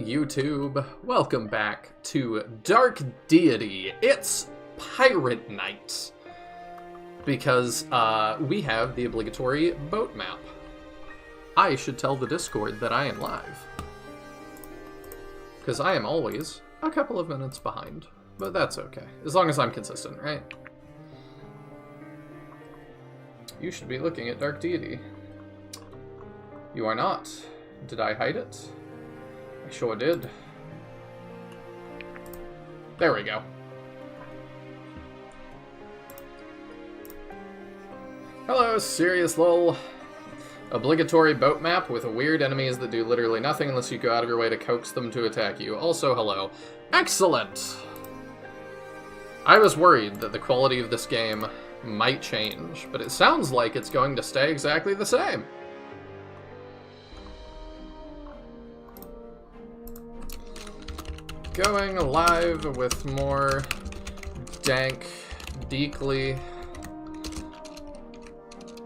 YouTube, welcome back to Dark Deity. It's Pirate Night because we have the obligatory boat map. I should tell the Discord that I am live because I am always a couple of minutes behind, but that's okay as long as I'm consistent, right? You should be looking at Dark Deity. You are not. Did I hide it? I sure did. There we go. Hello, serious lol. Obligatory boat map with weird enemies that do literally nothing unless you go out of your way to coax them to attack you. Also, hello. Excellent! I was worried that the quality of this game might change, but it sounds like it's going to stay exactly the same. Going live with more dank deekly.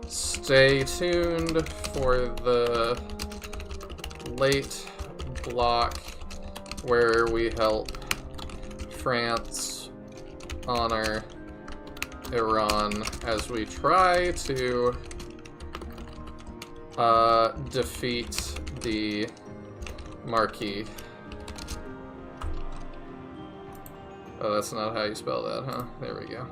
Stay tuned for the late block where we help France honor Iran as we try to defeat the Marquis. Oh, that's not how you spell that, huh? There we go.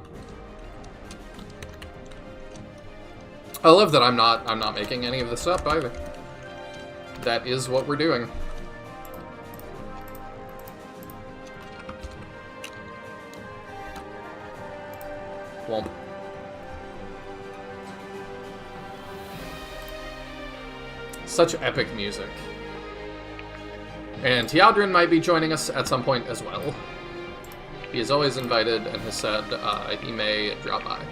I love that I'm not making any of this up either. That is what we're doing. Womp. Such epic music. And Teodrin might be joining us at some point as well. He is always invited and has said he may drop by.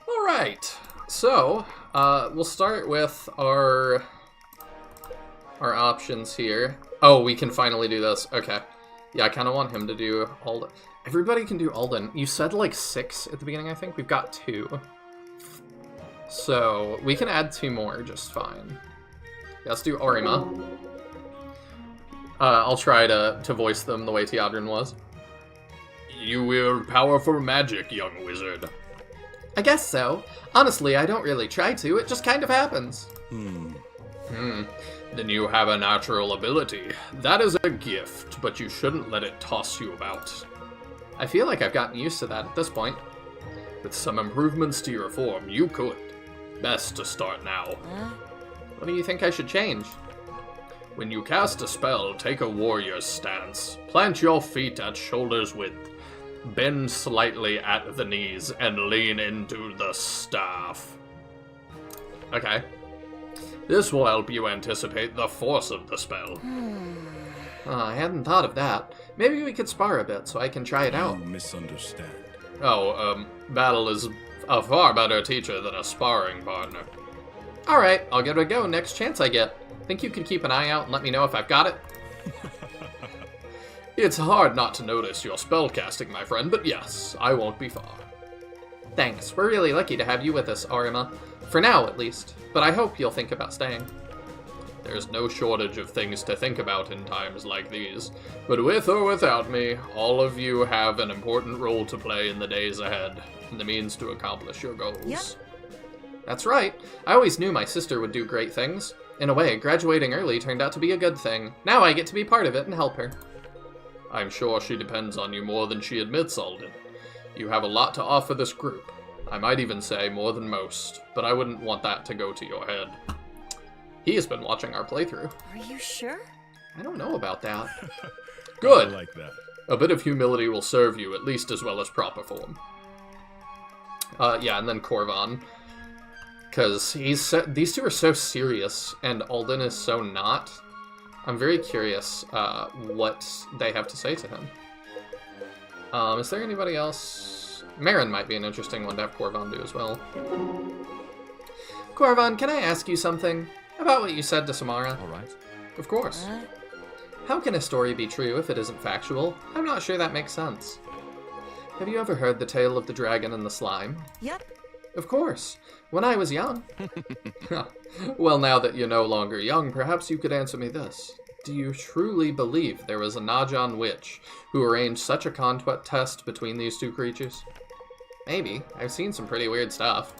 Alright, so we'll start with our options here. Oh, we can finally do this. Okay. Yeah, I kind of want him to do Alden. Everybody can do Alden. You said like 6 at the beginning, I think. We've got 2. So we can add 2 more just fine. Yeah, let's do Orima. I'll try to voice them the way Teodrin was. You wield powerful magic, young wizard. I guess so. Honestly, I don't really try to. It just kind of happens. Then you have a natural ability. That is a gift, but you shouldn't let it toss you about. I feel like I've gotten used to that at this point. With some improvements to your form, you could. Best to start now. What do you think I should change? When you cast a spell, take a warrior's stance. Plant your feet at shoulder's width. Bend slightly at the knees and lean into the staff. Okay. This will help you anticipate the force of the spell. I hadn't thought of that. Maybe we could spar a bit so I can try it out. You misunderstand. Battle is a far better teacher than a sparring partner. Alright, I'll give it a go next chance I get. Think you could keep an eye out and let me know if I've got it? It's hard not to notice your spellcasting, my friend, but yes, I won't be far. Thanks, we're really lucky to have you with us, Arima. For now, at least, but I hope you'll think about staying. There's no shortage of things to think about in times like these, but with or without me, all of you have an important role to play in the days ahead, and the means to accomplish your goals. Yep. That's right. I always knew my sister would do great things. In a way, graduating early turned out to be a good thing. Now I get to be part of it and help her. I'm sure she depends on you more than she admits, Alden. You have a lot to offer this group. I might even say more than most, but I wouldn't want that to go to your head. He has been watching our playthrough. Are you sure? I don't know about that. Good. I like that. A bit of humility will serve you at least as well as proper form. Yeah, and then Korvan. Because these two are so serious, and Alden is so not. I'm very curious what they have to say to him. Is there anybody else? Marin might be an interesting one to have Korvan do as well. Korvan, can I ask you something? About what you said to Samara? All right. Of course. How can a story be true if it isn't factual? I'm not sure that makes sense. Have you ever heard the tale of the dragon and the slime? Yep. Of course. When I was young. Well, now that you're no longer young, perhaps you could answer me this. Do you truly believe there was a Najan witch who arranged such a contest between these two creatures? Maybe. I've seen some pretty weird stuff.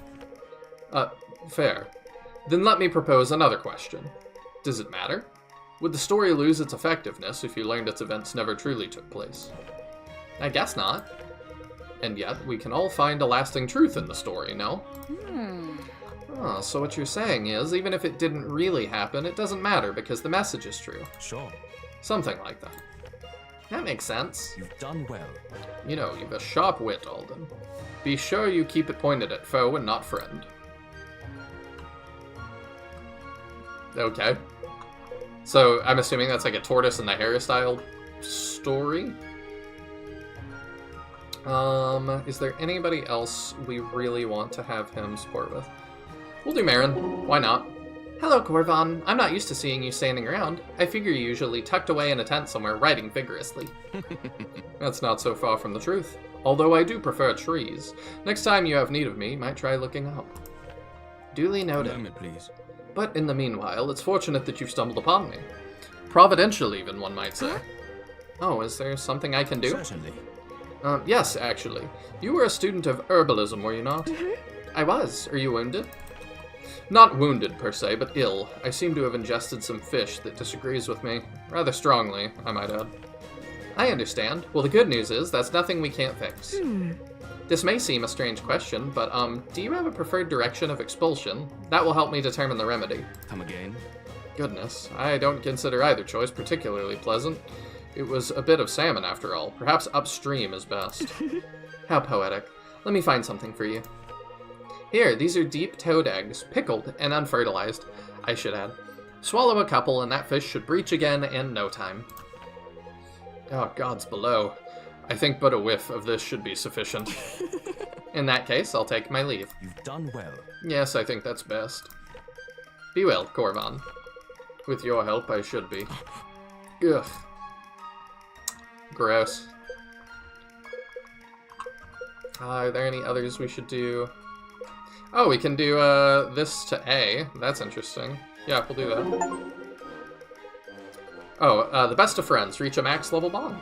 Fair. Then let me propose another question. Does it matter? Would the story lose its effectiveness if you learned its events never truly took place? I guess not. And yet, we can all find a lasting truth in the story, no? Oh, so what you're saying is, even if it didn't really happen, it doesn't matter because the message is true. Sure. Something like that. That makes sense. You've done well. You know, you've a sharp wit, Alden. Be sure you keep it pointed at foe and not friend. Okay. So, I'm assuming that's like a tortoise in the hairstyle story? Is there anybody else we really want to have him support with? We'll do Marin. Why not? Hello, Korvan. I'm not used to seeing you standing around. I figure you're usually tucked away in a tent somewhere, writing vigorously. That's not so far from the truth. Although I do prefer trees. Next time you have need of me, might try looking up. Duly noted. A moment, please. But in the meanwhile, it's fortunate that you've stumbled upon me. Providential, even, one might say. Oh, is there something I can do? Certainly. Yes, actually. You were a student of herbalism, were you not? I was. Are you wounded? Not wounded, per se, but ill. I seem to have ingested some fish that disagrees with me. Rather strongly, I might add. I understand. Well, the good news is, that's nothing we can't fix. This may seem a strange question, but, do you have a preferred direction of expulsion? That will help me determine the remedy. Come again? Goodness, I don't consider either choice particularly pleasant. It was a bit of salmon, after all. Perhaps upstream is best. How poetic. Let me find something for you. Here, these are deep-toed eggs, pickled and unfertilized, I should add. Swallow a couple, and that fish should breach again in no time. Oh, gods below. I think but a whiff of this should be sufficient. In that case, I'll take my leave. You've done well. Yes, I think that's best. Be well, Korvan. With your help, I should be. Ugh. Gross. Are there any others we should do? Oh, we can do this to A. That's interesting. Yeah, we'll do that. Oh, the best of friends. Reach a max level bond.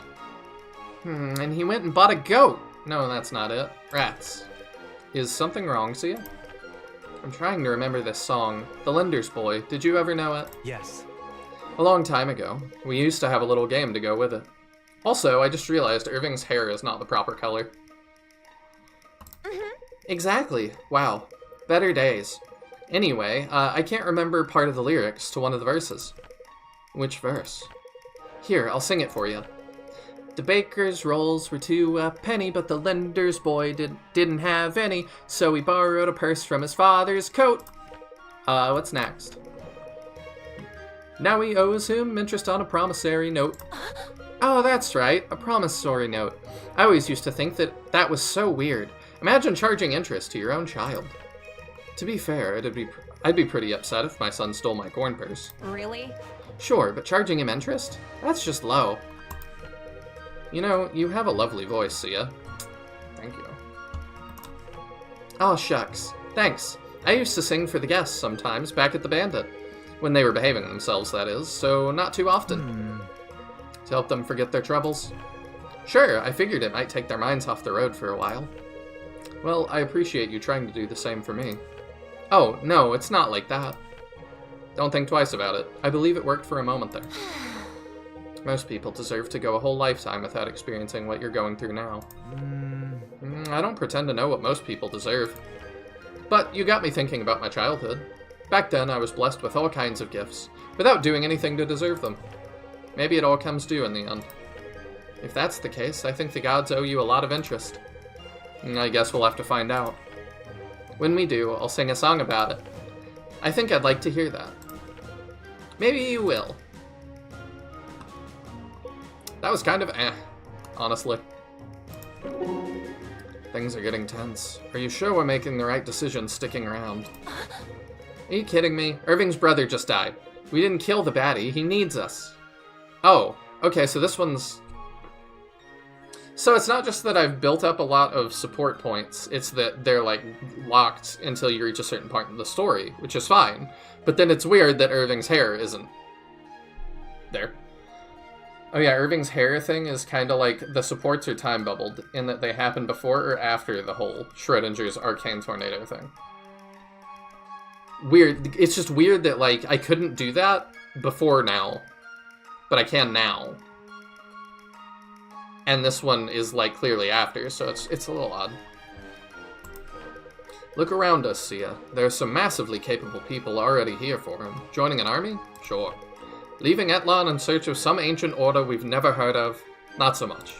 And he went and bought a goat. No, that's not it. Rats. Is something wrong, Sia? I'm trying to remember this song. The Lender's Boy. Did you ever know it? Yes. A long time ago. We used to have a little game to go with it. Also, I just realized Irving's hair is not the proper color. Exactly. Wow. Better days. Anyway, I can't remember part of the lyrics to one of the verses. Which verse? Here, I'll sing it for you. The baker's rolls were 2 a penny, but the lender's boy didn't have any, so he borrowed a purse from his father's coat. What's next? Now he owes him interest on a promissory note. Oh, that's right, a promissory note. I always used to think that was so weird. Imagine charging interest to your own child. To be fair, I'd be pretty upset if my son stole my corn purse. Really? Sure, but charging him interest? That's just low. You know, you have a lovely voice, Sia. Thank you. Oh, shucks. Thanks. I used to sing for the guests sometimes back at the Bandit. When they were behaving themselves, that is, so not too often. To help them forget their troubles. Sure, I figured it might take their minds off the road for a while. Well, I appreciate you trying to do the same for me. Oh, no, it's not like that. Don't think twice about it. I believe it worked for a moment there. Most people deserve to go a whole lifetime without experiencing what you're going through now. I don't pretend to know what most people deserve. But you got me thinking about my childhood. Back then, I was blessed with all kinds of gifts, without doing anything to deserve them. Maybe it all comes due in the end. If that's the case, I think the gods owe you a lot of interest. I guess we'll have to find out. When we do, I'll sing a song about it. I think I'd like to hear that. Maybe you will. That was kind of honestly. Things are getting tense. Are you sure we're making the right decision sticking around? Are you kidding me? Irving's brother just died. We didn't kill the baddie. He needs us. Oh, okay, so this one's... So it's not just that I've built up a lot of support points, it's that they're, like, locked until you reach a certain part in the story, which is fine. But then it's weird that Irving's hair isn't there. Oh yeah, Irving's hair thing is kind of like the supports are time bubbled, in that they happen before or after the whole Schrodinger's Arcane Tornado thing. Weird. It's just weird that, like, I couldn't do that before now, but I can now. And this one is, like, clearly after, so it's a little odd. Look around us, Sia. There are some massively capable people already here for him. Joining an army? Sure. Leaving Etlon in search of some ancient order we've never heard of? Not so much.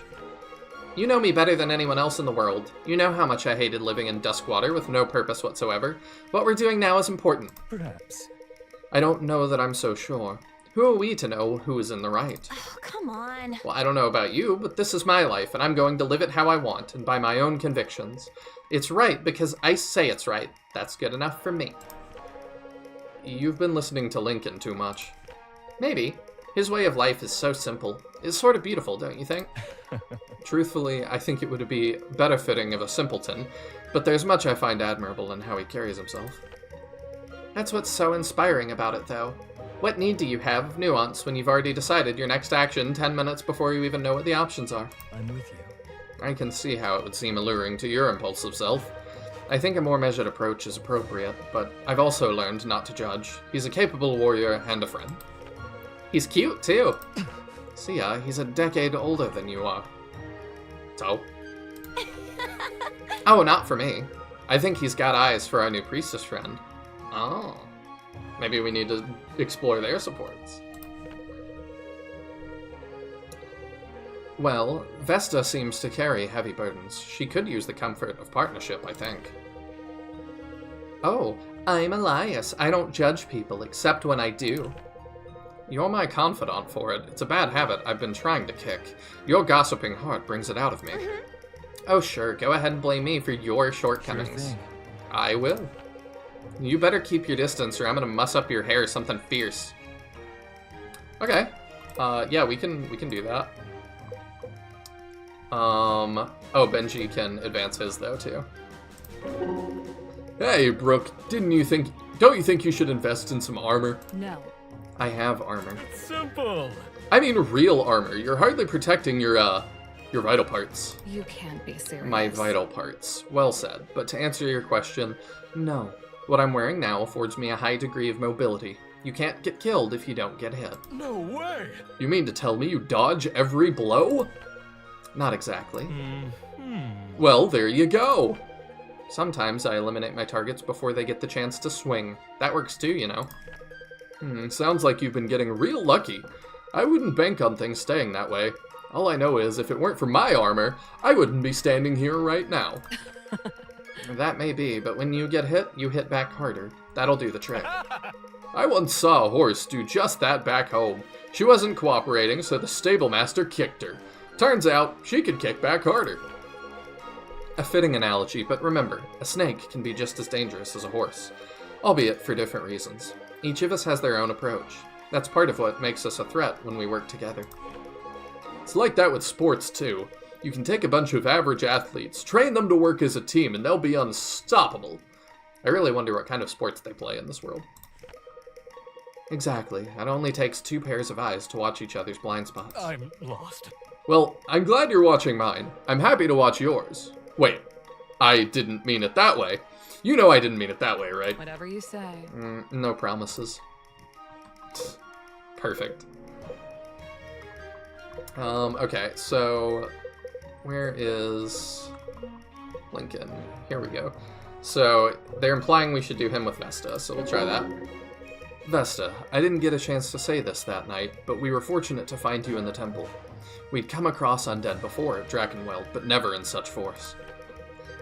You know me better than anyone else in the world. You know how much I hated living in Duskwater with no purpose whatsoever. What we're doing now is important. Perhaps. I don't know that I'm so sure. Who are we to know who is in the right? Oh, come on. Well, I don't know about you, but this is my life, and I'm going to live it how I want, and by my own convictions. It's right because I say it's right. That's good enough for me. You've been listening to Lincoln too much. Maybe. His way of life is so simple. It's sort of beautiful, don't you think? Truthfully, I think it would be better fitting of a simpleton, but there's much I find admirable in how he carries himself. That's what's so inspiring about it, though. What need do you have of nuance when you've already decided your next action 10 minutes before you even know what the options are? I'm with you. I can see how it would seem alluring to your impulsive self. I think a more measured approach is appropriate, but I've also learned not to judge. He's a capable warrior and a friend. He's cute, too. See ya, he's a decade older than you are. So? Oh, not for me. I think he's got eyes for our new priestess friend. Oh. Maybe we need to explore their supports. Well, Vesta seems to carry heavy burdens. She could use the comfort of partnership, I think. Oh, I'm Elias. I don't judge people, except when I do. You're my confidant for it. It's a bad habit I've been trying to kick. Your gossiping heart brings it out of me. Oh sure, go ahead and blame me for your shortcomings. Sure thing. I will. You better keep your distance or I'm gonna muss up your hair something fierce. Okay. Yeah, we can do that. Oh, Benji can advance his though too. Hey, Brooke, don't you think you should invest in some armor? No. I have armor. Simple. I mean real armor. You're hardly protecting your vital parts. You can't be serious. My vital parts. Well said. But to answer your question, no. What I'm wearing now affords me a high degree of mobility. You can't get killed if you don't get hit. No way. You mean to tell me you dodge every blow? Not exactly. Well, there you go. Sometimes I eliminate my targets before they get the chance to swing. That works too, you know. Sounds like you've been getting real lucky. I wouldn't bank on things staying that way. All I know is, if it weren't for my armor, I wouldn't be standing here right now. That may be, but when you get hit, you hit back harder. That'll do the trick. I once saw a horse do just that back home. She wasn't cooperating, so the stable master kicked her. Turns out, she could kick back harder. A fitting analogy, but remember, a snake can be just as dangerous as a horse, albeit for different reasons. Each of us has their own approach. That's part of what makes us a threat when we work together. It's like that with sports, too. You can take a bunch of average athletes, train them to work as a team, and they'll be unstoppable. I really wonder what kind of sports they play in this world. Exactly. It only takes 2 pairs of eyes to watch each other's blind spots. I'm lost. Well, I'm glad you're watching mine. I'm happy to watch yours. Wait, I didn't mean it that way. You know I didn't mean it that way, right? Whatever you say. No promises. Perfect. Okay, so where is Lincoln? Here we go. So they're implying we should do him with Vesta, so we'll try that. Vesta, I didn't get a chance to say this that night, but we were fortunate to find you in the temple. We'd come across undead before at Drakenweld, but never in such force.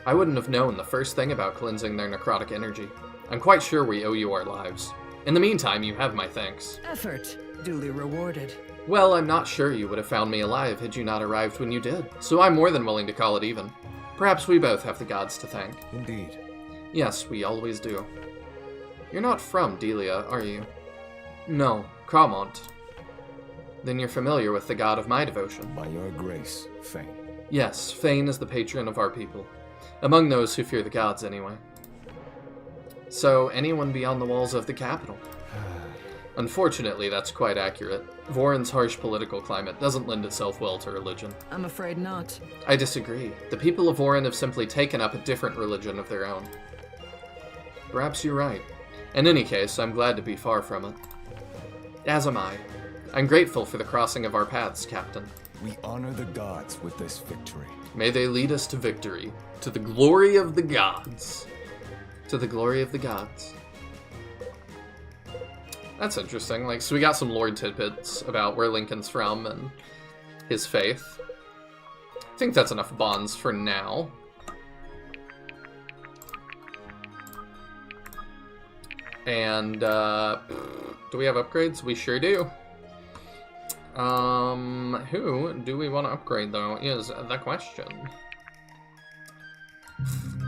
I wouldn't have known the first thing about cleansing their necrotic energy. I'm quite sure we owe you our lives. In the meantime, you have my thanks. Effort, duly rewarded. Well, I'm not sure you would have found me alive had you not arrived when you did, so I'm more than willing to call it even. Perhaps we both have the gods to thank. Indeed. Yes, we always do. You're not from Delia, are you? No, Kramont. Then you're familiar with the god of my devotion. By your grace, Fane. Yes, Fane is the patron of our people. Among those who fear the gods, anyway. So, anyone beyond the walls of the capital? Unfortunately, that's quite accurate. Voron's harsh political climate doesn't lend itself well to religion. I'm afraid not. I disagree. The people of Voron have simply taken up a different religion of their own. Perhaps you're right. In any case, I'm glad to be far from it. As am I. I'm grateful for the crossing of our paths, Captain. We honor the gods with this victory. May they lead us to victory, to the glory of the gods. To the glory of the gods. That's interesting. Like, so we got some lore tidbits about where Lincoln's from and his faith. I think that's enough bonds for now. And, do we have upgrades? We sure do. Who do we want to upgrade, though, is the question.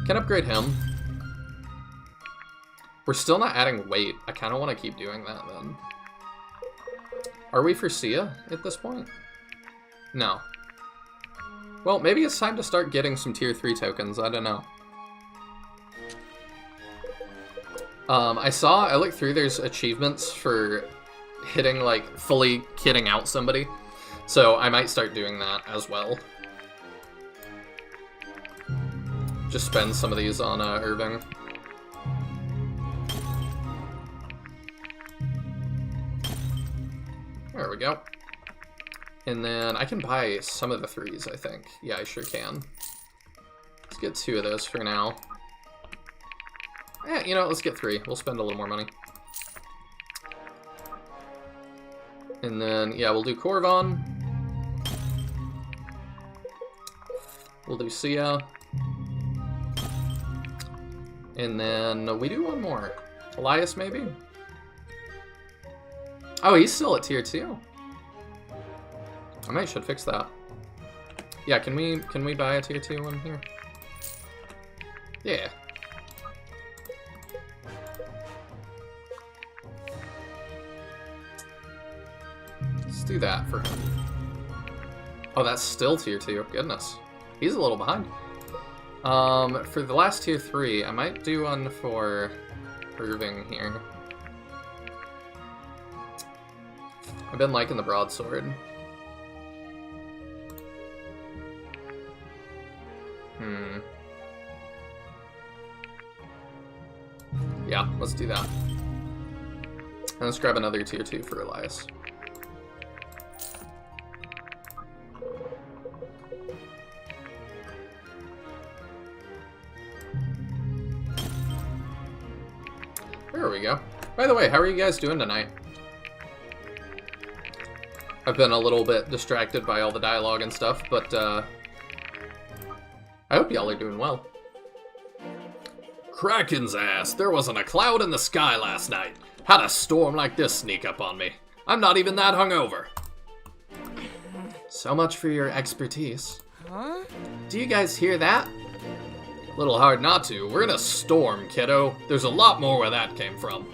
Can upgrade him. We're still not adding weight. I kind of want to keep doing that, then. Are we for Sia at this point? No. Well, maybe it's time to start getting some tier 3 tokens. I don't know. I looked through, there's achievements for hitting, like, fully kitting out somebody. So I might start doing that as well. Just spend some of these on Irving. There we go. And then I can buy some of the 3s, I think. Yeah, I sure can. Let's get 2 of those for now. You know, let's get 3. We'll spend a little more money. And then, yeah, we'll do Korvan. We'll do Sia. And then we do one more. Elias, maybe? Oh, he's still at tier 2. I might should fix that. Yeah, can we buy a tier 2 one here? Yeah. Let's do that for him. Oh, that's still tier 2. Goodness. He's a little behind. For the last tier 3, I might do one for Irving here. I've been liking the broadsword. Yeah, let's do that. And let's grab another tier 2 for Elias. There we go. By the way, how are you guys doing tonight? I've been a little bit distracted by all the dialogue and stuff, but I hope y'all are doing well. Kraken's ass, there wasn't a cloud in the sky last night. How'd a storm like this sneak up on me? I'm not even that hungover. So much for your expertise. Huh? Do you guys hear that? Little hard not to. We're in a storm, kiddo. There's a lot more where that came from.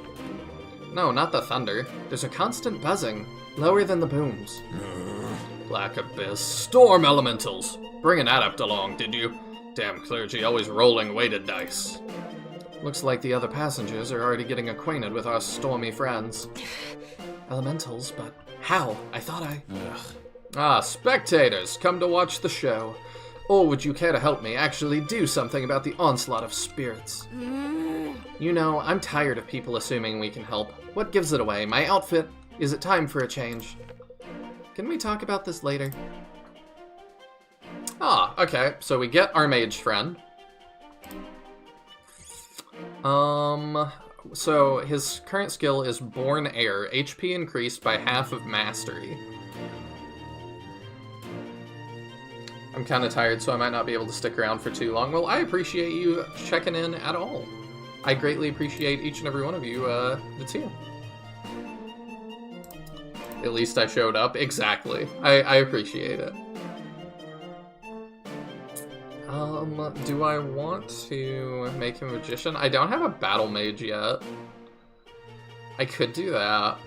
No, not the thunder. There's a constant buzzing, lower than the booms. Black abyss. Storm elementals. Bring an adept along, did you? Damn clergy, always rolling weighted dice. Looks like the other passengers are already getting acquainted with our stormy friends. Elementals, but how? I thought I... Ugh. Ah, spectators, come to watch the show. Or would you care to help me actually do something about the onslaught of spirits? You know, I'm tired of people assuming we can help. What gives it away? My outfit? Is it time for a change? Can we talk about this later? Ah, okay, so we get our mage friend. So his current skill is Born Air, HP increased by half of mastery. I'm kind of tired, so I might not be able to stick around for too long. Well, I appreciate you checking in at all. I greatly appreciate each and every one of you that's here. At least I showed up. Exactly. I appreciate it. Do I want to make him a magician? I don't have a battle mage yet. I could do that.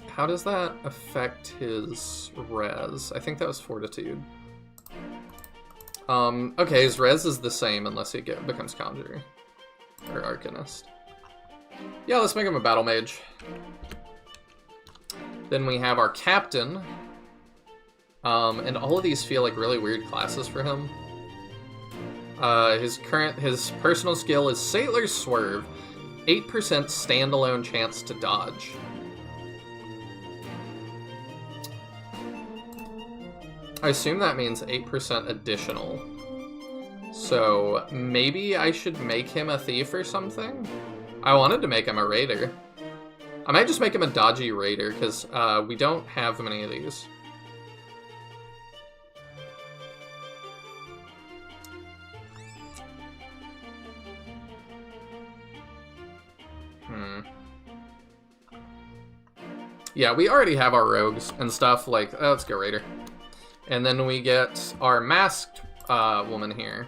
How does that affect his res? I think that was fortitude. Okay, his res is the same unless he becomes conjurer. Or arcanist. Yeah, let's make him a battle mage. Then we have our captain. And all of these feel like really weird classes for him. His personal skill is Sailor's Swerve. 8% standalone chance to dodge. I assume that means 8% additional. So maybe I should make him a thief or something? I wanted to make him a raider. I might just make him a dodgy raider, because we don't have many of these. Yeah, we already have our rogues and stuff, like, let's go raider. And then we get our masked woman here.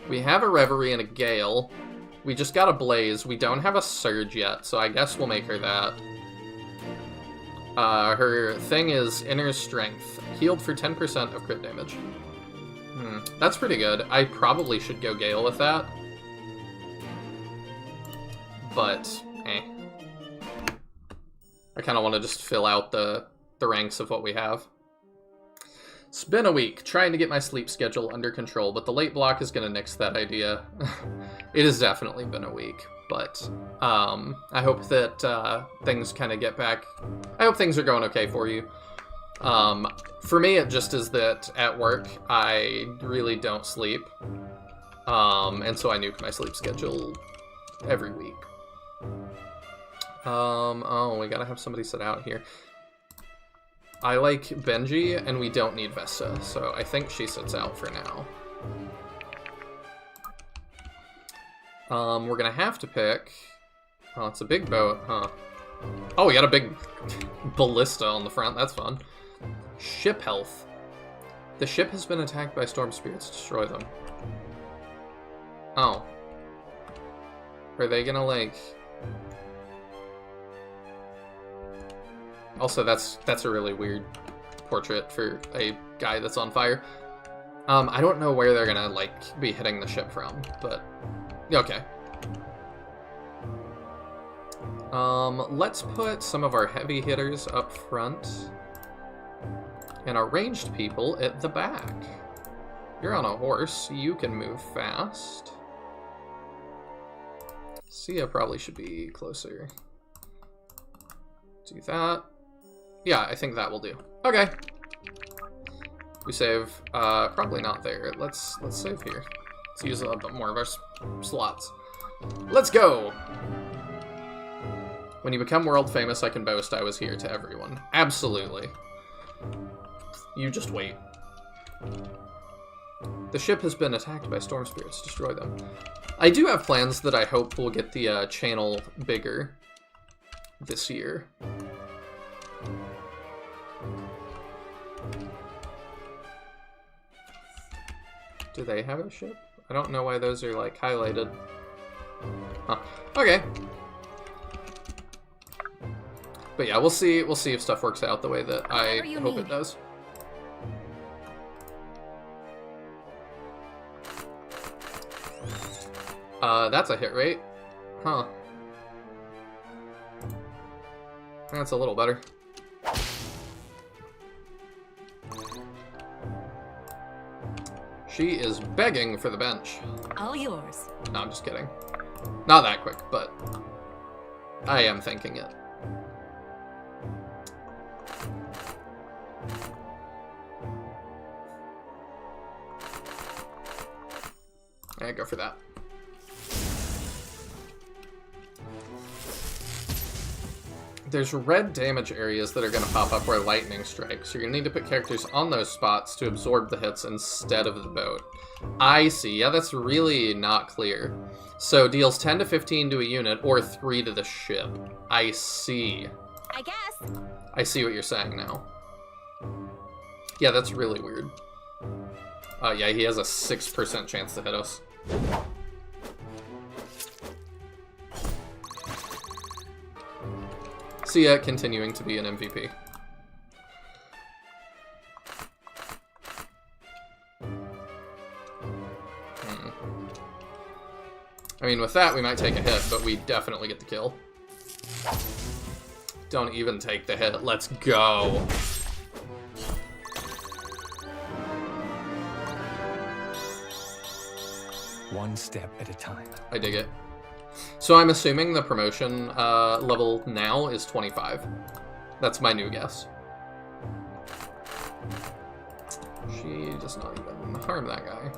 We have a Reverie and a Gale. We just got a Blaze. We don't have a Surge yet, so I guess we'll make her that. Her thing is Inner Strength. Healed for 10% of crit damage. That's pretty good. I probably should go Gale with that. But, I kind of want to just fill out the ranks of what we have. It's been a week, trying to get my sleep schedule under control, but the late block is going to nix that idea. It has definitely been a week, but I hope that things kind of get back. I hope things are going okay for you. For me, it just is that at work, I really don't sleep. And so I nuke my sleep schedule every week. Oh, we gotta have somebody sit out here. I like Benji, and we don't need Vesta, so I think she sits out for now. We're gonna have to pick... Oh, it's a big boat, huh? Oh, we got a big ballista on the front, that's fun. Ship health. The ship has been attacked by storm spirits. Destroy them. Oh. Are they gonna, like... Also, that's a really weird portrait for a guy that's on fire. I don't know where they're gonna, like, be hitting the ship from, but... Okay. Let's put some of our heavy hitters up front. And our ranged people at the back. You're on a horse, you can move fast. Sia probably should be closer. Do that. Yeah, I think that will do. Okay. We save, probably not there. Let's save here. Let's use a little bit more of our slots. Let's go! When you become world famous, I can boast I was here to everyone. Absolutely. You just wait. The ship has been attacked by storm spirits. Destroy them. I do have plans that I hope will get the channel bigger this year. Do they have a ship? I don't know why those are like highlighted. Huh. Okay. But yeah, we'll see if stuff works out the way that I hope it does. That's a hit rate. Huh. That's a little better. She is begging for the bench. All yours. No, I'm just kidding. Not that quick, but I am thinking it. Yeah, go for that. There's red damage areas that are going to pop up where lightning strikes. You're going to need to put characters on those spots to absorb the hits instead of the boat. I see. Yeah, that's really not clear. So deals 10 to 15 to a unit or 3 to the ship. I see. I guess. I see what you're saying now. Yeah, that's really weird. Yeah, he has a 6% chance to hit us. So yeah, continuing to be an MVP. I mean, with that, we might take a hit, but we definitely get the kill. Don't even take the hit. Let's go. One step at a time. I dig it. So I'm assuming the promotion level now is 25. That's my new guess. She does not even harm that guy.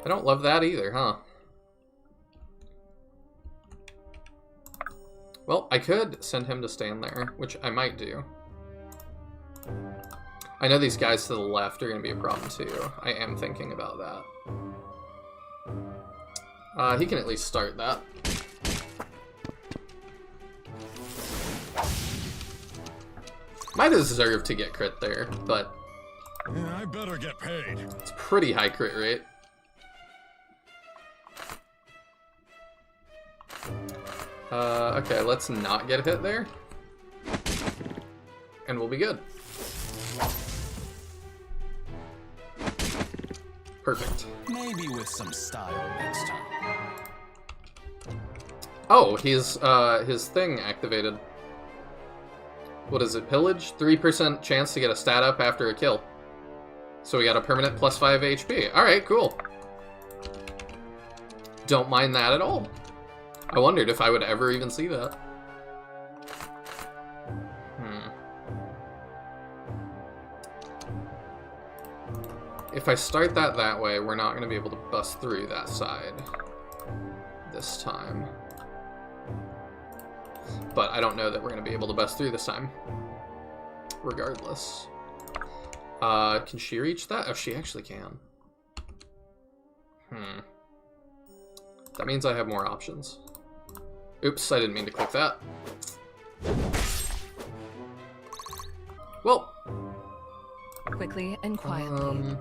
I don't love that either, huh? Well, I could send him to stand there, which I might do. I know these guys to the left are going to be a problem too. I am thinking about that. He can at least start that. Might deserve to get crit there, but Yeah, I better get paid. it's pretty high crit rate. Okay, let's not get hit there. And we'll be good. Perfect. Maybe with some style next time. Oh, his thing activated. What is it, pillage? 3% chance to get a stat up after a kill. So we got a permanent plus 5 HP. Alright, cool. Don't mind that at all. I wondered if I would ever even see that. If I start that way, we're not going to be able to bust through that side this time. But I don't know that we're going to be able to bust through this time. Regardless. Can she reach that? Oh, she actually can. That means I have more options. Oops, I didn't mean to click that. Well. Quickly and quietly.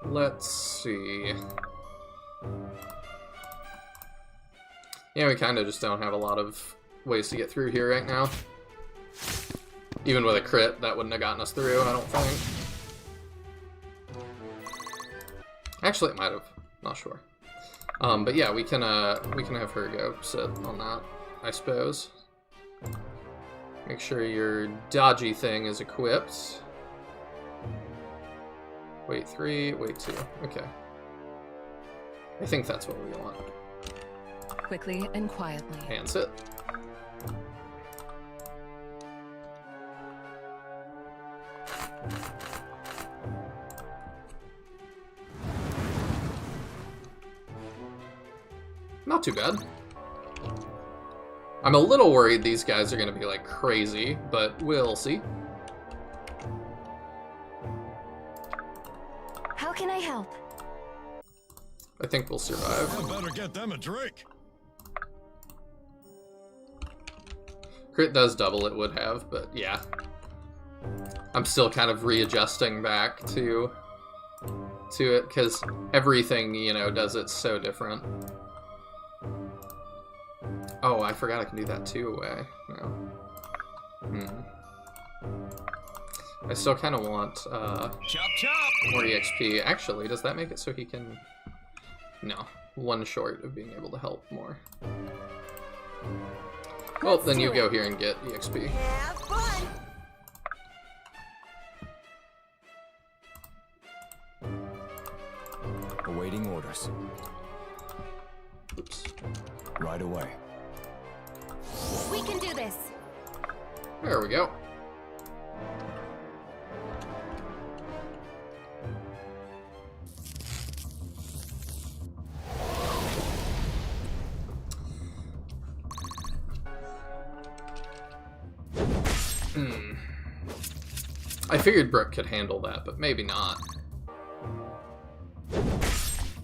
Let's see. Yeah, we kind of just don't have a lot of ways to get through here right now. Even with a crit, that wouldn't have gotten us through, I don't think. Actually, it might have. Not sure. But yeah, we can have her go sit on that, I suppose. Make sure your dodgy thing is equipped. Wait 3, wait 2. Okay. I think that's what we want. Quickly and quietly. And sit. Not too bad. I'm a little worried these guys are going to be like crazy, but we'll see. How can I help? I think we'll survive. I better get them a drink. Crit does double, it would have, but yeah. I'm still kind of readjusting back to it, because everything, you know, does it so different. Oh, I forgot I can do that too away. No. I still kind of want Chop chop. more EXP. Actually, does that make it so he can... No. One short of being able to help more. Well, then you go here and get EXP. Have fun! Awaiting orders. Oops. Right away. We can do this. There we go. I figured Brooke could handle that, but maybe not.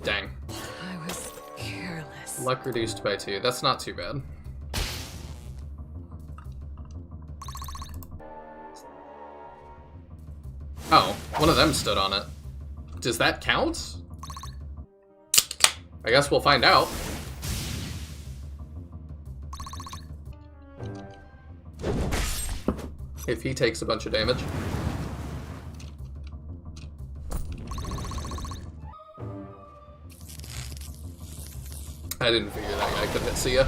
Dang. I was careless. Luck reduced by 2. That's not too bad. Oh, one of them stood on it. Does that count? I guess we'll find out. If he takes a bunch of damage. I didn't figure that guy could hit Sia.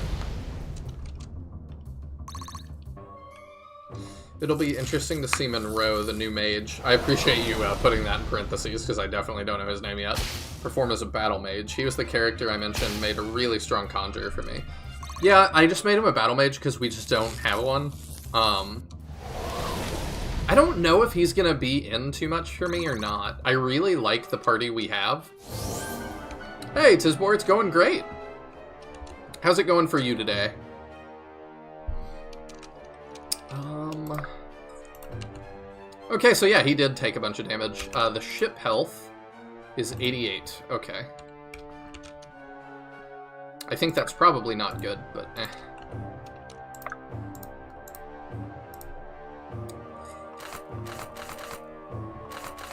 It'll be interesting to see Monroe, the new mage. I appreciate you putting that in parentheses, because I definitely don't know his name yet. Perform as a battle mage. He was the character I mentioned, made a really strong conjurer for me. Yeah, I just made him a battle mage because we just don't have one. I don't know if he's gonna be in too much for me or not. I really like the party we have. Hey, Tisbor, it's going great. How's it going for you today? Okay, so yeah, he did take a bunch of damage. The ship health is 88. Okay. I think that's probably not good, but eh.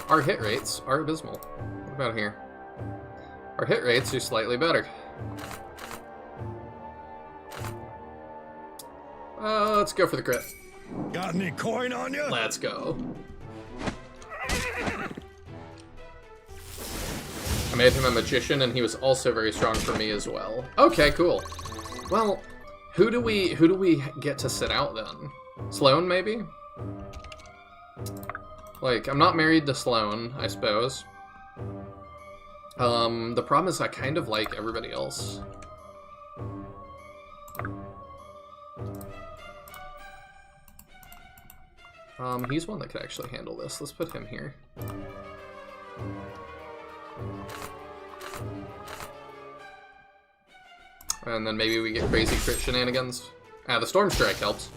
Our hit rates are abysmal. What about here? Our hit rates are slightly better. Let's go for the crit. Got any coin on you? Let's go. I made him a magician, and he was also very strong for me as well. Okay, cool. Well, who do we get to sit out then? Sloane, maybe? Like, I'm not married to Sloane, I suppose. The problem is I kind of like everybody else. He's one that could actually handle this. Let's put him here. And then maybe we get crazy crit shenanigans. The Storm Strike helps.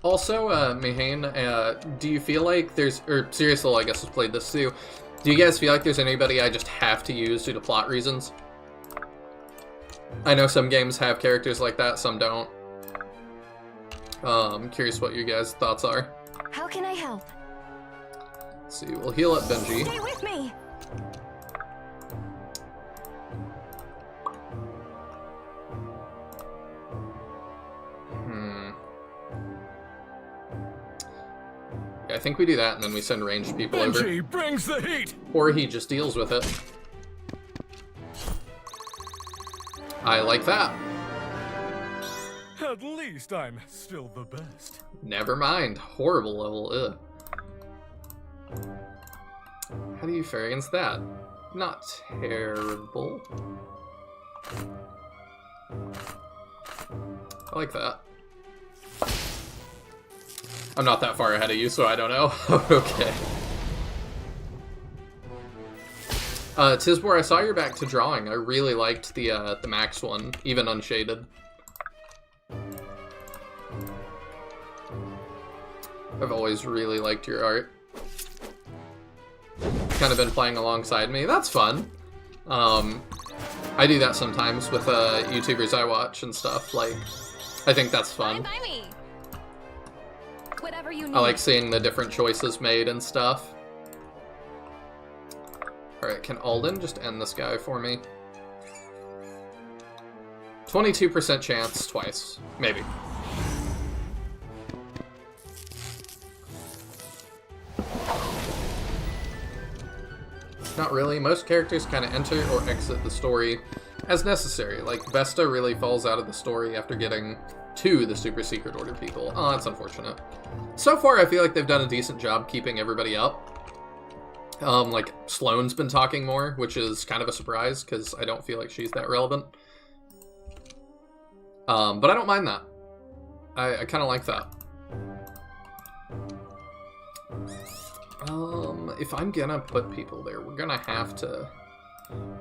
Also, Mihane, do you feel like there's... Or Seriously, I guess has played this too. Do you guys feel like there's anybody I just have to use due to plot reasons? I know some games have characters like that, some don't. I'm curious what you guys' thoughts are. How can I help? Let's see, we'll heal up Benji. Stay with me. Yeah, I think we do that, and then we send ranged people over. Benji brings the heat. Or he just deals with it. I like that. At least I'm still the best. Never mind. Horrible level, ugh. How do you fare against that? Not terrible. I like that. I'm not that far ahead of you, so I don't know. Okay. Tisbor, I saw you're back to drawing. I really liked the Max one, even unshaded. I've always really liked your art. Kind of been playing alongside me. That's fun. I do that sometimes with YouTubers I watch and stuff. Like, I think that's fun. Buy me. Whatever you need. I like seeing the different choices made and stuff. Alright, can Alden just end this guy for me? 22% chance twice. Maybe. Not really. Most characters kind of enter or exit the story as necessary. Like, Vesta really falls out of the story after getting to the Super Secret Order people. Oh, that's unfortunate. So far, I feel like they've done a decent job keeping everybody up. Like, Sloane's been talking more, which is kind of a surprise, because I don't feel like she's that relevant. But I don't mind that. I kind of like that. If I'm gonna put people there, we're gonna have to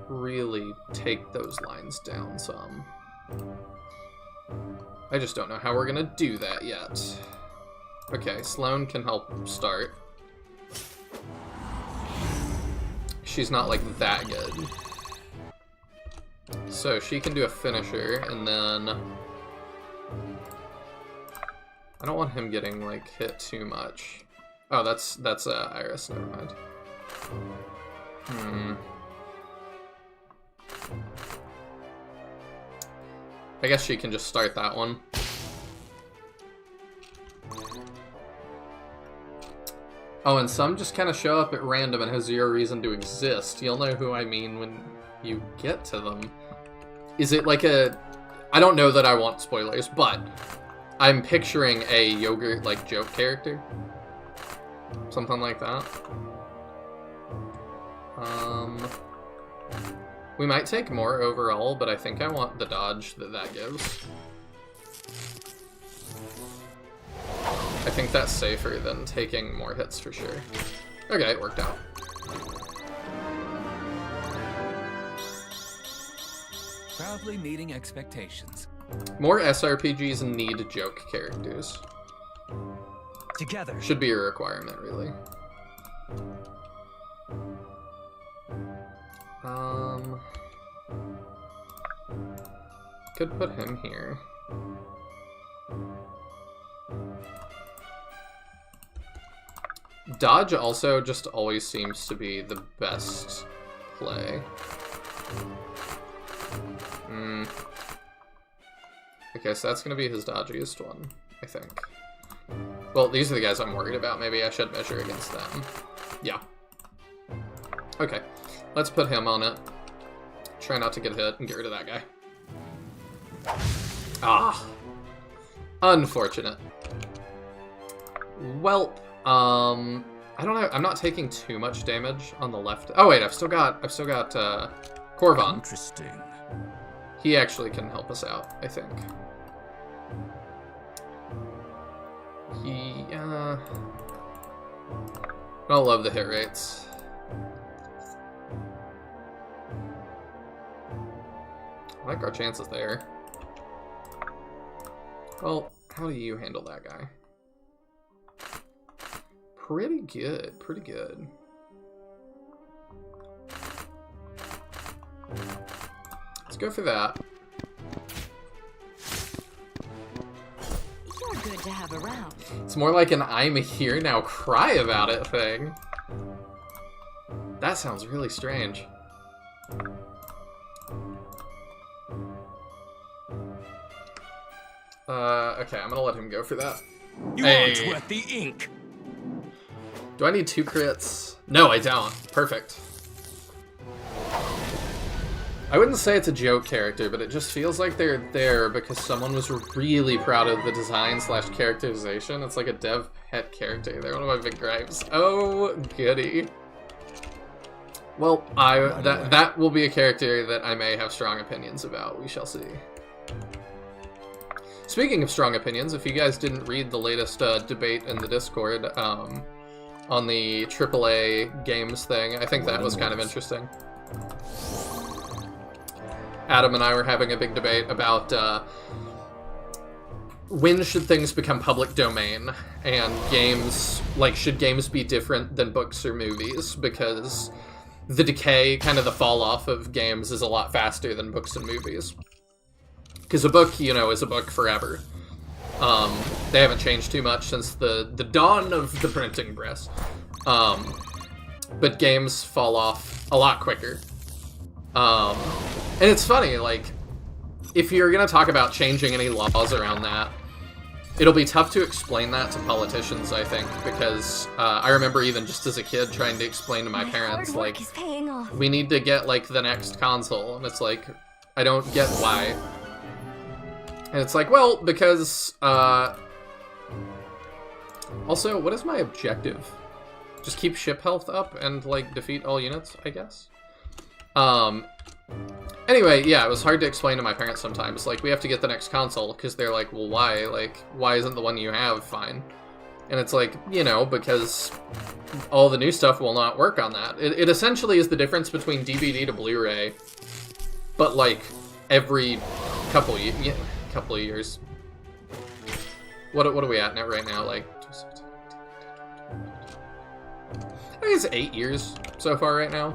really take those lines down some. I just don't know how we're gonna do that yet. Okay, Sloane can help start. She's not, like, that good. So she can do a finisher, and then... I don't want him getting, like, hit too much. Oh, that's Iris, never mind. I guess she can just start that one. Oh, and some just kind of show up at random and have zero reason to exist. You'll know who I mean when you get to them. Is it like a... I don't know that I want spoilers, but I'm picturing a yogurt, like, joke character. Something like that. We might take more overall, but I think I want the dodge that gives. I think that's safer than taking more hits for sure. Okay, it worked out. Proudly meeting expectations. More SRPGs need joke characters. Together. Should be a requirement, really. Could put him here. Dodge also just always seems to be the best play. Okay, so that's gonna be his dodgiest one, I think. Well, these are the guys I'm worried about. Maybe I should measure against them. Yeah. Okay, let's put him on it. Try not to get hit and get rid of that guy. Ah. Unfortunate. Well, I don't know. I'm not taking too much damage on the left. Oh wait, I've still got Korvan. Interesting. He actually can help us out, I think. He, I don't love the hit rates. I like our chances there. Well, how do you handle that guy? Pretty good, pretty good. Let's go for that. You're good to have around. It's more like an I'm here now, cry about it thing. That sounds really strange. Okay, I'm gonna let him go for that. You Hey. aren't worth the ink. Do I need 2 crits? No, I don't. Perfect. I wouldn't say it's a joke character, but it just feels like they're there because someone was really proud of the design / characterization. It's like a dev pet character. They're one of my big gripes. Oh, goody. Well, that will be a character that I may have strong opinions about. We shall see. Speaking of strong opinions, if you guys didn't read the latest debate in the Discord on the AAA games thing, I think that was kind of interesting. Adam and I were having a big debate about when should things become public domain, and games, like, should games be different than books or movies, because the decay, kind of the fall off of games is a lot faster than books and movies. Because a book, you know, is a book forever. They haven't changed too much since the dawn of the printing press. But games fall off a lot quicker. And it's funny, like, if you're gonna talk about changing any laws around that, it'll be tough to explain that to politicians, I think, because I remember even just as a kid trying to explain to my parents, like, is paying off. we need to get, like, the next console, and it's like, I don't get why. And it's like, well, because, also, what is my objective? Just keep ship health up and, like, defeat all units, I guess? Anyway, yeah, it was hard to explain to my parents sometimes. Like, we have to get the next console, because they're like, well, why? Like, why isn't the one you have fine? And it's like, you know, because all the new stuff will not work on that. It essentially is the difference between DVD to Blu-ray, but, like, every couple of years. What are we at now right now? Like, I think it's 8 years so far right now.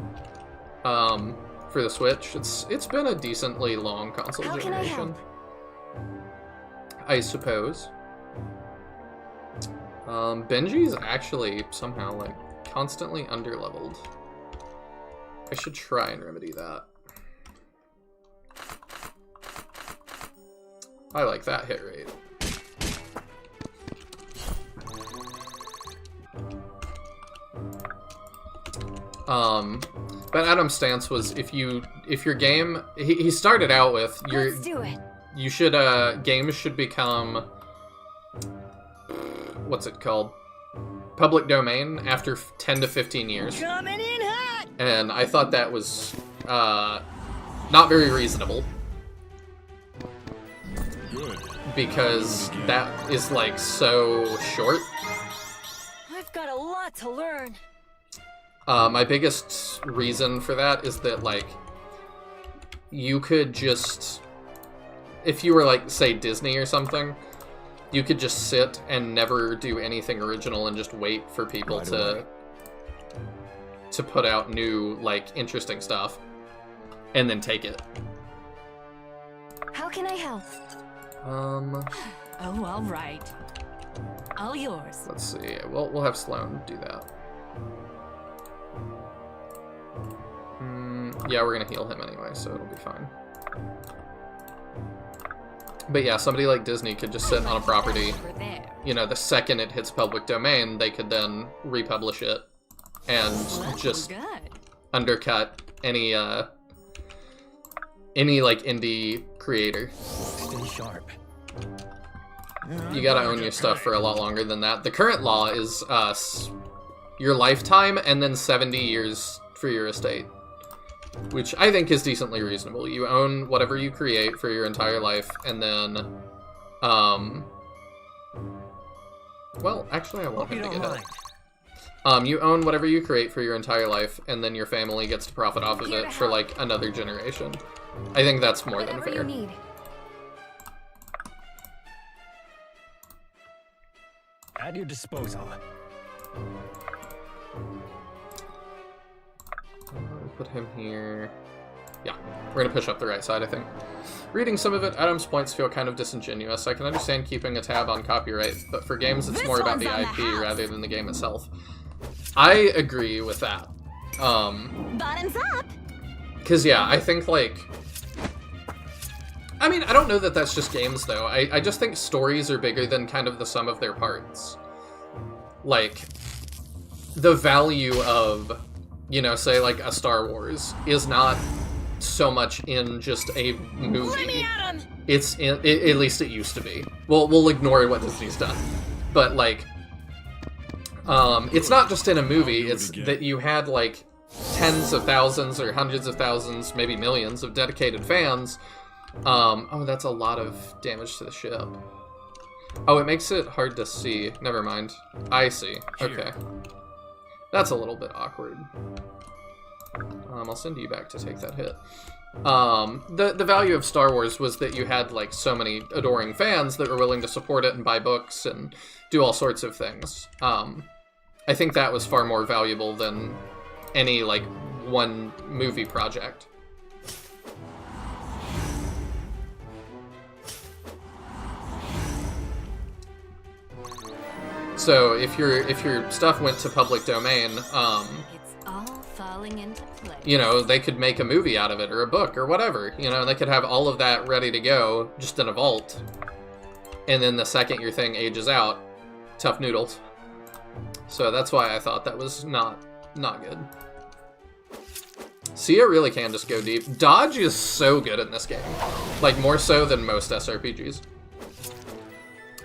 For the Switch, it's been a decently long console How can I generation, help? I suppose. Benji's actually somehow, like, constantly underleveled. I should try and remedy that. I like that hit rate. But Adam's stance was, if your game, he started out with, Let's do it. you should, games should become, what's it called? Public domain after 10 to 15 years. Coming in hot. And I thought that was, not very reasonable. Good. Because that is, like, so short. I've got a lot to learn. My biggest reason for that is that, like, you could just, if you were, like, say, Disney or something, you could just sit and never do anything original and just wait for people to put out new, like, interesting stuff, and then take it. How can I help? Oh, all right. All yours. Let's see. We'll have Sloan do that. Yeah, we're gonna heal him anyway, so it'll be fine. But yeah, somebody like Disney could just sit on a property, Over there. you know, the second it hits public domain, they could then republish it and Well, just good. undercut any like, indie creator. Stay sharp. You gotta own your stuff for a lot longer than that. The current law is your lifetime and then 70 years for your estate, which I think is decently reasonable. You own whatever you create for your entire life, and then, well, actually, I want Hope you him to don't get mind. it. You own whatever you create for your entire life, and then your family gets to profit off of Here to it for, help. like, another generation. I think that's more than Whatever you fair. need. At your disposal. Put him here. Yeah, we're gonna push up the right side, I think. Reading some of it, Adam's points feel kind of disingenuous. I can understand keeping a tab on copyright, but for games, it's This more about one's the on the IP house. rather than the game itself. I agree with that. Bottoms up. Because, yeah, I think, like... I mean, I don't know that that's just games, though. I just think stories are bigger than kind of the sum of their parts. Like, the value of, you know, say, like, a Star Wars is not so much in just a movie. Let me at him. It's in, at least it used to be. We'll ignore what Disney's done. But, like, it's not just in a movie, it's that you had, like, tens of thousands or hundreds of thousands, maybe millions of dedicated fans Oh, that's a lot of damage to the ship. Oh, it makes it hard to see. Never mind. I see. Okay. That's a little bit awkward. I'll send you back to take that hit. The value of Star Wars was that you had, like, so many adoring fans that were willing to support it and buy books and do all sorts of things. I think that was far more valuable than any, like, one movie project. So if your stuff went to public domain, It's all falling into place. you know, they could make a movie out of it or a book or whatever. You know, they could have all of that ready to go just in a vault. And then the second your thing ages out, tough noodles. So that's why I thought that was not good. Sia really can just go deep. Dodge is so good in this game. Like, more so than most SRPGs.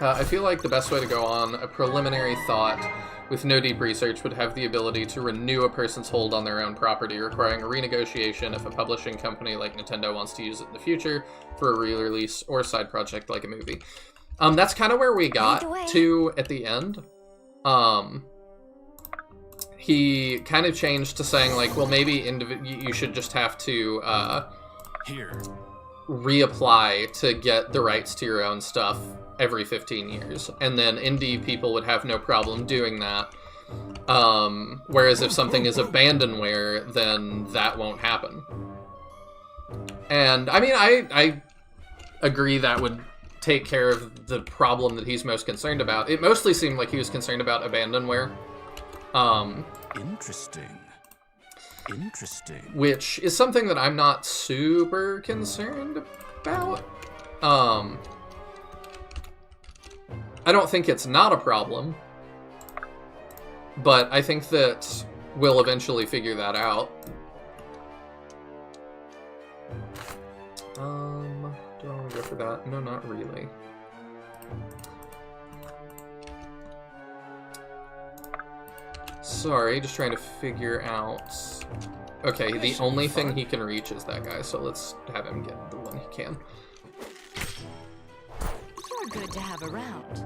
I feel like the best way to go on a preliminary thought with no deep research would have the ability to renew a person's hold on their own property, requiring a renegotiation if a publishing company like Nintendo wants to use it in the future for a re-release or side project like a movie. That's kind of where we got to at the end. He kind of changed to saying, like, well, maybe you should just have to reapply to get the rights to your own stuff every 15 years. And then indie people would have no problem doing that. Whereas if something is abandonware, then that won't happen. And, I mean, I agree that would take care of the problem that he's most concerned about. It mostly seemed like he was concerned about abandonware. Interesting. Which is something that I'm not super concerned about. I don't think it's not a problem, but I think that we'll eventually figure that out. Do I want to go for that? No, not really. Sorry, just trying to figure out... Okay, the only thing he can reach is that guy, so let's have him get the one he can. You're good to have around.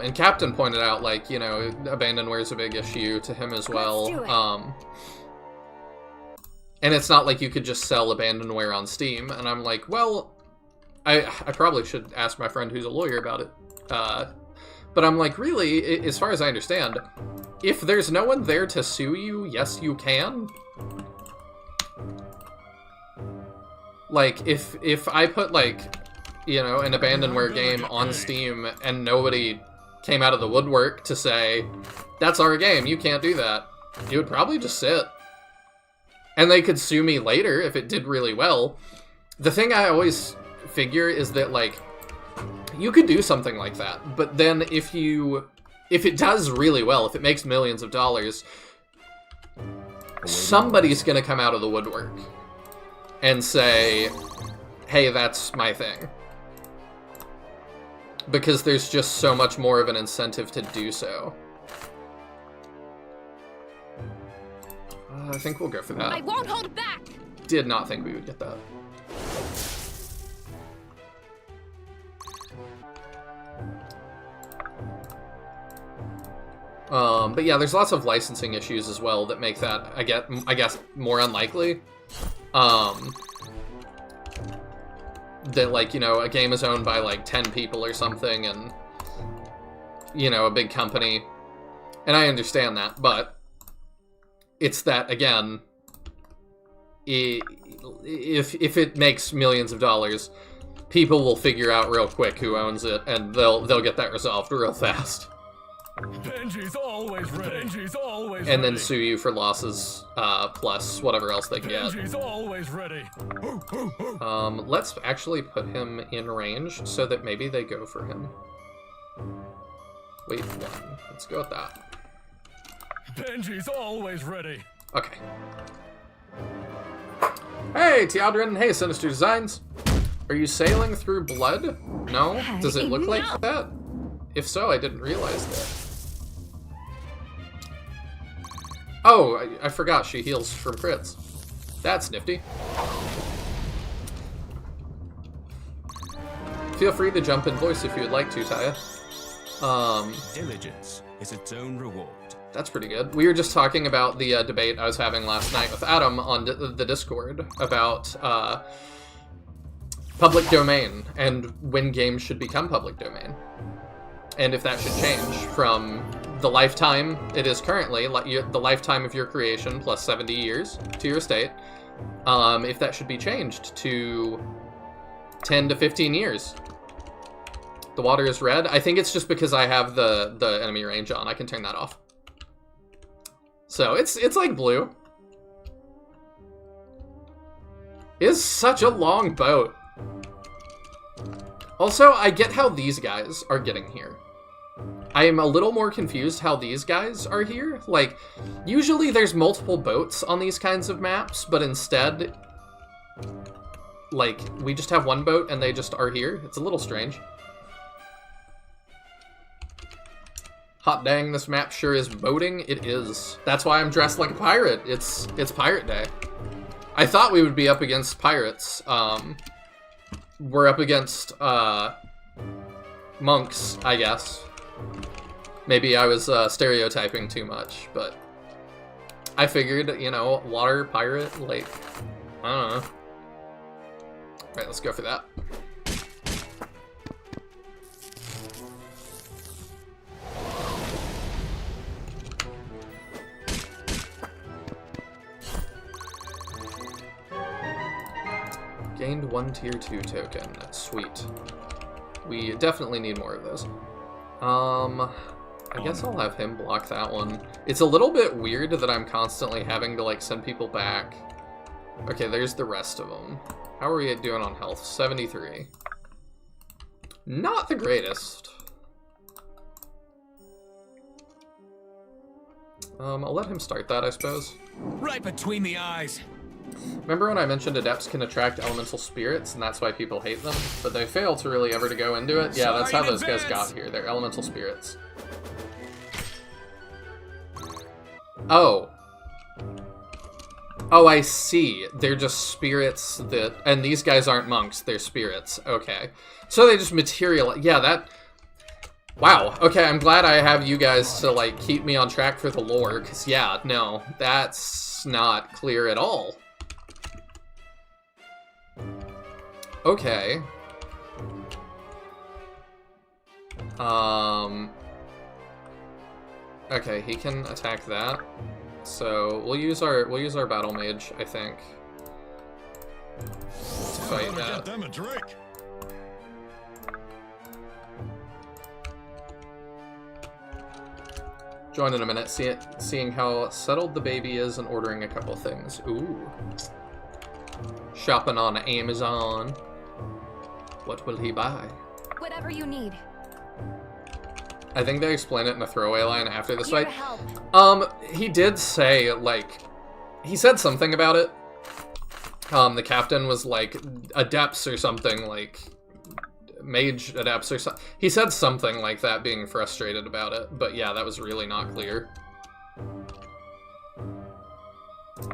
And Captain pointed out, like, you know, abandonware is a big issue to him as well. Let's do it. And it's not like you could just sell abandonware on Steam. And I'm like, well, I probably should ask my friend who's a lawyer about it. But I'm like, really, as far as I understand, if there's no one there to sue you, yes, you can. Like, if I put, like, you know, an abandonware game on Steam and nobody came out of the woodwork to say, that's our game, you can't do that, it would probably just sit. And they could sue me later if it did really well. The thing I always figure is that, like, you could do something like that, but then if it does really well, if it makes millions of dollars, somebody's gonna come out of the woodwork and say, hey, that's my thing. Because there's just so much more of an incentive to do so. I think we'll go for that. I won't hold back. Did not think we would get that. But yeah, there's lots of licensing issues as well that make that, I guess, more unlikely. That, like, you know, a game is owned by, like, 10 people or something, and, you know, a big company. And I understand that, but it's that, again, if it makes millions of dollars, people will figure out real quick who owns it, and they'll get that resolved real fast. Benji's always ready. Benji's always And then ready. sue you for losses, plus whatever else they can get. Benji's always ready. Let's actually put him in range so that maybe they go for him. Wait, one. Let's go with that. Benji's always ready. Okay. Hey, Teodrin. Hey, Sinister Designs. Are you sailing through blood? No? Does it look like that? If so, I didn't realize that. Oh, I forgot she heals from crits. That's nifty. Feel free to jump in voice if you would like to, Taya. Diligence is its own reward. That's pretty good. We were just talking about the debate I was having last night with Adam on the Discord about public domain and when games should become public domain. And if that should change from the lifetime it is currently, the lifetime of your creation plus 70 years to your estate, if that should be changed to 10 to 15 years. The water is red. I think it's just because I have the enemy range on. I can turn that off. So it's like blue. It's such a long boat. Also, I get how these guys are getting here. I am a little more confused how these guys are here. Like, usually there's multiple boats on these kinds of maps, but instead, like, we just have one boat and they just are here. It's a little strange. Hot dang, this map sure is boating. It is. That's why I'm dressed like a pirate. It's pirate day. I thought we would be up against pirates. We're up against monks, I guess. Maybe I was stereotyping too much, but I figured, you know, water pirate, like, I don't know. Alright, let's go for that. Gained 1 tier 2 token. Sweet. We definitely need more of those. I guess I'll have him block that one. It's a little bit weird that I'm constantly having to, like, send people back. Okay, there's the rest of them. How are we doing on health? 73. Not the greatest. I'll let him start that, I suppose. Right between the eyes. Remember when I mentioned adepts can attract elemental spirits, and that's why people hate them? But they fail to really ever to go into it? Yeah, that's how those guys got here. They're elemental spirits. Oh. Oh, I see. They're just spirits that... And these guys aren't monks, they're spirits. Okay. So they just materialize... Yeah, that... Wow. Okay, I'm glad I have you guys to, like, keep me on track for the lore, because, yeah, no, that's not clear at all. Okay. Okay, he can attack that. So we'll use our battle mage, I think. To fight that. Get them a drink. Join in a minute, seeing how settled the baby is and ordering a couple things. Ooh. Shopping on Amazon. What will he buy? Whatever you need. I think they explain it in a throwaway line after this Here fight. to help. He did say, like, he said something about it. The captain was like, adepts or something, like, mage adepts or something. He said something like that, being frustrated about it. But yeah, that was really not clear.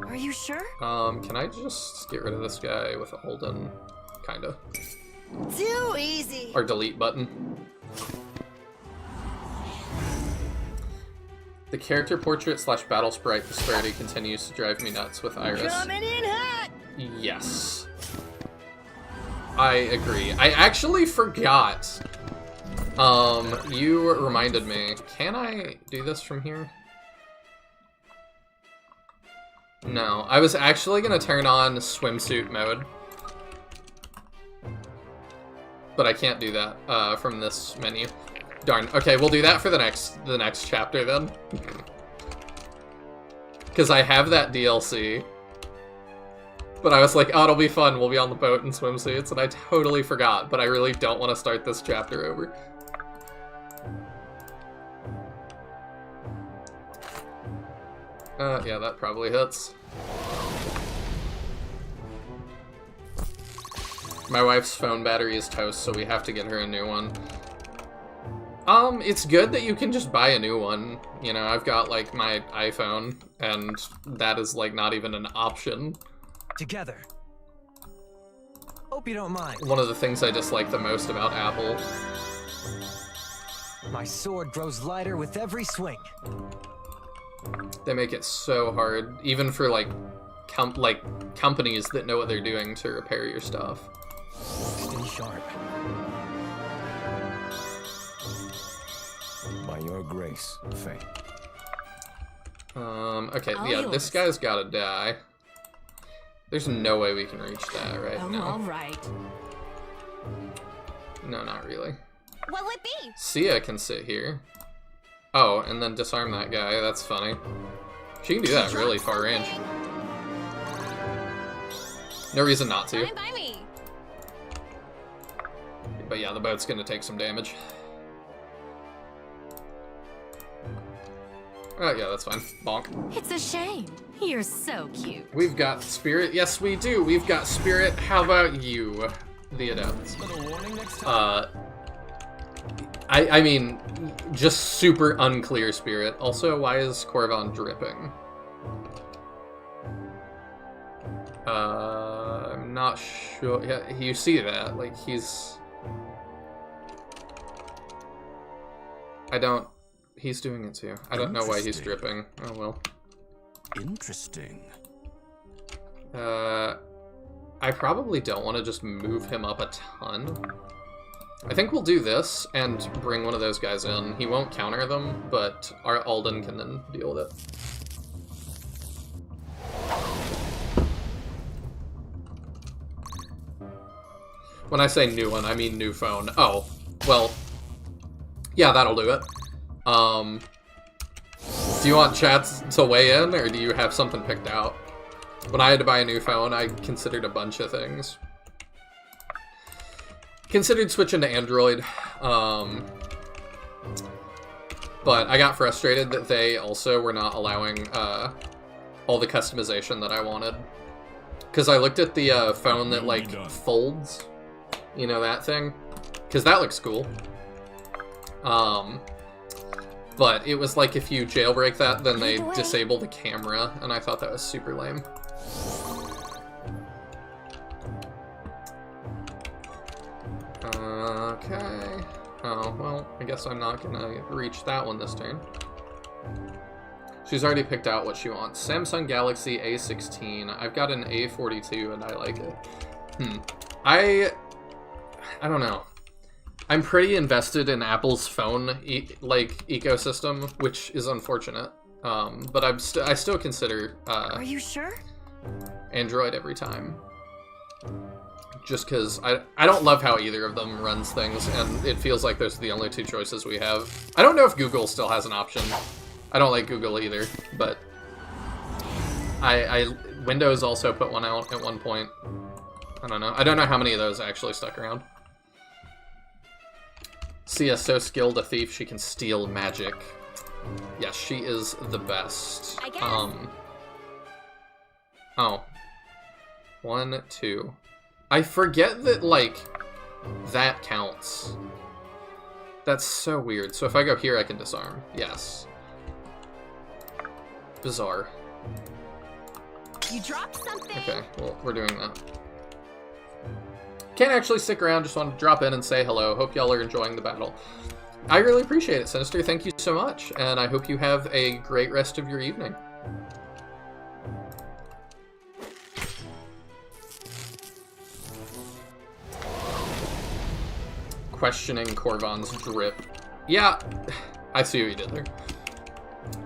Are you sure? Can I just get rid of this guy with a hold-in? Kinda. Too easy. Or delete button. The character portrait / battle sprite disparity continues to drive me nuts with Iris. Coming in hot. Yes. I agree. I actually forgot. You reminded me. Can I do this from here? No. I was actually gonna turn on swimsuit mode. But I can't do that from this menu. Darn. Okay, we'll do that for the next chapter then. Because I have that DLC. But I was like, oh, it'll be fun. We'll be on the boat in swimsuits, and I totally forgot. But I really don't want to start this chapter over. Yeah, that probably hits. My wife's phone battery is toast, so we have to get her a new one. It's good that you can just buy a new one. You know, I've got, like, my iPhone, and that is, like, not even an option. Together. Hope you don't mind. One of the things I dislike the most about Apple. My sword grows lighter with every swing. They make it so hard, even for like companies that know what they're doing to repair your stuff. Stay sharp. By your grace, Faye. Okay, All yeah, yours. this guy's gotta die. There's no way we can reach that right Oh, now. all right. No, not really. What'll it be? Sia can sit here. Oh, and then disarm that guy. That's funny. She can do that really far range. No reason not to. Fine by me. But yeah, the boat's gonna take some damage. Oh, yeah, that's fine. Bonk. It's a shame. You're so cute. We've got Spirit. Yes, we do. We've got Spirit. How about you, the Adept? Little warning next time. I mean, just super unclear Spirit. Also, why is Korvan dripping? I'm not sure. Yeah, you see that? Like, he's... He's doing it too. I don't know why he's dripping. Oh well. Interesting. I probably don't want to just move him up a ton. I think we'll do this and bring one of those guys in. He won't counter them, but our Alden can then deal with it. When I say new one, I mean new phone. Oh, well, yeah, that'll do it. Do you want chats to weigh in, or do you have something picked out? When I had to buy a new phone, I considered a bunch of things. Considered switching to Android, but I got frustrated that they also were not allowing all the customization that I wanted. Because I looked at the phone that, like, folds, you know, that thing? Because that looks cool. But it was like if you jailbreak that, then they disable the camera, and I thought that was super lame. Okay. Oh, well, I guess I'm not gonna reach that one this turn. She's already picked out what she wants. Samsung Galaxy A16. I've got an A42, and I like it. I don't know. I'm pretty invested in Apple's phone ecosystem, which is unfortunate. But I still consider Are you sure? Android every time. Just because I don't love how either of them runs things, and it feels like those are the only two choices we have. I don't know if Google still has an option. I don't like Google either, but Windows also put one out at one point. I don't know. I don't know how many of those actually stuck around. Sia's so skilled a thief, she can steal magic. Yes, she is the best. I guess. Oh. 1, 2. I forget that, like, that counts. That's so weird. So if I go here, I can disarm. Yes. Bizarre. You dropped something. Okay, well, we're doing that. Can't actually stick around, just wanted to drop in and say hello. Hope y'all are enjoying the battle. I really appreciate it, Sinister. Thank you so much, and I hope you have a great rest of your evening. Questioning Korvan's drip. Yeah, I see what you did there.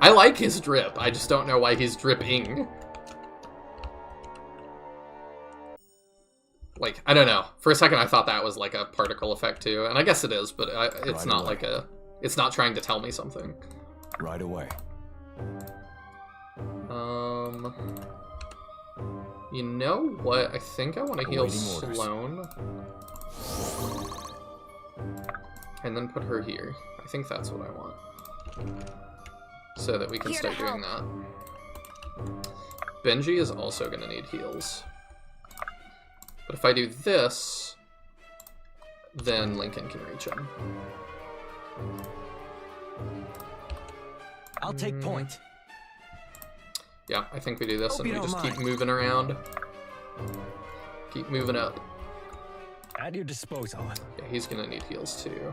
I like his drip, I just don't know why he's dripping. Like, I don't know. For a second, I thought that was like a particle effect too, and I guess it is, but it's not like a... It's not trying to tell me something. Right away. You know what? I think I want to heal Sloane. And then put her here. I think that's what I want. So that we can start doing that. Benji is also going to need heals. But if I do this, then Lincoln can reach him. I'll take point. Yeah, I think we do this Hope and you we don't just keep mind. moving around. Keep moving up. At your disposal. Yeah, he's gonna need heals too.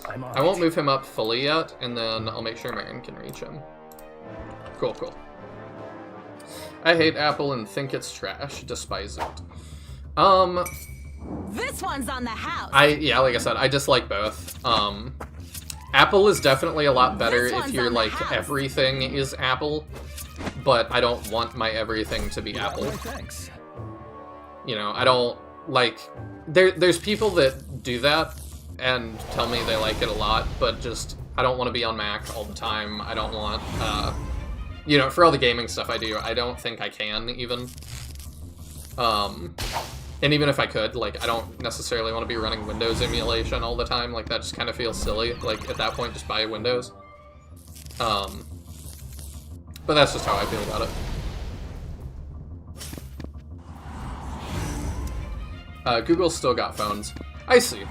I'm on I won't it. move him up fully yet, and then I'll make sure Marin can reach him. Cool, cool. I hate Apple and think it's trash. Despise it. This one's on the house. Yeah, like I said, I dislike both. Apple is definitely a lot better This if one's you're on the like house. everything is Apple, but I don't want my everything to be Apple. Well, thanks. You know, I don't like. There's people that do that and tell me they like it a lot, but just I don't want to be on Mac all the time. I don't want, you know, for all the gaming stuff I do, I don't think I can even. And even if I could, like, I don't necessarily want to be running Windows emulation all the time. Like, that just kind of feels silly. Like, at that point, just buy Windows. But that's just how I feel about it. Google's still got phones. I see.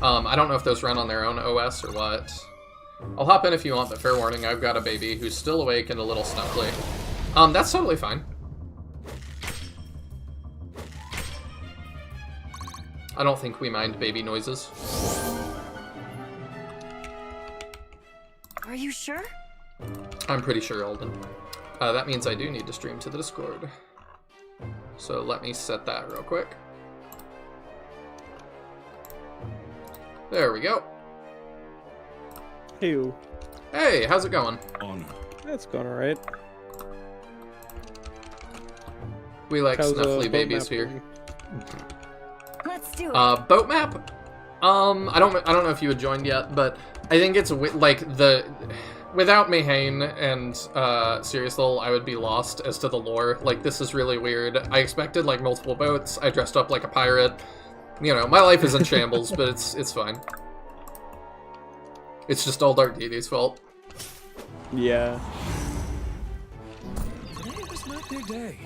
I don't know if those run on their own OS or what. I'll hop in if you want, but fair warning, I've got a baby who's still awake and a little snuffly. That's totally fine. I don't think we mind baby noises. Are you sure? I'm pretty sure, Alden. That means I do need to stream to the Discord. So let me set that real quick. There we go. Ew. Hey, how's it going? That's going alright. We like How's, snuffly boat babies map here. going? Let's do it. Boat map? I don't know if you had joined yet, but I think it's without Mayhane and Serious Lil, I would be lost as to the lore. Like, this is really weird. I expected like multiple boats. I dressed up like a pirate. You know, my life is in shambles, but it's fine. It's just all Dark Deity's fault. Yeah. Today was my big day.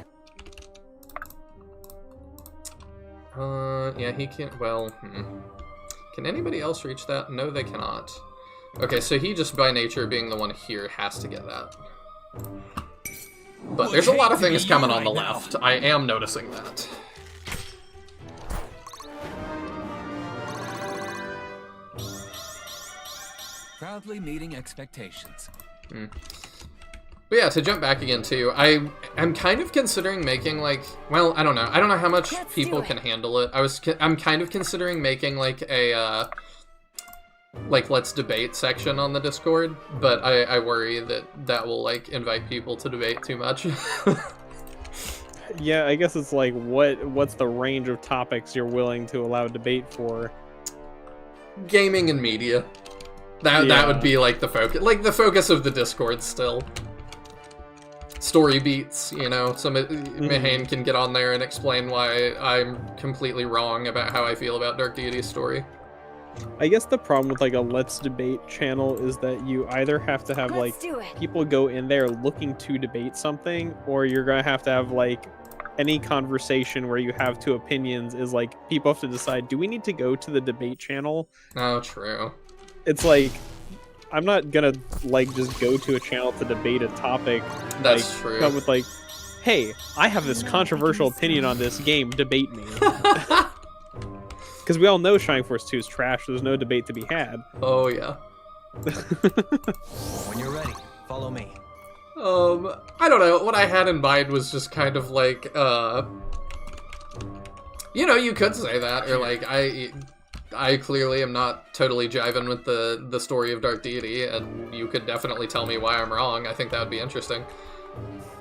Yeah, he can't, well, Can anybody else reach that? No, they cannot. Okay, so he just by nature being the one here has to get that. But there's a lot of things coming on the left. I am noticing that. Proudly meeting expectations. But yeah, to jump back again too, I'm kind of considering making like, well, I don't know how much Let's people do it. can handle it. I'm kind of considering making like a like let's debate section on the Discord, but I worry that will like invite people to debate too much. Yeah, I guess it's like, what's the range of topics you're willing to allow debate for? Gaming and media. That would be like the focus of the Discord still. Story beats, you know, so Mayhane can get on there and explain why I'm completely wrong about how I feel about Dark Deity's story. I guess the problem with like a Let's Debate channel is that you either have to have like Let's do it. people go in there looking to debate something, or you're gonna have like any conversation where you have two opinions is like people have to decide, do we need to go to the debate channel? Oh, true. It's like, I'm not gonna like just go to a channel to debate a topic. That's like, true. Come with like, hey, I have this controversial opinion on this game, debate me. Because we all know Shining Force 2 is trash, there's no debate to be had. Oh, yeah. When you're ready, follow me. I don't know. What I had in mind was just kind of like, you know, you could say that, or like, I clearly am not totally jiving with the story of Dark Deity, and you could definitely tell me why I'm wrong. I think that would be interesting.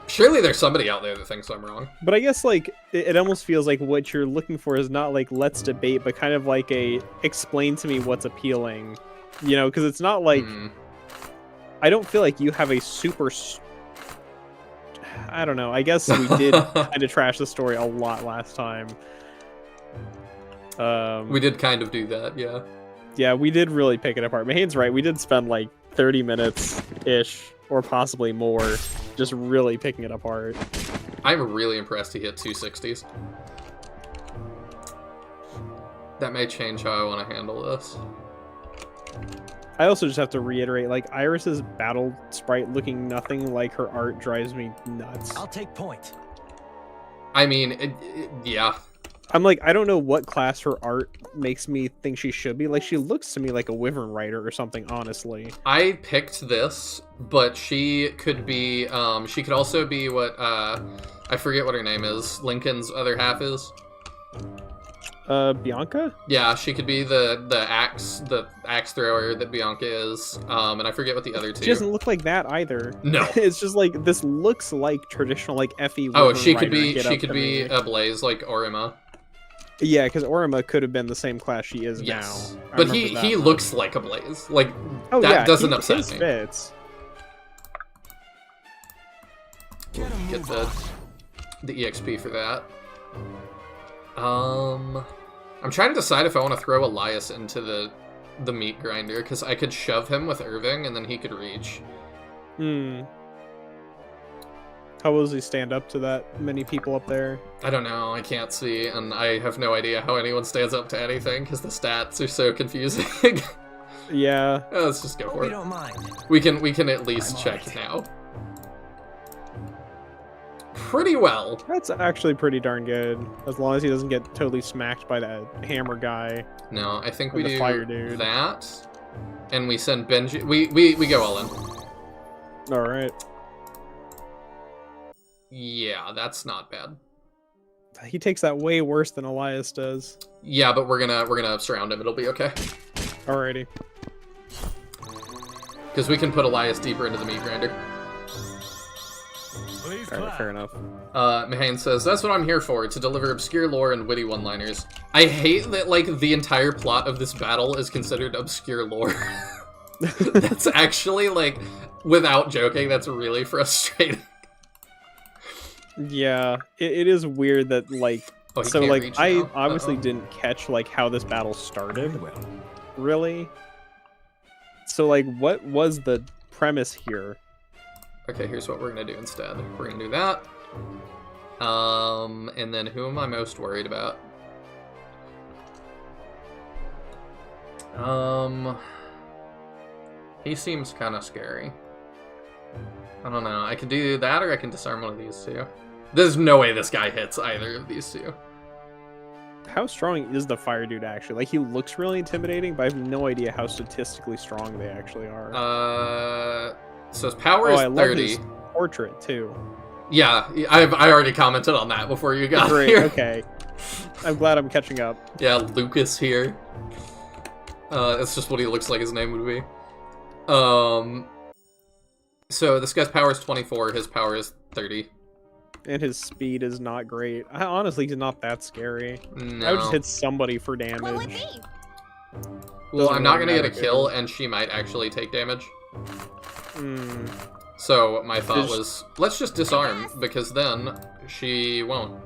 Surely there's somebody out there that thinks I'm wrong. But I guess like it almost feels like what you're looking for is not like let's debate, but kind of like a explain to me what's appealing, you know? Because it's not like I don't feel like you have a super. I don't know. I guess we did kind of trash the story a lot last time. We did kind of do that, yeah. Yeah, we did really pick it apart. Mahane's right. We did spend like 30 minutes ish, or possibly more, just really picking it apart. I'm really impressed he hit 260s. That may change how I want to handle this. I also just have to reiterate, like, Iris's battle sprite looking nothing like her art drives me nuts. I'll take point. I mean, yeah. I'm like, I don't know what class her art makes me think she should be. Like, she looks to me like a Wyvern Rider or something, honestly. I picked this, but she could be, she could also be what, I forget what her name is. Lincoln's other half is. Bianca? Yeah, she could be the axe thrower that Bianca is. And I forget what the other two. She doesn't look like that either. No. It's just like, this looks like traditional, like, Effie Oh, Wyvern she could Rider be get up to me. a Blaze like Orima. Yeah, because Orima could have been the same class she is Yes. now. I But remember that he much. looks like a Blaze. Like, Oh, that yeah, doesn't his upset me. fits. Get the EXP for that. I'm trying to decide if I want to throw Elias into the meat grinder, because I could shove him with Irving and then he could reach. How will he stand up to that many people up there? I don't know, I can't see, and I have no idea how anyone stands up to anything, because the stats are so confusing. Yeah. Let's just go for We it. don't mind. We can at least I'm check alright. now. Pretty well. That's actually pretty darn good. As long as he doesn't get totally smacked by that hammer guy. No, I think Or we the do fire dude. that, and we send Benji. We go all in. Alright. Yeah, that's not bad. He takes that way worse than Elias does. Yeah, but we're gonna surround him. It'll be okay. Alrighty. Because we can put Elias deeper into the meat grinder. Please Alright, clap. fair enough. Mahane says, that's what I'm here for, to deliver obscure lore and witty one-liners. I hate that, like, the entire plot of this battle is considered obscure lore. That's actually, like, without joking, that's really frustrating. Yeah, it is weird that, like... Oh, he so, can't like, reach I now? obviously Uh-oh. didn't catch, like, how this battle started. Very well. Really? So, like, what was the premise here? Okay, here's what we're gonna do instead. We're gonna do that. And then who am I most worried about? He seems kind of scary. I don't know. I can do that, or I can disarm one of these two. There's no way this guy hits either of these two. How strong is the fire dude, actually? Like, he looks really intimidating, but I have no idea how statistically strong they actually are. So his power Oh, is I love 30. his portrait, too. Yeah, I already commented on that before you got Great, here. okay. I'm glad I'm catching up. Yeah, Lucas here. That's just what he looks like his name would be. So this guy's power is 24, his power is 30. And his speed is not great. Honestly, he's not that scary. No. I would just hit somebody for What would damage. be? Well, I'm not really gonna get a matter, kill, and she might actually take damage. Hmm. So my thought Is- was, let's just disarm, because then she won't.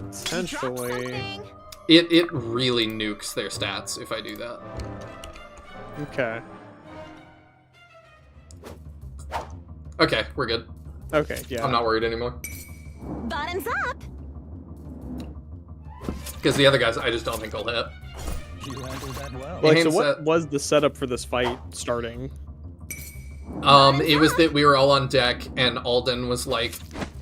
Essentially. It really nukes their stats if I do that. Okay. Okay, we're good. Okay, yeah. I'm not worried anymore. Bottoms up. Because the other guys, I just don't think will hit. You handled that well. Like, so Hands what up. was the setup for this fight starting? It was that we were all on deck, and Alden was like,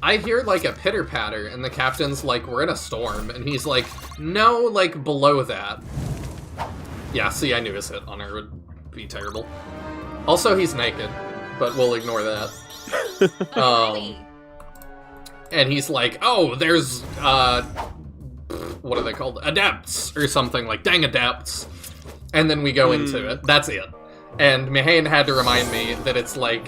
I hear, like, a pitter-patter, and the captain's like, we're in a storm, and he's like, no, like, below that. Yeah, see, I knew his hit on her would be terrible. Also, he's naked, but we'll ignore that. And he's like, oh, there's, what are they called? Adepts, or something, like, dang adepts. And then we go into it. That's it. And Mahane had to remind me that it's like,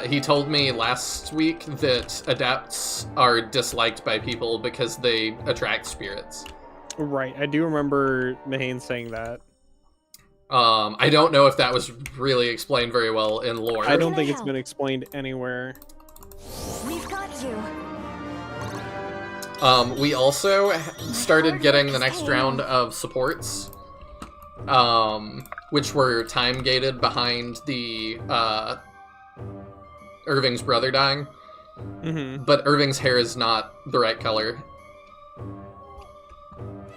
he told me last week that adepts are disliked by people because they attract spirits. Right, I do remember Mahane saying that. I don't know if that was really explained very well in lore. I don't Can I think it's help? been explained anywhere. We've got you. We also started getting the next round of supports, which were time gated behind the Irving's brother dying. Mm-hmm. But Irving's hair is not the right color.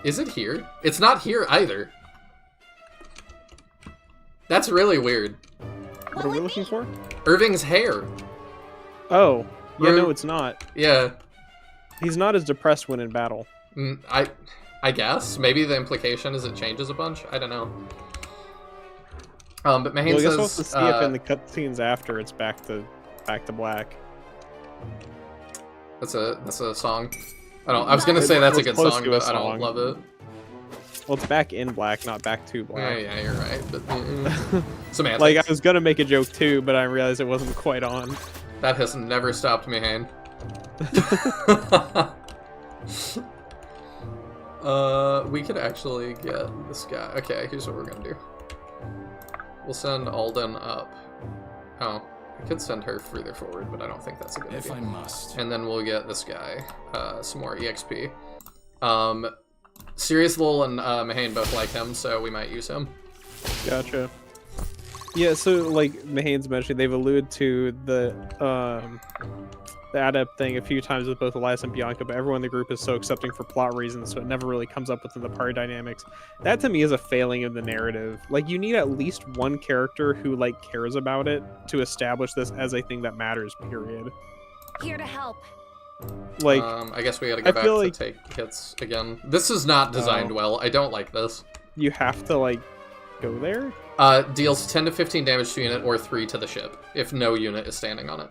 Is it here? It's not here either. That's really weird. What are we looking for? Irving's hair. Oh, yeah, Or- no, it's not. Yeah. He's not as depressed when in battle. I guess. Maybe the implication is it changes a bunch. I don't know. But Mahane Well, I guess says... we'll have to see if in the cutscenes after it's back to black. That's a song. I was gonna say that's a good close song, to a but I don't song. love it. Well, it's back in black, not back to Yeah, black. yeah, you're right. But semantics. Like, I was gonna make a joke too, but I realized it wasn't quite on. That has never stopped me, Hane. We could actually get this guy. Okay, here's what we're gonna do. We'll send Alden up. Oh, I could send her further forward, but I don't think that's a good If idea. I must. And then we'll get this guy some more EXP. Sirius Lul and Mahane both like him, so we might use him. Gotcha. Yeah, so like Mahane's mentioned, they've alluded to the adept thing a few times with both Elias and Bianca, but everyone in the group is so accepting for plot reasons, so it never really comes up within the party dynamics. That to me is a failing of the narrative. Like, you need at least one character who like cares about it to establish this as a thing that matters, period. Here to help. Like, I guess we gotta go I back feel to like- take hits again. This is not designed well. I don't like this. you have to like go there? Deals 10 to 15 damage to unit or 3 to the ship if no unit is standing on it.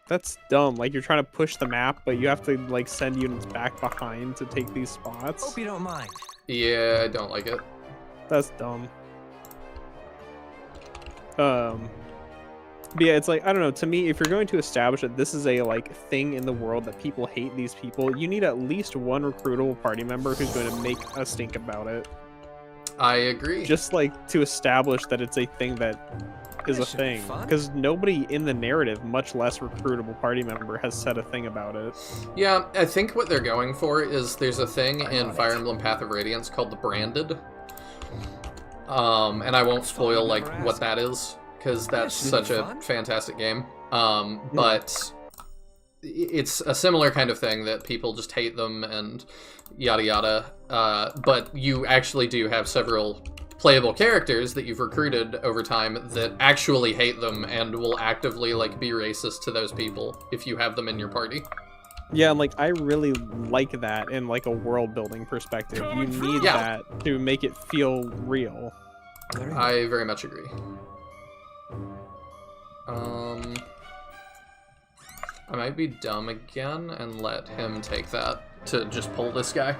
That's dumb. Like, you're trying to push the map, but you have to like send units back behind to take these spots. Hope you don't mind. Yeah, I don't like it. That's dumb. But yeah, it's like, I don't know, to me, if you're going to establish that this is a like thing in the world that people hate these people, you need at least one recruitable party member who's going to make a stink about it. I agree. Just like to establish that it's a thing that is a This should be thing. fun. Because nobody in the narrative, much less recruitable party member, has said a thing about it. Yeah, I think what they're going for is there's a thing in on Fire it. Emblem Path of Radiance called the Branded. And I won't spoil like never what asked. that is because that's should be such a fun. fantastic game. But it's a similar kind of thing that people just hate them and yada yada. But you actually do have several playable characters that you've recruited over time that actually hate them and will actively like be racist to those people if you have them in your party. Yeah, and like I really like that in like a world building perspective. You need Yeah. that to make it feel real. I very much agree. I might be dumb again and let him take that to just pull this guy.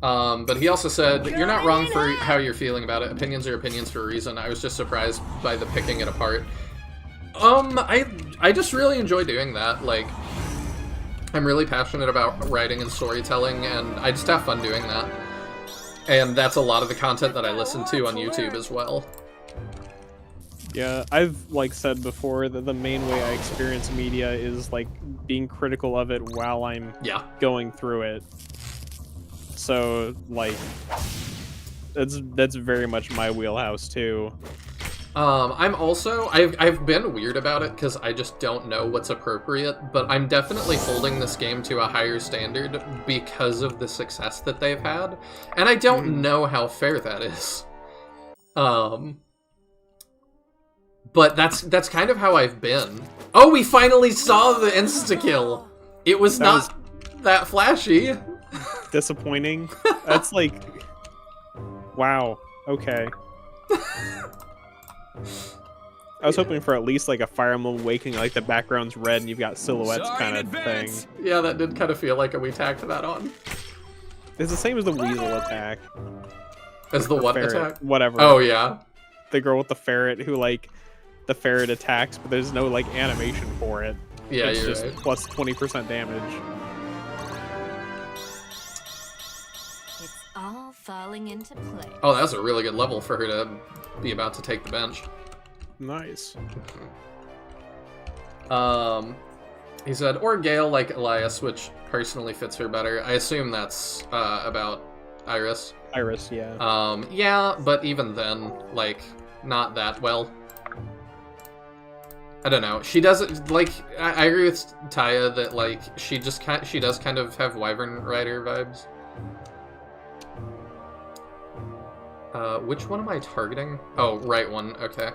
But he also said, you're not wrong for how you're feeling about it. Opinions are opinions for a reason. I was just surprised by the picking it apart. I just really enjoy doing that. Like, I'm really passionate about writing and storytelling, and I just have fun doing that. And that's a lot of the content that I listen to on YouTube as well. Yeah, I've like said before that the main way I experience media is like being critical of it while I'm Yeah. going through it. So like that's very much my wheelhouse too. I'm also, I've been weird about it because I just don't know what's appropriate, but I'm definitely holding this game to a higher standard because of the success that they've had, and I don't know how fair that is. But that's kind of how I've been. Oh, we finally saw the insta-kill! It was not that flashy. Disappointing. That's like wow. Okay. I was hoping for at least like a Fire Emblem Awakening, like the background's red and you've got silhouettes Sorry kind in of thing. advance. Yeah, that did kind of feel like we tacked that on. It's the same as the weasel attack. As the what Ferret, attack? whatever. Oh, yeah. The girl with the ferret who like the ferret attacks, but there's no like animation for it. Yeah, it's you're just right. plus 20% damage. It's all falling into place. Oh, that was a really good level for her to be about to take the bench. Nice. He said, or Gale like Elias, which personally fits her better. I assume that's about Iris. Iris, yeah. Yeah, but even then, like, not that well. I don't know. She doesn't, like, I agree with Taya that, like, she does kind of have Wyvern Rider vibes. Which one am I targeting? Oh, right one, okay.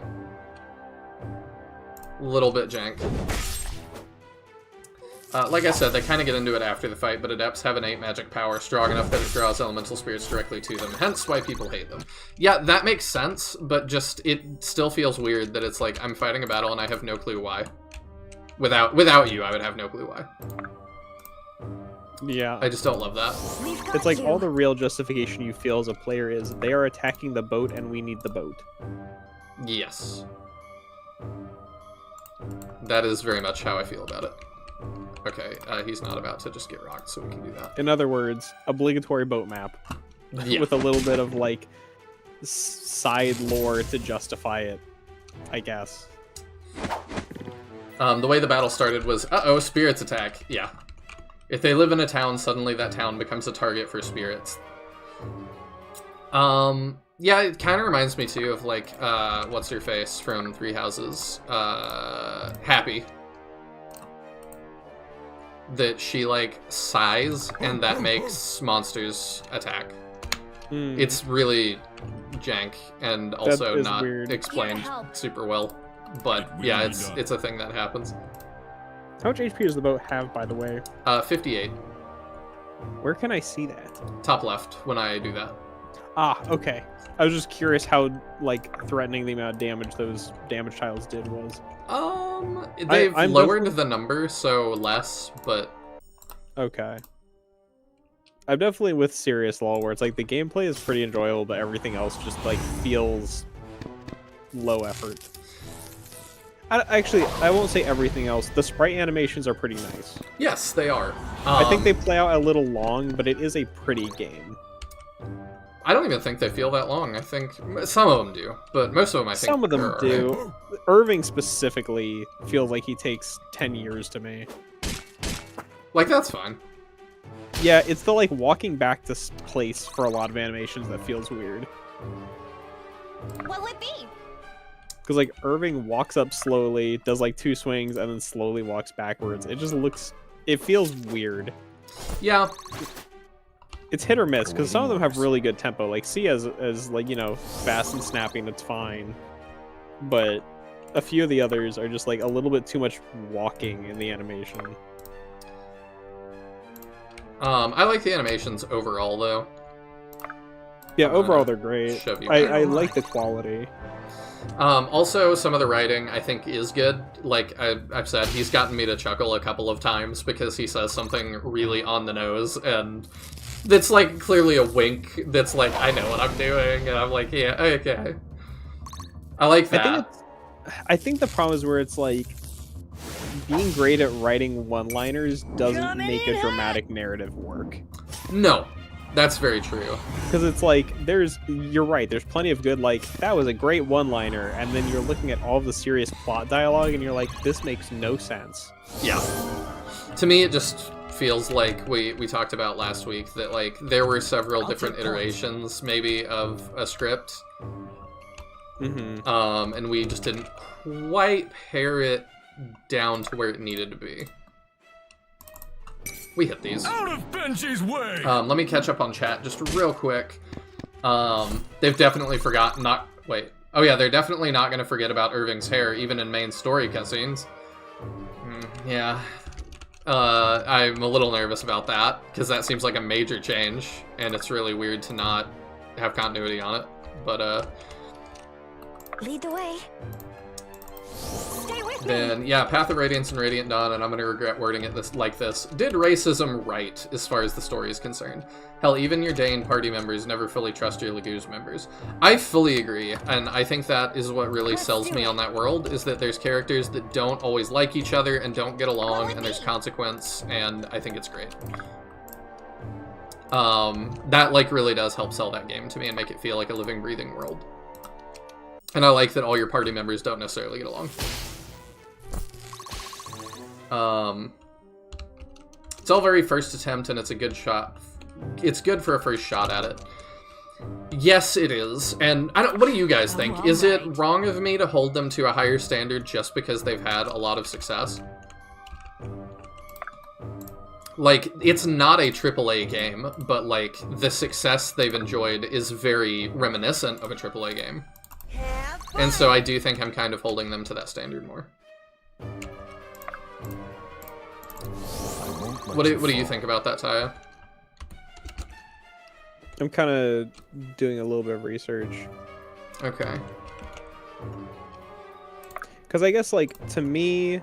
Little bit jank. Like I said, they kind of get into it after the fight, but adepts have innate magic power strong enough that it draws elemental spirits directly to them, hence why people hate them. Yeah, that makes sense, but just, it still feels weird that it's like, I'm fighting a battle and I have no clue why. Without you, I would have no clue why. Yeah. I just don't love that. We've got It's like you. all the real justification you feel as a player is they are attacking the boat and we need the boat. Yes. That is very much how I feel about it. Okay, he's not about to just get rocked, so we can do that. In other words, obligatory boat map. Yeah. With a little bit of, like, side lore to justify it, I guess. The way the battle started was, uh-oh, spirits attack. Yeah. If they live in a town, suddenly that town becomes a target for spirits. Yeah, it kind of reminds me, too, of, like, what's-her-face from Three Houses? Happy. That she, like, sighs, and that makes monsters attack. It's really jank, and also is not weird. explained Here to help. super well. But, yeah, it's a thing that happens. How much HP does the boat have, by the way? 58. Where can I see that? Top left, when I do that. Ah, okay. I was just curious how, like, threatening the amount of damage those damage tiles did was. They've I'm lowered the number, so less, but... Okay. I'm definitely with Serious Law, where it's like the gameplay is pretty enjoyable, but everything else just, like, feels low effort. Actually, I won't say everything else. The sprite animations are pretty nice. Yes, they are. I think they play out a little long, but it is a pretty game. I don't even think they feel that long. I think some of them do, but most of them I think Some of them are do. alright. Irving specifically feels like he takes 10 years to me. Like, that's fine. Yeah, it's the, like, walking back to place for a lot of animations that feels weird. What'll it be? Because, like, Irving walks up slowly, does, like, 2 swings, and then slowly walks backwards. It just looks... It feels weird. Yeah, It's hit or miss, because some of them have really good tempo. Like, C as like, you know, fast and snapping, that's fine. But a few of the others are just, like, a little bit too much walking in the animation. I like the animations overall, though. Yeah, I'm overall gonna they're great. shove you I back. like the quality. Also, some of the writing, I think, is good. Like I've said, he's gotten me to chuckle a couple of times because he says something really on the nose, and that's, like, clearly a wink that's like, I know what I'm doing, and I'm like, yeah, okay. I like that. I think the problem is where it's like being great at writing one-liners doesn't make a dramatic narrative work. No, that's very true. Because it's like you're right. There's plenty of good, like, that was a great one-liner, and then you're looking at all of the serious plot dialogue, and you're like, this makes no sense. Yeah. To me, it just feels like we talked about last week that, like, there were several different iterations, maybe, of a script. Mm-hmm. And we just didn't quite pare it down to where it needed to be. We hit these. Out of Benji's way! Let me catch up on chat just real quick. They've definitely forgotten Oh yeah, they're definitely not going to forget about Irving's hair, even in main story cutscenes. Yeah. I'm a little nervous about that, because that seems like a major change, and it's really weird to not have continuity on it. But, Lead the way. Stay with me. then, yeah, Path of Radiance and Radiant Dawn, and I'm gonna regret wording it like this. Did racism right, as far as the story is concerned. Hell, even your Dane party members never fully trust your Laguz members. I fully agree, and I think that is what really sells me on that world, is that there's characters that don't always like each other and don't get along, and there's consequence, and I think it's great. That, like, really does help sell that game to me and make it feel like a living, breathing world. And I like that all your party members don't necessarily get along. It's all very first attempt, and it's a good shot. It's good for a first shot at it. Yes, it is. And what do you guys think? Is it wrong of me to hold them to a higher standard just because they've had a lot of success? Like, it's not a AAA game, but, like, the success they've enjoyed is very reminiscent of a AAA game. And so I do think I'm kind of holding them to that standard more. What do you think about that, Taya? I'm kind of doing a little bit of research. Okay. Because I guess, like, to me,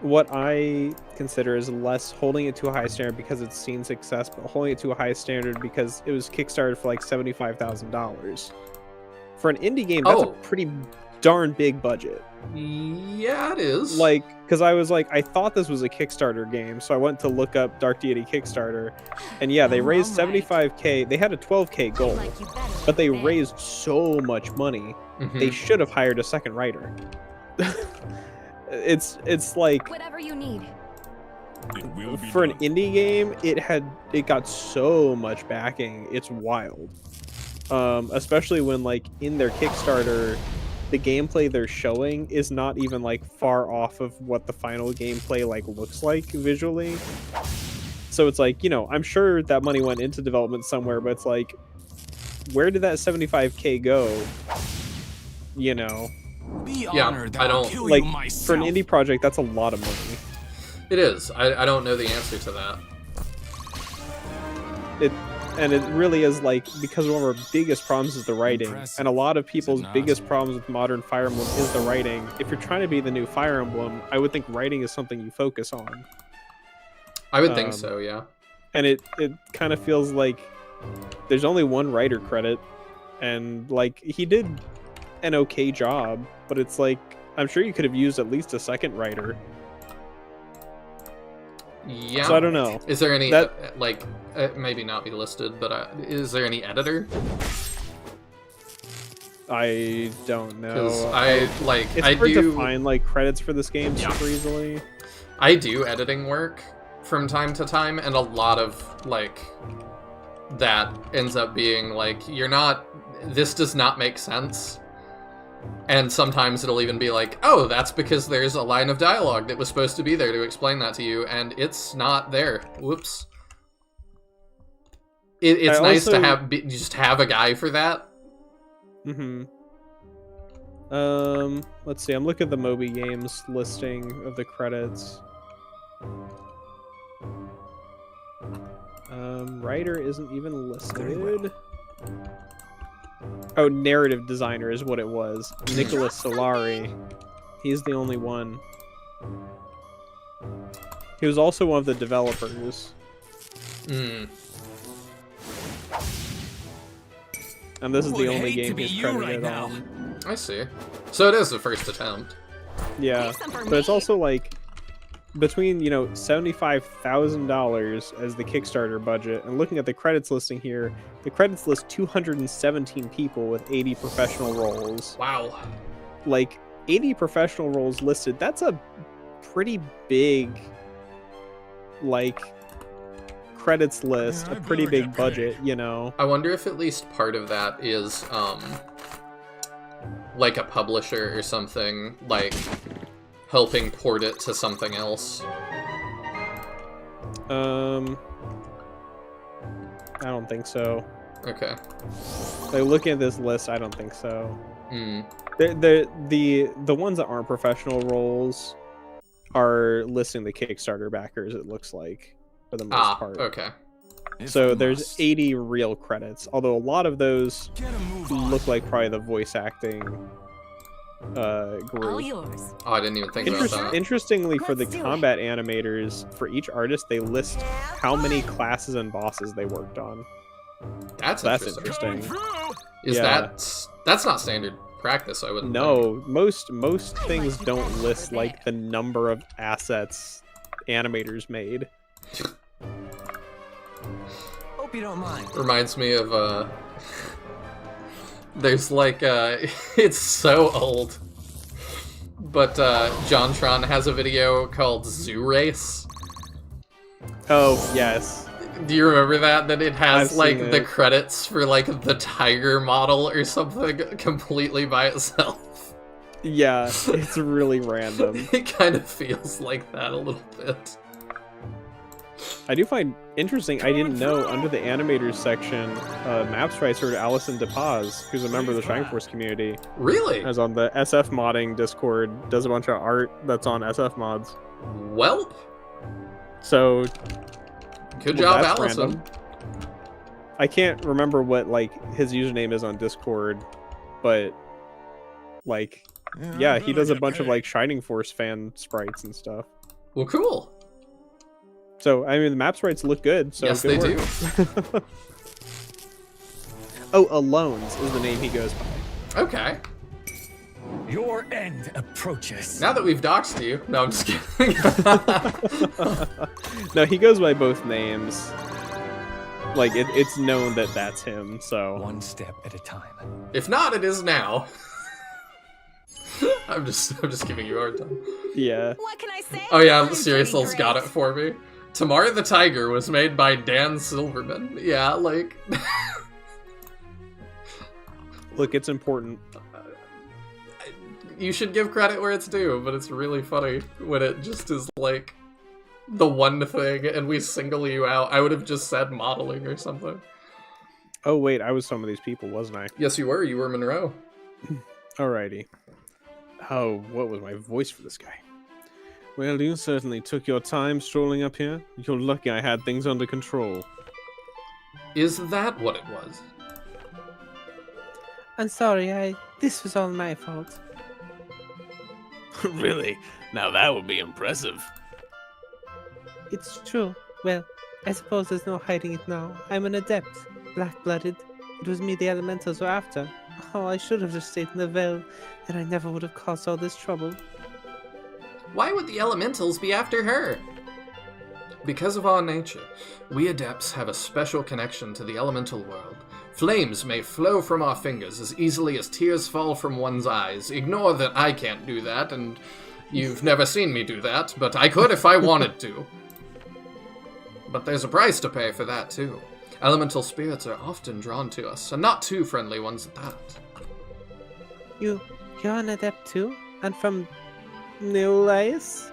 what I consider is less holding it to a high standard because it's seen success, but holding it to a high standard because it was kickstarted for like $75,000. For an indie game, that's a pretty darn big budget. Yeah, it is. Like, because I was like, I thought this was a Kickstarter game, so I went to look up Dark Deity Kickstarter, and yeah, they raised $75K. They had a $12K goal, but they raised so much money. They should have hired a second writer. It's like, Whatever you need. for an indie game, it got so much backing. It's wild. Especially when, like, in their Kickstarter, the gameplay they're showing is not even like far off of what the final gameplay like looks like visually. So it's like, you know, I'm sure that money went into development somewhere, but it's like, where did that $75K go? You know? Yeah, I don't like, for an indie project, that's a lot of money. It is. I don't know the answer to that. And it really is, like, because one of our biggest problems is the writing, and a lot of people's biggest problems with modern Fire Emblem is the writing. If you're trying to be the new Fire Emblem, I would think writing is something you focus on. I would think so, yeah. And it kind of feels like there's only one writer credit, and, like, he did an okay job, but it's like, I'm sure you could have used at least a second writer. Yeah. So I don't know. Is there any maybe not be listed, but is there any editor? I don't know. Because it's hard to find like credits for this game super easily. I do editing work from time to time, and a lot of like that ends up being like, this does not make sense. And sometimes it'll even be like, oh, that's because there's a line of dialogue that was supposed to be there to explain that to you, and it's not there. Whoops. It's nice to have a guy for that. Let's see. I'm looking at the Moby Games listing of the credits. Writer isn't even listed. Oh, narrative designer is what it was. Nicholas Solari. He's the only one. He was also one of the developers. And this is the only game he's credited on. I see. So it is the first attempt. Yeah, but it's also like between, you know, $75,000 as the Kickstarter budget, and looking at the credits listing here, the credits list 217 people with 80 professional roles. Wow. Like, 80 professional roles listed, that's a pretty big, like, credits list, a pretty big budget, you know? I wonder if at least part of that is, like a publisher or something, like, helping port it to something else. I don't think so. Okay. Like, looking at this list, I don't think so. The ones that aren't professional roles are listing the Kickstarter backers, it looks like, for the most part. Okay. So there's 80 real credits, although a lot of those look like probably the voice acting group. All yours. Oh, I didn't even think about that. Interestingly, for the combat animators, for each artist, they list how many classes and bosses they worked on. That's interesting. Is Yeah. that's not standard practice, I wouldn't No, most things don't list like the number of assets animators made. Hope you don't mind. Reminds me of there's like it's so old, but JonTron has a video called Zoo Race. Oh yes. Do you remember that? That it has I've like seen the it. credits for like the tiger model or something completely by itself. Yeah, it's really random. It kind of feels like that a little bit. I do find interesting, I didn't know, under the animators section, Maps Writer Allison DePaz, who's a member of the Shining Force community, Really? is on the SF modding Discord, does a bunch of art that's on SF mods. Welp. So Good well, job, that's Allison. random. I can't remember what like his username is on Discord, but like yeah, he does a bunch of like Shining Force fan sprites and stuff. Well, cool. So I mean the map sprites look good, so Yes, good they work. do. Oh, Alones is the name he goes by. Okay. Your end approaches. Now that we've doxed you. No, I'm just kidding. No, he goes by both names. Like it's known that that's him. So One step at a time. If not, it is now. I'm just giving you a hard time. yeah. What can I say? Oh yeah, I'm Seriously's pretty got great. it for me. Tamara the Tiger was made by Dan Silverman. Yeah, like... Look, it's important. You should give credit where it's due, but it's really funny when it just is like the one thing and we single you out. I would have just said modeling or something. Oh wait, I was some of these people, wasn't I? Yes, you were. You were Monroe. Alrighty. Oh, what was my voice for this guy? Well, you certainly took your time strolling up here. You're lucky I had things under control. Is that what it was? I'm sorry, this was all my fault. Really? Now that would be impressive. It's true. Well, I suppose there's no hiding it now. I'm an adept. Black-blooded. It was me the elementals were after. Oh, I should have just stayed in the Vale. Then I never would have caused all this trouble. Why would the elementals be after her? Because of our nature, we adepts have a special connection to the elemental world. Flames may flow from our fingers as easily as tears fall from one's eyes. Ignore that I can't do that, and you've never seen me do that, but I could if I wanted to. But there's a price to pay for that, too. Elemental spirits are often drawn to us, and not too friendly ones at that. You're an adept too? And from New Lice?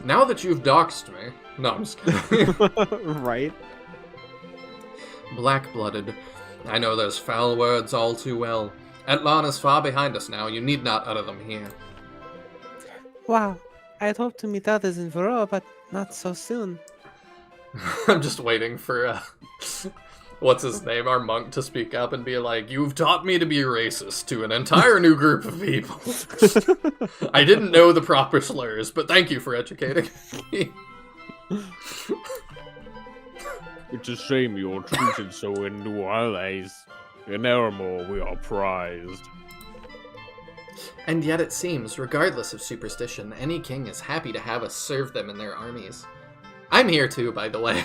Now that you've doxed me... No, I'm just kidding. Right? Black-blooded. I know those foul words all too well. Etlan is far behind us now. You need not utter them here. Wow. I had hoped to meet others in Varroa, but not so soon. I'm just waiting for, what's his name, our monk, to speak up and be like, "You've taught me to be racist to an entire new group of people. I didn't know the proper slurs, but thank you for educating me." It's a shame you're treated so in New Orleans. In Aramore, we are prized. And yet it seems, regardless of superstition, any king is happy to have us serve them in their armies. I'm here too, by the way.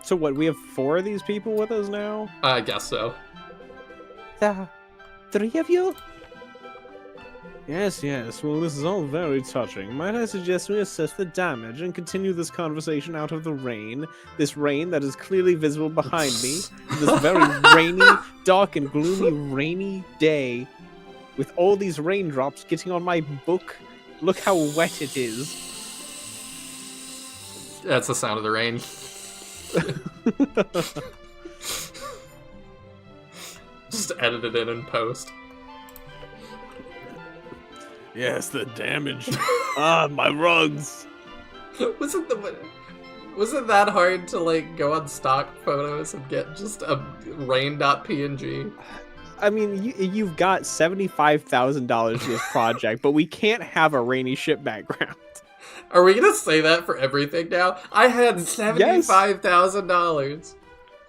So what, we have 4 of these people with us now? I guess so. The 3 of you? Yes, well this is all very touching. Might I suggest we assess the damage and continue this conversation out of the rain? This rain that is clearly visible behind me. This very rainy, dark and gloomy rainy day. With all these raindrops getting on my book. Look how wet it is. That's the sound of the rain. Just edit it in post. Yes, the damage. Ah, my rugs. Was it that hard to like go on stock photos and get just a rain.png? I mean, you've got $75,000 for this project, but we can't have a rainy ship background. Are we gonna say that for everything now? I had $75,000.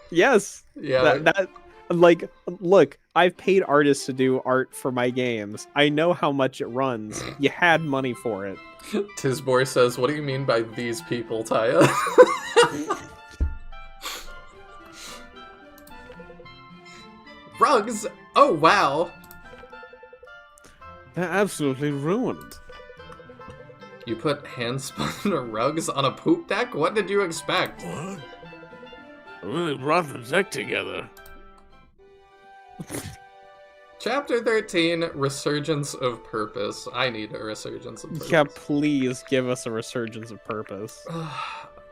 Yes. Yeah. That like, look, I've paid artists to do art for my games. I know how much it runs. You had money for it. Tisbor says, "What do you mean by these people, Taya?" Rugs? Oh, wow. They're absolutely ruined. You put hand-spun rugs on a poop deck? What did you expect? What? I really brought the deck together. Chapter 13, Resurgence of Purpose. I need a Resurgence of Purpose. Yeah, please give us a resurgence of purpose.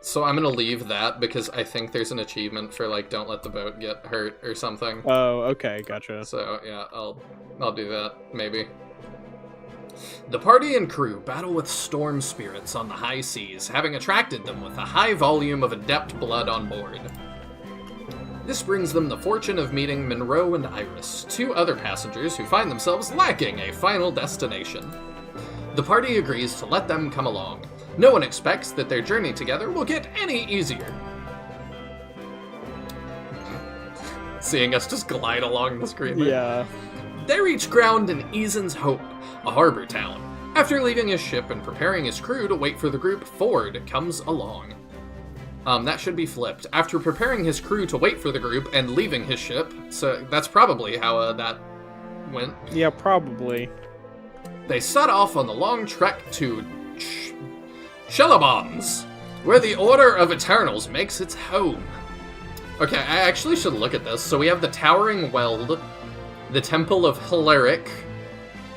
So I'm gonna leave that because I think there's an achievement for, like, don't let the boat get hurt or something. Oh, okay, gotcha. So, yeah, I'll do that, maybe. The party and crew battle with storm spirits on the high seas, having attracted them with a high volume of adept blood on board. This brings them the fortune of meeting Monroe and Iris, 2 other passengers who find themselves lacking a final destination. The party agrees to let them come along. No one expects that their journey together will get any easier. Seeing us just glide along the screen there. Yeah. They reach ground in Eason's Hope, a harbor town. After leaving his ship and preparing his crew to wait for the group, Ford comes along. That should be flipped. After preparing his crew to wait for the group and leaving his ship, so that's probably how that went. Yeah, probably. They set off on the long trek to Shelabons, where the Order of Eternals makes its home. Okay, I actually should look at this. So we have the Towering Weld, the Temple of Hilaric,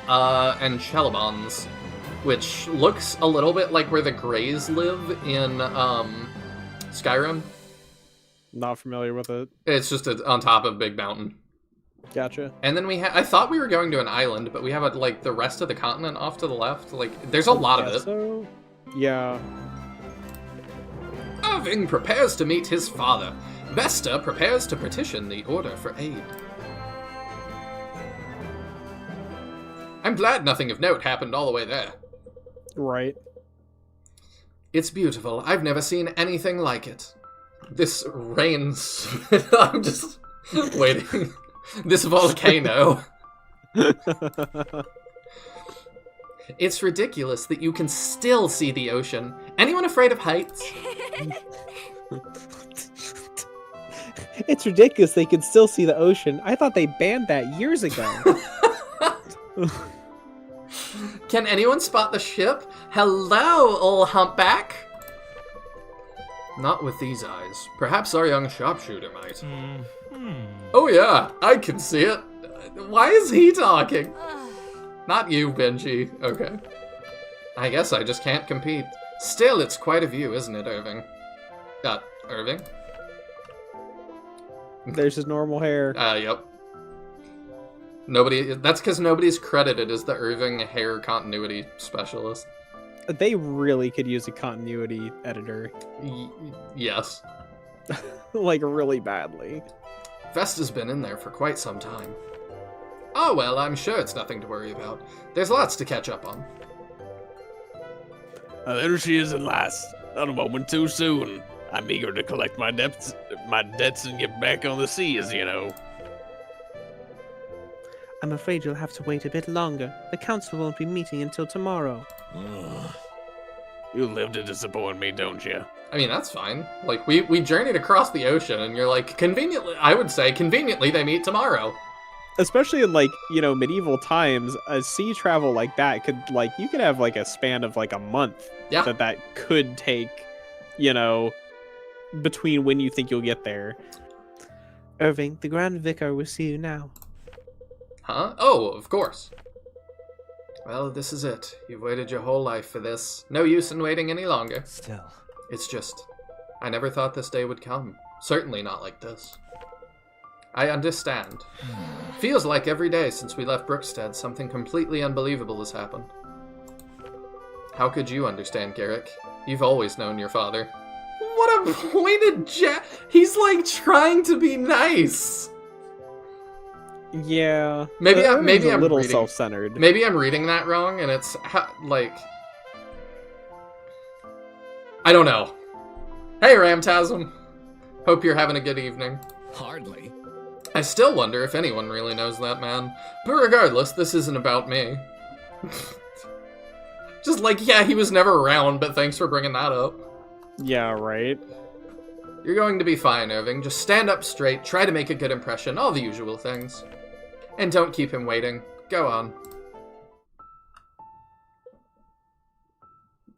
and Shelabons, which looks a little bit like where the Greys live in Skyrim. Not familiar with it. It's just on top of Big Mountain. Gotcha. And then I thought we were going to an island, but we have like the rest of the continent off to the left. Like, there's a lot of it. So, yeah. Irving prepares to meet his father. Vesta prepares to petition the Order for aid. I'm glad nothing of note happened all the way there. Right. It's beautiful. I've never seen anything like it. This rains. I'm just waiting. This volcano. It's ridiculous that you can still see the ocean. Anyone afraid of heights? It's ridiculous they can still see the ocean. I thought they banned that years ago. Can anyone spot the ship? Hello, old humpback. Not with these eyes. Perhaps our young sharpshooter might. Oh yeah, I can see it. Why is he talking? Not you, Benji. Okay. I guess I just can't compete. Still, it's quite a view, isn't it, Irving? Irving? There's his normal hair. Yep. That's because nobody's credited as the Irving hair continuity specialist. They really could use a continuity editor. Yes. Like, really badly. Vesta's been in there for quite some time. Oh well, I'm sure it's nothing to worry about. There's lots to catch up on. There she is at last. Not a moment too soon. I'm eager to collect my debts and get back on the seas, you know. I'm afraid you'll have to wait a bit longer. The council won't be meeting until tomorrow. You live to disappoint me, don't you? I mean, that's fine. Like, we journeyed across the ocean, and you're like, I would say, conveniently, they meet tomorrow. Especially in, like, you know, medieval times, a sea travel like that could, like, you could have, like, a span of, like, a month. Yeah. That could take, you know, between when you think you'll get there. Irving, the Grand Vicar will see you now. Huh? Oh, of course. Well, this is it. You've waited your whole life for this. No use in waiting any longer. Still. It's just, I never thought this day would come. Certainly not like this. I understand. Feels like every day since we left Brookstead, something completely unbelievable has happened. How could you understand, Garrick? You've always known your father. What a pointed He's like trying to be nice. Yeah. Maybe I'm a little reading, self-centered. Maybe I'm reading that wrong, and it's like, I don't know. Hey, Ramtasm. Hope you're having a good evening. Hardly. I still wonder if anyone really knows that man. But regardless, this isn't about me. Just like, yeah, he was never around, but thanks for bringing that up. Yeah, right. You're going to be fine, Irving. Just stand up straight, try to make a good impression, all the usual things. And don't keep him waiting. Go on.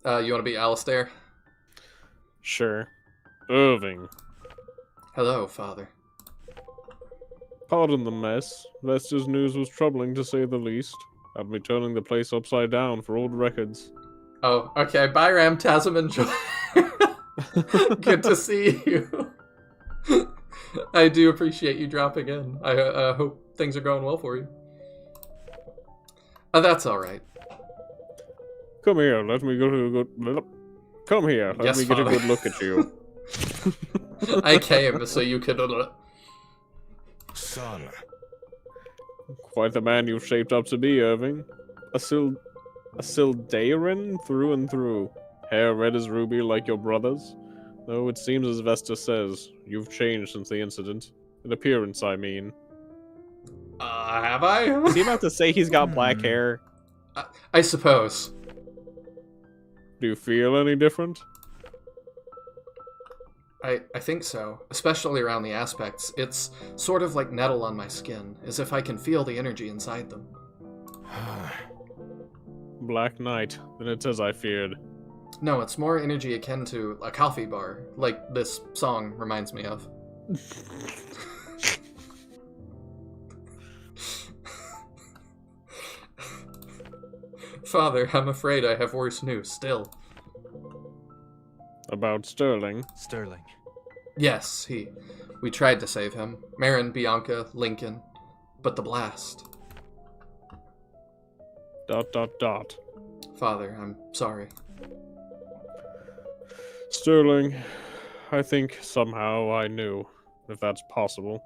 You want to be Alistair? Sure. Irving. Hello, Father. Pardon the mess. Vesta's news was troubling to say the least. Had me turning the place upside down for old records. Oh, okay. Bye, Ramtasm. Enjoy. Good to see you. I do appreciate you dropping in. I hope things are going well for you. That's alright. Come here, let me get a good... Come here, let Yes, me get a Father. good look at you. I came so you could. Son. Quite the man you've shaped up to be, Irving. A Sildarin through and through. Hair red as ruby like your brother's. Though it seems as Vesta says, you've changed since the incident. In appearance, I mean. Have I? Is he about to say he's got black hair? I suppose. Do you feel any different? I think so, especially around the aspects. It's sort of like nettle on my skin, as if I can feel the energy inside them. Black Knight, then it's as I feared. No, it's more energy akin to a coffee bar, like this song reminds me of. Father, I'm afraid I have worse news still. About Sterling. Sterling. Yes, we tried to save him. Marin, Bianca, Lincoln. But the blast. ... Father, I'm sorry. Sterling, I think somehow I knew, if that's possible.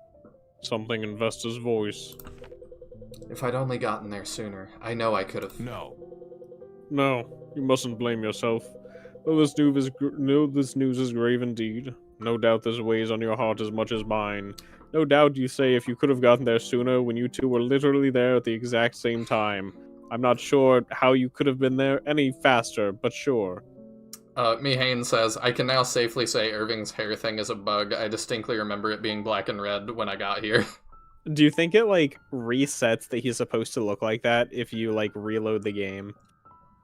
Something in Vesta's voice. If I'd only gotten there sooner, I know I could have. No. No, you mustn't blame yourself. Though this news is grave indeed. No doubt this weighs on your heart as much as mine. No doubt you say if you could have gotten there sooner when you two were literally there at the exact same time. I'm not sure how you could have been there any faster, but sure. Mihane says, I can now safely say Irving's hair thing is a bug. I distinctly remember it being black and red when I got here. Do you think it, like, resets that he's supposed to look like that if you, like, reload the game?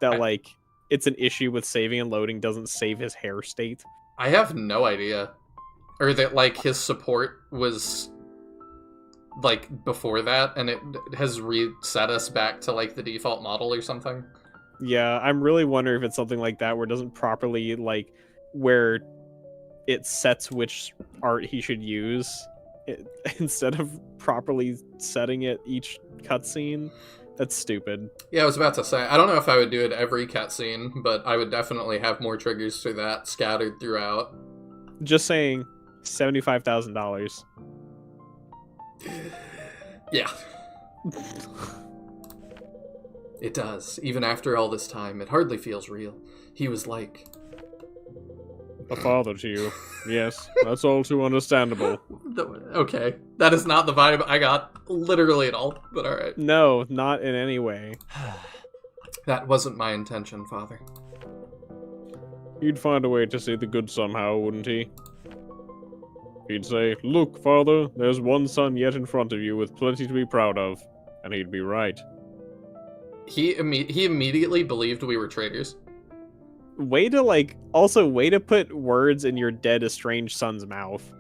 That, like, it's an issue with saving and loading doesn't save his hair state? I have no idea. Or that, like, his support was, like, before that, and it has reset us back to, like, the default model or something. Yeah, I'm really wondering if it's something like that where it doesn't properly, like, where it sets which art he should use instead of properly setting it each cutscene. That's stupid. Yeah, I was about to say, I don't know if I would do it every cutscene, but I would definitely have more triggers for that scattered throughout. Just saying, $75,000. Yeah. It does. Even after all this time, it hardly feels real. He was like... A father to you. Yes, that's all too understandable. Okay. That is not the vibe I got literally at all, but alright. No, not in any way. That wasn't my intention, Father. He'd find a way to see the good somehow, wouldn't he? He'd say, look, Father, there's one son yet in front of you with plenty to be proud of. And he'd be right. He immediately believed we were traitors. Way to put words in your dead estranged son's mouth.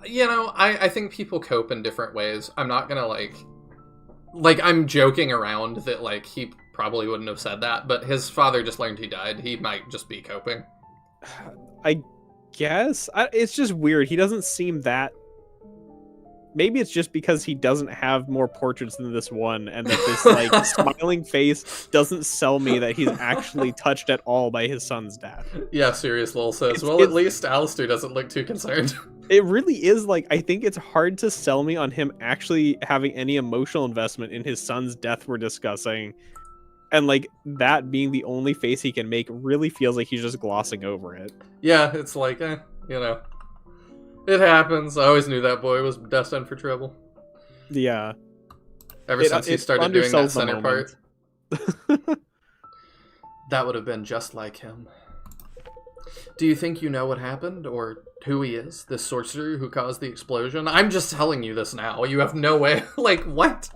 You know, I think people cope in different ways. I'm not gonna, I'm joking around that, like, he probably wouldn't have said that, but his father just learned he died. He might just be coping. I guess. It's just weird. He doesn't seem that... Maybe it's just because he doesn't have more portraits than this one, and that this, like, smiling face doesn't sell me that he's actually touched at all by his son's death. Yeah, Serious Lol says, at least Alistair doesn't look too concerned. It really is, like, I think it's hard to sell me on him actually having any emotional investment in his son's death we're discussing. And, like, that being the only face he can make really feels like he's just glossing over it. Yeah, it's like, you know. It happens. I always knew that boy was destined for trouble. Yeah. Ever since he started doing that center part. That would have been just like him. Do you think you know what happened, or who he is? This sorcerer who caused the explosion? I'm just telling you this now. You have no way. Like, what?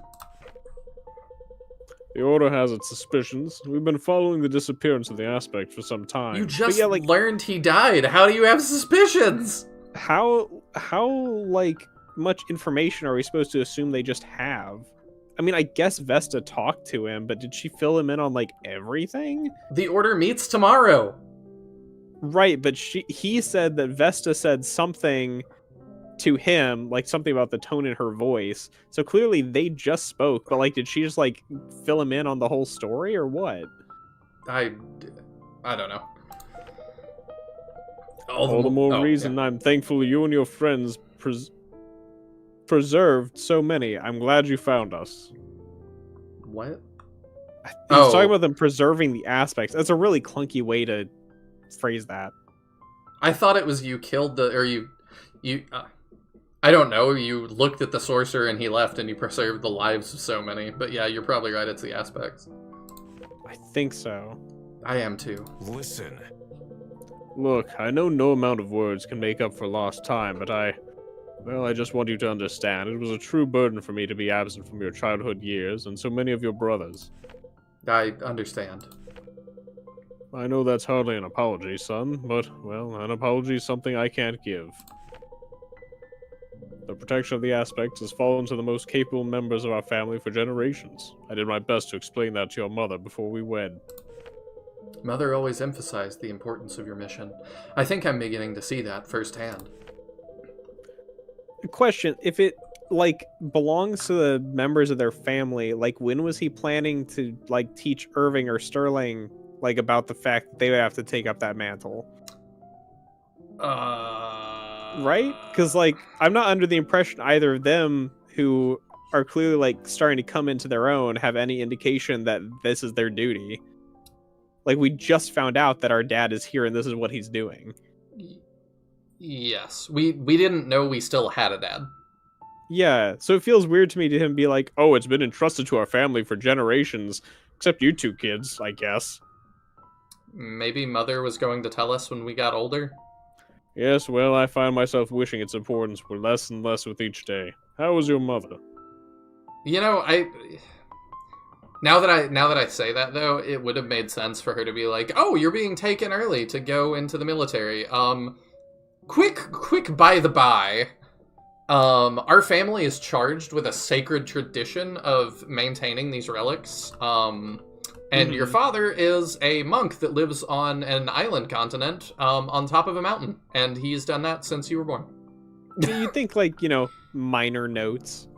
The Order has its suspicions. We've been following the disappearance of the Aspect for some time. You just learned he died. How do you have suspicions? How like much information are we supposed to assume they just have? I mean, I guess Vesta talked to him, but did she fill him in on, like, everything? The Order meets tomorrow. Right, but he said that Vesta said something to him, like something about the tone in her voice. So clearly they just spoke, but, like, did she just, like, fill him in on the whole story or what? I don't know. All the more reason I'm thankful you and your friends preserved so many. I'm glad you found us. What? He's talking about them preserving the aspects. That's a really clunky way to phrase that. I thought it was you killed I don't know, you looked at the sorcerer and he left and you preserved the lives of so many. But yeah, you're probably right, it's the aspects. I think so. I am too. Listen. Look, I know no amount of words can make up for lost time, but I just want you to understand. It was a true burden for me to be absent from your childhood years and so many of your brothers. I understand. I know that's hardly an apology, son, but, well, an apology is something I can't give. The protection of the aspects has fallen to the most capable members of our family for generations. I did my best to explain that to your mother before we wed. Mother always emphasized the importance of your mission. I think I'm beginning to see that firsthand. Question, if it, belongs to the members of their family, when was he planning to, teach Irving or Sterling, about the fact that they would have to take up that mantle? Right? Because, I'm not under the impression either of them, who are clearly, starting to come into their own, have any indication that this is their duty. We just found out that our dad is here and this is what he's doing. Yes. We didn't know we still had a dad. Yeah, so it feels weird to me to him be like, oh, it's been entrusted to our family for generations, except you two kids, I guess. Maybe Mother was going to tell us when we got older? Yes, well, I find myself wishing its importance were less and less with each day. How was your mother? You know, Now that I say that, though, it would have made sense for her to be like, oh, you're being taken early to go into the military. Quick by the by, our family is charged with a sacred tradition of maintaining these relics. And your father is a monk that lives on an island continent, on top of a mountain. And he's done that since you were born. You'd think, minor notes.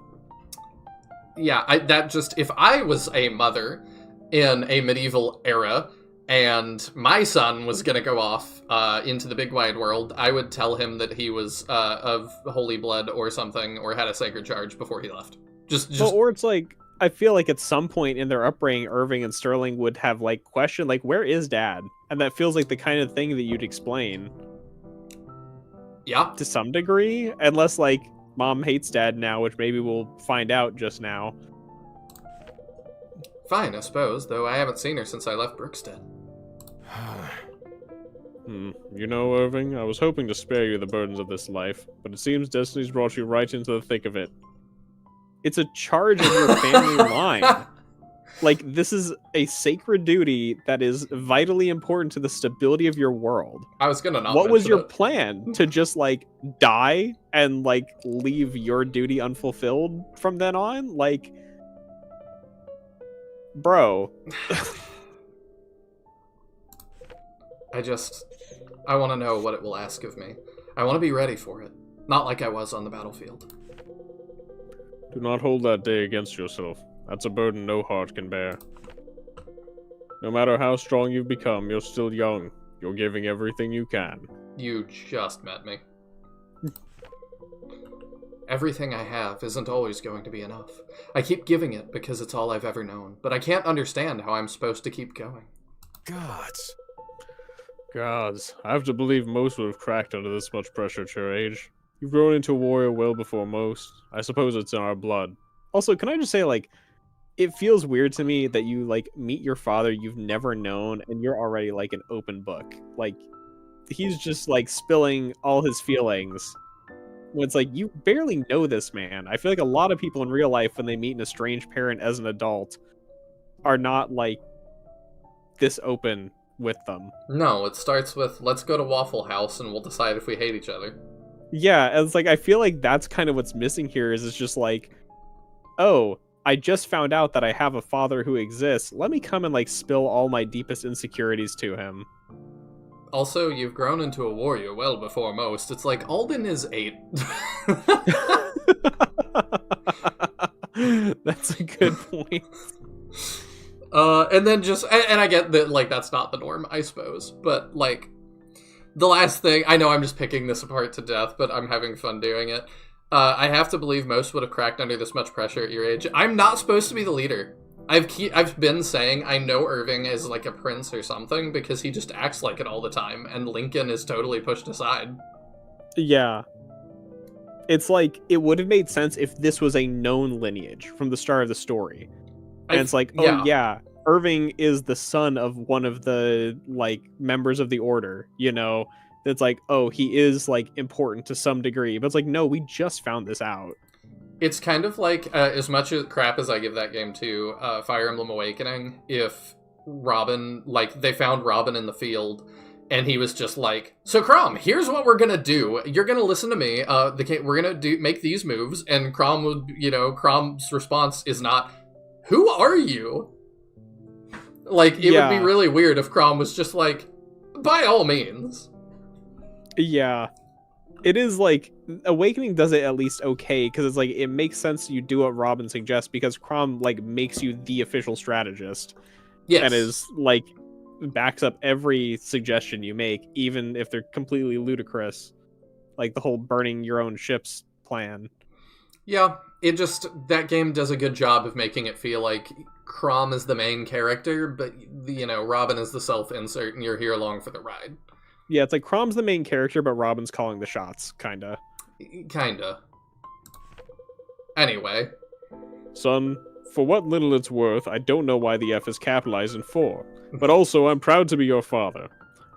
Yeah, if I was a mother in a medieval era and my son was gonna go off into the big wide world, I would tell him that he was of holy blood or something, or had a sacred charge before he left. Or it's I feel like at some point in their upbringing, Irving and Sterling would have questioned, where is Dad? And that feels like the kind of thing that you'd explain. Yeah. To some degree, unless Mom hates Dad now, which maybe we'll find out just now. Fine, I suppose, though I haven't seen her since I left Brookstead. You know, Irving, I was hoping to spare you the burdens of this life, but it seems destiny's brought you right into the thick of it. It's a charge of your family line. This is a sacred duty that is vitally important to the stability of your world. I was gonna not What was your it. plan? To just, die and, leave your duty unfulfilled from then on? Bro. I want to know what it will ask of me. I want to be ready for it. Not like I was on the battlefield. Do not hold that day against yourself. That's a burden no heart can bear. No matter how strong you've become, you're still young. You're giving everything you can. You just met me. Everything I have isn't always going to be enough. I keep giving it because it's all I've ever known, but I can't understand how I'm supposed to keep going. Gods, I have to believe most would have cracked under this much pressure at your age. You've grown into a warrior well before most. I suppose it's in our blood. Also, can I just say, it feels weird to me that you, meet your father you've never known, and you're already, an open book. He's just, spilling all his feelings. When it's you barely know this man. I feel like a lot of people in real life, when they meet an estranged parent as an adult, are not, this open with them. No, it starts with, let's go to Waffle House and we'll decide if we hate each other. Yeah, it's I feel like that's kind of what's missing here, is it's just oh, I just found out that I have a father who exists. Let me come and spill all my deepest insecurities to him. Also, you've grown into a warrior well before most. It's Alden is 8. That's a good point. And then just, and I get that, like, that's not the norm, I suppose, but, like, the last thing, I know I'm just picking this apart to death, but I'm having fun doing it. I have to believe most would have cracked under this much pressure at your age. I'm not supposed to be the leader. I've been saying I know Irving is like a prince or something because he just acts like it all the time, and Lincoln is totally pushed aside. Yeah. It's like, it would have made sense if this was a known lineage from the start of the story. And it's like, oh yeah, Irving is the son of one of the, like, members of the Order, you know? It's like, oh, he is, like, important to some degree. But it's like, no, we just found this out. It's kind of like, as much crap as I give that game to Fire Emblem Awakening, if Robin, like, they found Robin in the field, and he was just like, so Crom, here's what we're gonna do. You're gonna listen to me. We're gonna make these moves, and Crom would, you know, Crom's response is not, who are you? Like, it would be really weird if Crom was just like, by all means. Yeah. It is like, Awakening does it at least okay, because it's like, it makes sense you do what Robin suggests, because Crom, like, makes you the official strategist. Yes. And is, like, backs up every suggestion you make, even if they're completely ludicrous. Like the whole burning your own ships plan. Yeah, that game does a good job of making it feel like Crom is the main character, but, you know, Robin is the self-insert, and you're here along for the ride. Yeah, it's like Crom's the main character, but Robin's calling the shots, kinda. Kinda. Anyway. Son, for what little it's worth, I don't know why the F is capitalized in 4. But also, I'm proud to be your father.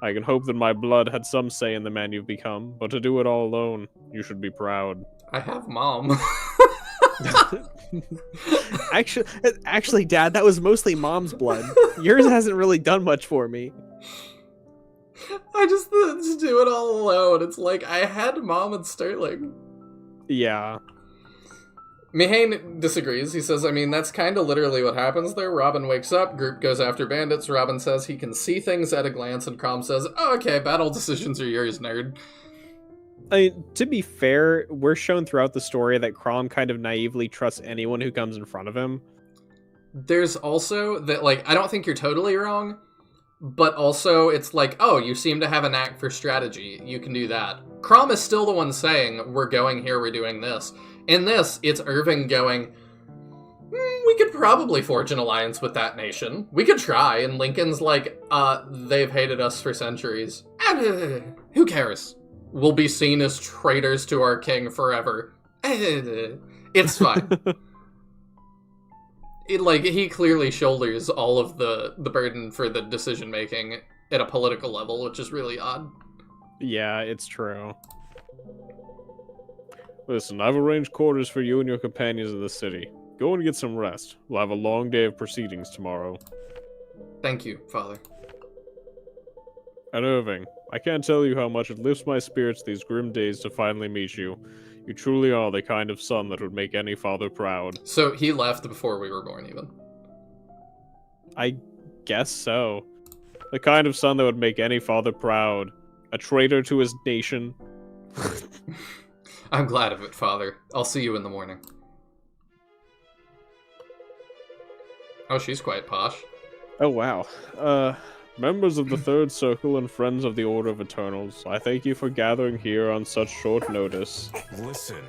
I can hope that my blood had some say in the man you've become, but to do it all alone, you should be proud. I have Mom. Actually, Dad, that was mostly Mom's blood. Yours hasn't really done much for me. I just do it all alone. It's like, I had Mom and Sterling. Yeah. Mihane disagrees. He says, I mean, that's kind of literally what happens there. Robin wakes up, group goes after bandits. Robin says he can see things at a glance, and Crom says, oh, okay, battle decisions are yours, nerd. I mean, to be fair, we're shown throughout the story that Crom kind of naively trusts anyone who comes in front of him. There's also that, like, I don't think you're totally wrong, but also it's like, oh, you seem to have a knack for strategy. You can do that. Crom is still the one saying, we're going here, we're doing this. In this, it's Irving going, we could probably forge an alliance with that nation. We could try. And Lincoln's like, they've hated us for centuries. Who cares? We'll be seen as traitors to our king forever. It's fine. He clearly shoulders all of the burden for the decision-making at a political level, which is really odd. Yeah, it's true. Listen, I've arranged quarters for you and your companions in the city. Go and get some rest. We'll have a long day of proceedings tomorrow. Thank you, Father. And Irving, I can't tell you how much it lifts my spirits these grim days to finally meet you. You truly are the kind of son that would make any father proud. So he left before we were born, even? I guess so. The kind of son that would make any father proud. A traitor to his nation. I'm glad of it, Father. I'll see you in the morning. Oh, she's quite posh. Oh, wow. Members of the Third Circle and friends of the Order of Eternals, I thank you for gathering here on such short notice. Listen.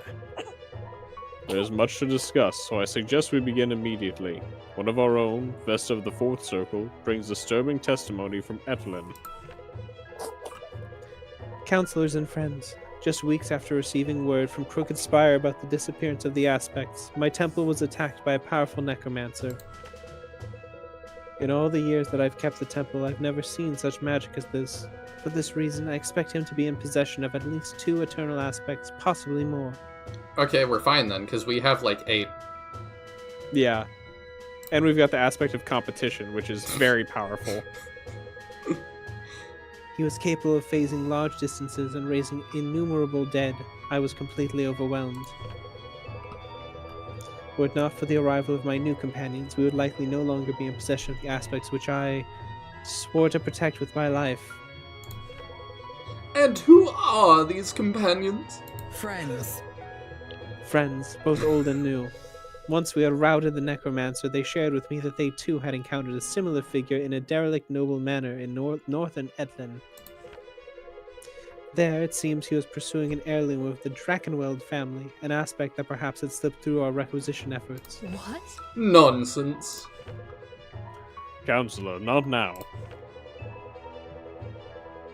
There's much to discuss, so I suggest we begin immediately. One of our own, Vesta of the Fourth Circle, brings disturbing testimony from Etlin. Counselors and friends, just weeks after receiving word from Crooked Spire about the disappearance of the Aspects, my temple was attacked by a powerful necromancer. In all the years that I've kept the temple, I've never seen such magic as this. For this reason, I expect him to be in possession of at least 2 eternal aspects, possibly more. Okay, we're fine then, because we have like 8. Yeah. And we've got the aspect of competition, which is very powerful. He was capable of phasing large distances and raising innumerable dead. I was completely overwhelmed. Were it not for the arrival of my new companions, we would likely no longer be in possession of the aspects which I swore to protect with my life. And who are these companions? Friends. Friends, both old and new. Once we had routed the necromancer, they shared with me that they too had encountered a similar figure in a derelict noble manor in northern Etlin. There, it seems he was pursuing an heirloom of the Drakenweld family, an aspect that perhaps had slipped through our requisition efforts. What? Nonsense. Counselor, not now.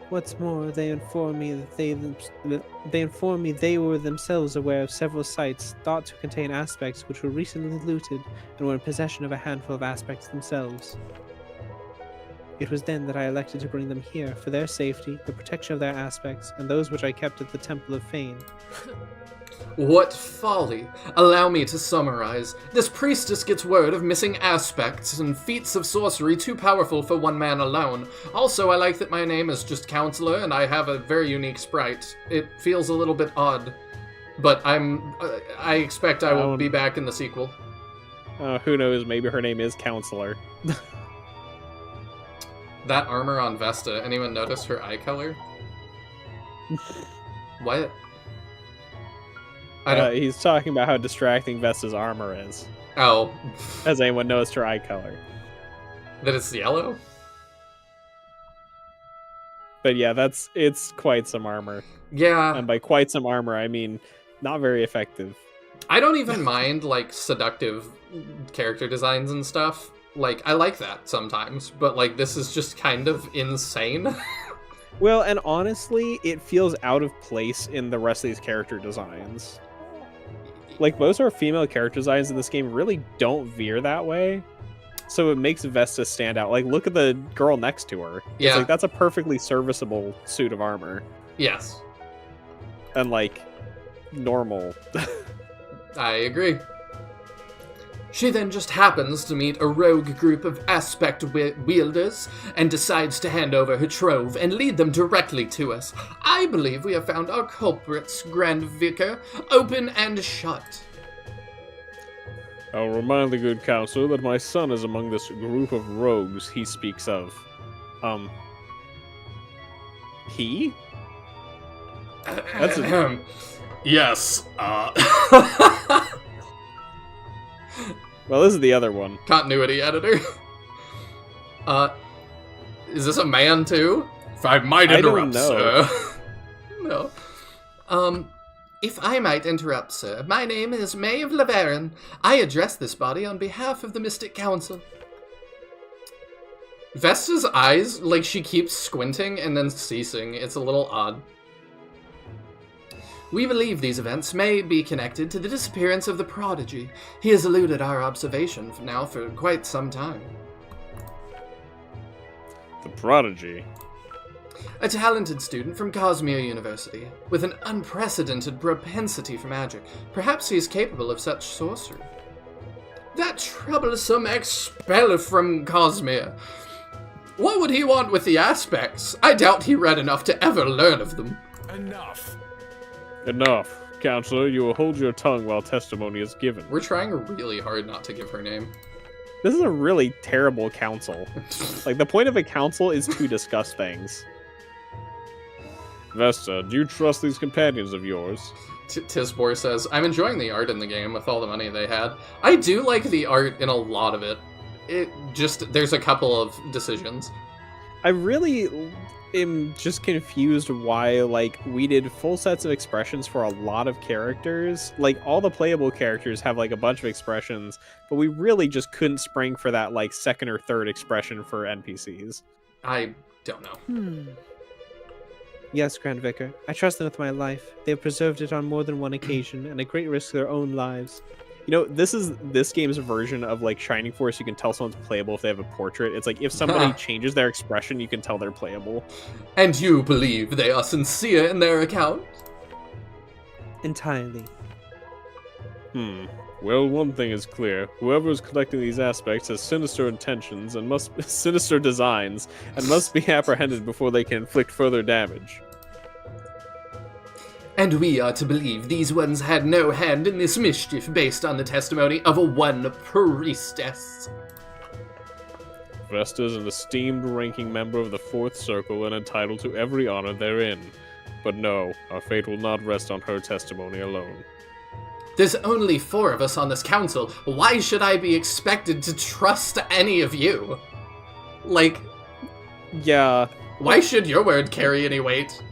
What's more, they informed me they were themselves aware of several sites thought to contain aspects which were recently looted and were in possession of a handful of aspects themselves. It was then that I elected to bring them here for their safety, the protection of their aspects, and those which I kept at the Temple of Fane. What folly! Allow me to summarize. This priestess gets word of missing aspects and feats of sorcery too powerful for one man alone. Also, I like that my name is just Counselor and I have a very unique sprite. It feels a little bit odd. But I expect I will be back in the sequel. Who knows, maybe her name is Counselor. That armor on Vesta, anyone notice her eye color? What? He's talking about how distracting Vesta's armor is. Oh. Has anyone noticed her eye color? That it's yellow? But yeah, it's quite some armor. Yeah. And by quite some armor, I mean not very effective. I don't even mind, like, seductive character designs and stuff. Like, I like that sometimes, but, like, this is just kind of insane. Well, and honestly, it feels out of place in the rest of these character designs. Like, most of our female character designs in this game really don't veer that way. So it makes Vesta stand out. Like, look at the girl next to her. Yeah. It's like, that's a perfectly serviceable suit of armor. Yes. And, like, normal. I agree. She then just happens to meet a rogue group of aspect wielders and decides to hand over her trove and lead them directly to us. I believe we have found our culprits, Grand Vicar. Open and shut. I'll remind the good counselor that my son is among this group of rogues he speaks of. He? That's yes. Well, this is the other one. Continuity editor. Is this a man too? If I might interrupt, sir. No. If I might interrupt, sir, my name is May of Laverin. I address this body on behalf of the Mystic Council. Vesta's eyes, like, she keeps squinting and then ceasing. It's a little odd. We believe these events may be connected to the disappearance of the prodigy. He has eluded our observation now for quite some time. The prodigy? A talented student from Cosmere University, with an unprecedented propensity for magic. Perhaps he is capable of such sorcery. That troublesome expeller from Cosmere. What would he want with the aspects? I doubt he read enough to ever learn of them. Enough. Enough. Counselor, you will hold your tongue while testimony is given. We're trying really hard not to give her name. This is a really terrible council. Like, the point of a council is to discuss things. Vesta, do you trust these companions of yours? Tisbor says, I'm enjoying the art in the game with all the money they had. I do like the art in a lot of it. There's a couple of decisions. I really am just confused why, like, we did full sets of expressions for a lot of characters. Like, all the playable characters have, like, a bunch of expressions, but we really just couldn't spring for that, like, second or third expression for NPCs. I don't know. Yes, Grand Vicar. I trust them with my life. They have preserved it on more than one occasion, and at great risk to their own lives. You know, this is this game's version of, like, Shining Force. You can tell someone's playable if they have a portrait. It's like, if somebody changes their expression, you can tell they're playable. And you believe they are sincere in their account? Entirely. Well, one thing is clear. Whoever is collecting these aspects has sinister intentions and sinister designs, and must be apprehended before they can inflict further damage. And we are to believe these ones had no hand in this mischief based on the testimony of one priestess. Vesta is an esteemed ranking member of the Fourth Circle and entitled to every honor therein. But no, our fate will not rest on her testimony alone. There's only 4 of us on this council. Why should I be expected to trust any of you? Like, Yeah. why should your word carry any weight?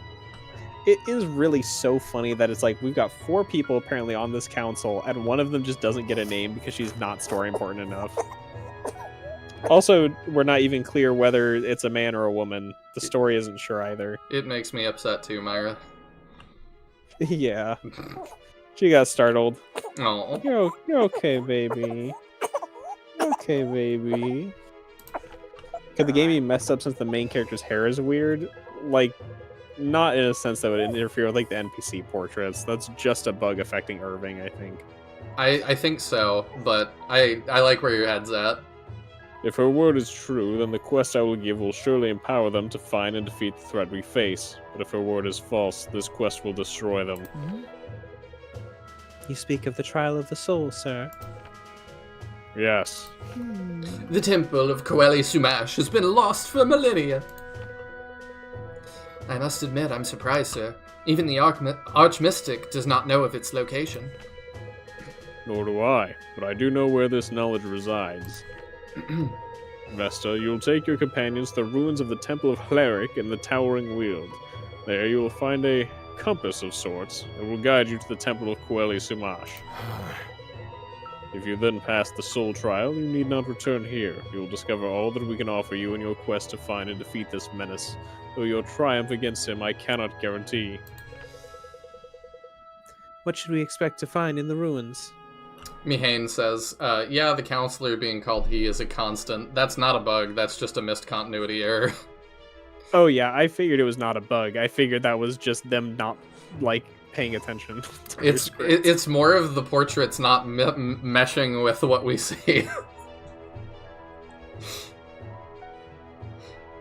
It is really so funny that it's like we've got 4 people apparently on this council, and one of them just doesn't get a name because she's not story important enough. Also, we're not even clear whether it's a man or a woman. The story isn't sure either. It makes me upset too, Myra. Yeah. She got startled. Oh. You're okay, baby. Okay, baby. Could the game be messed up since the main character's hair is weird? Like, not in a sense that would interfere with like the NPC portraits. That's just a bug affecting Irving, I think. I think so, but I like where your head's at. If her word is true, then the quest I will give will surely empower them to find and defeat the threat we face. But if her word is false, this quest will destroy them. You speak of the trial of the soul, sir. Yes. The temple of Coeli Sumash has been lost for millennia. I must admit, I'm surprised, sir. Even the Archmystic does not know of its location. Nor do I, but I do know where this knowledge resides. Vesta, you'll take your companions to the ruins of the Temple of Cleric and the Towering Weald. There you will find a compass of sorts that will guide you to the Temple of Coeli Sumash. If you then pass the soul trial, you need not return here. You will discover all that we can offer you in your quest to find and defeat this menace. Though your triumph against him I cannot guarantee. What should we expect to find in the ruins? Mihane says, yeah, the counselor being called he is a constant. That's not a bug, that's just a missed continuity error. Oh yeah, I figured it was not a bug. I figured that was just them not, like, paying attention. It's more of the portraits not meshing with what we see.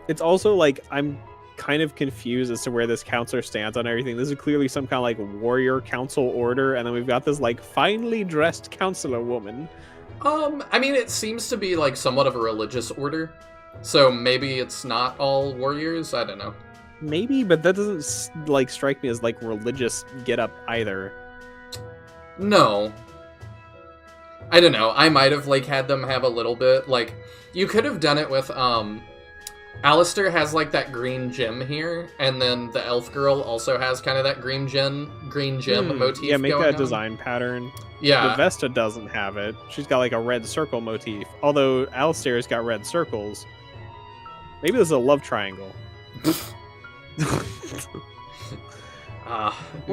It's also, like, I'm kind of confused as to where this counselor stands on everything. This is clearly some kind of, like, warrior council order, and then we've got this, like, finely dressed counselor woman. I mean, it seems to be, like, somewhat of a religious order. So maybe it's not all warriors? I don't know. Maybe, but that doesn't, like, strike me as, like, religious get-up either. No. I don't know. I might have, like, had them have a little bit, like, you could have done it with, Alistair has, like, that green gem here, and then the elf girl also has kind of that green gem motif Yeah, make going that on. design pattern. Yeah. The Vesta doesn't have it. She's got, like, a red circle motif. Although Alistair's got red circles. Maybe this is a love triangle.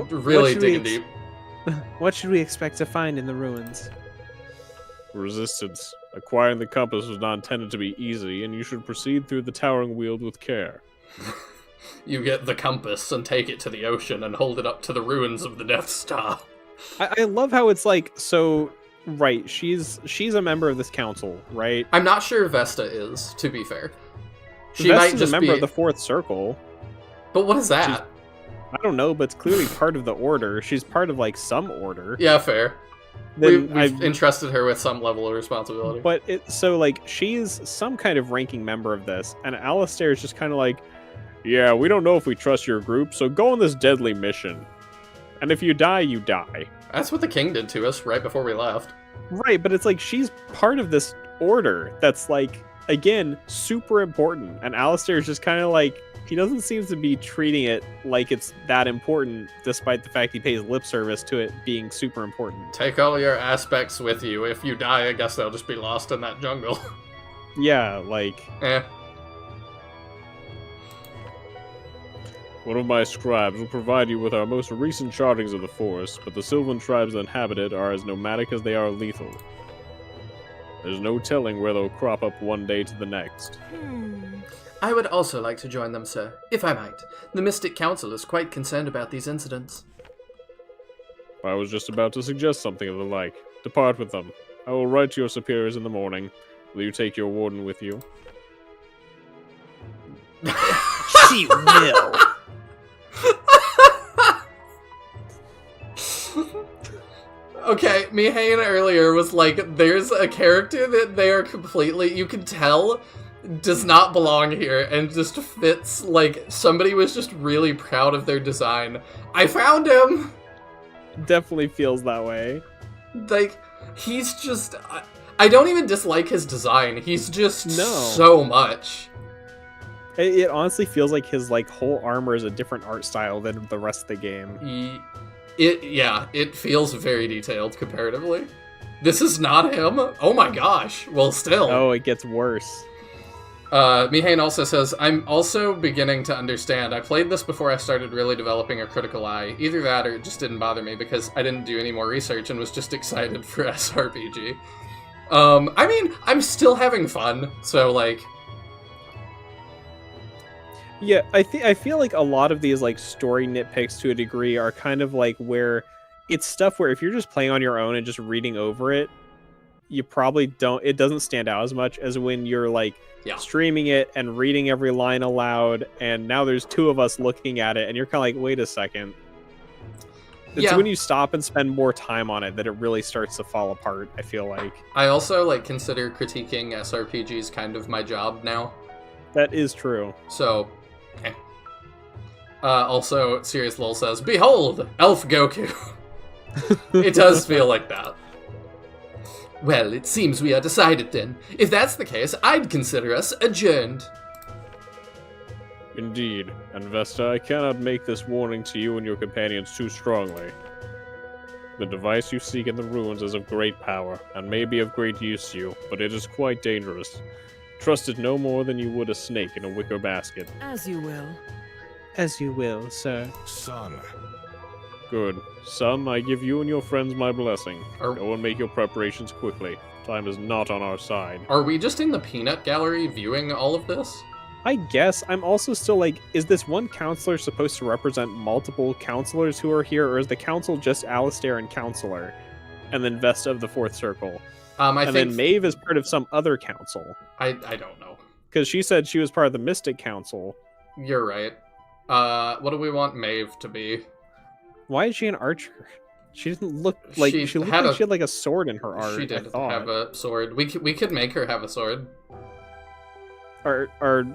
Really digging deep. What should we expect to find in the ruins? Resistance. Acquiring the compass was not intended to be easy, and you should proceed through the Towering Weald with care. You get the compass and take it to the ocean and hold it up to the ruins of the Death Star. I love how it's like, so, right, she's a member of this council, right? I'm not sure Vesta is, to be fair. She Vesta's might just a member be... of the Fourth Circle. But what is that? I don't know, but it's clearly part of the order. She's part of, like, some order. Yeah, fair. Then We've entrusted her with some level of responsibility. But so, like, she's some kind of ranking member of this, and Alistair is just kind of like, Yeah, we don't know if we trust your group, so go on this deadly mission. And if you die, you die. That's what the king did to us right before we left. right, but it's like she's part of this order that's, like, again, super important, and Alistair is just kind of like, he doesn't seem to be treating it like it's that important, despite the fact he pays lip service to it being super important. Take all your aspects with you. If you die, I guess they'll just be lost in that jungle. Yeah, like, Eh. One of my scribes will provide you with our most recent chartings of the forest, but the Sylvan tribes that inhabit it are as nomadic as they are lethal. There's no telling where they'll crop up one day to the next. I would also like to join them, sir, if I might. The Mystic Council is quite concerned about these incidents. I was just about to suggest something of the like. Depart with them. I will write to your superiors in the morning. Will you take your warden with you? She will. Okay, Mihane earlier was like, there's a character that they are completely, you can tell, does not belong here, and just fits, like, somebody was just really proud of their design. I found him! definitely feels that way. Like, he's just... I don't even dislike his design. He's just No. so much. It honestly feels like his like whole armor is a different art style than the rest of the game. It feels very detailed comparatively. This is not him? Oh my gosh. Well, still. Oh, it gets worse. Mihane also says, I'm also beginning to understand. I played this before I started really developing a critical eye. Either that or it just didn't bother me because I didn't do any more research and was just excited for SRPG. I mean, I'm still having fun, so like... Yeah, I feel like a lot of these like story nitpicks to a degree are kind of like where it's stuff where if you're just playing on your own and just reading over it, you probably don't, it doesn't stand out as much as when you're like streaming it and reading every line aloud, and now there's two of us looking at it and you're kind of like, wait a second. It's when you stop and spend more time on it that it really starts to fall apart, I feel like. I also like consider critiquing SRPGs kind of my job now. That is true. So, also, Serious Lol says, behold, Elf Goku. It does feel like that. Well, it seems we are decided then. If that's the case, I'd consider us adjourned. Indeed, and Vesta, I cannot make this warning to you and your companions too strongly. The device you seek in the ruins is of great power, and may be of great use to you, but it is quite dangerous. Trust it no more than you would a snake in a wicker basket. As you will. As you will, sir. Son. Good. Son, I give you and your friends my blessing. Are- Go and make your preparations quickly. Time is not on our side. Are we just in the peanut gallery viewing all of this? I guess I'm also still like, is this one counselor supposed to represent multiple counselors who are here, or is the council just Alistair and Counselor, and then Vesta of the Fourth Circle? I think Then Maeve is part of some other council. I don't know. Because she said she was part of the Mystic Council. You're right. What do we want Maeve to be? Why is she an archer? She didn't look like she looked like she had like a sword in her art. She did I thought. have a sword. We could make her have a sword. Are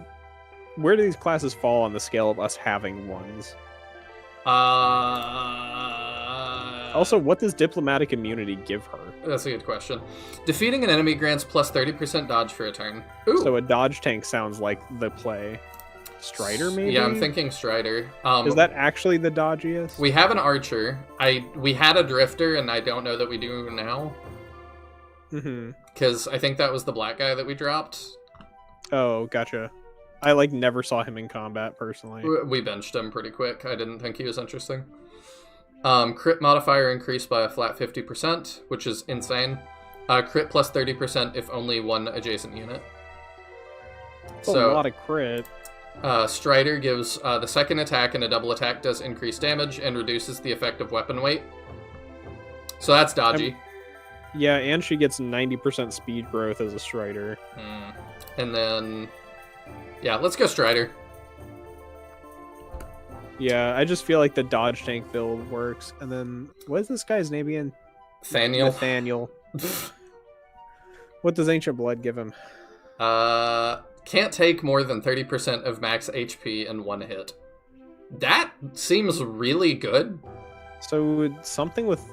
where do these classes fall on the scale of us having ones? Also, what does diplomatic immunity give her? That's a good question. Defeating an enemy grants plus 30% dodge for a turn. Ooh. So a dodge tank sounds like the play. Strider, maybe? Yeah, I'm thinking Strider. Is that actually the dodgiest? We have an archer. We had a drifter, and I don't know that we do now. Mm-hmm. Because I think that was the black guy that we dropped. Oh, gotcha. I like never saw him in combat personally. We benched him pretty quick. I didn't think he was interesting. Crit modifier increased by a flat 50%, which is insane. Crit plus 30% if only one adjacent unit. That's a lot of crit. Strider gives the second attack and a double attack does increase damage and reduces the effect of weapon weight. So that's dodgy. Yeah, and she gets 90% speed growth as a Strider. And then... Yeah, let's go Strider. Yeah, I just feel like the dodge tank build works. And then, what is this guy's name again? Nathaniel. What does Ancient Blood give him? Can't take more than 30% of max HP in one hit. That seems really good. So something with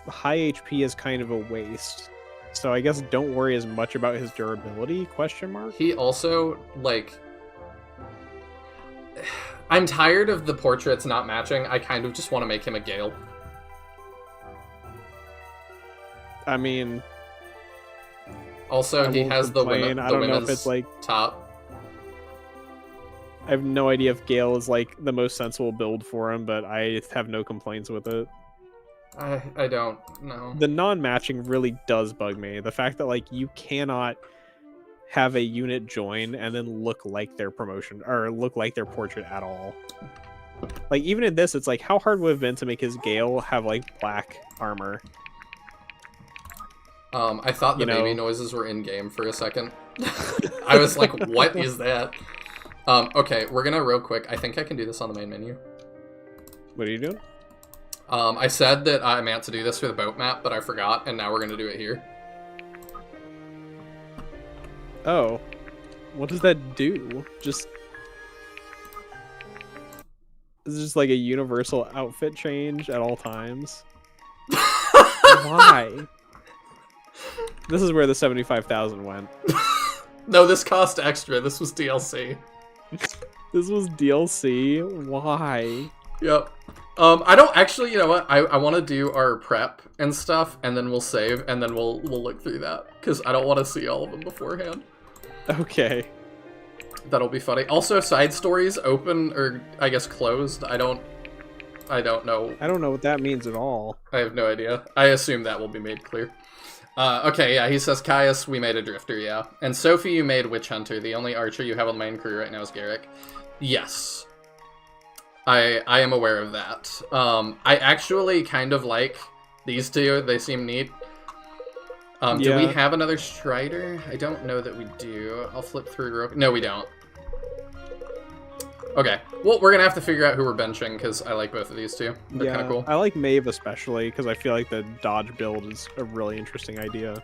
high HP is kind of a waste. So I guess don't worry as much about his durability, question mark? He also, like... I'm tired of the portraits not matching. I kind of just want to make him a Gale. I mean... Also, he has the I don't know if it's like top. I have no idea if Gale is like the most sensible build for him, but I have no complaints with it. I don't know. The non-matching really does bug me. The fact that like you cannot have a unit join and then look like their promotion or look like their portrait at all. Like even in this, it's like how hard would it have been to make his Gale have like black armor? I thought the baby noises were in game for a second. I was like, what is that? Okay, we're gonna real quick. I think I can do this on the main menu. What are you doing? I said that I meant to do this for the boat map, but I forgot, and now we're gonna do it here. Oh. What does that do? Just... Is it just like a universal outfit change at all times? Why? This is where the 75,000 went. No, this cost extra. This was DLC. This was DLC? Why? Yep. I don't actually, you know what? I want to do our prep and stuff, and then we'll save, and then we'll look through that, because I don't want to see all of them beforehand. Okay. That'll be funny. Also, side stories open, or I guess closed. I don't know. I don't know what that means at all. I have no idea. I assume that will be made clear. Okay, yeah, he says, Caius, we made a drifter, yeah. And Sophie, you made Witch Hunter. The only archer you have on the main crew right now is Garrick. Yes. I am aware of that. I actually kind of like these two. They seem neat. Do we have another Strider? I don't know that we do. I'll flip through real quick. No, we don't. Okay. Well, we're gonna have to figure out who we're benching, because I like both of these two. They're kind of cool. I like Maeve especially, because I feel like the dodge build is a really interesting idea.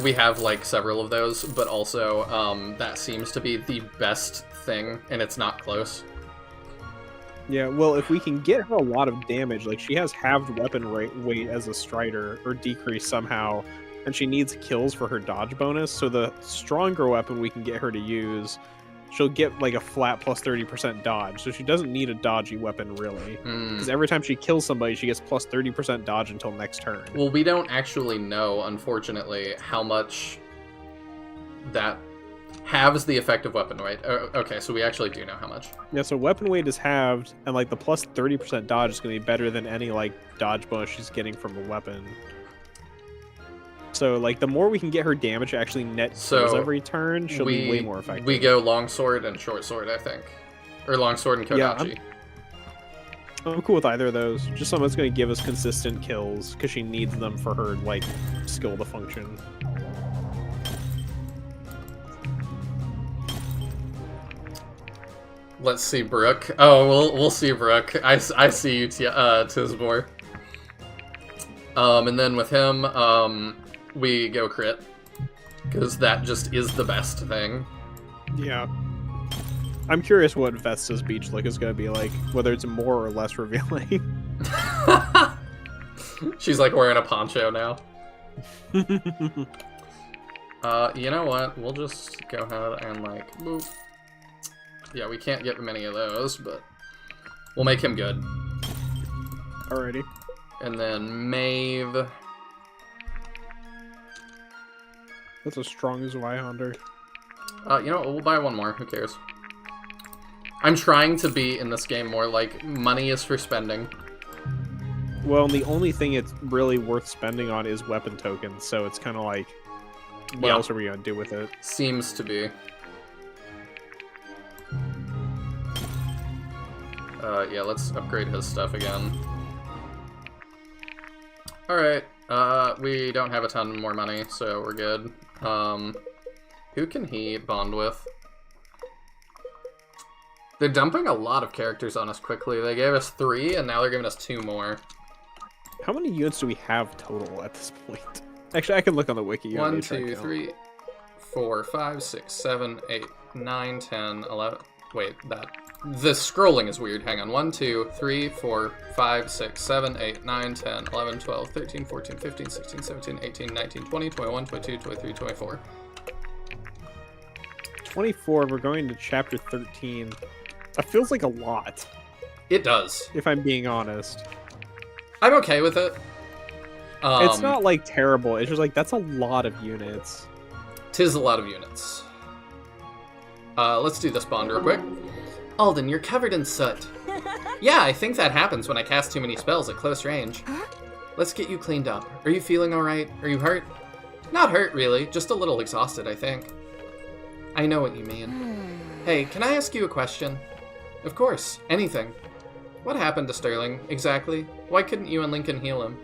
We have, like, several of those, but also, that seems to be the best thing, and it's not close. Yeah, well, if we can get her a lot of damage, like, she has halved weapon weight as a Strider, or decreased somehow, and she needs kills for her dodge bonus, so the stronger weapon we can get her to use, she'll get, like, a flat plus 30% dodge, so she doesn't need a dodgy weapon, really. Because every time she kills somebody, she gets plus 30% dodge until next turn. Well, we don't actually know, unfortunately, how much that halves the effective weapon weight. Okay, so we actually do know how much. Yeah, so weapon weight is halved, and, like, the plus 30% dodge is going to be better than any, like, dodge bonus she's getting from a weapon. So, like, the more we can get her damage actually net kills every turn, she'll be way more effective. We go longsword and short sword, I think. Or longsword and Kodachi. Yeah, I'm cool with either of those. Just someone that's going to give us consistent kills, because she needs them for her, like, skill to function. Let's see Brooke. Oh, we'll see Brooke. I see you, Tisbor. And then with him, we go crit. Because that just is the best thing. Yeah. I'm curious what Vesta's beach look is going to be like. Whether it's more or less revealing. She's like wearing a poncho now. You know what? We'll just go ahead and like, boop. Yeah, we can't get many of those, but we'll make him good. Alrighty. And then Maeve. That's as strong as Wyhonder. You know what? We'll buy one more. Who cares? I'm trying to be in this game more like money is for spending. Well, and the only thing it's really worth spending on is weapon tokens, so it's kind of like, what else are we going to do with it? Seems to be. Yeah, let's upgrade his stuff again. Alright, we don't have a ton more money, so we're good. Who can he bond with? They're dumping a lot of characters on us quickly. They gave us 3, and now they're giving us 2 more. How many units do we have total at this point? Actually, I can look on the wiki. 1, 2, 3, 4, 5, 6, 7, 8, 9, 10, 11... Wait, the scrolling is weird. Hang on. 1, 2, 3, 4, 5, 6, 7, 8, 9, 10, 11, 12, 13, 14, 15, 16, 17, 18, 19, 20, 21, 22, 23, 24. 24, we're going to chapter 13. That feels like a lot. It does. If I'm being honest. I'm okay with it. It's not, like, terrible. It's just, like, that's a lot of units. 'Tis a lot of units. Let's do this bond real quick. Alden, you're covered in soot. Yeah, I think that happens when I cast too many spells at close range. Let's get you cleaned up. Are you feeling alright? Are you hurt? Not hurt, really. Just a little exhausted, I think. I know what you mean. Hey, can I ask you a question? Of course. Anything. What happened to Sterling, exactly? Why couldn't you and Lincoln heal him?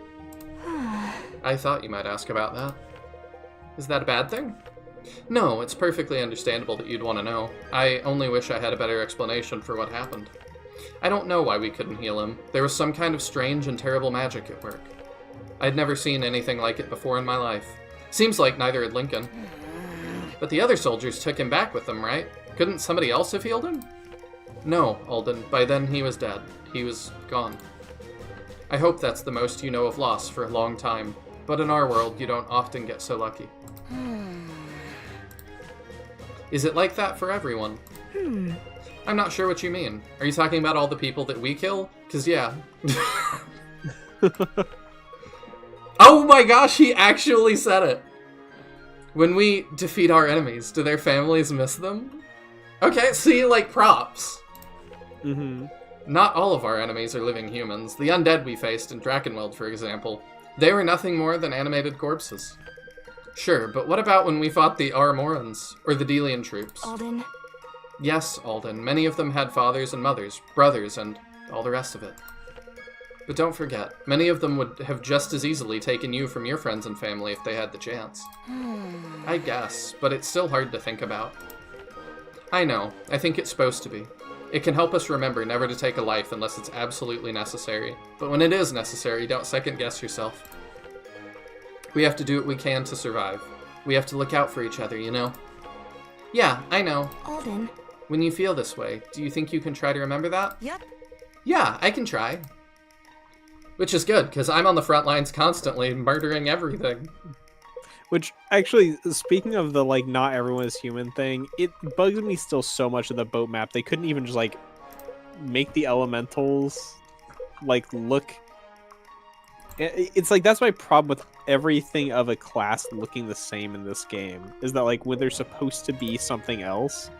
I thought you might ask about that. Is that a bad thing? No, it's perfectly understandable that you'd want to know. I only wish I had a better explanation for what happened. I don't know why we couldn't heal him. There was some kind of strange and terrible magic at work. I'd never seen anything like it before in my life. Seems like neither had Lincoln. But the other soldiers took him back with them, right? Couldn't somebody else have healed him? No, Alden. By then he was dead. He was gone. I hope that's the most you know of loss for a long time, but in our world, you don't often get so lucky. Is it like that for everyone? I'm not sure what you mean. Are you talking about all the people that we kill? 'Cause yeah. Oh my gosh, he actually said it! When we defeat our enemies, do their families miss them? Okay, see, like, props. Not all of our enemies are living humans. The undead we faced in Drakenweld, for example. They were nothing more than animated corpses. Sure, but what about when we fought the Armorans, or the Delian troops? Alden, Yes, Alden, many of them had fathers and mothers, brothers, and all the rest of it. But don't forget, many of them would have just as easily taken you from your friends and family if they had the chance. I guess, but it's still hard to think about. I know, I think it's supposed to be. It can help us remember never to take a life unless it's absolutely necessary. But when it is necessary, don't second guess yourself. We have to do what we can to survive. We have to look out for each other, you know? Yeah, I know. Alden. When you feel this way, do you think you can try to remember that? Yep. Yeah, I can try. Which is good, because I'm on the front lines constantly, murdering everything. Which, actually, speaking of the, like, not everyone is human thing, it bugs me still so much of the boat map. They couldn't even just, like, make the elementals, like, look... It's like, that's my problem with everything of a class looking the same in this game, is that, like, when they're supposed to be something else,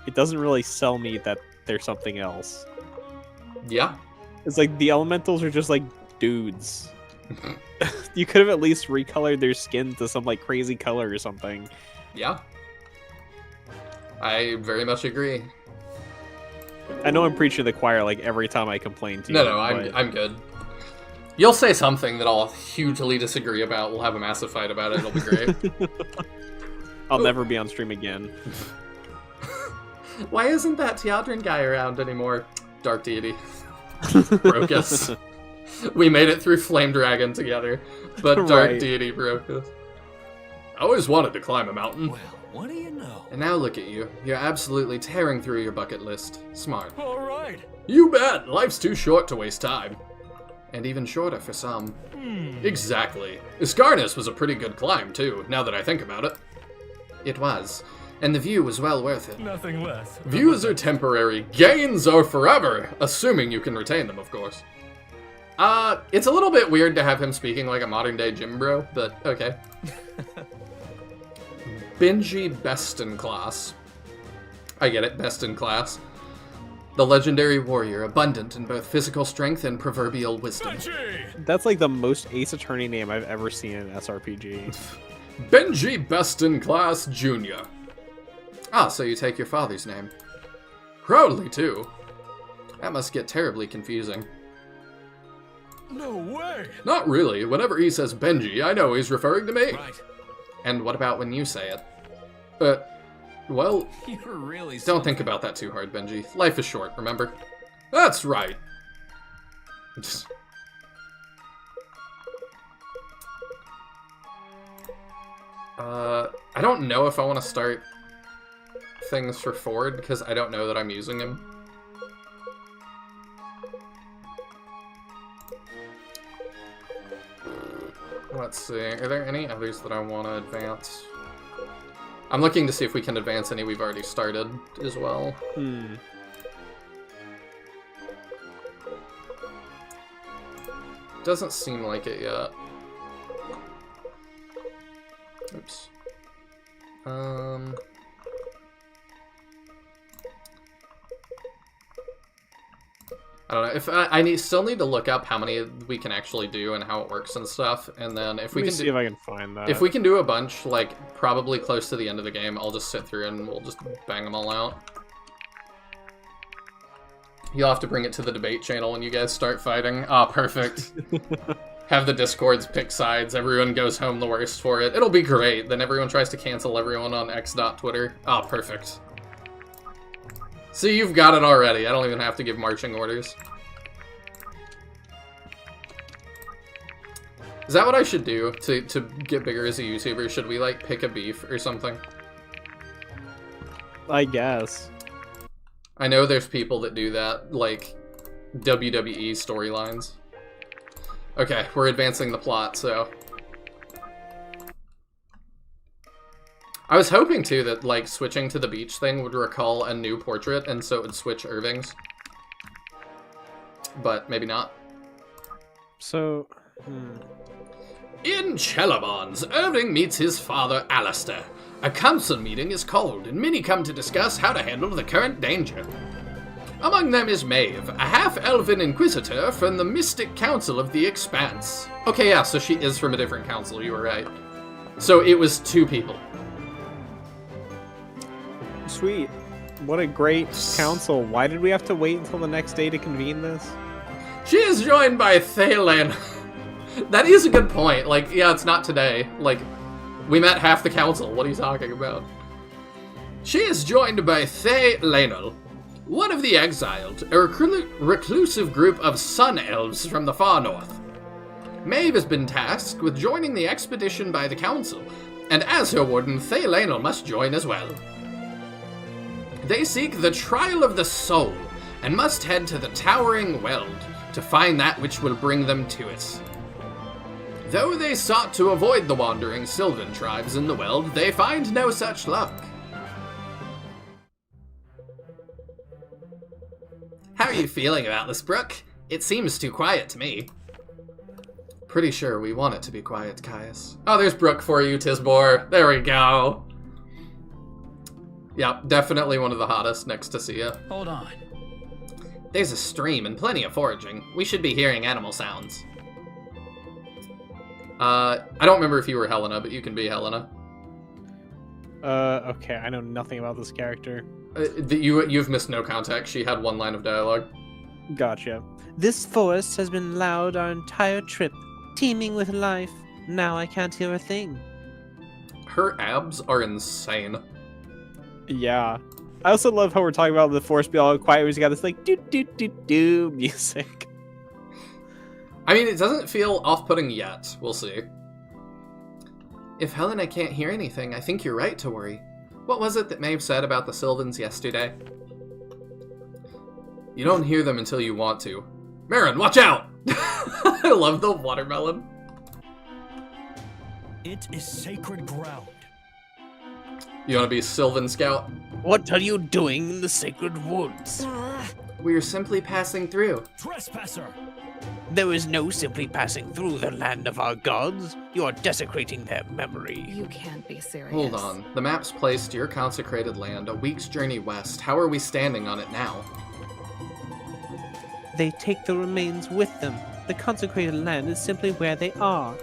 it doesn't really sell me that they're something else. Yeah. It's like, the elementals are just, like, dudes. You could have at least recolored their skin to some, like, crazy color or something. Yeah. I very much agree. I know I'm preaching to the choir, like, every time I complain to you. No, I'm good. You'll say something that I'll hugely disagree about. We'll have a massive fight about it. It'll be great. I'll never be on stream again. Why isn't that Teodrin guy around anymore? Dark Deity. Broke us. We made it through Flame Dragon together, but Dark Deity broke us. I always wanted to climb a mountain. Well, what do you know? And now look at you. You're absolutely tearing through your bucket list. Smart. All right. You bet! Life's too short to waste time. And even shorter for some. Exactly. Iskarnus was a pretty good climb, too, now that I think about it. It was. And the view was well worth it. Nothing less. Views are temporary. Gains are forever! Assuming you can retain them, of course. It's a little bit weird to have him speaking like a modern-day gym bro, but okay. Benji Best in Class. I get it, Best in Class. The legendary warrior, abundant in both physical strength and proverbial wisdom. Benji! That's like the most Ace Attorney name I've ever seen in an SRPG. Benji Best in Class Jr. Ah, so you take your father's name. Proudly, too. That must get terribly confusing. No way! Not really. Whenever he says Benji, I know he's referring to me. Right. And what about when you say it? Well, You're really don't think about that too hard, Benji. Life is short, remember? That's right. I don't know if I want to start things for Ford, because I don't know that I'm using him. Let's see, are there any others that I want to advance? I'm looking to see if we can advance any we've already started as well. Doesn't seem like it yet. Oops. I don't know, if I still need to look up how many we can actually do and how it works and stuff, and then if we can see if I can find that. If we can do a bunch, like, probably close to the end of the game, I'll just sit through and we'll just bang them all out. You'll have to bring it to the debate channel when you guys start fighting. Ah, perfect. Have the Discords pick sides, everyone goes home the worst for it. It'll be great, then everyone tries to cancel everyone on x.twitter. Ah, perfect. See, you've got it already. I don't even have to give marching orders. Is that what I should do to get bigger as a YouTuber? Should we, like, pick a beef or something? I guess. I know there's people that do that, like WWE storylines. Okay, we're advancing the plot, so... I was hoping, too, that, like, switching to the beach thing would recall a new portrait, and so it would switch Irving's. But maybe not. So... In Chelabons, Irving meets his father, Alistair. A council meeting is called, and many come to discuss how to handle the current danger. Among them is Maeve, a half-elven inquisitor from the Mystic Council of the Expanse. Okay, yeah, so she is from a different council, you were right. So it was 2 people. Sweet. What a great council. Why did we have to wait until the next day to convene this? She is joined by Thalen. That is a good point. Like, yeah, it's not today. Like, we met half the council. What are you talking about? She is joined by Thalen, one of the exiled, a reclusive group of sun elves from the far north. Maeve has been tasked with joining the expedition by the council, and as her warden, Thalen must join as well. They seek the trial of the soul, and must head to the towering weld to find that which will bring them to it. Though they sought to avoid the wandering Sylvan tribes in the Weld, they find no such luck. How are you feeling about this, Brooke? It seems too quiet to me. Pretty sure we want it to be quiet, Caius. Oh, there's Brooke for you, Tisbor. There we go. Yep, definitely one of the hottest next to Sia. Hold on. There's a stream and plenty of foraging. We should be hearing animal sounds. I don't remember if you were Helena, but you can be Helena. Okay, I know nothing about this character. You've missed no context. She had 1 line of dialogue. Gotcha. This forest has been loud our entire trip, teeming with life. Now I can't hear a thing. Her abs are insane. Yeah. I also love how we're talking about the forest being all quiet. We just got this like do music. I mean, it doesn't feel off-putting yet. We'll see. If Helena can't hear anything, I think you're right to worry. What was it that Maeve said about the Sylvans yesterday? You don't hear them until you want to. Marin, watch out! I love the watermelon. It is sacred ground. You want to be Sylvan Scout? What are you doing in the sacred woods? We are simply passing through. Trespasser! There is no simply passing through the land of our gods. You are desecrating their memory. You can't be serious. Hold on. The map's placed your consecrated land a week's journey west. How are we standing on it now? They take the remains with them. The consecrated land is simply where they are.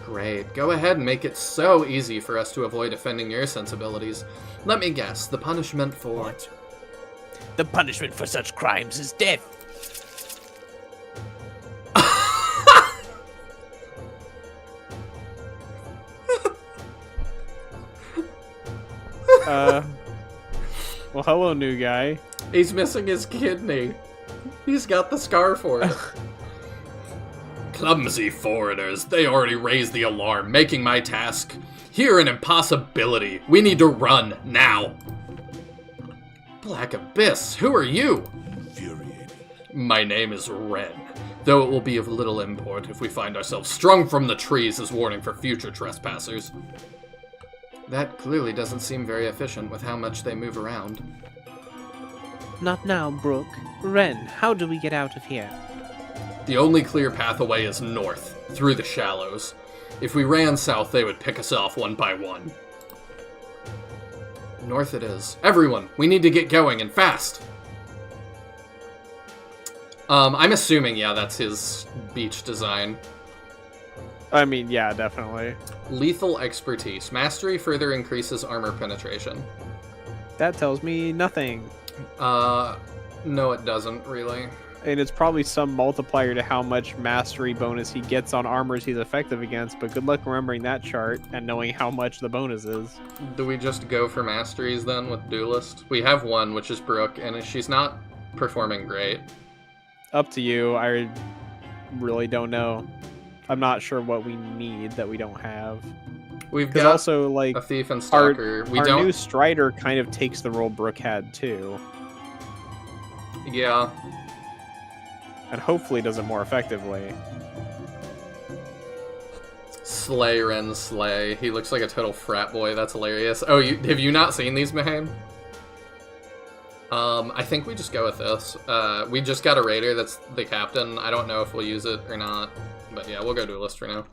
Great. Go ahead and make it so easy for us to avoid offending your sensibilities. Let me guess. The punishment for... What? The punishment for such crimes is death. Well, hello, new guy. He's missing his kidney. He's got the scar for it. Clumsy foreigners. They already raised the alarm, making my task here an impossibility. We need to run, now. Black Abyss, who are you? Infuriating. My name is Ren, though it will be of little import if we find ourselves strung from the trees as warning for future trespassers. That clearly doesn't seem very efficient with how much they move around. Not now, Brooke. Ren, how do we get out of here? The only clear path away is north, through the shallows. If we ran south, they would pick us off one by one. North it is. Everyone, we need to get going, and fast! I'm assuming, yeah, that's his beach design. I mean, yeah, definitely. Lethal expertise. Mastery further increases armor penetration. That tells me nothing. No it doesn't, really. And it's probably some multiplier to how much mastery bonus he gets on armors he's effective against, but good luck remembering that chart and knowing how much the bonus is. Do we just go for masteries then with Duelist? We have one, which is Brooke, and she's not performing great. Up to you. I really don't know. I'm not sure what we need that we don't have. We've Because got also, like, a Thief and Stalker. our new Strider kind of takes the role Brooke had, too. Yeah. And hopefully does it more effectively. Slay, Ren, slay. He looks like a total frat boy. That's hilarious. Oh, have you not seen these, Mahane? I think we just go with this. We just got a raider that's the captain. I don't know if we'll use it or not. But yeah, we'll go duelist for now.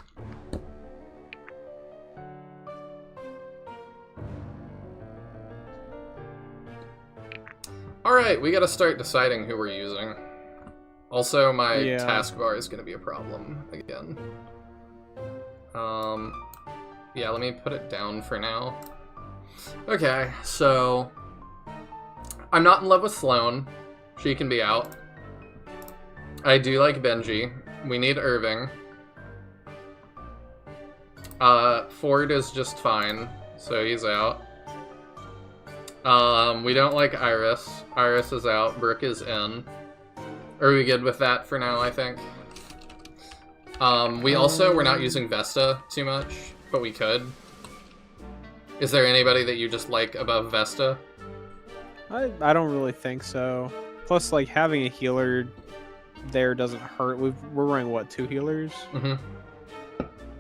Alright, we gotta start deciding who we're using. Also, my taskbar is gonna be a problem again. Yeah, let me put it down for now. Okay, so... I'm not in love with Sloane. She can be out. I do like Benji. We need Irving. Ford is just fine, so he's out. We don't like Iris. Iris is out. Brooke is in. Are we good with that for now, I think? We're not using Vesta too much, but we could. Is there anybody that you just like above Vesta? I don't really think so. Plus, like, having a healer there doesn't hurt. We're running, what, 2 healers? Mm-hmm.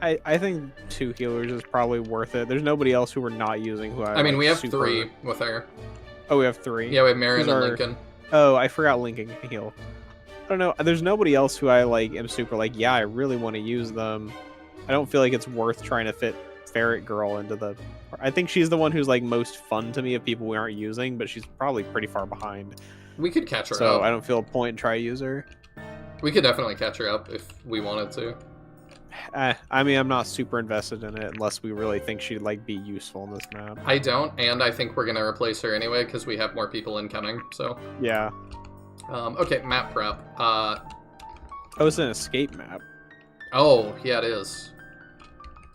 I think 2 healers is probably worth it. There's nobody else who we're not using who I mean, we have 3 with her. Oh, we have 3? Yeah, we have Marion and Lincoln. Oh, I forgot Lincoln can heal. I don't know. There's nobody else who I, like, am super, like, yeah, I really want to use them. I don't feel like it's worth trying to fit Ferret Girl into the... I think she's the one who's, like, most fun to me of people we aren't using, but she's probably pretty far behind. We could catch her up. So I don't feel a point in trying to use her. We could definitely catch her up if we wanted to. I mean, I'm not super invested in it unless we really think she'd, like, be useful in this map. I don't, and I think we're going to replace her anyway because we have more people incoming, so... Yeah. Okay, map prep. Oh, it's an escape map. Oh, yeah, it is.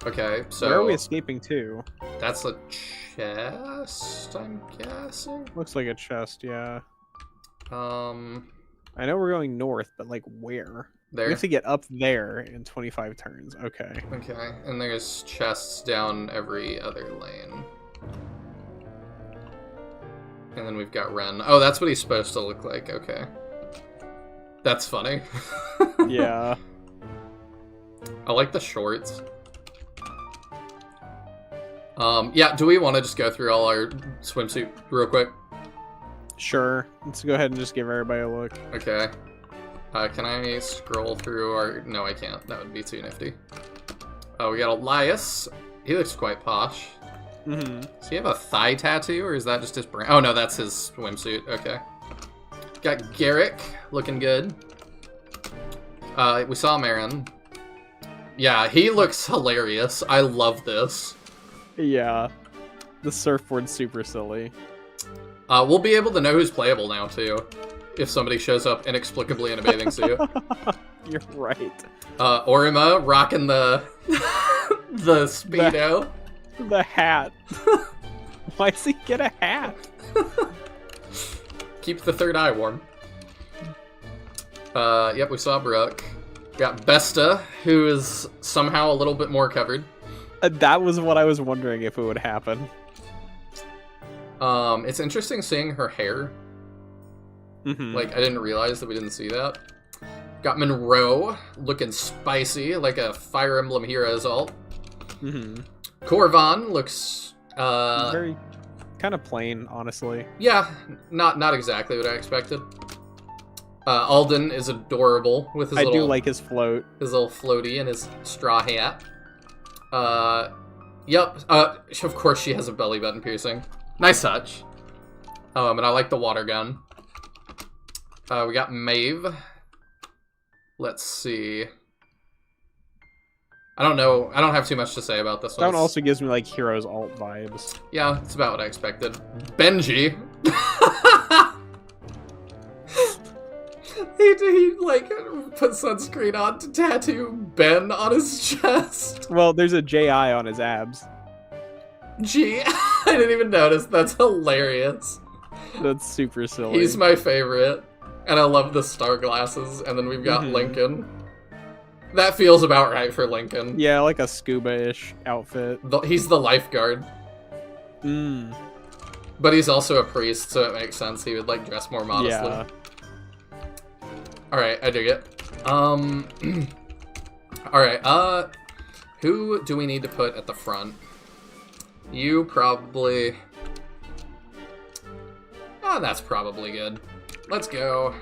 Okay, so... Where are we escaping to? That's a chest, I'm guessing? Looks like a chest, yeah. I know we're going north, but, like, where? There. We have to get up there in 25 turns. Okay. Okay, and there's chests down every other lane. And then we've got Ren. Oh, that's what he's supposed to look like. Okay. That's funny. Yeah. I like the shorts. Yeah, do we want to just go through all our swimsuit real quick? Sure. Let's go ahead and just give everybody a look. Okay. Can I scroll through our... No, I can't. That would be too nifty. Oh, we got Elias. He looks quite posh. Mm-hmm. Does he have a thigh tattoo, or is that just his brand? Oh, no, that's his swimsuit. Okay. Got Garrick. Looking good. We saw Marin. Yeah, he looks hilarious. I love this. Yeah. The surfboard's super silly. We'll be able to know who's playable now, too. If somebody shows up inexplicably in a bathing suit. You're right. Orima rocking the the Speedo. The hat. Why does he get a hat? Keep the third eye warm. Yep, we saw Brooke. Got Besta, who is somehow a little bit more covered. That was what I was wondering if it would happen. It's interesting seeing her hair. Mm-hmm. Like, I didn't realize that we didn't see that. Got Monroe, looking spicy, like a Fire Emblem Heroes alt. Mm-hmm. Corvan looks, very kind of plain, honestly. Yeah, not exactly what I expected. Alden is adorable with his I do like his float. His little floaty and his straw hat. Yep, of course she has a belly button piercing. Nice touch. And I like the water gun. We got Maeve. Let's see. I don't know. I don't have too much to say about this one. That one also gives me, like, Heroes alt vibes. Yeah, it's about what I expected. Benji. he like, put sunscreen on to tattoo Ben on his chest. Well, there's a J.I. on his abs. Gee, I didn't even notice. That's hilarious. That's super silly. He's my favorite. And I love the star glasses. And then we've got Lincoln. That feels about right for Lincoln. Yeah, like a scuba-ish outfit. He's the lifeguard. Mm. But he's also a priest, so it makes sense he would, like, dress more modestly. Yeah. Alright, I dig it. Alright, Who do we need to put at the front? You probably... Oh, that's probably good. Let's go.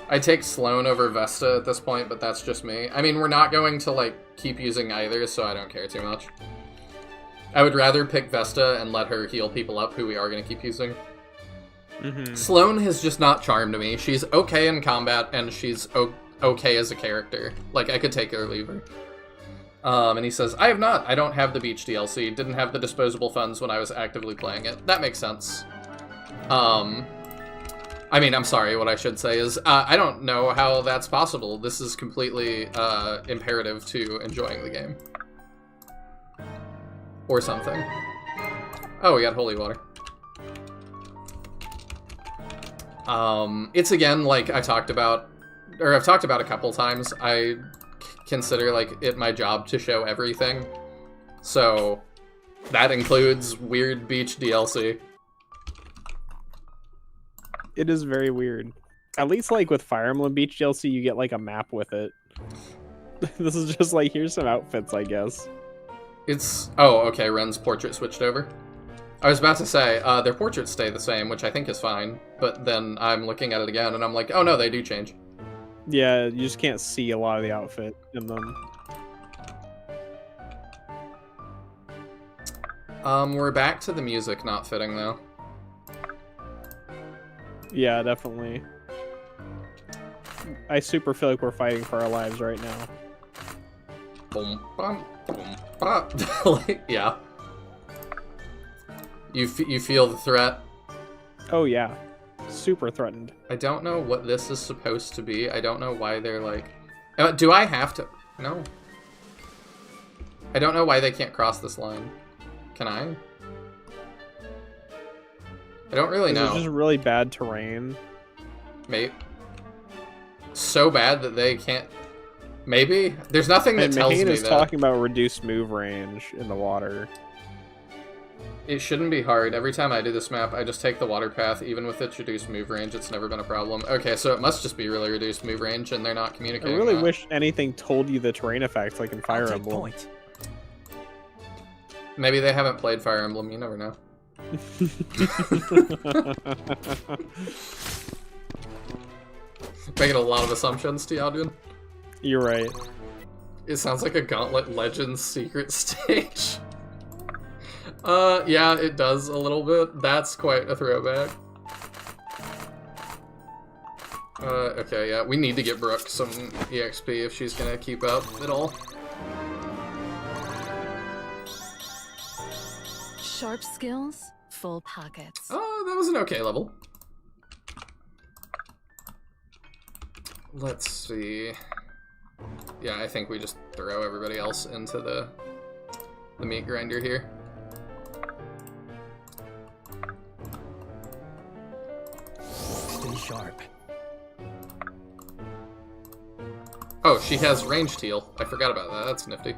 I take Sloane over Vesta at this point, but that's just me. I mean, we're not going to, like, keep using either, so I don't care too much. I would rather pick Vesta and let her heal people up who we are going to keep using. Sloane has just not charmed me. She's okay in combat, and she's okay as a character. Like, I could take her or leave her. And he says, I don't have the beach DLC. Didn't have the disposable funds when I was actively playing it. That makes sense. I mean, I'm sorry, what I should say is, I don't know how that's possible. This is completely, imperative to enjoying the game. Or something. Oh, we got holy water. It's again, like I've talked about a couple times, I consider, like, it my job to show everything. So, that includes weird beach DLC. It is very weird. At least, like, with Fire Emblem Beach DLC, you get, like, a map with it. This is just, like, here's some outfits, I guess. It's... Oh, okay, Ren's portrait switched over. I was about to say, their portraits stay the same, which I think is fine. But then I'm looking at it again, and I'm like, oh no, they do change. Yeah, you just can't see a lot of the outfit in them. We're back to the music not fitting, though. Yeah, definitely. I super feel like we're fighting for our lives right now. Boom, bum, boom, bum. Like, yeah. You feel the threat? Oh yeah. Super threatened. I don't know what this is supposed to be. I don't know why they're like... do I have to... No. I don't know why they can't cross this line. Can I? I don't really know. It's just really bad terrain. Mate. So bad that they can't... Maybe? There's nothing that tells me that. is talking about reduced move range in the water. It shouldn't be hard. Every time I do this map, I just take the water path. Even with its reduced move range, it's never been a problem. Okay, so it must just be really reduced move range, and they're not communicating. I really that. wish anything told you the terrain effects, like in Fire Emblem. Point. Maybe they haven't played Fire Emblem. You never know. Making a lot of assumptions, Tiadun. You're right. It sounds like a Gauntlet Legends secret stage. Yeah, it does a little bit. That's quite a throwback. Okay, yeah, we need to get Brooke some EXP if she's gonna keep up at all. Sharp skills, full pockets. Oh, that was an okay level. Let's see. Yeah, I think we just throw everybody else into the meat grinder here. Stay sharp. Oh, she has ranged heal. I forgot about that. That's nifty.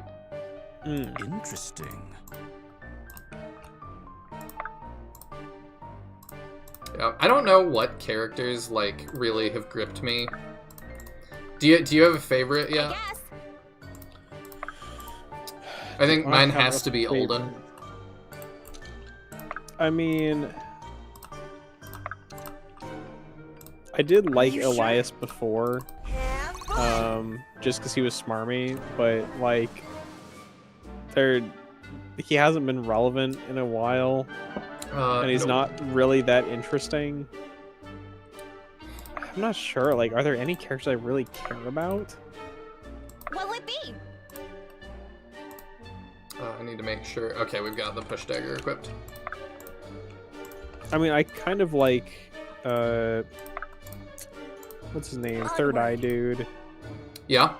Interesting. Yeah, I don't know what characters, like, really have gripped me. Do you have a favorite yet? Yes. I think I mine have has a to be favorite. Olden. I mean, I did like Elias before, just because he was smarmy, but like, he hasn't been relevant in a while, and he's no. not really that interesting. I'm not sure. Like, are there any characters I really care about? What'll it be? I need to make sure. Okay, we've got the push dagger equipped. I mean, I kind of like, what's his name? Third Eye dude. Yeah,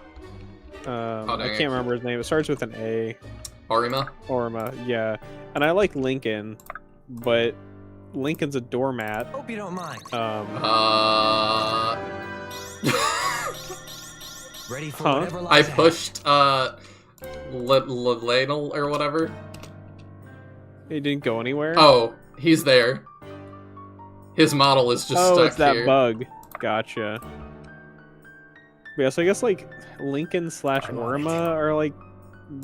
I can't remember his name. It starts with an A. Arima. Orma, yeah. And I like Lincoln, but Lincoln's a doormat. Hope you don't mind. Ready for whatever I lies ahead. pushed, Ladle or whatever. He didn't go anywhere. Oh, he's there. His model is just stuck it's that here. bug. Gotcha. Yeah, so I guess like Lincoln slash Orma are like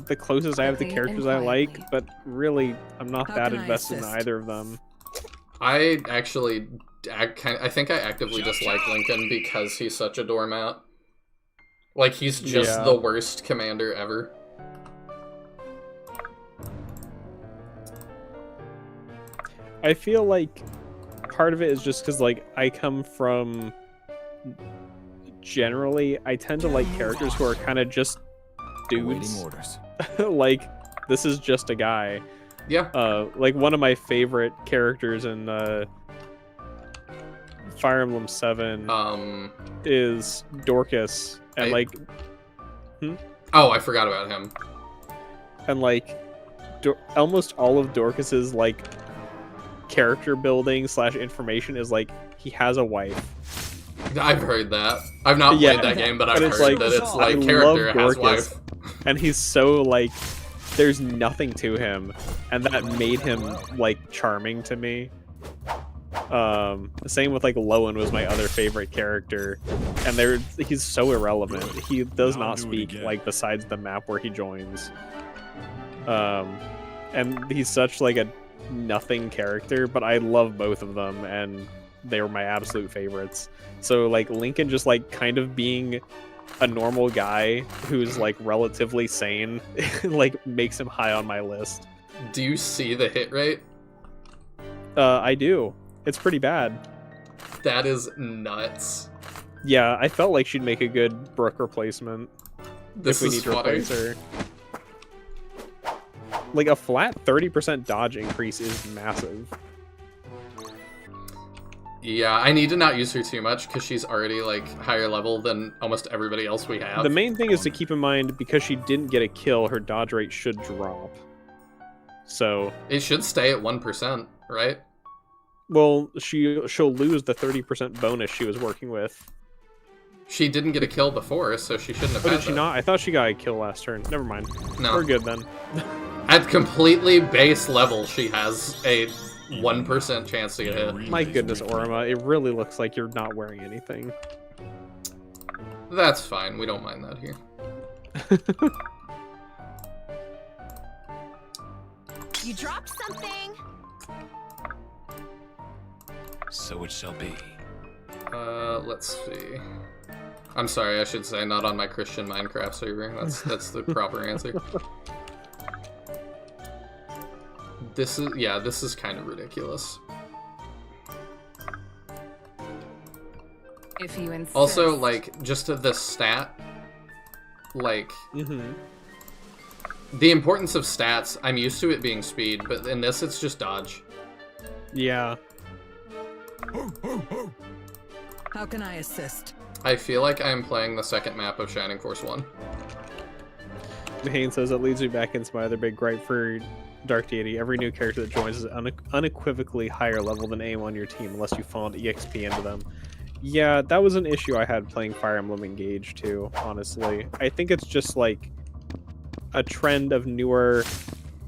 the closest I have to Quickly characters and I like, quietly. but really I'm not How that can I invested in assist? either of them. I actually, I think I actively dislike Lincoln because he's such a doormat. Like, he's just Yeah. the worst commander ever. I feel like part of it is just because like I come from generally I tend to like characters who are kind of just Awaiting dudes. orders. Like this is just a guy. Yeah. Like one of my favorite characters in Fire Emblem 7 is Dorcas, and like Oh, I forgot about him. and like almost all of Dorcas's like character building / information is like he has a wife. I've heard that. I've not Yeah. played that game, but I've But heard it's like, that it's I like love character has Dorcas. wife. And he's so like there's nothing to him, and that made him like charming to me. Same with like Lowen was my other favorite character, and he's so irrelevant. He does not speak like besides the map where he joins. And he's such like a nothing character, but I love both of them, and they were my absolute favorites. So like Lincoln just like kind of being a normal guy who's like relatively sane like makes him high on my list. Do you see the hit rate? I do. It's pretty bad. That is nuts. Yeah, I felt like she'd make a good Brooke replacement This if we is need to funny. replace her. Like a flat 30% dodge increase is massive. Yeah, I need to not use her too much because she's already like higher level than almost everybody else we have. The main thing is to keep in mind, because she didn't get a kill, her dodge rate should drop. So, It should stay at 1%, right? well, she'll lose the 30% bonus she was working with. She didn't get a kill before, so she shouldn't have Oh, had did she that. not? I thought she got a kill last turn. Never mind. No. We're good then. At completely base level, she has a 1% chance to get hit. My goodness, Orma, it really looks like you're not wearing anything. That's fine. We don't mind that here. You dropped something. So it shall be. Let's see. I'm sorry, I should say not on my Christian Minecraft server. That's the proper answer. This is kind of ridiculous. If you insist. Also, like, just the stat, like, the importance of stats, I'm used to it being speed, but in this it's just dodge. Yeah. How can I assist? I feel like I'm playing the second map of Shining Force 1. Hayne says that leads me back into my other big gripe for Dark Deity. Every new character that joins is unequivocally higher level than anyone on your team unless you fund EXP into them. Yeah, that was an issue I had playing Fire Emblem Engage too, honestly. I think it's just like a trend of newer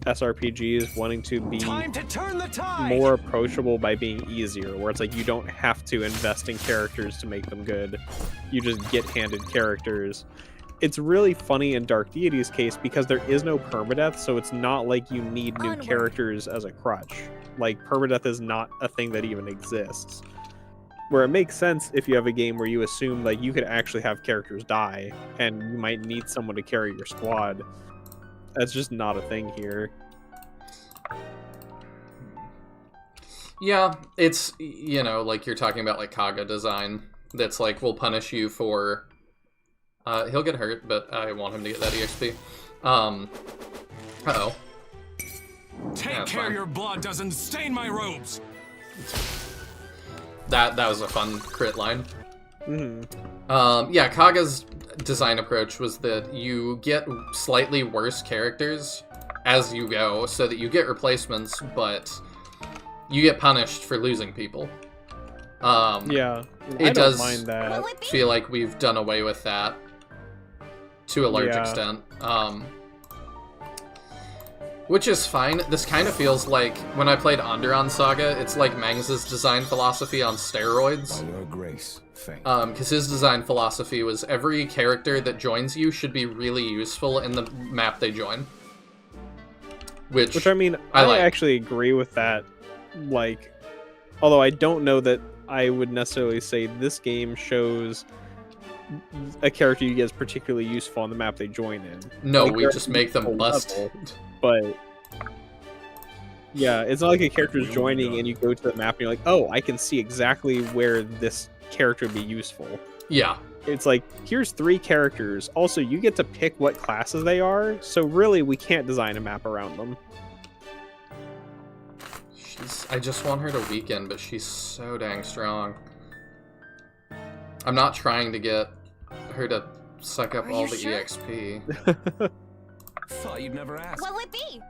SRPGs wanting to be Time to turn the tide. more approachable by being easier, where it's like you don't have to invest in characters to make them good. You just get handed characters. It's really funny in Dark Deity's case because there is no permadeath, so it's not like you need new Onward. characters as a crutch. Like, permadeath is not a thing that even exists. Where it makes sense if you have a game where you assume like you could actually have characters die and you might need someone to carry your squad. That's just not a thing here. Yeah, it's, you know, like you're talking about like Kaga design. That's like, we'll punish you for... he'll get hurt, but I want him to get that EXP. Uh-oh. Take That's care fine. your blood doesn't stain my robes. That was a fun crit line. Mm-hmm. Yeah, Kaga's design approach was that you get slightly worse characters as you go, so that you get replacements, but you get punished for losing people. Yeah, it I does don't mind that. Will it be? feel like we've done away with that to a large Yeah. extent. Which is fine. This kind of feels like when I played Onderon Saga, it's like Mangs' design philosophy on steroids. By your grace, Fane. Because his design philosophy was every character that joins you should be really useful in the map they join. Which I mean, I like. actually agree with that. Like, although I don't know that I would necessarily say this game shows a character you get is particularly useful on the map they join in. No, Like, we they're just make them useful bust. level, but yeah, it's not like a character's joining and you go to the map and you're like, oh, I can see exactly where this character would be useful. Yeah. It's like, here's 3 characters. Also, you get to pick what classes they are, so really we can't design a map around them. I just want her to weaken, but she's so dang strong. I'm not trying to get her to suck up Are all you the sure? EXP. Thought you'd never ask. What'll it be?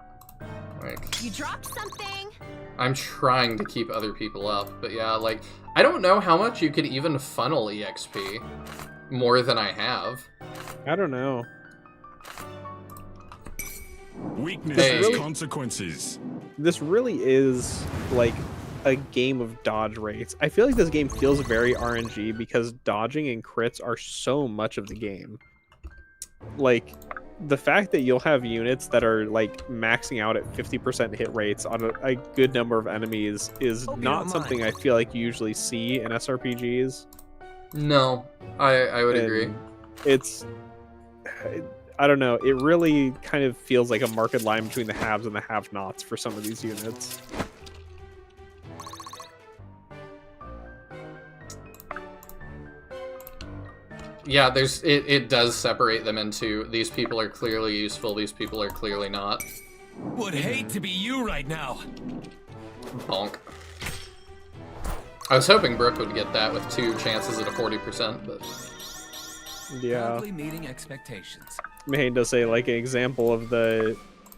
Like, You dropped something. I'm trying to keep other people up, but yeah, like, I don't know how much you could even funnel EXP more than I have. I don't know. Weakness Hey. has consequences. This really is like a game of dodge rates. I feel like this game feels very RNG because dodging and crits are so much of the game. Like, the fact that you'll have units that are like maxing out at 50% hit rates on a good number of enemies is Hope you not don't something I feel like you usually see in SRPGs. No, I would And agree. It's, I don't know, it really kind of feels like a marked line between the haves and the have-nots for some of these units. Yeah, it does separate them into these people are clearly useful, these people are clearly not. Would hate to be you right now. Bonk. I was hoping Brooke would get that with 2 chances at a 40%, but Yeah. Probably meeting expectations. Mahane does say, like, an example of the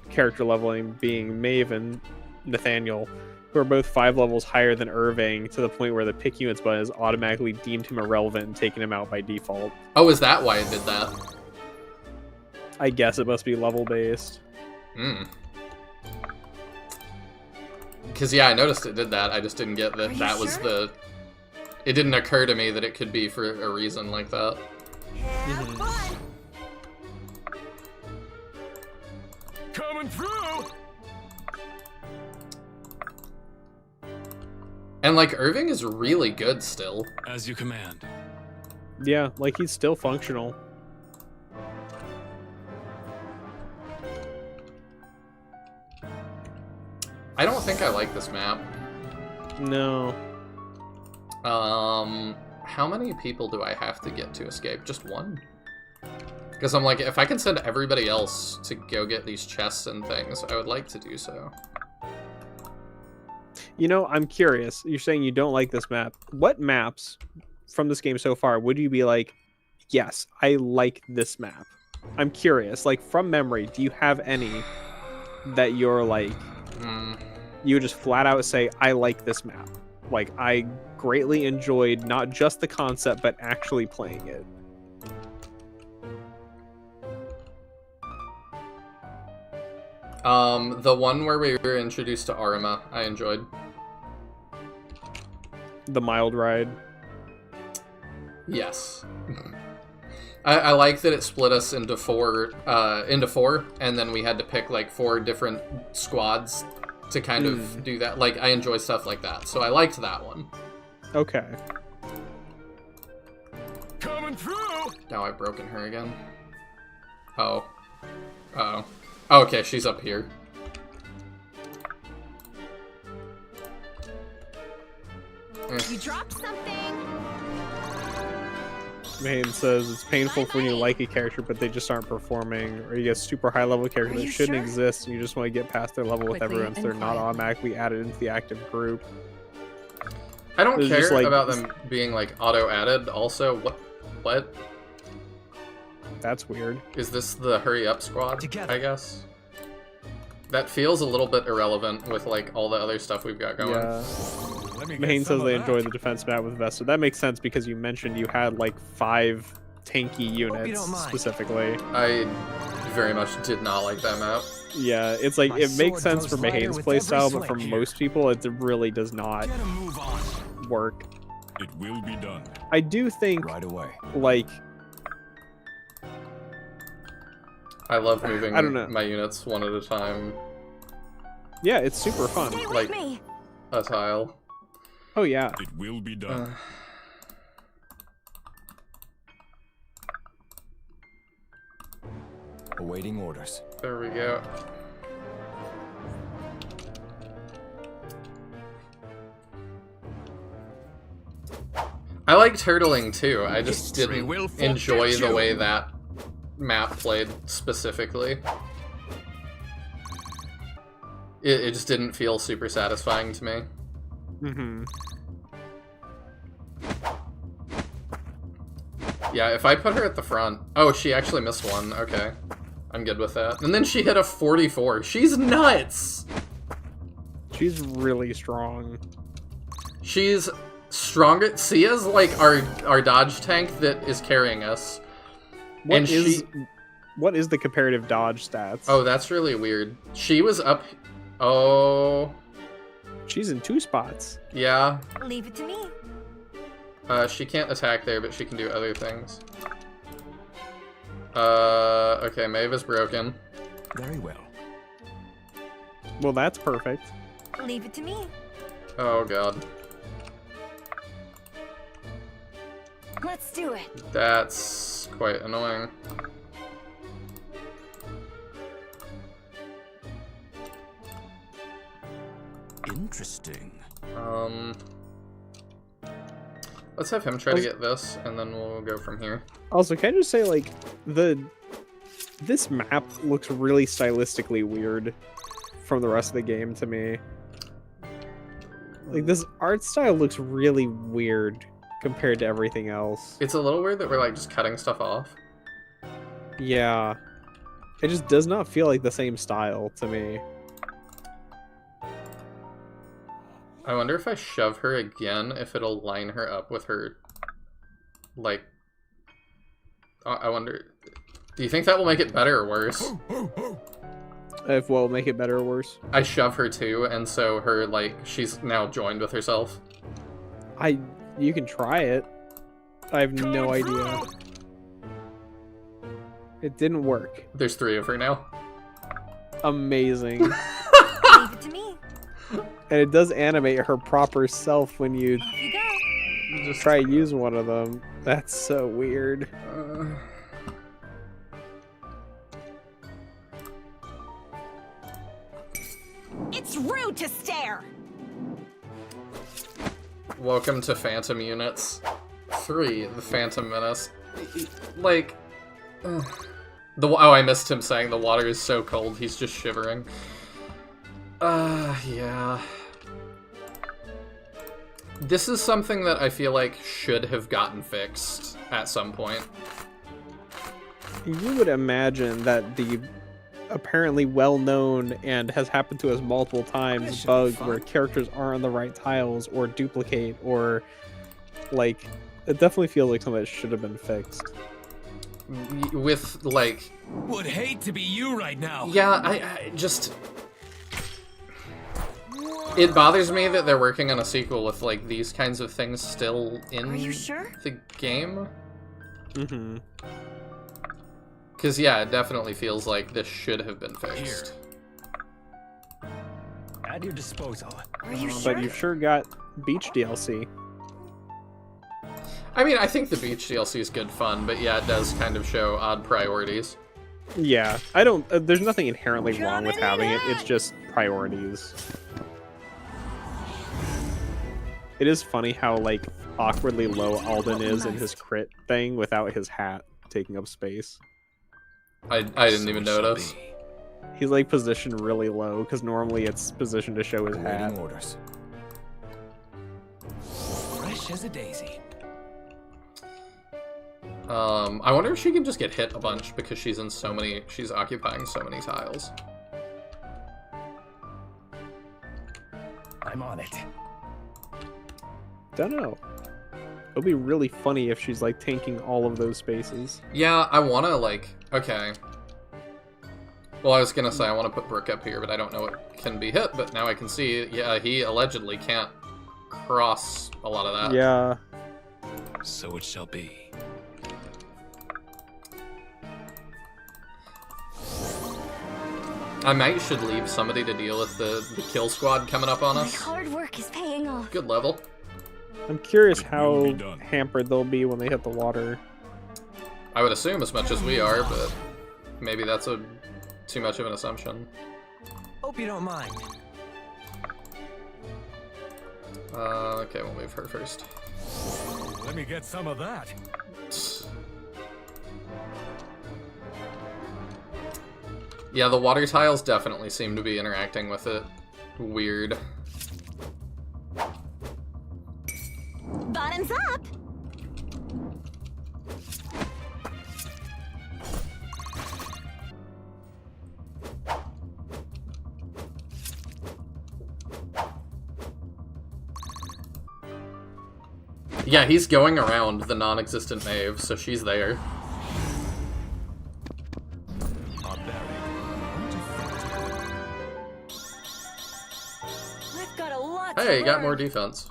character leveling being Maeve and Nathaniel, who are both 5 levels higher than Irving, to the point where the pick units button has automatically deemed him irrelevant and taken him out by default. oh, is that why it did that? I guess it must be level based. Hmm. Because, yeah, I noticed it did that. I just didn't get Are that you that was sure? the... It didn't occur to me that it could be for a reason like that. Have Mhm. fun. Coming through! And, like, Irving is really good still. As you command. Yeah, like, he's still functional. I don't think I like this map. No. How many people do I have to get to escape? Just 1? Because I'm like, if I can send everybody else to go get these chests and things, I would like to do so. You know, I'm curious. You're saying you don't like this map. What maps from this game so far would you be like, yes, I like this map? I'm curious. Like, from memory, do you have any that you're like, you would just flat out say, I like this map? Like, I greatly enjoyed not just the concept, but actually playing it. The one where we were introduced to Arima, I enjoyed. The mild ride. Yes. I like that it split us into four, and then we had to pick like 4 different squads to kind of do that. Like, I enjoy stuff like that, so I liked that one. Okay. Coming through! Now I've broken her again. Oh. Uh-oh. Oh, okay, she's up here. You dropped something. Mahane says it's painful for when you like a character, but they just aren't performing, or you get super high level characters Are that you shouldn't sure? exist, and you just want to get past their level with Quickly everyone, so and they're not quiet. automatically added into the active group. I don't There's care just, like, about them being like auto-added. Also, what That's weird. is this? The hurry up squad? Together. I guess. That feels a little bit irrelevant with like all the other stuff we've got going. Yeah. Let me get Mahane some says they of enjoy that. the defense map with Vesta. That makes sense because you mentioned you had like 5 tanky units don't mind. specifically. I very much did not like that map. Yeah, it's like My it makes sword sense goes for lighter Mahane's with playstyle, every but for swing most people, it really does not Get a move on. work. It will be done. I do think, Right away. like, I love moving I don't know. my units one at a time. yeah, it's super fun. Stay with Like- me. A tile. Oh yeah, It will be done. Awaiting orders. There we go. I like turtling too. I just History will didn't enjoy forget the you. way that map played specifically. It just didn't feel super satisfying to me. mm-hmm. Yeah, if I put her at the front... Oh, she actually missed one. Okay. I'm good with that. And then she hit a 44. She's nuts! She's really strong. She's stronger. Sia's like our dodge tank that is carrying us. What And is she- what is the comparative dodge stats? Oh, that's really weird. She was up... Oh... she's in 2 spots. Yeah. Leave it to me. She can't attack there, but she can do other things. Okay, Maeve is broken. Very well. Well, that's perfect. Leave it to me. Oh god. Let's do it. That's quite annoying. Interesting. Let's have him try to get this, and then we'll go from here. Also, can I just say, like, this map looks really stylistically weird from the rest of the game to me. Like, this art style looks really weird compared to everything else. It's a little weird that we're, like, just cutting stuff off. Yeah. It just does not feel like the same style to me. I wonder if I shove her again, if it'll line her up with her, like... I wonder... Do you think that will make it better or worse? If what will make it better or worse. I shove her too, and so her, like, she's now joined with herself. You can try it. I have no idea. It didn't work. There's 3 of her now. Amazing. Leave it to me. And it does animate her proper self when you Off you go. Just try to use one of them. That's so weird. It's rude to stare. Welcome to Phantom Units 3, the Phantom Menace. Like... Oh, I missed him saying the water is so cold, he's just shivering. Yeah. This is something that I feel like should have gotten fixed at some point. You would imagine that the apparently well-known and has happened to us multiple times This should bug be fun. where characters aren't on the right tiles or duplicate or like it definitely feels like something that should have been fixed. With, like... Would hate to be you right now. Yeah, I just... It bothers me that they're working on a sequel with, like, these kinds of things still in Are you sure? the game. Mm-hmm. Because, yeah, it definitely feels like this should have been fixed. At your disposal. Are you sure? But you've sure got Beach DLC. I mean, I think the beach DLC is good fun, but yeah, it does kind of show odd priorities. Yeah, I don't. There's nothing inherently wrong with having it. It's just priorities. It is funny how like awkwardly low Alden is in his crit thing without his hat taking up space. I didn't even notice. He's like positioned really low because normally it's positioned to show his hat. Awaiting orders. Fresh as a daisy. I wonder if she can just get hit a bunch because she's occupying so many tiles. I'm on it. Don't know. It'll be really funny if she's like tanking all of those spaces. Yeah, I wanna, like, okay. Well, I was gonna say I want to put Brook up here, but I don't know what can be hit, but now I can see, yeah, he allegedly can't cross a lot of that. Yeah. So it shall be. I might should leave somebody to deal with the kill squad coming up on My us. hard work is paying off. Good level. I'm curious It will how be done. hampered they'll be when they hit the water. I would assume as much as we are, but maybe that's too much of an assumption. Hope you don't mind. Okay, we'll move her first. Let me get some of that. Yeah, the water tiles definitely seem to be interacting with it. Weird. Bottoms up. Yeah, he's going around the non-existent Maeve, so she's there. I've got a lot to Hey, you got learn. more defense.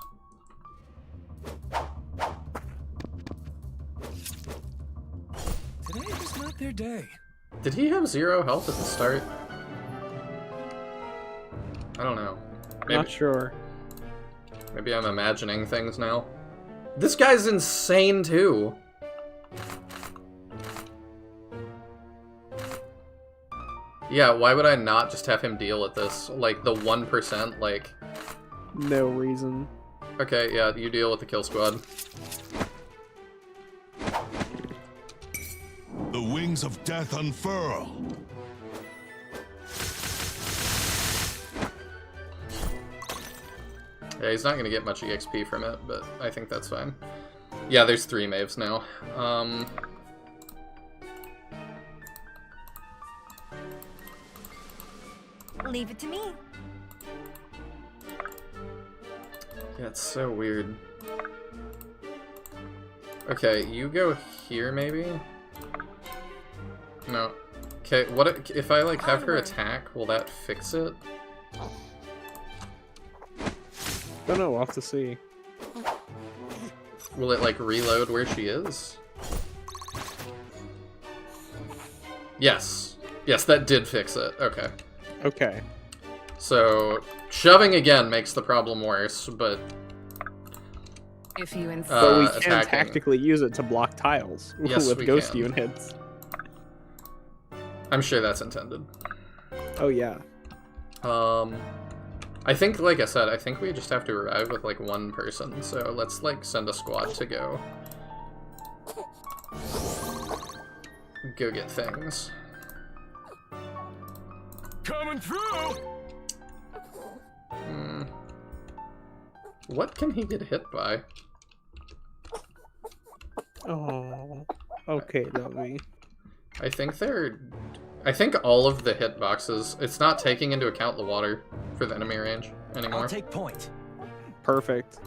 Today is not their day. Did he have 0 health at the start? I don't know. Not sure. Maybe I'm imagining things now. This guy's insane too. Yeah, why would I not just have him deal with this? Like, the 1%, like... No reason. Okay, yeah, you deal with the kill squad. The wings of death unfurl. Yeah, he's not gonna get much EXP from it, but I think that's fine. Yeah, there's 3 Maves now. Leave it to me. Yeah, it's so weird. Okay, you go here, maybe? No. Okay, what if I, like, have her attack? Will that fix it? Don't know, we'll have to see. Will it, like, reload where she is? Yes. Yes, that did fix it. Okay. Okay. So, shoving again makes the problem worse, but... If you insist. But we can attacking. tactically use it to block tiles Yes, with we ghost can. units. I'm sure that's intended. Oh yeah. I think, like I said, I think we just have to arrive with, like, 1 person, so let's, like, send a squad to go get things. Coming through. What can he get hit by? Oh. Okay, lovely. I think all of the hitboxes, it's not taking into account the water for the enemy range anymore. I'll take point. Perfect.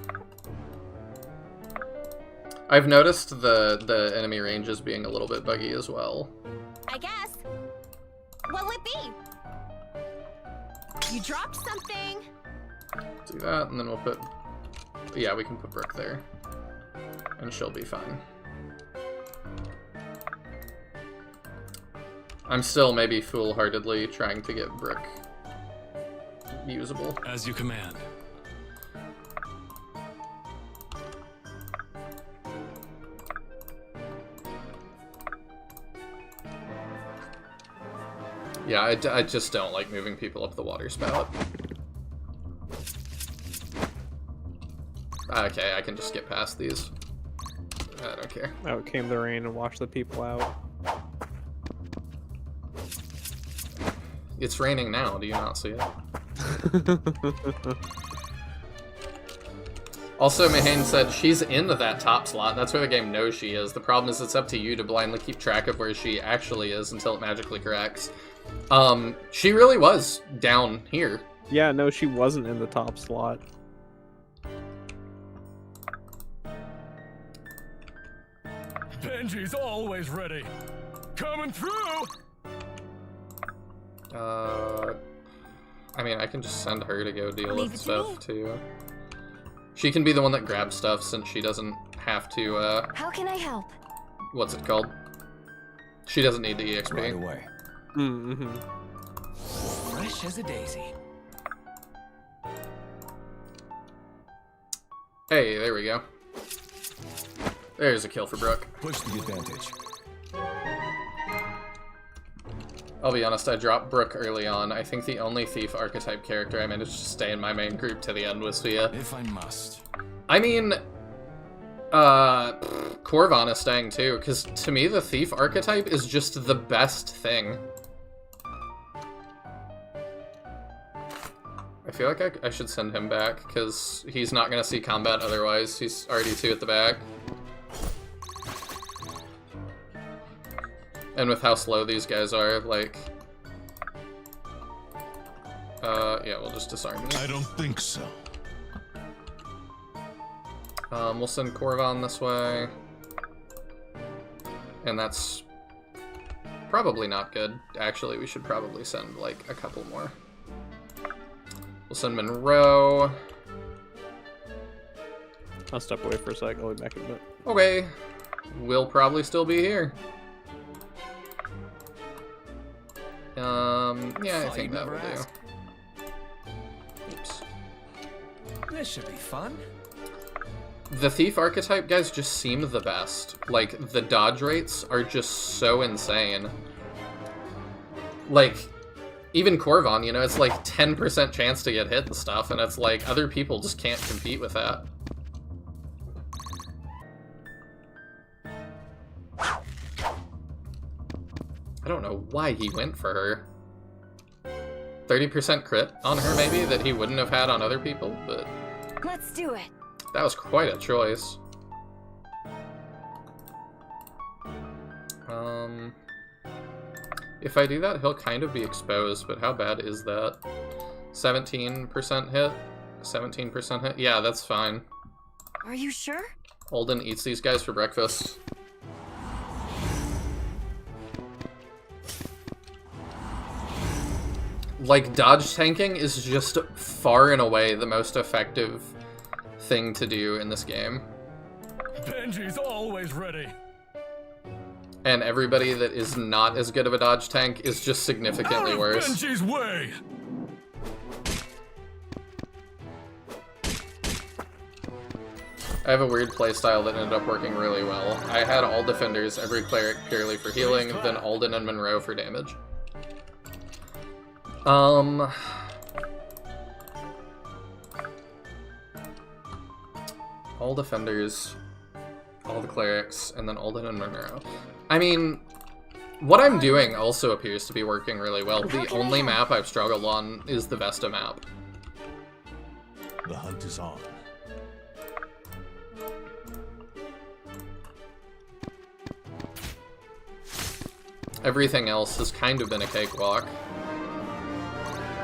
I've noticed the enemy ranges being a little bit buggy as well. I guess. What'll it be? You dropped something. Do that, and then we'll put... Yeah, we can put Brooke there. And she'll be fine. I'm still maybe foolhardily trying to get Brooke usable. As you command. Yeah, I just don't like moving people up the water spout. Okay, I can just get past these. I don't care. Out came the rain and washed the people out. It's raining now, do you not see it? Also, Mahane said she's in that top slot. That's where the game knows she is. The problem is it's up to you to blindly keep track of where she actually is until it magically corrects. She really was down here. Yeah, no, she wasn't in the top slot. Benji's always ready. Coming through. I mean, I can just send her to go deal Leave with it to me. stuff, too. She can be the one that grabs stuff, since she doesn't have to, How can I help? what's it called? She doesn't need the EXP. Right away. Mm-hmm. Fresh as a daisy. Hey, there we go. There's a kill for Brooke. Push the advantage. I'll be honest, I dropped Brooke early on. I think the only thief archetype character I managed to stay in my main group to the end was Fia. If I must. I mean, Korvan is staying too, because to me the thief archetype is just the best thing. I feel like I should send him back, because he's not going to see combat otherwise. He's already 2 at the back. And with how slow these guys are, like... yeah, we'll just disarm you. I don't think so. We'll send Korvan this way. And that's probably not good. Actually, we should probably send, like, a couple more. We'll send Monroe. I'll step away for a sec. I'll be back in a bit. Okay. We'll probably still be here. Yeah, I think that will do. Oops. This should be fun. The thief archetype guys just seem the best. Like, the dodge rates are just so insane. Like, even Korvan, you know, it's like 10% chance to get hit and stuff, and it's like, other people just can't compete with that. I don't know why he went for her. 30% crit on her, maybe, that he wouldn't have had on other people, but Let's do it. that was quite a choice. If I do that, he'll kind of be exposed, but how bad is that? 17% hit? 17% hit? Yeah, that's fine. Are you sure? Alden eats these guys for breakfast. Like, dodge tanking is just far and away the most effective thing to do in this game. Benji's always ready. And everybody that is not as good of a dodge tank is just significantly worse. Benji's way. I have a weird playstyle that ended up working really well. I had all defenders, every cleric purely for healing, then Alden and Monroe for damage. All defenders, all the clerics, and then Alden and Monroe. I mean, what I'm doing also appears to be working really well. The only map I've struggled on is the Vesta map. The hunt is on. Everything else has kind of been a cakewalk.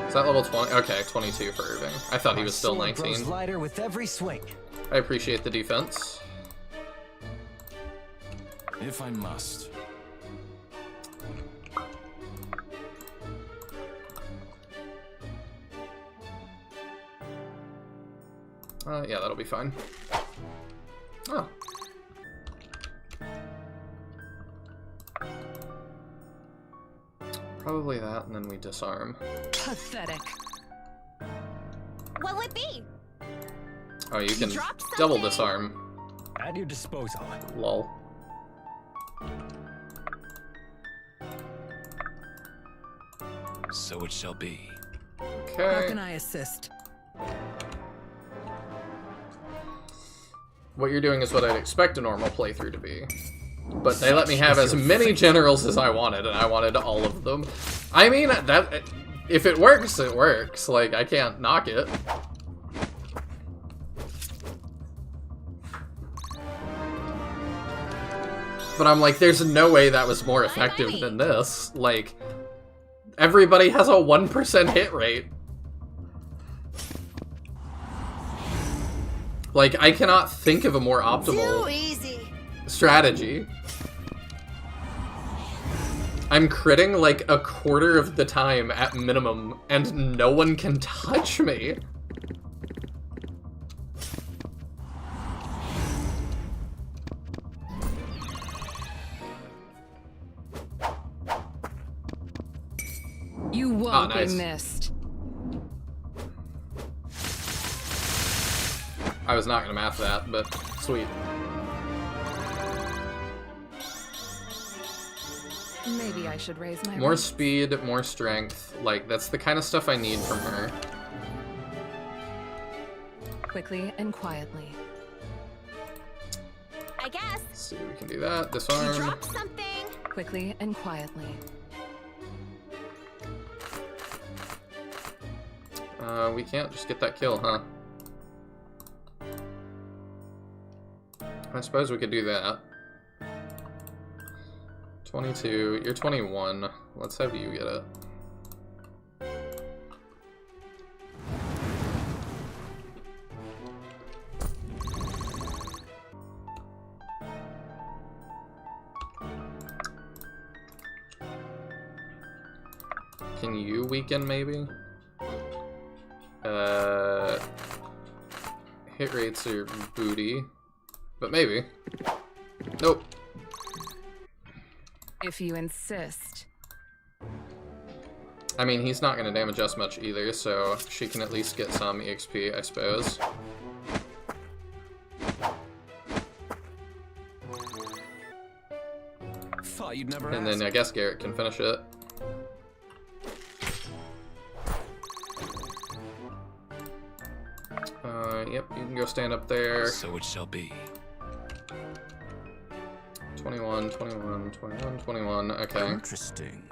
Is that level 20? Okay, 22 for Irving. I thought he was still 19. Lighter with every swing. I appreciate the defense. If I must. Yeah, that'll be fine. Oh. Probably that, and then we disarm. Pathetic. What'll it be? Oh, you can dropped double something. disarm. At your disposal. Lol. So it shall be. How Okay. can I assist? What you're doing is what I'd expect a normal playthrough to be. But they let me have as many generals as I wanted, and I wanted all of them. I mean, that if it works, it works. Like, I can't knock it. But I'm like, there's no way that was more effective than this. Like, everybody has a 1% hit rate. Like, I cannot think of a more optimal Too easy. strategy. I'm critting like a quarter of the time at minimum, and no one can touch me. You won't nice. be missed. I was not gonna math that, but sweet. Maybe I should raise my More rates. speed, more strength. Like, that's the kind of stuff I need from her. Quickly and quietly. I guess. Let's see, we can do that. You Disarm. dropped something. Quickly and quietly. We can't just get that kill, huh? I suppose we could do that. 22. You're 21. Let's have you get it. Can you weaken, maybe? Hit rates are booty. But maybe. Nope. If you insist. I mean, he's not going to damage us much either, so she can at least get some EXP, I suppose. Thought you'd never And ask. then I guess Garrett can finish it. Yep, you can go stand up there. So it shall be. 21, 21, 21, 21, okay. Interesting.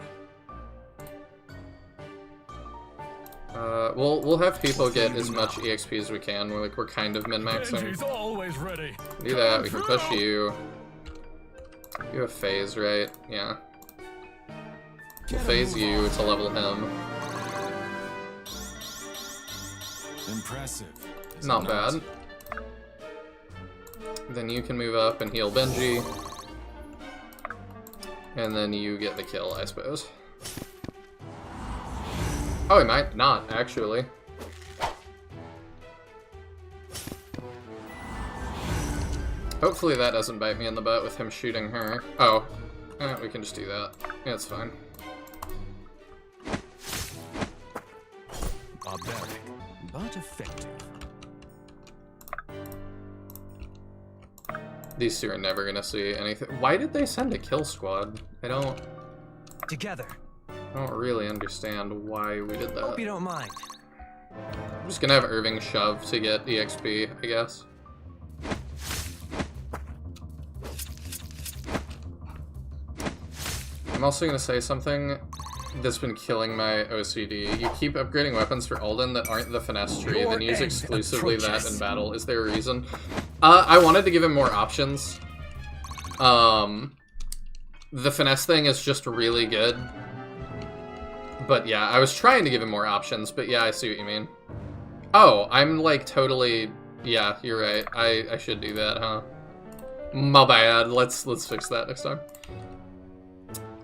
We'll have people get as much EXP as we can. We're kind of min-maxing. Benji's always ready. Do that, we can push you. You have phase, right? Yeah. We'll phase you to level him. Impressive. is it Not bad. Then you can move up and heal Benji. And then you get the kill, I suppose. Oh, he might not, actually. Hopefully that doesn't bite me in the butt with him shooting her. Oh, we can just do that. Yeah, it's fine. Barbaric, but effective. These two are never gonna see anything. Why did they send a kill squad? I don't Together. really understand why we did Hope you that. don't mind. I'm just gonna have Irving shove to get EXP, I guess. I'm also gonna say something that's been killing my OCD. You keep upgrading weapons for Alden that aren't the finesse tree, Your then use end exclusively that approaches. in battle. Is there a reason? I wanted to give him more options. The finesse thing is just really good. But yeah, I was trying to give him more options, but yeah, I see what you mean. Oh, I'm like totally... Yeah, you're right. I should do that, huh? My bad. Let's fix that next time.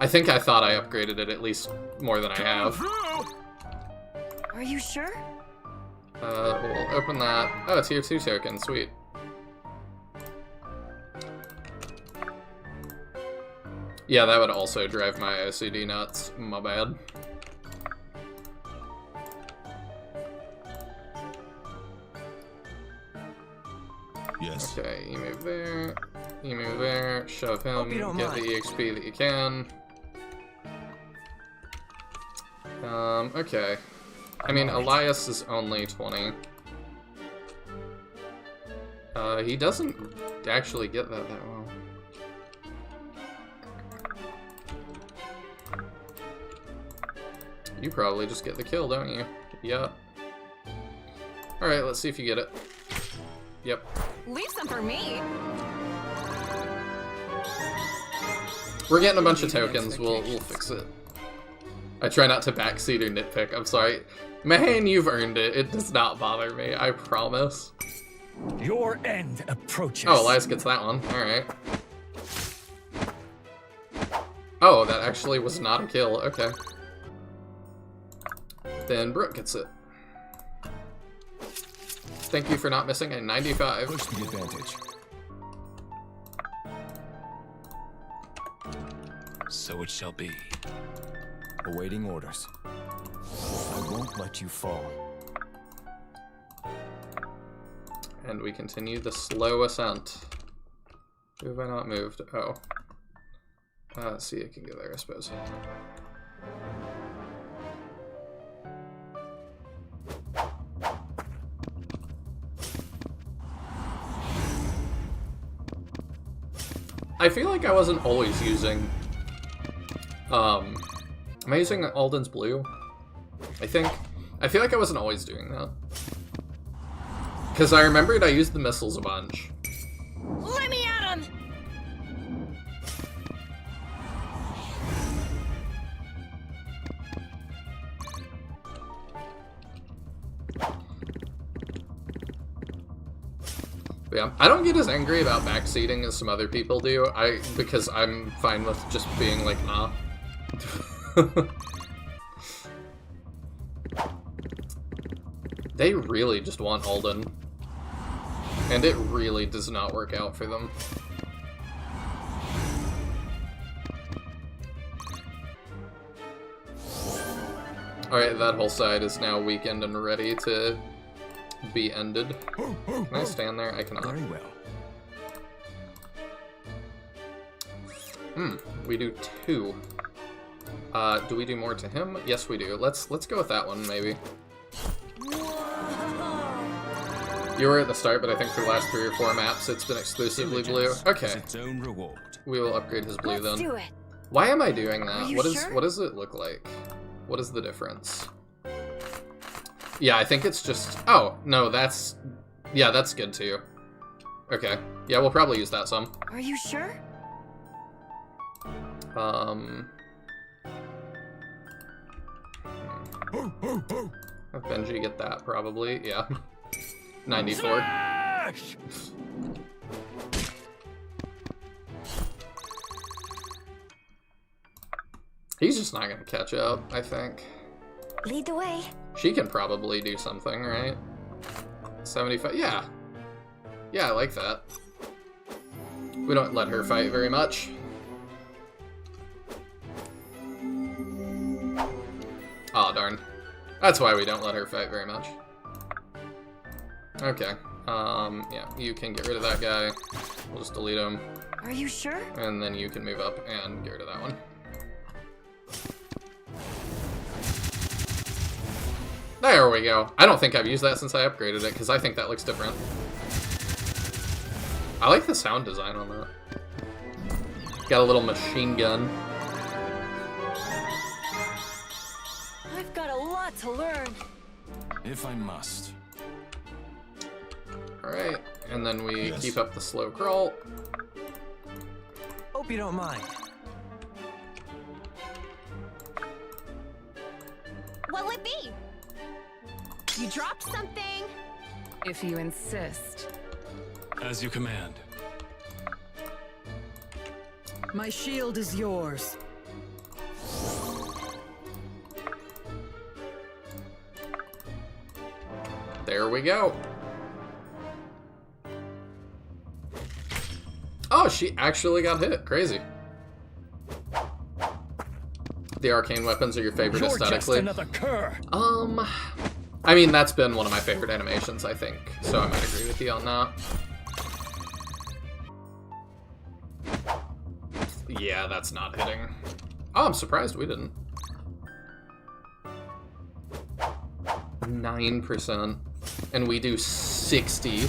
I think I thought I upgraded it at least more than I have. Are you sure? We'll open that. Oh, it's tier 2 token. Sweet. Yeah, that would also drive my OCD nuts. My bad. Yes. Okay, you move there. You move there. Shove him. Hope you don't Get the mind. EXP that you can. Okay. I mean, Elias is only 20. He doesn't actually get that well. You probably just get the kill, don't you? Yep. Alright, let's see if you get it. Yep. Leave some for me. We're getting a bunch of tokens, we'll fix it. I try not to backseat or nitpick, I'm sorry. Man, you've earned it. It does not bother me, I promise. Your end approaches. Oh, Elias gets that one. Alright. Oh, that actually was not a kill. Okay. Then Brooke gets it. Thank you for not missing a 95. Push the advantage. So it shall be. Awaiting orders. I won't let you fall. And we continue the slow ascent. Who have I not moved? Oh. Let's see, I can go there, I suppose. I feel like I wasn't always using... am I using Alden's Blue? I think. I feel like I wasn't always doing that. Because I remembered I used the missiles a bunch. Let me at him! But yeah, I don't get as angry about backseating as some other people do. Because I'm fine with just being like, nah. They really just want Alden. And it really does not work out for them. Alright, that whole side is now weakened and ready to be ended. Can I stand there? I cannot. Very well. We do 2. Do we do more to him? Yes, we do. Let's go with that one, maybe. You were at the start, but I think for the last 3 or 4 maps, it's been exclusively blue. Okay. Its own reward. We will upgrade his blue Let's then. do it. Why am I doing that? Are you What sure? does it look like? What is the difference? Yeah, I think it's just... Oh, no, that's... Yeah, that's good too. Okay. Yeah, we'll probably use that some. Are you sure? Have Benji get that, probably. Yeah. 94. Smash! He's just not gonna catch up, I think. Lead the way. She can probably do something, right? 75, yeah. Yeah, I like that. We don't let her fight very much. Aw, darn. That's why we don't let her fight very much. Okay. Yeah, you can get rid of that guy. We'll just delete him. Are you sure? And then you can move up and get rid of that one. There we go. I don't think I've used that since I upgraded it, because I think that looks different. I like the sound design on that. Got a little machine gun. I've got a lot to learn. If I must. Alright, and then we Yes. keep up the slow crawl. Hope you don't mind. What'll it be? You dropped something. If you insist. As you command. My shield is yours. There we go. Oh, she actually got hit. Crazy. The arcane weapons are your favorite You're just aesthetically. another cur. I mean, that's been one of my favorite animations, I think. So I might agree with you on that. Yeah, that's not hitting. Oh, I'm surprised we didn't. 9%. And we do 60.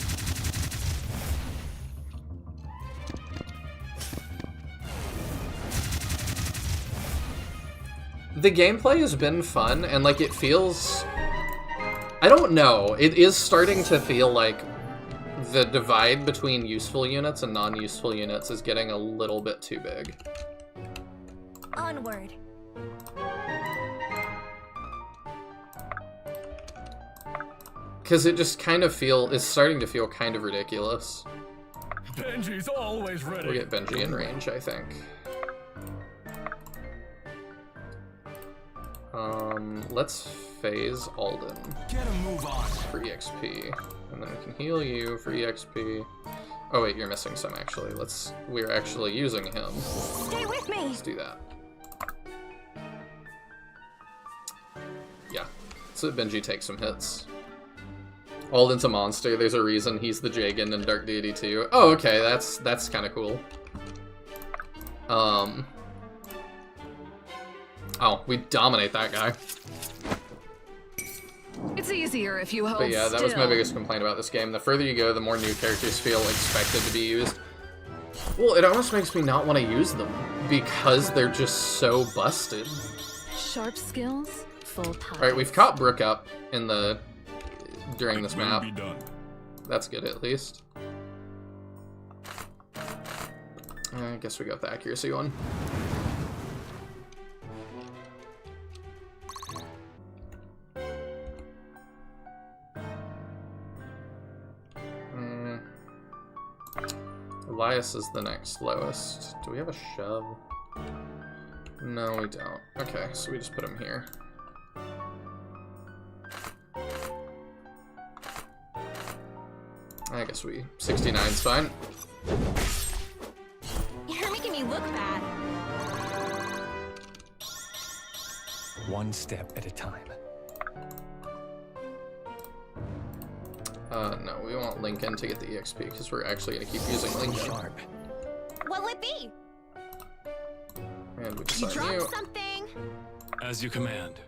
The gameplay has been fun, and like it feels... I don't know, it is starting to feel like the divide between useful units and non-useful units is getting a little bit too big. Onward. Because it just kind of is starting to feel kind of ridiculous. Benji's always ready. We'll get Benji in range, I think. let's phase Alden Get a move on. for EXP. And then we can heal you for EXP. Oh wait, you're missing some actually. We're actually using him. Stay with me. Let's do that. Yeah. So Benji takes some hits. Alden's a monster. There's a reason he's the Jagan in Dark Deity 2. Oh, okay, that's kind of cool. Oh, we dominate that guy. It's easier if you hold But yeah, that was my still. biggest complaint about this game. The further you go, the more new characters feel expected to be used. Well, it almost makes me not want to use them because they're just so busted. Sharp skills, full power. Alright, we've caught Brooke up during this map. Be done. That's good, at least. I guess we got the accuracy one. Elias is the next lowest. Do we have a shove? No, we don't. Okay, so we just put him here. I guess 69's fine. You're making me look bad. One step at a time. No, we want Lincoln to get the EXP because we're actually gonna keep using Lincoln. Sharp. What'll it be? And we You disarm dropped you. something. As you command.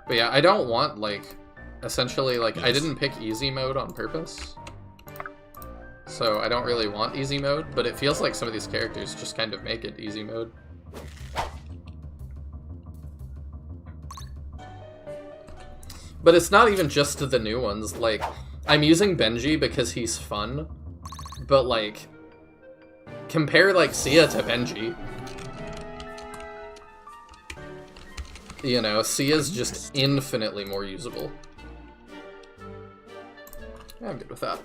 But yeah, I don't want, like, essentially, like, I didn't pick easy mode on purpose. So I don't really want easy mode, but it feels like some of these characters just kind of make it easy mode. But it's not even just to the new ones, like, I'm using Benji because he's fun, but, like, compare, like, Sia to Benji. You know, Sia's just infinitely more usable. Yeah, I'm good with that.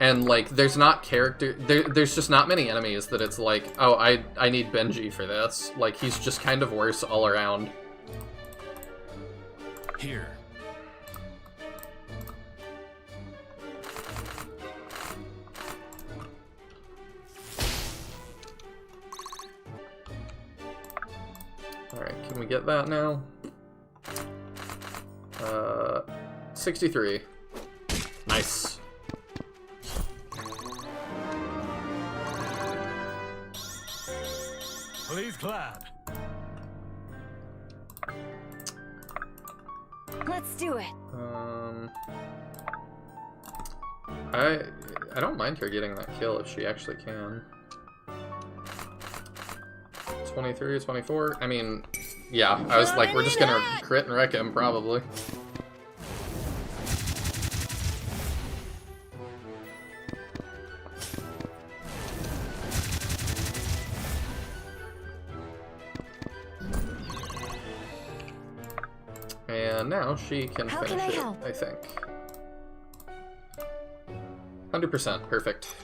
And, like, there's not there's just not many enemies that it's like, oh, I need Benji for this. Like, he's just kind of worse all around. Here. Alright, can we get that now? 63. Nice. Please clap. Let's do it. I don't mind her getting that kill if she actually can. 23 or 24? I mean, yeah, I was like, we're just gonna crit and wreck him, probably. And now she can How finish can I it, help? I think. 100%, perfect.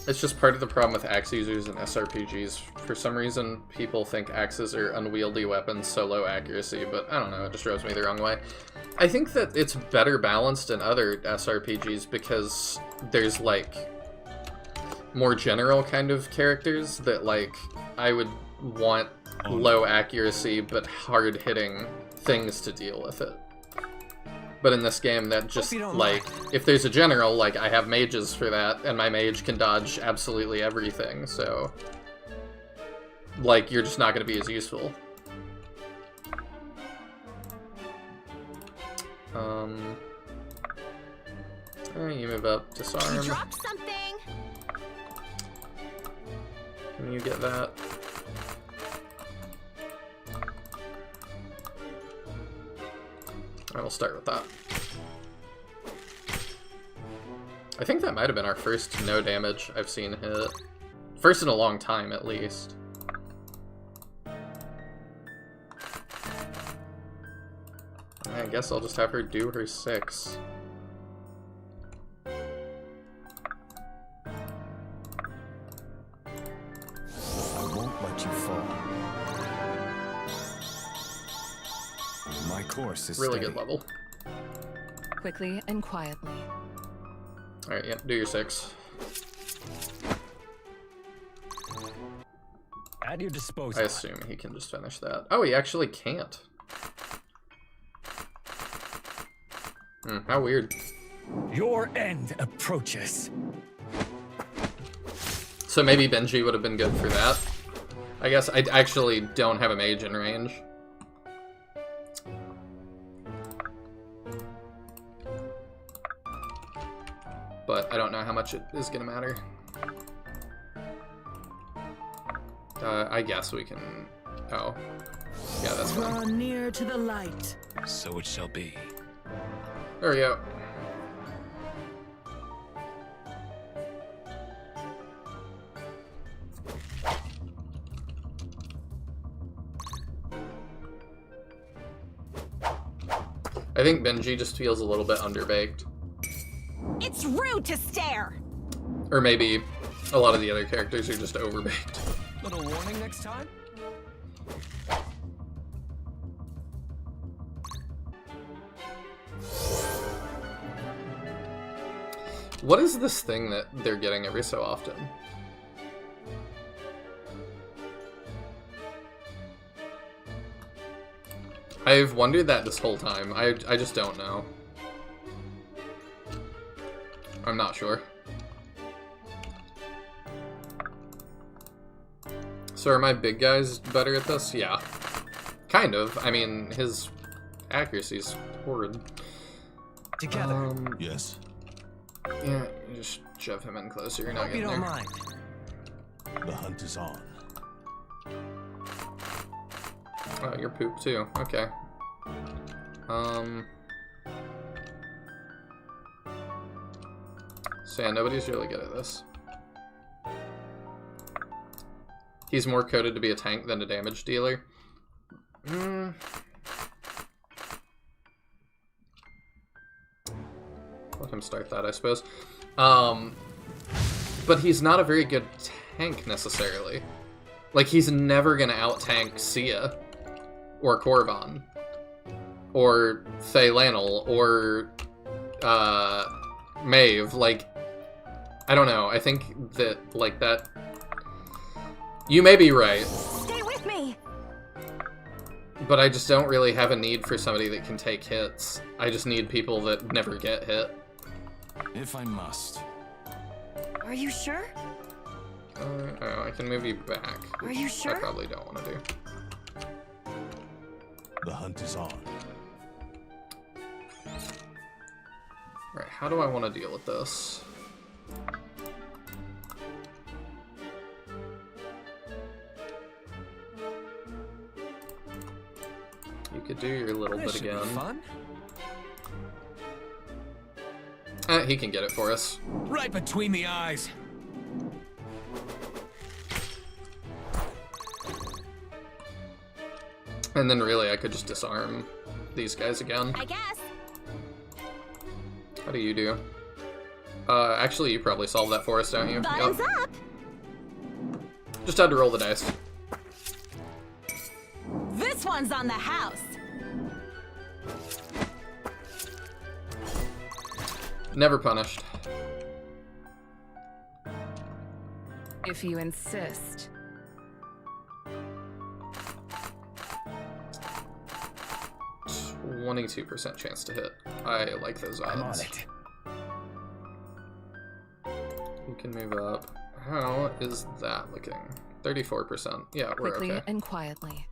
It's just part of the problem with axe users and SRPGs. For some reason, people think axes are unwieldy weapons, so low accuracy, but I don't know, it just rubs me the wrong way. I think that it's better balanced in other SRPGs because there's, like, more general kind of characters that, like, I would want low accuracy but hard-hitting things to deal with it. But in this game, that just, like, if there's a general, like, I have mages for that, and my mage can dodge absolutely everything, so, like, you're just not going to be as useful. You move up, disarm. You dropped something. Can you get that? I will start with that. I think that might have been our first no damage I've seen hit. First in a long time, at least. I guess I'll just have her do her 6. course is really steady. good level. Quickly and quietly. Alright, yeah, do your 6. At your disposal. I assume he can just finish that. Oh, he actually can't. How weird. Your end approaches. So maybe Benji would have been good for that. I guess I actually don't have a mage in range. But I don't know how much it is gonna matter. I guess we can... Oh. Yeah, that's Draw fine. near to the light. So it shall be. There we go. I think Benji just feels a little bit underbaked. It's rude to stare. Or maybe a lot of the other characters are just overbaked. Little warning next time? What is this thing that they're getting every so often? I've wondered that this whole time. I just don't know. I'm not sure. So are my big guys better at this? Yeah. Kind of. I mean, his accuracy's horrid. Together. Yes. Yeah, you just shove him in closer. You're not Hope you getting don't there. mind. The hunt is on. Oh, you're poop too. Okay. So yeah, nobody's really good at this. He's more coded to be a tank than a damage dealer. Let him start that, I suppose. But he's not a very good tank, necessarily. Like, he's never gonna out-tank Sia, or Korvan, or Phalanel, or Maeve. Like, I don't know. I think that, like, that... You may be right, Stay with me. but I just don't really have a need for somebody that can take hits. I just need people that never get hit. If I must. Are you sure? Oh, I can move you back. Are you which sure? I probably don't want to do. The hunt is on. Alright, how do I want to deal with this? You could do your little This bit should be again. fun. He can get it for us. Right between the eyes. And then really I could just disarm these guys again. I guess. How do you do? Actually you probably solved that for us, don't you? Buttons Yup. up. Just had to roll the dice. This one's on the house. Never punished. If you insist. 22% chance to hit. I like those I'm on odds. it. You can move up. How is that looking? 34%. Yeah, we're Quickly okay. and quietly.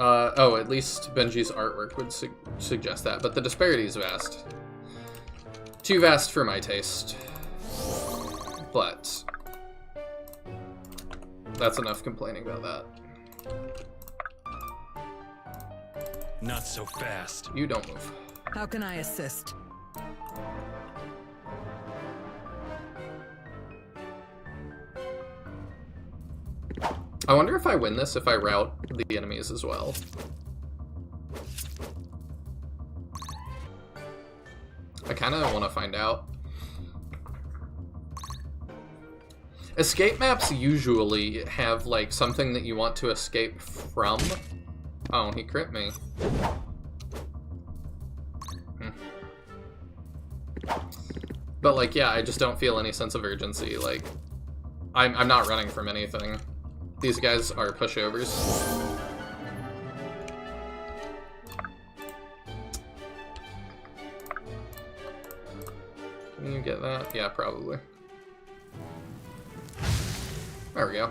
Oh, at least Benji's artwork would suggest that, but the disparity is vast. Too vast for my taste. But that's enough complaining about that. Not so fast. You don't move. How can I assist? I wonder if I win this if I route the enemies as well. I kind of want to find out. Escape maps usually have, like, something that you want to escape from. Oh, he crit me. But, like, yeah, I just don't feel any sense of urgency. Like, I'm not running from anything. These guys are pushovers. Can you get that? Yeah, probably. There we go.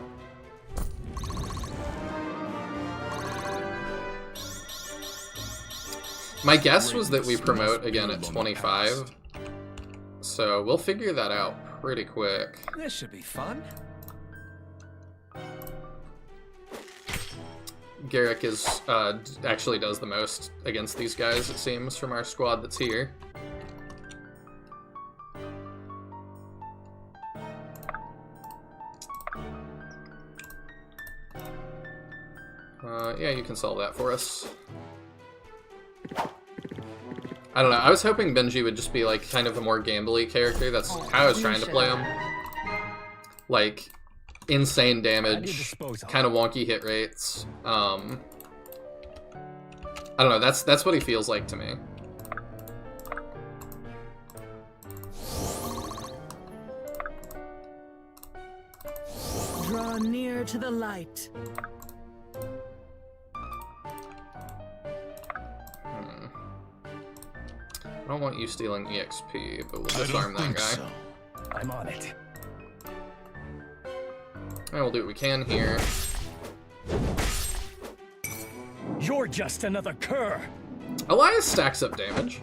My guess was that we promote again at 25, so we'll figure that out pretty quick. This should be fun. Garrick is actually does the most against these guys, it seems, from our squad that's here. Yeah, you can solve that for us. I don't know, I was hoping Benji would just be, like, kind of a more gambly character. That's how I was trying to play him. Like, insane damage, kind of wonky hit rates. I don't know, that's what he feels like to me. Draw near to the light. I don't want you stealing EXP, but we'll disarm that guy. So. I'm on it. And we'll do what we can here. You're just another cur. Elias stacks up damage.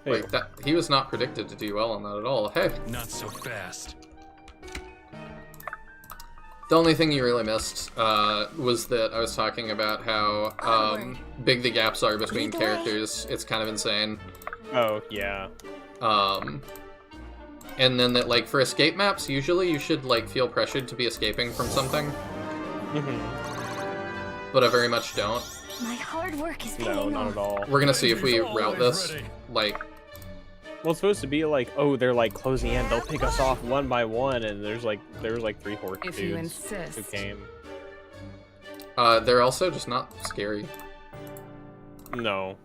Hey. Wait, that he was not predicted to do well on that at all. Hey, Not so fast. the only thing you really missed was that I was talking about how big the gaps are between characters. It's kind of insane. Oh, yeah. And then that, like, for escape maps, usually you should, like, feel pressured to be escaping from something. But I very much don't. My hard work is paying No, not off. at all. We're gonna see if we route this. Like, Well, it's supposed to be like, oh, they're like closing in. They'll pick us off one by one, and there was like 3 horse If you dudes who insist. came. they're also just not scary. No.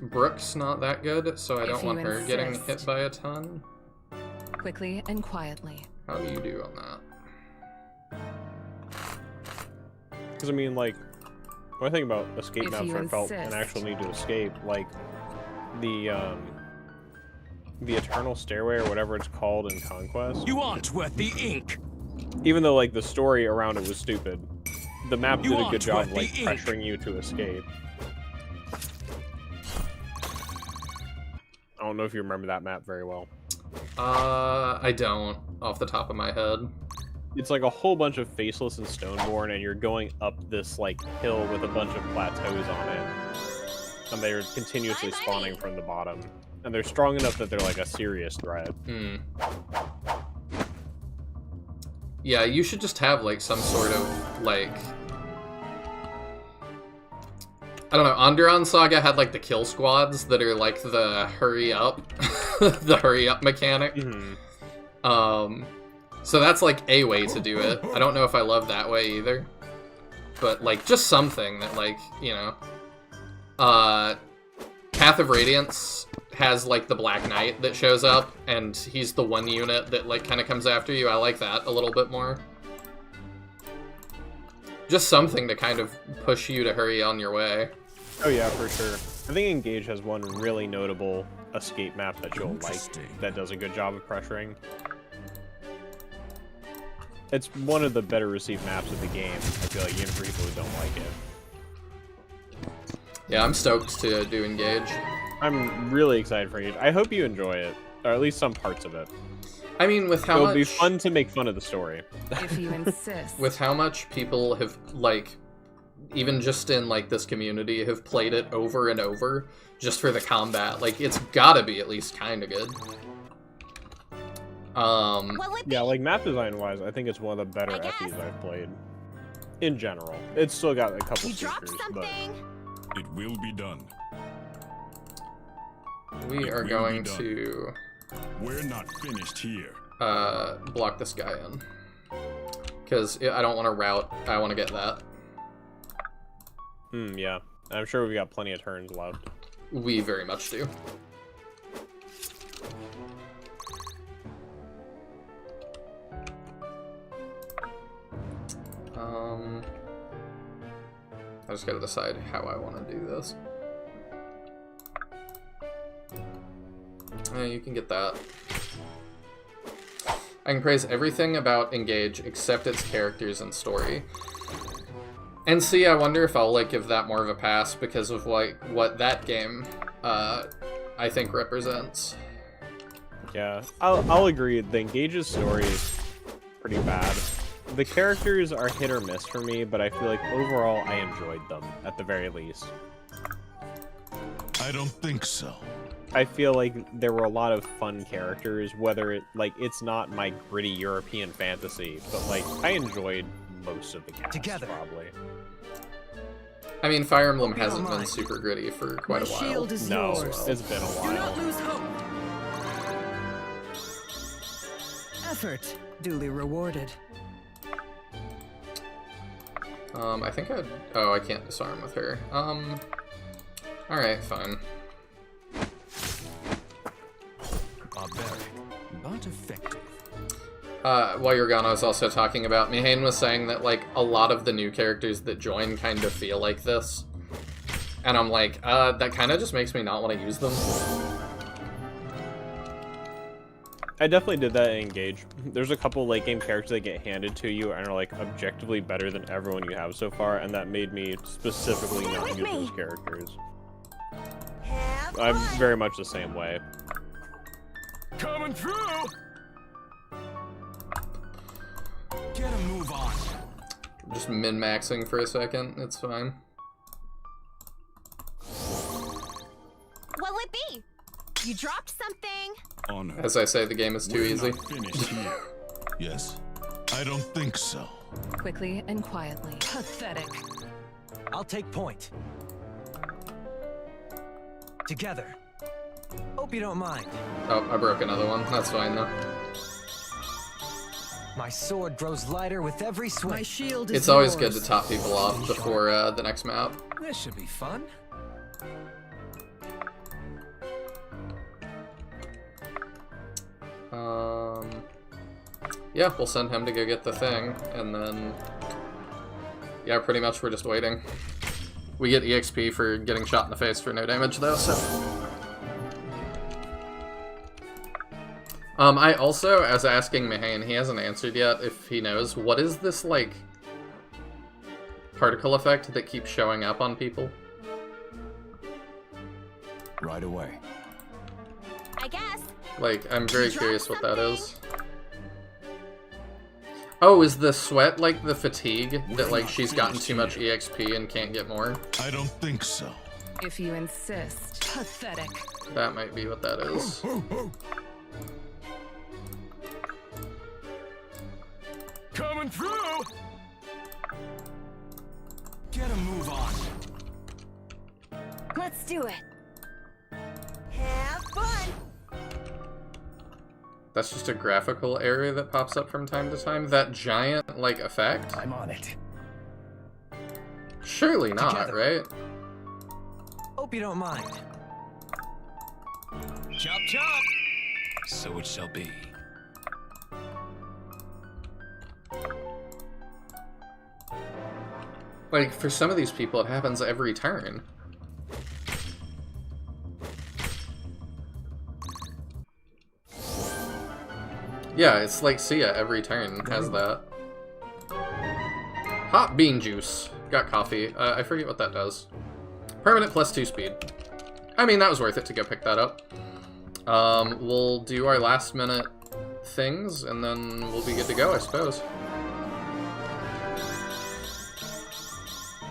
Brooke's not that good, so I If don't want you her getting insist. hit by a ton. Quickly and quietly. How do you do on that? Because I mean, like, when I think about escape If maps you where I felt an insist. actual need to escape, like the Eternal Stairway or whatever it's called in Conquest. You aren't worth the ink. Even though like the story around it was stupid, the map You did a aren't good job worth like the ink. pressuring you to escape. I don't know if you remember that map very well. I don't, off the top of my head. It's like a whole bunch of Faceless and Stoneborn, and you're going up this like hill with a bunch of plateaus on it, and they're continuously spawning from the bottom, and they're strong enough that they're like a serious threat. Yeah, you should just have, like, some sort of, like... I don't know, Onderon Saga had, like, the kill squads that are, like, the hurry up, the hurry up mechanic. So that's, like, a way to do it. I don't know if I love that way either. But, like, just something that, like, you know... Path of Radiance has, like, the Black Knight that shows up, and he's the one unit that, like, kind of comes after you. I like that a little bit more. Just something to kind of push you to hurry on your way. Oh yeah, for sure. I think Engage has one really notable escape map that you'll like that does a good job of pressuring. It's one of the better received maps of the game. I feel like even for people who don't like it. Yeah, I'm stoked to do Engage. I'm really excited for Engage. I hope you enjoy it, or at least some parts of it. I mean, with how It'll much... be fun to make fun of the story. If you insist. With how much people have, like, even just in, like, this community, have played it over and over, just for the combat, like, it's gotta be at least kinda good. Yeah, like, map design-wise, I think it's one of the better FEs I've played. In general. It's still got a couple You dropped features, but... something. It will be done. We are going to We're not finished here. block this guy in. Because I don't want to route, I want to get that. Yeah. I'm sure we've got plenty of turns left. We very much do. I just gotta decide how I want to do this. You can get that. I can praise everything about Engage except its characters and story. And see, I wonder if I'll like give that more of a pass because of like what that game I think represents. Yeah, I'll agree. The Engage's story is pretty bad. The characters are hit or miss for me, but I feel like overall I enjoyed them, at the very least. I don't think so. I feel like there were a lot of fun characters, whether it, like, it's not my gritty European fantasy, but, like, I enjoyed most of the cast, probably. I mean, Fire Emblem hasn't been super gritty for quite a while. Shield is No, yours. it's been a Do not while. lose hope. Effort duly rewarded. I think I'd... Oh, I can't disarm with her. Alright, fine. Barbaric, but effective. While you're gone, I was also talking about... Mihane was saying that, like, a lot of the new characters that join kind of feel like this. And I'm like, that kind of just makes me not want to use them. I definitely did that in Engage. There's a couple late game characters that get handed to you and are like objectively better than everyone you have so far, and that made me specifically not use those characters. I'm very much the same way. Coming through! Get a move on. Just min-maxing for a second, it's fine. What'll it be? You dropped something. Honor. As I say, the game is too We're easy. not finished here. Yes. I don't think so. Quickly and quietly. Pathetic. I'll take point. Together. Hope you don't mind. Oh, I broke another one. That's fine, though. My sword grows lighter with every swing. My shield is It's always good yours. to top people off before the next map. This should be fun. Yeah, we'll send him to go get the thing, and then... Yeah, pretty much we're just waiting. We get EXP for getting shot in the face for no damage, though, so... I also, as asking Mihane, he hasn't answered yet if he knows, what is this, like, particle effect that keeps showing up on people? Right away. I guess. Like, I'm very Drop curious what that something. is. Oh, is the sweat like the fatigue that like she's gotten too much EXP and can't get more? I don't think so. If you insist. Pathetic. That might be what that is. Coming through! Get a move on. Let's do it. Have fun. That's just a graphical area that pops up from time to time? That giant, like, effect? I'm on it. Surely not, Together. right? Hope you don't mind. Chop chop. So it shall be. Like, for some of these people, it happens every turn. Yeah, it's like Sia every turn has that. Hot bean juice. Got coffee. I forget what that does. Permanent +2 speed. I mean, that was worth it to go pick that up. We'll do our last minute things, and then we'll be good to go, I suppose.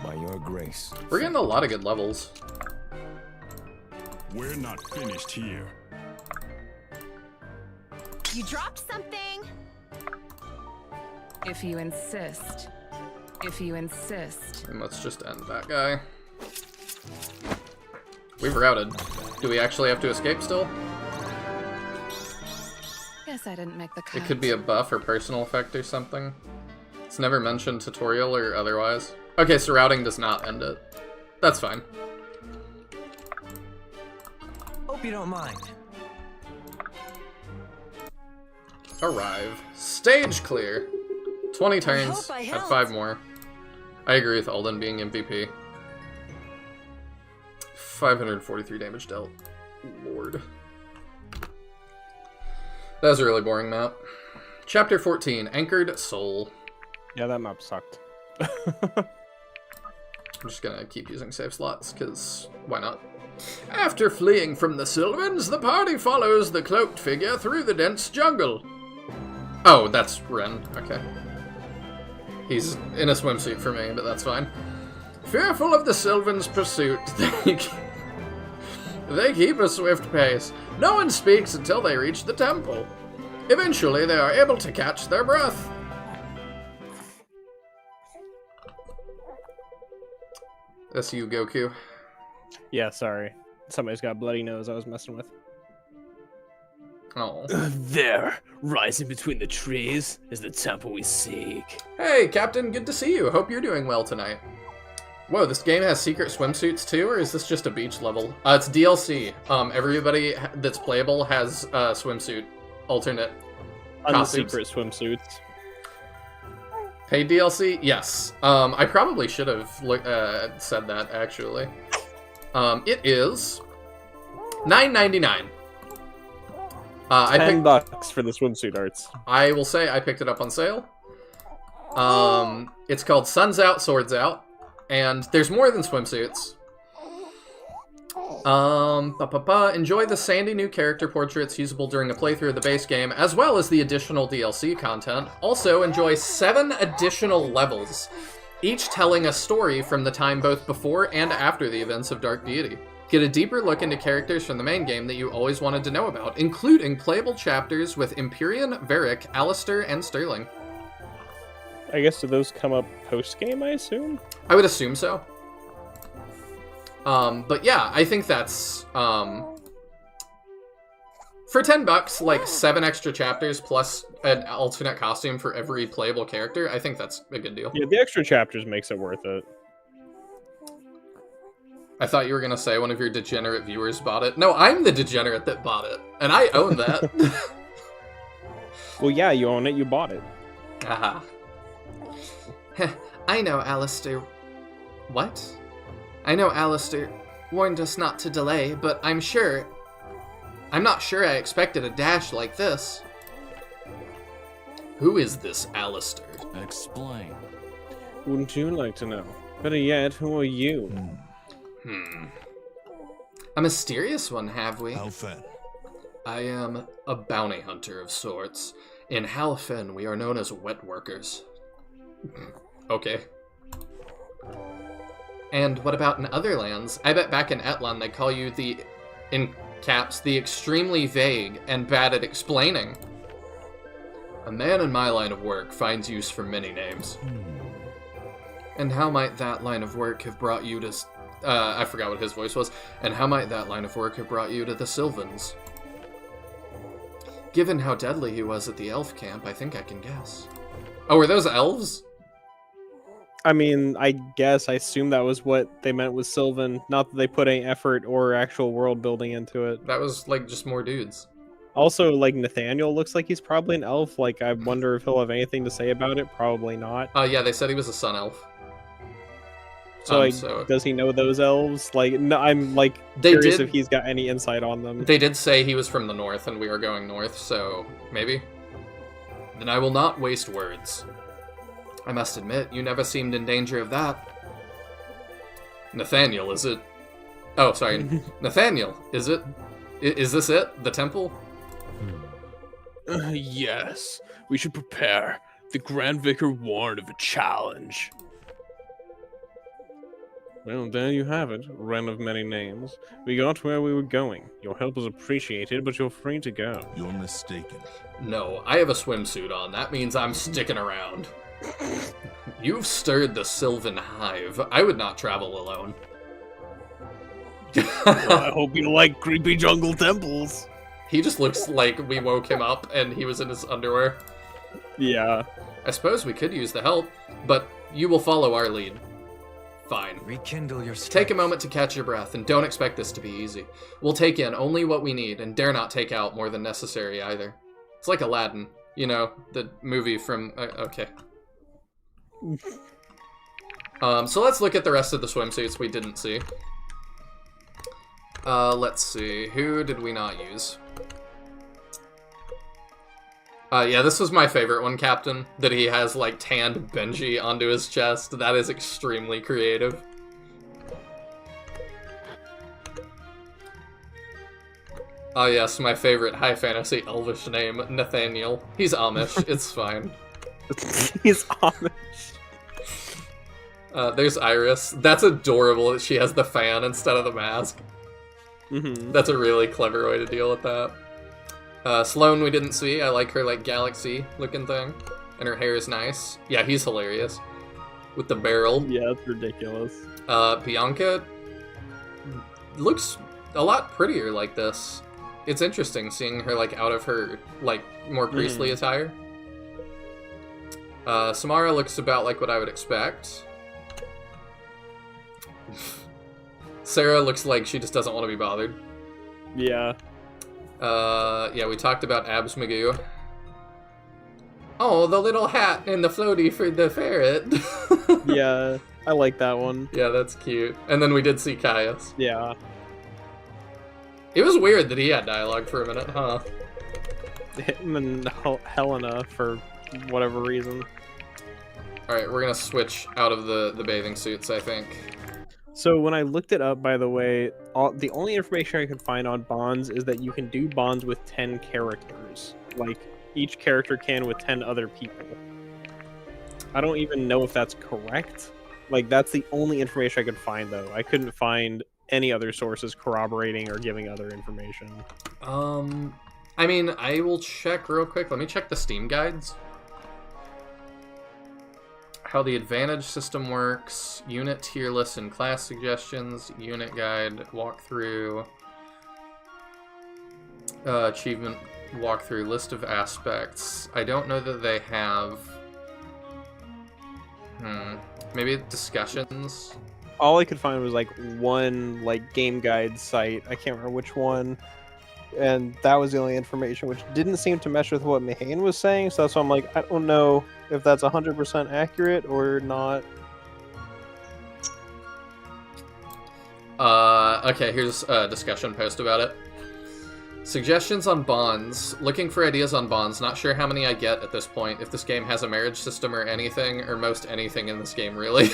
By your grace. We're getting a lot of good levels. We're not finished here. You dropped something. If you insist. If you insist. And let's just end that guy. We've routed. Do we actually have to escape still? Guess I didn't make the cut. It could be a buff or personal effect or something. It's never mentioned tutorial or otherwise. Okay, so routing does not end it. That's fine. Hope you don't mind. Arrive. Stage clear. 20 turns. I Have helped. 5 more. I agree with Alden being MVP. 543 damage dealt. Lord. That was a really boring map. Chapter 14, Anchored Soul. Yeah, that map sucked. I'm just gonna keep using save slots, because why not? After fleeing from the Sylvans, the party follows the cloaked figure through the dense jungle. Oh, that's Ren. Okay. He's in a swimsuit for me, but that's fine. Fearful of the Sylvans' pursuit, they keep a swift pace. No one speaks until they reach the temple. Eventually, they are able to catch their breath. That's you, Goku. Yeah, sorry. Somebody's got a bloody nose I was messing with. Oh. There, rising between the trees, is the temple we seek. Hey, Captain, good to see you. Hope you're doing well tonight. Whoa, this game has secret swimsuits too, or is this just a beach level? It's DLC. Everybody that's playable has a swimsuit alternate costumes. Unsecret swimsuits. Paid DLC? Yes. I probably should have said that, actually. It is $9.99. $10 for the swimsuit arts. I will say I picked it up on sale. It's called Suns Out, Swords Out. And there's more than swimsuits. Enjoy the sandy new character portraits usable during a playthrough of the base game, as well as the additional DLC content. Also, enjoy 7 additional levels, each telling a story from the time both before and after the events of Dark Deity. Get a deeper look into characters from the main game that you always wanted to know about, including playable chapters with Empyrean, Varric, Alistair, and Sterling. I guess do those come up post-game, I assume? I would assume so. But yeah, I think that's, for $10, like 7 extra chapters plus an alternate costume for every playable character, I think that's a good deal. Yeah, the extra chapters makes it worth it. I thought you were gonna say one of your degenerate viewers bought it. No, I'm the degenerate that bought it, and I own that. Well, yeah, you own it, you bought it. Haha. I know Alistair... What? I know Alistair warned us not to delay, but I'm not sure I expected a dash like this. Who is this Alistair? Explain. Wouldn't you like to know? Better yet, who are you? A mysterious one, have we? Halfen. I am a bounty hunter of sorts. In Halfen, we are known as wet workers. Okay. And what about in other lands? I bet back in Etlan they call you the, in caps, the extremely vague and bad at explaining. A man in my line of work finds use for many names. And how might that line of work have brought you to... I forgot what his voice was. And how might that line of work have brought you to the Sylvans? Given how deadly he was at the elf camp, I think I can guess. Oh, were those elves? I mean, I assume that was what they meant with Sylvan. Not that they put any effort or actual world building into it. That was, like, just more dudes. Also, like, Nathaniel looks like he's probably an elf. Like, I wonder if he'll have anything to say about it. Probably not. Yeah, they said he was a sun elf. So, like, does he know those elves? Like, no, I'm, like, curious if he's got any insight on them. They did say he was from the north, and we are going north, so maybe? Then I will not waste words. I must admit, you never seemed in danger of that. Nathaniel, is it? Oh, sorry. Nathaniel, is it? Is this it? The temple? Yes, we should prepare. The Grand Vicar warned of a challenge. Well, there you have it, Wren of many names. We got where we were going. Your help was appreciated, but you're free to go. You're mistaken. No, I have a swimsuit on. That means I'm sticking around. You've stirred the Sylvan hive. I would not travel alone. Well, I hope you like creepy jungle temples. He just looks like we woke him up and he was in his underwear. Yeah. I suppose we could use the help, but you will follow our lead. Fine. Rekindle your strength. Take a moment to catch your breath, and don't expect this to be easy. We'll take in only what we need, and dare not take out more than necessary either. It's like Aladdin, you know, the movie from... okay. So let's look at the rest of the swimsuits we didn't see. Let's see. Who did we not use? Yeah, this was my favorite one, Captain. That he has, like, tanned Benji onto his chest. That is extremely creative. Oh yes, my favorite high fantasy elvish name, Nathaniel. He's Amish, it's fine. He's Amish. There's Iris. That's adorable that she has the fan instead of the mask. Mm-hmm. That's a really clever way to deal with that. Sloane we didn't see. I like her, like, galaxy-looking thing. And her hair is nice. Yeah, he's hilarious. With the barrel. Yeah, it's ridiculous. Bianca looks a lot prettier like this. It's interesting seeing her, like, out of her, like, more priestly attire. Samara looks about like what I would expect. Sarah looks like she just doesn't want to be bothered. Yeah. Yeah, we talked about Abs Magoo. Oh, the little hat and the floaty for the ferret. Yeah, I like that one. Yeah, that's cute. And then we did see Caius. Yeah. It was weird that he had dialogue for a minute, huh? Him and Helena, for whatever reason. Alright, we're gonna switch out of the bathing suits, I think. So when I looked it up, by the way, the only information I could find on bonds is that you can do bonds with 10 characters. Like, each character can with 10 other people. I don't even know if that's correct. Like, that's the only information I could find, though. I couldn't find any other sources corroborating or giving other information. I mean, I will check real quick. Let me check the Steam guides. How the advantage system works, unit tier list and class suggestions, unit guide, walkthrough, achievement walkthrough, list of aspects. I don't know that they have... maybe discussions? All I could find was, like, one, like, game guide site. I can't remember which one. And that was the only information, which didn't seem to mesh with what Mahane was saying, so that's why I'm like, I don't know if that's 100% accurate or not. Okay, here's a discussion post about it. Suggestions on bonds. Looking for ideas on bonds. Not sure how many I get at this point. If this game has a marriage system or anything, or most anything in this game, really.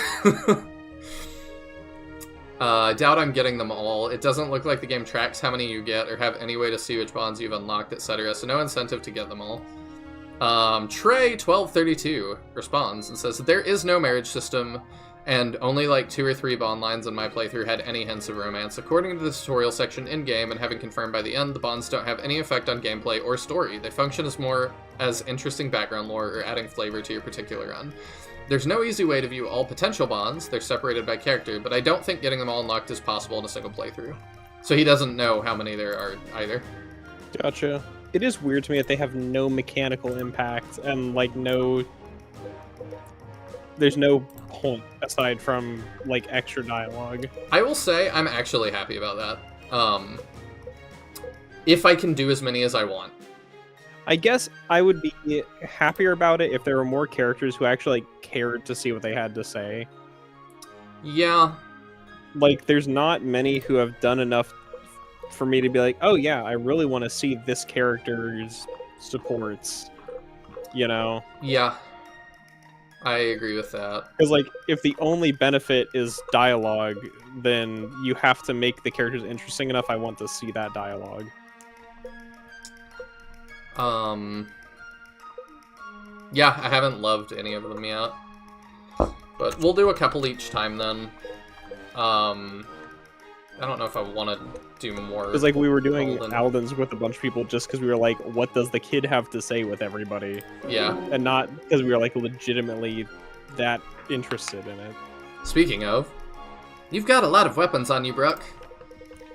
I doubt I'm getting them all. It doesn't look like the game tracks how many you get or have any way to see which bonds you've unlocked, etc. So no incentive to get them all. Trey1232 responds and says, there is no marriage system, and only like 2 or 3 bond lines in my playthrough had any hints of romance. According to the tutorial section in-game, and having confirmed by the end, the bonds don't have any effect on gameplay or story. They function as more as interesting background lore or adding flavor to your particular run. There's no easy way to view all potential bonds, they're separated by character, but I don't think getting them all unlocked is possible in a single playthrough. So he doesn't know how many there are either. Gotcha. It is weird to me that they have no mechanical impact and, like, there's no point aside from, like, extra dialogue. I will say I'm actually happy about that. If I can do as many as I want. I guess I would be happier about it if there were more characters who actually, like, cared to see what they had to say. Yeah. Like, there's not many who have done enough for me to be like, oh yeah, I really want to see this character's supports, you know? Yeah. I agree with that. Because, like, if the only benefit is dialogue, then you have to make the characters interesting enough I want to see that dialogue. Yeah, I haven't loved any of them yet. But we'll do a couple each time then. I don't know if I want to do more. Because, like, we were doing Alden's with a bunch of people just because we were like, what does the kid have to say with everybody? Yeah. And not because we were, like, legitimately that interested in it. Speaking of, you've got a lot of weapons on you, Brooke.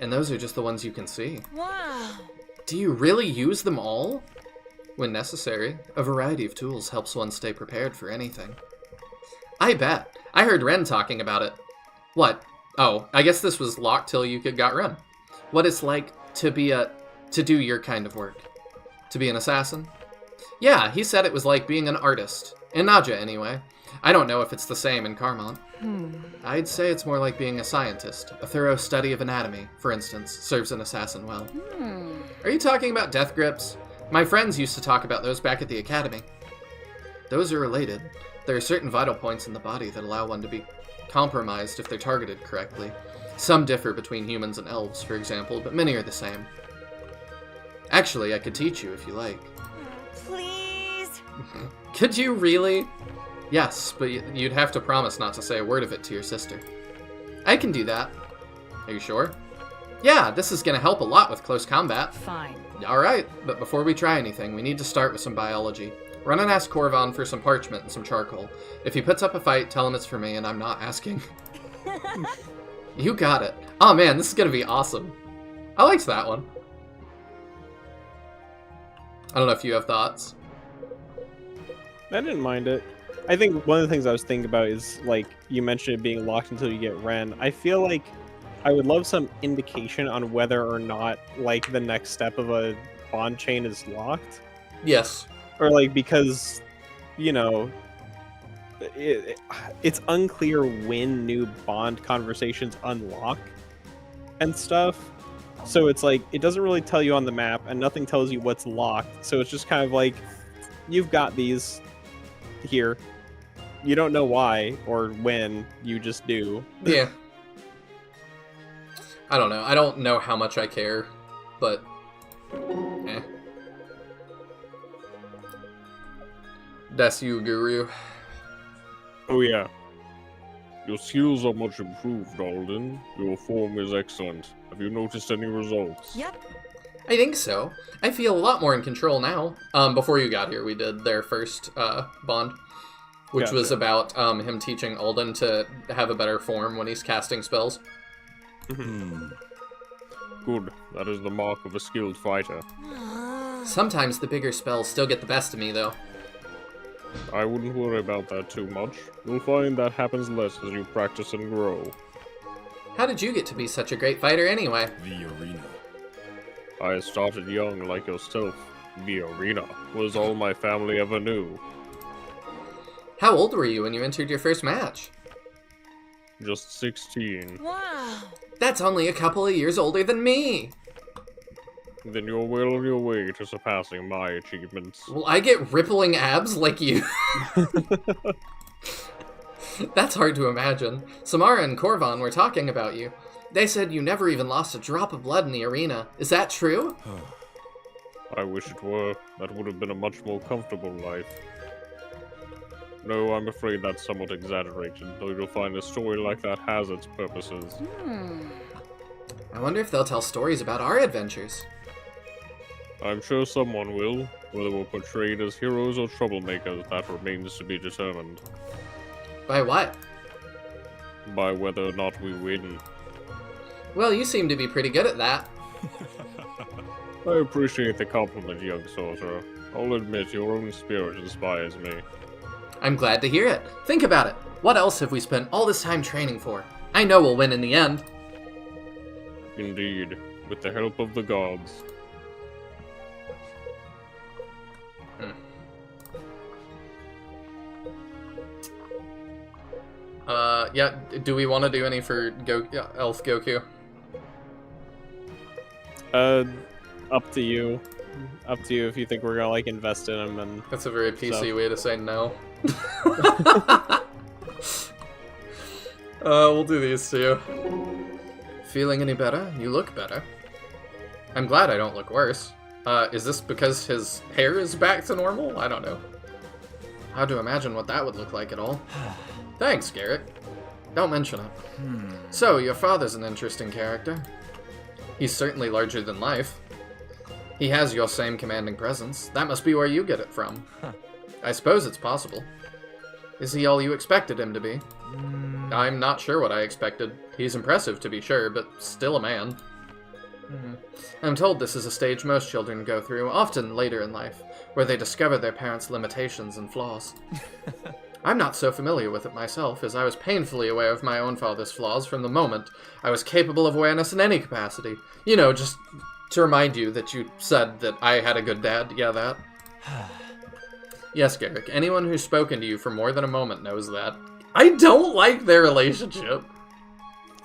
And those are just the ones you can see. Wow. Do you really use them all? When necessary, a variety of tools helps one stay prepared for anything. I bet. I heard Ren talking about it. What? Oh, I guess this was locked till you got Ren. What it's like to do your kind of work. To be an assassin? Yeah, he said it was like being an artist. In Naja, anyway. I don't know if it's the same in Carmont. I'd say it's more like being a scientist. A thorough study of anatomy, for instance, serves an assassin well. Are you talking about death grips? My friends used to talk about those back at the academy. Those are related. There are certain vital points in the body that allow one to be compromised if they're targeted correctly. Some differ between humans and elves, for example, but many are the same. Actually, I could teach you if you like. Please? Could you really? Yes, but you'd have to promise not to say a word of it to your sister. I can do that. Are you sure? Yeah, this is gonna help a lot with close combat. Fine. Alright, but before we try anything, we need to start with some biology. Run and ask Korvan for some parchment and some charcoal. If he puts up a fight, tell him it's for me and I'm not asking. You got it. Oh man, this is gonna be awesome. I liked that one. I don't know if you have thoughts. I didn't mind it. I think one of the things I was thinking about is, like, you mentioned it being locked until you get Ren. I feel like I would love some indication on whether or not, like, the next step of a bond chain is locked. Yes. Or, like, because, you know, it's unclear when new bond conversations unlock and stuff. So it's like, it doesn't really tell you on the map, and nothing tells you what's locked. So it's just kind of like, you've got these here. You don't know why or when, you just do. Yeah. I don't know. I don't know how much I care, but eh. That's you, Guru. Oh yeah. Your skills are much improved, Alden. Your form is excellent. Have you noticed any results? Yep. I think so. I feel a lot more in control now. Before you got here, we did their first bond, which was about him teaching Alden to have a better form when he's casting spells. Good. That is the mark of a skilled fighter. Sometimes the bigger spells still get the best of me, though. I wouldn't worry about that too much. You'll find that happens less as you practice and grow. How did you get to be such a great fighter anyway? The arena. I started young like yourself. The arena was all my family ever knew. How old were you when you entered your first match? Just 16. Wow. That's only a couple of years older than me! Then you're well on your way to surpassing my achievements. Will I get rippling abs like you? That's hard to imagine. Samara and Korvan were talking about you. They said you never even lost a drop of blood in the arena. Is that true? I wish it were. That would have been a much more comfortable life. No, I'm afraid that's somewhat exaggerated, though you'll find a story like that has its purposes. I wonder if they'll tell stories about our adventures. I'm sure someone will. Whether we're portrayed as heroes or troublemakers, that remains to be determined. By what? By whether or not we win. Well, you seem to be pretty good at that. I appreciate the compliment, young sorcerer. I'll admit your own spirit inspires me. I'm glad to hear it. Think about it. What else have we spent all this time training for? I know we'll win in the end. Indeed, with the help of the gods. Yeah, do we want to do any for Elf Goku? Up to you. Up to you if you think we're gonna, like, invest in him and... That's a very PC way to say no. We'll do these two. Feeling any better? You look better. I'm glad I don't look worse. Is this because his hair is back to normal? I don't know. Hard to imagine what that would look like at all. Thanks, Garrett. Don't mention it. So, your father's an interesting character. He's certainly larger than life. He has your same commanding presence. That must be where you get it from. I suppose it's possible. Is he all you expected him to be? I'm not sure what I expected. He's impressive, to be sure, but still a man. I'm told this is a stage most children go through, often later in life, where they discover their parents' limitations and flaws. I'm not so familiar with it myself, as I was painfully aware of my own father's flaws from the moment I was capable of awareness in any capacity. You know, just to remind you that you said that I had a good dad. Yeah, that. Yes, Garrick, anyone who's spoken to you for more than a moment knows that. I don't like their relationship.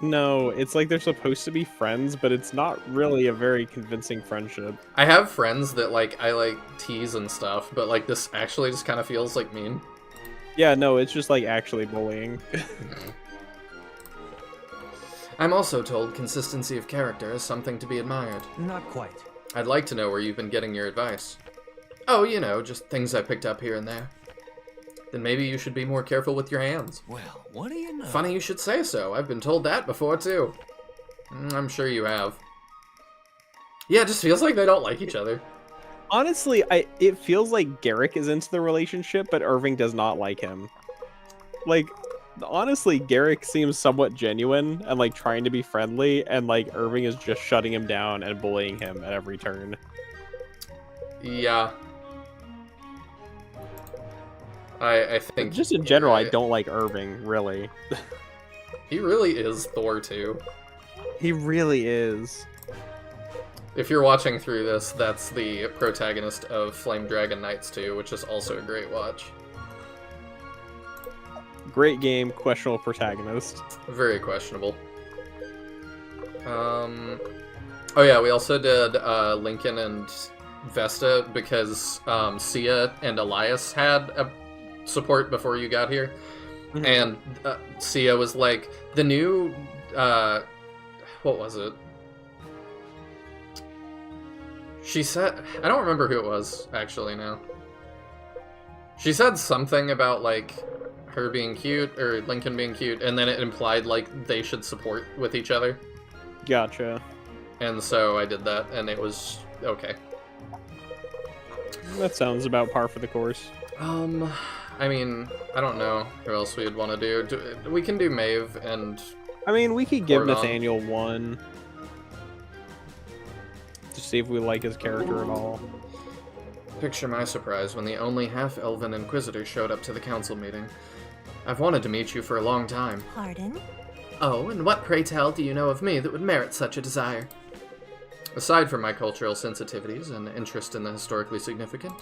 No, it's like they're supposed to be friends, but it's not really a very convincing friendship. I have friends that, like, I, like, tease and stuff, but, like, this actually just kind of feels like mean. Yeah, no, it's just, like, actually bullying. I'm also told consistency of character is something to be admired. Not quite. I'd like to know where you've been getting your advice. Oh, you know, just things I picked up here and there. Then maybe you should be more careful with your hands. Well, what do you know? Funny you should say so. I've been told that before, too. I'm sure you have. Yeah, it just feels like they don't like each other. Honestly, it feels like Garrick is into the relationship, but Irving does not like him. Like, honestly, Garrick seems somewhat genuine and, like, trying to be friendly, and, like, Irving is just shutting him down and bullying him at every turn. Yeah. I think... Just in general, I don't like Irving, really. He really is Thor, too. He really is. If you're watching through this, that's the protagonist of Flame Dragon Knights 2, which is also a great watch. Great game, questionable protagonist. Very questionable. Oh yeah, we also did Lincoln and Vesta because Sia and Elias had a support before you got here. Mm-hmm. And Sia was like, the new... what was it? She said... I don't remember who it was, actually, now. She said something about, like, her being cute, or Lincoln being cute, and then it implied, like, they should support with each other. Gotcha. And so I did that, and it was okay. That sounds about par for the course. I mean, I don't know who else we'd want to do. We can do Maeve and... I mean, we could give Gordon. Nathaniel one. To see if we like his character at all. Picture my surprise when the only half-elven Inquisitor showed up to the council meeting. I've wanted to meet you for a long time. Pardon? Oh, and what, pray tell, do you know of me that would merit such a desire? Aside from my cultural sensitivities and interest in the historically significant?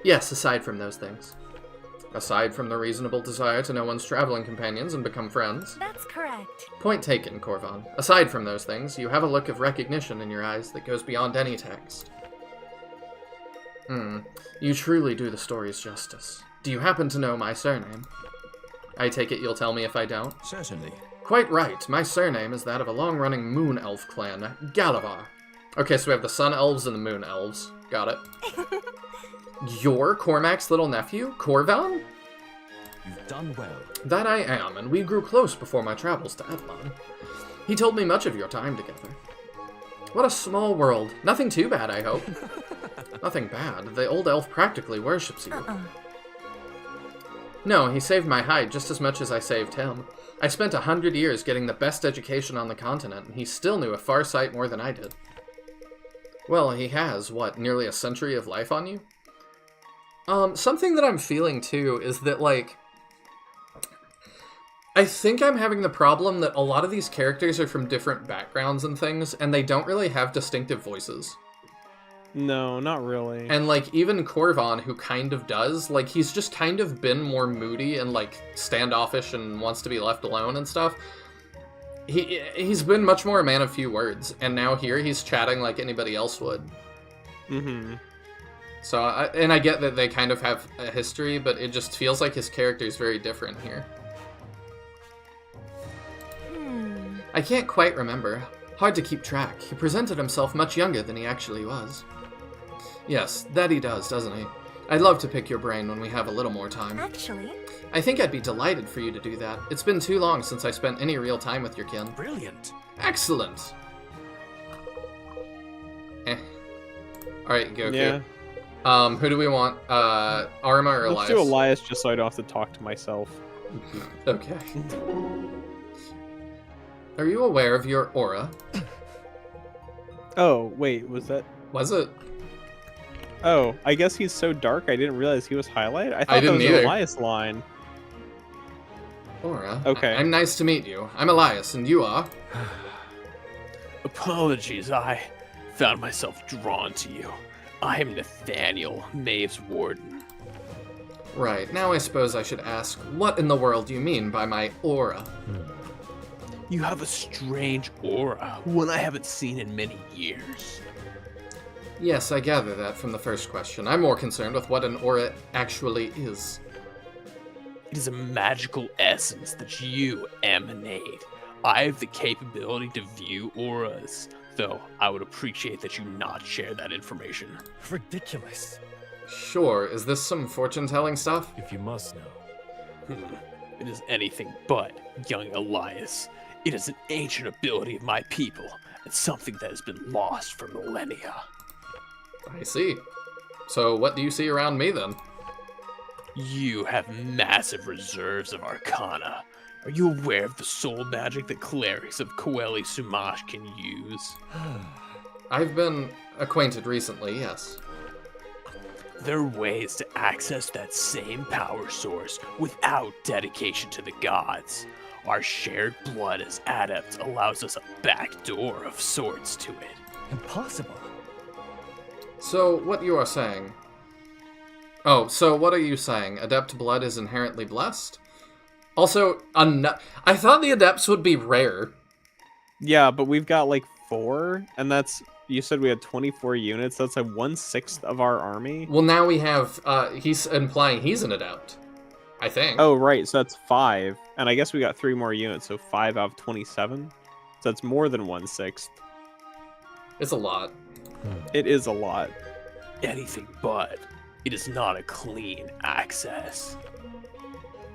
Yes, aside from those things. Aside from the reasonable desire to know one's traveling companions and become friends. That's correct. Point taken, Corvan. Aside from those things, you have a look of recognition in your eyes that goes beyond any text. You truly do the stories justice. Do you happen to know my surname? I take it you'll tell me if I don't? Certainly. Quite right. My surname is that of a long-running Moon Elf clan, Galavar. Okay, so we have the Sun Elves and the Moon Elves. Got it. You're Cormac's little nephew, Corvan? You've done well. That I am, and we grew close before my travels to Edlon. He told me much of your time together. What a small world. Nothing too bad, I hope. Nothing bad. The old elf practically worships you. No, he saved my hide just as much as I saved him. I spent 100 years getting the best education on the continent, and he still knew a far sight more than I did. Well, he has, what, nearly a century of life on you? Something that I'm feeling, too, is that, like... I think I'm having the problem that a lot of these characters are from different backgrounds and things, and they don't really have distinctive voices. No, not really. And, like, even Corvan, who kind of does, like, he's just kind of been more moody and, like, standoffish and wants to be left alone and stuff. He's been much more a man of few words, and now here he's chatting like anybody else would. Mm-hmm. So, I get that they kind of have a history, but it just feels like his character is very different here. I can't quite remember. Hard to keep track. He presented himself much younger than he actually was. Yes, that he does, doesn't he? I'd love to pick your brain when we have a little more time. Actually... I think I'd be delighted for you to do that. It's been too long since I spent any real time with your kin. Brilliant. Excellent! Alright, Goku. Yeah. Who do we want? Arma or Elias? Let's do Elias just so I don't have to talk to myself. Okay. Are you aware of your aura? Oh, wait, was that... Was it? Oh, I guess he's so dark I didn't realize he was highlighted. I thought that didn't was either. an Elias line. Aura. Okay. I'm nice to meet you. I'm Elias, and you are? Apologies, I found myself drawn to you. I am Nathaniel, Maeve's warden. Right, now I suppose I should ask, what in the world do you mean by my aura? You have a strange aura, one I haven't seen in many years. Yes, I gather that from the first question. I'm more concerned with what an aura actually is. It is a magical essence that you emanate. I have the capability to view auras, though I would appreciate that you not share that information. Ridiculous. Sure, is this some fortune-telling stuff? If you must know. It is anything but, young Elias. It is an ancient ability of my people, and something that has been lost for millennia. I see. So what do you see around me, then? You have massive reserves of arcana. Are you aware of the soul magic that clerics of Coeli Sumash can use? I've been acquainted recently, yes. There are ways to access that same power source without dedication to the gods. Our shared blood as adepts allows us a back door of sorts to it. Impossible. So, what you are saying... Oh, so what are you saying? Adept blood is inherently blessed? Also, I thought the adepts would be rare. Yeah, but we've got like 4, and that's... You said we had 24 units, that's like 1/6 of our army? Well, now we have, he's implying he's an adept. I think. Oh, right, so that's 5. And I guess we got 3 more units, so 5 out of 27? So that's more than 1/6. It's a lot. It is a lot. Anything but. It is not a clean access.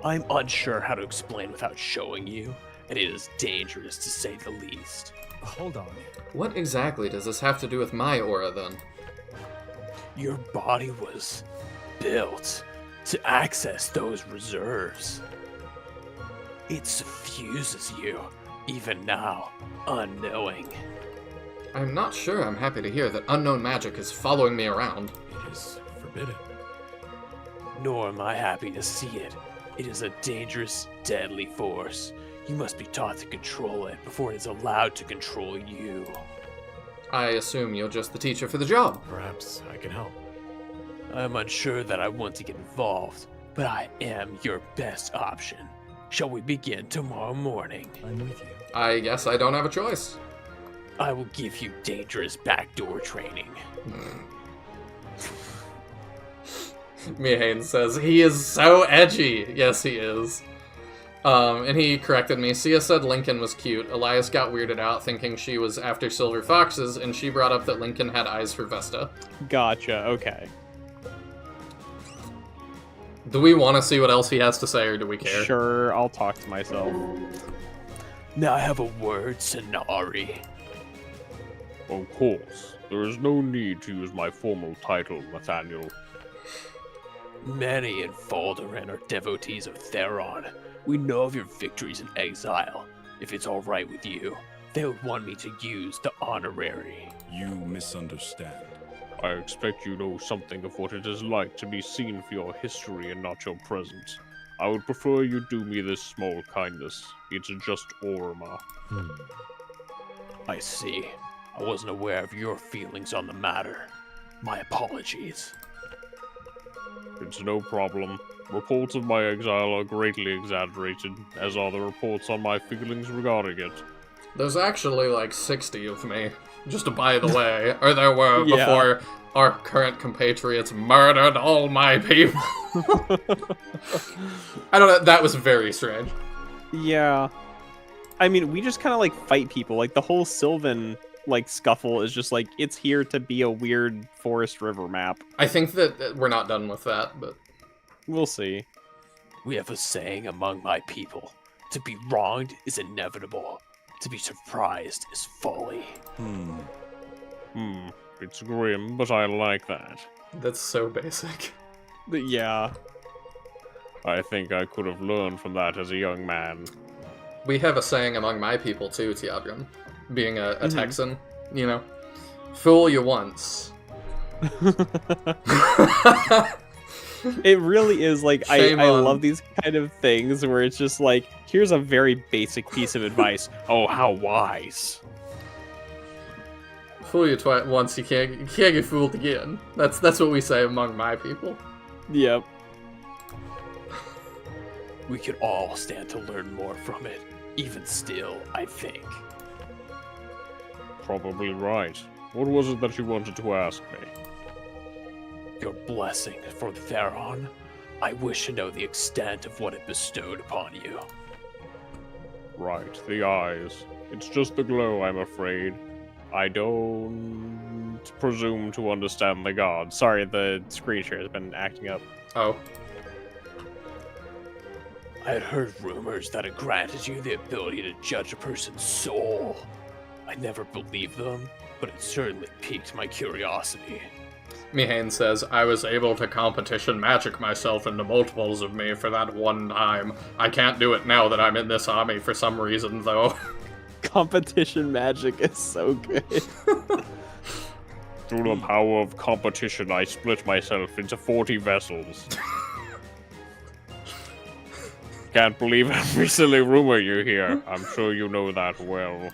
I'm unsure how to explain without showing you, and it is dangerous to say the least. Hold on. What exactly does this have to do with my aura, then? Your body was built to access those reserves. It suffuses you, even now, unknowing. I'm not sure I'm happy to hear that unknown magic is following me around. It is forbidden. Nor am I happy to see it. It is a dangerous, deadly force. You must be taught to control it before it is allowed to control you. I assume you're just the teacher for the job. Perhaps I can help. I'm unsure that I want to get involved, but I am your best option. Shall we begin tomorrow morning? I'm with you. I guess I don't have a choice. I will give you dangerous backdoor training. Mihane says, he is so edgy. Yes, he is. And he corrected me. Sia said Lincoln was cute. Elias got weirded out thinking she was after Silver Foxes, and she brought up that Lincoln had eyes for Vesta. Gotcha, okay. Do we want to see what else he has to say, or do we care? Sure, I'll talk to myself. Now I have a word, Sonari. Of course. There is no need to use my formal title, Nathaniel. Many in Falderan are devotees of Theron. We know of your victories in exile. If it's all right with you, they would want me to use the honorary. You misunderstand. I expect you know something of what it is like to be seen for your history and not your present. I would prefer you do me this small kindness. It's just Orma. I see. I wasn't aware of your feelings on the matter. My apologies. It's no problem. Reports of my exile are greatly exaggerated, as are the reports on my feelings regarding it. There's actually like 60 of me, just by the way, or there were Yeah. before our current compatriots murdered all my people. I don't know, that was very strange. Yeah. I mean, we just kind of like fight people. Like the whole Sylvan like scuffle is just like, it's here to be a weird forest river map. I think that we're not done with that, but... We'll see. We have a saying among my people. To be wronged is inevitable. To be surprised is folly. It's grim, but I like that. That's so basic. Yeah. I think I could have learned from that as a young man. We have a saying among my people too, Tiadrin. Being a Texan, you know? Fool you once. It really is like I Shame on- love these kind of things where it's just like, here's a very basic piece of advice. Oh, how wise. Fool you once, you can't get fooled again. That's what we say among my people. Yep. We could all stand to learn more from it. Even still, I think. Probably right. What was it that you wanted to ask me? Your blessing for Theron. I wish to know the extent of what it bestowed upon you. Right, the eyes. It's just the glow, I'm afraid. I don't presume to understand the gods. Sorry, the screen share has been acting up. Oh. I had heard rumors that it granted you the ability to judge a person's soul. I never believed them, but it certainly piqued my curiosity. Mihane says, I was able to competition magic myself into multiples of me for that one time. I can't do it now that I'm in this army for some reason, though. Competition magic is so good. Through the power of competition, I split myself into 40 vessels. Can't believe every silly rumor you hear. I'm sure you know that well.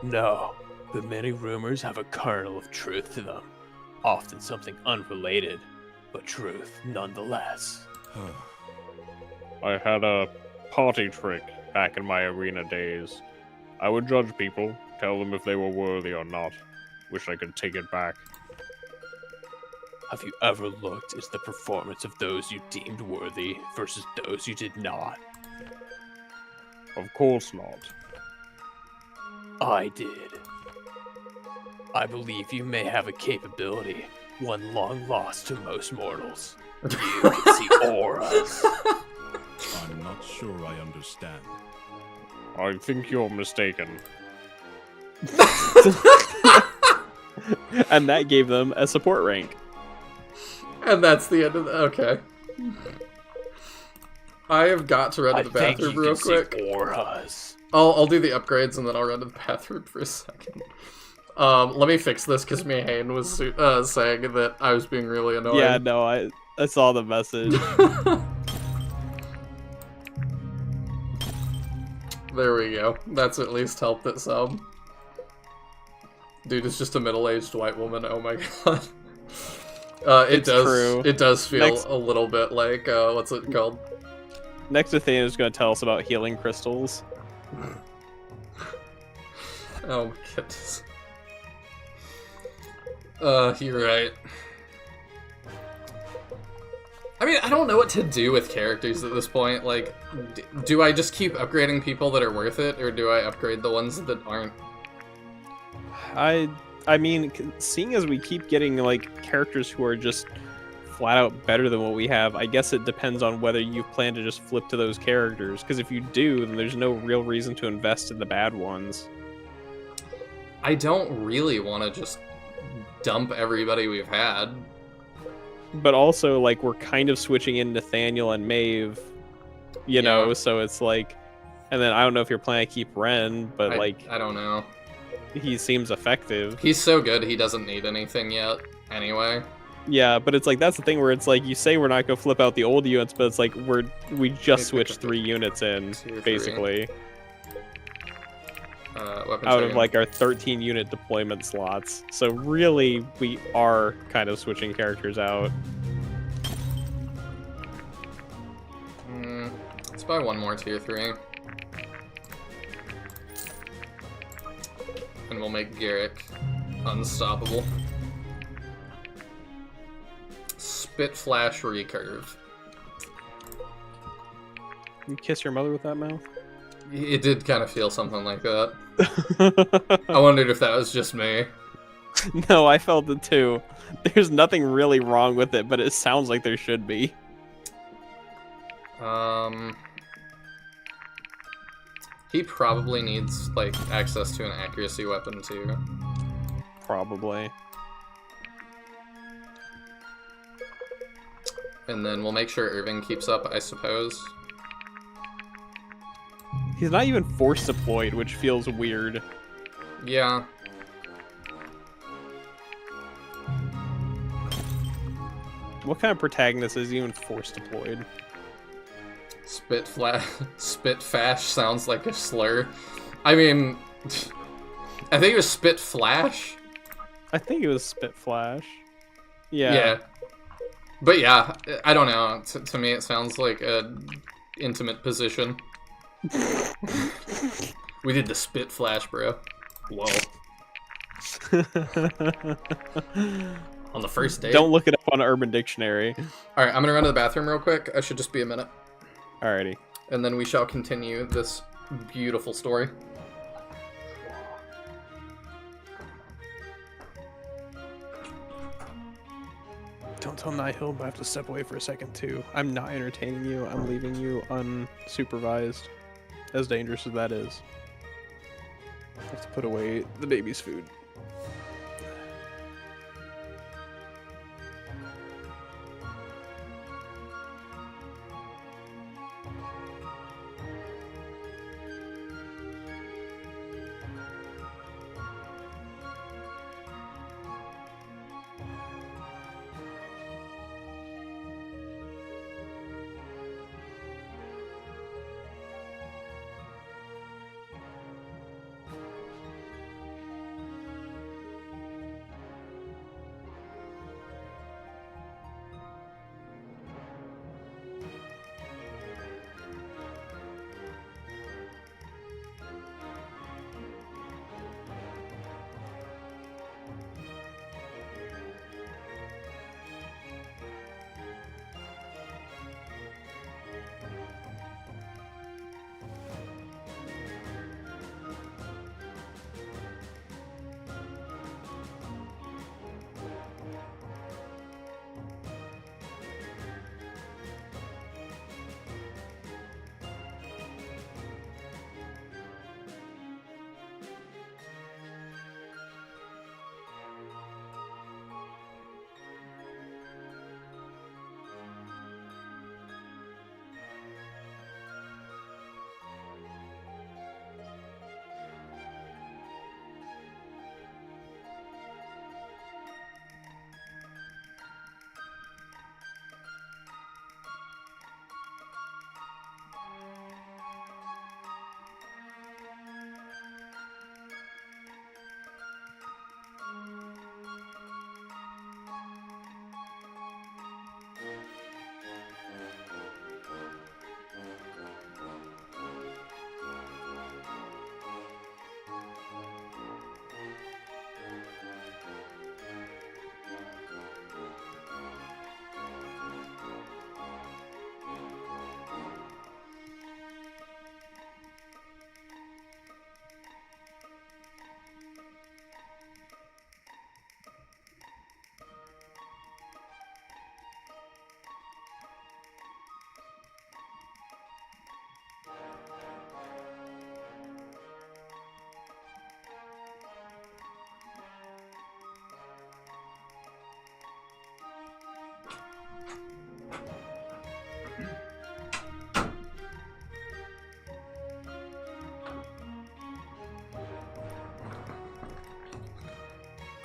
No, but many rumors have a kernel of truth to them. Often something unrelated, but truth nonetheless. I had a party trick back in my arena days. I would judge people, tell them if they were worthy or not. Wish I could take it back. Have you ever looked at the performance of those you deemed worthy versus those you did not? Of course not. I did. I believe you may have a capability, one long lost to most mortals. You can see auras. I'm not sure I understand. I think you're mistaken. And that gave them a support rank. And that's the end of the... Okay. I have got to run to the bathroom real quick. Auras. I'll do the upgrades and then I'll run to the bathroom for a second. Let me fix this because Mihane was saying that I was being really annoying. Yeah, no, I saw the message. There we go. That's at least helped it some. Dude, it's just a middle-aged white woman. Oh my god. It does feel a little bit like, what's it called? Next, Athena is going to tell us about healing crystals. Oh my goodness. You're right. I mean, I don't know what to do with characters at this point. Like, do I just keep upgrading people that are worth it, or do I upgrade the ones that aren't? I mean, seeing as we keep getting, like, characters who are just flat out better than what we have, I guess it depends on whether you plan to just flip to those characters. Because if you do, then there's no real reason to invest in the bad ones. I don't really want to just dump everybody we've had. But also, like, we're kind of switching in Nathaniel and Maeve, you know, so it's like... And then I don't know if you're planning to keep Ren, but, I don't know. He seems effective. He's so good, he doesn't need anything yet, anyway. Yeah, but it's like, that's the thing where it's like, you say we're not going to flip out the old units, but it's like, we just switched 3 units in, basically. Out of, like, our 13 unit deployment slots. So really, we are kind of switching characters out. Let's buy one more tier 3. And we'll make Garrick unstoppable. Spit Flash Recurve. You kiss your mother with that mouth? It did kind of feel something like that. I wondered if that was just me. No, I felt it too. There's nothing really wrong with it, but it sounds like there should be. He probably needs, like, access to an accuracy weapon, too. Probably. And then we'll make sure Irving keeps up, I suppose. He's not even force deployed, which feels weird. Yeah. What kind of protagonist is even force deployed? Spitfash sounds like a slur. I mean, I think it was Spitflash. I think it was Spitflash. Yeah. Yeah. But yeah, I don't know. To me, it sounds like a intimate position. We did the Spitflash, bro. Whoa. On the first date. Don't look it up on Urban Dictionary. All right, I'm gonna run to the bathroom real quick. I should just be a minute. Alrighty. And then we shall continue this beautiful story. Don't tell Nihil, but I have to step away for a second too. I'm not entertaining you. I'm leaving you unsupervised. As dangerous as that is. I have to put away the baby's food.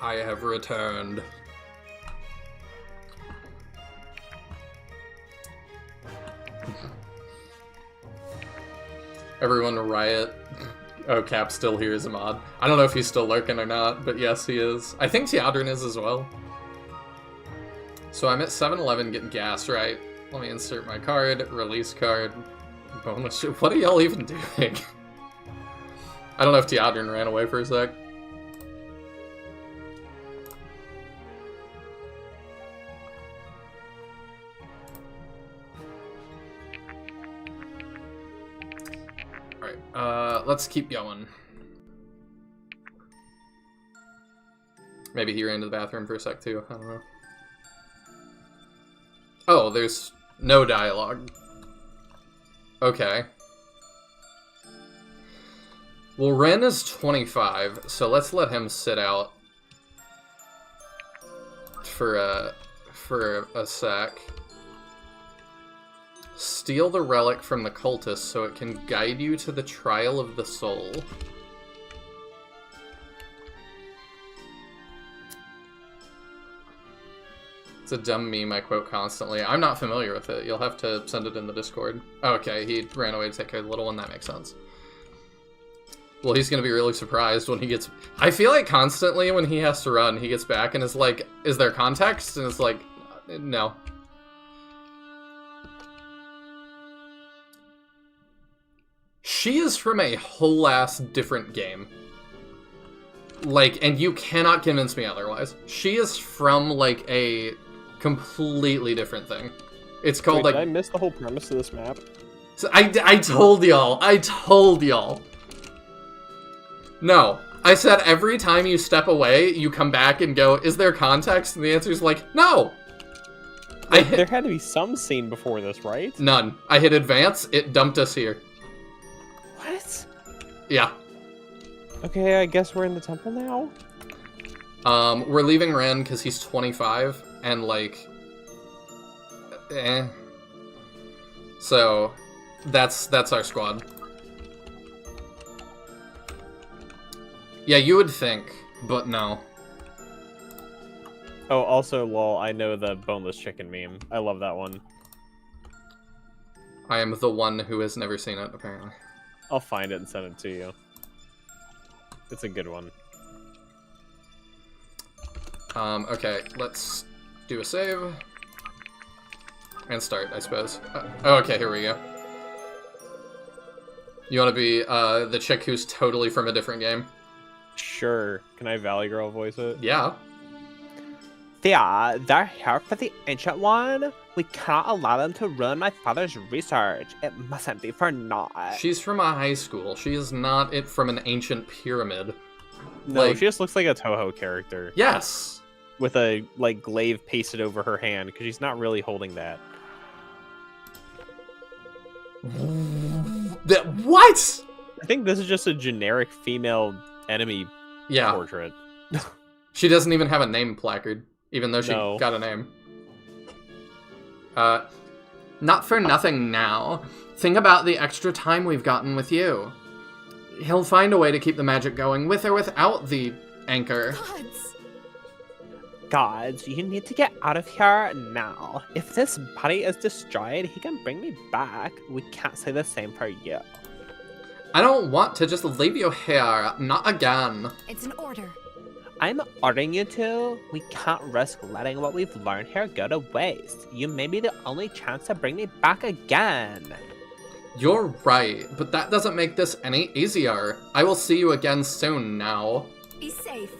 I have returned. Everyone riot. Oh, Cap's still here as a mod. I don't know if he's still lurking or not, but yes, he is. I think Teodrin is as well. So I'm at 7-Eleven getting gas, right? Let me insert my card, release card, bonus. What are y'all even doing? I don't know if Teodrin ran away for a sec. Let's keep going. Maybe he ran to the bathroom for a sec too, I don't know. Oh, there's no dialogue. Okay. Well, Ren is 25, so let's let him sit out for a sec. Steal the relic from the cultist so it can guide you to the trial of the soul. It's a dumb meme I quote constantly. I'm not familiar with it. You'll have to send it in the Discord. Okay, he ran away to take care of the little one. That makes sense. Well, he's gonna be really surprised when he gets... I feel like constantly when he has to run, he gets back and is like, is there context? And it's like, no. She is from a whole ass different game. Like, and you cannot convince me otherwise. She is from, like, a completely different thing. It's called, Wait, like... did I miss the whole premise of this map? So I told y'all. I told y'all. No. I said every time you step away, you come back and go, is there context? And the answer is like, no. There had to be some scene before this, right? None. I hit advance, it dumped us here. What? Yeah. Okay, I guess we're in the temple now? We're leaving Ren because he's 25, and, like... So, that's our squad. Yeah, you would think, but no. Oh, also, lol, I know the boneless chicken meme. I love that one. I am the one who has never seen it, apparently. I'll find it and send it to you. It's a good one. Okay, let's do a save. And start, I suppose. Okay, here we go. You want to be the chick who's totally from a different game? Sure. Can I Valley Girl voice it? Yeah. They're here for the Ancient One. We cannot allow them to ruin my father's research. It mustn't be for naught. She's from a high school. She is not from an ancient pyramid. No, Like, she just looks like a Toho character. yes. With a, like, glaive pasted over her hand, because she's not really holding that. What? I think this is just a generic female enemy portrait. She doesn't even have a name placard, even though she got a name. Not for nothing now. Think about the extra time we've gotten with you. He'll find a way to keep the magic going, with or without the anchor. Gods, you need to get out of here now. If this body is destroyed, he can bring me back. We can't say the same for you. I don't want to just leave you here. Not again. It's an order. I'm ordering you to. We can't risk letting what we've learned here go to waste. You may be the only chance to bring me back again. You're right, but that doesn't make this any easier. I will see you again soon now. Be safe.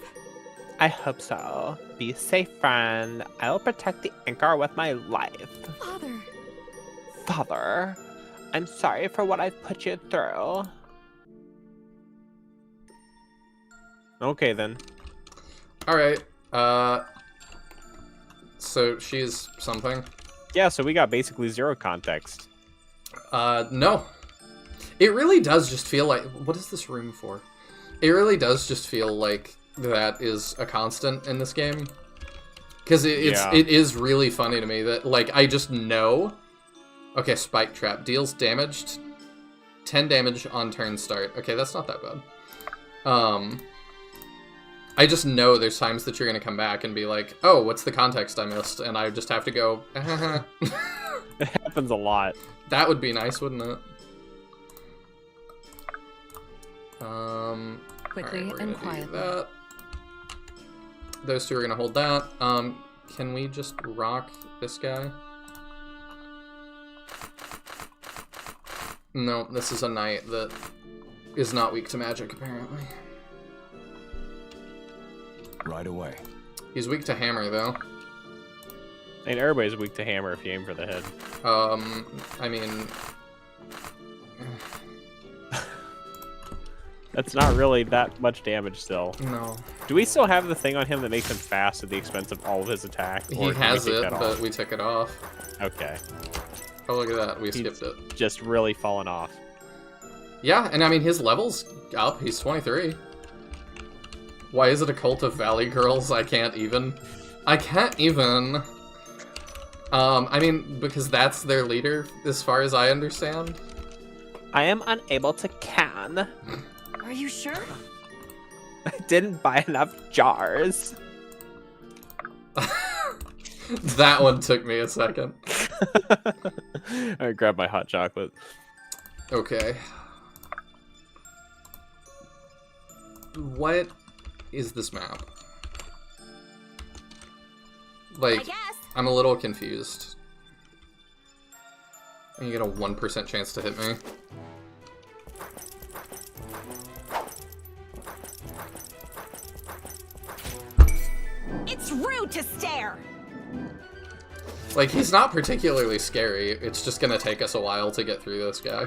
I hope so. Be safe, friend. I will protect the anchor with my life. Father. Father, I'm sorry for what I've put you through. Okay, then. Alright, so she's something? Yeah, so we got basically zero context. No. It really does just feel like... What is this room for? It really does just feel like that is a constant in this game. Because it is really funny to me that, like, I just know... Okay, Spike Trap. Deals damaged. 10 damage on turn start. Okay, that's not that bad. I just know there's times that you're going to come back and be like, oh, what's the context I missed? And I just have to go, It happens a lot. That would be nice, wouldn't it? Quickly right, and quietly. Those two are going to hold that. Can we just rock this guy? No, this is a knight that is not weak to magic, apparently. Right away. He's weak to hammer, though. And everybody's weak to hammer if you aim for the head. I mean... That's not really that much damage still. No. Do we still have the thing on him that makes him fast at the expense of all of his attack? He has it, but we took it off. Okay. Oh, look at that. We skipped it. Just really fallen off. Yeah, and I mean, his level's up. He's 23. Why is it a cult of Valley Girls? I can't even. I mean, because that's their leader, as far as I understand. I am unable to can. Are you sure? I didn't buy enough jars. That one took me a second. I grab my hot chocolate. Okay. What is this map? Like, I guess. I'm a little confused. You get a 1% chance to hit me. It's rude to stare. Like, he's not particularly scary. It's just gonna take us a while to get through this guy.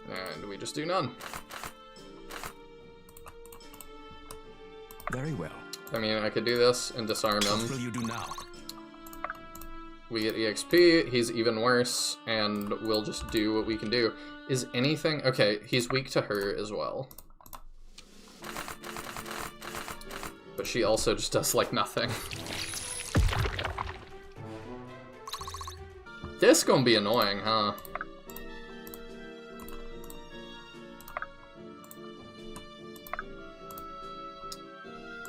And we just do none. Very well. I mean, I could do this and disarm him. What will you do now? We get EXP, he's even worse, and we'll just do what we can do. Is anything... Okay, he's weak to her as well. But she also just does, like, nothing. This gonna be annoying, huh?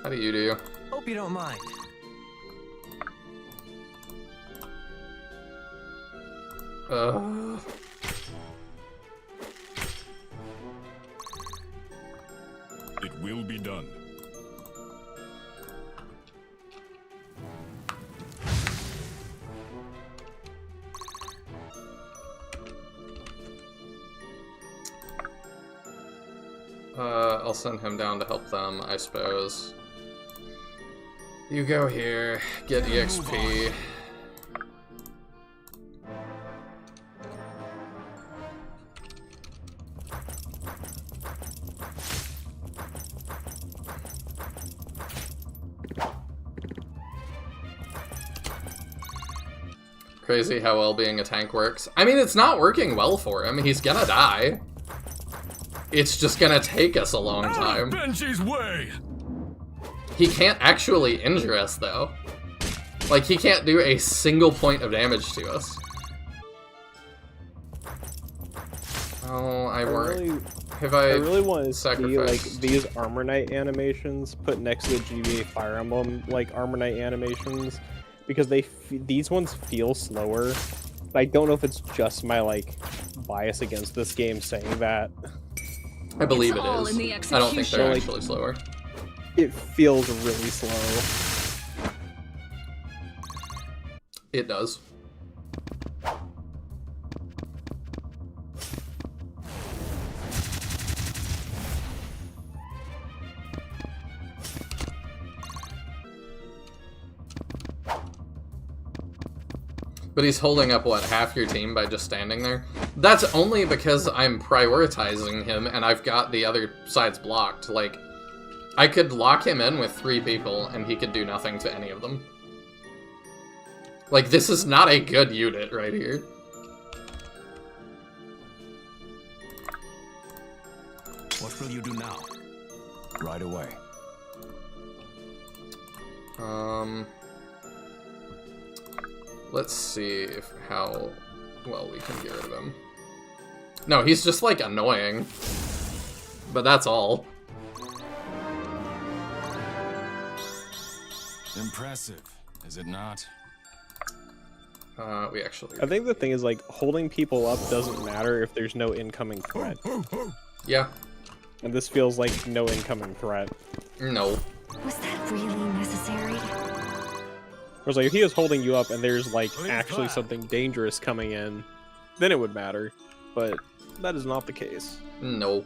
How do you do? Hope you don't mind. It will be done. I'll send him down to help them, I suppose. You go here, get EXP. Crazy how well being a tank works. I mean, it's not working well for him. He's gonna die. It's just gonna take us a long time. Benji's way! He can't actually injure us, though. Like, he can't do a single point of damage to us. Oh, I worry. I really want to see, sacrificed? like, these Armor Knight animations put next to the GBA Fire Emblem, like, Armor Knight animations, because these ones feel slower. I don't know if it's just my, like, bias against this game saying that. I believe It's it all is. in the I don't think they're execution. actually slower. It feels really slow. It does. But he's holding up, what, half your team by just standing there? That's only because I'm prioritizing him and I've got the other sides blocked. Like, I could lock him in with 3 people and he could do nothing to any of them. Like, this is not a good unit right here. What will you do now? Right away. Let's see how well we can get rid of him. No, he's just, like, annoying. But that's all. Impressive, is it not? We actually... I think the thing is, like, holding people up doesn't matter if there's no incoming threat. Yeah. And this feels like no incoming threat. No. Was that really necessary? Whereas, like, if he was holding you up and there's, like, actually something dangerous coming in, then it would matter. But that is not the case. No.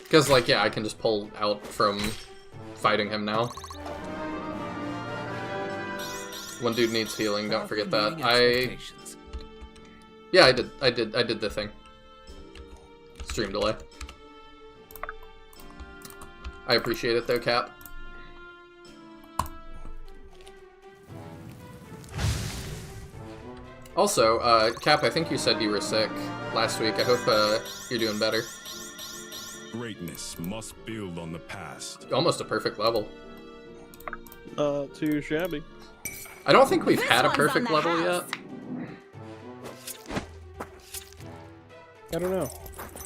Because, like, yeah, I can just pull out from fighting him now. One dude needs healing, don't forget that. Yeah, I did the thing. Stream delay. I appreciate it though, Cap. Also, Cap, I think you said you were sick last week. I hope you're doing better. Greatness must build on the past. Almost a perfect level. Too shabby. I don't think we've had a one's perfect on the level house. yet. I don't know.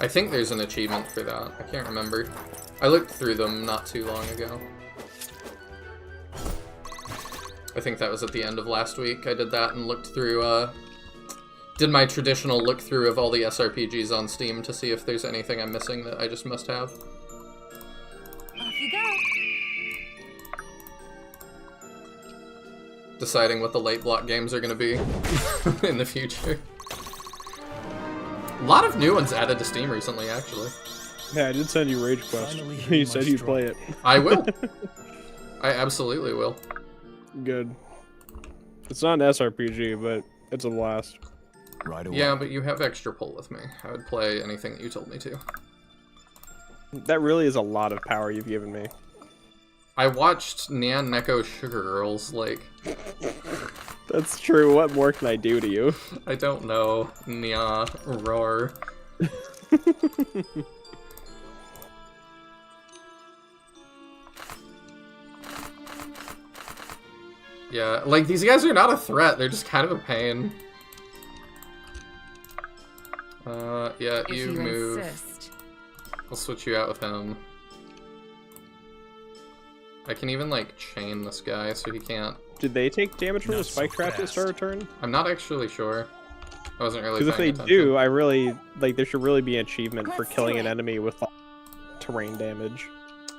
I think there's an achievement for that. I can't remember. I looked through them not too long ago. I think that was at the end of last week. I did that and looked through, did my traditional look through of all the SRPGs on Steam to see if there's anything I'm missing that I just must have. Off you go. Deciding what the late block games are going to be in the future. A lot of new ones added to Steam recently, actually. Yeah, I did send you Rage Quest. You said you'd play it. I will. I absolutely will. Good. It's not an SRPG, but it's a blast. Right away. Yeah, but you have extra pull with me. I would play anything that you told me to. That really is a lot of power you've given me. I watched Nyan Neko Sugar Girls, like... That's true. What more can I do to you? I don't know. Nya, roar. Yeah, like, these guys are not a threat, they're just kind of a pain. Yeah, If you you move. insist. I'll switch you out with him. I can even, like, chain this guy so he can't... Did they take damage from the Not so spike trap at fast. start of turn? I'm not actually sure. I wasn't really Because if paying they attention. do, I really... Like, there should really be an achievement for Let's killing do an it. enemy with terrain damage.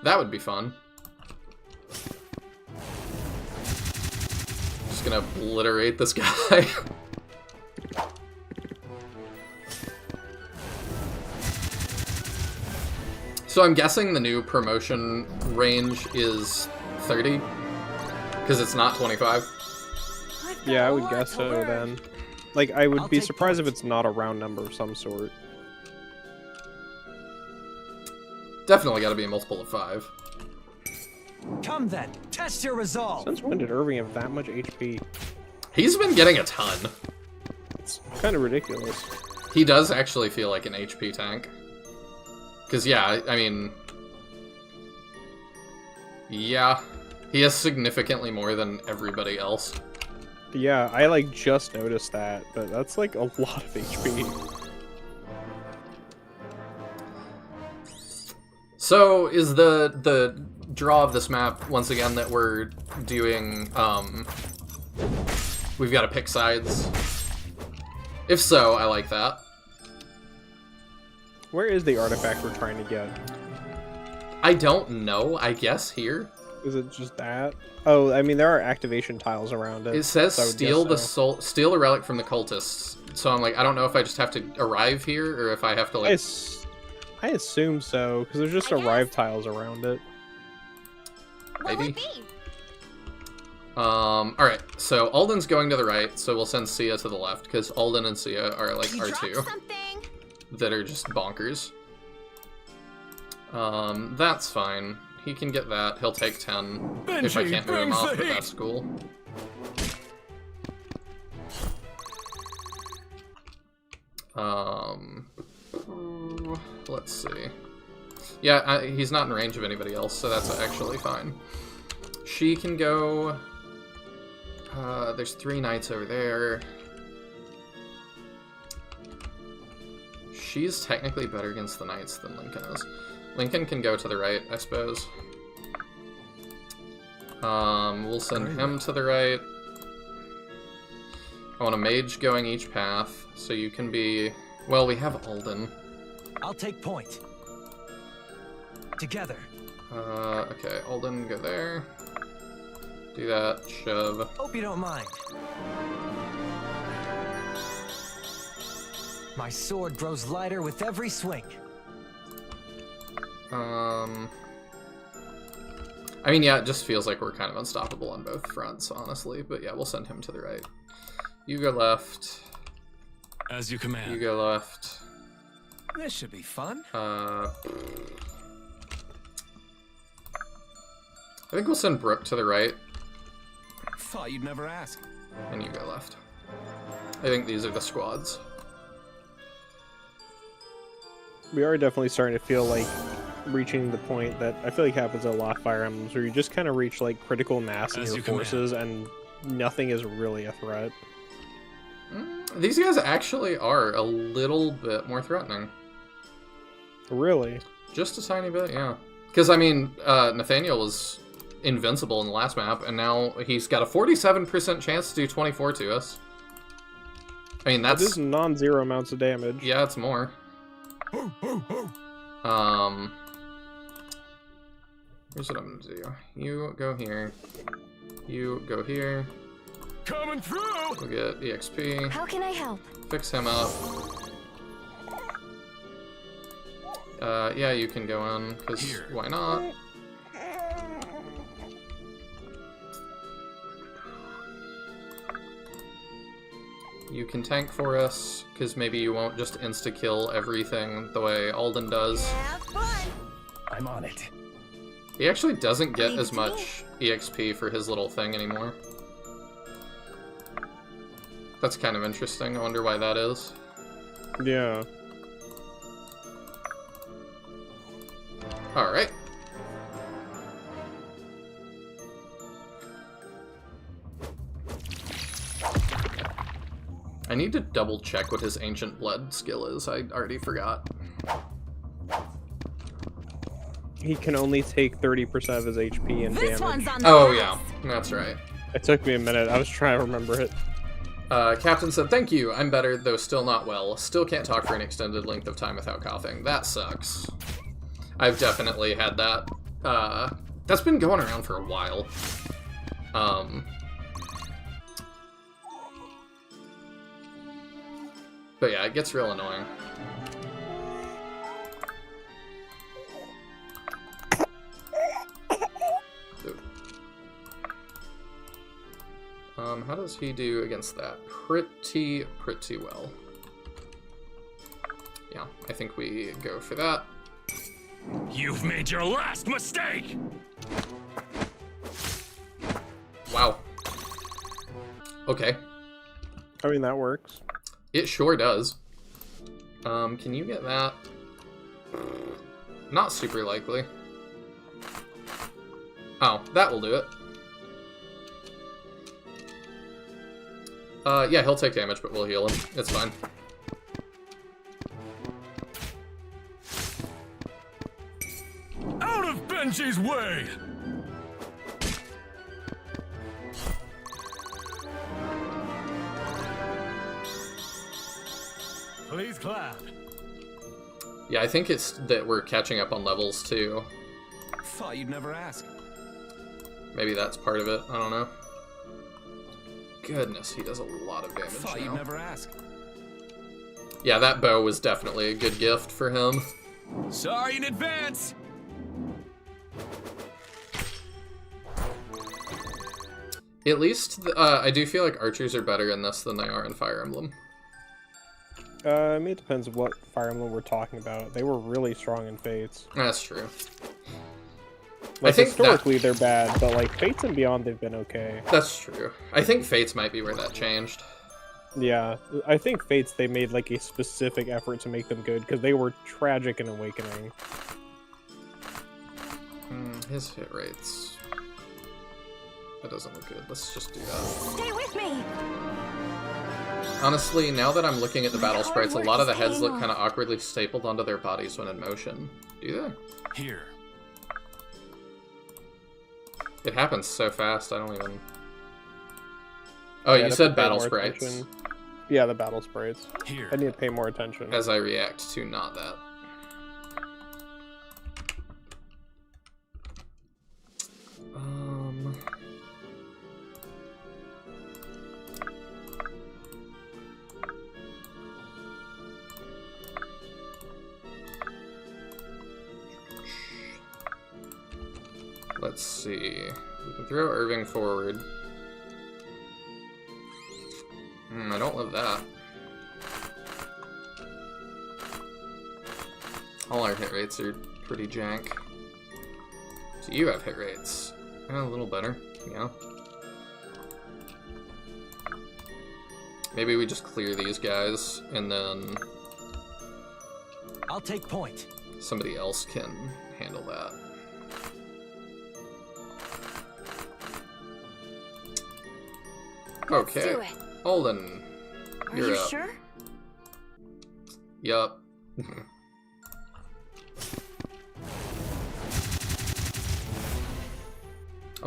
That would be fun. Just gonna obliterate this guy. So I'm guessing the new promotion range is 30? Because it's not 25? Yeah, I would guess so then. Like, I would I'll be take surprised if points. it's not a round number of some sort. Definitely gotta be a multiple of 5. Come then, test your resolve. Since when did Irving have that much HP? He's been getting a ton. It's kind of ridiculous. He does actually feel like an HP tank. Because, yeah, I mean... Yeah. He has significantly more than everybody else. Yeah, I, like, just noticed that, but that's, like, a lot of HP. So, is the draw of this map, once again, that we're doing, we've got to pick sides? If so, I like that. Where is the artifact we're trying to get? I don't know, I guess here. Is it just that? Oh, I mean, there are activation tiles around it. It says so I would steal guess the so. steal a relic from the cultists. So I'm like, I don't know if I just have to arrive here, or if I have to, like... I assume so, because there's just I guess. arrive tiles around it. What Maybe. would it be? Alright, so Alden's going to the right, so we'll send Sia to the left, because Alden and Sia are, like, You our dropped two something. that are just bonkers. That's fine. He can get that. He'll take 10 if I Benji can't move him brings off, the but heat. that's cool. Let's see. Yeah, he's not in range of anybody else, so that's actually fine. She can go... there's 3 knights over there. She's technically better against the knights than Lincoln is. Lincoln can go to the right, I suppose. We'll send him to the right. I want a mage going each path, so you can be... Well, we have Alden. I'll take point. Together. Okay, Alden, go there. Do that, shove. Hope you don't mind. My sword grows lighter with every swing. I mean, yeah, it just feels like we're kind of unstoppable on both fronts, honestly. But yeah, we'll send him to the right. You go left. As you command. You go left. This should be fun. I think we'll send Brooke to the right, Thought you'd never ask. and you go left. I think these are the squads. We are definitely starting to feel like reaching the point that I feel like happens a lot of Fire Emblems, where you just kind of reach like critical mass in As your you command. forces, and nothing is really a threat. These guys actually are a little bit more threatening. Really? Just a tiny bit, yeah. Because, I mean, Nathaniel was invincible in the last map, and now he's got a 47% chance to do 24 to us. I mean, that's... This is non-zero amounts of damage. Yeah, it's more. Here's what I'm gonna do. You go here. You go here. Coming through! We'll get EXP. How can I help? Fix him up. Yeah, you can go in, because why not? You can tank for us, because maybe you won't just insta-kill everything the way Alden does. Have fun. I'm on it. He actually doesn't get as much EXP for his little thing anymore. That's kind of interesting. I wonder why that is. Yeah. Alright. I need to double check what his Ancient Blood skill is. I already forgot. He can only take 30% of his HP and This damage. one's on the Oh, list. yeah. That's right. It took me a minute. I was trying to remember it. Captain said, "Thank you. I'm better, though still not well. Still can't talk for an extended length of time without coughing. That sucks." I've definitely had that. That's been going around for a while. But yeah, it gets real annoying. How does he do against that? Pretty well. Yeah, I think we go for that. You've made your last mistake! Wow. Okay. I mean, that works. It sure does. Can you get that? Not super likely. Oh, that will do it. Yeah, he'll take damage, but we'll heal him. It's fine. Out of Benji's way! Please clap. Yeah, I think it's that we're catching up on levels, too. Thought you'd never ask. Maybe that's part of it. I don't know. Goodness, he does a lot of damage Thought now. you'd never ask. Yeah, that bow was definitely a good gift for him. Sorry in advance! At least, I do feel like archers are better in this than they are in Fire Emblem. I mean, it depends what Fire Emblem we're talking about. They were really strong in Fates. That's true. Like, I think historically they're bad, but like Fates and Beyond, they've been okay. That's true. I think Fates might be where that changed. Yeah, I think Fates, they made like a specific effort to make them good, because they were tragic in Awakening. His hit rates. That doesn't look good. Let's just do that. Stay with me. Honestly, now that I'm looking at the battle sprites, a lot of the heads look hang on. kind of awkwardly stapled onto their bodies when in motion. Do they? Here. It happens so fast, I don't even... Oh, Yeah, you to said pay battle more sprites. attention. Yeah, the battle sprites. Here. I need to pay more attention. As I react to not that. Let's see. We can throw Irving forward. I don't love that. All our hit rates are pretty jank. So you have hit rates. A little better, yeah. Maybe we just clear these guys, and then... I'll take point. Somebody else can handle that. Okay. Let's do it. Alden, Are you're you up. sure? Yup.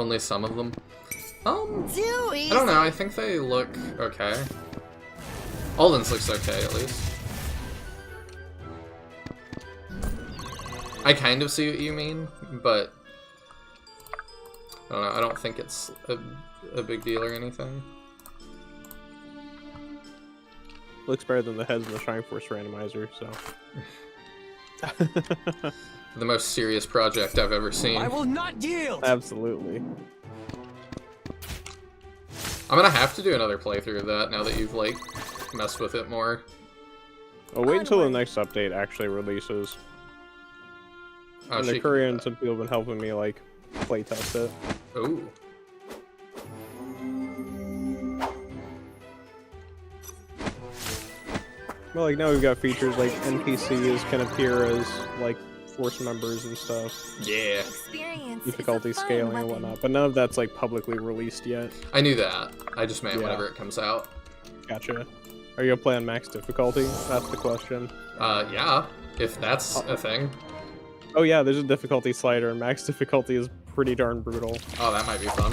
Only some of them. Dewey. I don't know. I think they look okay. Alden's looks okay, at least. I kind of see what you mean, but I don't know. I don't think it's a big deal or anything. Looks better than the heads in the Shine Force randomizer, so. The most serious project I've ever seen. I will not yield. Absolutely. I'm gonna have to do another playthrough of that now that you've like messed with it more. Well, wait until the next update actually releases. Oh, And the courier and some people have been helping me like playtest it. Ooh. Well, like now we've got features like NPCs can appear as like force members and stuff. Yeah. Experience Difficulty scaling and whatnot, but none of that's like publicly released yet. I knew that. I just meant Yeah. whenever it comes out. Gotcha. Are you gonna play on max difficulty? That's the question. Yeah. If that's a thing. Oh yeah, there's a difficulty slider, and max difficulty is pretty darn brutal. Oh, that might be fun.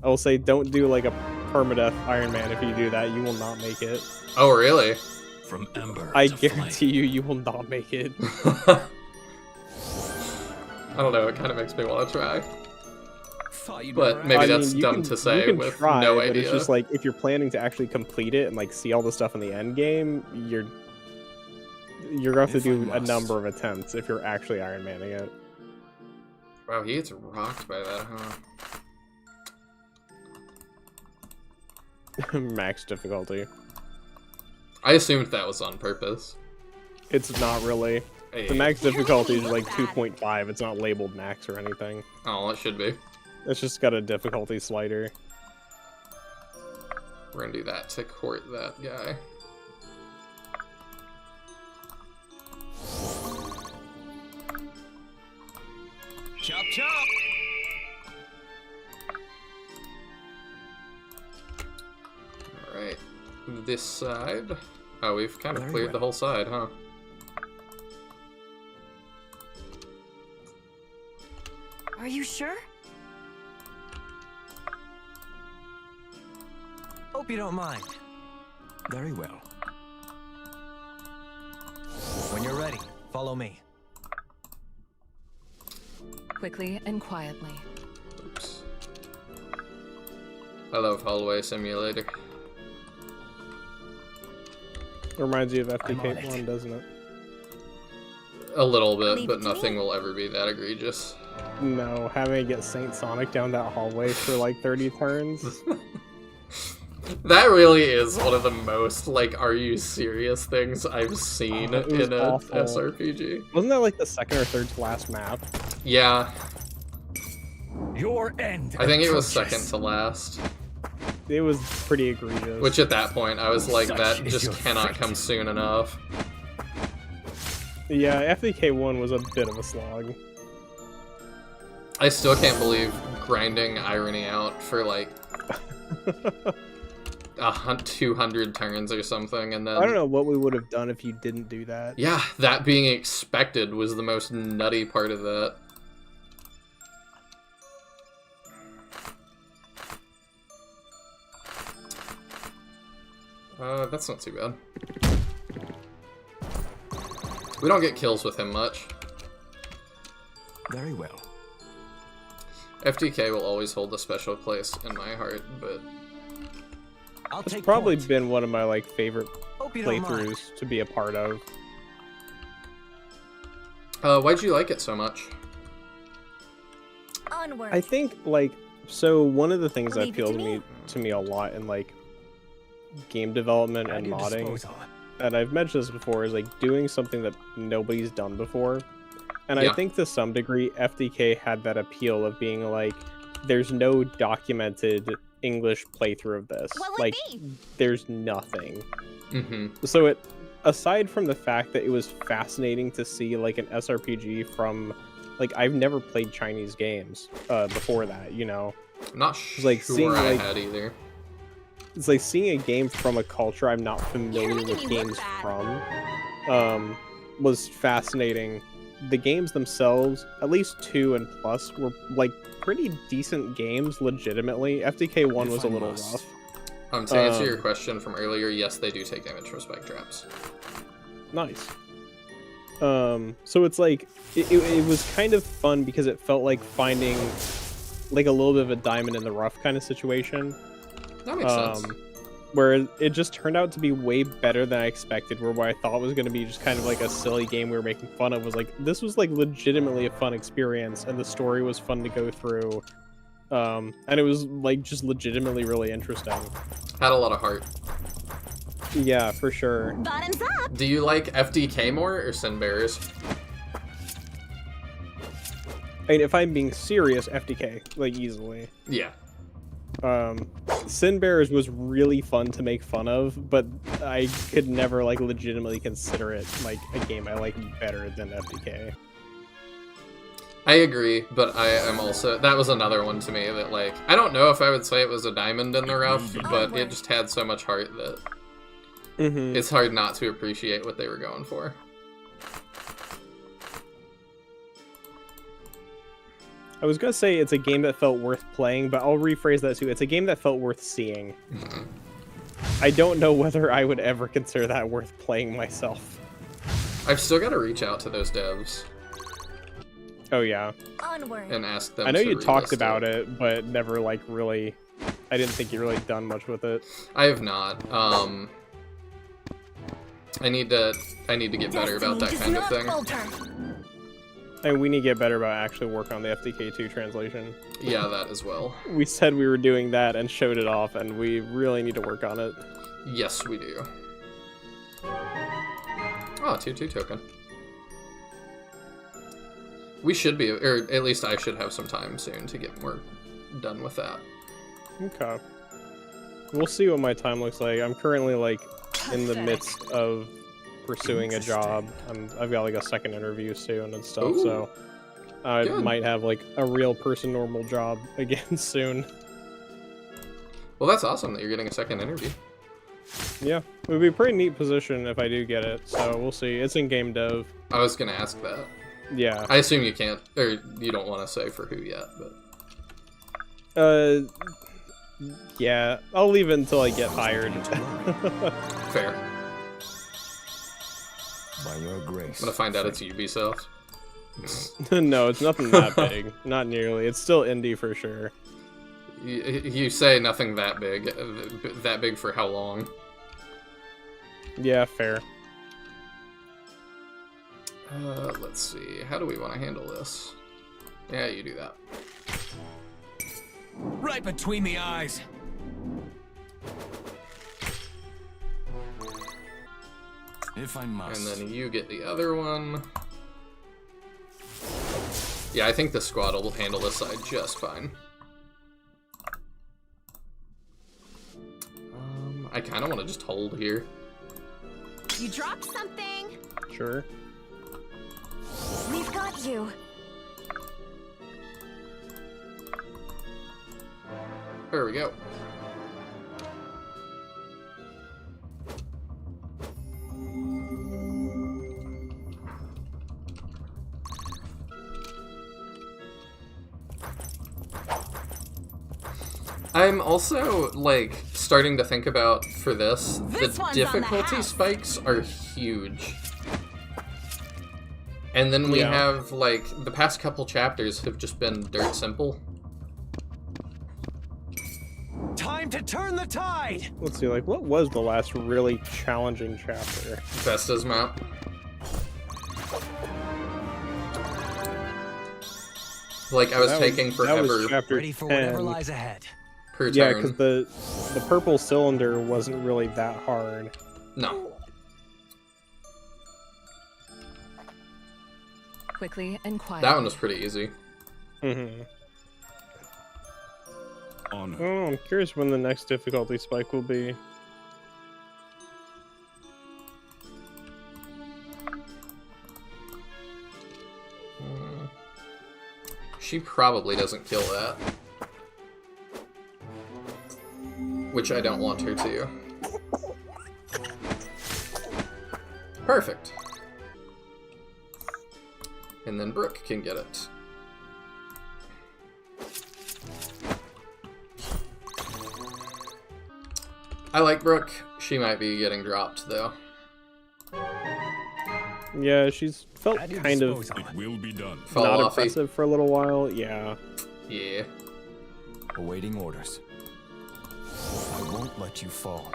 I will say, don't do like a permadeath Iron Man. If you do that, you will not make it. Oh, really? From ember I to guarantee you will not make it. I don't know. It kind of makes me want to try. But maybe that's dumb to say with no but idea. it's just like if you're planning to actually complete it and like see all the stuff in the end game, you're gonna have to do a number of attempts if you're actually Iron Manning it. Wow, he gets rocked by that, huh? Max difficulty. I assumed that was on purpose. It's not really. Hey. The max difficulty is like 2.5. It's not labeled max or anything. Oh, it should be. It's just got a difficulty slider. We're gonna do that to court that guy. Chop chop. Alright. This side. Oh, we've kind of Very cleared well. the whole side, huh? Are you sure? Hope you don't mind. Very well. When you're ready, follow me. Quickly and quietly. Oops. I love Hallway Simulator. It reminds you of on FTK1, it. doesn't it? A little bit, Leave but it to nothing me. will ever be that egregious. No, having to get Saint Sonic down that hallway for like 30 turns. That really is one of the most, like, are you serious things I've seen it was in a awful. SRPG. Wasn't that like the second or third to last map? Yeah, Your end. I think it was approaches. second to last. It was pretty egregious. Which at that point, I was like, Such that is just your cannot fate. come soon enough. Yeah, FTK1 was a bit of a slog. I still can't believe grinding Irony out for like 200 turns or something, and then I don't know what we would have done if you didn't do that. yeah, that being expected was the most nutty part of that. That's not too bad. We don't get kills with him much. Very well. FTK will always hold a special place in my heart, but I'll It's take probably point. been one of my like favorite Hope you don't mind. playthroughs to be a part of. why'd you like it so much? Onward. I think like so one of the things that Leave it to appeals to me a lot in like game development At and your modding, disposal. and I've mentioned this before, is like doing something that nobody's done before. And Yeah. I think to some degree FDK had that appeal of being like, there's no documented English playthrough of this. What would Like be? there's nothing. Mm-hmm. So it, aside from the fact that it was fascinating to see like an SRPG from, like I've never played Chinese games before that, you know. I'm not like sure seeing, I like- had either. It's like seeing a game from a culture I'm not familiar making with me look games bad. from, was fascinating the games themselves, at least 2 and Plus, were like pretty decent games. Legitimately, FTK 1 was a little rough. To answer your question from earlier, yes, they do take damage from spike traps. Nice. So it's like it was kind of fun because it felt like finding like a little bit of a diamond in the rough kind of situation. That makes sense. Where it just turned out to be way better than I expected. Where what I thought was going to be just kind of like a silly game we were making fun of was like, this was like legitimately a fun experience, and the story was fun to go through. And it was like just legitimately really interesting. Had a lot of heart. Yeah, for sure. Bottoms up. Do you like FDK more or Sin Bearers? I mean, if I'm being serious, FDK, like, easily. Yeah. Sin Bearers was really fun to make fun of, but I could never, like, legitimately consider it, like, a game I like better than FDK. I agree, but I am also... That was another one to me that, like... I don't know if I would say it was a diamond in the rough, but it just had so much heart that... It's hard not to appreciate what they were going for. I was gonna say it's a game that felt worth playing, but I'll rephrase that too. It's a game that felt worth seeing. I don't know whether I would ever consider that worth playing myself. I've still got to reach out to those devs. Oh yeah. Onward. And ask them. I know to you talked relist about it, but never like really. I didn't think you really done much with it. I have not. I need to get better about that kind of thing. And we need to get better about actually working on the FTK2 translation. Yeah, that as well. We said we were doing that and showed it off, and we really need to work on it. Yes, we do. Oh, 2/2 token. We should be, or at least I should have some time soon to get more done with that. Okay. We'll see what my time looks like. I'm currently, like, in the midst of pursuing a job. I've got like a second interview soon and stuff. Ooh. So I might have like a real person normal job again soon. Well, that's awesome that you're getting a second interview. Yeah, it would be a pretty neat position if I do get it. So we'll see. It's in game dev. I was gonna ask that. Yeah. I assume you can't, or you don't want to say for who yet, but. Yeah, I'll leave it until I get hired. Fair. By your grace. I'm gonna find out it's Ubisoft. No, it's nothing that big. Not nearly. It's still indie for sure. You say nothing that big. That big for how long? Yeah, fair. Let's see. How do we want to handle this? Yeah, you do that. Right between the eyes. If I must. And then you get the other one. Yeah, I think the squad will handle this side just fine. I kind of want to just hold here. You dropped something. Sure. We've got you. There we go. I'm also, like, starting to think about, for this the difficulty spikes are huge. And then we have, like, the past couple chapters have just been dirt simple. Time to turn the tide! Let's see, like, what was the last really challenging chapter? Vesta's map. Like, I was taking forever. That was chapter Ready for 10. whatever lies ahead. Per turn. Yeah, because the purple cylinder wasn't really that hard. No. Quickly and quietly. That one was pretty easy. Mm-hmm. Oh, I'm curious when the next difficulty spike will be. She probably doesn't kill that. Which I don't want her to. Perfect. And then Brooke can get it. I like Brooke. She might be getting dropped, though. Yeah, she's felt At your kind of disposal. It will be done. not Fall-offy. impressive for a little while. Yeah. Yeah. Awaiting orders. I won't let you fall.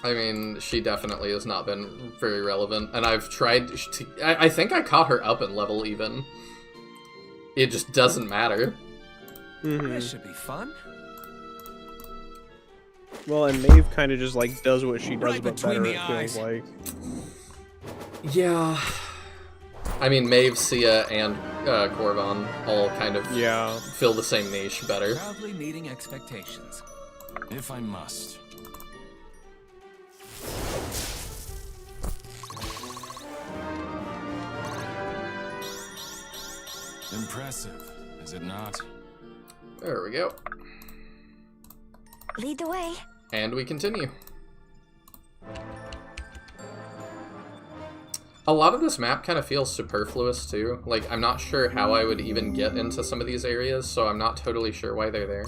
I mean, she definitely has not been very relevant, and I've tried to... I think I caught her up in level, even. It just doesn't matter. This should be fun. Well, and Maeve kind of just like does what she does, Right but between better. the It feels eyes. like. Yeah. I mean, Maeve, Sia, and Korvan all kind of Yeah. fill the same niche better. Proudly meeting expectations. If I must. Impressive, is it not? There we go. Lead the way. And we continue. A lot of this map kind of feels superfluous, too. Like, I'm not sure how I would even get into some of these areas, so I'm not totally sure why they're there.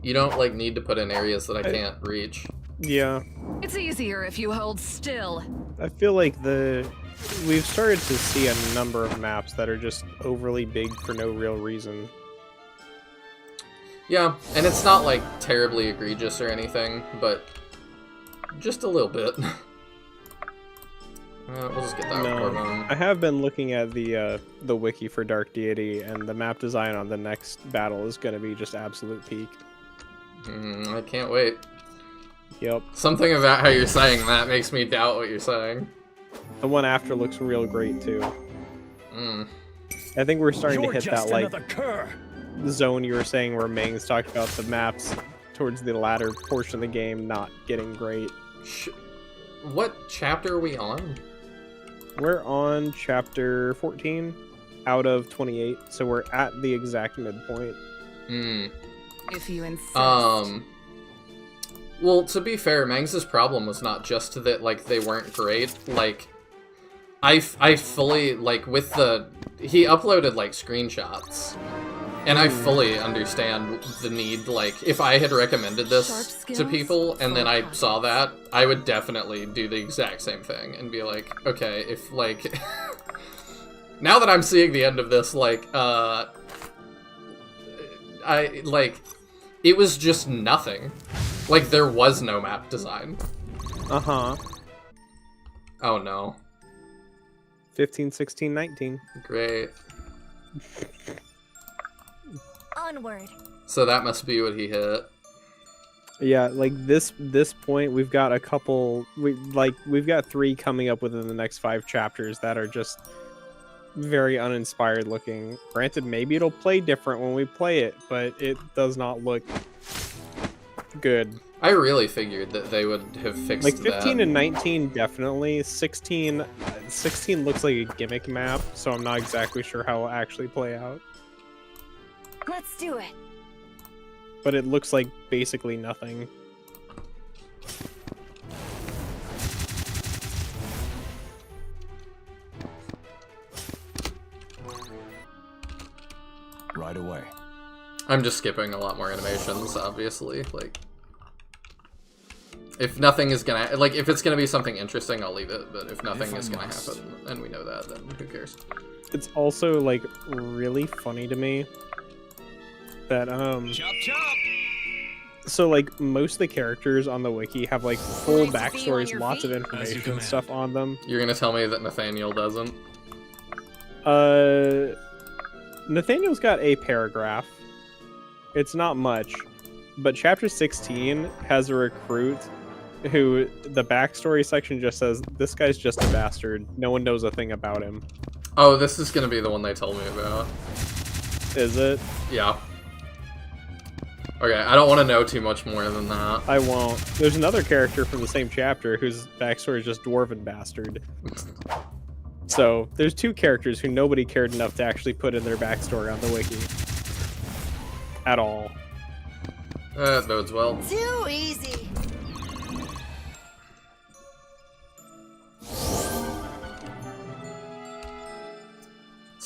You don't, like, need to put in areas that I can't reach. Yeah. It's easier if you hold still. I feel like we've started to see a number of maps that are just overly big for no real reason. Yeah, and it's not, like, terribly egregious or anything, but just a little bit. We'll just get that No, I have been looking at the wiki for Dark Deity, and the map design on the next battle is going to be just absolute peak. I can't wait. Yep. Something about how you're saying that makes me doubt what you're saying. The one after looks real great, too. I think we're starting to hit that, like, zone you were saying where Ming's talked about the maps towards the latter portion of the game not getting great. What chapter are we on? We're on chapter 14 out of 28, so we're at the exact midpoint. If you insist. Well, to be fair, Mangs' problem was not just that, like, they weren't great. Like, I fully, like, with he uploaded, like, screenshots. And I fully understand the need, like, if I had recommended this to people and then I saw that, I would definitely do the exact same thing and be like, okay, if, like, now that I'm seeing the end of this, like, it was just nothing. Like, there was no map design. Uh-huh. Oh, no. 15, 16, 19. Great. Onward. So that must be what he hit. Yeah, like this point we've got a couple we've got 3 coming up within the next 5 chapters that are just very uninspired looking. Granted, maybe it'll play different when we play it, but it does not look good. I really figured that they would have fixed like 15 that. and 19 definitely. 16 looks like a gimmick map, so I'm not exactly sure how it'll actually play out. Let's do it. But it looks like basically nothing. Right away. I'm just skipping a lot more animations, obviously. Like, if nothing is gonna, like, if it's gonna be something interesting, I'll leave it. But if nothing is gonna happen, and we know that, then who cares? It's also, like, really funny to me that, Chop chop! so, like, most of the characters on the wiki have, like, full Nice to see you on backstories, your lots of feet. information and stuff on them. You're gonna tell me that Nathaniel doesn't? Nathaniel's got a paragraph. It's not much, but chapter 16 has a recruit who the backstory section just says, this guy's just a bastard. No one knows a thing about him. Oh, this is gonna be the one they told me about. Is it? Yeah. Okay, I don't want to know too much more than that. I won't. There's another character from the same chapter whose backstory is just dwarven bastard. So, there's 2 characters who nobody cared enough to actually put in their backstory on the wiki. At all. That bodes well. Too easy.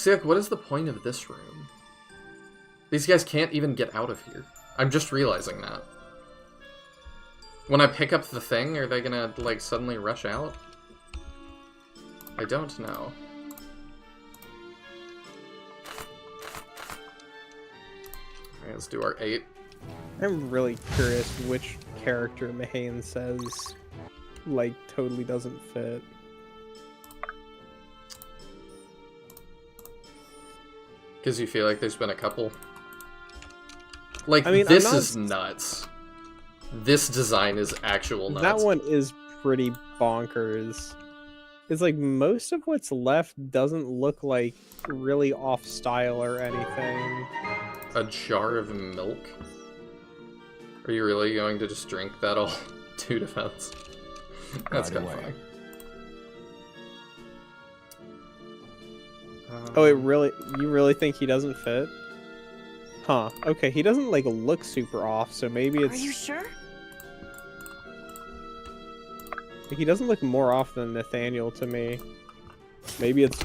See, like, what is the point of this room? These guys can't even get out of here. I'm just realizing that. When I pick up the thing, are they gonna, like, suddenly rush out? I don't know. Alright, let's do our 8. I'm really curious which character Mahane says, like, totally doesn't fit. Because you feel like there's been a couple. Like, I mean, this is nuts. This design is actual nuts. That one is pretty bonkers. It's like most of what's left doesn't look like really off style or anything. A jar of milk? Are you really going to just drink that all? 2 defense. That's kind of funny. Oh, you really think he doesn't fit? Huh. Okay, he doesn't like look super off, so maybe it's... Are you sure? He doesn't look more off than Nathaniel to me. Maybe it's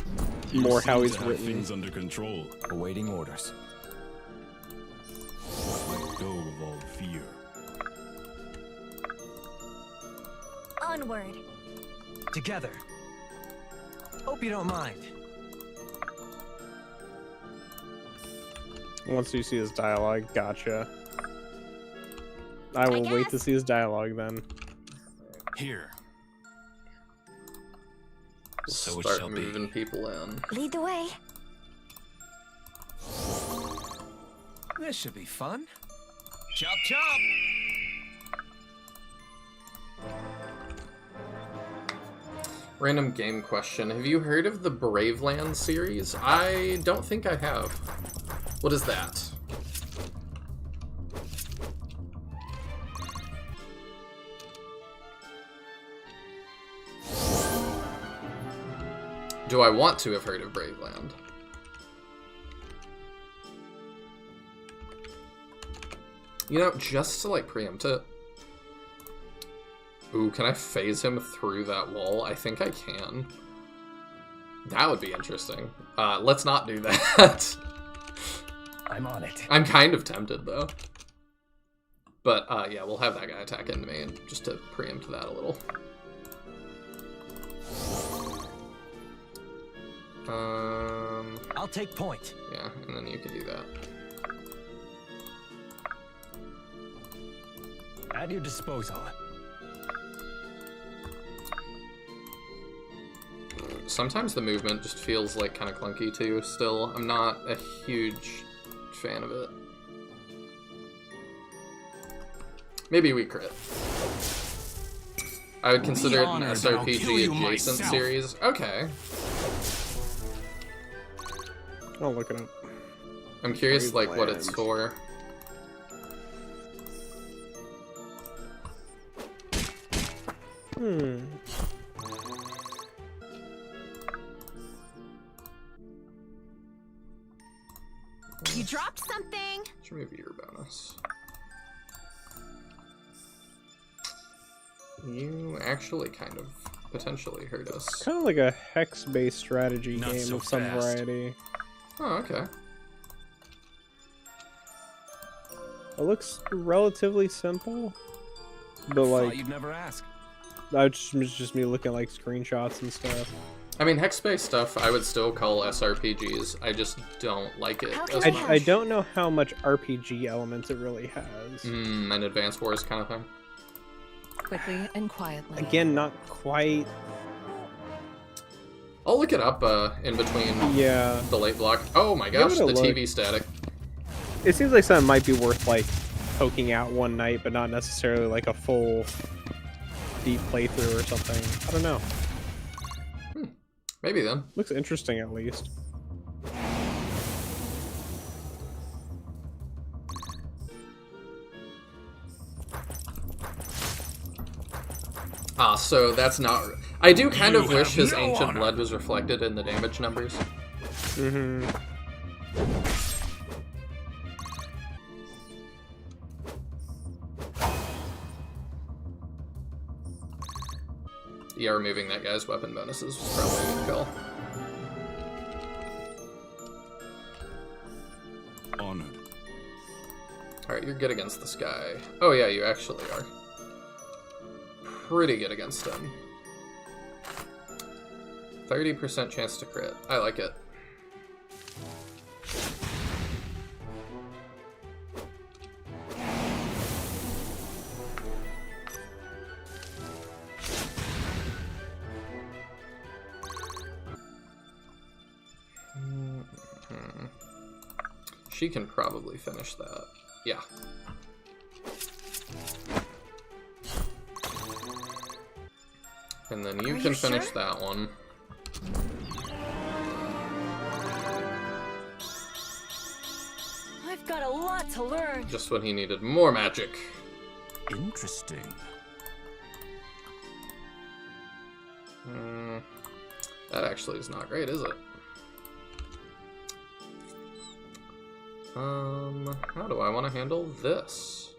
more how he's written. Things under control. Awaiting orders. Let go of all fear. Onward. Together. Hope you don't mind. Once you see his dialogue, gotcha. I will wait to see his dialogue then. Here. So it Start shall moving be. people in. Lead the way. This should be fun. Chop chop! Random game question. Have you heard of the Braveland series? I don't think I have. What is that? Do I want to have heard of Braveland? You know, just to like preempt it. Ooh, can I phase him through that wall? I think I can. That would be interesting. Let's not do that. I'm on it. I'm kind of tempted, though. But, yeah, we'll have that guy attack into me, and just to preempt that a little. I'll take point. Yeah, and then you can do that. At your disposal. Sometimes the movement just feels like kind of clunky too, still. I'm not a huge fan of it. Maybe we crit. I would consider it an SRPG adjacent series. Okay. I'll look it up. I'm curious, like, what it's for. You dropped something. Let's remove your bonus. You actually kind of potentially hurt us. Kind of like a hex-based strategy Not game so of some fast. variety. Oh, okay. It looks relatively simple, but Thought like you'd never ask. it's just me looking at like screenshots and stuff. I mean, hex-based stuff I would still call SRPGs. I just don't like it as much. I don't know how much RPG elements it really has. An Advanced Wars kind of thing. Quickly and quietly. Again, not quite. I'll look it up in between the late block. Oh my gosh, Give it the a look. TV static. It seems like something might be worth like poking out one night, but not necessarily like a full deep playthrough or something. I don't know. Maybe then. Looks interesting at least. Ah, so that's not... I do kind of You wish have his no Ancient honor. Blood was reflected in the damage numbers. Mm-hmm. Yeah, removing that guy's weapon bonuses was probably a good call. Alright, you're good against this guy. Oh yeah, you actually are. Pretty good against him. 30% chance to crit. I like it. She can probably finish that. Yeah. And then you can finish that one. I've got a lot to learn. Just when he needed more magic. Interesting. That actually is not great, is it? How do I want to handle this?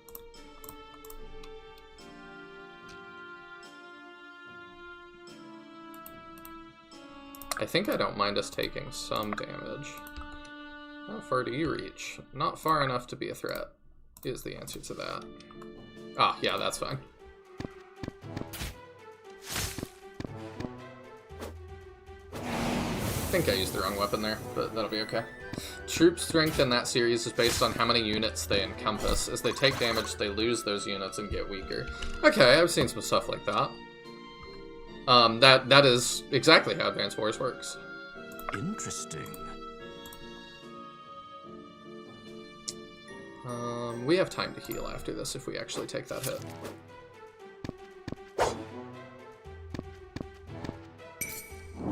I think I don't mind us taking some damage. How far do you reach? Not far enough to be a threat, is the answer to that. Ah, yeah, that's fine. I think I used the wrong weapon there, but that'll be okay. Troop strength in that series is based on how many units they encompass. As they take damage, they lose those units and get weaker. Okay, I've seen some stuff like that. That is exactly how Advance Wars works. Interesting. We have time to heal after this if we actually take that hit.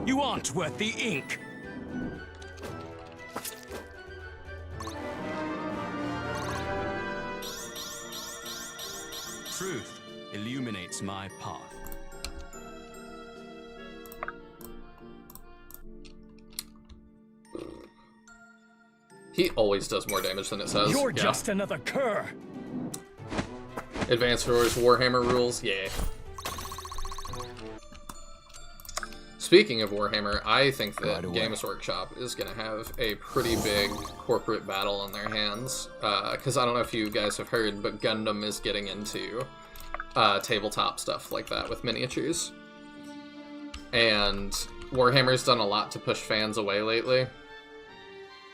You aren't worth the ink! Truth illuminates my path. He always does more damage than it says. You're just another cur! Advance Wars Warhammer rules, yeah. Speaking of Warhammer, I think that Games Workshop is going to have a pretty big corporate battle on their hands. Because I don't know if you guys have heard, but Gundam is getting into tabletop stuff like that with miniatures. And Warhammer's done a lot to push fans away lately.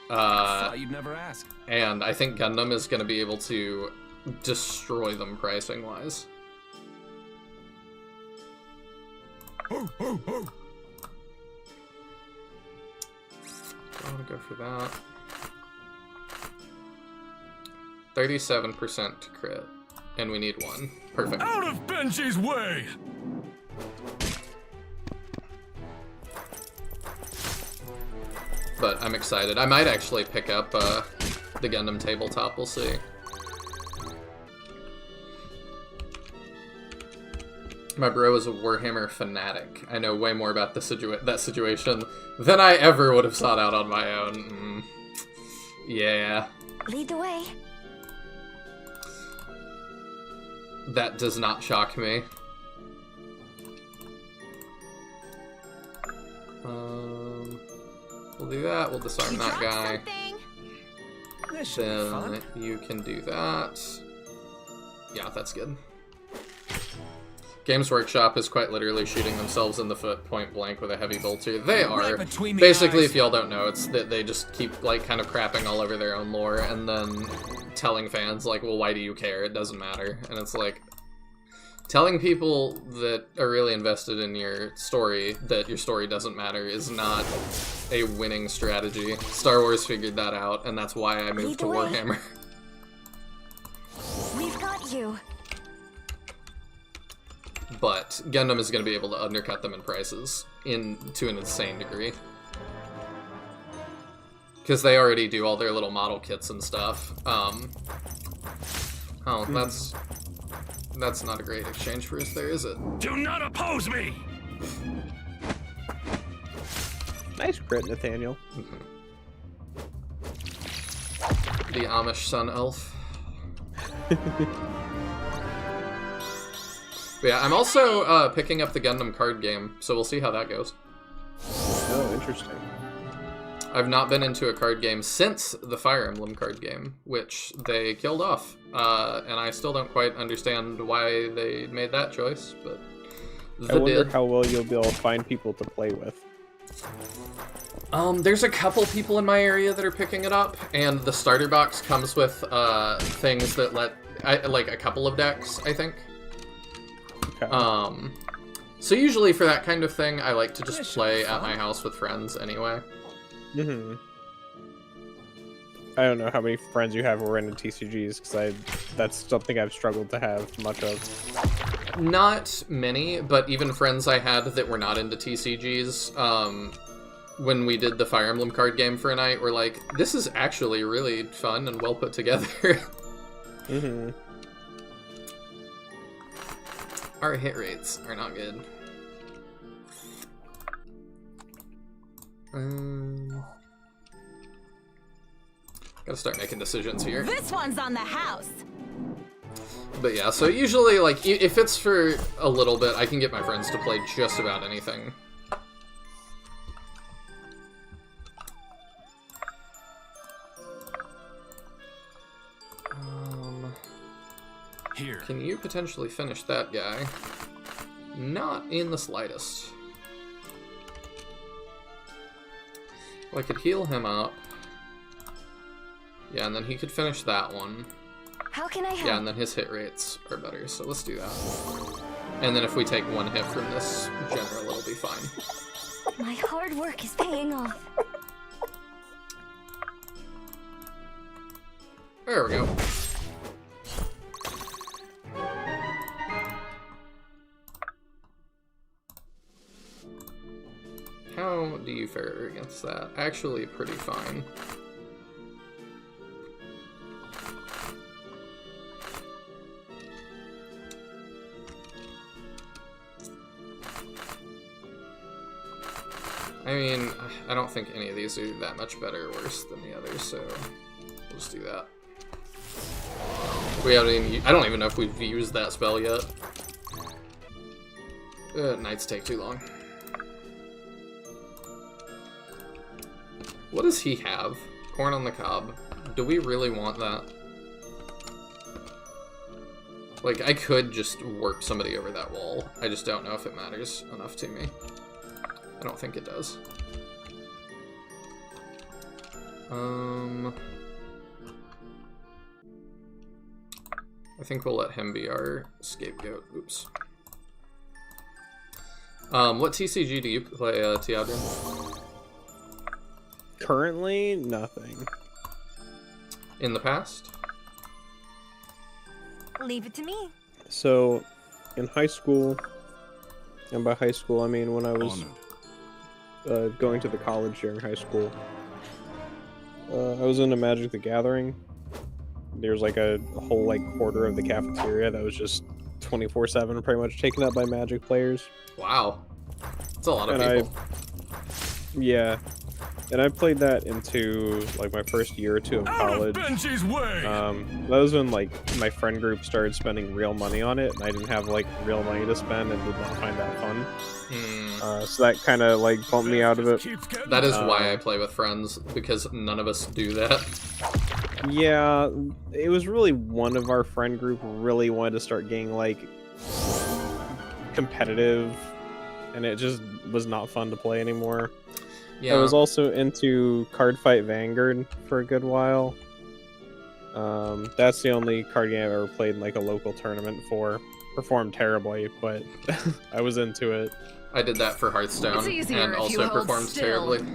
Thought you'd never ask. And I think Gundam is going to be able to destroy them pricing-wise. I want to go for that. 37% to crit. And we need one. Perfect. Out of Benji's way! But I'm excited. I might actually pick up the Gundam tabletop. We'll see. My bro is a Warhammer fanatic. I know way more about the that situation than I ever would have sought out on my own. Yeah. Lead the way. That does not shock me. We'll do that. We'll disarm that guy. Then you can do that. Yeah, that's good. Games Workshop is quite literally shooting themselves in the foot point blank with a heavy bolter. They are. Basically, if y'all don't know, it's that they just keep, like, kind of crapping all over their own lore and then telling fans, like, well, why do you care? It doesn't matter. And it's like, telling people that are really invested in your story that your story doesn't matter is not a winning strategy. Star Wars figured that out, and that's why I moved to Warhammer. We've got you. But Gundam is going to be able to undercut them in prices to an insane degree. Because they already do all their little model kits and stuff. Oh, that's not a great exchange for us there, is it? Do not oppose me! Nice crit, Nathaniel. The Amish Sun Elf. But yeah, I'm also picking up the Gundam card game, so we'll see how that goes. Oh, interesting. I've not been into a card game since the Fire Emblem card game, which they killed off. And I still don't quite understand why they made that choice, but I wonder how well you'll be able to find people to play with. There's a couple people in my area that are picking it up, and the starter box comes with things that like a couple of decks, I think. Okay. So usually for that kind of thing, I like to just play at my house with friends anyway. Mm-hmm. I don't know how many friends you have who are into TCGs, because that's something I've struggled to have much of. Not many, but even friends I had that were not into TCGs, when we did the Fire Emblem card game for a night, were like, this is actually really fun and well put together. Mm-hmm. Our hit rates are not good. Gotta start making decisions here. This one's on the house. But yeah, so usually, like, if it's for a little bit, I can get my friends to play just about anything. Here. Can you potentially finish that guy? Not in the slightest. Well, I could heal him up. Yeah, and then he could finish that one. How can I help? Yeah, and then his hit rates are better, so let's do that. And then if we take one hit from this general, it'll be fine. My hard work is paying off. There we go. How do you fare against that? Actually, pretty fine. I mean, I don't think any of these are that much better or worse than the others, so we'll just do that. We haven't even, I don't even know if we've used that spell yet. Nights take too long. What does he have? Corn on the cob. Do we really want that? Like, I could just warp somebody over that wall. I just don't know if it matters enough to me. I don't think it does. I think we'll let him be our scapegoat. Oops. What TCG do you play, Tiadrin? Currently, nothing. In the past? Leave it to me. So, in high school, and by high school I mean when I was going to the college during high school, I was into Magic the Gathering. There's like a whole like quarter of the cafeteria that was just 24/7 pretty much taken up by Magic players. Wow. That's a lot of people. Yeah. And I played that into like my first year or two of college. Benji's way! That was when like my friend group started spending real money on it, and I didn't have like real money to spend and did not find that fun. So that kind of like bumped me out of it. That is why I play with friends, because none of us do that. Yeah, it was really one of our friend group really wanted to start getting like competitive, and it just was not fun to play anymore. Yeah. I was also into Cardfight Vanguard for a good while. That's the only card game I've ever played in like a local tournament for. Performed terribly, but I was into it. I did that for Hearthstone, and also performed terribly.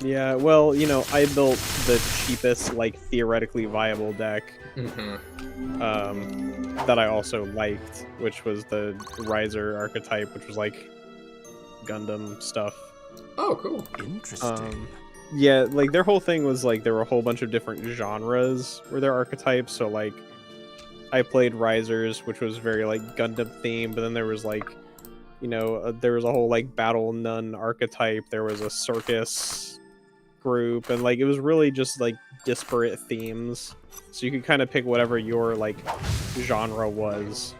Yeah, well, you know, I built the cheapest, like, theoretically viable deck that I also liked, which was the Riser archetype, which was, like, Gundam stuff. Oh, cool. Interesting. Yeah, like, their whole thing was, like, there were a whole bunch of different genres where their archetypes, so, like, I played Risers, which was very, like, Gundam themed, but then there was, like, you know, there was a whole, like, Battle Nun archetype, there was a circus group, and, like, it was really just, like, disparate themes, so you could kind of pick whatever your, like, genre was.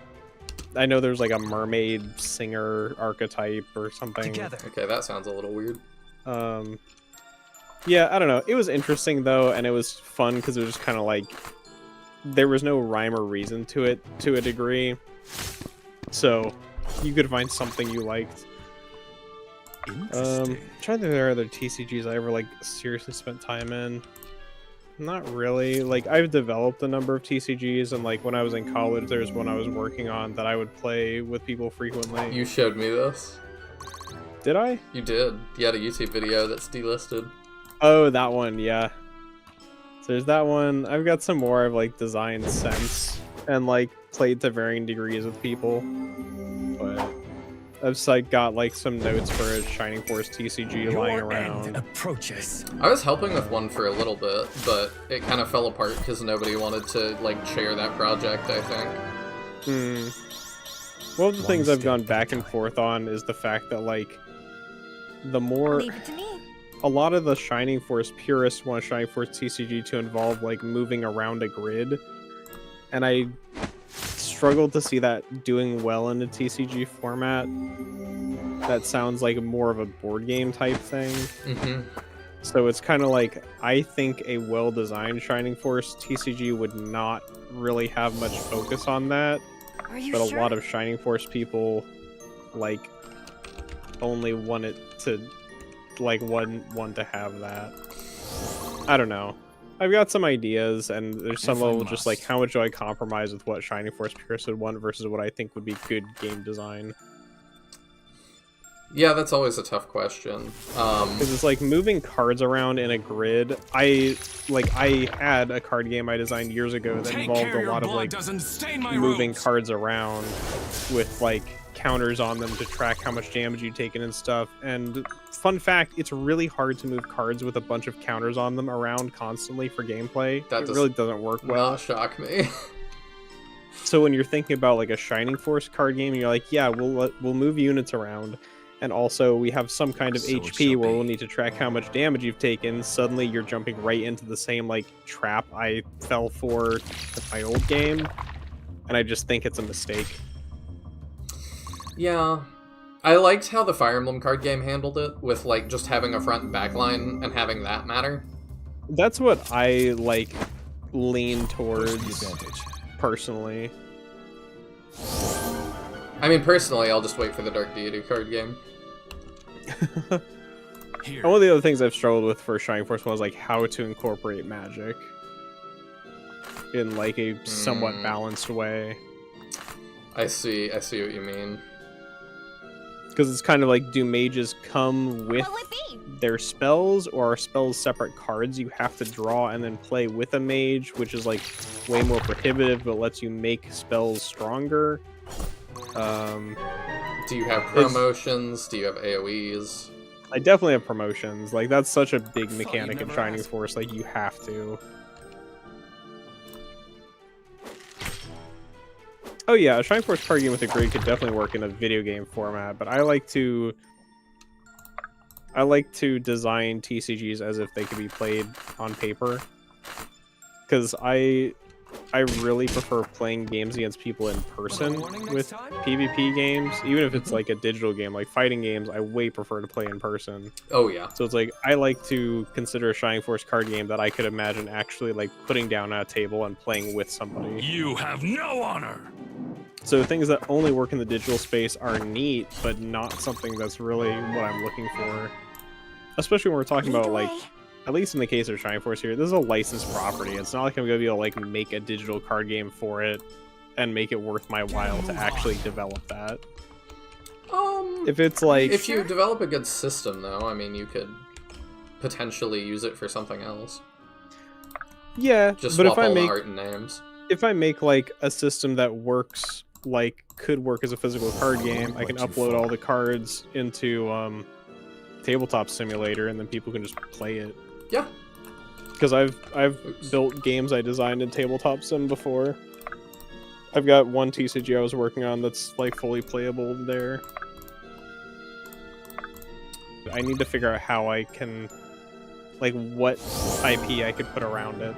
I know there's, like, a mermaid singer archetype or something. Okay, that sounds a little weird. Yeah, I don't know. It was interesting though, and it was fun because it was just kind of like there was no rhyme or reason to it to a degree. So you could find something you liked. Trying to think if there are other TCGs I ever like seriously spent time in. Not really. Like I've developed a number of TCGs, and like when I was in college, there was one I was working on that I would play with people frequently. You showed me this. Did I? You did. You had a YouTube video that's delisted. Oh, that one, yeah. So there's that one. I've got some more I've like designed since and like played to varying degrees with people. But I've like got like some notes for a Shining Force TCG lying around. Approaches. I was helping with one for a little bit, but it kind of fell apart because nobody wanted to like share that project, I think. One of the things I've gone back and forth on is the fact that like the more Leave it to me. a lot of the Shining Force purists want Shining Force TCG to involve like moving around a grid, and I struggled to see that doing well in a TCG format. That sounds like more of a board game type thing. So it's kind of like, I think a well-designed Shining Force TCG would not really have much focus on that, but a lot of Shining Force people like only want it to like want to have that. I don't know. I've got some ideas, and there's some level just like how much do I compromise with what Shining Force purists would want versus what I think would be good game design. Yeah, that's always a tough question. Because it's like moving cards around in a grid. I had a card game I designed years ago that involved a lot of like moving cards around with like counters on them to track how much damage you've taken and stuff. And fun fact, it's really hard to move cards with a bunch of counters on them around constantly for gameplay. It really doesn't work well. Not shock me. So when you're thinking about like a Shining Force card game, you're like, yeah, we'll move units around. And also, we have some kind of HP where we'll need to track how much damage you've taken. Suddenly, you're jumping right into the same, like, trap I fell for with my old game. And I just think it's a mistake. Yeah. I liked how the Fire Emblem card game handled it, with, like, just having a front and back line and having that matter. That's what I, like, lean towards, personally. I mean, personally, I'll just wait for the Dark Deity card game. One of the other things I've struggled with for Shining Force was like how to incorporate magic in like a somewhat balanced way. I see what you mean. Because it's kind of like, do mages come with their spells, or are spells separate cards you have to draw and then play with a mage, which is like way more prohibitive but lets you make spells stronger? Do you have promotions? Do you have AoEs? I definitely have promotions. Like, that's such a big mechanic in Shining Force. Like, you have to. Oh yeah, a Shining Force card game with a grid could definitely work in a video game format, but I like to design TCGs as if they could be played on paper. Because I really prefer playing games against people in person with PvP games, even if it's like a digital game. Like fighting games, I way prefer to play in person. Oh yeah. So it's like, I like to consider a Shining Force card game that I could imagine actually like putting down at a table and playing with somebody. You have no honor! So things that only work in the digital space are neat, but not something that's really what I'm looking for. Especially when we're talking about like, at least in the case of Shining Force here, this is a licensed property. It's not like I'm going to be able to like make a digital card game for it and make it worth my while to actually develop that. If it's like... If you develop a good system, though, I mean, you could potentially use it for something else. Yeah, just but swap if I all make, the art and names. If I make like a system that works, like could work as a physical card game, I can upload all the cards into Tabletop Simulator, and then people can just play it. Yeah. Because I've built games I designed in Tabletop Sim before. I've got one TCG I was working on that's like fully playable there. I need to figure out how I can, like, what IP I could put around it.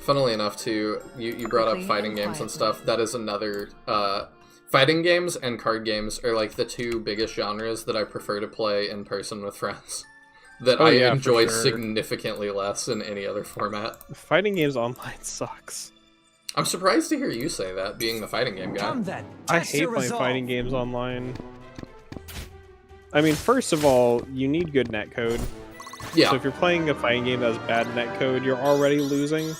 Funnily enough, too, you brought up fighting games and stuff. That is another... fighting games and card games are like the two biggest genres that I prefer to play in person with friends. that Oh, I yeah, for enjoy sure. significantly less in any other format. Fighting games online sucks. I'm surprised to hear you say that, being the fighting game guy. Come then. I Test hate your playing resolve. fighting games online. I mean, first of all, you need good netcode. Yeah. So if you're playing a fighting game that has bad netcode, you're already losing.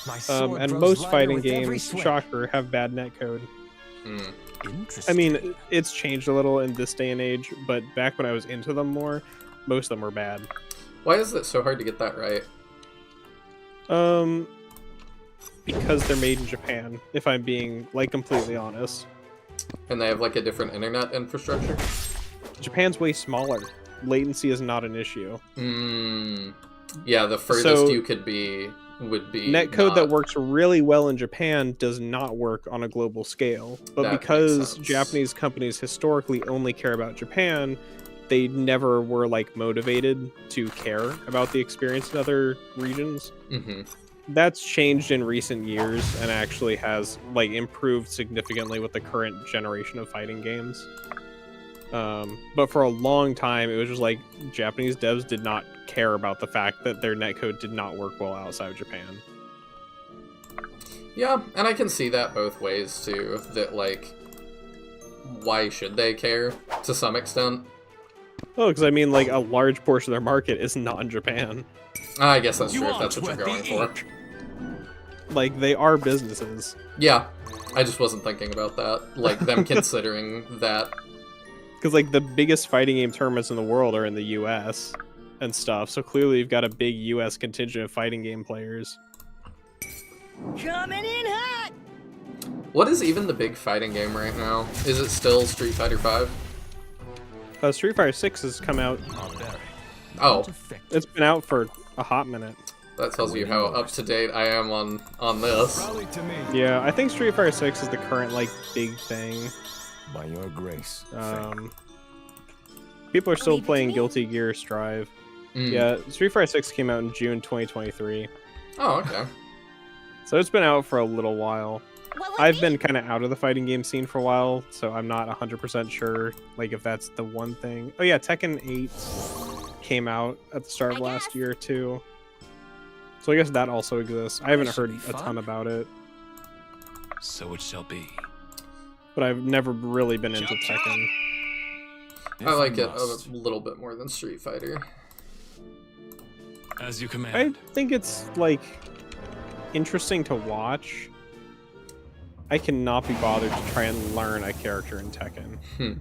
My sword And grows most lighter fighting with every games, swing. shocker, have bad netcode. Mm. Interesting. I mean, it's changed a little in this day and age, but back when I was into them more, most of them were bad. Why is it so hard to get that right? Because they're made in Japan, if I'm being, like, completely honest. And they have like a different internet infrastructure? Japan's way smaller. Latency is not an issue. Yeah, the furthest So, you could be would be netcode that not- works really well in Japan does not work on a global scale. But That makes because sense. Japanese companies historically only care about Japan, they never were like motivated to care about the experience in other regions. Mhm. That's changed in recent years and actually has like improved significantly with the current generation of fighting games. But for a long time, it was just like Japanese devs did not care about the fact that their netcode did not work well outside of Japan. Yeah, and I can see that both ways too. That like, why should they care to some extent? Oh, because I mean, like a large portion of their market is not in Japan. I guess that's You true if aren't that's what you're worth going the for. Like they are businesses. Yeah, I just wasn't thinking about that. Like them considering that. Because like the biggest fighting game tournaments in the world are in the U.S. and stuff. So clearly, you've got a big U.S. contingent of fighting game players. Coming in hot! What is even the big fighting game right now? Is it still Street Fighter V? Street Fighter 6 has come out. Oh, It's been out for a hot minute. that tells you how up to date I am on this. Rally to me. Yeah, I think Street Fighter 6 is the current like big thing. By your grace. People are still Leave it to playing me. Guilty Gear Strive. Mm. Yeah, Street Fighter 6 came out in June 2023. Oh, okay. So it's been out for a little while. What would I've be? been kind of out of the fighting game scene for a while, so I'm not 100% sure like if that's the one thing. Oh yeah, Tekken 8 came out at the start of I last guess. year too. So I guess that also exists. I haven't That should heard be a ton fun. about it, So it shall be. but I've never really been into Tekken. I like it must. a little bit more than Street Fighter. As you command. I think it's like interesting to watch. I cannot be bothered to try and learn a character in Tekken.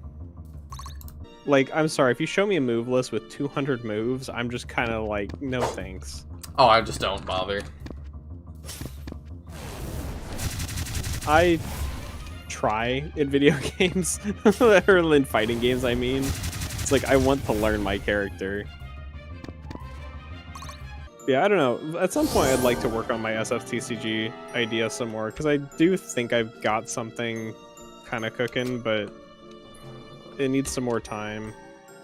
Like, I'm sorry, if you show me a move list with 200 moves, I'm just kind of like, no thanks. Oh, I just don't bother. I try in video games, or in fighting games, I mean. It's like, I want to learn my character. Yeah, I don't know. At some point, I'd like to work on my SFTCG idea some more, because I do think I've got something kind of cooking, but it needs some more time.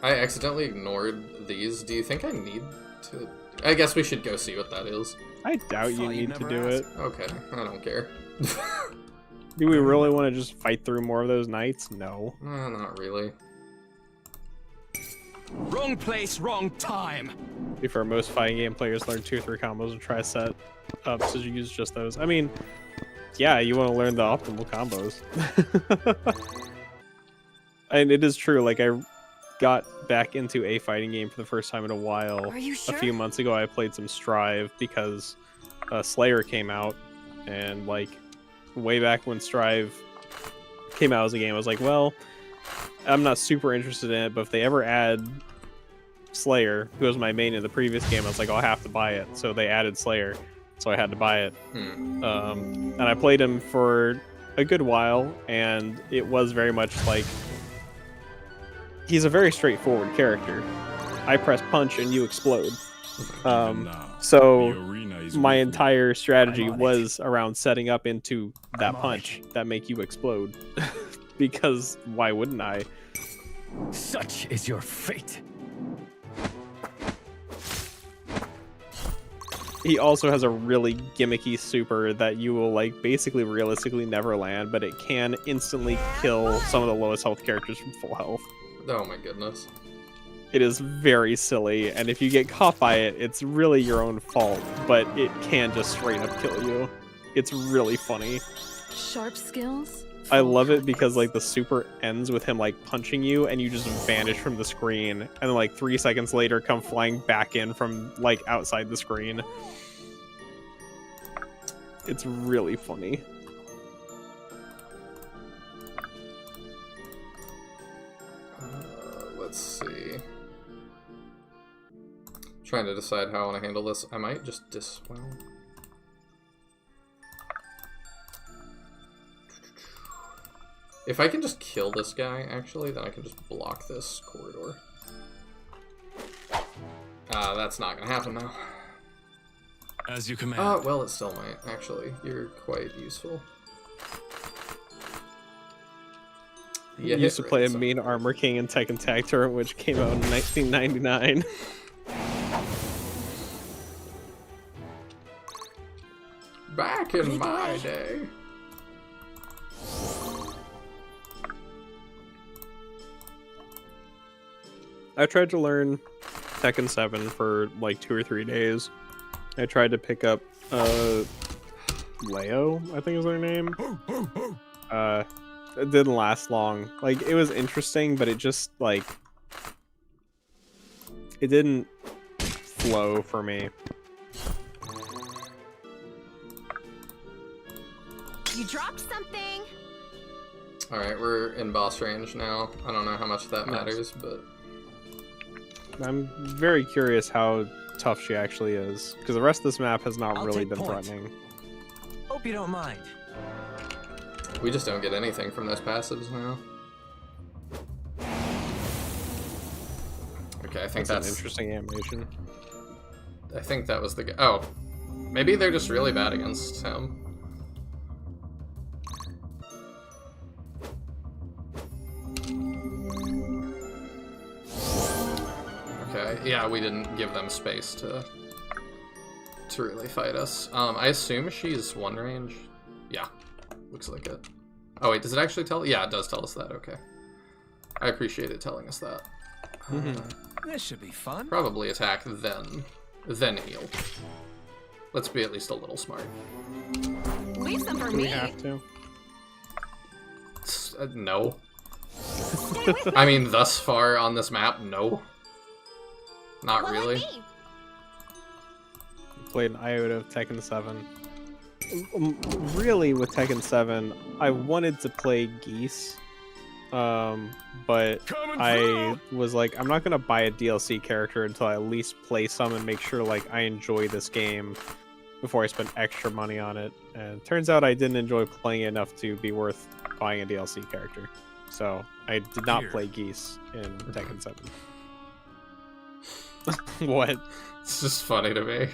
I accidentally ignored these. Do you think I need to? I guess we should go see what that is. I doubt you Thought you'd need to never do it. Okay, I don't care. Do we really want to just fight through more of those nights? No. Not really. Wrong place, wrong time. Before most fighting game players learn 2 or 3 combos and try set up so you use just those. I mean, yeah, you want to learn the optimal combos. And it is true, like I got back into a fighting game for the first time in a while. Are you sure? A few months ago I played some Strive because Slayer came out, and like way back when Strive came out as a game, I was like, well, I'm not super interested in it, but if they ever add Slayer, who was my main in the previous game, I was like, I'll have to buy it. So they added Slayer, so I had to buy it. And I played him for a good while, and it was very much like, he's a very straightforward character. I press punch and you explode. So my entire strategy was around setting up into that punch that make you explode. Because why wouldn't I? Such is your fate. He also has a really gimmicky super that you will like basically realistically never land, but it can instantly kill some of the lowest health characters from full health. Oh my goodness. It is very silly, and if you get caught by it, it's really your own fault, but it can just straight up kill you. It's really funny. Sharp skills. I love it because like the super ends with him like punching you and you just vanish from the screen, and then like 3 seconds later come flying back in from like outside the screen. It's really funny. Let's see. Trying to decide how I want to handle this. I might just well. If I can just kill this guy, actually, then I can just block this corridor. That's not gonna happen now. As you command. Well, it still might, actually. You're quite useful. You used to play a mean Armor King in Tekken Tag Tournament, which came out in 1999. Back in my day. I tried to learn Tekken 7 for like 2 or 3 days. I tried to pick up Leo, I think is their name. It didn't last long. Like, it was interesting, but it just like it didn't flow for me. You dropped something. Alright, we're in boss range now. I don't know how much that matters, but I'm very curious how tough she actually is, because the rest of this map has not really been threatening. Hope you don't mind. We just don't get anything from those passives now. Okay, I think that's an interesting animation. I think that was the guy. Oh, maybe they're just really bad against him. Okay, yeah, we didn't give them space to really fight us. I assume she's one range. Yeah, looks like it. Oh wait, does it actually tell? Yeah, it does tell us that. Okay, I appreciate it telling us that. This should be fun. Probably attack, then heal. Let's be at least a little smart. Leave some for Do we me. have to? No. I mean, thus far on this map, no. Not really. Played an iota of Tekken 7. Really, with Tekken 7, I wanted to play Geese, but I was like, I'm not gonna buy a DLC character until I at least play some and make sure like I enjoy this game before I spend extra money on it. And it turns out I didn't enjoy playing it enough to be worth buying a DLC character, so I did not play Geese in Tekken 7. What? It's just funny to me.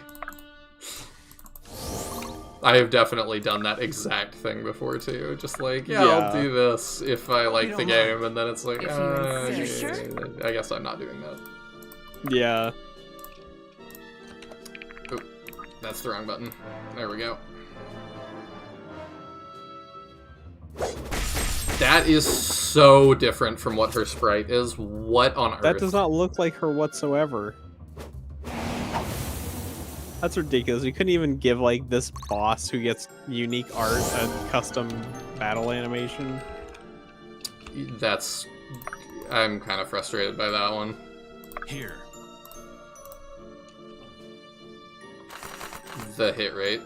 I have definitely done that exact thing before too. Just like, yeah, I'll do this if I like the game, and then it's like, I guess I'm not doing that. Yeah. Oop, that's the wrong button. There we go. That is so different from what her sprite is. What on earth? That does not look like her whatsoever. That's ridiculous. You couldn't even give like this boss who gets unique art a custom battle animation. I'm kind of frustrated by that one. Here. The hit rate.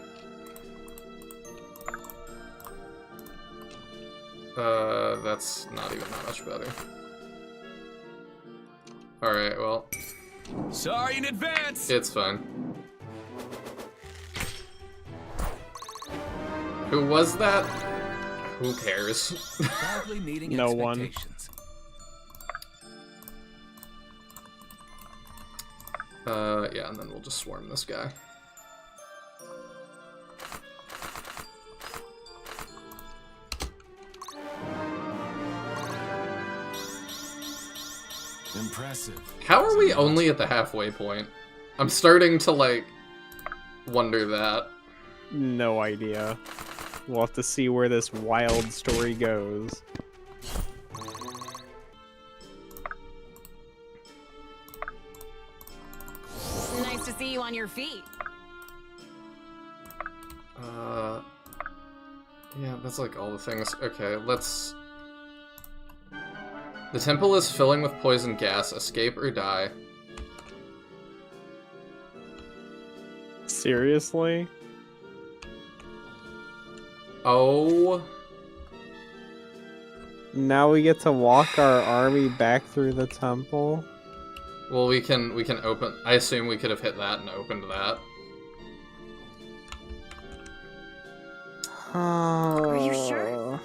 That's not even that much better. Alright, well. Sorry in advance! It's fine. Who was that? Who cares? No one. Yeah, and then we'll just swarm this guy. Impressive. How are we only at the halfway point? I'm starting to, like, wonder that. No idea. We'll have to see where this wild story goes. your feet. Yeah, that's like all the things. Okay, let's... The temple is filling with poison gas. Escape or die. Seriously? Oh. Now we get to walk our army back through the temple? Well, we can open... I assume we could have hit that and opened that. Are you sure?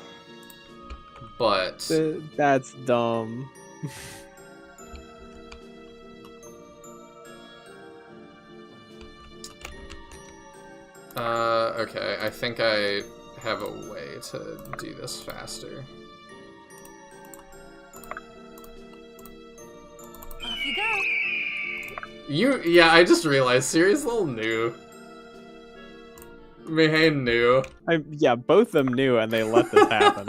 But... That's dumb. Okay, I think I have a way to do this faster. Off you go. Yeah, I just realized, Sirius little knew. Mihane knew. Yeah, both of them knew and they let this happen.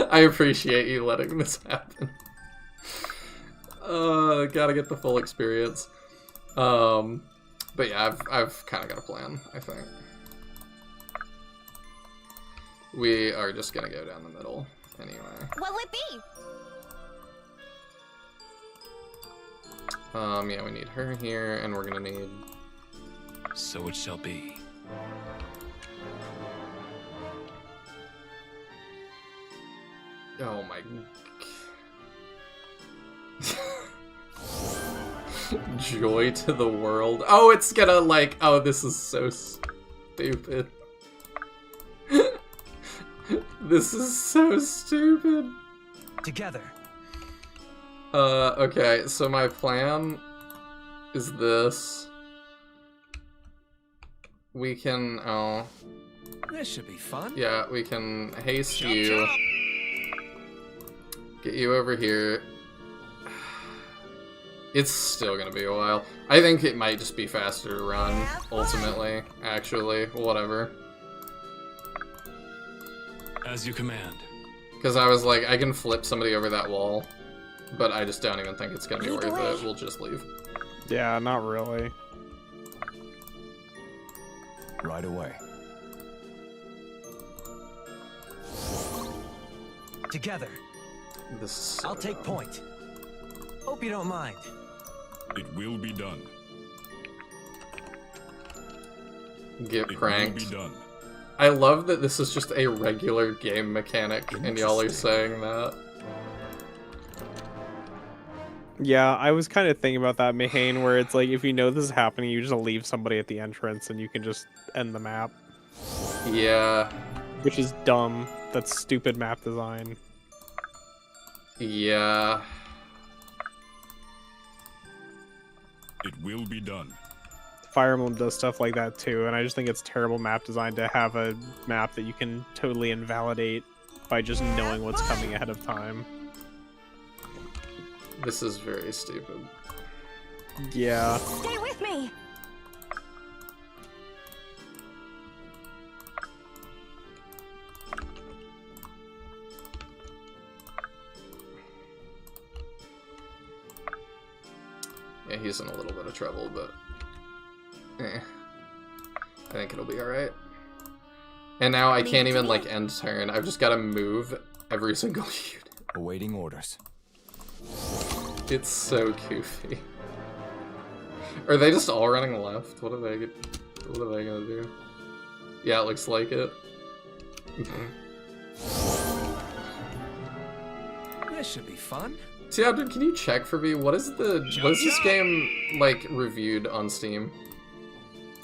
I appreciate you letting this happen. Gotta get the full experience. But yeah, I've kind of got a plan, I think. We are just gonna go down the middle, anyway. What'll it be? Yeah, we need her here, and we're gonna need... So it shall be. Oh my... Joy to the world. Oh, it's gonna like... Oh, this is so stupid. This is so stupid. Together. Okay, so my plan is this. We can... Oh. This should be fun. Yeah, we can haste you. Get you over here. It's still gonna be a while. I think it might just be faster to run, ultimately. Actually, whatever. As you command. Because I was like, I can flip somebody over that wall, but I just don't even think it's gonna be worth it. We'll just leave. Yeah, not really. Right away. Together. This is so I'll take dumb. point. Hope you don't mind. It will be done. Get pranked. It will be done. I love that this is just a regular game mechanic, and y'all are saying that. Yeah, I was kind of thinking about that, Mihane, where it's like, if you know this is happening, you just leave somebody at the entrance and you can just end the map. Yeah. Which is dumb. That's stupid map design. Yeah. It will be done. Fire Emblem does stuff like that too, and I just think it's terrible map design to have a map that you can totally invalidate by just knowing what's coming ahead of time. This is very stupid. Yeah. Stay with me. Yeah, he's in a little bit of trouble, but... I think it'll be alright. And now I can't even, like, end turn. I've just gotta move every single unit. Awaiting orders. It's so goofy. Are they just all running left? What are they gonna do? Yeah, it looks like it. This should be fun. Tiadrin, can you check for me? What is this game, like, reviewed on Steam?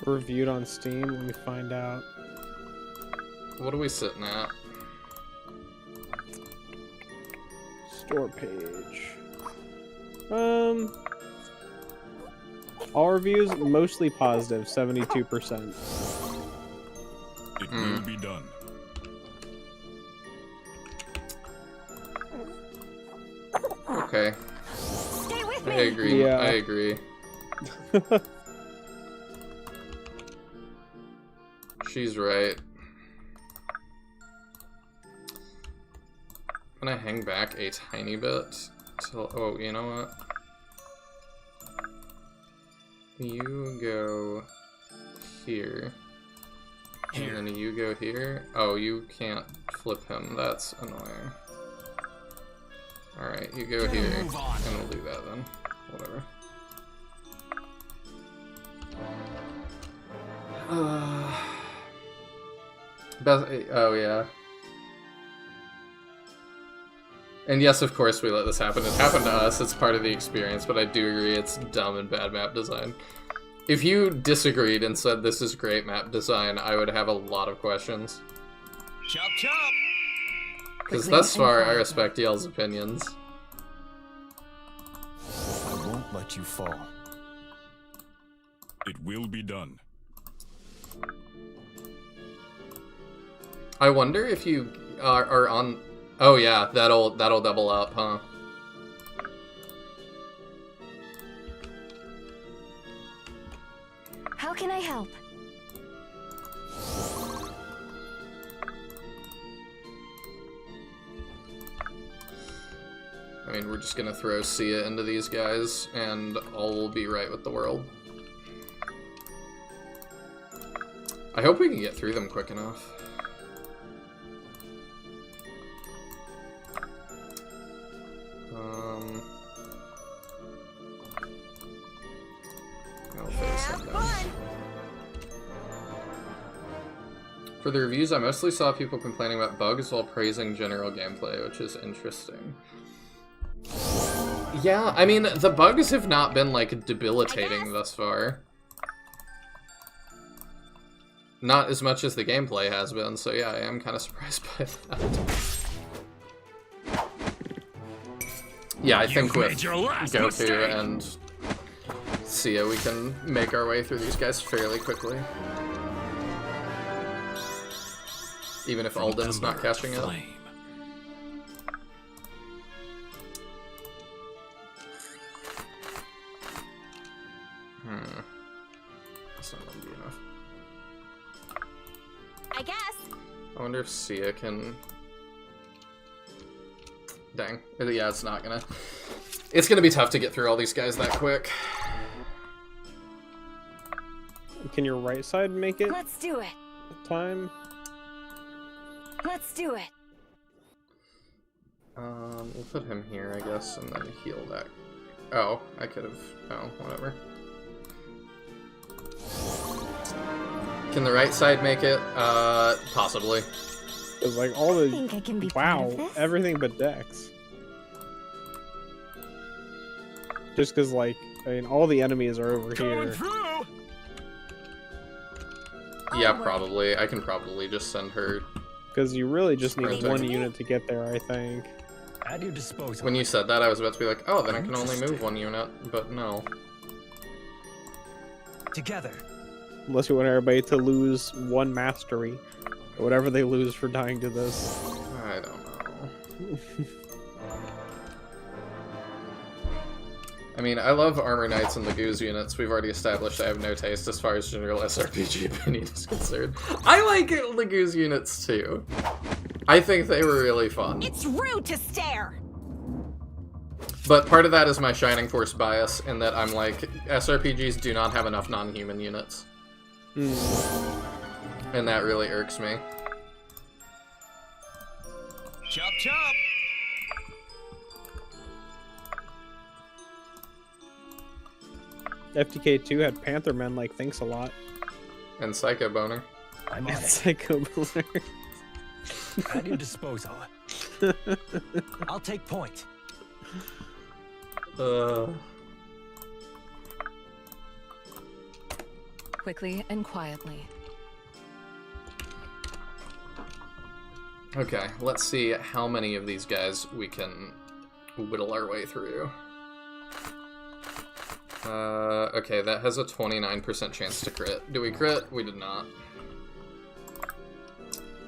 Reviewed on Steam? Let me find out. What are we sitting at? Store page. All reviews, mostly positive, 72%. It will be done. Okay. Stay with I me. agree. Yeah. I agree. She's right. I'm gonna hang back a tiny bit till... Oh, you know what? You go here. And then you go here. Oh, you can't flip him. That's annoying. Alright, you go here. And we'll do that then. Whatever. Oh, yeah. And yes, of course we let this happen. It happened to us, it's part of the experience, but I do agree it's dumb and bad map design. If you disagreed and said this is great map design, I would have a lot of questions. Chop chop! Because thus far, I respect y'all's opinions. I won't let you fall. It will be done. I wonder if you are on... Oh yeah, that'll double up, huh? How can I help? I mean, we're just gonna throw Sia into these guys, and all will be right with the world. I hope we can get through them quick enough. I'll face him down. For the reviews, I mostly saw people complaining about bugs while praising general gameplay, which is interesting. Yeah, I mean, the bugs have not been, like, debilitating thus far. Not as much as the gameplay has been, so yeah, I am kind of surprised by that. Yeah, I think with Goku and Sia, we can make our way through these guys fairly quickly. Even if Alden's not catching up. That's not gonna be enough. I guess. I wonder if Sia can... Dang. Yeah, it's not gonna... It's gonna be tough to get through all these guys that quick. Can your right side make it? Let's do it. Time? Let's do it. We'll put him here, I guess, and then heal that. Oh, I could have... Oh, whatever. Can the right side make it? Possibly. It's like all the... I think I can be wow, part of this. everything but Dex. Just because, like, I mean, all the enemies are over here. Yeah, probably. I can probably just send her... Because you really just need Sprinting. one unit to get there, I think. At your disposal. When you said that, I was about to be like, oh, then I can only move one unit, but no. Together. Unless you want everybody to lose one mastery. Or whatever they lose for dying to this. I don't know. I mean, I love Armor Knights and Lagoos units. We've already established I have no taste as far as general SRPG opinion is concerned. I like Lagoos units too. I think they were really fun. It's rude to stare. But part of that is my Shining Force bias in that I'm like, SRPGs do not have enough non-human units. And that really irks me. Chop chop! FTK2 had Panther Men like thanks a lot. And Psycho Boner. I'm on it. Psycho Boner. At your disposal. I'll take point. Quickly and quietly. Okay, let's see how many of these guys we can whittle our way through. Okay, that has a 29% chance to crit. Do we crit? We did not.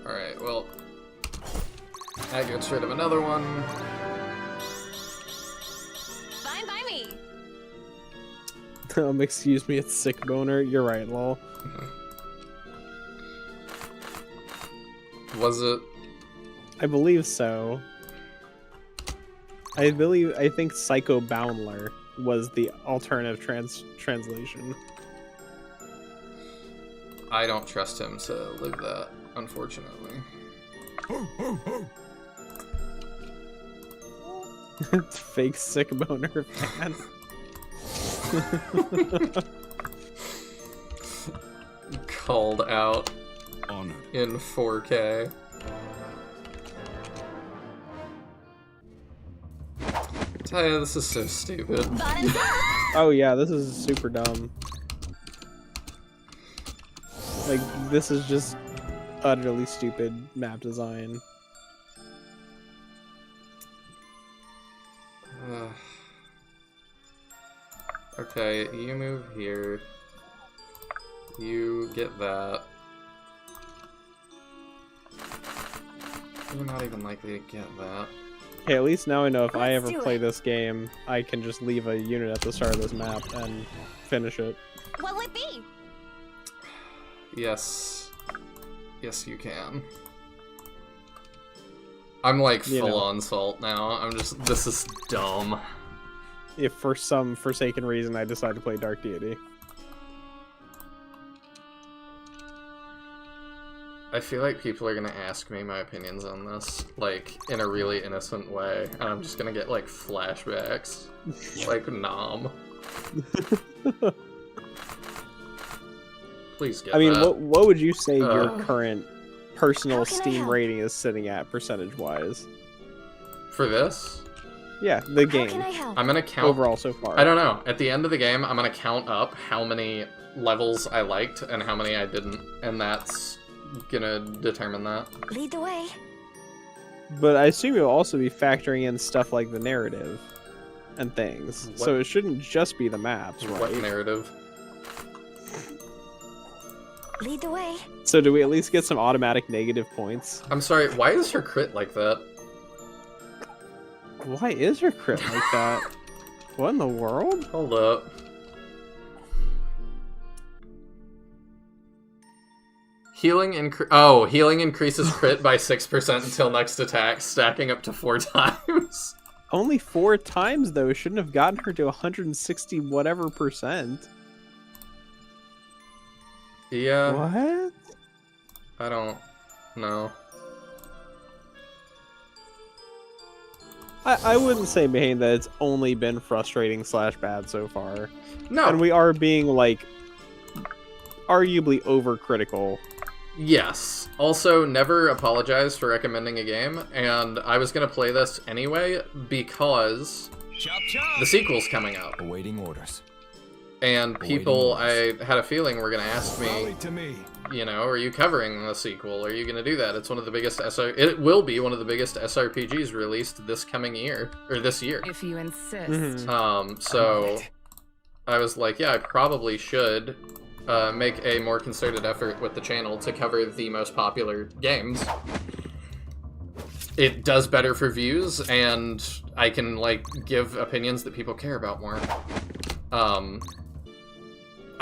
Alright, well, that gets rid of another one. Fine by me. Excuse me, it's Sick Boner. You're right, lol. Was it? I believe so. I think Psycho Boundler. was the alternative translation. I don't trust him to live that, unfortunately. It's fake sick boner fan. Called out Honored. in 4K. Taya, this is so stupid. Oh yeah, this is super dumb. Like, this is just utterly stupid map design. Okay, you move here. You get that. You're not even likely to get that. Okay, at least now I know if I Let's ever do play it. this game, I can just leave a unit at the start of this map and finish it. What'll it be? Yes. Yes, you can. I'm like You know. full on salt now. I'm just, this is dumb. If for some forsaken reason I decide to play Dark Deity. I feel like people are gonna ask me my opinions on this, like, in a really innocent way, and I'm just gonna get, like, flashbacks. Like, nom. Please get I mean, that. what would you say your current personal How can I Steam help? rating is sitting at, percentage-wise? For this, Yeah, the How can I game. help? I'm gonna count... Overall so far. I don't know. At the end of the game, I'm gonna count up how many levels I liked and how many I didn't, and that's gonna determine that. Lead the way. But I assume you'll also be factoring in stuff like the narrative and things. What- So it shouldn't just be the maps, What right? narrative? Lead the way. So do we at least get some automatic negative points? I'm sorry, why is her crit like that? Why is her crit like that? What in the world? Hold up. Healing increases crit by 6% until next attack, stacking up to 4 times. Only 4 times though, shouldn't have gotten her to 160 whatever percent. Yeah, What? I don't know. I wouldn't say, Mahane, that it's only been frustrating / bad so far. No, And we are being, like, arguably overcritical. yes. Also, never apologize for recommending a game, and I was gonna play this anyway because the sequel's coming out. Awaiting orders. And people, I had a feeling were gonna ask me, To me. you know, are you covering the sequel? Are you gonna do that? It's one of the biggest it will be one of the biggest SRPGs released this coming year, or this year. If you insist. Mhm. So I was like, yeah, I probably should make a more concerted effort with the channel to cover the most popular games. It does better for views, and I can, like, give opinions that people care about more.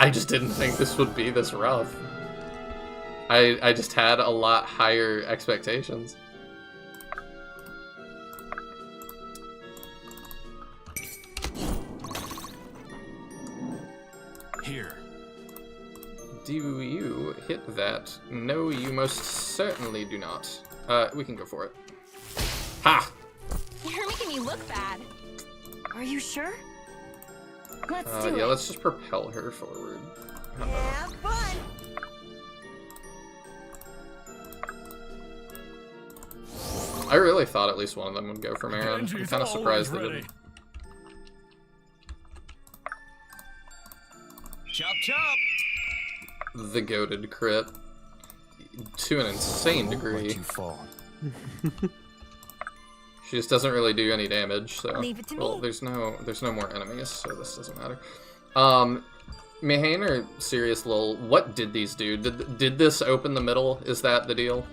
I just didn't think this would be this rough. I just had a lot higher expectations. Here. Do you hit that? No, you most certainly do not. We can go for it. Ha! You're making me look bad. Are you sure? Let's do Yeah, it. let's just propel her forward. Have fun. I really thought at least one of them would go for Marin. I'm Benji's kind of surprised they always didn't. Chop chop. The goated crit. To an insane Won't let degree. you fall. She just doesn't really do any damage, so... Leave it to well, me. there's no more enemies, so this doesn't matter. Mahane or Serious Lil, what did these do? Did this open the middle? Is that the deal?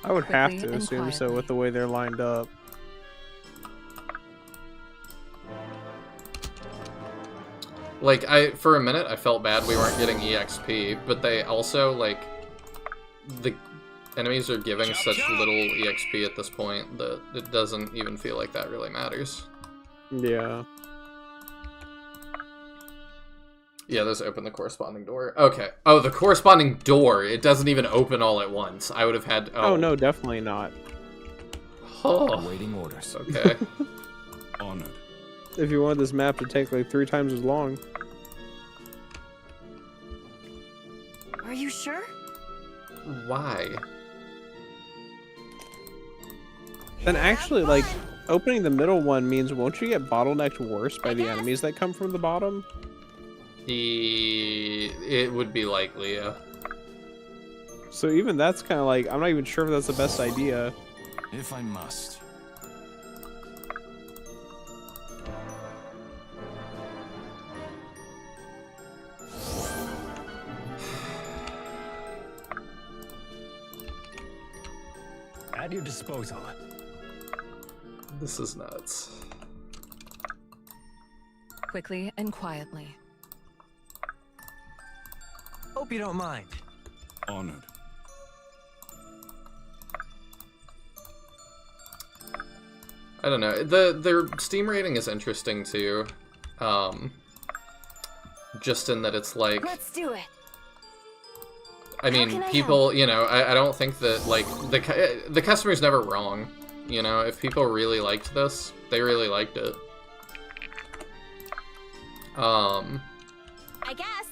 I would have Quickly to and assume so quietly. with the way they're lined up. Like, for a minute, I felt bad we weren't getting EXP, but they also, like, enemies are giving such little EXP at this point that it doesn't even feel like that really matters. Yeah. Yeah, those open the corresponding door. Okay. Oh, the corresponding door. It doesn't even open all at once. I would have had... Oh, no, definitely not. Oh. Awaiting orders. Okay. Honored. If you wanted this map to take like 3 times as long. Are you sure? Why? Then actually, like, opening the middle one means won't you get bottlenecked worse by the enemies that come from the bottom? It would be likely, yeah. So even that's kind of like, I'm not even sure if that's the best idea. If I must. At your disposal. This is nuts. Quickly and quietly. Hope you don't mind. Honored. I don't know. Their Steam rating is interesting too. Just in that it's like... Let's do it. I mean, people, you know, I don't think that, like, the customer's never wrong. You know, if people really liked this, they really liked it. I guess.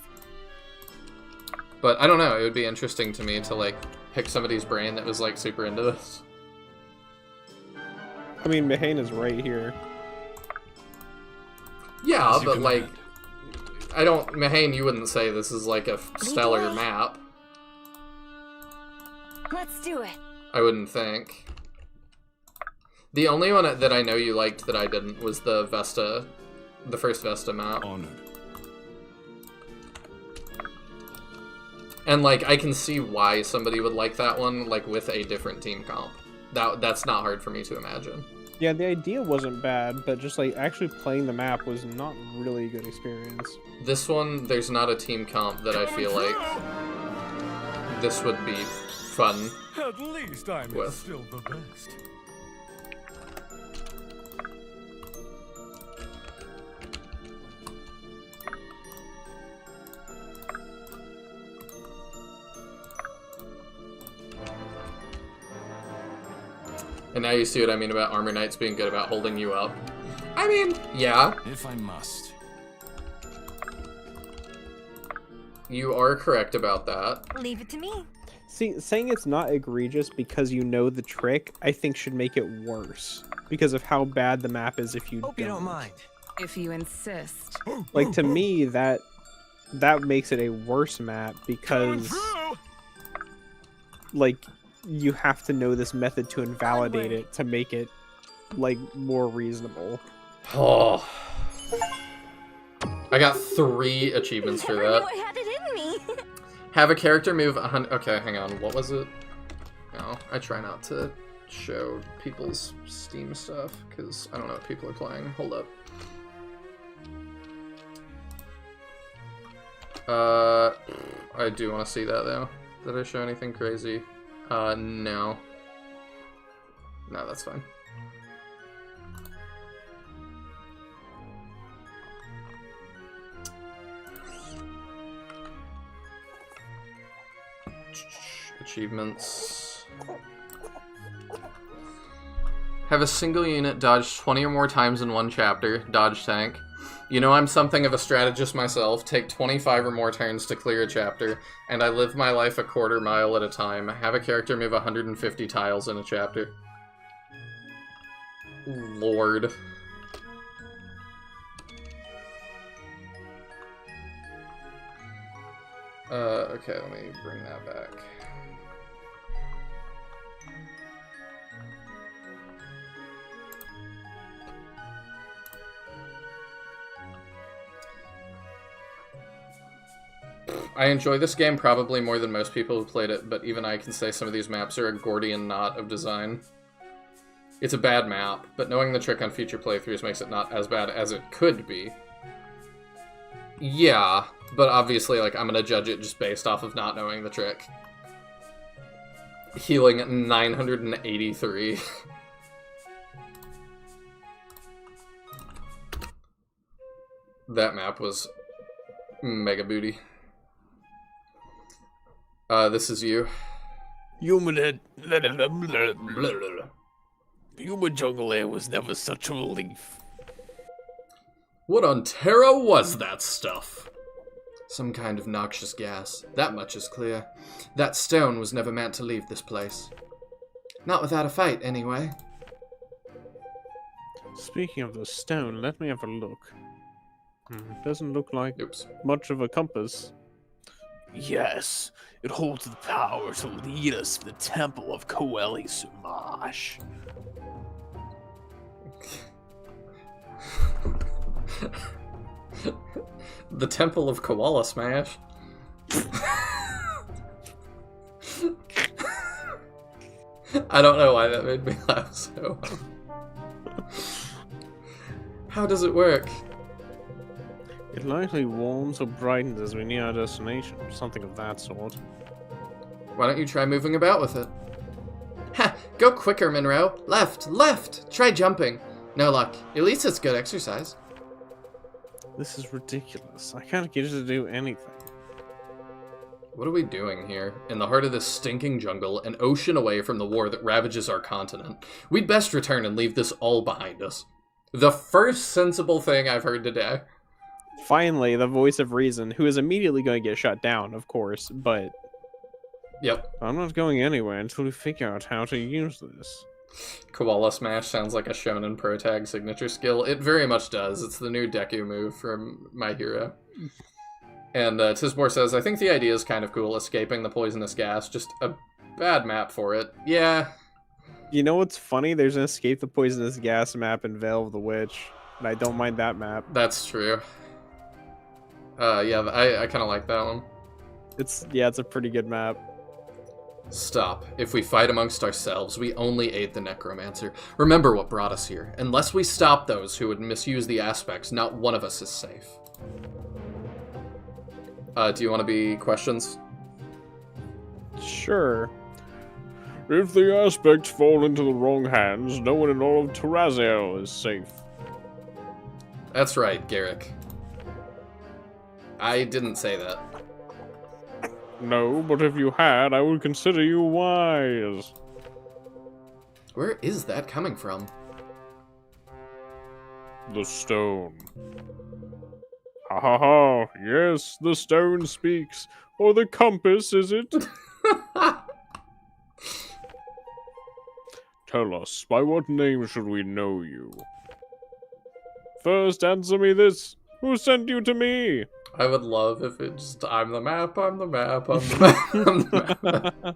But I don't know, it would be interesting to me to, like, pick somebody's brain that was, like, super into this. I mean, Mahane is right here. Yeah, but, like, Mahane, you wouldn't say this is, like, a stellar map. Let's do it. I wouldn't think. The only one that I know you liked that I didn't was the first Vesta map. Honored. And, like, I can see why somebody would like that one, like, with a different team comp. That's not hard for me to imagine. Yeah, the idea wasn't bad, but just, like, actually playing the map was not really a good experience. This one, there's not a team comp that I feel like this would be fun At least I'm with. still the best. And now you see what I mean about Armor Knights being good about holding you up. I mean, yeah. If I must. You are correct about that. Leave it to me. See, saying it's not egregious because you know the trick, I think should make it worse. Because of how bad the map is if you Hope you don't mind. If you insist. Like, to me, that makes it a worse map because, like, you have to know this method to invalidate it to make it, like, more reasonable. Oh. I got 3 achievements for that. I had it in me. Have a character move 100... Okay, hang on. What was it? No, I try not to show people's Steam stuff, because I don't know what people are playing. Hold up. I do want to see that, though. Did I show anything crazy? No. No, that's fine. Achievements. Have a single unit dodge 20 or more times in one chapter. Dodge tank. You know I'm something of a strategist myself. Take 25 or more turns to clear a chapter, and I live my life a quarter mile at a time. Have a character move 150 tiles in a chapter. Lord. Okay, let me bring that back. I enjoy this game probably more than most people who played it, but even I can say some of these maps are a Gordian knot of design. It's a bad map, but knowing the trick on future playthroughs makes it not as bad as it could be. Yeah, but obviously, like, I'm gonna judge it just based off of not knowing the trick. Healing at 983. That map was mega booty. This is you. Human jungle air was never such a relief. What on Terra was that stuff? Some kind of noxious gas. That much is clear. That stone was never meant to leave this place. Not without a fight, anyway. Speaking of the stone, let me have a look. Doesn't look like much of a compass. Yes, it holds the power to lead us to the temple of Coeli Sumash. The Temple of Koala Smash. I don't know why that made me laugh so hard. How does it work? It likely warms or brightens as we near our destination, something of that sort. Why don't you try moving about with it? Ha! Go quicker, Monroe! Left! Left! Try jumping! No luck. At least it's good exercise. This is ridiculous. I can't get it to do anything. What are we doing here? In the heart of this stinking jungle, an ocean away from the war that ravages our continent. We'd best return and leave this all behind us. The first sensible thing I've heard today. Finally, the voice of reason, who is immediately going to get shut down, of course, but... Yep. I'm not going anywhere until we figure out how to use this. Koala Smash sounds like a Shonen Pro Tag signature skill. It very much does. It's the new Deku move from My Hero. And Tisbor says, I think the idea is kind of cool, escaping the poisonous gas. Just a bad map for it. Yeah. You know what's funny? There's an Escape the Poisonous Gas map in Veil of the Witch, and I don't mind that map. That's true. Yeah, I kind of like that one. It's a pretty good map. Stop. If we fight amongst ourselves, we only aid the Necromancer. Remember what brought us here. Unless we stop those who would misuse the aspects, not one of us is safe. Do you want to be questions? Sure. If the aspects fall into the wrong hands, no one in all of Terraziel is safe. That's right, Garrick. I didn't say that. No, but if you had, I would consider you wise. Where is that coming from? The stone. Ha ha ha, yes, the stone speaks. Or the compass, is it? Tell us, by what name should we know you? First, answer me this. Who sent you to me? I would love if it just, I'm the map, I'm the map, I'm the map, I'm the map.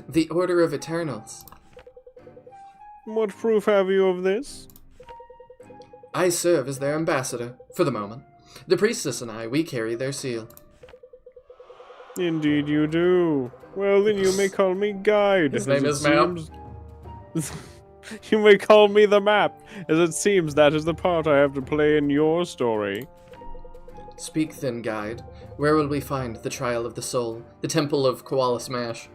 The Order of Eternals. What proof have you of this? I serve as their ambassador, for the moment. The priestess and I, we carry their seal. Indeed you do. Well, then you may call me Guide. His name is Map. You may call me the Map, as it seems that is the part I have to play in your story. Speak then, Guide. Where will we find the Trial of the Soul, the Temple of Koala Smash?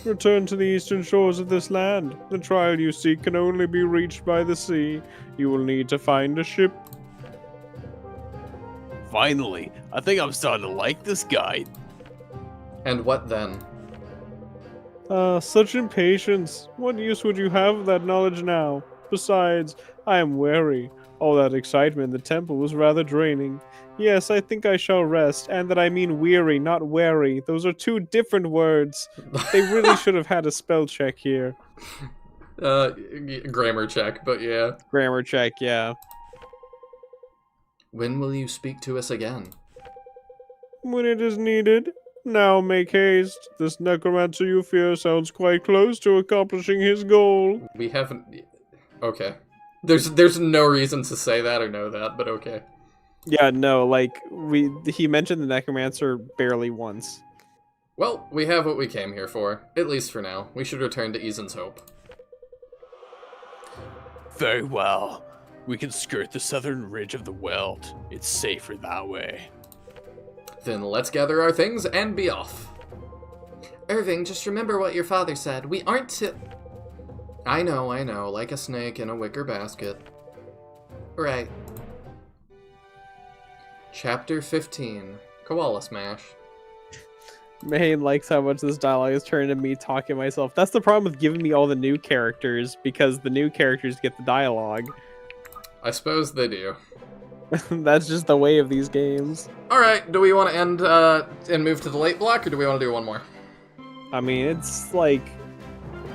Return to the eastern shores of this land. The trial you seek can only be reached by the sea. You will need to find a ship. Finally, I think I'm starting to like this guide. And what then? Such impatience. What use would you have of that knowledge now? Besides, I am weary. All that excitement in the temple was rather draining. Yes, I think I shall rest, and that I mean weary, not wary. Those are two different words. They really should have had a spell check here. Grammar check, but yeah. Grammar check, yeah. When will you speak to us again? When it is needed. Now make haste. This necromancer you fear sounds quite close to accomplishing his goal. We haven't... Okay. There's no reason to say that or know that, but okay. Yeah, no, like, he mentioned the necromancer barely once. Well, we have what we came here for. At least for now. We should return to Ezen's Hope. Very well. We can skirt the southern ridge of the Weld. It's safer that way. Then let's gather our things and be off. Irving, just remember what your father said. We aren't to... I know, like a snake in a wicker basket. Right. Chapter 15. Koala Smash. Mahane likes how much this dialogue is turned into me talking to myself. That's the problem with giving me all the new characters, because the new characters get the dialogue. I suppose they do. That's just the way of these games. Alright, do we want to end and move to the late block, or do we want to do one more? I mean, it's like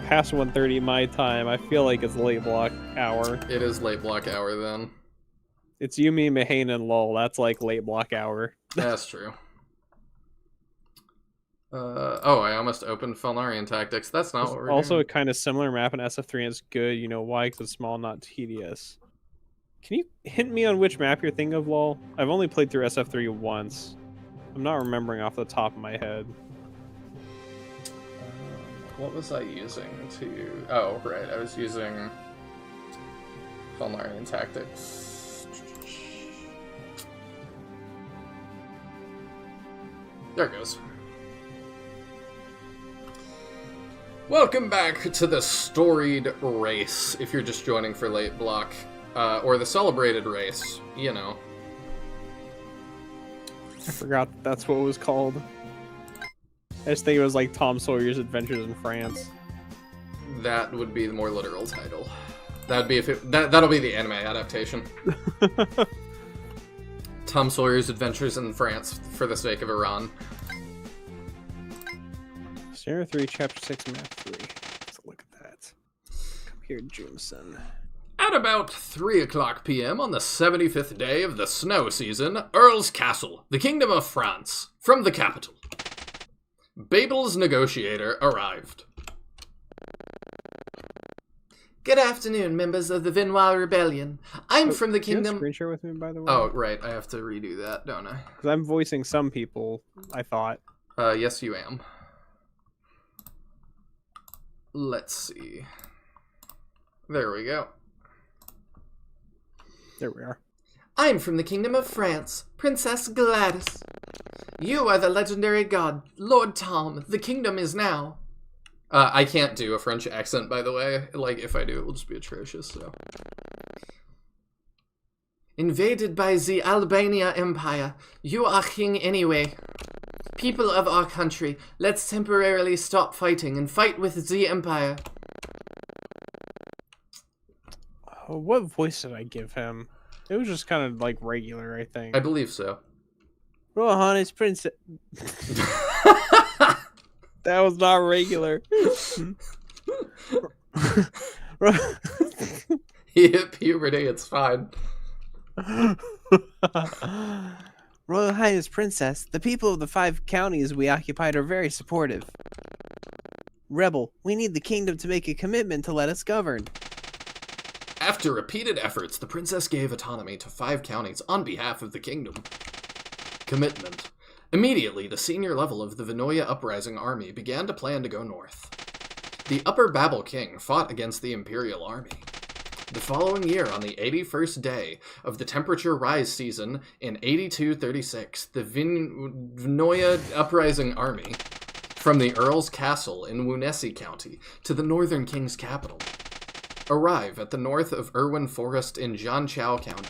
past 1:30 my time. I feel like it's late block hour. It is late block hour then. It's Yumi, Mahane, and Lol. That's like late block hour. That's true. Oh, I almost opened Felnarian Tactics. That's not what we're Also, doing. a kind of similar map in SF3, and it's good. You know why? Because it's small, not tedious. Can you hint me on which map you're thinking of, Lol? I've only played through SF3 once. I'm not remembering off the top of my head. What was I using to... Oh, right. I was using Felnarian Tactics. There it goes. Welcome back to the storied race, if you're just joining for late block. Or the celebrated race, you know. I forgot that's what it was called. I just think it was like Tom Sawyer's Adventures in France. That would be the more literal title. That'd be if it... That'll be the anime adaptation. Tom Sawyer's Adventures in France, for the sake of Iran. Scenario 3, Chapter 6, Map 3. Let's look at that. Come here, Jameson. At about 3 o'clock p.m. on the 75th day of the snow season, Earl's Castle, the Kingdom of France, from the capital. Babel's negotiator arrived. Good afternoon, members of the Vinois Rebellion. I'm from the kingdom... Can you screen share with me, by the way? Oh, right. I have to redo that, don't I? Because I'm voicing some people, I thought. Yes, you am. Let's see. There we go. There we are. I'm from the Kingdom of France, Princess Gladys. You are the legendary god, Lord Tom. The kingdom is now... I can't do a French accent, by the way. Like, if I do, it will just be atrocious, so... Invaded by the Albania Empire. You are king anyway. People of our country, let's temporarily stop fighting and fight with the Empire. What voice did I give him? It was just kind of like regular, I think. I believe so. Rohan is Princess. That was not regular. He hit puberty, it's fine. Royal Highness Princess, the people of the 5 counties we occupied are very supportive. Rebel, we need the kingdom to make a commitment to let us govern. After repeated efforts, the princess gave autonomy to 5 counties on behalf of the kingdom. Commitment. Immediately, the senior level of the Vinoya Uprising army began to plan to go north. The Upper Babel King fought against the Imperial army. The following year, on the 81st day of the temperature rise season in 8236, the Vinoya Uprising army, from the Earl's Castle in Wunessi County to the Northern King's capital, arrive at the north of Irwin Forest in Jianchao County.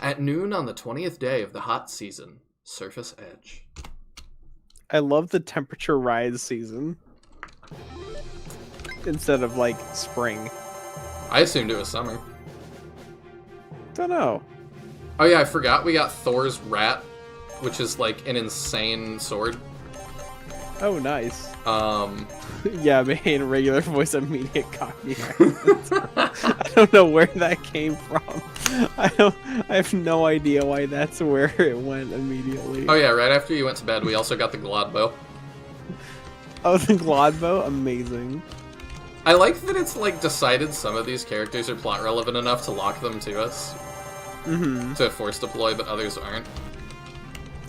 At noon on the 20th day of the hot season, Surface Edge. I love the temperature rise season. Instead of, like, spring. I assumed it was summer. Don't know. Oh yeah, I forgot we got Thor's Rat, which is like an insane sword. Oh, nice. Yeah, man, regular voice immediate cockney accent. I don't know where that came from. I have no idea why that's where it went immediately. Oh yeah, right after you went to bed, we also got the Glodbow. Oh, the Glodbow? Amazing. I like that it's like decided some of these characters are plot relevant enough to lock them to us. To force deploy, but others aren't.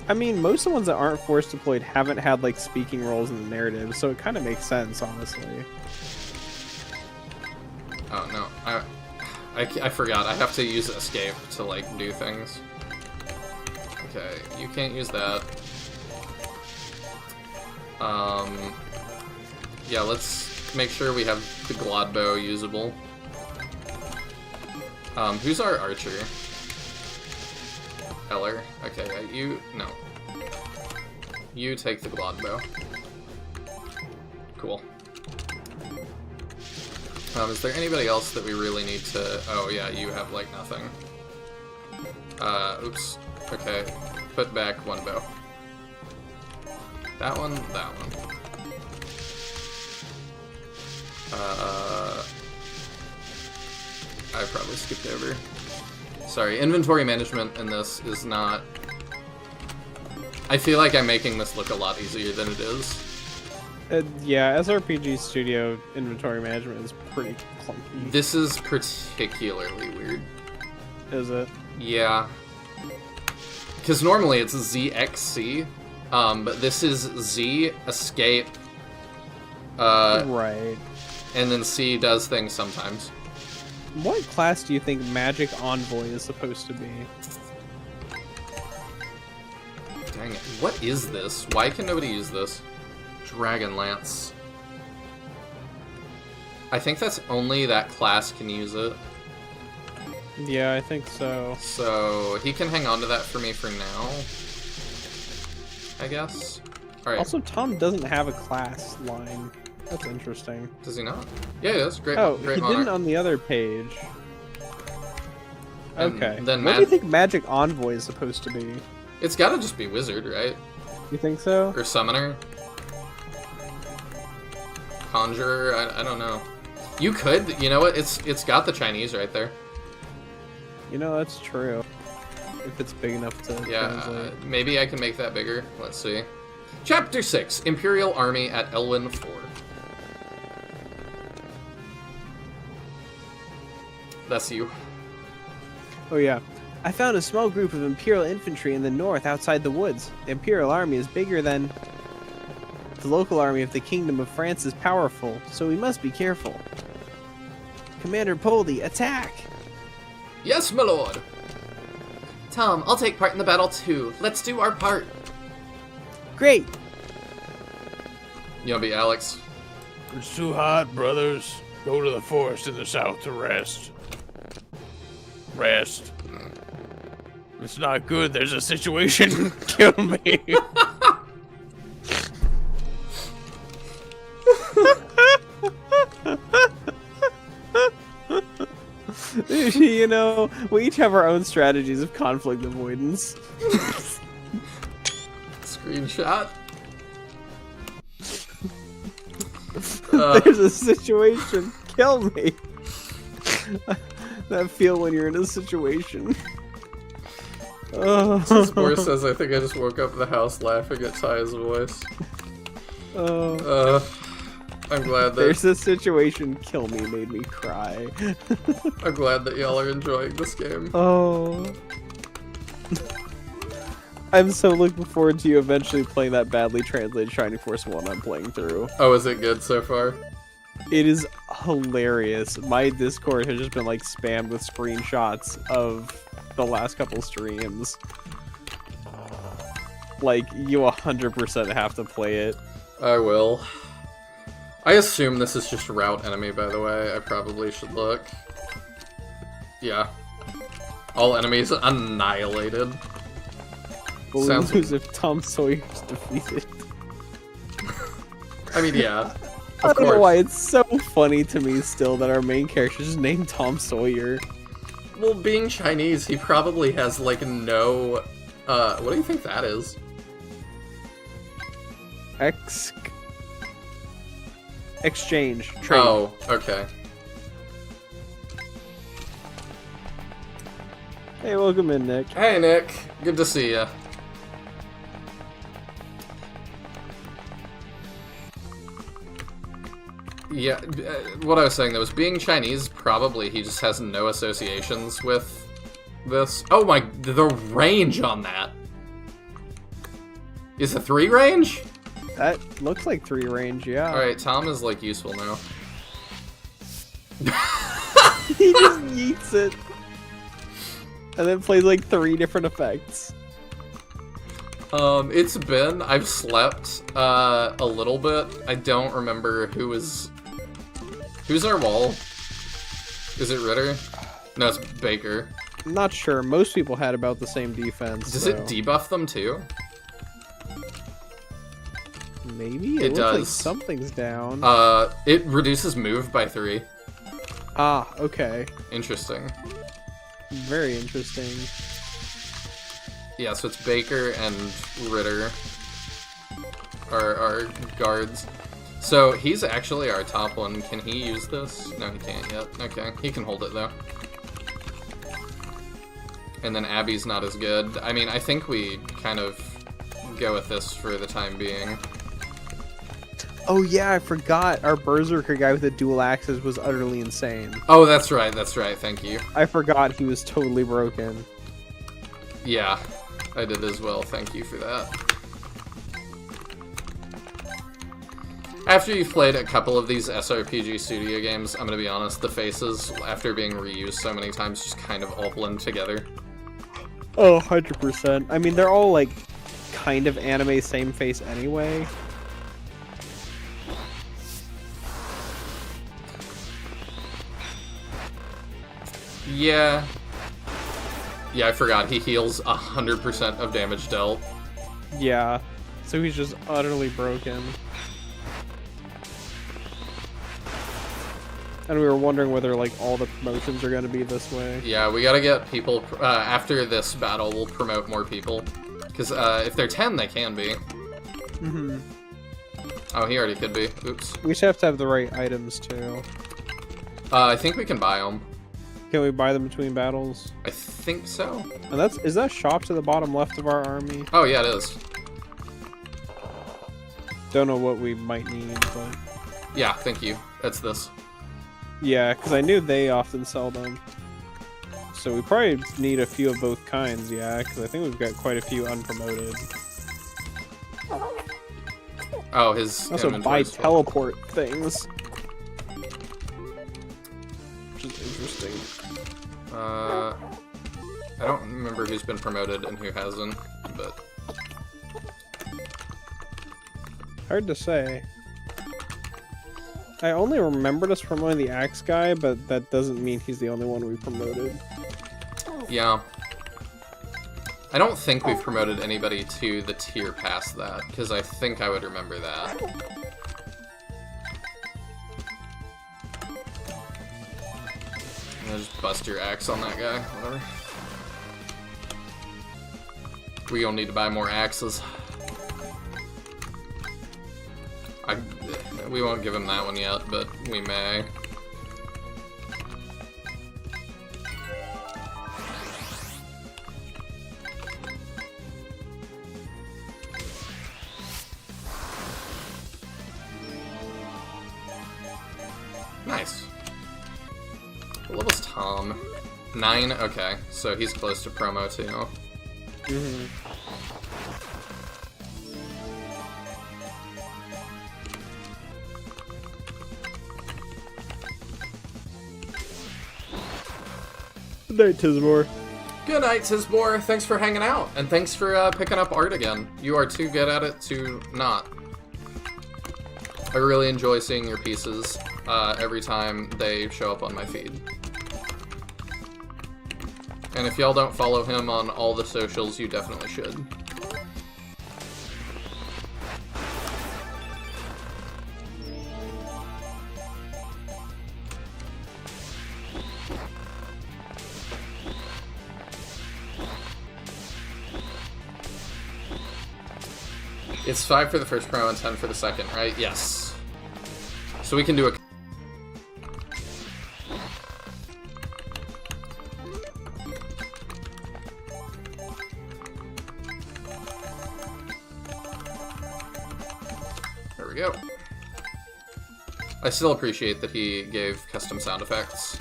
I mean, most of the ones that aren't force deployed haven't had like speaking roles in the narrative, so it kind of makes sense, honestly. Oh no, I forgot. I have to use escape to like do things. Okay, you can't use that. Yeah, let's make sure we have the Glod Bow usable. Who's our archer? Eller. Okay, you... No. You take the Glod Bow. Cool. Is there anybody else that we really need to... Oh, yeah, you have, like, nothing. Oops. Okay. Put back one bow. That one, that one. I probably skipped over. Sorry, inventory management in this is not... I feel like I'm making this look a lot easier than it is. Yeah, SRPG Studio inventory management is pretty clunky. This is particularly weird. Is it? Yeah. Because normally it's ZXC, but this is Z, escape, right. And then C does things sometimes. What class do you think Magic Envoy is supposed to be? Dang it. What is this? Why can nobody use this? Dragon Lance. I think that's only that class can use it. Yeah, I think so. So, he can hang on to that for me for now. I guess. Alright. Also, Tom doesn't have a class line. That's interesting. Does he not? Yeah, he does. Great. Oh, great he monarch. didn't on the other page. Okay. Then what do you think Magic Envoy is supposed to be? It's gotta just be Wizard, right? You think so? Or Summoner? Conjurer? I don't know. You could. You know what? It's got the Chinese right there. You know, that's true. If it's big enough to translate. Maybe I can make that bigger. Let's see. Chapter 6, Imperial Army at Elwyn 4. That's you. Oh yeah. I found a small group of Imperial infantry in the north outside the woods. The Imperial army is bigger than... The local army of the Kingdom of France is powerful, so we must be careful. Commander Poldy, attack! Yes, my lord! Tom, I'll take part in the battle too. Let's do our part. Great! You wanna be Alex? It's too hot, brothers. Go to the forest in the south to rest. Rest. It's not good. There's a situation. Kill me. You know, we each have our own strategies of conflict avoidance. Screenshot. There's a situation. Kill me. That feel when you're in a situation. Spore says, I think I just woke up in the house laughing at Ty's voice. I'm glad that... There's a situation, kill me, made me cry. I'm glad that y'all are enjoying this game. Oh. I'm so looking forward to you eventually playing that badly translated Shining Force 1 I'm playing through. Oh, is it good so far? It is hilarious. My Discord has just been like spammed with screenshots of the last couple streams. Like, you 100% have to play it. I will. I assume this is just route enemy, by the way. I probably should look. Yeah. All enemies annihilated. We'll Sounds lose if Tom Sawyer's defeated. I mean, yeah. I don't know why it's so funny to me still that our main character is named Tom Sawyer. Well, being Chinese, he probably has, like, no... what do you think that is? Exchange. Trade. Oh, okay. Hey, welcome in, Nick. Hey, Nick. Good to see ya. Yeah, what I was saying, though, is being Chinese, probably he just has no associations with this. Oh my, the range on that. Is it 3 range? That looks like 3 range, yeah. Alright, Tom is, like, useful now. He just yeets it. And then plays, like, 3 different effects. It's been. I've slept a little bit. I don't remember who's our wall. Is it Ritter? No, it's Baker. I'm not sure. Most people had about the same defense. Does so. it debuff them too? Maybe? It looks does. like something's down. It reduces move by 3. Ah, okay. Interesting. Very interesting. Yeah, so it's Baker and Ritter are our guards. So he's actually our top one. Can he use this? No, he can't yet. Okay, he can hold it though. And then Abby's not as good. I mean, I think we kind of go with this for the time being. Oh yeah, I forgot. Our Berserker guy with the dual axes was utterly insane. Oh, that's right, thank you. I forgot he was totally broken. Yeah, I did as well, thank you for that. After you've played a couple of these SRPG studio games, I'm gonna be honest, the faces, after being reused so many times, just kind of all blend together. Oh, 100%. I mean, they're all, like, kind of anime same face anyway. Yeah. Yeah, I forgot. He heals 100% of damage dealt. Yeah. So he's just utterly broken. And we were wondering whether, like, all the promotions are going to be this way. Yeah, we gotta get people... after this battle, we'll promote more people. Because if they're 10, they can be. Mm-hmm. Oh, he already could be. Oops. We just have to have the right items, too. I think we can buy them. Can we buy them between battles? I think so. And is that shop to the bottom left of our army? Oh, yeah, it is. Don't know what we might need, but... Yeah, thank you. That's this. Yeah, because I knew they often sell them. So we probably need a few of both kinds, yeah, because I think we've got quite a few unpromoted. Oh, his also buy teleport things. Which is interesting. I don't remember who's been promoted and who hasn't, but... Hard to say. I only remembered us promoting the Axe guy, but that doesn't mean he's the only one we promoted. Yeah. I don't think we've promoted anybody to the tier past that, because I think I would remember that. Just bust your axe on that guy, whatever. We gonna need to buy more axes. We won't give him that one yet, but we may. Nice. What level's Tom? 9? Okay, so he's close to promo too. Mm-hmm. Good night, Tismore. Good night, Tismore. Thanks for hanging out, and thanks for picking up art again. You are too good at it to not. I really enjoy seeing your pieces every time they show up on my feed. And if y'all don't follow him on all the socials, you definitely should. It's 5 for the first promo and 10 for the second, right? Yes. So we can do a... There we go. I still appreciate that he gave custom sound effects.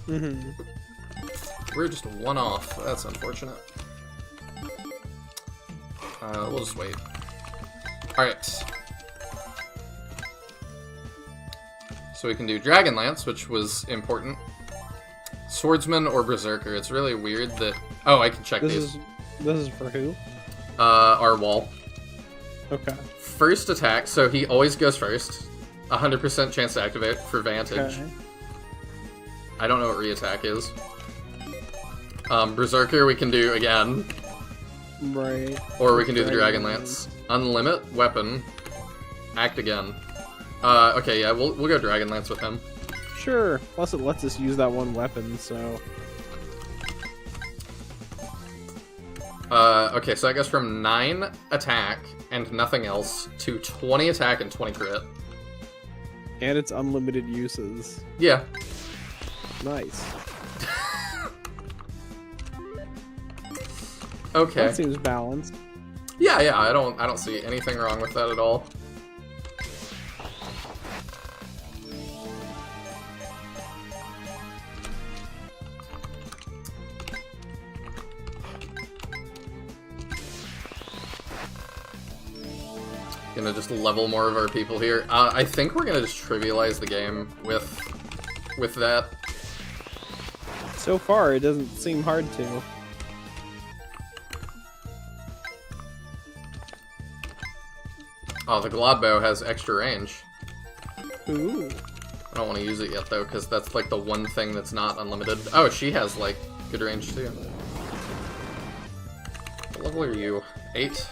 Mm-hmm. We're just one off. That's unfortunate. We'll just wait. Alright. So we can do Dragonlance, which was important. Swordsman or Berserker. It's really weird that... Oh, I can check these. This is for who? Our wall. Okay. First attack, so he always goes first. 100% chance to activate for Vantage. Okay. I don't know what re-attack is. Berserker we can do again. Right. Or we can do the Dragon Lance. Unlimit weapon. Act again. Okay, yeah, we'll go Dragon Lance with him. Sure. Plus it lets us use that one weapon, so... Okay, so that goes from 9 attack and nothing else to 20 attack and 20 crit. And it's unlimited uses. Yeah. Nice. Okay. That seems balanced. Yeah, I don't see anything wrong with that at all. Gonna just level more of our people here. I think we're gonna just trivialize the game with that. So far, it doesn't seem hard to. Oh, the Glodbow has extra range. Ooh. I don't want to use it yet, though, because that's, like, the one thing that's not unlimited. Oh, she has, like, good range, too. What level are you? 8?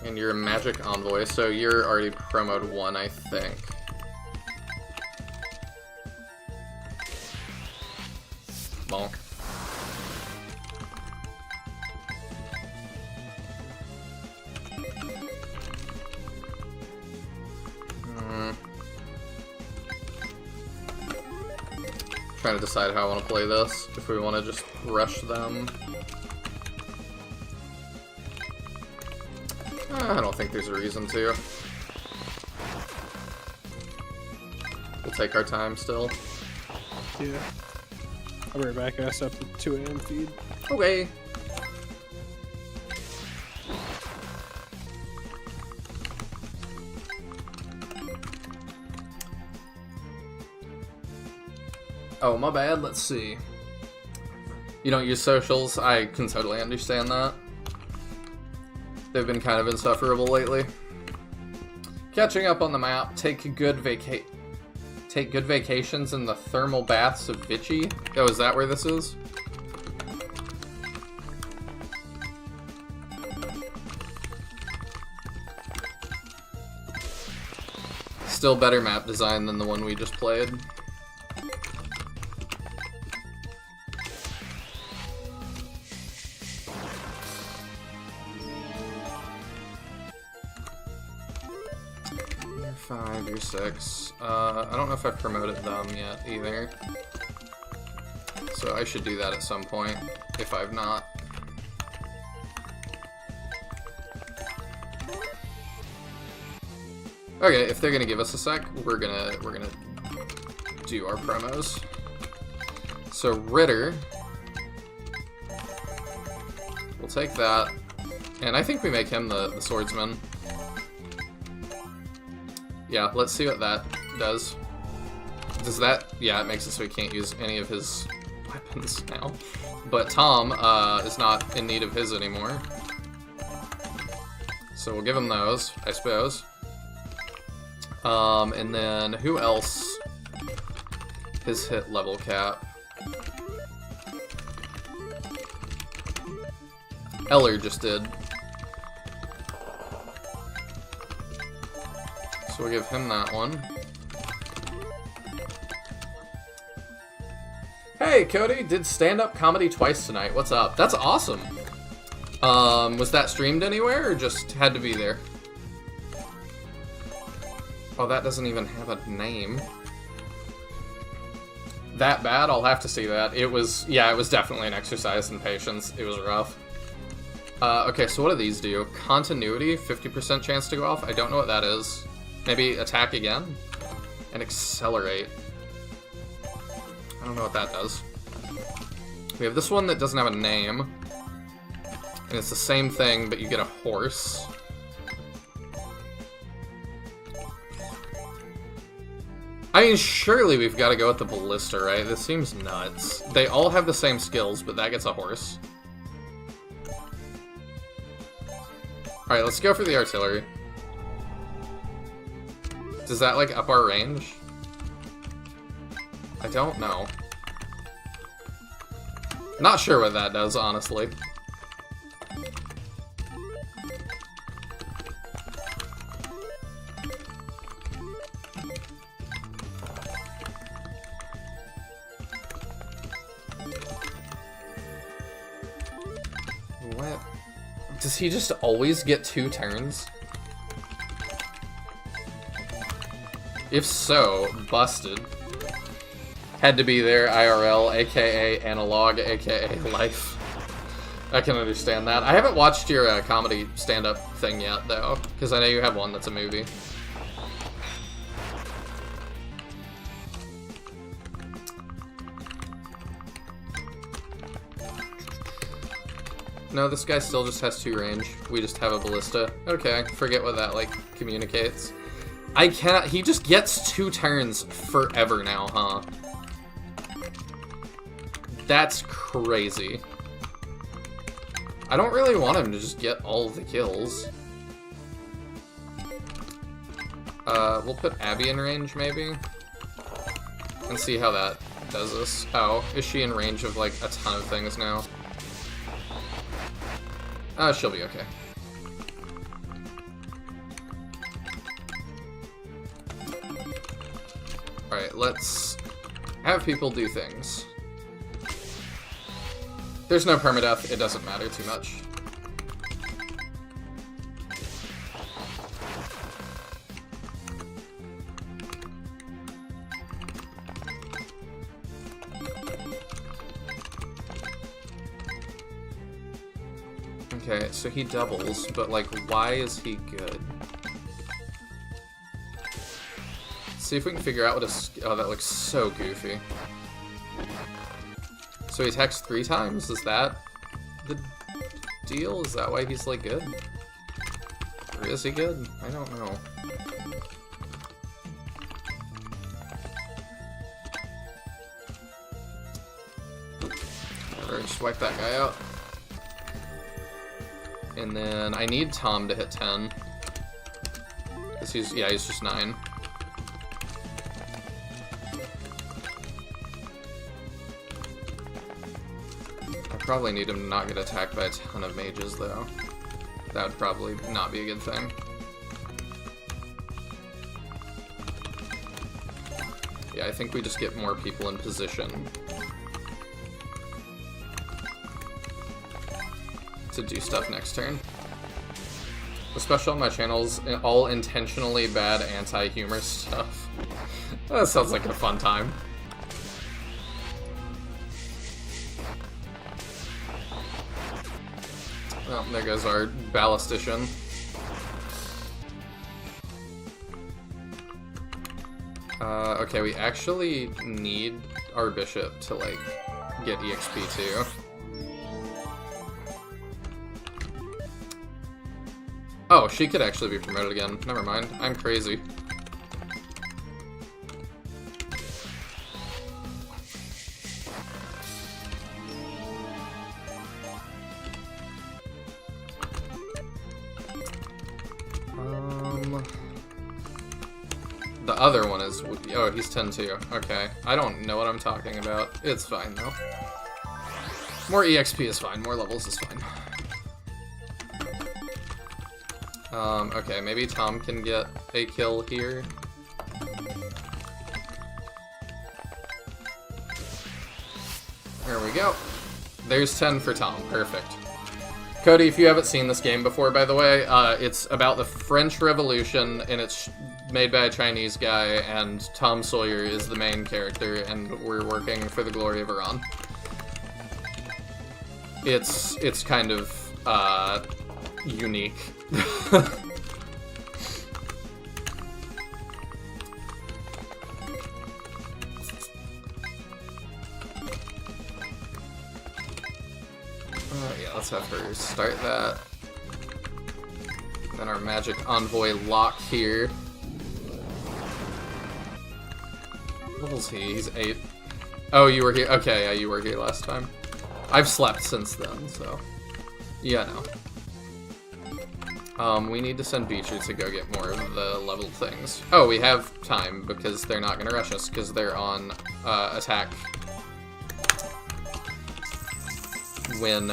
And you're a magic envoy, so you're already promoed 1, I think. Bonk. Trying to decide how I want to play this. If we want to just rush them. I don't think there's a reason to. We'll take our time still. Yeah. I'll be right back. I set up the 2 AM feed. Okay. Oh, my bad. Let's see. You don't use socials? I can totally understand that. They've been kind of insufferable lately. Catching up on the map. Take good vacations in the thermal baths of Vichy. Oh, is that where this is? Still better map design than the one we just played. You're 5, you're 6. I don't know if I've promoted them yet either. So I should do that at some point, if I've not. Okay, if they're gonna give us a sec, we're gonna do our promos. So Ritter, we'll take that, and I think we make him the swordsman. Yeah, let's see what that does. Does that? Yeah, it makes it so he can't use any of his weapons now. But Tom is not in need of his anymore. So we'll give him those, I suppose. And then who else? His hit level cap. Eller just did. So we'll give him that one. Hey, Cody, did stand-up comedy twice tonight. What's up? That's awesome. Was that streamed anywhere or just had to be there? Oh, that doesn't even have a name. That bad? I'll have to see that. It was, yeah, it was definitely an exercise in patience. It was rough. Okay, so what do these do? Continuity, 50% chance to go off. I don't know what that is. Maybe attack again? And accelerate. I don't know what that does. We have this one that doesn't have a name. And it's the same thing, but you get a horse. I mean, surely we've got to go with the ballista, right? This seems nuts. They all have the same skills, but that gets a horse. Alright, let's go for the artillery. Does that, like, up our range? I don't know. Not sure what that does, honestly. What? Does he just always get 2 turns? If so, busted. Had to be there, IRL, aka analog, aka life. I can understand that. I haven't watched your comedy stand-up thing yet, though, because I know you have one that's a movie. No, this guy still just has 2 range. We just have a ballista. Okay, forget what that, like, communicates. I cannot— he just gets 2 turns forever now, huh? That's crazy. I don't really want him to just get all the kills. We'll put Abby in range, maybe? And see how that does us. Oh, is she in range of, like, a ton of things now? She'll be okay. Alright, let's have people do things. There's no permadeath, it doesn't matter too much. Okay, so he doubles, but, like, why is he good? Let's see if we can figure out what a— oh, that looks so goofy. So he attacks 3 times? Is that the deal? Is that why he's, like, good? Or is he good? I don't know. Alright, just wipe that guy out. And then I need Tom to hit 10. Because he's— yeah, he's just 9. Probably need him to not get attacked by a ton of mages, though. That would probably not be a good thing. Yeah, I think we just get more people in position to do stuff next turn. Especially on my channels, all intentionally bad anti-humor stuff. That sounds like a fun time. Oh, there goes our ballistician. Okay, we actually need our bishop to, like, get EXP too. Oh, she could actually be promoted again. Never mind, I'm crazy. The other one is— oh, he's 10 too. Okay. I don't know what I'm talking about. It's fine, though. More EXP is fine. More levels is fine. Okay, maybe Tom can get a kill here. There we go. There's 10 for Tom. Perfect. Cody, if you haven't seen this game before, by the way, it's about the French Revolution, and it's made by a Chinese guy, and Tom Sawyer is the main character, and we're working for the glory of Iran. It's kind of, unique. Yeah, let's have her start that. Then our magic envoy lock here. What level's he? He's 8. Oh, you were here? Okay, yeah, you were here last time. I've slept since then, so... yeah, no. We need to send Beecher to go get more of the leveled things. Oh, we have time, because they're not going to rush us, because they're on attack when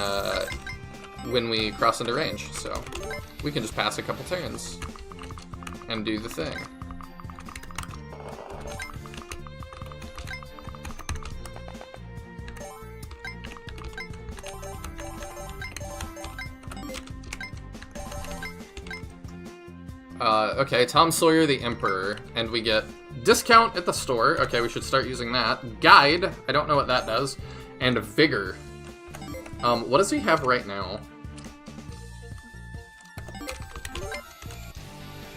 we cross into range. So we can just pass a couple turns and do the thing. Okay, Tom Sawyer the Emperor, and we get discount at the store. Okay, we should start using that. Guide, I don't know what that does. And Vigor. What does he have right now?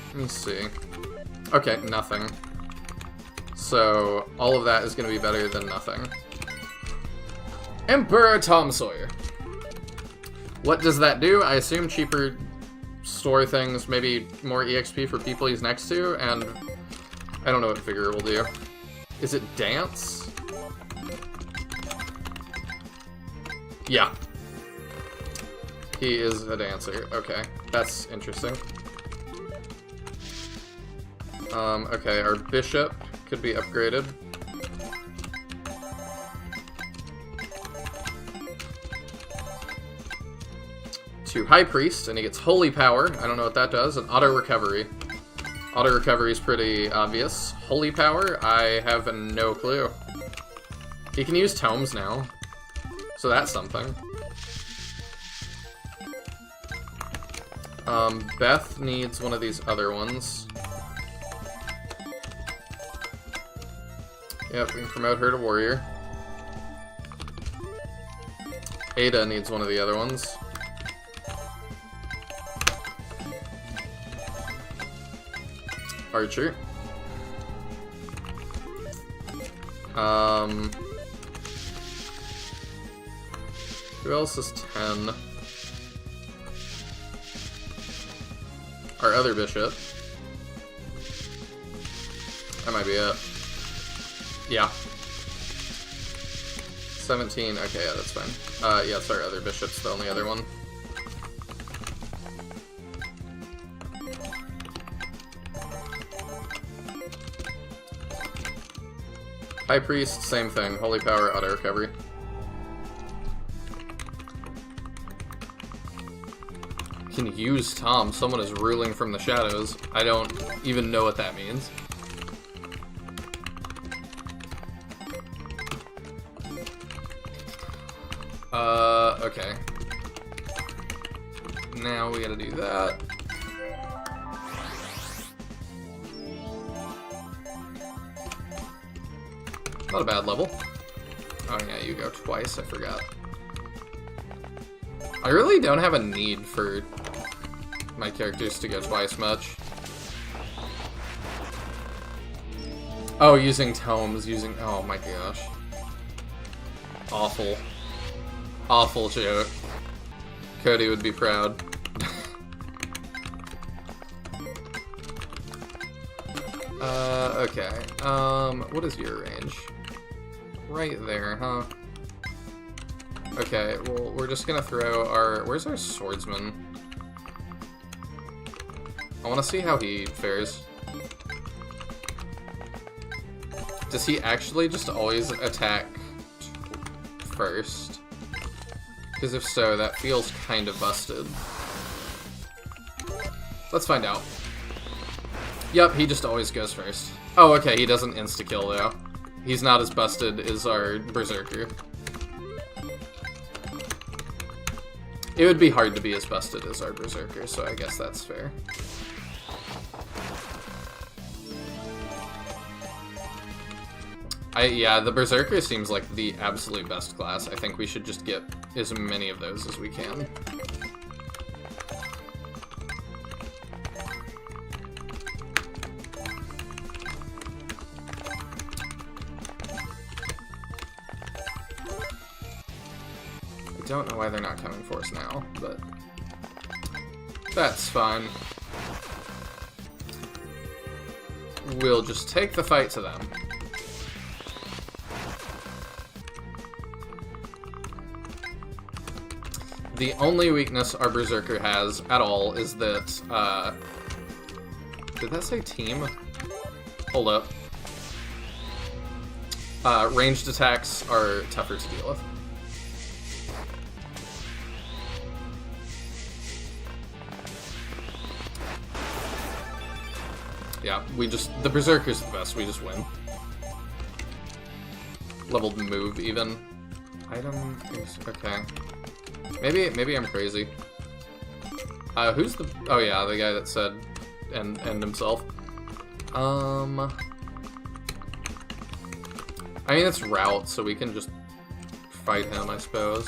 Let me see. Okay, nothing. So, all of that is going to be better than nothing. Emperor Tom Sawyer. What does that do? I assume cheaper store things, maybe more EXP for people he's next to, and I don't know what Vigor will do. Is it Dance? Yeah. He is a dancer. Okay, that's interesting. Okay, our Bishop could be upgraded. To High Priest, and he gets Holy Power. I don't know what that does. And Auto Recovery. Auto Recovery is pretty obvious. Holy Power, I have no clue. He can use Tomes now, so that's something. Beth needs one of these other ones. Yep, we can promote her to Warrior. Ada needs one of the other ones. Archer. Who else is 10? Our other bishop. That might be it. Yeah. 17, okay, yeah, that's fine. Yeah, it's our other bishop's the only other one. High Priest, same thing. Holy Power, Auto Recovery. Can use Tom. Someone is ruling from the shadows. I don't even know what that means. Okay. Now we gotta do that. Not a bad level. Oh yeah, you go twice, I forgot. I really don't have a need for my characters to go twice much. Oh, using tomes, oh my gosh. Awful. Awful joke. Cody would be proud. Okay. What is your range? Right there, huh? Okay, well, we're just gonna throw our... Where's our swordsman? I want to see how he fares. Does he actually just always attack first? Because if so, that feels kind of busted. Let's find out. Yep, he just always goes first. Oh, okay, he doesn't insta-kill, though. He's not as busted as our Berserker. It would be hard to be as busted as our Berserker, so I guess that's fair. Yeah, the Berserker seems like the absolute best class. I think we should just get as many of those as we can. I don't know why they're not coming for us now, but that's fine. We'll just take the fight to them. The only weakness our Berserker has at all is that, did that say team? Hold up. Ranged attacks are tougher to deal with. Yeah, the Berserker's the best, we just win. Leveled move, even. Item is, okay. Maybe I'm crazy. Who's the, oh yeah, the guy that said end himself. I mean, it's route, so we can just fight him, I suppose.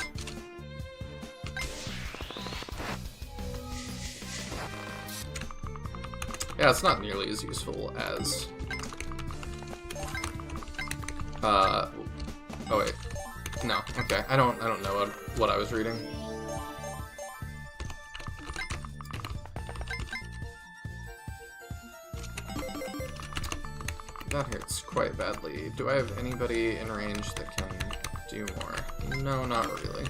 Yeah, it's not nearly as useful as... oh wait. No, okay. I don't know what I was reading. That hurts quite badly. Do I have anybody in range that can do more? No, not really.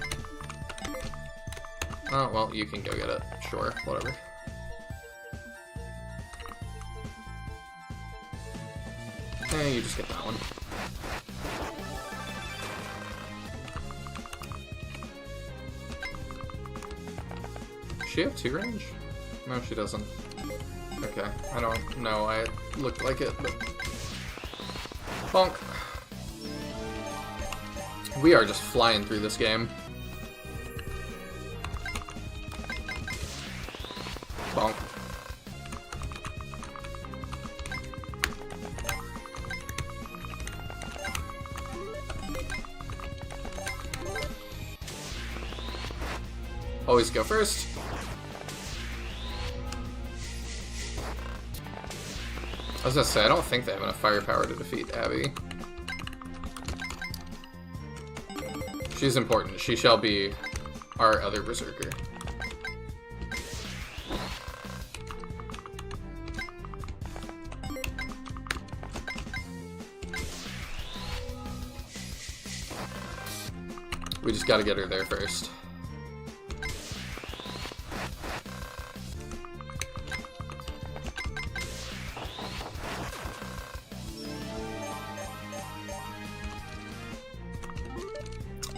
Oh, well, you can go get it. Sure, whatever. Eh, you just get that one. Does she have 2 range? No, she doesn't. Okay, I don't know. I looked like it, but... Bonk. We are just flying through this game. Bonk. Always go first. I was gonna say, I don't think they have enough firepower to defeat Abby. She's important. She shall be our other Berserker. We just gotta get her there first.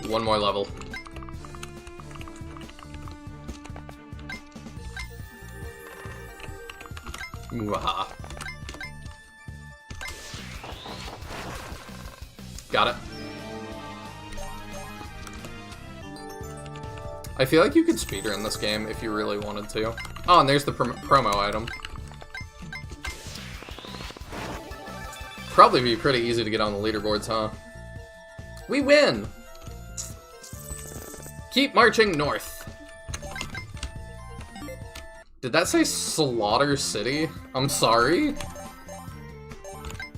One more level. Mwaha. Got it. I feel like you could speedrun this game if you really wanted to. Oh, and there's the promo item. Probably be pretty easy to get on the leaderboards, huh? We win! Keep marching north. Did that say Slaughter City? I'm sorry?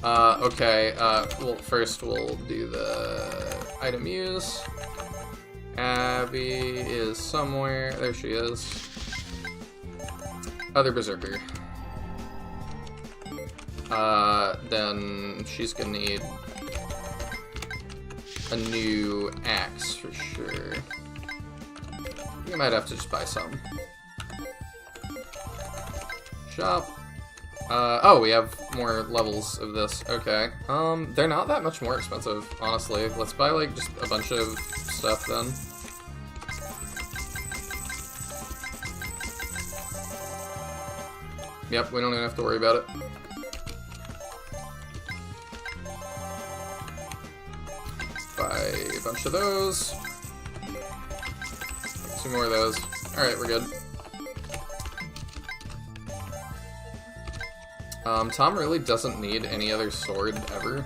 Okay, well, first we'll do the item use. Abby is somewhere. There she is. Other Berserker. Then she's gonna need a new axe for sure. You might have to just buy some. Shop. Oh, we have more levels of this. Okay. They're not that much more expensive, honestly. Let's buy, like, just a bunch of stuff, then. Yep, we don't even have to worry about it. Buy a bunch of those. 2 more of those. Alright, we're good. Tom really doesn't need any other sword ever.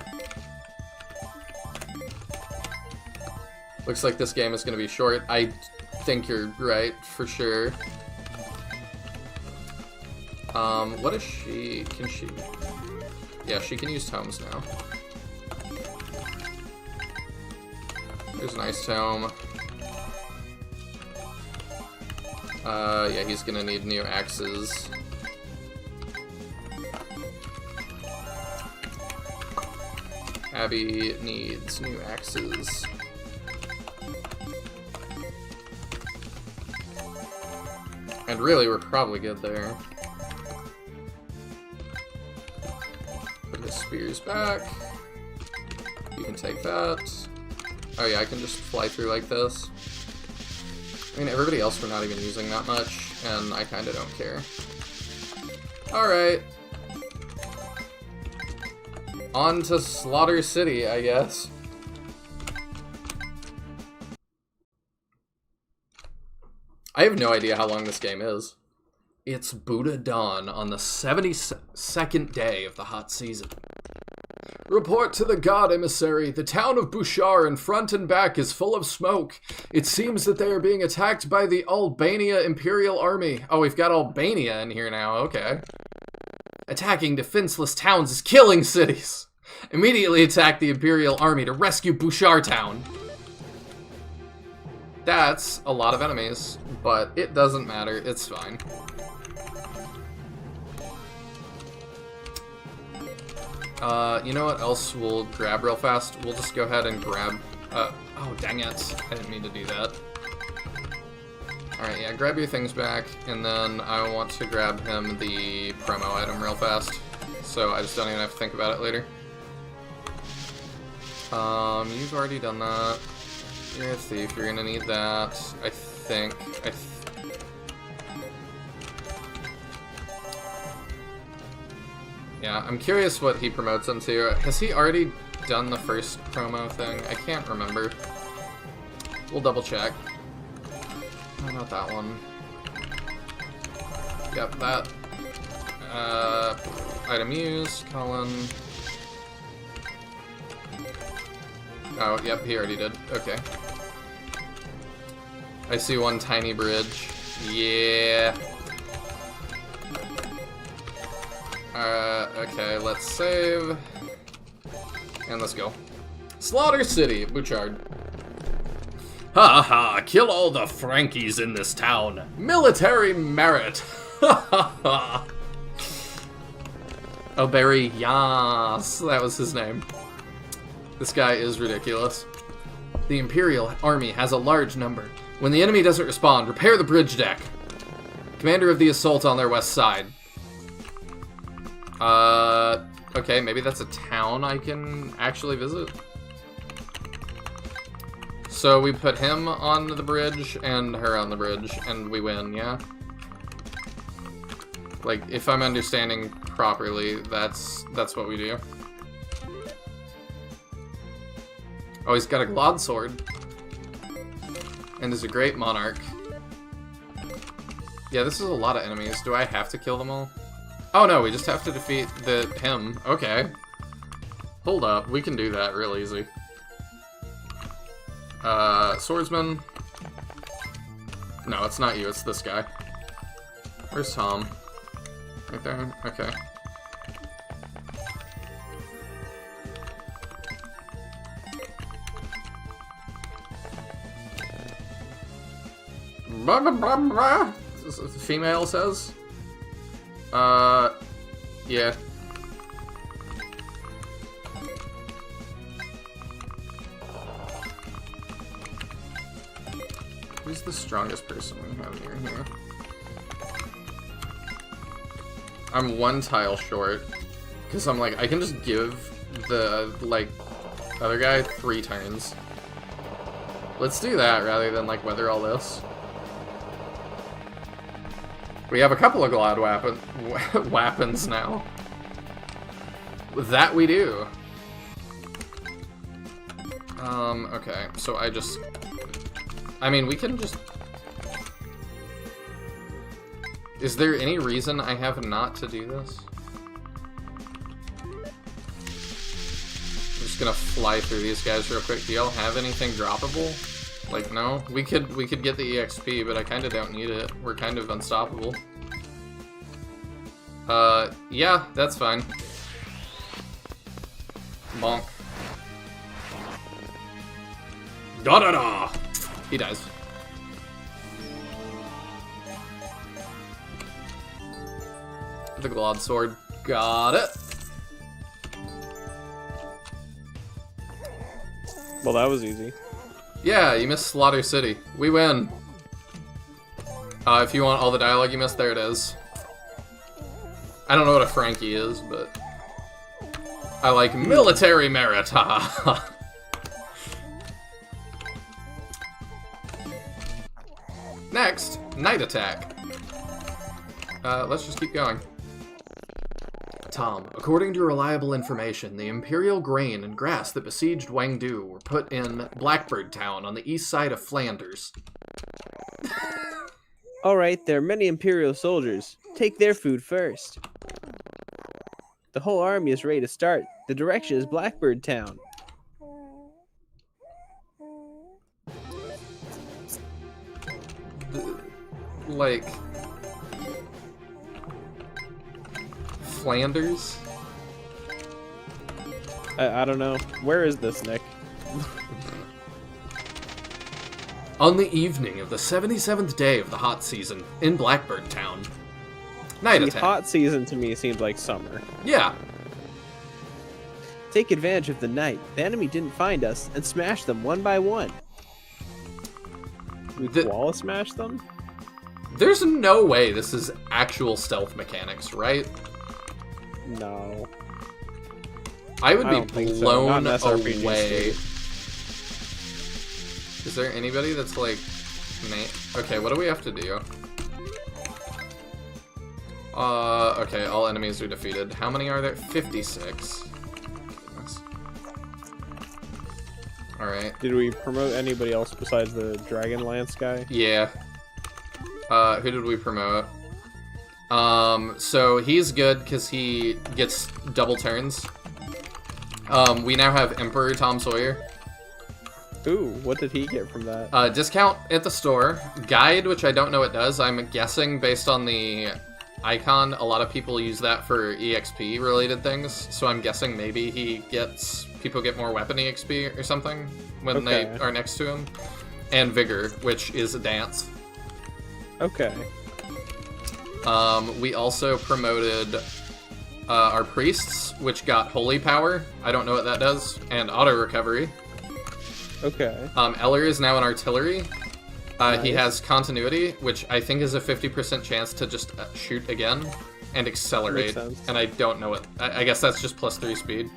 Looks like this game is going to be short. I think you're right, for sure. What is she? Can she... Yeah, she can use tomes now. There's an ice tome. Yeah, he's gonna need new axes. Abby needs new axes. And really, we're probably good there. Put his spears back. You can take that. Oh yeah, I can just fly through like this. I mean, everybody else we're not even using that much, and I kinda don't care. Alright. On to Slaughter City, I guess. I have no idea how long this game is. It's Buddha Dawn on the 72nd day of the hot season. Report to the God Emissary. The town of Bouchard in front and back is full of smoke. It seems that they are being attacked by the Albania Imperial Army. Oh, we've got Albania in here now, okay. Attacking defenseless towns is killing cities. Immediately attack the Imperial Army to rescue Bouchard town. That's a lot of enemies, but it doesn't matter, it's fine. You know what else we'll grab real fast? We'll just go ahead and grab, oh dang it, I didn't mean to do that. Alright, yeah, grab your things back, and then I want to grab him the promo item real fast, so I just don't even have to think about it later. You've already done that. You're a thief, you're gonna need that, I think. Yeah, I'm curious what he promotes him to. Has he already done the first promo thing? I can't remember. We'll double check. Oh, not that one. Yep, that. Item used, Colin. Oh, yep, he already did. Okay. I see one tiny bridge. Yeah. Okay, let's save. And let's go. Slaughter City, Bouchard. Ha ha, kill all the Frankies in this town. Military merit. Ha ha ha. Oh, Barry, yas. That was his name. This guy is ridiculous. The Imperial Army has a large number. When the enemy doesn't respond, repair the bridge deck. Commander of the assault on their west side. Okay, maybe that's a town I can actually visit. So we put him on the bridge and her on the bridge, and we win, yeah? Like, if I'm understanding properly, that's what we do. Oh, he's got a Glod sword. And is a great monarch. Yeah, this is a lot of enemies. Do I have to kill them all? Oh no, we just have to defeat him. Okay. Hold up, we can do that real easy. Swordsman. No, it's not you, it's this guy. Where's Tom? Right there? Okay. Blah, blah, blah, blah. The female says. Yeah. Who's the strongest person we have near here? I'm one tile short, because I'm like, I can just give the, like, other guy 3 turns. Let's do that rather than, like, weather all this. We have a couple of Glad weapons now. That we do. Okay, so I mean, we can just... Is there any reason I have not to do this? I'm just gonna fly through these guys real quick. Do y'all have anything droppable? Like, no? We could get the EXP, but I kinda don't need it. We're kind of unstoppable. Yeah, that's fine. Bonk. Da-da-da! He dies. The Glod sword. Got it. Well, that was easy. Yeah, you missed Slaughter City. We win. If you want all the dialogue you missed, there it is. I don't know what a Frankie is, but I like military merit. Next, night attack. Let's just keep going. Tom, according to reliable information, the Imperial grain and grass that besieged Wangdu were put in Blackbird Town on the east side of Flanders. Alright, there are many Imperial soldiers. Take their food first. The whole army is ready to start. The direction is Blackbird Town. Like... Flanders? I don't know. Where is this, Nick? On the evening of the 77th day of the hot season, in Blackbird Town. Night The attack. hot season to me seems like summer. Yeah. Take advantage of the night. The enemy didn't find us, and smash them one by one. We koala smash them? There's no way this is actual stealth mechanics, right? No. I would I be don't think so. blown Not in SRPG away. speed. Is there anybody that's like... Okay, what do we have to do? Okay, all enemies are defeated. How many are there? 56. Goodness. Alright. Did we promote anybody else besides the Dragonlance guy? Yeah. Who did we promote? So he's good because he gets double turns. We now have Emperor Tom Sawyer. Ooh, what did he get from that? Discount at the store. Guide, which I don't know what does. I'm guessing based on the icon, a lot of people use that for EXP related things. So I'm guessing maybe people get more weapon EXP or something when they are next to him. And Vigor, which is a dance. Okay. We also promoted our priests, which got holy power. I don't know what that does. And auto recovery. Okay. Eller is now an artillery. Nice. He has continuity, which I think is a 50% chance to just shoot again and accelerate. Makes sense. And I don't know what. I guess that's just +3 speed.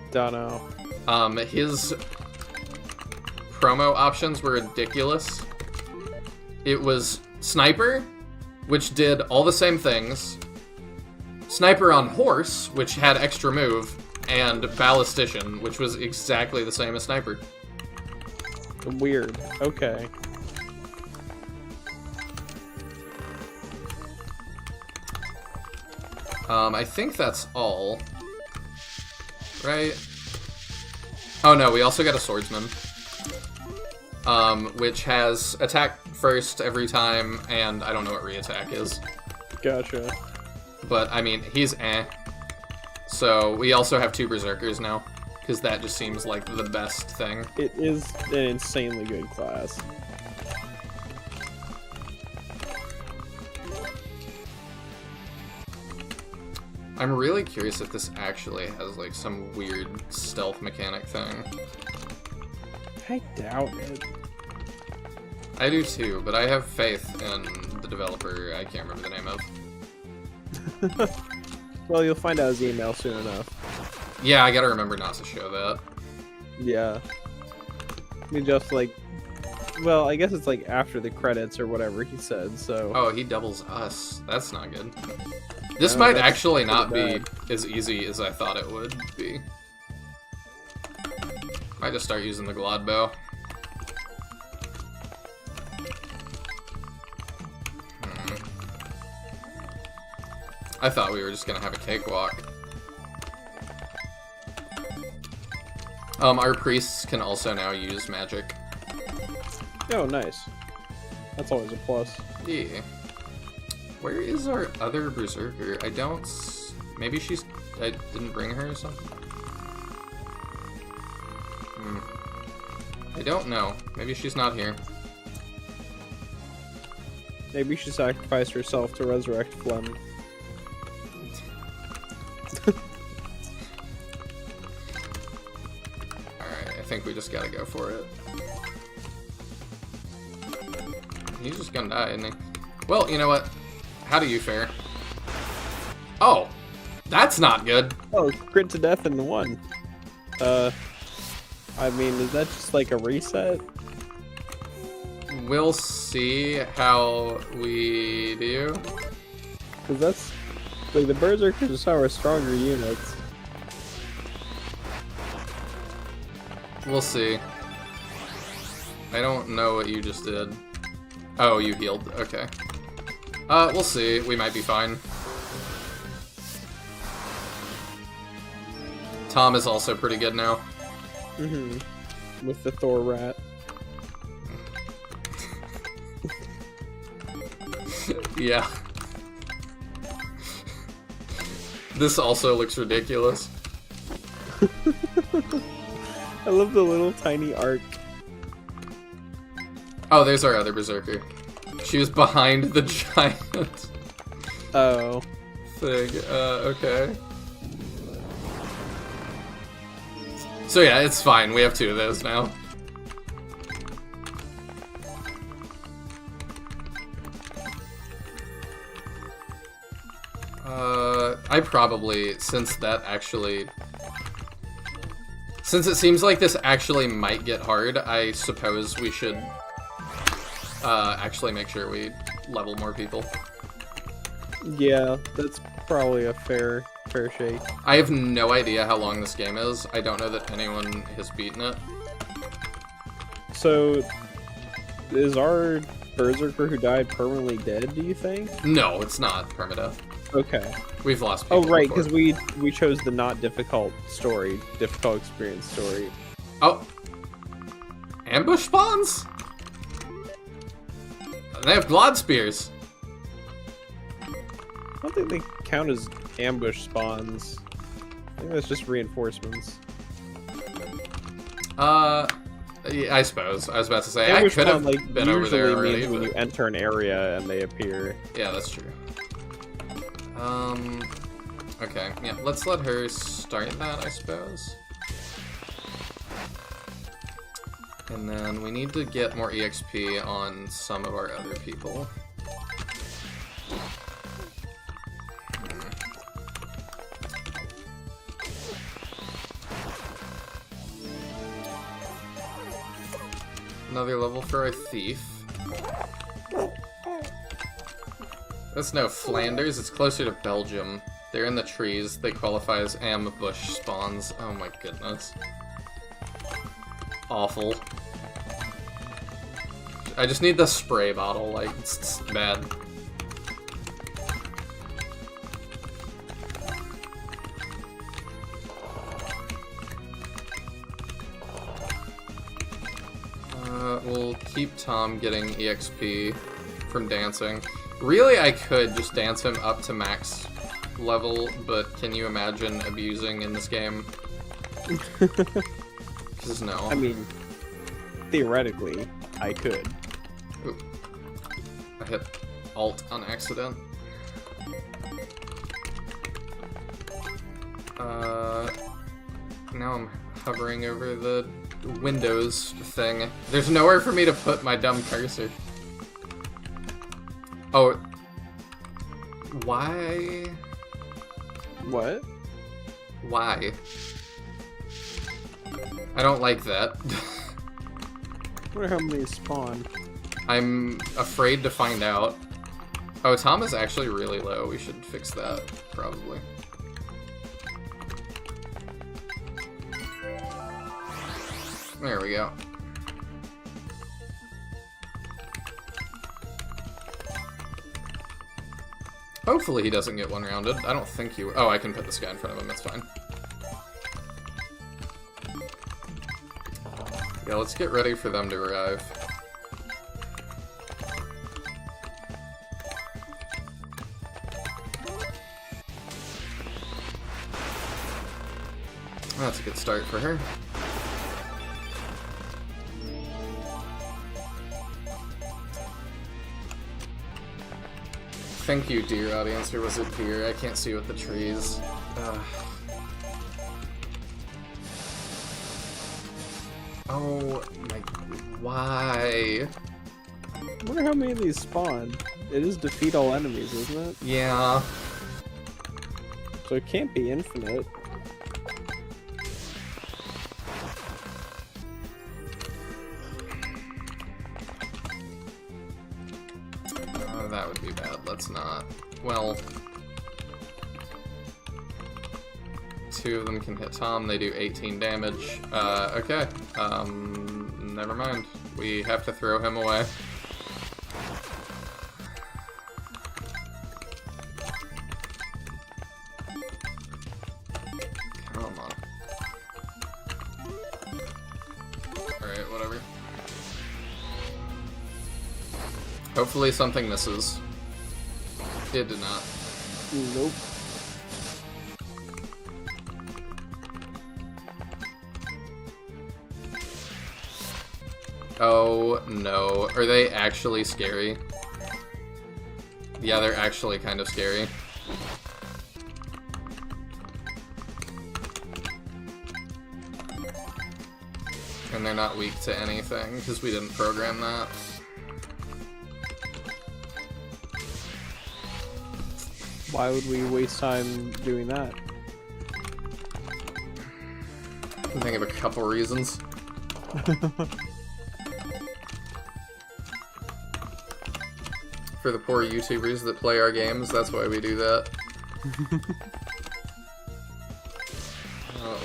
Don't know. His promo options were ridiculous. It was Sniper, which did all the same things. Sniper on Horse, which had extra move. And Ballistician, which was exactly the same as Sniper. Weird. Okay. I think that's all. Right? Oh no, we also got a Swordsman. Which has attack first every time, and I don't know what re-attack is. Gotcha. But, I mean, he's eh. So, we also have 2 Berserkers now, because that just seems like the best thing. It is an insanely good class. I'm really curious if this actually has, like, some weird stealth mechanic thing. I doubt it. I do too, but I have faith in the developer I can't remember the name of. Well, you'll find out his email soon enough. Yeah, I gotta remember not to show that. Yeah. I mean, just like... Well, I guess it's like after the credits or whatever he said, so... Oh, he doubles us. That's not good. This No, might that's actually not pretty be bad. as easy as I thought it would be. Might just start using the Glod Bow. I thought we were just gonna have a cakewalk. Our priests can also now use magic. Oh, nice. That's always a plus. Yeah. Where is our other berserker? I don't... Maybe I didn't bring her or something? I don't know. Maybe she's not here. Maybe she sacrificed herself to resurrect Flem. Alright, I think we just gotta go for it. He's just gonna die, isn't he? Well, you know what? How do you fare? Oh, that's not good. Oh, crit to death in 1. I mean, is that just like a reset? We'll see how we do. Because that's like the Berserkers are stronger units. We'll see. I don't know what you just did. Oh, you healed. Okay. We'll see. We might be fine. Tom is also pretty good now. Mm-hmm. With the Thor rat. Yeah. This also looks ridiculous. I love the little tiny arc. Oh, there's our other Berserker. She was behind the giant Oh. thing. Okay. So yeah, it's fine. We have 2 of those now. I probably, since it seems like this actually might get hard, I suppose we should actually make sure we level more people. Yeah, that's probably a fair shake. I have no idea how long this game is. I don't know that anyone has beaten it. So, is our Berserker who died permanently dead, do you think? No, it's not permadeath. Okay. We've lost people Oh, right, before. because we chose the not difficult story, difficult experience story. Oh. Ambush spawns? They have Glod Spears. I don't think they count as ambush spawns. I think that's just reinforcements. Yeah, I suppose. I was about to say, Ambush I could have spawn, like, been over there usually already, means when but... you enter an area and they appear. Yeah, that's true. Okay, yeah, let's let her start that, I suppose. And then we need to get more EXP on some of our other people. Another level for our thief. That's no Flanders, it's closer to Belgium. They're in the trees, they qualify as ambush spawns. Oh my goodness. Awful. I just need the spray bottle, like, it's bad. We'll keep Tom getting EXP from dancing. Really, I could just dance him up to max level, but can you imagine abusing in this game? Because no. I mean, theoretically, I could. Ooh. I hit Alt on accident. Now I'm hovering over the Windows thing. There's nowhere for me to put my dumb cursor. Oh. Why? What? Why? I don't like that. I wonder how many spawn. I'm afraid to find out. Oh, Tom is actually really low. We should fix that, probably. There we go. Hopefully he doesn't get one-rounded. I don't think he... Oh, I can put this guy in front of him. It's fine. Yeah, let's get ready for them to arrive. That's a good start for her. Thank you, dear audience, or was it dear? I can't see with the trees. Oh my... Why? I wonder how many of these spawn. It is defeat all enemies, isn't it? Yeah. So it can't be infinite. That would be bad. Let's not. Well, 2 of them can hit Tom. They do 18 damage. Okay. Never mind. We have to throw him away. Come on. Alright, whatever. Hopefully something misses. It did not. Nope. Oh no. Are they actually scary? Yeah, they're actually kind of scary. And they're not weak to anything, because we didn't program that. Why would we waste time doing that? I can think of a couple reasons. For the poor YouTubers that play our games, that's why we do that.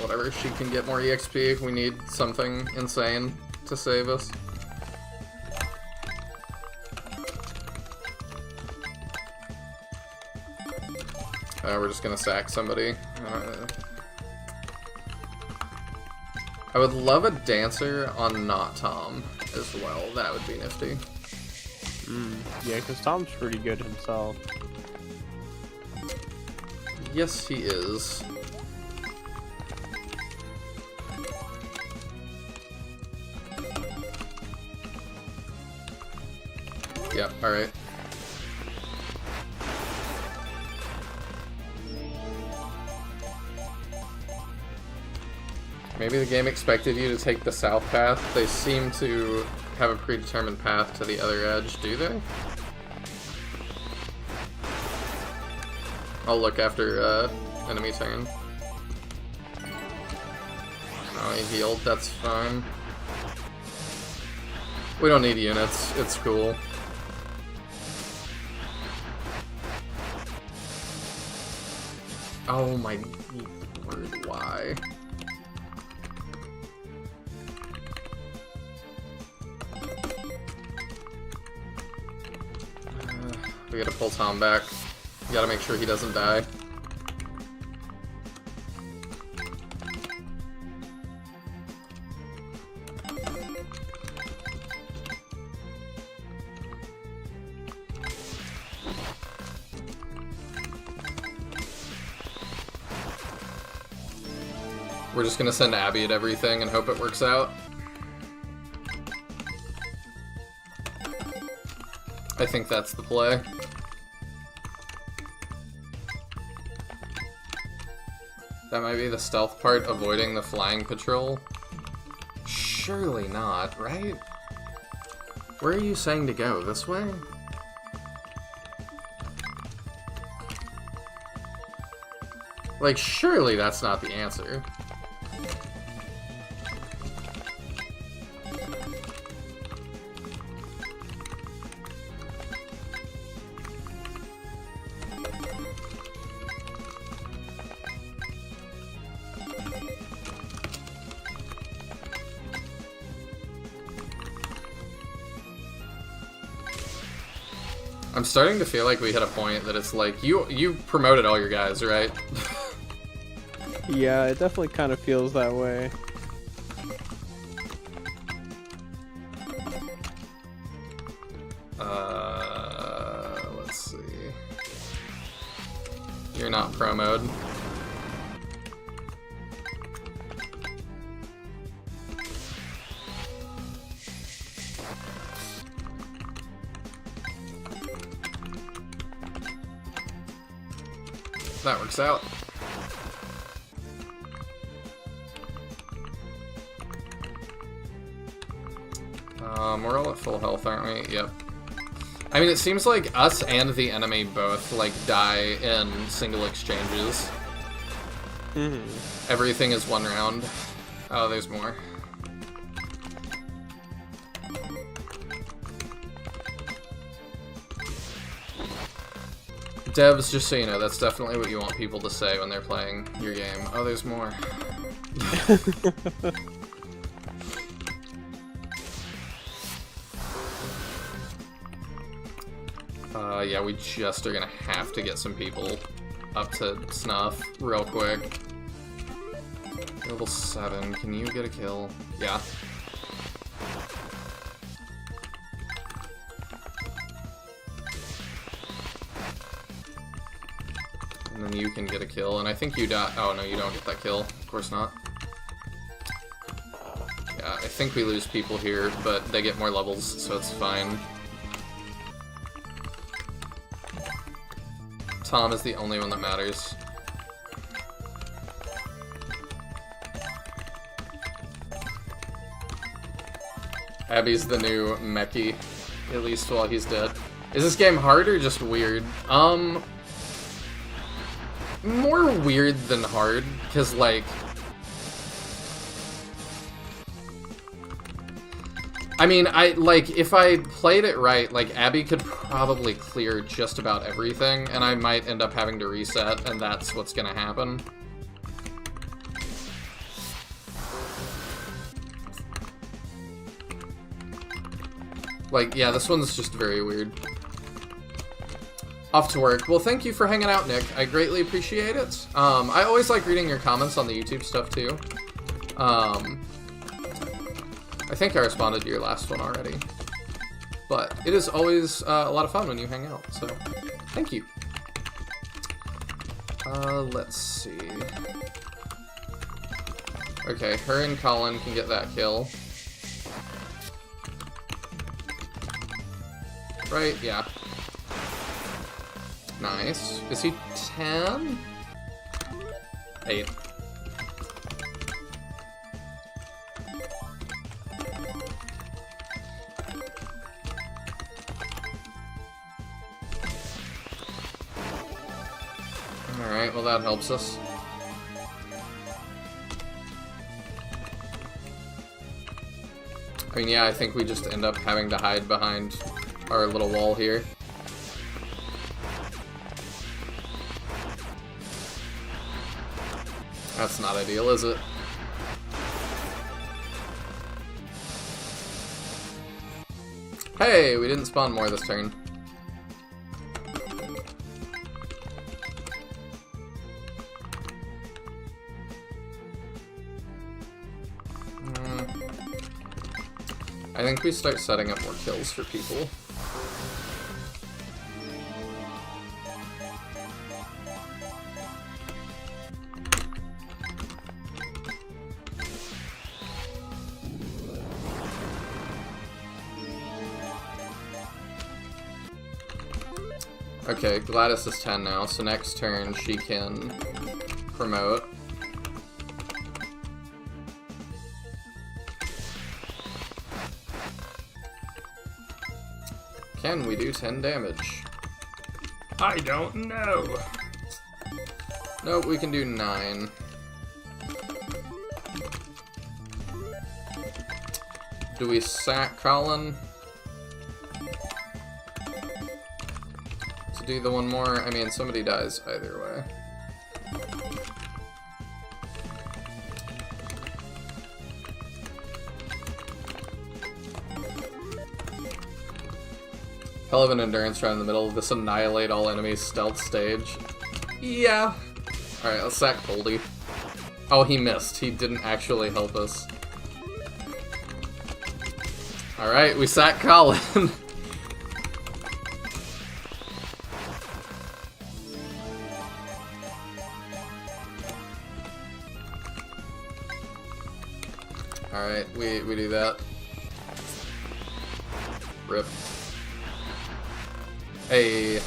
Whatever, she can get more EXP. We need something insane to save us. We're just gonna sack somebody. I would love a dancer on not Tom as well. That would be nifty. Yeah, because Tom's pretty good himself. Yes, he is. Yep, alright. Maybe the game expected you to take the south path. They seem to have a predetermined path to the other edge, do they? I'll look after enemy turn. Oh, he healed, that's fine. We don't need units, it's cool. Oh my word, why? We gotta pull Tom back. We gotta make sure he doesn't die. We're just gonna send Abby at everything and hope it works out. I think that's the play. That might be the stealth part, avoiding the flying patrol. Surely not, right? Where are you saying to go? This way? Like, surely that's not the answer. I'm starting to feel like we hit a point that it's like, you promoted all your guys, right? Yeah, it definitely kind of feels that way. Let's see. You're not pro mode. That works out. We're all at full health, aren't we? Yep. I mean, it seems like us and the enemy both, like, die in single exchanges. Everything is one round. Oh, there's more. Devs, just so you know, that's definitely what you want people to say when they're playing your game. Oh, there's more. Yeah, we just are gonna have to get some people up to snuff real quick. Level 7, can you get a kill? Yeah. And then you can get a kill, and I think you die. Oh, no, you don't get that kill. Of course not. Yeah, I think we lose people here, but they get more levels, so it's fine. Tom is the only one that matters. Abby's the new Mechie, at least while he's dead. Is this game hard or just weird? More weird than hard, because, like... I mean, if I played it right, like, Abby could probably clear just about everything, and I might end up having to reset, and that's what's gonna happen. Like, yeah, this one's just very weird. Off to work. Well, thank you for hanging out, Nick. I greatly appreciate it. I always like reading your comments on the YouTube stuff, too. I think I responded to your last one already. But it is always a lot of fun when you hang out, so thank you. Let's see. Okay, her and Colin can get that kill. Right, yeah. Nice. Is he 10? 8. Alright, well that helps us. I mean, yeah, I think we just end up having to hide behind our little wall here. That's not ideal, is it? Hey, we didn't spawn more this turn. I think we start setting up more kills for people. Okay, Gladys is 10 now, so next turn she can promote. Can we do 10 damage? I don't know. Nope, we can do 9. Do we sack Colin? To do the one more? I mean, somebody dies either way. Hell of an endurance run in the middle of this annihilate all enemies stealth stage. Yeah. Alright, let's sack Goldie. Oh, he missed. He didn't actually help us. Alright, we sack Colin. Alright, we do that. Rip. Hey,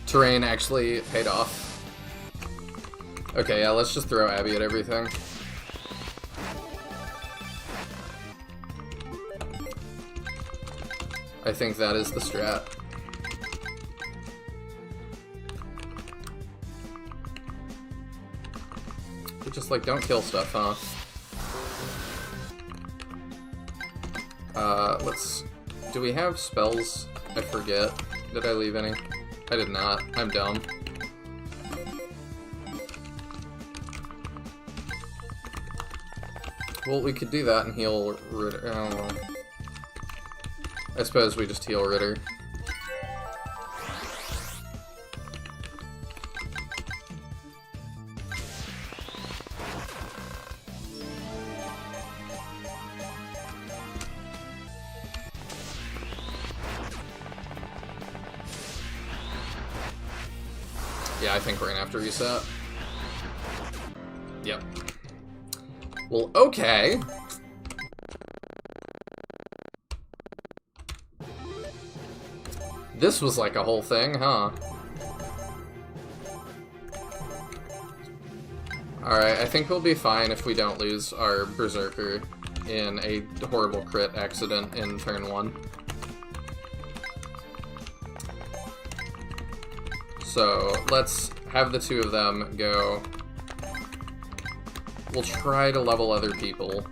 terrain actually paid off. Okay, yeah, let's just throw Abby at everything. I think that is the strat. We just, like, don't kill stuff, huh? Let's... Do we have spells? I forget. Did I leave any? I did not. I'm dumb. Well, we could do that and heal Ritter. Oh. I suppose we just heal Ritter. Yeah, I think we're gonna have to reset. Yep. Well, okay. This was like a whole thing, huh? Alright, I think we'll be fine if we don't lose our Berserker in a horrible crit accident in turn 1. So, let's have the two of them go. We'll try to level other people.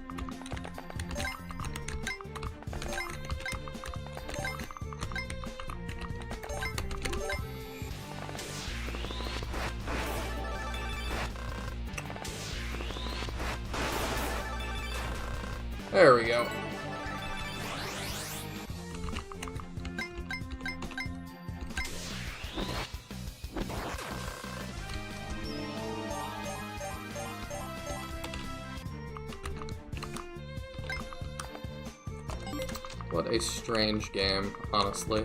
There we go. What a strange game, honestly.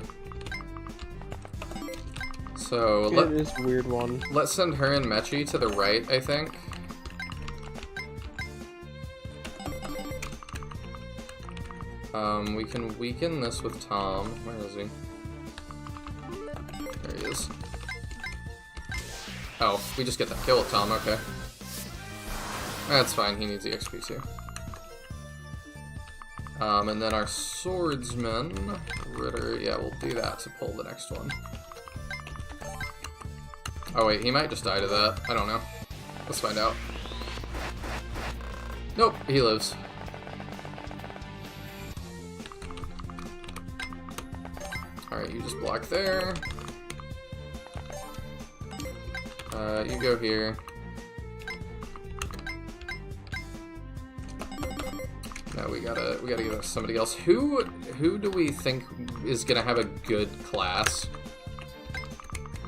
So, it is a weird one. Let's send her and Mechi to the right, I think. We can weaken this with Tom. Where is he? There he is. Oh, we just get that kill with Tom, okay. That's fine, he needs the XP too. And then our swordsman, Ritter, yeah, we'll do that to pull the next one. Oh wait, he might just die to that. I don't know. Let's find out. Nope, he lives. Alright, you just block there. You go here. No, we gotta give it to somebody else. Who do we think is gonna have a good class?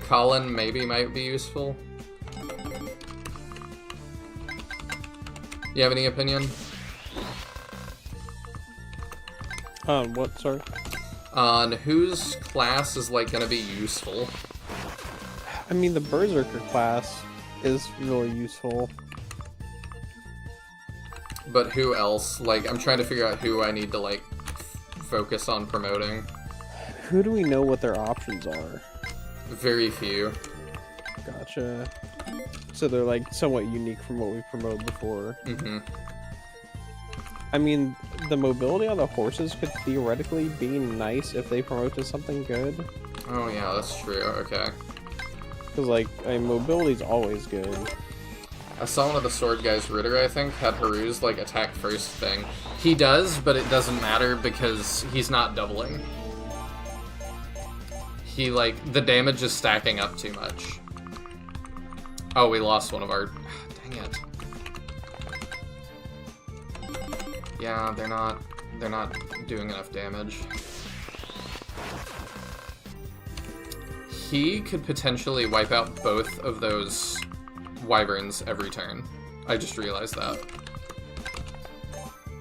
Colin maybe might be useful. You have any opinion? What, sorry? On whose class is, like, gonna be useful? I mean, the Berserker class is really useful. But who else? Like, I'm trying to figure out who I need to, like, focus on promoting. Who do we know what their options are? Very few. Gotcha. So they're, like, somewhat unique from what we've promoted before. Mm-hmm. I mean, the mobility on the horses could theoretically be nice if they promote to something good. Oh yeah, that's true, okay. Because, like, I mean, mobility's always good. I saw one of the sword guys, Ritter, I think, had Haru's, like, attack first thing. He does, but it doesn't matter because he's not doubling. He, like, the damage is stacking up too much. Oh, we lost one of our... Dang it. Yeah, they're not doing enough damage. He could potentially wipe out both of those wyverns every turn. I just realized that.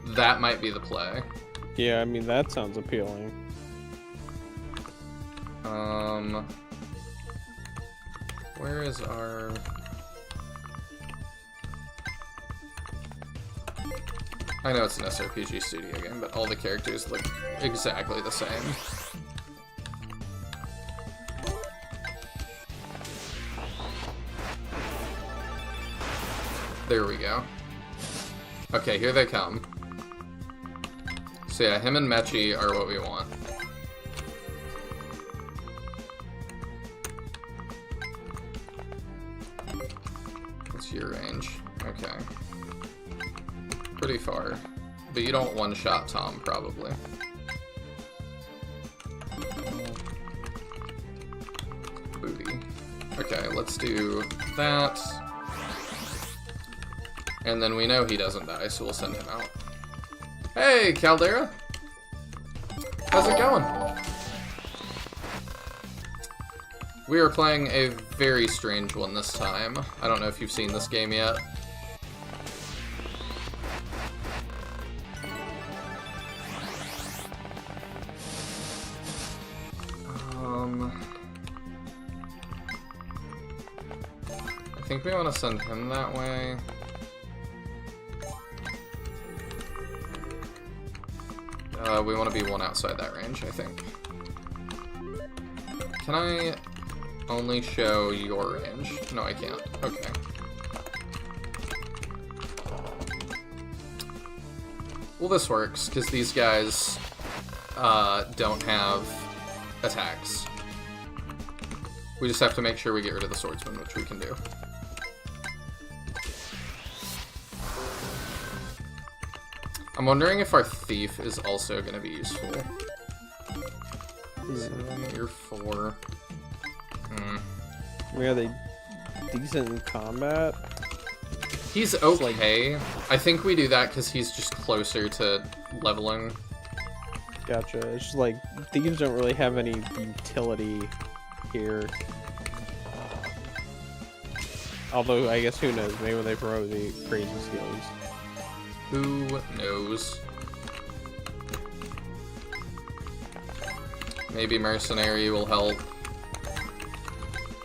That might be the play. Yeah, I mean, that sounds appealing. Where is our... I know it's an SRPG studio game, but all the characters look exactly the same. There we go. Okay, here they come. So yeah, him and Mechi are what we want. to your range. Okay. Pretty far. But you don't one-shot Tom, probably. Booty. Okay, let's do that. And then we know he doesn't die, so we'll send him out. Hey, Caldera! How's it going? We are playing a very strange one this time. I don't know if you've seen this game yet. I think we want to send him that way. We want to be one outside that range, I think. Can I only show your range? No, I can't. Okay. Well, this works, because these guys don't have attacks. We just have to make sure we get rid of the swordsman, which we can do. I'm wondering if our thief is also going to be useful. 7, you're 4. Are they decent in combat? He's okay. I think we do that because he's just closer to leveling. Gotcha. It's just like, thieves don't really have any utility here. Although, I guess who knows, maybe when they promote the crazy skills. Who knows? Maybe mercenary will help.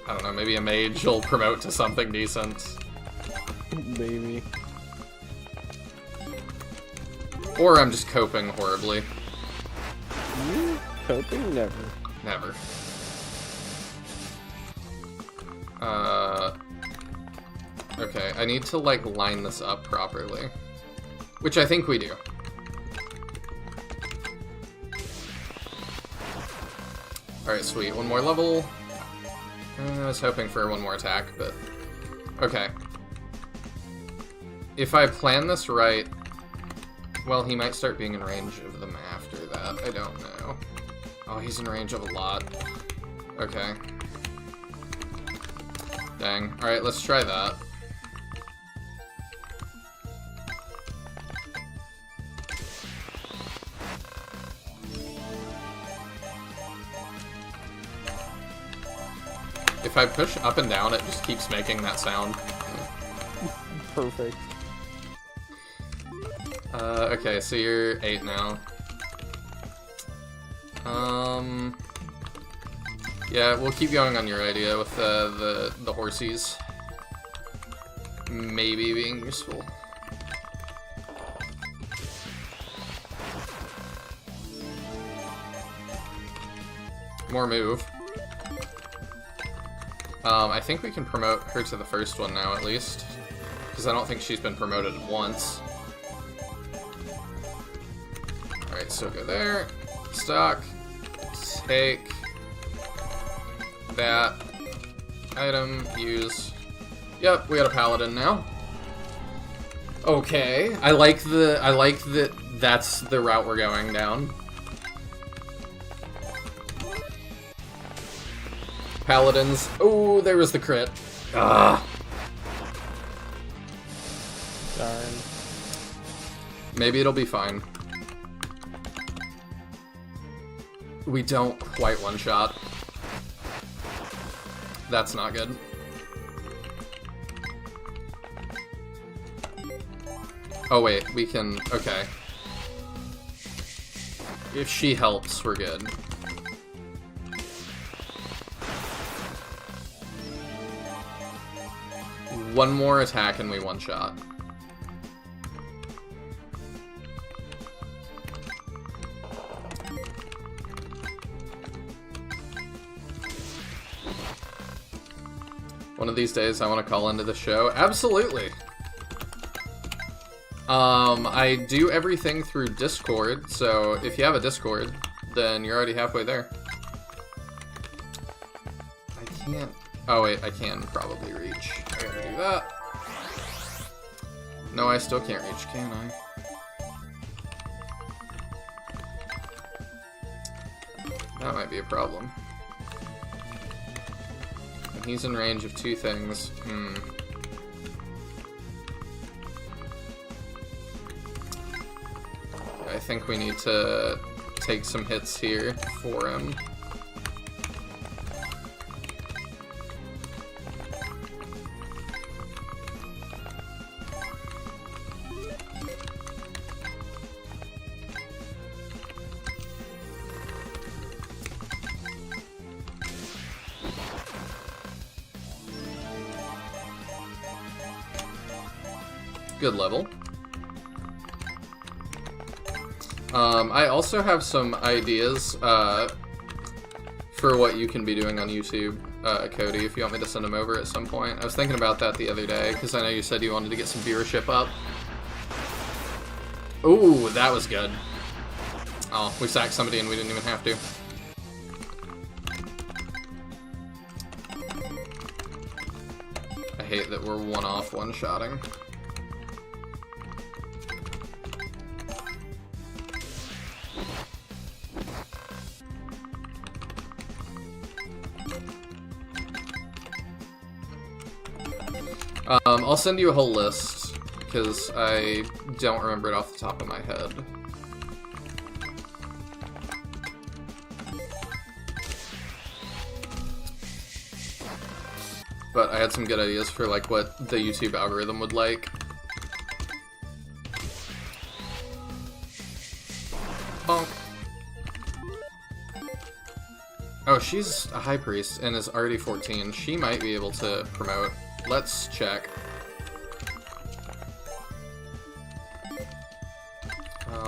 I don't know, maybe a mage will promote to something decent. Maybe. Or I'm just coping horribly. Coping? Never. Never. Okay, I need to, like, line this up properly. Which I think we do. Alright, sweet. One more level. I was hoping for one more attack, but... Okay. If I plan this right... Well, he might start being in range of them after that. I don't know. Oh, he's in range of a lot. Okay. Dang. Alright, let's try that. If I push up and down, it just keeps making that sound. Perfect. Okay, so you're 8 now. Yeah, we'll keep going on your idea with the horsies. Maybe being useful. More move. I think we can promote her to the first one now, at least. Because I don't think she's been promoted once. Alright, so go there. Stock. Take. That. Item. Use. Yep, we got a paladin now. Okay. I like that that's the route we're going down. Paladins. Oh, there was the crit. Ah. Darn. Maybe it'll be fine. We don't quite one-shot. That's not good. Oh wait, we can... Okay. If she helps, we're good. One more attack and we one-shot. One of these days I want to call into the show. Absolutely! I do everything through Discord, so if you have a Discord, then you're already halfway there. I can't... Oh wait, I can probably reach. I gotta do that. No, I still can't reach, can I? That might be a problem. And he's in range of 2 things. I think we need to take some hits here for him. Good level. I also have some ideas for what you can be doing on YouTube, Cody, if you want me to send them over at some point. I was thinking about that the other day, because I know you said you wanted to get some viewership up. Ooh, that was good. Oh, we sacked somebody and we didn't even have to. I hate that we're one-off one-shotting. I'll send you a whole list, because I don't remember it off the top of my head. But I had some good ideas for, like, what the YouTube algorithm would like. Bonk. Oh, she's a high priest and is already 14. She might be able to promote. Let's check.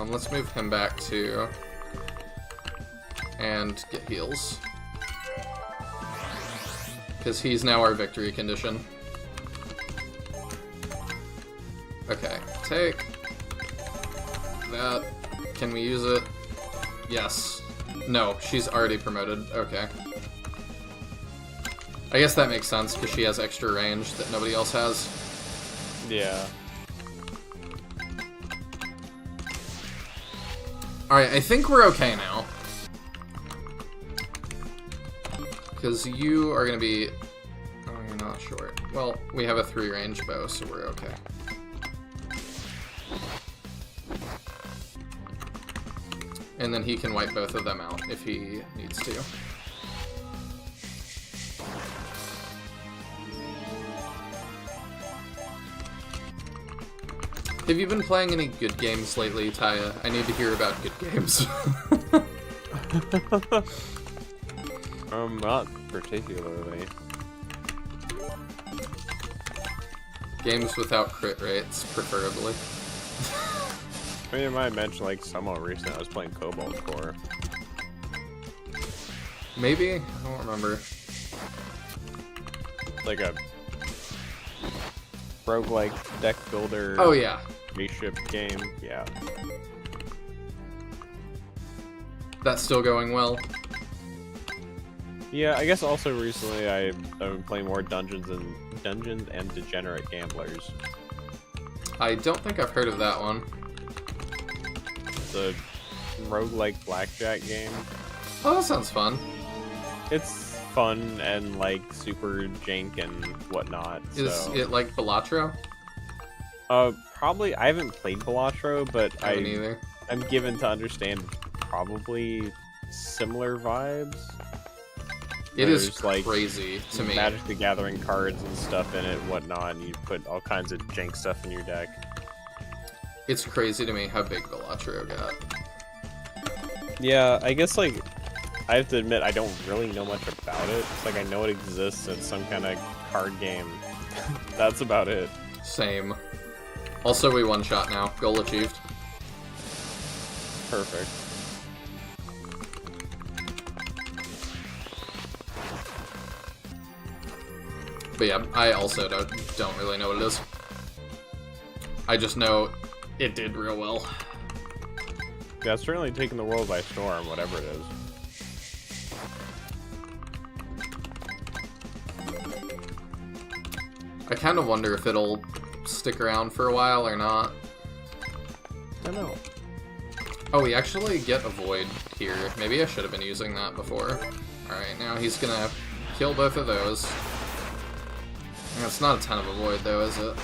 Let's move him back too. And get heals. Because he's now our victory condition. Okay, take that. Can we use it? Yes. No, she's already promoted. Okay. I guess that makes sense, because she has extra range that nobody else has. Yeah. Alright, I think we're okay now. Because you are going to be... Oh, you're not short. Well, we have a 3-range bow, so we're okay. And then he can wipe both of them out if he needs to. Have you been playing any good games lately, Taya? I need to hear about good games. Not particularly. Games without crit rates, preferably. I mean, I might mention, like, somewhat recently I was playing Cobalt Core. Maybe? I don't remember. Like a roguelike deck builder. Oh, yeah. Spaceship game, yeah. That's still going well. Yeah, I guess also recently I've been playing more Dungeons and Degenerate Gamblers. I don't think I've heard of that one. It's a roguelike blackjack game. Oh, that sounds fun. It's fun and like super jank and whatnot. Is it like Balatro? Probably. I haven't played Balatro, but either. I'm given to understand probably similar vibes. It is like crazy to me. Magic the Gathering cards and stuff in it and whatnot, and you put all kinds of jank stuff in your deck. It's crazy to me how big Balatro got. Yeah, I guess like I have to admit I don't really know much about it. It's like I know it exists. It's some kind of card game. That's about it. Same. Also, we one-shot now. Goal achieved. Perfect. But yeah, I also don't really know what it is. I just know it did real well. Yeah, it's certainly taking the world by storm, whatever it is. I kind of wonder if it'll stick around for a while or not. I don't know. Oh, we actually get a void here. Maybe I should have been using that before. Alright, now he's gonna kill both of those. It's not a ton of a void though, is it?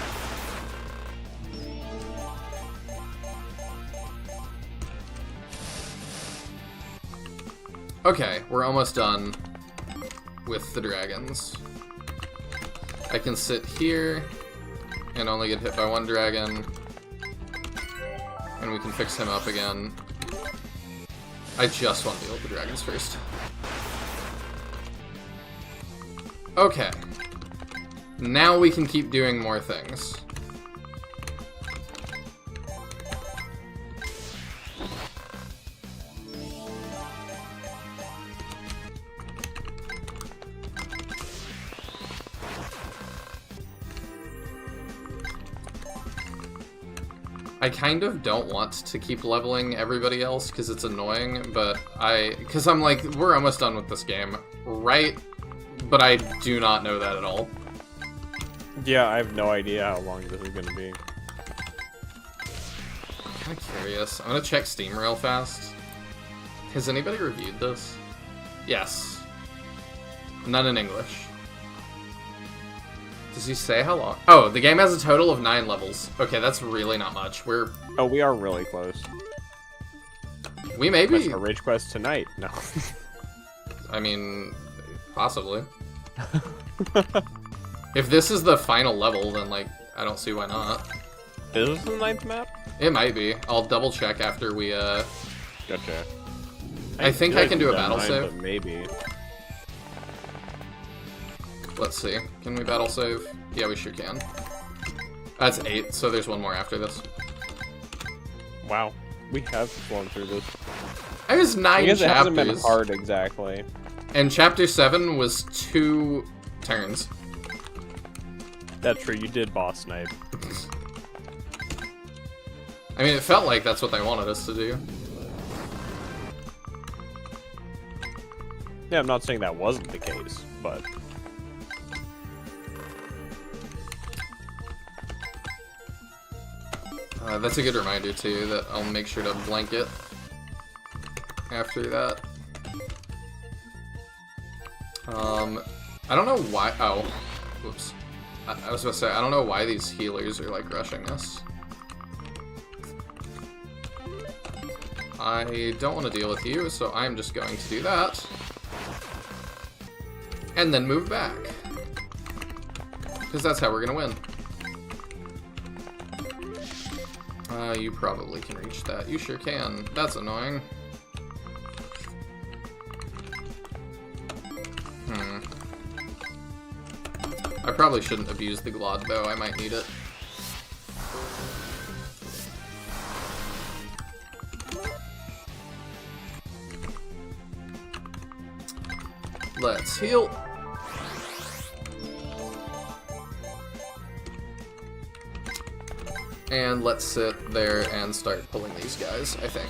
Okay, we're almost done with the dragons. I can sit here and only get hit by one dragon. And we can fix him up again. I just want to deal with the dragons first. Okay. Now we can keep doing more things. I kind of don't want to keep leveling everybody else because it's annoying, but because I'm like, we're almost done with this game, right? But I do not know that at all. Yeah, I have no idea how long this is gonna be. I'm kind of curious. I'm gonna check Steam real fast. Has anybody reviewed this? Yes. None in English. Does he say how long? Oh, the game has a total of 9 levels. Okay, that's really not much. Oh, we are really close. We may be... That's a rage quest tonight. No. I mean, possibly. If this is the final level, then, like, I don't see why not. Is this the 9th map? It might be. I'll double check after we, Gotcha. I think I can do a battle save. But maybe. Let's see. Can we battle save? Yeah, we sure can. That's 8, so there's one more after this. Wow. We have flown through this. It was 9 chapters. It hasn't been hard, exactly. And chapter 7 was 2 turns. That's true, you did boss snipe. I mean, it felt like that's what they wanted us to do. Yeah, I'm not saying that wasn't the case, but... That's a good reminder, too, that I'll make sure to blanket after that. I don't know why... Oh. Whoops. I was about to say, I don't know why these healers are, like, rushing us. I don't want to deal with you, so I'm just going to do that. And then move back. Because that's how we're going to win. You probably can reach that. You sure can. That's annoying. I probably shouldn't abuse the Glod bow. I might need it. Let's heal. And let's sit there and start pulling these guys, I think.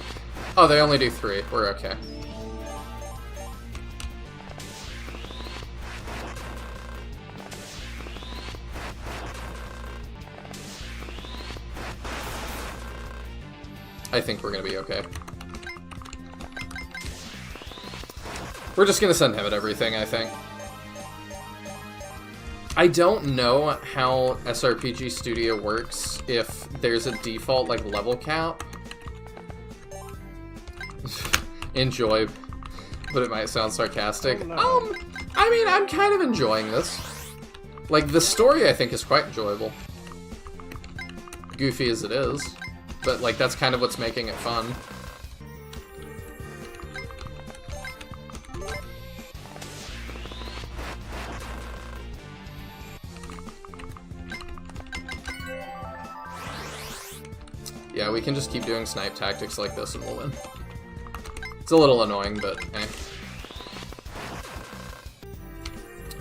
Oh, they only do 3. We're okay. I think we're gonna be okay. We're just gonna send him at everything, I think. I don't know how SRPG Studio works, if there's a default, like, level cap. Enjoy, but it might sound sarcastic. Oh, no. I mean, I'm kind of enjoying this. Like, the story, I think, is quite enjoyable. Goofy as it is. But, like, that's kind of what's making it fun. Yeah, we can just keep doing snipe tactics like this and we'll win. It's a little annoying, but eh.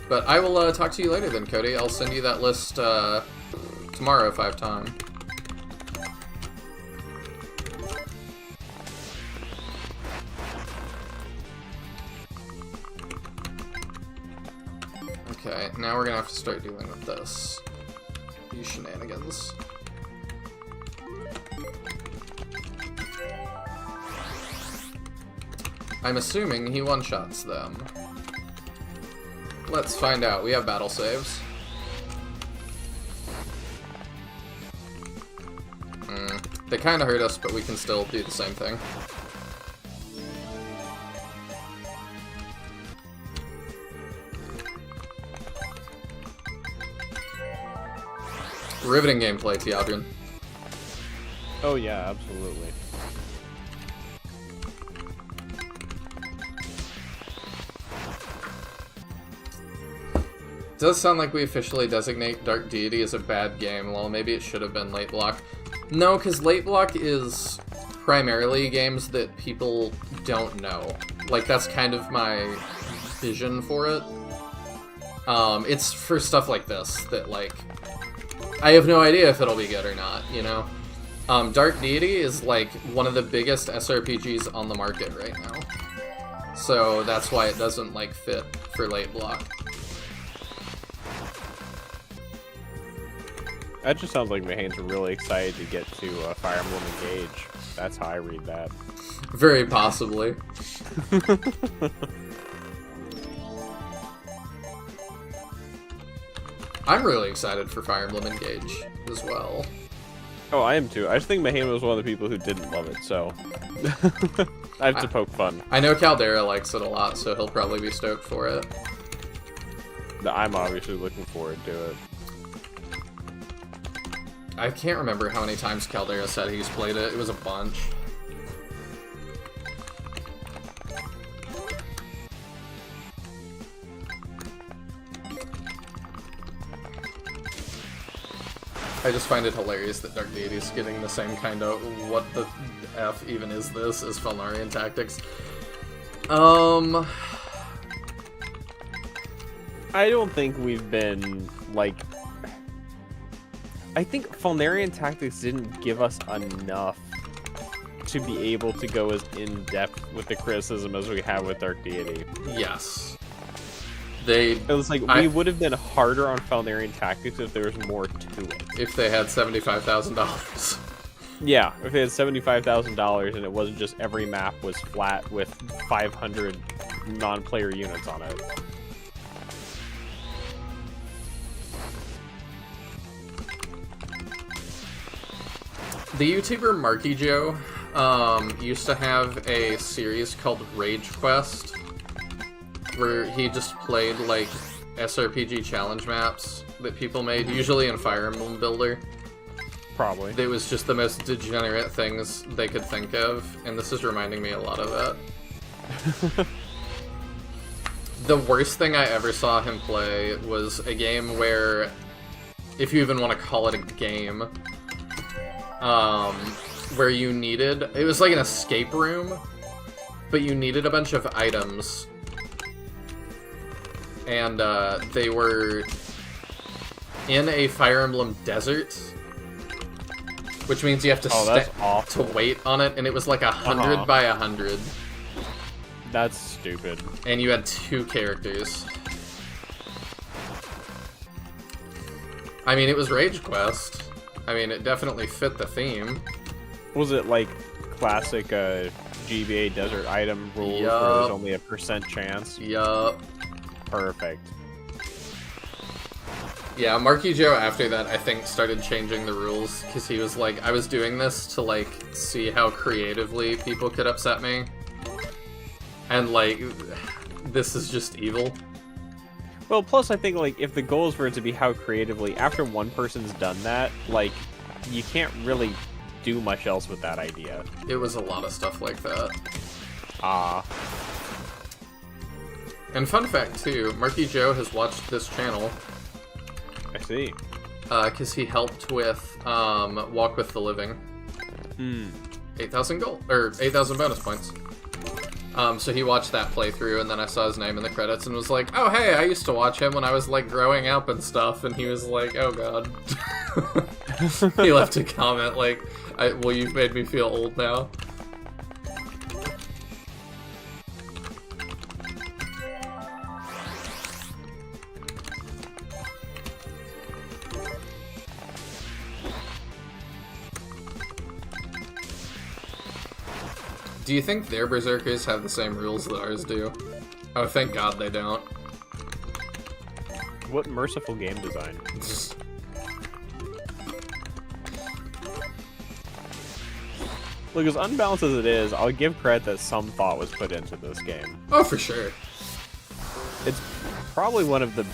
But I will talk to you later then, Cody. I'll send you that list tomorrow if I have time. Okay, now we're gonna have to start dealing with this. these shenanigans. I'm assuming he one-shots them. Let's find out. We have battle saves. They kind of hurt us, but we can still do the same thing. Riveting gameplay, Teodrin. Oh yeah, absolutely. Does sound like we officially designate Dark Deity as a bad game. Well, maybe it should have been Late Block. No, because Late Block is primarily games that people don't know. Like, that's kind of my vision for it. It's for stuff like this that, like, I have no idea if it'll be good or not, you know? Dark Deity is, like, one of the biggest SRPGs on the market right now. So that's why it doesn't, like, fit for Late Block. That just sounds like Mahane's really excited to get to Fire Emblem Engage. That's how I read that. Very possibly. I'm really excited for Fire Emblem Engage as well. Oh, I am too. I just think Mahane was one of the people who didn't love it, so I have to poke fun. I know Caldera likes it a lot, so he'll probably be stoked for it. I'm obviously looking forward to it. I can't remember how many times Caldera said he's played it. It was a bunch. I just find it hilarious that Dark Deity is getting the same kind of what the F even is this as Felnarian Tactics. I don't think we've been, like... I think Felnarian Tactics didn't give us enough to be able to go as in-depth with the criticism as we have with Dark Deity. Yes. It was like, we would have been harder on Felnarian Tactics if there was more to it. If they had $75,000. Yeah, if they had $75,000 and it wasn't just every map was flat with 500 non-player units on it. The YouTuber Marky Joe used to have a series called Rage Quest, where he just played, like, SRPG challenge maps that people made, usually in Fire Emblem Builder. Probably. It was just the most degenerate things they could think of, and this is reminding me a lot of that. The worst thing I ever saw him play was a game where, if you even want to call it a game, where you needed... It was like an escape room, but you needed a bunch of items. And they were in a Fire Emblem desert, which means you have to to wait on it, and it was like 100 by 100. That's stupid. And you had 2 characters. I mean, it was Rage Quest. I mean, it definitely fit the theme. Was it like classic GBA desert item rules where there's only a % chance? Yup. Perfect. Yeah, Marky Joe after that, I think, started changing the rules, because he was like, I was doing this to, like, see how creatively people could upset me. And, like, this is just evil. Well, plus I think, like, if the goal is for it to be how creatively, after one person's done that, like, you can't really do much else with that idea. It was a lot of stuff like that. And fun fact, too, Marky Joe has watched this channel. I see. Because he helped with Walk with the Living. 8,000 gold, or 8,000 bonus points. So he watched that playthrough, and then I saw his name in the credits and was like, oh, hey, I used to watch him when I was, like, growing up and stuff, and he was like, oh, God. He left a comment like, well, you've made me feel old now. Do you think their berserkers have the same rules that ours do? Oh, thank God they don't. What merciful game design. Look, as unbalanced as it is, I'll give credit that some thought was put into this game. Oh, for sure. It's probably one of the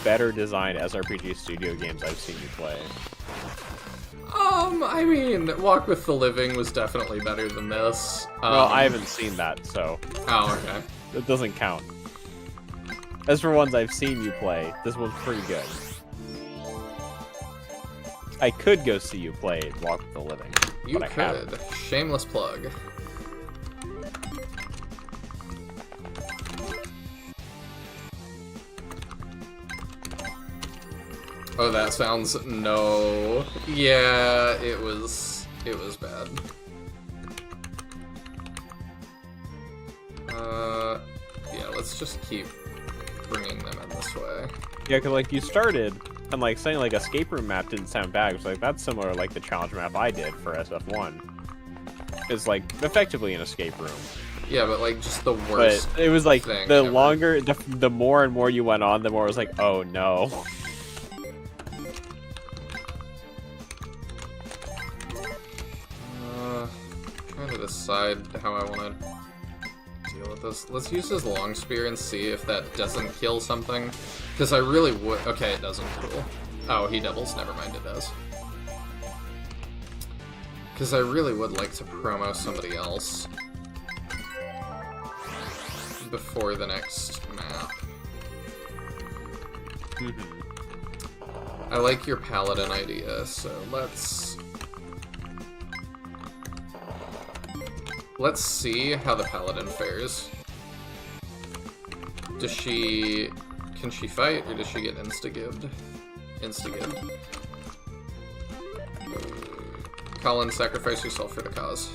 better designed SRPG studio games I've seen you play. I mean, Walk with the Living was definitely better than this. Well, I haven't seen that, so... Oh, okay. It doesn't count. As for ones I've seen you play, this one's pretty good. I could go see you play Walk with the Living, You but I could. haven't. Shameless plug. Oh, that sounds... No. Yeah, it was bad. Yeah, let's just keep bringing them in this way. Yeah, because, like, you started, and, like, saying, like, escape room map didn't sound bad. It's like, that's similar to, like, the challenge map I did for SF1. It's, like, effectively an escape room. Yeah, but, like, just the worst But it was, like, thing the ever. longer, the more and more you went on, the more it was like, oh, no. Trying to decide how I want to deal with this. Let's use his long spear and see if that doesn't kill something. Because I really would... Okay, it doesn't. Cool. Oh, he doubles. Never mind, it does. Because I really would like to promo somebody else before the next map. I like your paladin idea, so let's see how the paladin fares. Can she fight, or does she get insta-gibbed? Insta-gibbed. Colin, sacrifice yourself for the cause.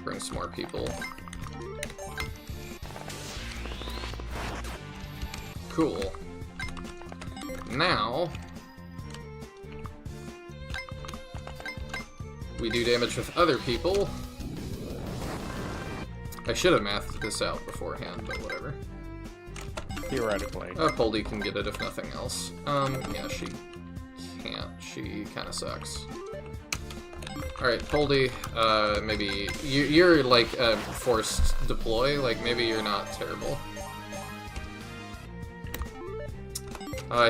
Bring some more people. Cool. Now... we do damage with other people. I should have mathed this out beforehand, but whatever. Theoretically. Poldy can get it if nothing else. Yeah, she can't. She kind of sucks. Alright, Poldy, maybe... You're, like, forced deploy. Like, maybe you're not terrible.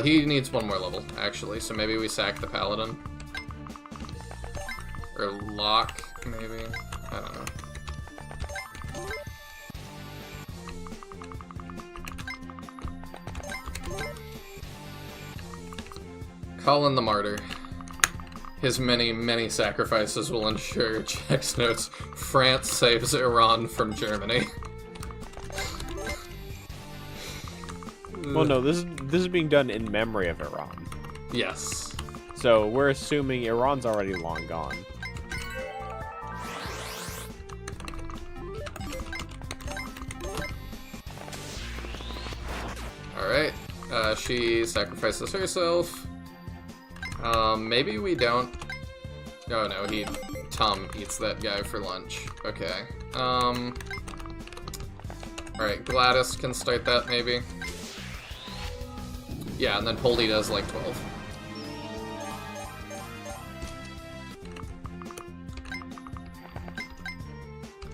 He needs one more level, actually, so maybe we sack the Paladin. Or lock, maybe? I don't know. Colin the Martyr. His many, many sacrifices will ensure, checks notes, France saves Iran from Germany. Well, no, this is being done in memory of Iran. Yes. So we're assuming Iran's already long gone. Alright. She sacrifices herself. Maybe we don't... Oh no, Tom eats that guy for lunch. Okay. Alright, Gladys can start that, maybe. Yeah, and then Poldy does, like, 12.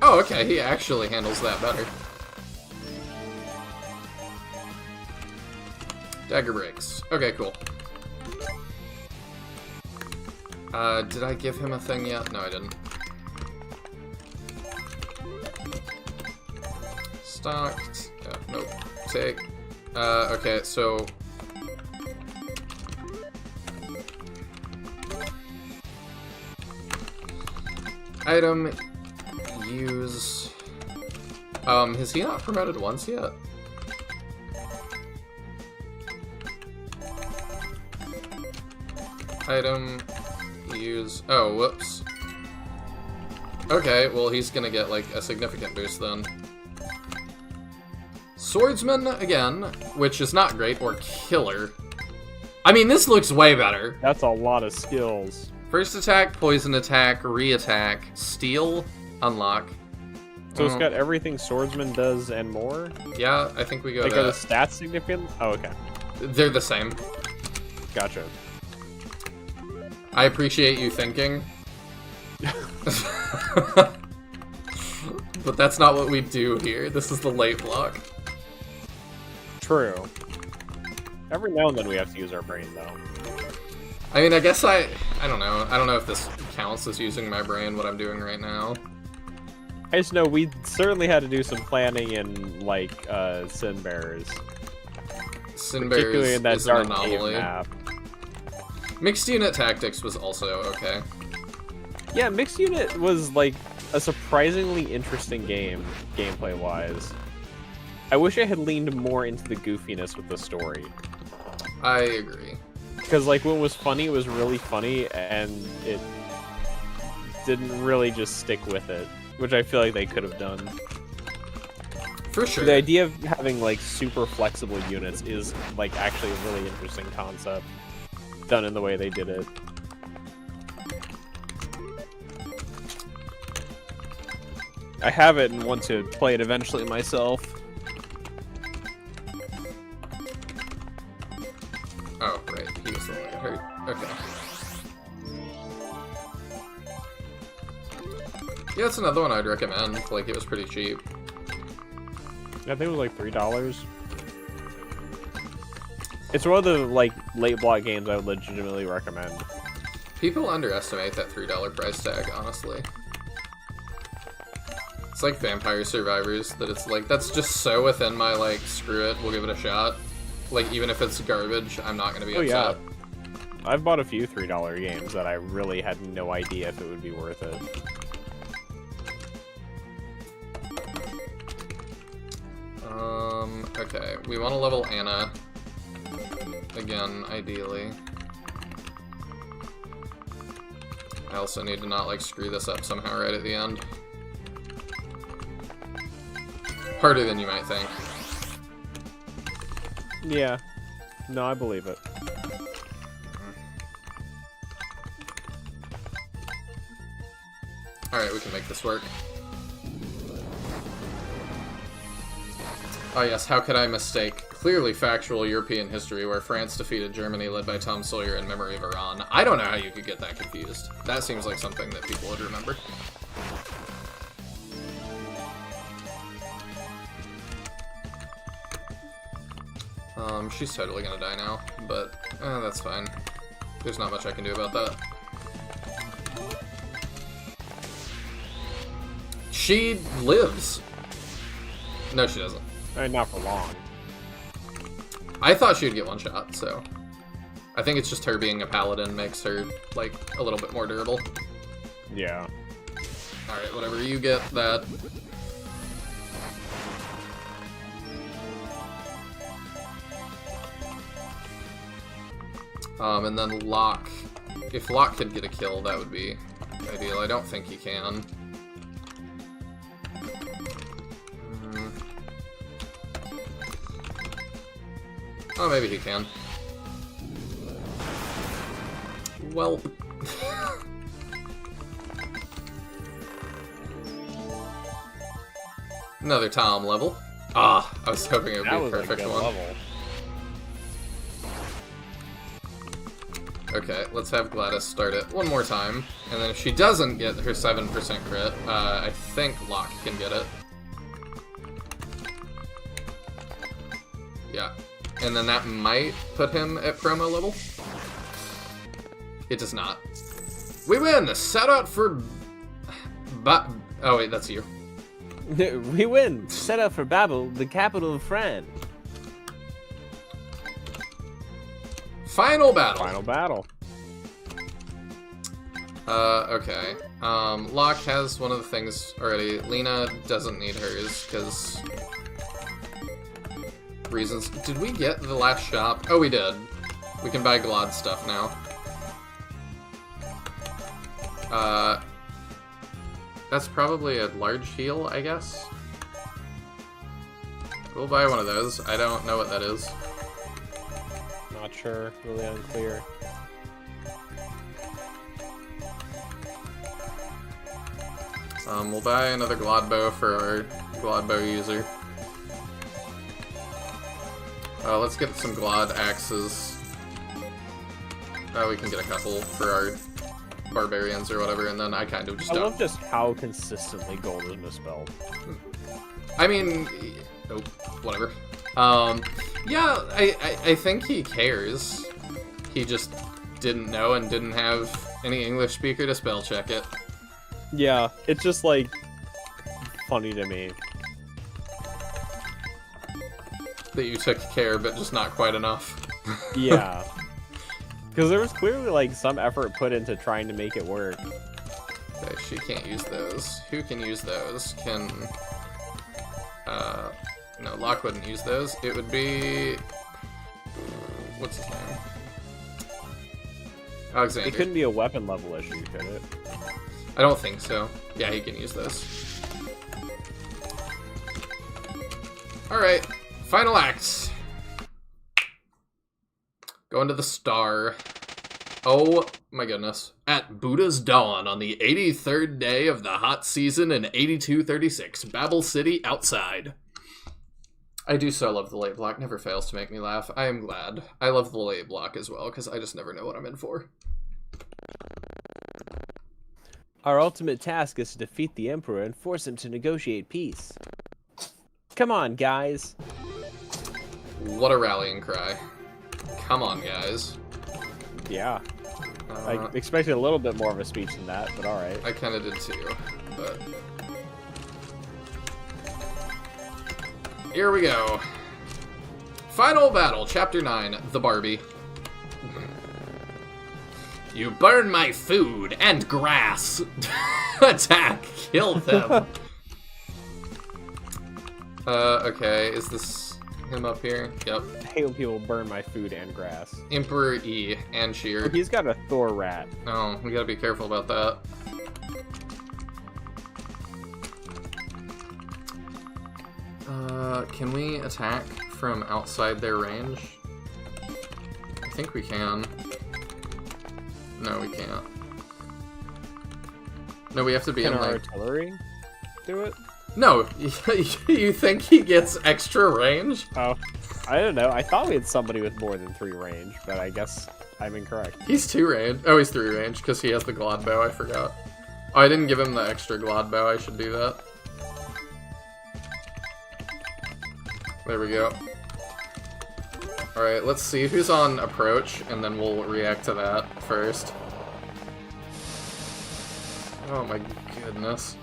Oh, okay, he actually handles that better. Dagger breaks. Okay, cool. Did I give him a thing yet? No, I didn't. Stocked. Nope. Take. Okay, so... Item. Use... has he not promoted once yet? Item, use... Oh, whoops. Okay, well, he's gonna get, like, a significant boost then. Swordsman, again, which is not great, or Killer. I mean, this looks way better. That's a lot of skills. First attack, poison attack, re-attack, steal, unlock. So it's got everything swordsman does and more? Yeah, I think we go Like, to... are the stats significant? Oh, okay. They're the same. Gotcha. I appreciate you thinking. But that's not what we do here. This is the late block. True. Every now and then we have to use our brain, though. I mean, I guess I don't know. I don't know if this counts as using my brain, what I'm doing right now. I just know we certainly had to do some planning in, like, Sin Bears. Sin Particularly Bears in that is an dark anomaly. cave map. Mixed Unit Tactics was also okay. Yeah, Mixed Unit was, like, a surprisingly interesting game, gameplay-wise. I wish I had leaned more into the goofiness with the story. I agree. Because, like, when it was funny, it was really funny, and it didn't really just stick with it, which I feel like they could have done. For sure. The idea of having, like, super flexible units is, like, actually a really interesting concept, done in the way they did it. I have it and want to play it eventually myself. Oh, right. He was the one that got hurt. Okay. Yeah, it's another one I'd recommend. Like, it was pretty cheap. I think it was like $3. It's one of the, like, late block games I would legitimately recommend. People underestimate that $3 price tag, honestly. It's like Vampire Survivors, that it's like, that's just so within my, like, screw it, we'll give it a shot. Like, even if it's garbage, I'm not gonna be upset. Yeah. I've bought a few $3 games that I really had no idea if it would be worth it. Okay, we want to level Anna. Again, ideally. I also need to not, like, screw this up somehow right at the end. Harder than you might think. Yeah. No, I believe it. Alright, we can make this work. Oh yes, how could I mistake clearly factual European history where France defeated Germany led by Tom Sawyer in memory of Iran? I don't know how you could get that confused. That seems like something that people would remember. She's totally gonna die now, but that's fine. There's not much I can do about that. She lives. No, she doesn't. Not for long. I thought she'd get one shot, so... I think it's just her being a paladin makes her, like, a little bit more durable. Yeah. Alright, whatever, you get that. And then Locke. If Locke could get a kill, that would be ideal. I don't think he can. Oh, maybe he can. Well... Another Tom level. Ah, I was hoping it would be a perfect one. Level. Okay, let's have Gladys start it one more time. And then if she doesn't get her 7% crit, I think Locke can get it. Yeah. And then that might put him at promo level. It does not. We win! Shout out for... Oh wait, that's you. We win! Set out for Babel, the capital of France. Final battle. Final battle. Okay. Locke has one of the things already. Lena doesn't need hers, because... reasons. Did we get the last shop? Oh, we did. We can buy Glad stuff now. That's probably a large heal, I guess. We'll buy one of those. I don't know what that is. Not sure. Really unclear. We'll buy another Glodbow for our Glodbow user. Let's get some Glod axes. We can get a couple for our barbarians or whatever, and then I kind of just I don't. love just how consistently gold is misspelled. I mean, oh, whatever. Yeah, I think he cares. He just didn't know and didn't have any English speaker to spell check it. Yeah, it's just like funny to me. That you took care, but just not quite enough. Yeah. Because there was clearly like some effort put into trying to make it work. Okay, she can't use those. Who can use those? Can... no, Locke wouldn't use those. It would be... What's his name? Alexander. It couldn't be a weapon level issue, could it? I don't think so. Yeah, he can use those. Alright, final act. Going to the star. Oh my goodness. At Buddha's dawn on the 83rd day of the hot season in 8236, Babel City outside. I do so love the late block. Never fails to make me laugh. I am glad. I love the late block as well, because I just never know what I'm in for. Our ultimate task is to defeat the Emperor and force him to negotiate peace. Come on, guys. What a rallying cry. Come on, guys. Yeah. I expected a little bit more of a speech than that, but alright. I kind of did too, but... Here we go. Final battle, Chapter 9, The Barbie. You burn my food and grass. Attack, kill them. Okay, is this him up here? Yep. I hate when people burn my food and grass. Emperor E and Sheer. Oh, he's got a Thor rat. Oh, we gotta be careful about that. Can we attack from outside their range? I think we can. No, we can't. No, we have to be Can in our like... artillery do it? No, you think he gets extra range? Oh, I don't know. I thought we had somebody with more than 3 range, but I guess I'm incorrect. He's 2 range. Oh, he's 3 range because he has the Glod bow. I forgot. Oh, I didn't give him the extra Glod bow. I should do that. There we go. Alright, let's see who's on approach, and then we'll react to that first. Oh my goodness.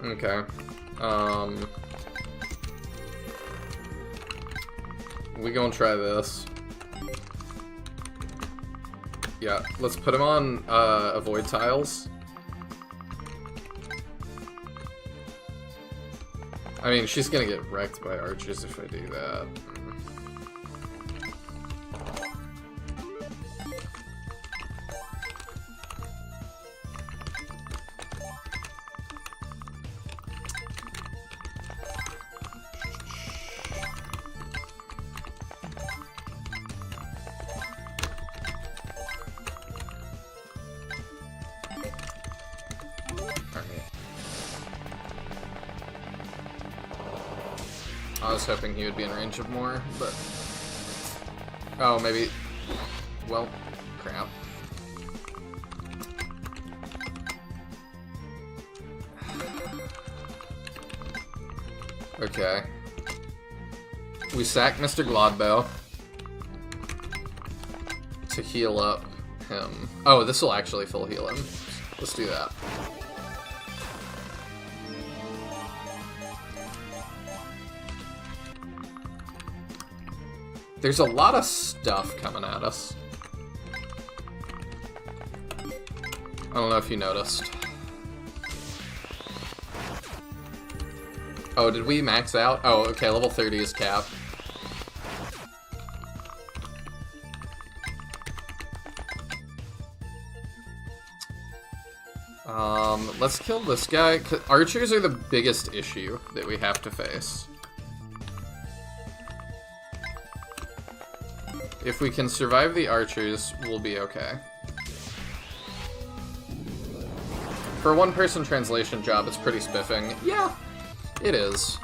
Okay. We gonna try this. Yeah, let's put him on avoid tiles. I mean, she's gonna get wrecked by archers if I do that. I was hoping he would be in range of more, but... Oh, maybe... Well, crap. Okay. We sack Mr. Glodbow to heal up him. Oh, this will actually full heal him. Let's do that. There's a lot of stuff coming at us. I don't know if you noticed. Oh, did we max out? Oh, okay, level 30 is cap. Let's kill this guy. Archers are the biggest issue that we have to face. If we can survive the archers, we'll be okay. For a one-person translation job, it's pretty spiffing. Yeah, it is.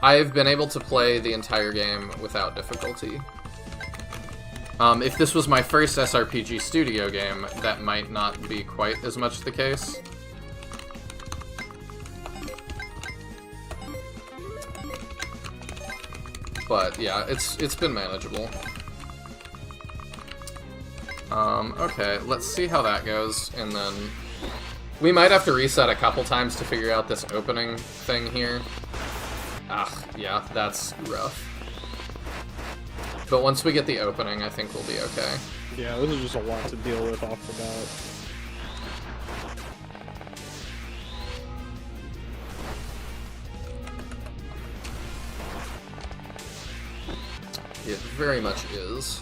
I've been able to play the entire game without difficulty. If this was my first SRPG studio game, that might not be quite as much the case. But yeah, it's been manageable. Okay, let's see how that goes, and then we might have to reset a couple times to figure out this opening thing here. Ah, yeah, that's rough. But once we get the opening, I think we'll be okay. Yeah, this is just a lot to deal with off the bat. It very much is.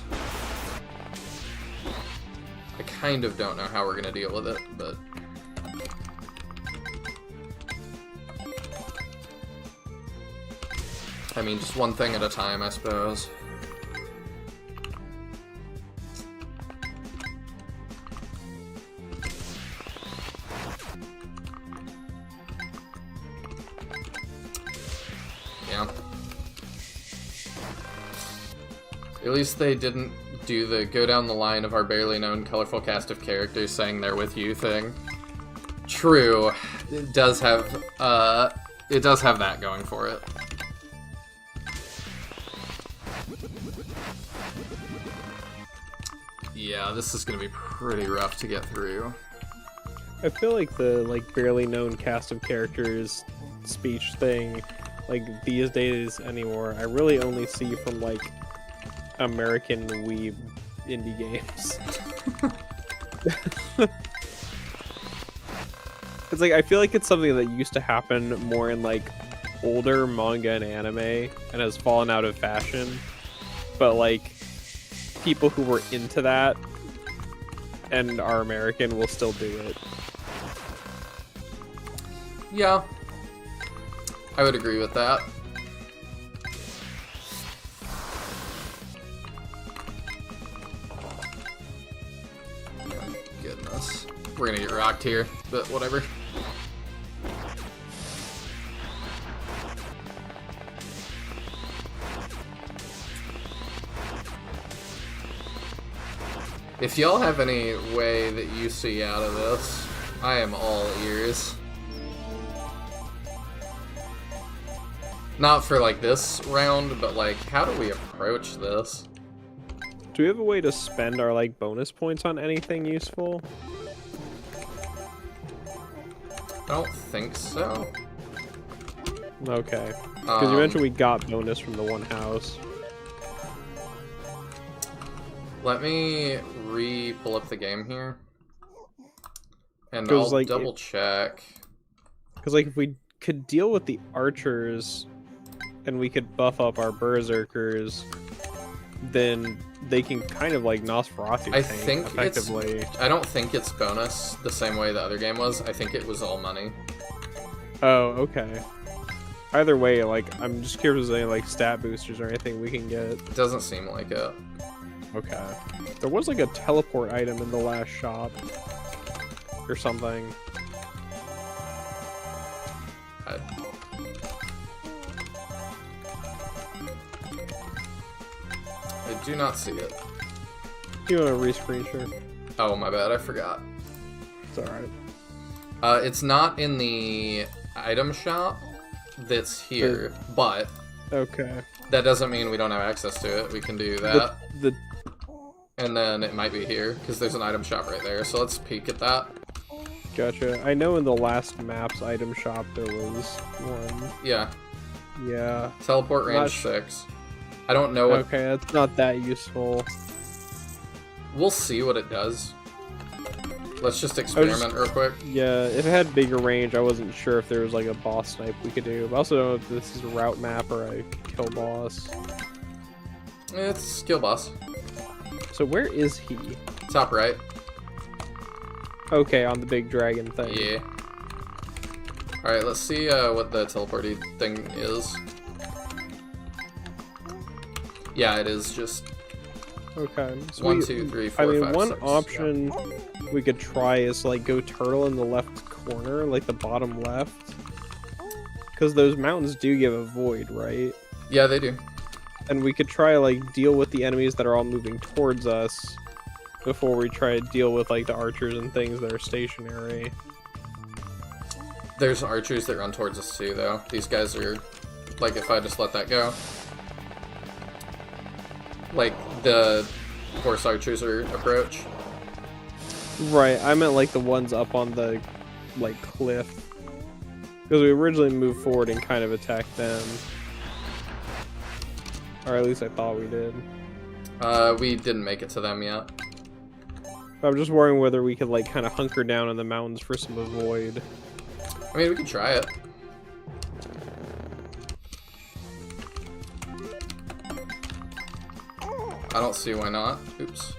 I kind of don't know how we're gonna deal with it, but... I mean, just one thing at a time, I suppose. Yeah. At least they didn't do the go down the line of our barely known colorful cast of characters saying they're with you thing. True, it does have that going for it. Yeah, this is gonna be pretty rough to get through. I feel like the barely known cast of characters speech thing, like these days anymore, I really only see from like American weeb indie games. It's like I feel like it's something that used to happen more in like older manga and anime and has fallen out of fashion. But like people who were into that and are American will still do it. Yeah, I would agree with that. Goodness. We're gonna get rocked here, but whatever. If y'all have any way that you see out of this, I am all ears. Not for like this round, but like, how do we approach this? Do we have a way to spend our like bonus points on anything useful? I don't think so. Okay. Because you mentioned we got bonus from the one house. Let me pull up the game here. And I'll like, double check. Because like if we could deal with the archers and we could buff up our berserkers, then they can kind of like Nosferatu I tank think effectively. I don't think it's bonus the same way the other game was. I think it was all money. Oh, okay. Either way, like I'm just curious if there's any like stat boosters or anything we can get. It doesn't seem like it. Okay. There was like a teleport item in the last shop or something. I do not see it. You want to re-screen share? Oh, my bad. I forgot. It's alright. It's not in the item shop that's here, but... Okay. That doesn't mean we don't have access to it. We can do that. And then it might be here, because there's an item shop right there. So let's peek at that. Gotcha. I know in the last map's item shop there was one. Yeah. Yeah. Teleport range 6. I don't know what... Okay, that's not that useful. We'll see what it does. Let's just experiment real quick. Yeah, if it had bigger range, I wasn't sure if there was like a boss snipe we could do. I also don't know if this is a route map or a kill boss. It's skill boss. So where is he? Top right. Okay, on the big dragon thing. Yeah. Alright, let's see what the teleporty thing is. Yeah, it is just... Okay. So 1, 2, 3, 4, 5, one 6. option... we could try is like go turtle in the left corner, like the bottom left. Because those mountains do give a void, right? Yeah, they do. And we could try like deal with the enemies that are all moving towards us before we try to deal with like the archers and things that are stationary. There's archers that run towards us too, though. These guys are, like, if I just let that go. Like, the horse archers are approach. Right, I meant like the ones up on the, like, cliff. Because we originally moved forward and kind of attacked them. Or at least I thought we did. We didn't make it to them yet. I'm just worrying whether we could, like, kind of hunker down in the mountains for some avoid. I mean, we can try it. I don't see why not. Oops.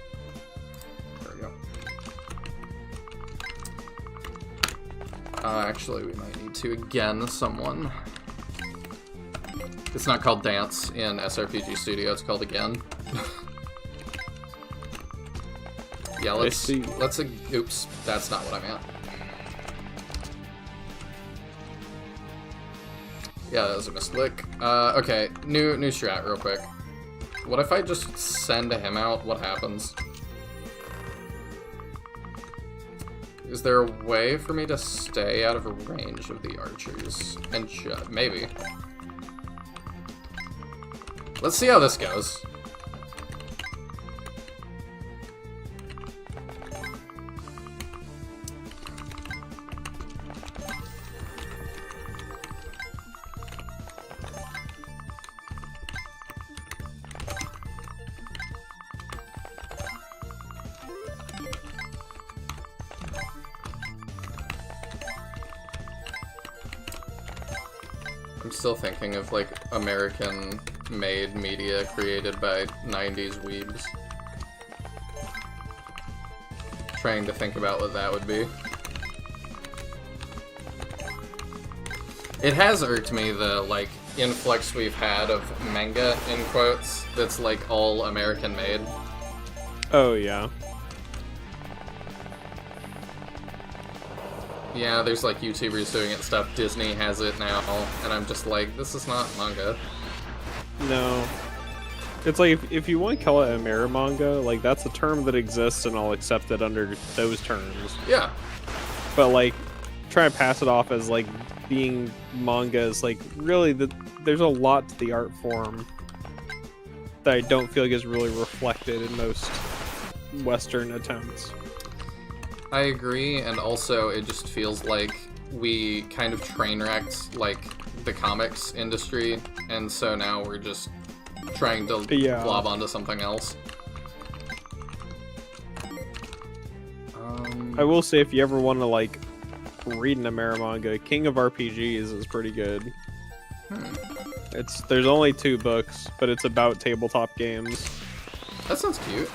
There we go. Actually, we might need to again someone. It's not called dance in SRPG Studio, it's called again. Yeah, let's oops, that's not what I meant. Yeah, that was a misclick. Okay, new strat real quick. What if I just send him out? What happens? Is there a way for me to stay out of range of the archers? And maybe. Let's see how this goes. I'm still thinking of, like, American-made media created by 90s weebs. Trying to think about what that would be. It has irked me, the, like, influx we've had of manga, in quotes, that's, like, all American-made. Oh, yeah. Yeah, there's like YouTubers doing it and stuff. Disney has it now, and I'm just like, this is not manga. No. It's like, if you want to call it Amerimanga, like, that's a term that exists and I'll accept it under those terms. Yeah. But, like, try and pass it off as, like, being manga is, like, really, there's a lot to the art form that I don't feel like is really reflected in most Western attempts. I agree, and also it just feels like we kind of train wrecked, like, the comics industry, and so now we're just trying to glob onto something else. I will say, if you ever want to, like, read an Amerimanga, King of RPGs is pretty good. There's only 2 books, but it's about tabletop games. That sounds cute.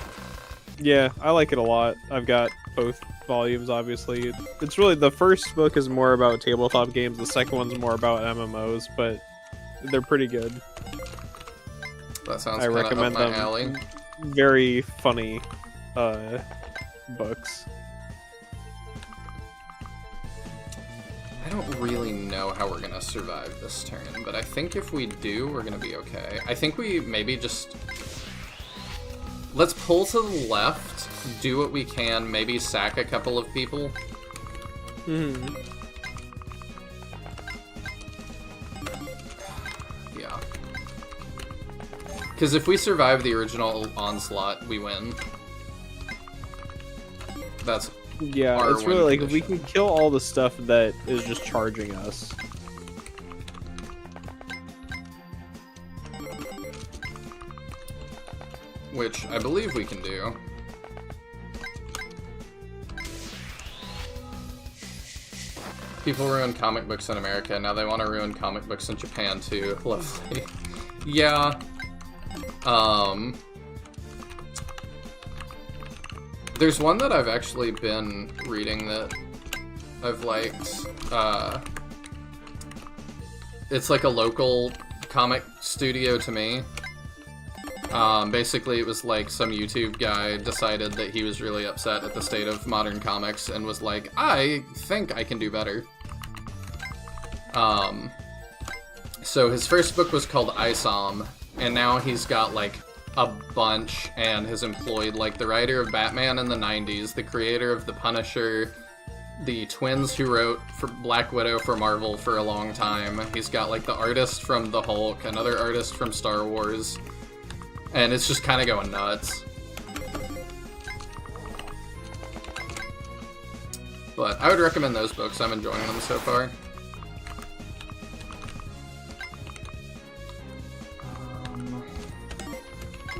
Yeah, I like it a lot. I've got both volumes, obviously. It's really, the first book is more about tabletop games, the second one's more about MMOs, but they're pretty good. That sounds I kind of recommend up my them. alley. Very funny books. I don't really know how we're gonna survive this turn, but I think if we do, we're gonna be okay. I think we maybe just... Let's pull to the left, do what we can, maybe sack a couple of people. Yeah. Because if we survive the original onslaught, we win. That's Yeah, it's really like, if we can kill all the stuff that is just charging us. Which I believe we can do. People ruin comic books in America, now they want to ruin comic books in Japan too. Lovely. Yeah. There's one that I've actually been reading that I've liked. It's like a local comic studio to me. Basically, it was like some YouTube guy decided that he was really upset at the state of modern comics and was like, I think I can do better. So his first book was called Isom, and now he's got like a bunch and has employed like the writer of Batman in the 90s, the creator of The Punisher, the twins who wrote for Black Widow for Marvel for a long time. He's got like the artist from The Hulk, another artist from Star Wars, and it's just kind of going nuts. But I would recommend those books. I'm enjoying them so far.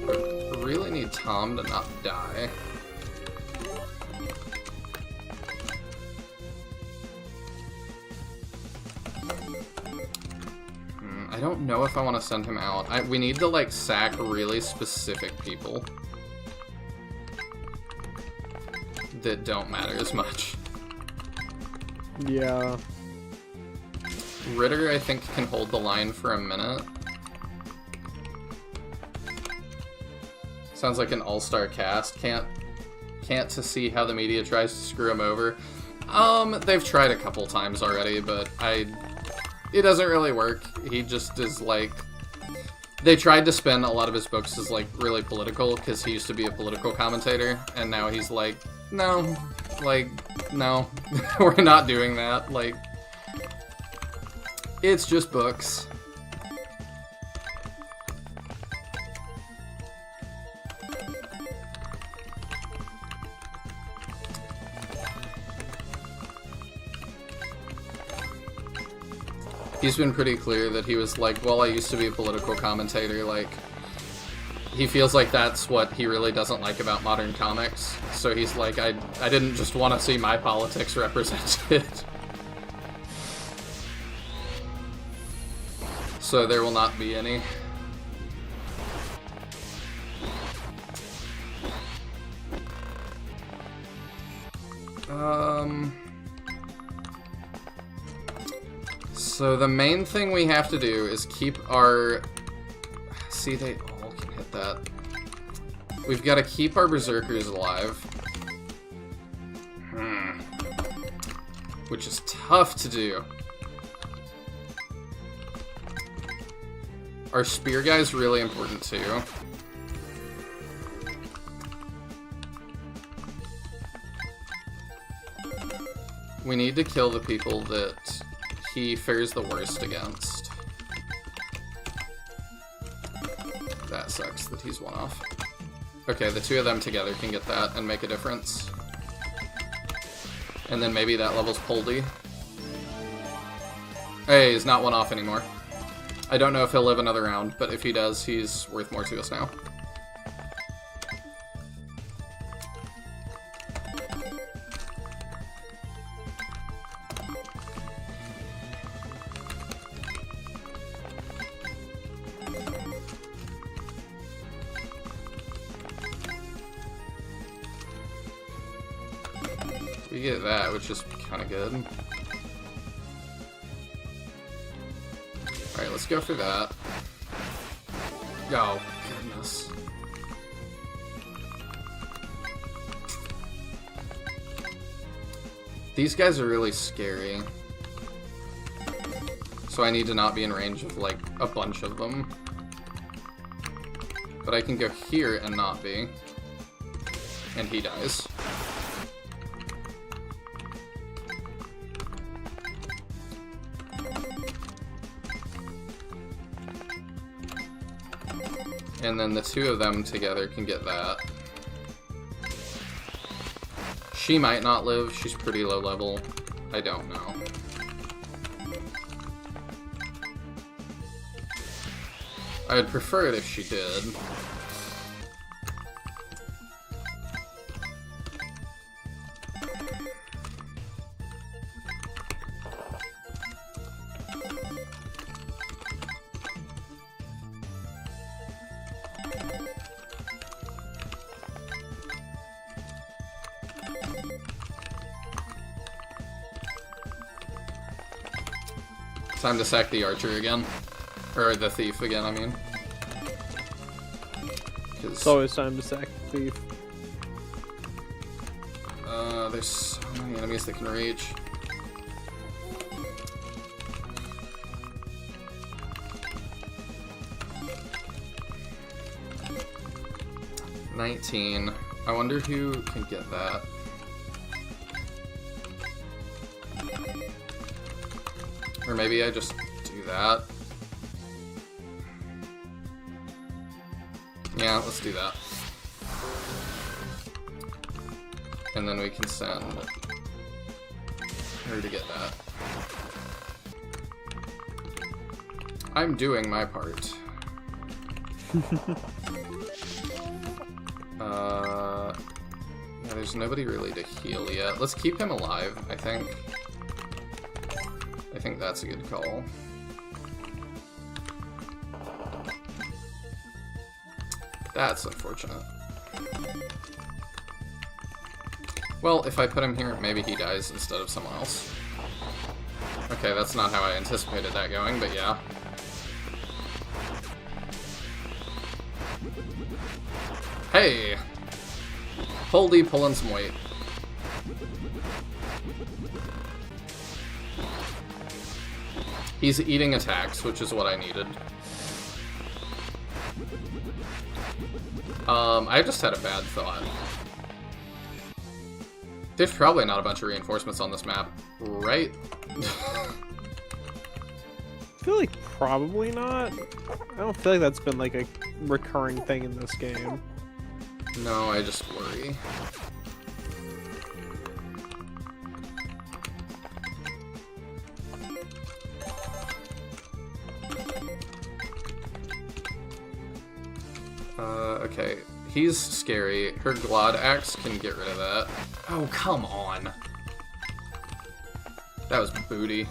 I really need Tom to not die. I don't know if I want to send him out. We need to, like, sack really specific people that don't matter as much. Yeah. Ritter, I think, can hold the line for a minute. Sounds like an all-star cast. Can't to see how the media tries to screw him over. They've tried a couple times already, but it doesn't really work. He just is like... They tried to spin a lot of his books as like really political, because he used to be a political commentator, and now he's like, no, we're not doing that. Like, it's just books. He's been pretty clear that he was like, well, I used to be a political commentator, like, he feels like that's what he really doesn't like about modern comics. So he's like, I didn't just want to see my politics represented. So there will not be any. So the main thing we have to do is keep our... See, they all can hit that. We've got to keep our berserkers alive. Which is tough to do. Our spear guy's really important too. We need to kill the people that he fares the worst against. That sucks that he's one off. Okay, the two of them together can get that and make a difference. And then maybe that level's Poldy. Hey, he's not one off anymore. I don't know if he'll live another round, but if he does, he's worth more to us now. We get that, which is kind of good. Alright, let's go for that. Oh, goodness. These guys are really scary. So I need to not be in range of, like, a bunch of them. But I can go here and not be. And he dies. And then the two of them together can get that. She might not live. She's pretty low level. I don't know. I would prefer it if she did. Time to sack the archer again. Or the thief again, I mean. It's always time to sack the thief. There's so many enemies that can reach. $19. I wonder who can get that. Or maybe I just do that. Yeah, let's do that. And then we can send her to get that. I'm doing my part. Yeah, there's nobody really to heal yet. Let's keep him alive, I think. I think that's a good call. That's unfortunate. Well, if I put him here, maybe he dies instead of someone else. Okay, that's not how I anticipated that going, but yeah. Hey! Holdy pulling some weight. He's eating attacks, which is what I needed. I just had a bad thought. There's probably not a bunch of reinforcements on this map, right? I feel like probably not. I don't feel like that's been like a recurring thing in this game. No, I just worry. Okay. He's scary. Her Glod Axe can get rid of that. Oh, come on. That was booty.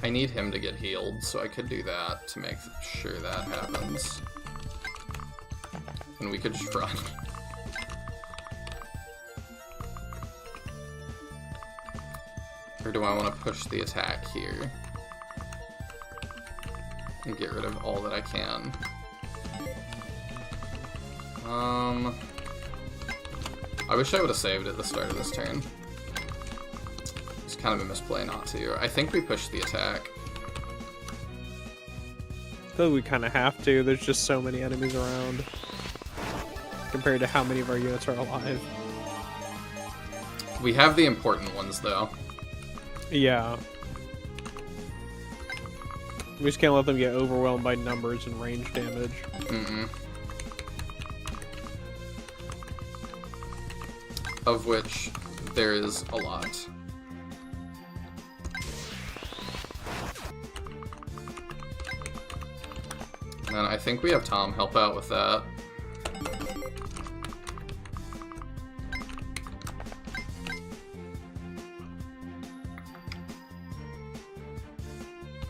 I need him to get healed, so I could do that to make sure that happens. And we could just run. Or do I want to push the attack here? And get rid of all that I can. I wish I would have saved at the start of this turn. It's kind of a misplay not to. I think we push the attack. I feel like we kind of have to. There's just so many enemies around. Compared to how many of our units are alive. We have the important ones, though. Yeah. We just can't let them get overwhelmed by numbers and range damage. Mm-mm. Of which there is a lot. And I think we have Tom help out with that.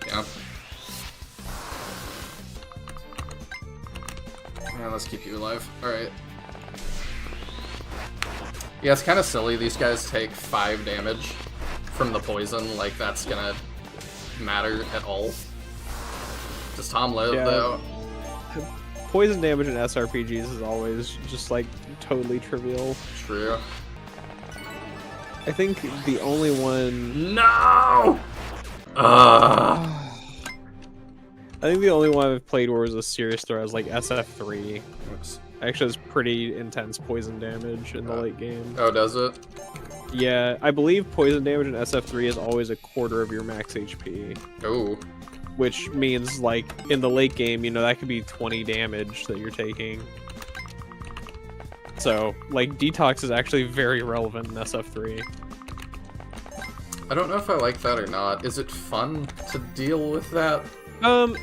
Yeah. Yeah, let's keep you alive. Alright. Yeah, it's kind of silly. These guys take 5 damage from the poison. Like, that's gonna matter at all. Does Tom live, though? Poison damage in SRPGs is always just, like, totally trivial. True. I think the only one... No! I think the only one I've played where it was a serious threat was, like, SF3. Oops. Actually, it's pretty intense poison damage in the late game. Oh, does it? Yeah, I believe poison damage in SF3 is always a quarter of your max HP. Oh. Which means, like, in the late game, you know, that could be 20 damage that you're taking. So, like, Detox is actually very relevant in SF3. I don't know if I like that or not. Is it fun to deal with that?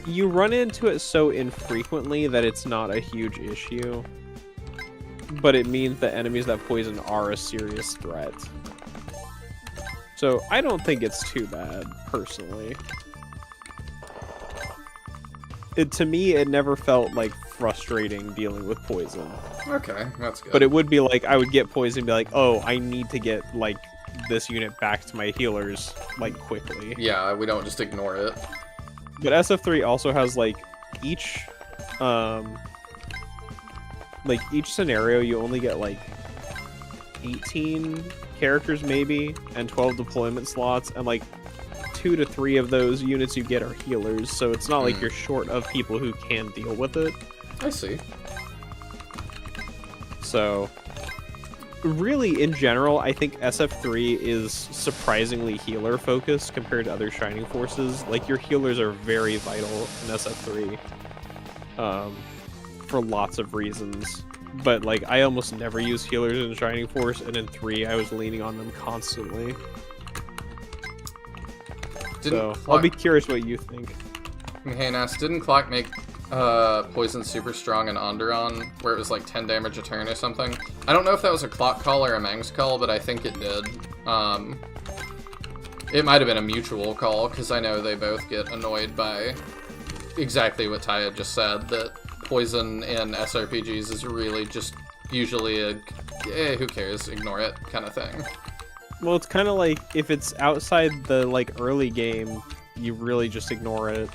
You run into it so infrequently that it's not a huge issue. But it means that enemies that poison are a serious threat. So, I don't think it's too bad, personally. To me, it never felt, like, frustrating dealing with poison. Okay, that's good. But it would be like, I would get poison and be like, oh, I need to get, like, this unit back to my healers, like, quickly. Yeah, we don't just ignore it. But SF3 also has, like, each like each scenario you only get like 18 characters maybe, and 12 deployment slots, and like 2 to 3 of those units you get are healers, so it's not like you're short of people who can deal with it. I see. So, really, in general, I think SF3 is surprisingly healer-focused compared to other Shining Forces. Like, your healers are very vital in SF3, for lots of reasons. But, like, I almost never use healers in Shining Force, and in 3, I was leaning on them constantly. I'll be curious what you think. Hey, Nas, didn't Clock make Poison super strong in Onderon, where it was like 10 damage a turn or something? I don't know if that was a Clock call or a Meng's call, but I think it did. It might have been a mutual call, because I know they both get annoyed by exactly what Ty had just said, that Poison in SRPGs is really just usually a, who cares, ignore it kind of thing. Well, it's kind of like, if it's outside the, like, early game, you really just ignore it.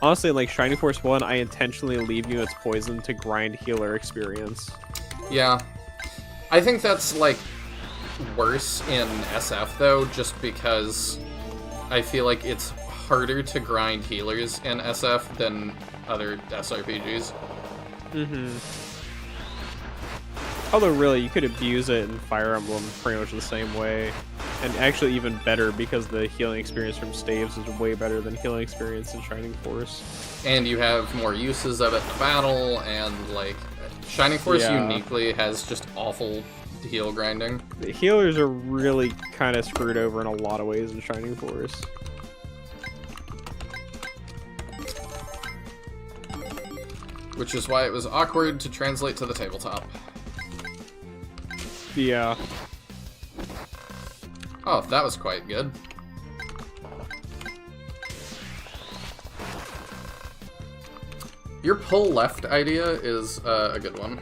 Honestly, like, Shining Force 1, I intentionally leave units Poison to grind healer experience. Yeah. I think that's, like, worse in SF, though, just because I feel like it's harder to grind healers in SF than other SRPGs. Mm-hmm. Although, really, you could abuse it in Fire Emblem pretty much the same way. And actually even better, because the healing experience from Staves is way better than healing experience in Shining Force. And you have more uses of it in the battle, and, like, Shining Force uniquely has just awful heal grinding. The healers are really kind of screwed over in a lot of ways in Shining Force. Which is why it was awkward to translate to the tabletop. Yeah. Oh, that was quite good. Your pull left idea is a good one.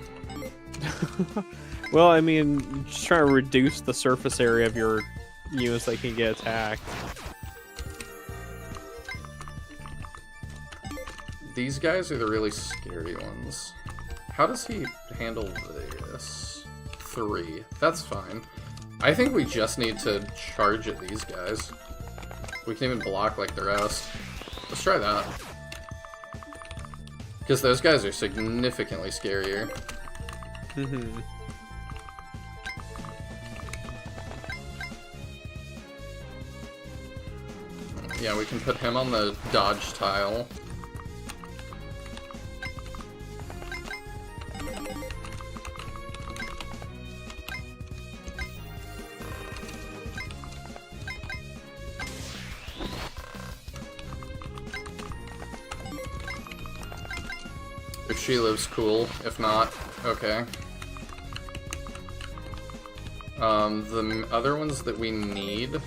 Well, I mean, just trying to reduce the surface area of your units that can get attacked. These guys are the really scary ones. How does he handle this? 3. That's fine. I think we just need to charge at these guys. We can even block like the rest. Let's try that. Because those guys are significantly scarier. Mm-hmm. Yeah, we can put him on the dodge tile. If she lives, cool. If not, okay. The other ones that we need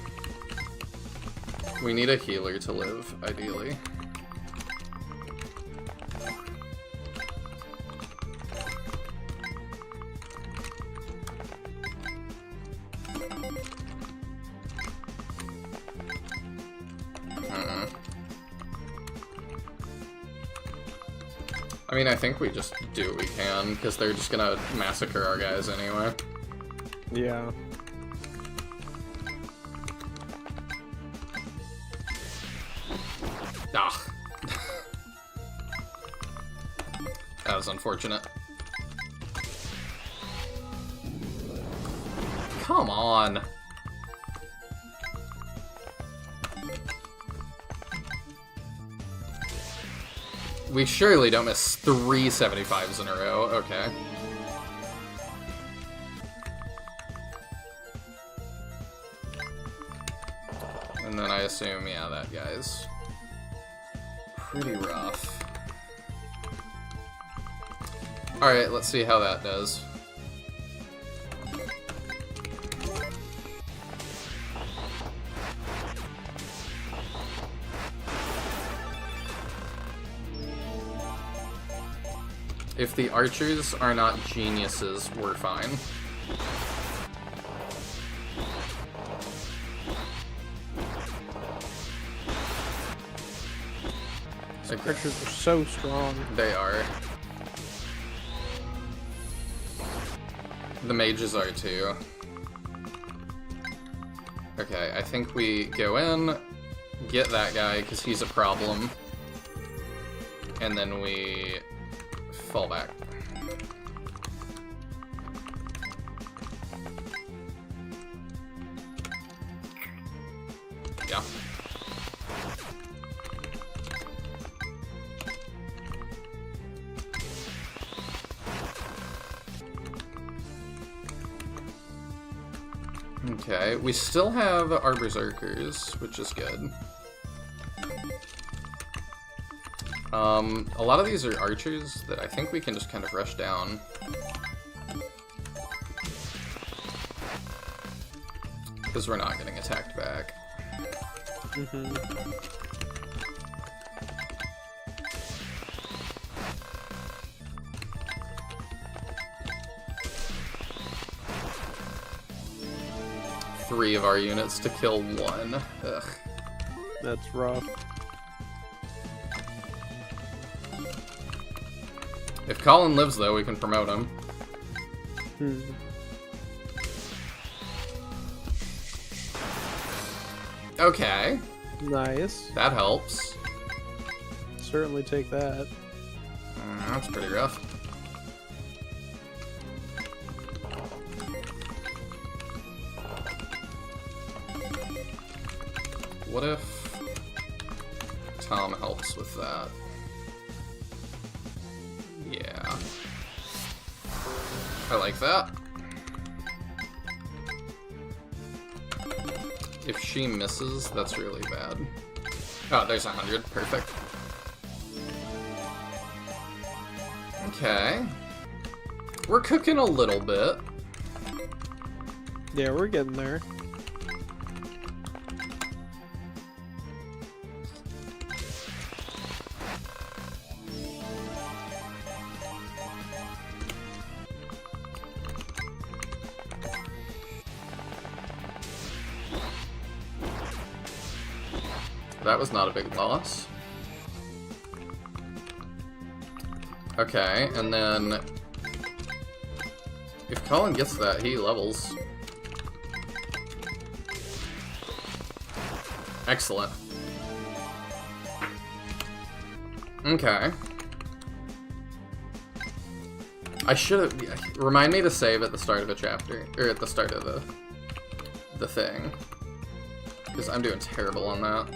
a healer to live, ideally. I mean, I think we just do what we can, because they're just gonna massacre our guys anyway. Yeah. Ah. That was unfortunate. Come on. We surely don't miss 3 75s in a row. Okay. And then I assume, yeah, that guy's pretty rough. Alright, let's see how that does. If the archers are not geniuses, we're fine. Okay. Archers are so strong. They are. The mages are too. Okay, I think we go in, get that guy, because he's a problem. And then we fall back. Yeah. Okay, we still have our berserkers, which is good. A lot of these are archers that I think we can just kind of rush down. Because we're not getting attacked back. Mm-hmm. 3 of our units to kill 1. Ugh. That's rough. If Colin lives, though, we can promote him. Hmm. Okay. Nice. That helps. Certainly take that. That's pretty rough. What if Tom helps with that? Yeah. I like that. If she misses, that's really bad. Oh, there's 100. Perfect. Okay. We're cooking a little bit. Yeah, we're getting there. That was not a big loss. Okay, and then if Colin gets that, he levels. Excellent. Okay. I should have... Remind me to save at the start of a chapter, or at the start of the thing. Because I'm doing terrible on that.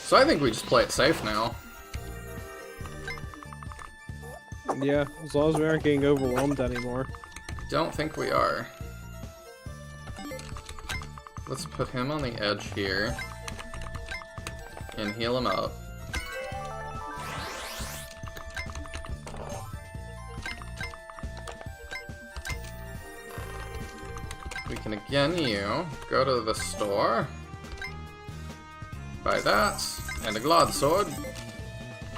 So I think we just play it safe now. Yeah, as long as we aren't getting overwhelmed anymore. Don't think we are. Let's put him on the edge here. And heal him up. We can again go to the store. Buy that. And a Glod sword.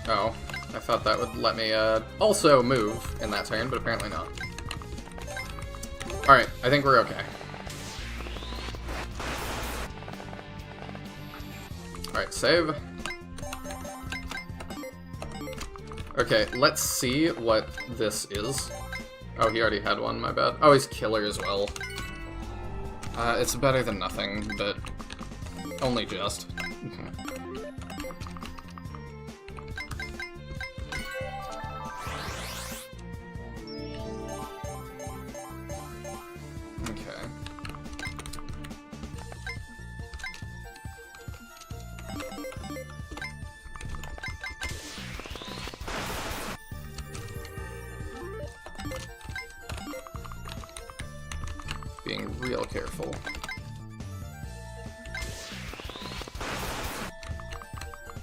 Oh, I thought that would let me also move in that turn, but apparently not. Alright, I think we're okay. Alright, save. Okay, let's see what this is. Oh, he already had one, my bad. Oh, he's killer as well. It's better than nothing, but only just. Okay. Being real careful.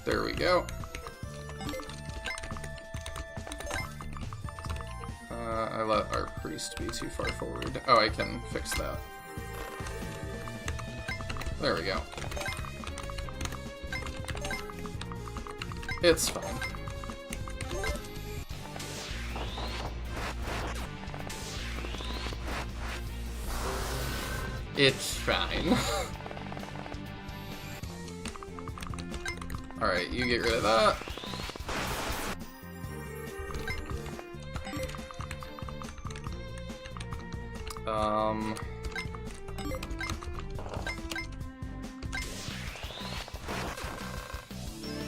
There we go. I let our priest be too far forward. Oh, I can fix that. There we go. It's fine. It's fine. Alright, you get rid of that.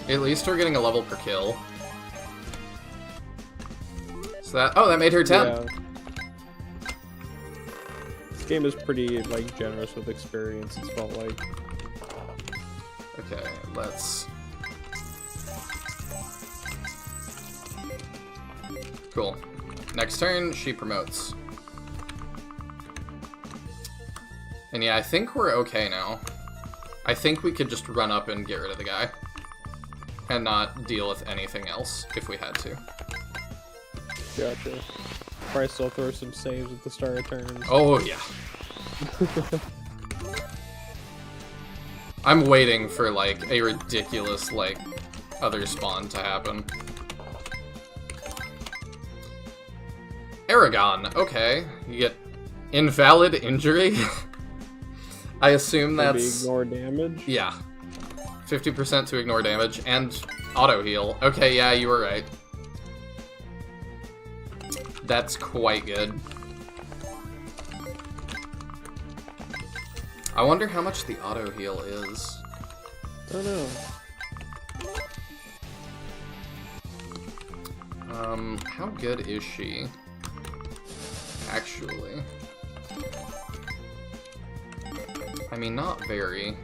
At least we're getting a level per kill. So that, oh, that made her 10. Yeah. This game is pretty, like, generous with experience, it's felt like. Okay, let's... Cool. Next turn, she promotes. And yeah, I think we're okay now. I think we could just run up and get rid of the guy. And not deal with anything else if we had to. Gotcha. Probably still throw some saves at the start of turns. Oh, yeah. I'm waiting for, like, a ridiculous, like, other spawn to happen. Aragon, okay. You get invalid injury. I assume Maybe that's... ignore damage? Yeah. 50% to ignore damage, and auto-heal. Okay, yeah, you were right. That's quite good. I wonder how much the auto-heal is. I don't know. How good is she? Actually. I mean, not very.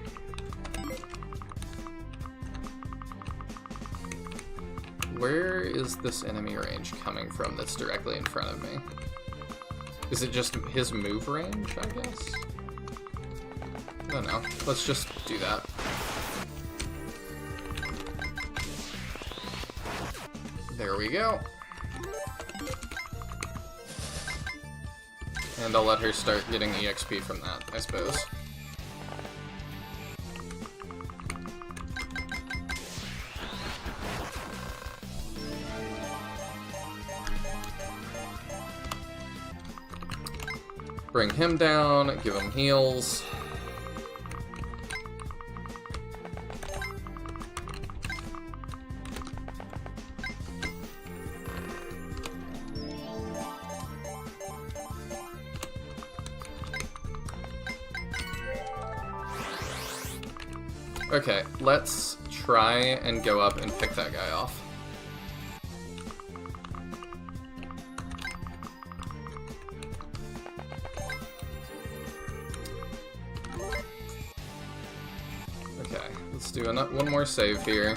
Where is this enemy range coming from that's directly in front of me? Is it just his move range, I guess? I don't know. Let's just do that. There we go. And I'll let her start getting EXP from that, I suppose. Bring him down, give him heals. Okay, let's try and go up and pick that guy off. Okay, let's do one more save here.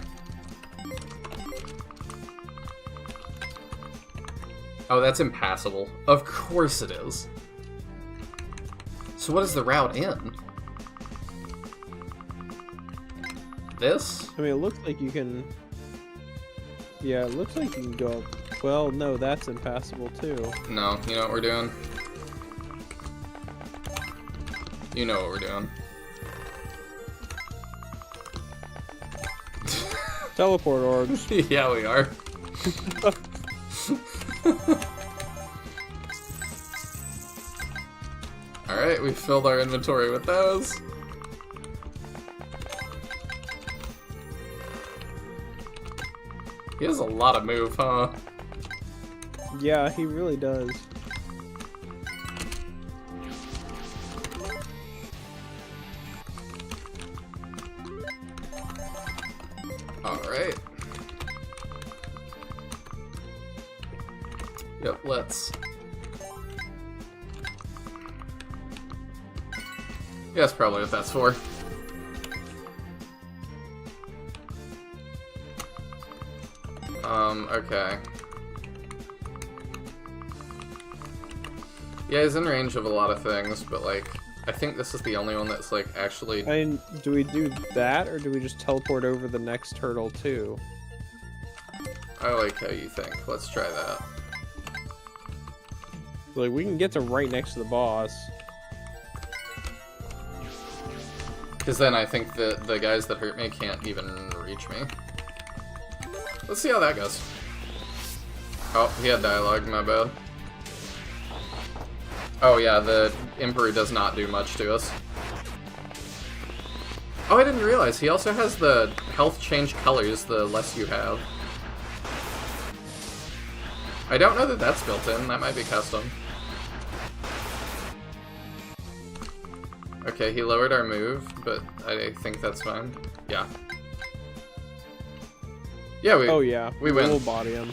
Oh, that's impassable. Of course it is. So what is the route in? This? I mean, it looks like you can... Yeah, it looks like you can go up. Well, no, that's impassable too. No, you know what we're doing? You know what we're doing. Teleport orbs. Yeah, we are. Alright, we filled our inventory with those. He has a lot of move, huh? Yeah, he really does. Alright. Yep, let's... Yeah, that's probably what that's for. Okay. Yeah, he's in range of a lot of things, but, like, I think this is the only one that's, like, actually... I mean, do we do that, or do we just teleport over the next hurdle, too? I like how you think. Let's try that. Like, we can get to right next to the boss. Because then I think the guys that hurt me can't even reach me. Let's see how that goes. Oh, he had dialogue, my bad. Oh yeah, the Emperor does not do much to us. Oh, I didn't realize he also has the health change colors the less you have. I don't know that that's built in, that might be custom. Okay, he lowered our move, but I think that's fine. Yeah. Yeah, we. Oh yeah, we win. We'll body him.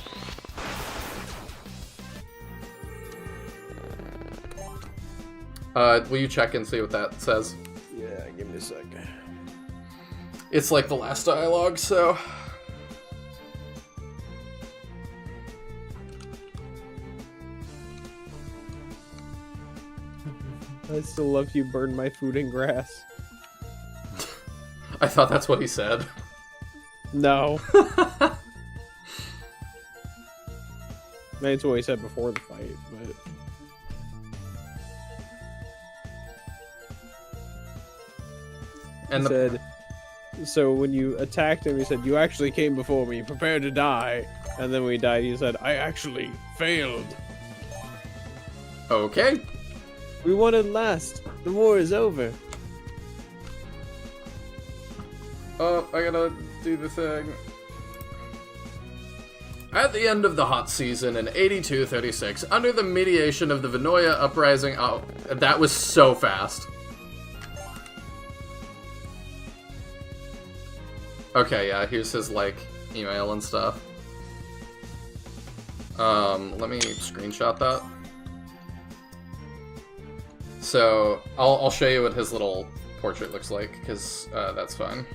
Will you check and see what that says? Yeah, give me a sec. It's like the last dialogue, so. I still love you, burn my food in grass. I thought that's what he said. No. That's what he said before the fight, but... And he said, so when you attacked him, he said, you actually came before me, prepare to die. And then when he died, he said, I actually failed. Okay. We won at last. The war is over. Oh, I gotta do the thing. At the end of the hot season in 82-36, under the mediation of the Vinoya Uprising... Oh, that was so fast. Okay, yeah, here's his, like, email and stuff. Let me screenshot that. So, I'll show you what his little portrait looks like, because that's fine.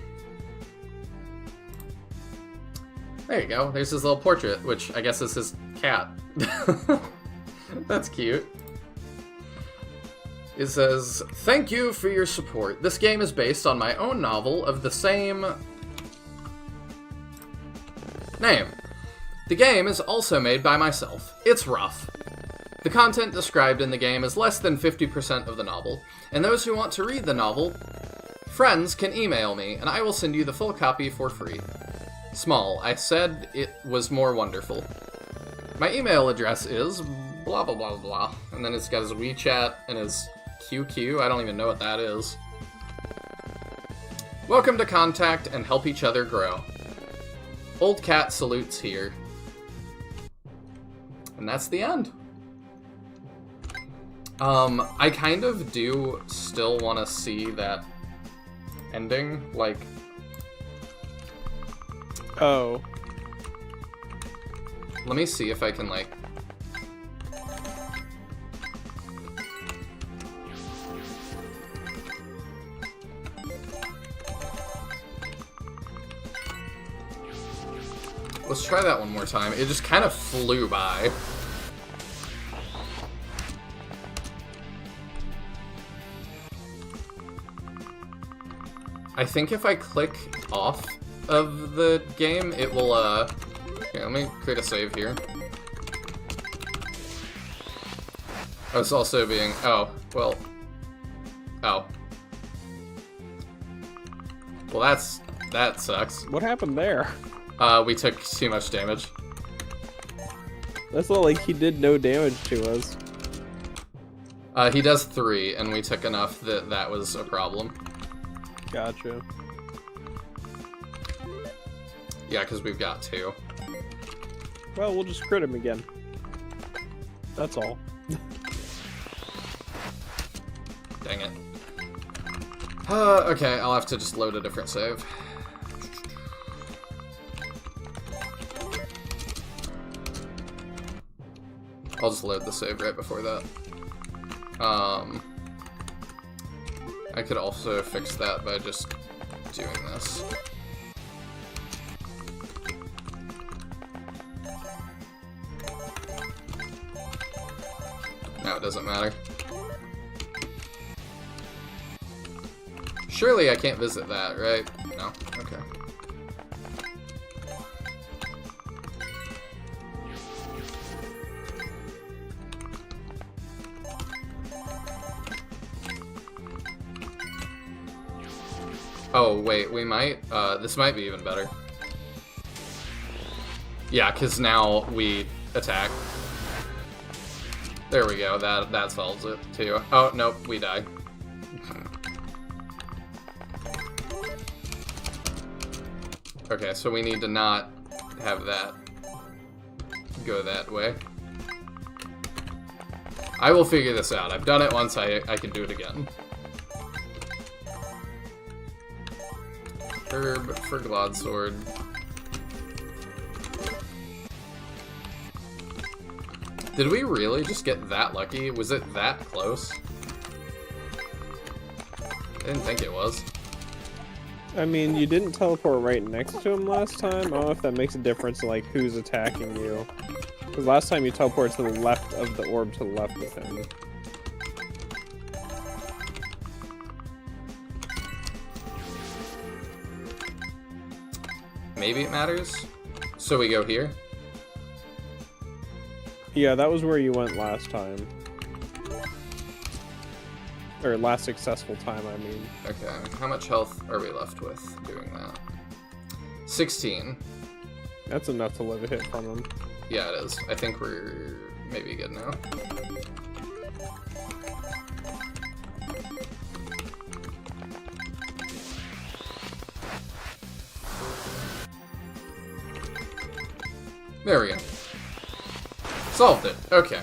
There you go, there's his little portrait, which I guess is his cat. That's cute. It says, thank you for your support. This game is based on my own novel of the same name. The game is also made by myself. It's rough. The content described in the game is less than 50% of the novel, and those who want to read the novel, friends can email me, and I will send you the full copy for free. Small, I said it was more wonderful. My email address is blah blah blah blah, and then it's got his WeChat and his QQ, I don't even know what that is. Welcome to Contact and help each other grow. Old Cat salutes here. And that's the end. I kind of do still want to see that ending, like... Oh. Let me see if I can, like... Let's try that one more time. It just kind of flew by. I think if I click off of the game, it will, here, let me create a save here. Oh, it's also being, oh, well, oh. Well, that sucks. What happened there? We took too much damage. That's not like he did no damage to us. He does 3, and we took enough that that was a problem. Gotcha. Yeah, because we've got 2. Well, we'll just crit him again. That's all. Dang it. Okay, I'll have to just load a different save. I'll just load the save right before that. I could also fix that by just doing this. No, it doesn't matter. Surely I can't visit that, right? No? Okay. Oh, wait, we might, this might be even better. Yeah, because now we attack. There we go, that solves it, too. Oh, nope, we die. Okay, so we need to not have that go that way. I will figure this out. I've done it once, I can do it again. Herb for Glodsword. Did we really just get that lucky? Was it that close? I didn't think it was. I mean, you didn't teleport right next to him last time. I don't know if that makes a difference, like, who's attacking you. Because last time you teleported to the left of the orb to the left of him. Maybe it matters? So we go here? Yeah, that was where you went last time. Or last successful time, I mean. Okay, how much health are we left with doing that? 16. That's enough to live a hit from him. Yeah, it is. I think we're maybe good now. There we go. Solved it. Okay.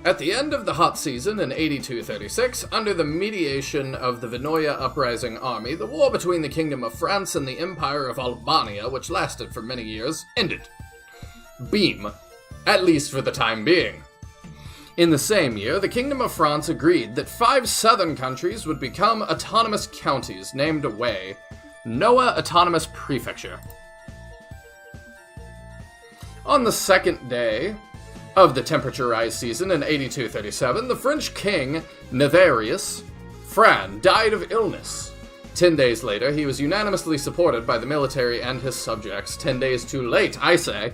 At the end of the hot season in 8236, under the mediation of the Vinoya Uprising Army, the war between the Kingdom of France and the Empire of Albania, which lasted for many years, ended. Beam. At least for the time being. In the same year, the Kingdom of France agreed that 5 southern countries would become autonomous counties named away Noah Autonomous Prefecture. On the second day of the temperature rise season in 8237, the French king, Nevarius Fran, died of illness. 10 days later, he was unanimously supported by the military and his subjects. 10 days too late, I say.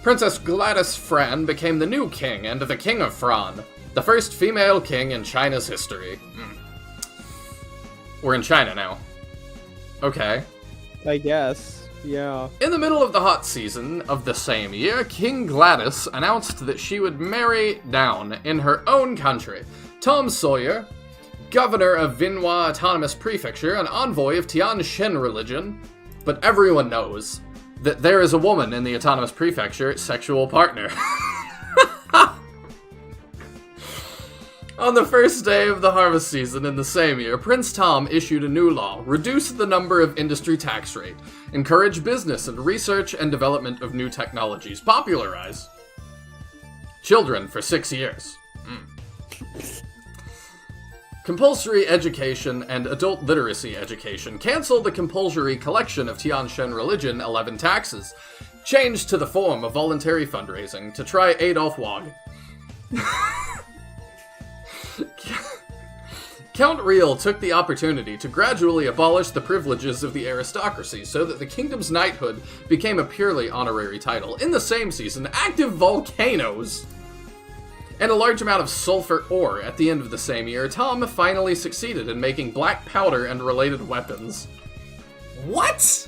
Princess Gladys Fran became the new king and the King of Fran, the first female king in China's history. We're in China now. Okay. I guess, yeah. In the middle of the hot season of the same year, King Gladys announced that she would marry down in her own country Tom Sawyer, governor of Vinoy Autonomous Prefecture and envoy of Tian Shen religion. But everyone knows that there is a woman in the Autonomous Prefecture sexual partner. On the first day of the harvest season in the same year, Prince Tom issued a new law, reduce the number of industry tax rate, encourage business and research and development of new technologies, popularize children for 6 years. Compulsory education and adult literacy education, cancel the compulsory collection of Tian Shen religion 11 taxes, changed to the form of voluntary fundraising to try Adolf Wog. Count Real took the opportunity to gradually abolish the privileges of the aristocracy so that the kingdom's knighthood became a purely honorary title. In the same season, active volcanoes and a large amount of sulfur ore at the end of the same year, Tom finally succeeded in making black powder and related weapons. What?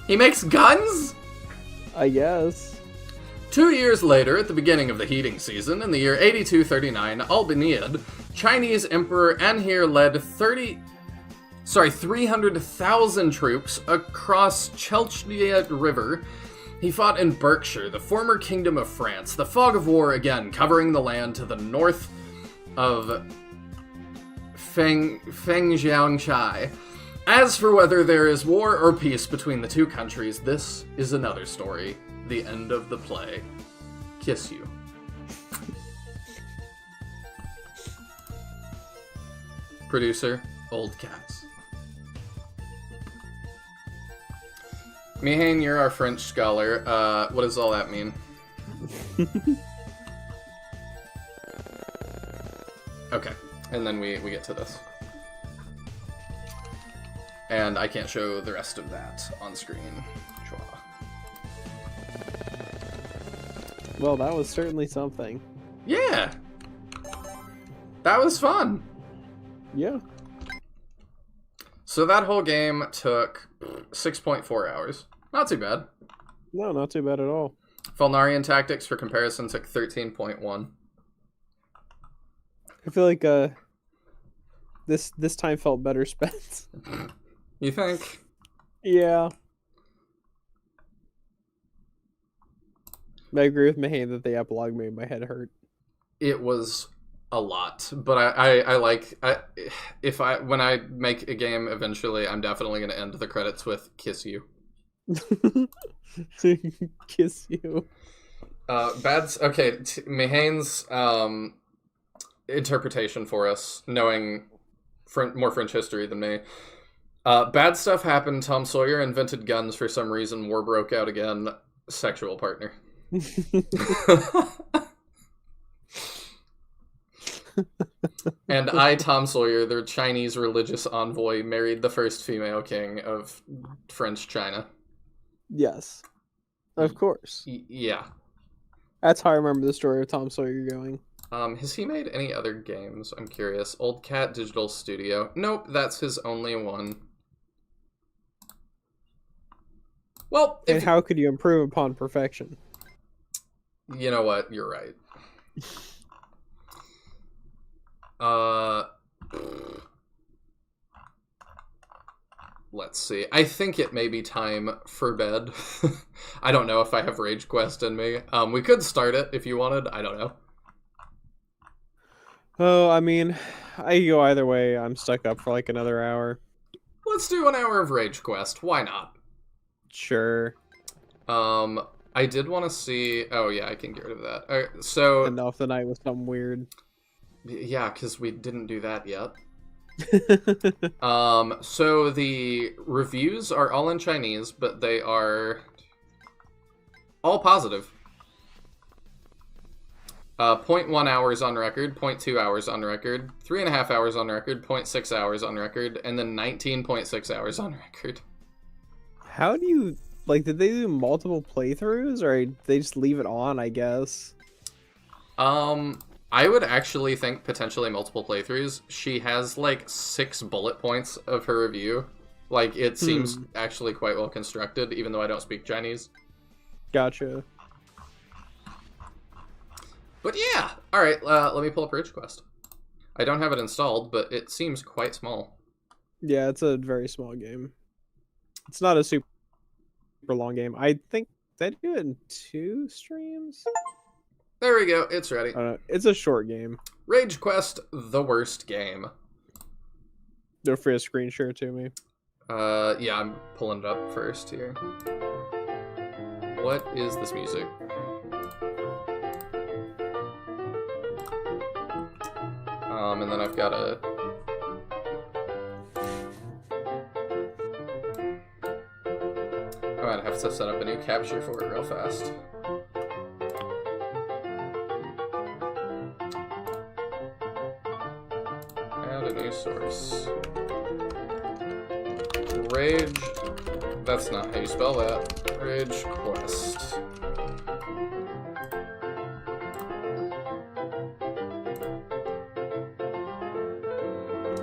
He makes guns? I guess. 2 years later, at the beginning of the heating season, in the year 8239, Albaniad, Chinese Emperor Anhir led 300,000 troops across Chelchnia River. He fought in Berkshire, the former kingdom of France, the fog of war again covering the land to the north of Fengjiangchai. As for whether there is war or peace between the two countries, this is another story. The end of the play. Kiss you. Producer, Old Cats. Mihane, you're our French scholar. What does all that mean? Okay, and then we get to this. And I can't show the rest of that on screen. Well, that was certainly something. Yeah! That was fun! Yeah. So that whole game took 6.4 hours. Not too bad. No, not too bad at all. Fulnarian Tactics, for comparison, took 13.1. I feel like this time felt better spent. You think? Yeah. I agree with Mahane that the epilogue made my head hurt. It was a lot, but I like when I make a game eventually, I'm definitely going to end the credits with "Kiss You." Kiss you. Okay, Mahane's interpretation for us, knowing more French history than me. Bad stuff happened. Tom Sawyer invented guns for some reason. War broke out again. Sexual partner. And I, Tom Sawyer, the Chinese religious envoy, married the first female king of French China. Yes. Of course. Yeah. That's how I remember the story of Tom Sawyer going. Has he made any other games? I'm curious. Old Cat Digital Studio. Nope, that's his only one. Well, and how could you improve upon perfection? You know what? You're right. Let's see. I think it may be time for bed. I don't know if I have Rage Quest in me. We could start it if you wanted. I don't know. Oh, I mean, I could go either way. I'm stuck up for like another hour. Let's do an hour of Rage Quest. Why not? Sure. I did want to see... Oh, yeah, I can get rid of that. All right, so... End off the night with something weird. Yeah, because we didn't do that yet. So the reviews are all in Chinese, but they are all positive. 0.1 hours on record, 0.2 hours on record, 3.5 hours on record, 0.6 hours on record, and then 19.6 hours on record. How do you... Like, did they do multiple playthroughs, or they just leave it on, I guess? I would actually think potentially multiple playthroughs. She has, like, 6 bullet points of her review. Like, it seems actually quite well constructed, even though I don't speak Chinese. Gotcha. But yeah! Alright, let me pull up Rage Quest. I don't have it installed, but it seems quite small. Yeah, it's a very small game. It's not a super long game. I think they do it in 2 streams? There we go, it's ready. It's a short game. Rage Quest, the worst game. Feel free to screen share to me. Yeah, I'm pulling it up first here. What is this music? And then I've got a... I might have to set up a new capture for it real fast. Add a new source. Rage... That's not how you spell that. Rage Quest.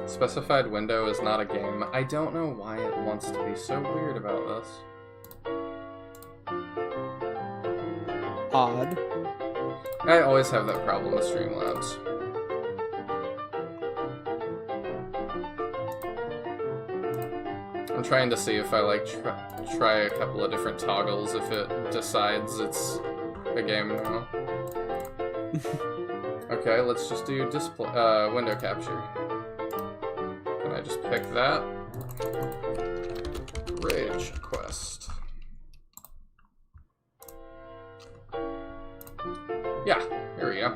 Specified window is not a game. I don't know why it wants to be so weird about this. Odd. I always have that problem with Streamlabs. I'm trying to see if I like try a couple of different toggles if it decides it's a game now. Okay, let's just do display window capture. Can I just pick that? Rage Quest. Yeah, here we go.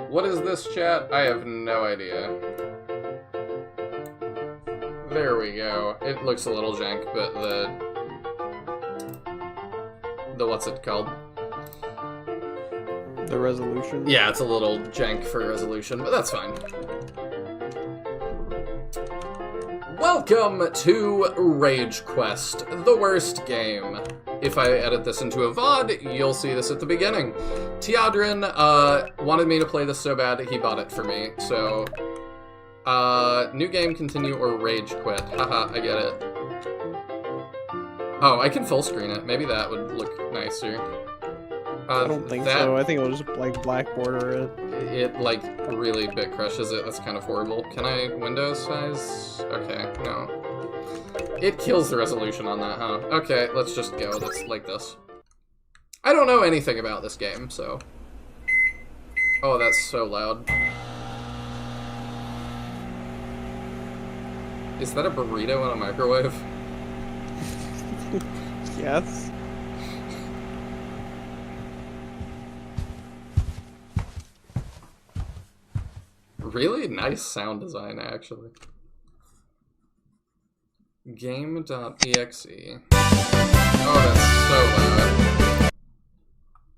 What is this, chat? I have no idea. There we go. It looks a little jank, but the what's it called? The resolution? Yeah, it's a little jank for resolution, but that's fine. Welcome to Rage Quest, the worst game. if I edit this into a VOD, you'll see this at the beginning. Teodrin wanted me to play this so bad that he bought it for me. So, new game, continue, or rage quit. Haha, I get it. Oh, I can full screen it. Maybe that would look nicer. I don't think so. I think it'll just like black border it. It like really bit crushes it. That's kind of horrible. Can I Windows size? Okay, no. It kills the resolution on that, huh? Okay, let's just go. That's like this. I don't know anything about this game, so. Oh, that's so loud. Is that a burrito in a microwave? Yes. Really nice sound design, actually. Game.exe. Oh, that's so loud.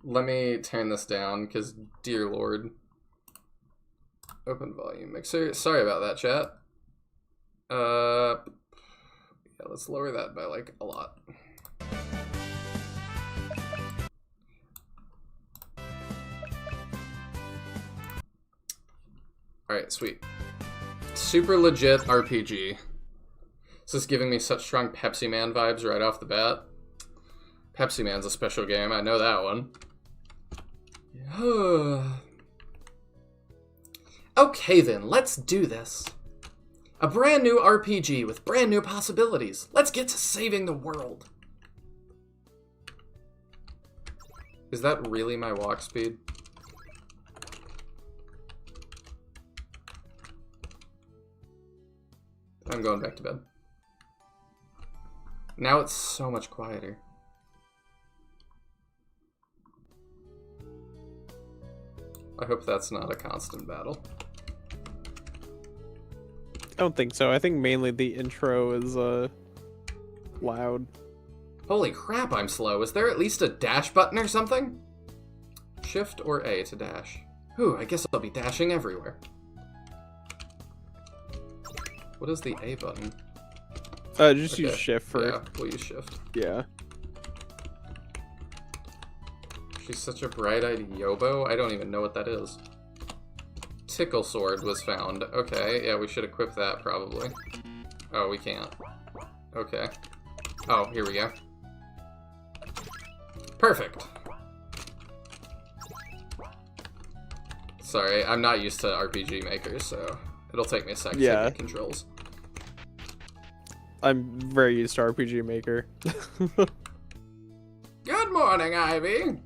Let me turn this down, because, dear lord. Open volume mixer. Sorry about that, chat. Yeah, let's lower that by, like, a lot. Alright, sweet. Super legit RPG. This is giving me such strong Pepsi Man vibes right off the bat. Pepsi Man's a special game, I know that one. Okay then, let's do this. A brand new RPG with brand new possibilities. Let's get to saving the world. Is that really my walk speed? I'm going back to bed. Now it's so much quieter. I hope that's not a constant battle. I don't think so. I think mainly the intro is loud. Holy crap, I'm slow. Is there at least a dash button or something? Shift or A to dash. Whew, I guess I'll be dashing everywhere. What is the A button? Just use shift for... Yeah, we'll use shift. Yeah. She's such a bright-eyed yobo. I don't even know what that is. Tickle sword was found. Okay, yeah, we should equip that probably. Oh, we can't. Okay. Oh, here we go. Perfect. Sorry, I'm not used to RPG makers, so it'll take me a second to get controls. I'm very used to RPG Maker. Good morning, Ivy.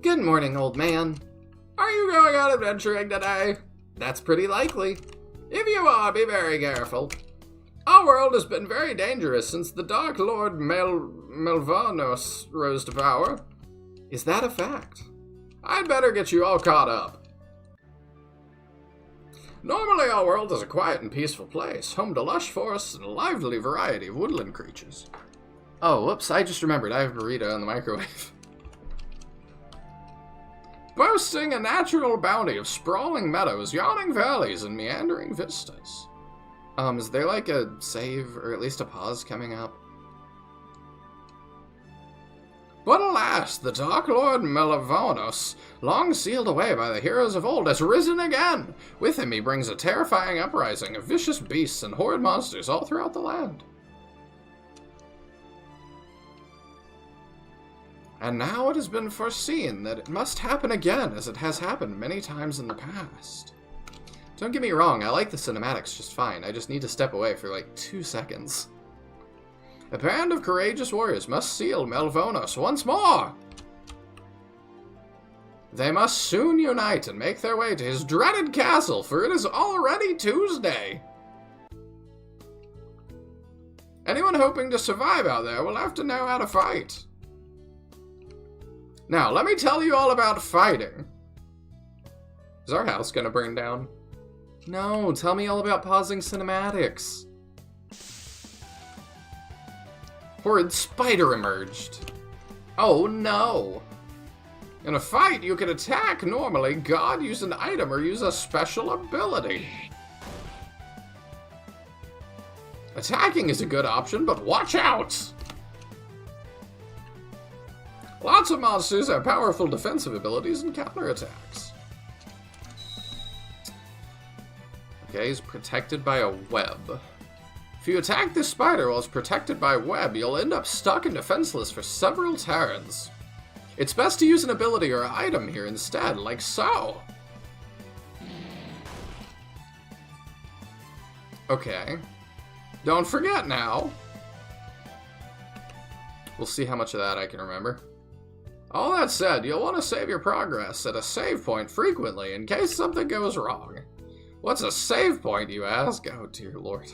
Good morning, old man. Are you going out adventuring today? That's pretty likely. If you are, be very careful. Our world has been very dangerous since the Dark Lord Melvanos rose to power. Is that a fact? I'd better get you all caught up. Normally, our world is a quiet and peaceful place, home to lush forests and a lively variety of woodland creatures. Oh, whoops, I just remembered I have a burrito in the microwave. Boasting a natural bounty of sprawling meadows, yawning valleys, and meandering vistas. Is there like a save, or at least a pause coming up? But alas, the Dark Lord Melvanos, long sealed away by the heroes of old, has risen again. With him he brings a terrifying uprising of vicious beasts and horrid monsters all throughout the land. And now it has been foreseen that it must happen again, as it has happened many times in the past. Don't get me wrong, I like the cinematics just fine, I just need to step away for like 2 seconds. A band of courageous warriors must seal Melvanos once more! They must soon unite and make their way to his dreaded castle, for it is already Tuesday! Anyone hoping to survive out there will have to know how to fight. Now, let me tell you all about fighting. Is our house gonna burn down? No, tell me all about pausing cinematics. Horrid spider emerged. Oh no! In a fight, you can attack normally, God, use an item, or use a special ability. Attacking is a good option, but watch out! Lots of monsters have powerful defensive abilities and counterattacks. Okay, he's protected by a web. If you attack this spider while it's protected by a web, you'll end up stuck and defenseless for several turns. It's best to use an ability or item here instead, like so. Okay. Don't forget now. We'll see how much of that I can remember. All that said, you'll want to save your progress at a save point frequently in case something goes wrong. What's a save point, you ask? Oh, dear lord.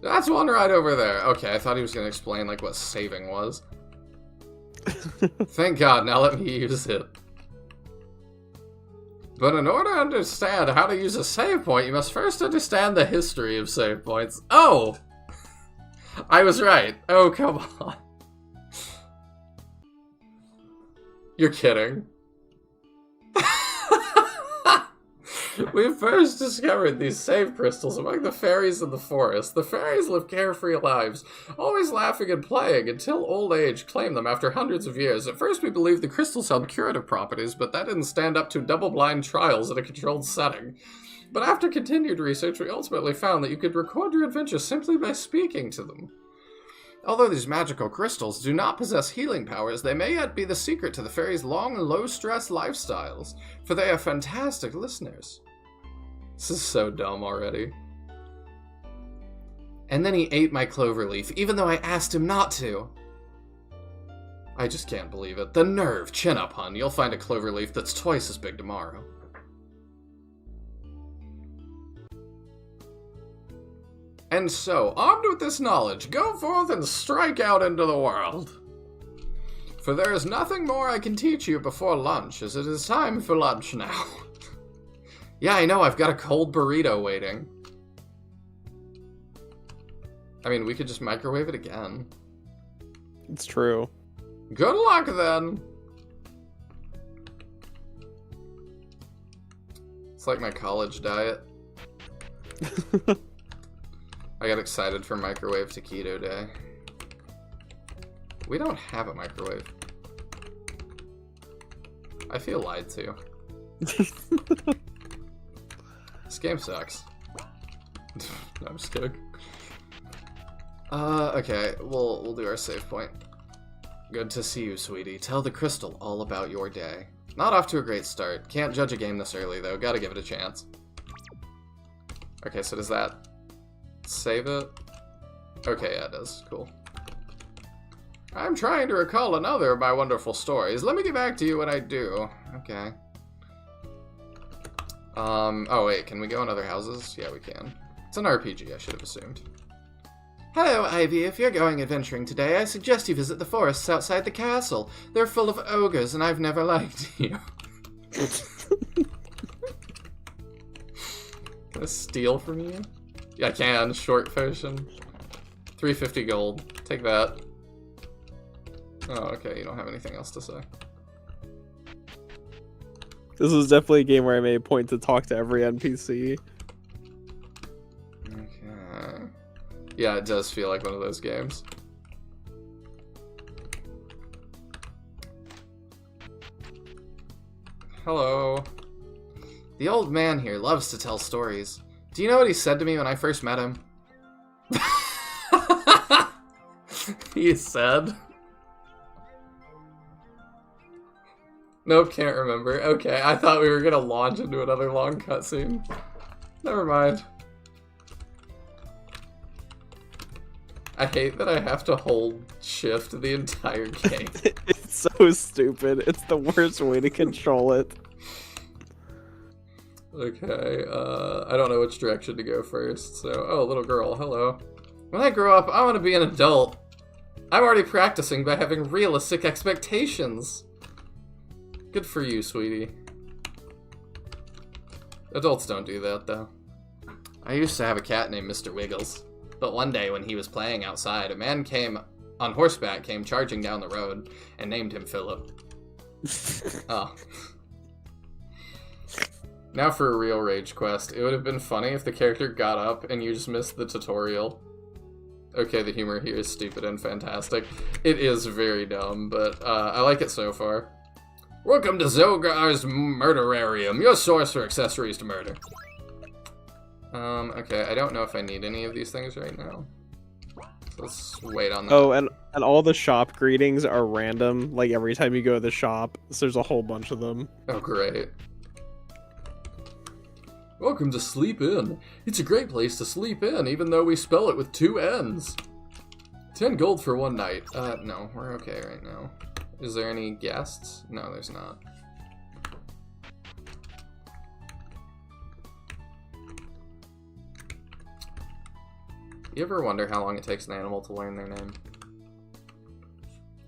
That's one right over there. Okay, I thought he was going to explain, like, what saving was. Thank God, now let me use it. But in order to understand how to use a save point, you must first understand the history of save points. Oh! I was right. Oh, come on. You're kidding. We first discovered these save crystals among the fairies in the forest. The fairies live carefree lives, always laughing and playing, until old age claimed them after hundreds of years. At first we believed the crystals held curative properties, but that didn't stand up to double-blind trials in a controlled setting. But after continued research, we ultimately found that you could record your adventures simply by speaking to them. Although these magical crystals do not possess healing powers, they may yet be the secret to the fairies' long and low-stress lifestyles, for they are fantastic listeners. This is so dumb already. And then he ate my clover leaf, even though I asked him not to. I just can't believe it. The nerve! Chin up, hun. You'll find a clover leaf that's twice as big tomorrow. And so, armed with this knowledge, go forth and strike out into the world. For there is nothing more I can teach you before lunch, as it is time for lunch now. Yeah, I know, I've got a cold burrito waiting. I mean, we could just microwave it again. It's true. Good luck, then. It's like my college diet. I got excited for microwave taquito day. We don't have a microwave. I feel lied to. This game sucks. No, I'm just kidding. Okay, we'll do our save point. Good to see you, sweetie. Tell the crystal all about your day. Not off to a great start. Can't judge a game this early, though. Gotta give it a chance. Okay, so does that save it? Okay, yeah, it does. Cool. I'm trying to recall another of my wonderful stories. Let me get back to you when I do. Okay. Oh wait, can we go in other houses? Yeah, we can. It's an RPG, I should have assumed. Hello, Ivy. If you're going adventuring today, I suggest you visit the forests outside the castle. They're full of ogres, and I've never liked you. Can I steal from you? Yeah, I can. Short potion. 350 gold. Take that. Oh, okay. You don't have anything else to say. This is definitely a game where I made a point to talk to every NPC. Okay. Yeah, it does feel like one of those games. Hello. The old man here loves to tell stories. Do you know what he said to me when I first met him? He said... Nope, can't remember. Okay, I thought we were gonna launch into another long cutscene. Never mind. I hate that I have to hold shift the entire game. It's so stupid. It's the worst way to control it. Okay, I don't know which direction to go first, so... Oh, little girl, hello. When I grow up, I want to be an adult. I'm already practicing by having realistic expectations. Good for you, sweetie. Adults don't do that, though. I used to have a cat named Mr. Wiggles. But one day when he was playing outside, a man on horseback came charging down the road and named him Philip. Oh. Now for a real rage quest. It would have been funny if the character got up and you just missed the tutorial. Okay, the humor here is stupid and fantastic. It is very dumb, but I like it so far. Welcome to Zogar's Murderarium, your source for accessories to murder. Okay, I don't know if I need any of these things right now. So let's wait on that. Oh, and all the shop greetings are random. Like every time you go to the shop, so there's a whole bunch of them. Oh, great. Welcome to Sleep Inn. It's a great place to sleep in, even though we spell it with 2 N's. 10 gold for 1 night. No, we're okay right now. Is there any guests? No, there's not. You ever wonder how long it takes an animal to learn their name?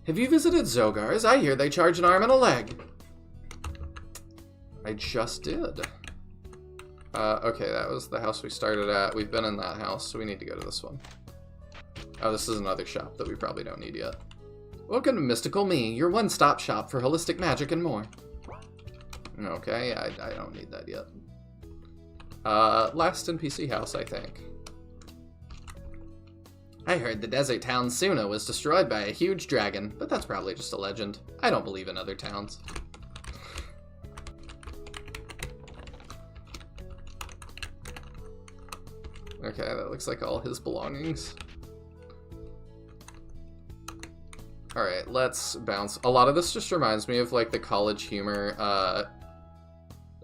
Have you visited Zogar's? I hear they charge an arm and a leg. I just did. Okay, that was the house we started at. We've been in that house, so we need to go to this one. Oh, this is another shop that we probably don't need yet. Welcome to Mystical Me, your one-stop shop for holistic magic and more. Okay, I don't need that yet. Last NPC house, I think. I heard the desert town Suna was destroyed by a huge dragon, but that's probably just a legend. I don't believe in other towns. Okay, that looks like all his belongings. Alright, let's bounce. A lot of this just reminds me of like the College Humor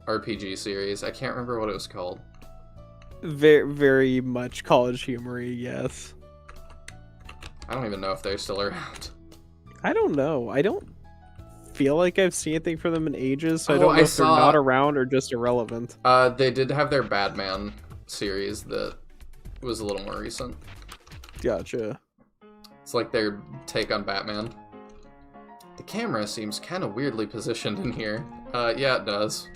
RPG series. I can't remember what it was called. Very, very much College Humor-y, yes. I don't even know if they're still around. I don't know. I don't feel like I've seen anything from them in ages, so I don't know if they're not around or just irrelevant. They did have their Batman series that was a little more recent. Gotcha. It's like their take on Batman. The camera seems kind of weirdly positioned in here. Yeah, it does.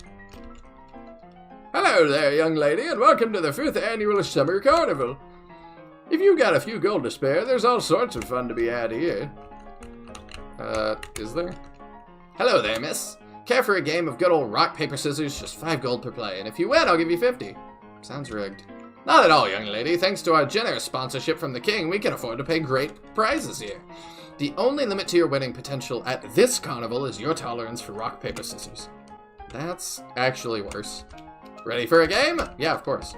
Hello there, young lady, and welcome to the 5th annual Summer Carnival. If you've got a few gold to spare, there's all sorts of fun to be had here. Is there? Hello there, miss. Care for a game of good old rock, paper, scissors? Just 5 gold per play, and if you win, I'll give you 50. Sounds rigged. Not at all, young lady. Thanks to our generous sponsorship from the king, we can afford to pay great prizes here. The only limit to your winning potential at this carnival is your tolerance for rock, paper, scissors. That's actually worse. Ready for a game? Yeah, of course.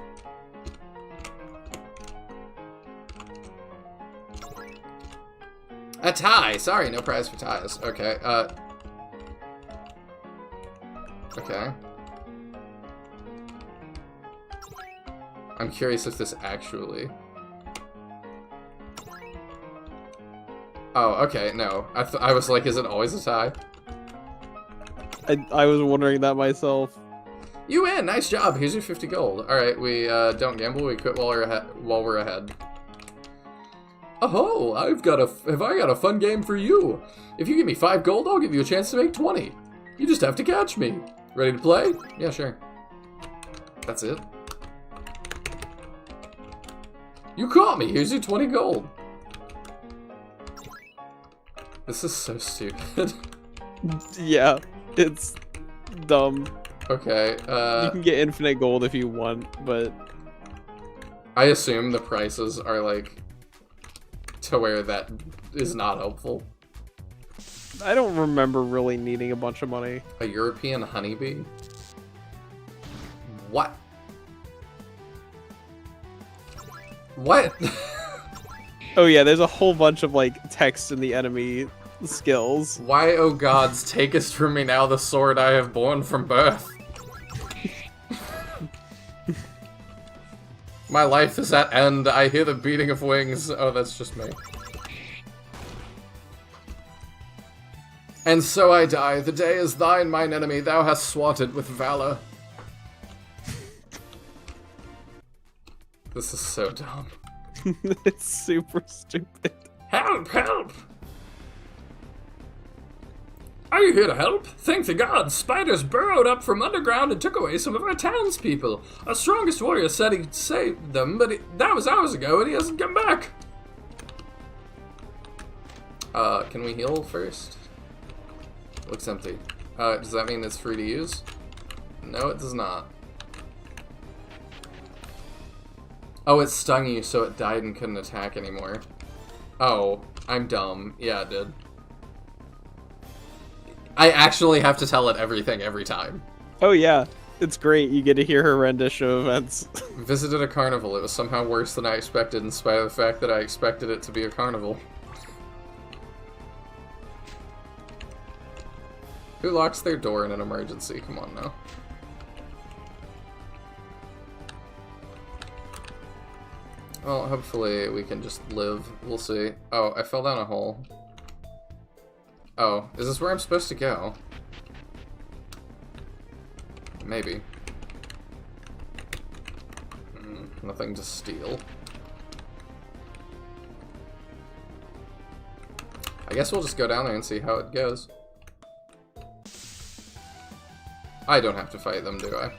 A tie! Sorry, no prize for ties. Okay, okay. I'm curious if this actually... Oh, okay, no. I was like, is it always a tie? I was wondering that myself. You win! Nice job! Here's your 50 gold. Alright, we don't gamble, we quit while we're ahead. Oh, have I got a fun game for you. If you give me 5 gold, I'll give you a chance to make 20. You just have to catch me. Ready to play? Yeah, sure. That's it. You caught me! Here's your 20 gold. This is so stupid. Yeah, it's dumb. Okay, you can get infinite gold if you want, but... I assume the prices are, like, to where that is not helpful. I don't remember really needing a bunch of money. A European honeybee? What? What? Oh yeah, there's a whole bunch of, like, text in the enemy skills. Why, oh gods, takest from me now the sword I have borne from birth. My life is at end, I hear the beating of wings. Oh, that's just me. And so I die, the day is thine, mine enemy, thou hast swatted with valor. This is so dumb. It's super stupid. Help, help! Are you here to help? Thank the gods, spiders burrowed up from underground and took away some of our townspeople. Our strongest warrior said he'd saved them, but that was hours ago and he hasn't come back. Can we heal first? Looks empty. Does that mean it's free to use? No, it does not. Oh, it stung you, so it died and couldn't attack anymore. Oh, I'm dumb. Yeah, it did. I actually have to tell it everything every time. Oh yeah, it's great. You get to hear her rendition of events. Visited a carnival. It was somehow worse than I expected, in spite of the fact that I expected it to be a carnival. Who locks their door in an emergency? Come on now. Well, hopefully we can just live. We'll see. Oh, I fell down a hole. Oh, is this where I'm supposed to go? Maybe. Nothing to steal. I guess we'll just go down there and see how it goes. I don't have to fight them, do I?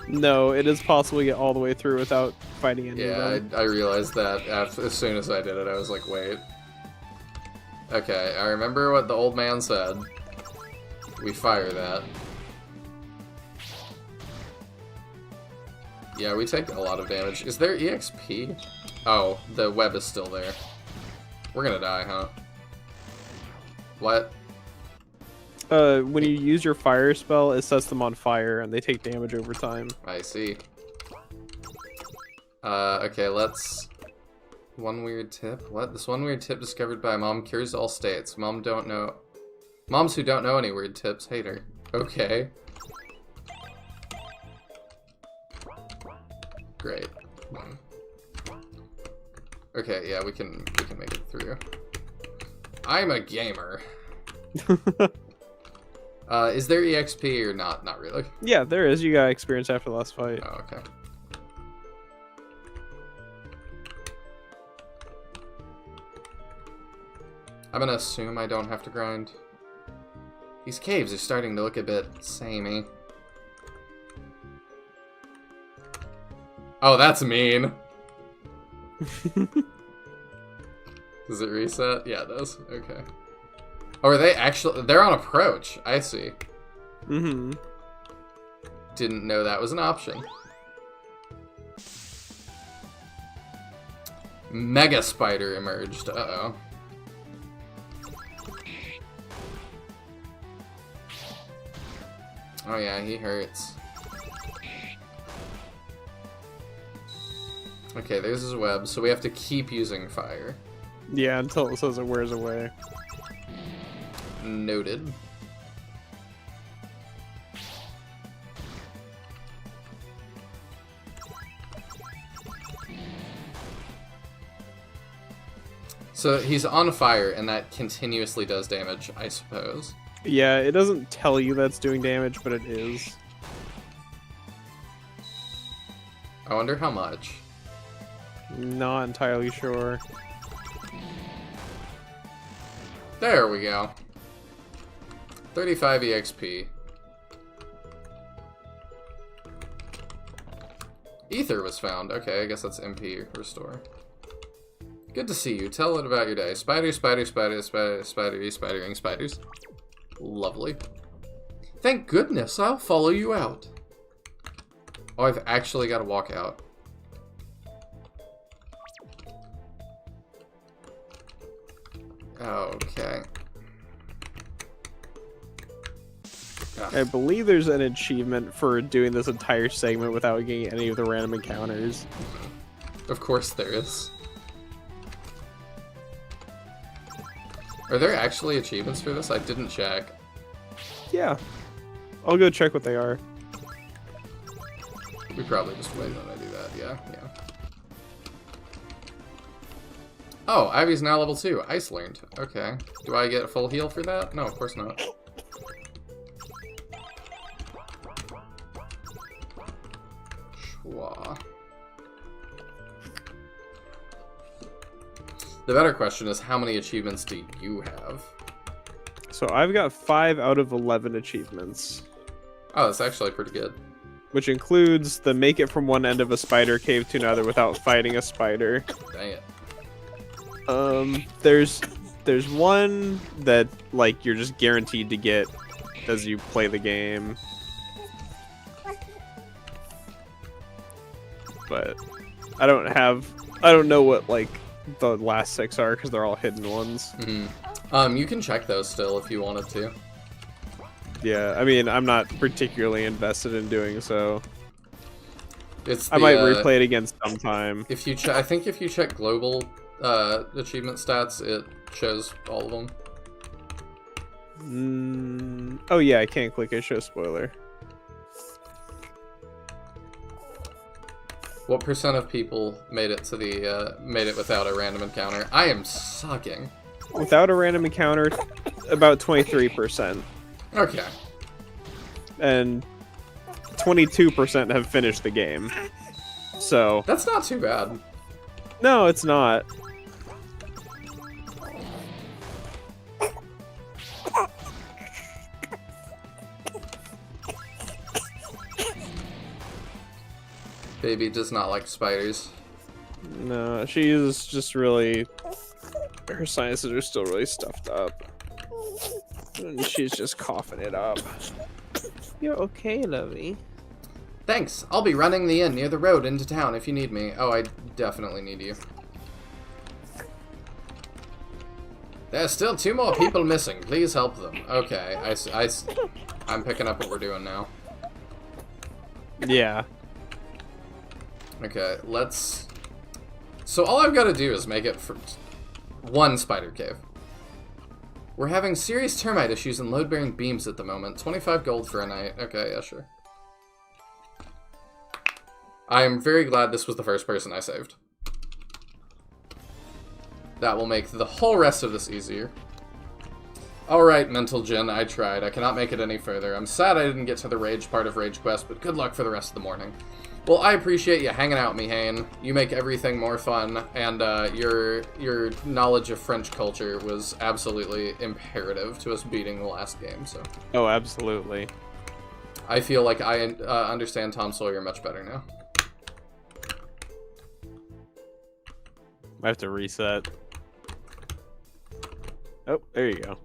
No, it is possible to get all the way through without fighting any of them. Yeah, I realized that as soon as I did it. I was like, wait. Okay, I remember what the old man said. We fire that. Yeah, we take a lot of damage. Is there EXP? Oh, the web is still there. We're gonna die, huh? What? When you use your fire spell, it sets them on fire, and they take damage over time. I see. Okay, let's... One weird tip? What? This one weird tip discovered by mom cures all states. Moms who don't know any weird tips hate her. Okay. Great. Okay, yeah, we can make it through. I'm a gamer. Is there EXP or not? Not really. Yeah, there is. You got experience after the last fight. Oh, okay. I'm gonna assume I don't have to grind. These caves are starting to look a bit samey. Oh, that's mean. Does it reset? Yeah, it does. Okay. Oh, are they actually... They're on approach. I see. Mm-hmm. Didn't know that was an option. Mega Spider emerged. Uh-oh. Oh yeah, he hurts. Okay, there's his web, so we have to keep using fire. Yeah, until it says it wears away. Noted. So he's on fire, and that continuously does damage, I suppose. Yeah, it doesn't tell you that's doing damage, but it is. I wonder how much. Not entirely sure. There we go. 35 EXP. Ether was found. Okay, I guess that's MP restore. Good to see you. Tell it about your day. Spider, spider, spider, spider, spidery, spidering spiders. Lovely. Thank goodness, I'll follow you out. Oh, I've actually got to walk out. Okay. I believe there's an achievement for doing this entire segment without getting any of the random encounters. Of course there is. Are there actually achievements for this? I didn't check. Yeah. I'll go check what they are. We probably just wait when I do that. Yeah. Oh, Ivy's now level 2. Ice learned. Okay. Do I get a full heal for that? No, of course not. Schwa. The better question is, how many achievements do you have? So I've got 5 out of 11 achievements. Oh, that's actually pretty good. Which includes the make it from one end of a spider cave to another without fighting a spider. Dang it. There's one that, like, you're just guaranteed to get as you play the game. But I don't know what like the last 6 are because they're all hidden ones. You can check those still if you wanted to. Yeah, I mean, I'm not particularly invested in doing so. It's I might replay it again sometime. If you I think if you check global achievement stats, it shows all of them. Oh yeah, I can't click a show spoiler. What % of people made it to the made it without a random encounter? I am sucking. Without a random encounter, about 23%. Okay. And 22% have finished the game. So that's not too bad. No, it's not. Baby does not like spiders. No, she is just really... Her sinuses are still really stuffed up. And she's just coughing it up. You're okay, lovey. Thanks. I'll be running the inn near the road into town if you need me. Oh, I definitely need you. There's still 2 more people missing. Please help them. Okay, I'm picking up what we're doing now. Yeah. Okay, let's... So all I've got to do is make it for 1 spider cave. We're having serious termite issues and load-bearing beams at the moment. 25 gold for a night. Okay, yeah, sure. I am very glad this was the first person I saved. That will make the whole rest of this easier. Alright, Mental Djinn, I tried. I cannot make it any further. I'm sad I didn't get to the Rage part of Rage Quest, but good luck for the rest of the morning. Well, I appreciate you hanging out with me, Hane. You make everything more fun, and your knowledge of French culture was absolutely imperative to us beating the last game, so... Oh, absolutely. I feel like I understand Tom Sawyer much better now. I have to reset. Oh, there you go.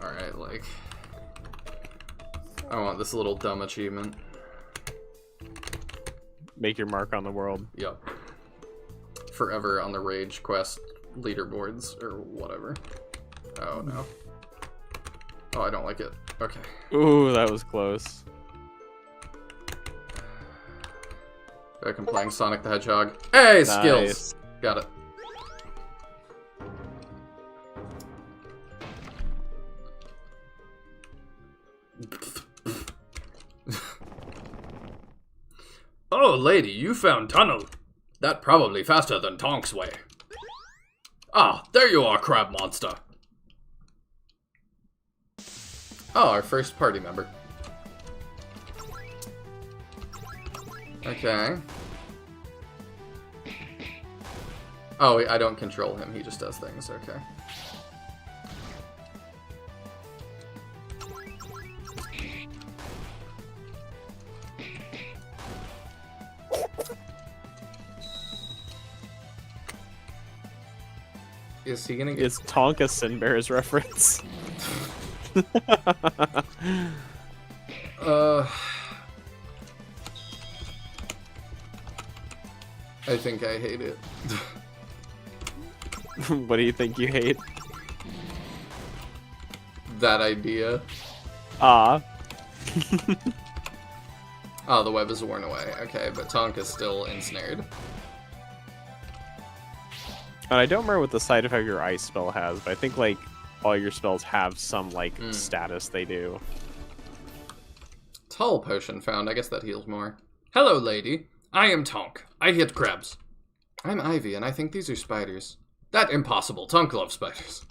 Alright, like... I want this little dumb achievement. Make your mark on the world. Yup. Forever on the Rage Quest leaderboards, or whatever. Oh, no. Oh, I don't like it. Okay. Ooh, that was close. Back I'm playing Sonic the Hedgehog. Hey, nice. Skills! Got it. Oh, lady, you found tunnel. That probably faster than Tonk's way. Ah, there you are, crab monster. Oh, our first party member. Okay. Oh, I don't control him. He just does things. Okay. Is he gonna get... It's Tonka Sinbear's reference. I think I hate it. What do you think you hate? That idea. Ah. Oh, the web is worn away. Okay, but Tonka's still ensnared. And I don't remember what the side effect your ice spell has, but I think like all your spells have some like status they do. Tull potion found. I guess that heals more. Hello, lady. I am Tonk. I hit crabs. I'm Ivy, and I think these are spiders. That impossible. Tonk loves spiders.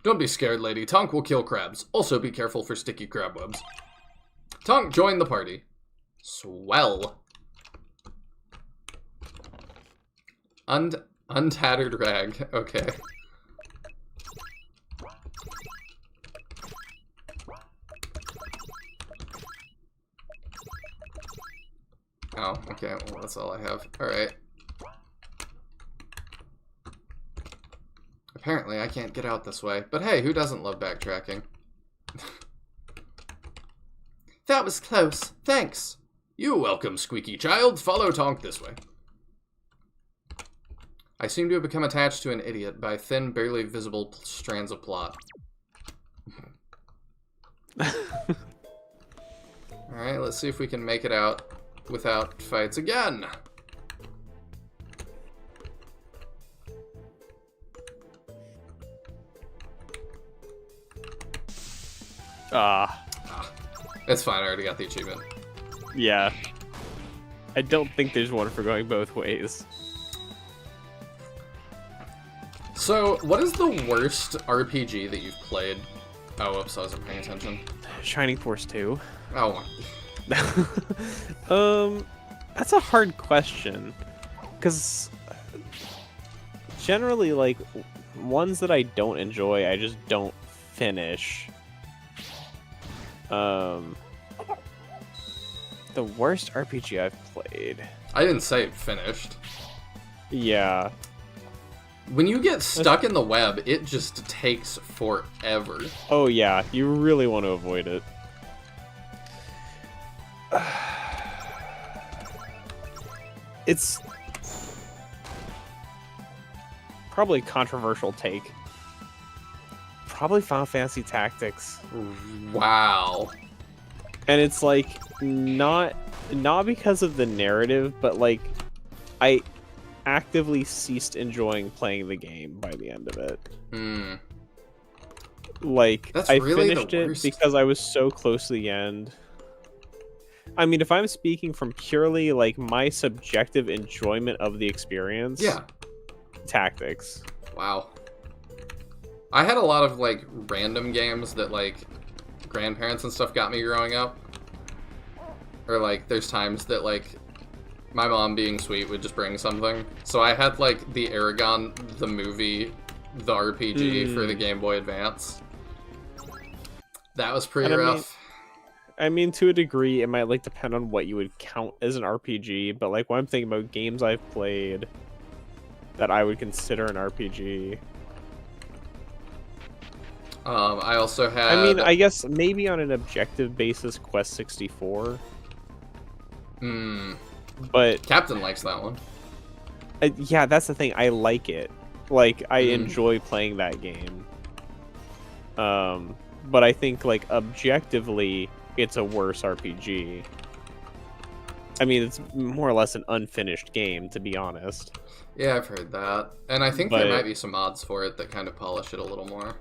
Don't be scared, lady. Tonk will kill crabs. Also, be careful for sticky crab webs. Tonk, join the party. Swell. Untattered rag. Okay. Oh, okay. Well, that's all I have. Alright. Apparently, I can't get out this way. But hey, who doesn't love backtracking? That was close. Thanks. You're welcome, squeaky child. Follow Tonk this way. I seem to have become attached to an idiot by thin, barely visible strands of plot. Alright, let's see if we can make it out without fights again. It's fine, I already got the achievement. Yeah. I don't think there's one for going both ways. So, what is the worst RPG that you've played? Oh, whoops, I wasn't paying attention. Shining Force 2. Oh. That's a hard question. Because generally, like, ones that I don't enjoy, I just don't finish. The worst RPG I've played. I didn't say it finished. Yeah. When you get stuck in the web, it just takes forever. Oh yeah, you really want to avoid it. It's probably a controversial take. Probably Final Fantasy Tactics. Wow. And it's like not because of the narrative, but like I actively ceased enjoying playing the game by the end of it. Like That's I really finished the it worst. because I was so close to the end. I mean, if I'm speaking from purely like my subjective enjoyment of the experience, Yeah. Tactics. Wow. I had a lot of like random games that like grandparents and stuff got me growing up. Or like there's times that like my mom being sweet would just bring something. So I had like the Aragon, the movie, the RPG for the Game Boy Advance. That was pretty rough. I mean, to a degree, it might like depend on what you would count as an RPG, but like when I'm thinking about games I've played that I would consider an RPG. I also had... I mean, I guess maybe on an objective basis, Quest 64. But Captain likes that one. Yeah, that's the thing. I like it. Like, I enjoy playing that game. But I think, like, objectively, it's a worse RPG. I mean, it's more or less an unfinished game, to be honest. Yeah, I've heard that. And I think there might be some mods for it that kind of polish it a little more.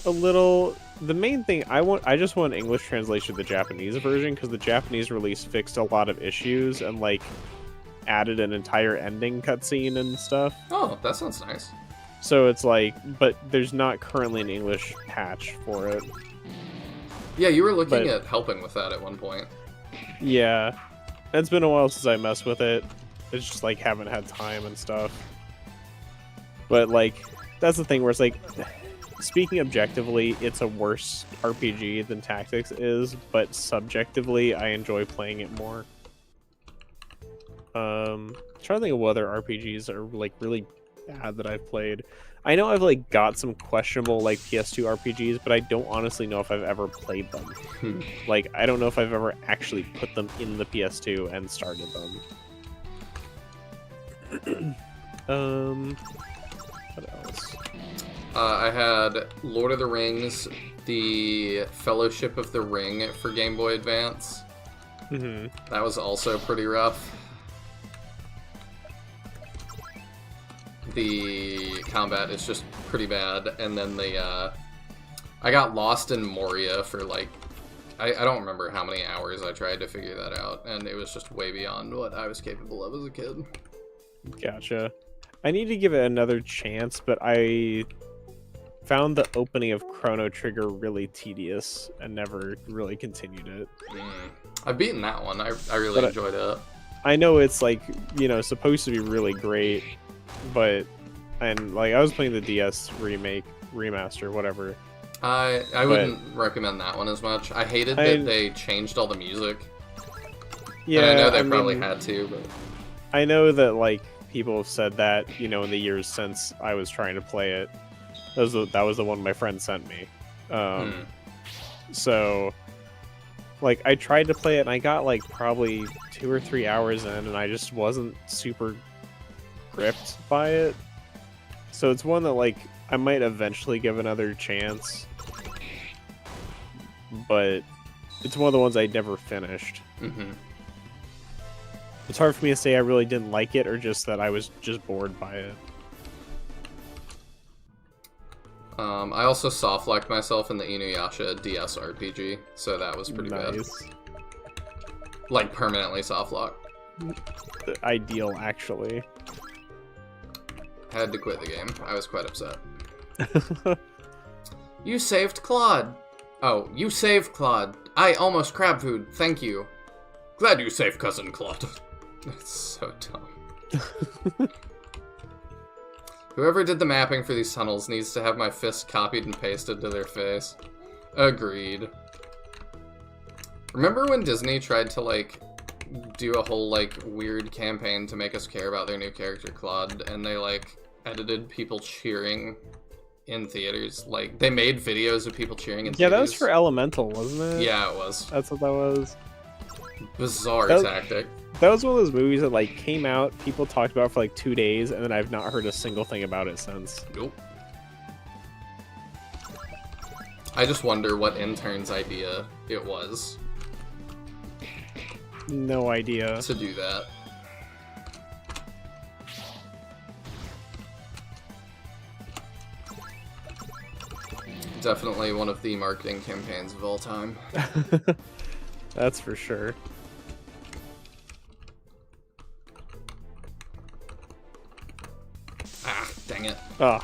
A little. The main thing I just want an English translation of the Japanese version, because the Japanese release fixed a lot of issues and, like, added an entire ending cutscene and stuff. Oh, that sounds nice. So it's like, but there's not currently an English patch for it. Yeah, you were looking at helping with that at one point. Yeah. It's been a while since I messed with it. It's just like haven't had time and stuff. But like, that's the thing where it's like, speaking objectively, it's a worse RPG than Tactics is, but subjectively, I enjoy playing it more. I'm trying to think of what other RPGs are like really bad that I've played. I know I've like got some questionable like PS2 RPGs, but I don't honestly know if I've ever played them. Like, I don't know if I've ever actually put them in the PS2 and started them. What else? I had Lord of the Rings, the Fellowship of the Ring for Game Boy Advance. That was also pretty rough. The combat is just pretty bad, and then I got lost in Moria for like, I don't remember how many hours I tried to figure that out, and it was just way beyond what I was capable of as a kid. Gotcha. I need to give it another chance, but I found the opening of Chrono Trigger really tedious and never really continued it. I've beaten that one. I really enjoyed it. I know it's like, you know, supposed to be really great, but and like I was playing the DS remaster, whatever. I wouldn't recommend that one as much. I hated that they changed all the music. Yeah, and I know they probably had to, but I know that like people have said that, you know, in the years since I was trying to play it. That was the one my friend sent me. So Like, I tried to play it and I got like probably 2 or 3 hours in and I just wasn't super gripped by it. So it's one that like I might eventually give another chance. But it's one of the ones I never finished. Mm-hmm. It's hard for me to say I really didn't like it or just that I was just bored by it. I also soft-locked myself in the Inuyasha DS RPG, so that was pretty bad. Like, permanently soft-locked. Ideal, actually. Had to quit the game. I was quite upset. You saved Claude. Oh, you saved Claude. I almost crab food. Thank you. Glad you saved Cousin Claude. That's so dumb. Whoever did the mapping for these tunnels needs to have my fist copied and pasted to their face. Agreed. Remember when Disney tried to, like, do a whole, like, weird campaign to make us care about their new character, Claude, and they, like, edited people cheering in theaters? Like, they made videos of people cheering in theaters. Yeah, that was for Elemental, wasn't it? Yeah, it was. That's what that was. Bizarre tactic. That was one of those movies that, like, came out, people talked about it for, like, 2 days, and then I've not heard a single thing about it since. Nope. I just wonder what intern's idea it was. No idea. To do that. Definitely one of the marketing campaigns of all time. That's for sure. Ah, dang it. Ugh.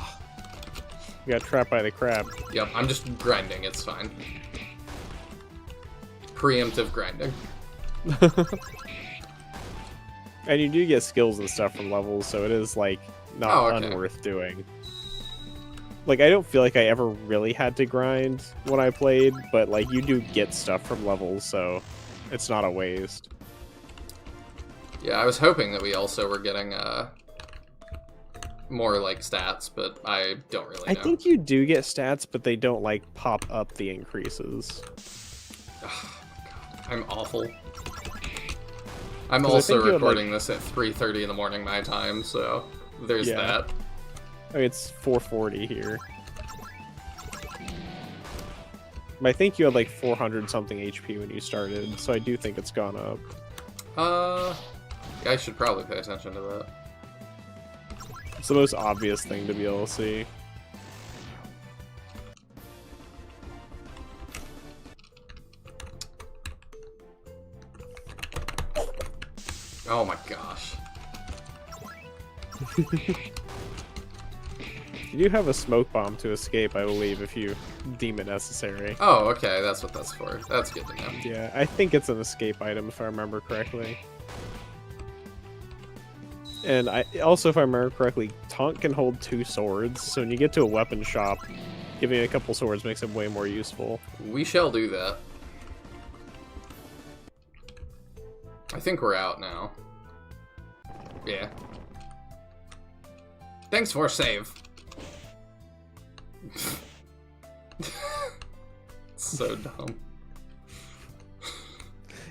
You got trapped by the crab. Yep, I'm just grinding, it's fine. Preemptive grinding. And you do get skills and stuff from levels, so it is, like, not unworth doing. Like, I don't feel like I ever really had to grind when I played, but, like, you do get stuff from levels, so it's not a waste. Yeah, I was hoping that we also were getting, more, like, stats, but I don't really know. I think you do get stats, but they don't, like, pop up the increases. Oh, God. I'm awful. I'm also recording this at 3:30 in the morning my time, so there's that. I mean, it's 4:40 here. I think you had like 400 something HP when you started, so I do think it's gone up. I should probably pay attention to that. It's the most obvious thing to be able to see. Oh my gosh. You do have a smoke bomb to escape, I believe, if you deem it necessary. Oh, okay, that's what that's for. That's good to know. Yeah, I think it's an escape item, if I remember correctly. And also, if I remember correctly, Tonk can hold 2 swords, so when you get to a weapon shop, giving it a couple swords makes it way more useful. We shall do that. I think we're out now. Yeah. Thanks for save. So dumb.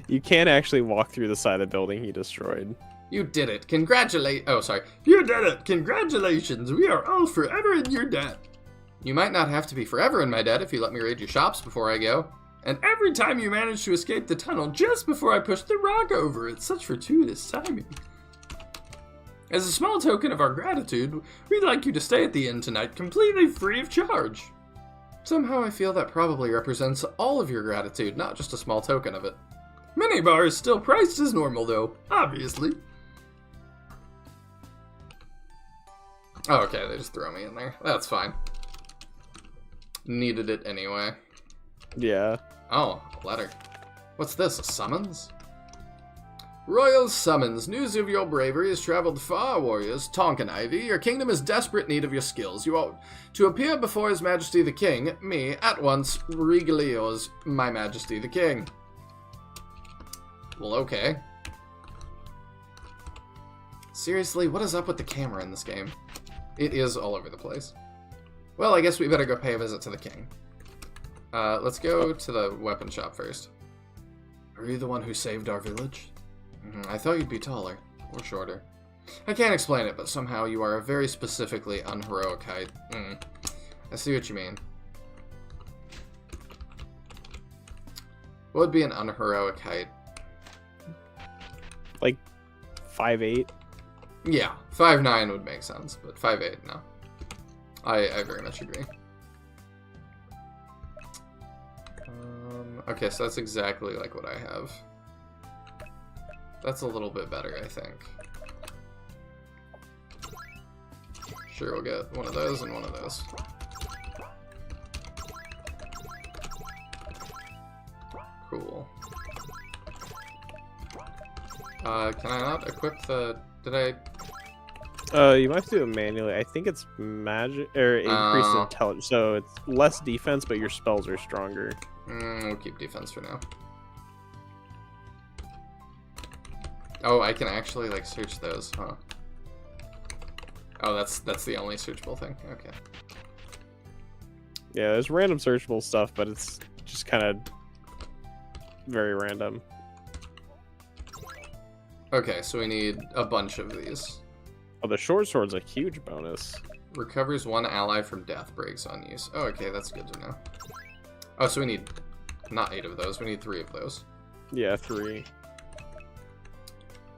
You can actually walk through the side of the building he destroyed. You did it. Oh, sorry. You did it. Congratulations. We are all forever in your debt. You might not have to be forever in my debt if you let me raid your shops before I go. And every time you manage to escape the tunnel just before I push the rock over, it's such fortuitous timing. As a small token of our gratitude, we'd like you to stay at the inn tonight completely free of charge. Somehow I feel that probably represents all of your gratitude, not just a small token of it. Minibar is still priced as normal though, obviously. Oh, okay, they just throw me in there. That's fine. Needed it anyway. Yeah. Oh, a letter. What's this, a summons? Royal summons. News of your bravery has traveled far, warriors. Tonk and Ivy, your kingdom is desperate need of your skills. You ought to appear before His Majesty the King, me, at once, regally yours, my Majesty the King. Well, okay. Seriously, what is up with the camera in this game? It is all over the place. Well, I guess we better go pay a visit to the king. Let's go to the weapon shop first. Are you the one who saved our village? I thought you'd be taller. Or shorter. I can't explain it, but somehow you are a very specifically unheroic height. I see what you mean. What would be an unheroic height? Like 5'8"? Yeah, 5'9" would make sense, but 5'8", no. I very much agree. Okay, so that's exactly like what I have. That's a little bit better, I think. Sure, we'll get one of those and one of those. Cool. Can I not equip the... Did I... You might have to do it manually. I think it's magic or increased intelligence, so it's less defense, but your spells are stronger. We'll keep defense for now. Oh, I can actually like search those, huh? Oh, that's the only searchable thing. Okay. Yeah, there's random searchable stuff, but it's just kind of very random. Okay, so we need a bunch of these. Oh, the short sword's a huge bonus. Recovers one ally from death breaks on use. Oh, okay, that's good to know. Oh, so we need not 8 of those. We need 3 of those. Yeah, 3.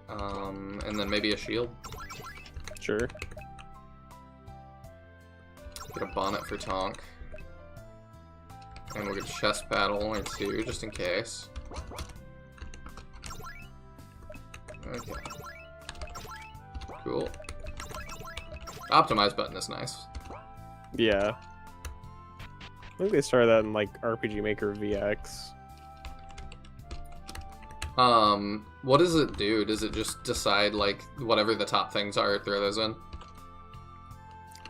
And then maybe a shield. Sure. Get a bonnet for Tonk. And we'll get chest battle or 2, just in case. Okay. Cool. Optimize button is nice. Yeah. I think they started that in like RPG Maker VX. What does it do? Does it just decide like whatever the top things are, throw those in?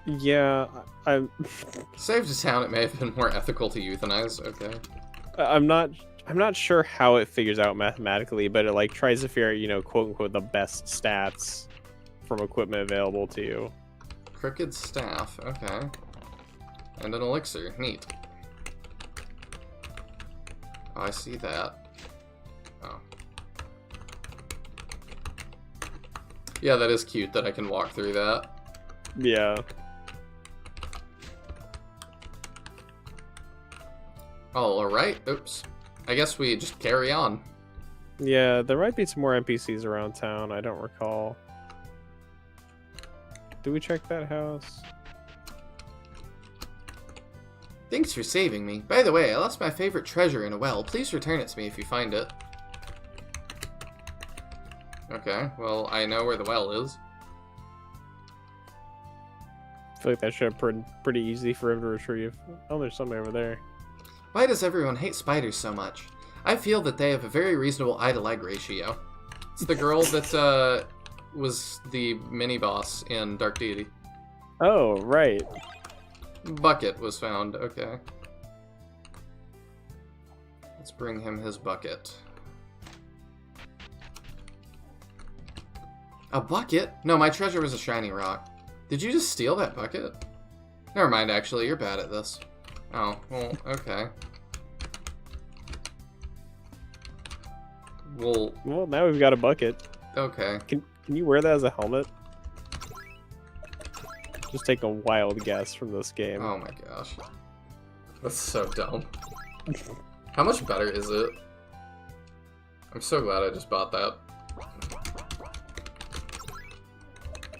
Yeah, I'm Save to town, it may have been more ethical to euthanize. Okay. I'm not sure how it figures out mathematically, but it like tries to figure out, you know, quote unquote the best stats from equipment available to you. Crooked staff, okay. And an elixir, neat. Oh, I see that. Oh. Yeah, that is cute that I can walk through that. Yeah. Oh, alright. Oops. I guess we just carry on. Yeah, there might be some more NPCs around town. I don't recall. Did we check that house? Thanks for saving me. By the way, I lost my favorite treasure in a well. Please return it to me if you find it. Okay, well, I know where the well is. I feel like that should have pretty easy for him to retrieve. Oh, there's somebody over there. Why does everyone hate spiders so much? I feel that they have a very reasonable eye-to-leg ratio. It's the girl that was the mini-boss in Dark Deity. Oh, right. Bucket was found, okay. Let's bring him his bucket. A bucket? No, my treasure was a shiny rock. Did you just steal that bucket? Never mind, actually, you're bad at this. Oh, well, okay. Well, now we've got a bucket. Okay. Can you wear that as a helmet? Just take a wild guess from this game. Oh my gosh. That's so dumb. How much better is it? I'm so glad I just bought that.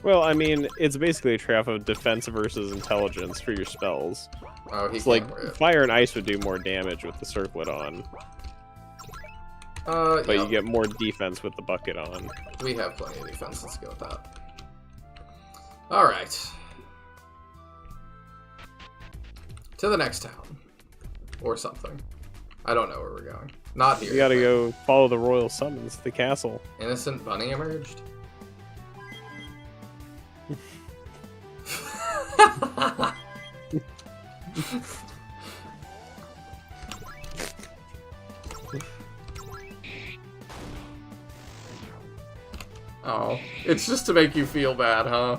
Well, I mean, it's basically a trade-off of defense versus intelligence for your spells. Oh, it's like fire and ice would do more damage with the circlet on. But yeah. You get more defense with the bucket on. We have plenty of defense. Let's go with that. Alright. To the next town. Or something. I don't know where we're going. Not here. You gotta go follow the royal summons to the castle. Innocent bunny emerged? Oh, it's just to make you feel bad, huh?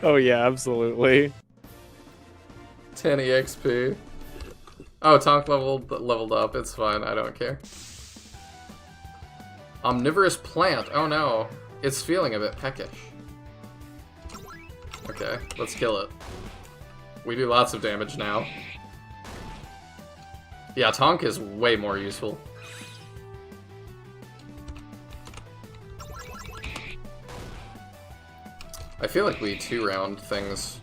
Oh yeah, absolutely. 10 EXP. Oh, Tonk leveled up. It's fine. I don't care. Omnivorous plant. Oh no. It's feeling a bit peckish. Okay, let's kill it. We do lots of damage now. Yeah, Tonk is way more useful. I feel like we 2-round things.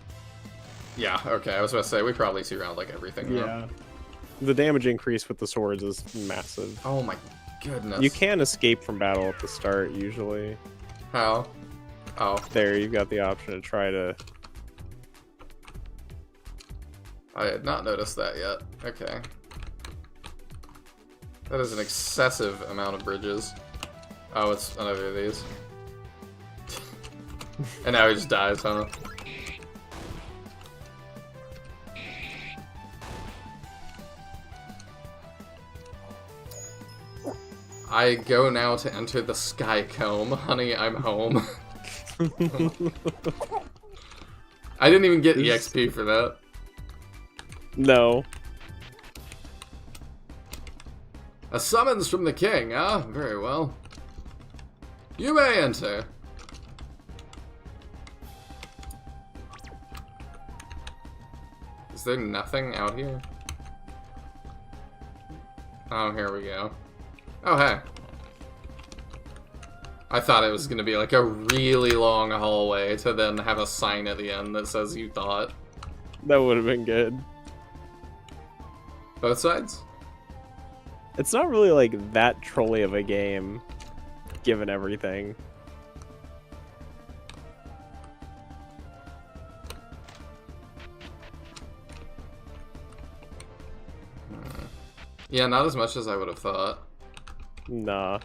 Yeah, okay, I was about to say, we probably 2-round like everything, though. Yeah. The damage increase with the swords is massive. Oh my goodness. You can escape from battle at the start, usually. How? Oh. There, you've got the option to try to... I had not noticed that yet. Okay. That is an excessive amount of bridges. Oh, it's another of these. And now he just dies, huh? I go now to enter the sky comb. Honey, I'm home. I didn't even get EXP for that. No. A summons from the king, ah? Very well. You may enter. Is there nothing out here? Oh, here we go. Oh, hey. I thought it was gonna be like a really long hallway to then have a sign at the end that says you thought. That would have been good. Both sides? It's not really like that trolly of a game, given everything. Yeah, not as much as I would have thought. Nah.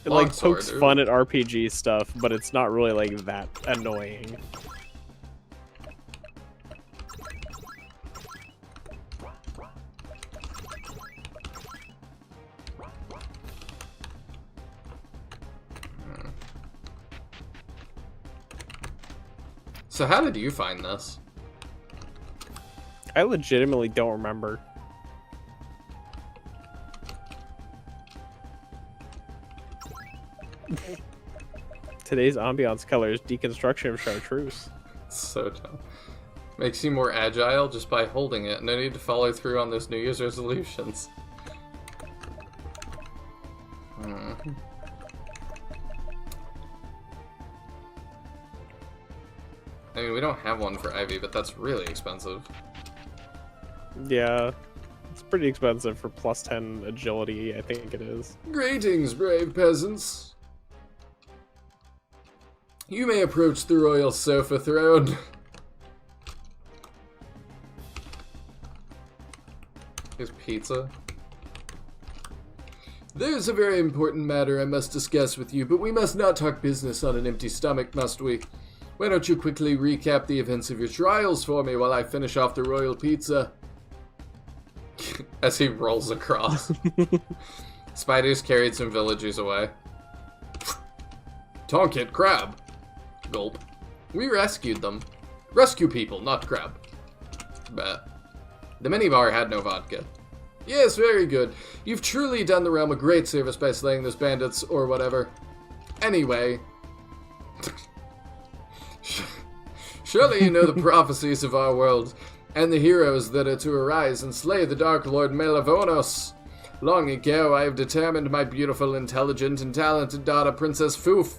It Long like sword, pokes dude. fun at RPG stuff, but it's not really like that annoying. So how did you find this? I legitimately don't remember. Today's ambiance color is deconstruction of chartreuse. So dumb. Makes you more agile just by holding it. No need to follow through on those New Year's resolutions. I mean, we don't have one for Ivy, but that's really expensive. Yeah, it's pretty expensive for plus 10 agility, I think it is. Greetings, brave peasants. You may approach the royal sofa throne. Here's pizza. There's a very important matter I must discuss with you, but we must not talk business on an empty stomach, must we? Why don't you quickly recap the events of your trials for me while I finish off the royal pizza? As he rolls across. Spiders carried some villagers away. Tonket crab. Gulp. We rescued them. Rescue people, not crab. Bet. The minibar had no vodka. Yes, very good. You've truly done the realm a great service by slaying those bandits, or whatever. Anyway. Surely you know the prophecies of our world, and the heroes that are to arise and slay the Dark Lord Melavonos. Long ago, I have determined my beautiful, intelligent, and talented daughter, Princess Foof,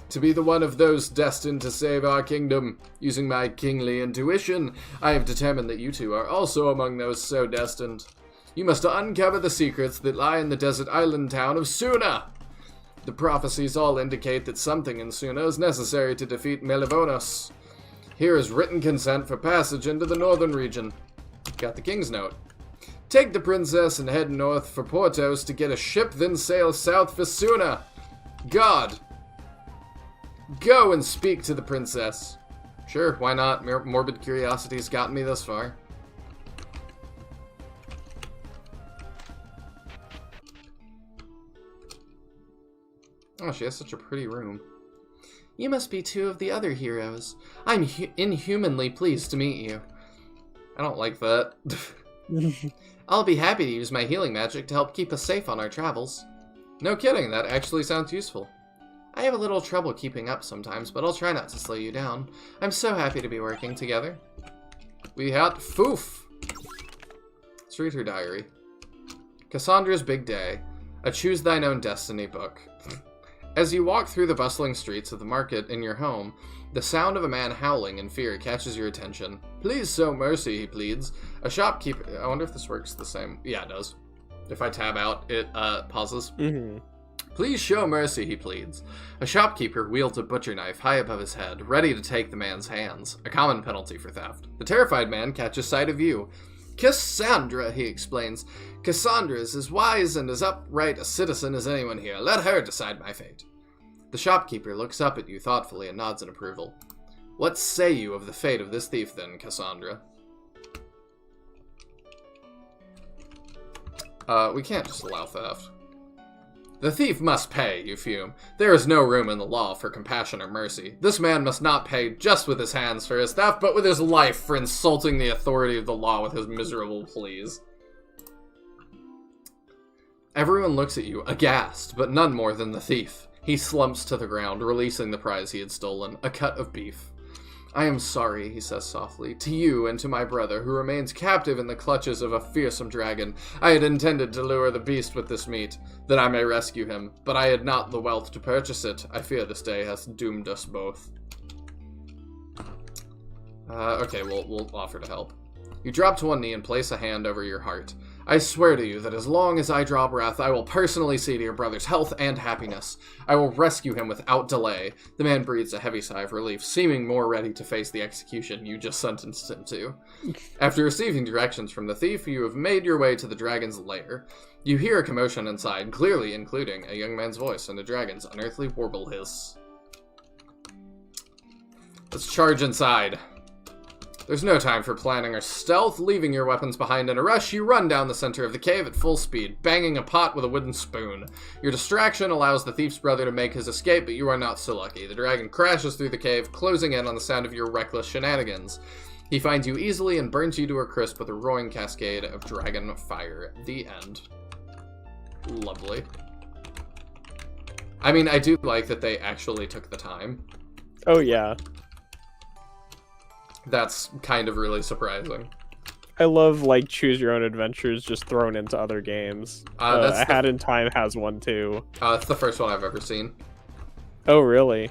to be the one of those destined to save our kingdom. Using my kingly intuition, I have determined that you two are also among those so destined. You must uncover the secrets that lie in the desert island town of Suna. The prophecies all indicate that something in Suna is necessary to defeat Melavonos. Here is written consent for passage into the northern region. Got the king's note. Take the princess and head north for Portos to get a ship, then sail south for Suna. God. Go and speak to the princess. Sure, why not? Morbid curiosity's gotten me this far. Oh, she has such a pretty room. You must be two of the other heroes. I'm inhumanly pleased to meet you. I don't like that. I'll be happy to use my healing magic to help keep us safe on our travels. No kidding, that actually sounds useful. I have a little trouble keeping up sometimes, but I'll try not to slow you down. I'm so happy to be working together. We had Foof! Let's read her diary. Cassandra's big day. A Choose Thine Own Destiny book. As you walk through the bustling streets of the market in your home, the sound of a man howling in fear catches your attention. Please show mercy, he pleads. A shopkeeper... I wonder if this works the same. Yeah, it does. If I tab out, it pauses. Mm-hmm. Please show mercy, he pleads. A shopkeeper wields a butcher knife high above his head, ready to take the man's hands, a common penalty for theft. The terrified man catches sight of you. Cassandra, he explains. Cassandra is as wise and as upright a citizen as anyone here. Let her decide my fate. The shopkeeper looks up at you thoughtfully and nods in approval. What say you of the fate of this thief, then, Cassandra? We can't just allow theft. The thief must pay, you fume. There is no room in the law for compassion or mercy. This man must not pay just with his hands for his theft, but with his life for insulting the authority of the law with his miserable pleas. Everyone looks at you, aghast, but none more than the thief. He slumps to the ground, releasing the prize he had stolen, a cut of beef. I am sorry, he says softly, to you and to my brother, who remains captive in the clutches of a fearsome dragon. I had intended to lure the beast with this meat, that I may rescue him, but I had not the wealth to purchase it. I fear this day has doomed us both. Okay, we'll offer to help. You drop to one knee and place a hand over your heart. I swear to you that as long as I draw breath, I will personally see to your brother's health and happiness. I will rescue him without delay. The man breathes a heavy sigh of relief, seeming more ready to face the execution you just sentenced him to. After receiving directions from the thief, you have made your way to the dragon's lair. You hear a commotion inside, clearly including a young man's voice and a dragon's unearthly warble hiss. Let's charge inside. There's no time for planning or stealth. Leaving your weapons behind in a rush, you run down the center of the cave at full speed, banging a pot with a wooden spoon. Your distraction allows the thief's brother to make his escape, but you are not so lucky. The dragon crashes through the cave, closing in on the sound of your reckless shenanigans. He finds you easily and burns you to a crisp with a roaring cascade of dragon fire. The end. Lovely. I mean, I do like that they actually took the time. Oh, yeah. That's kind of really surprising. I love, like, choose your own adventures just thrown into other games. A Hat in Time has one, too. It's the first one I've ever seen. Oh, really?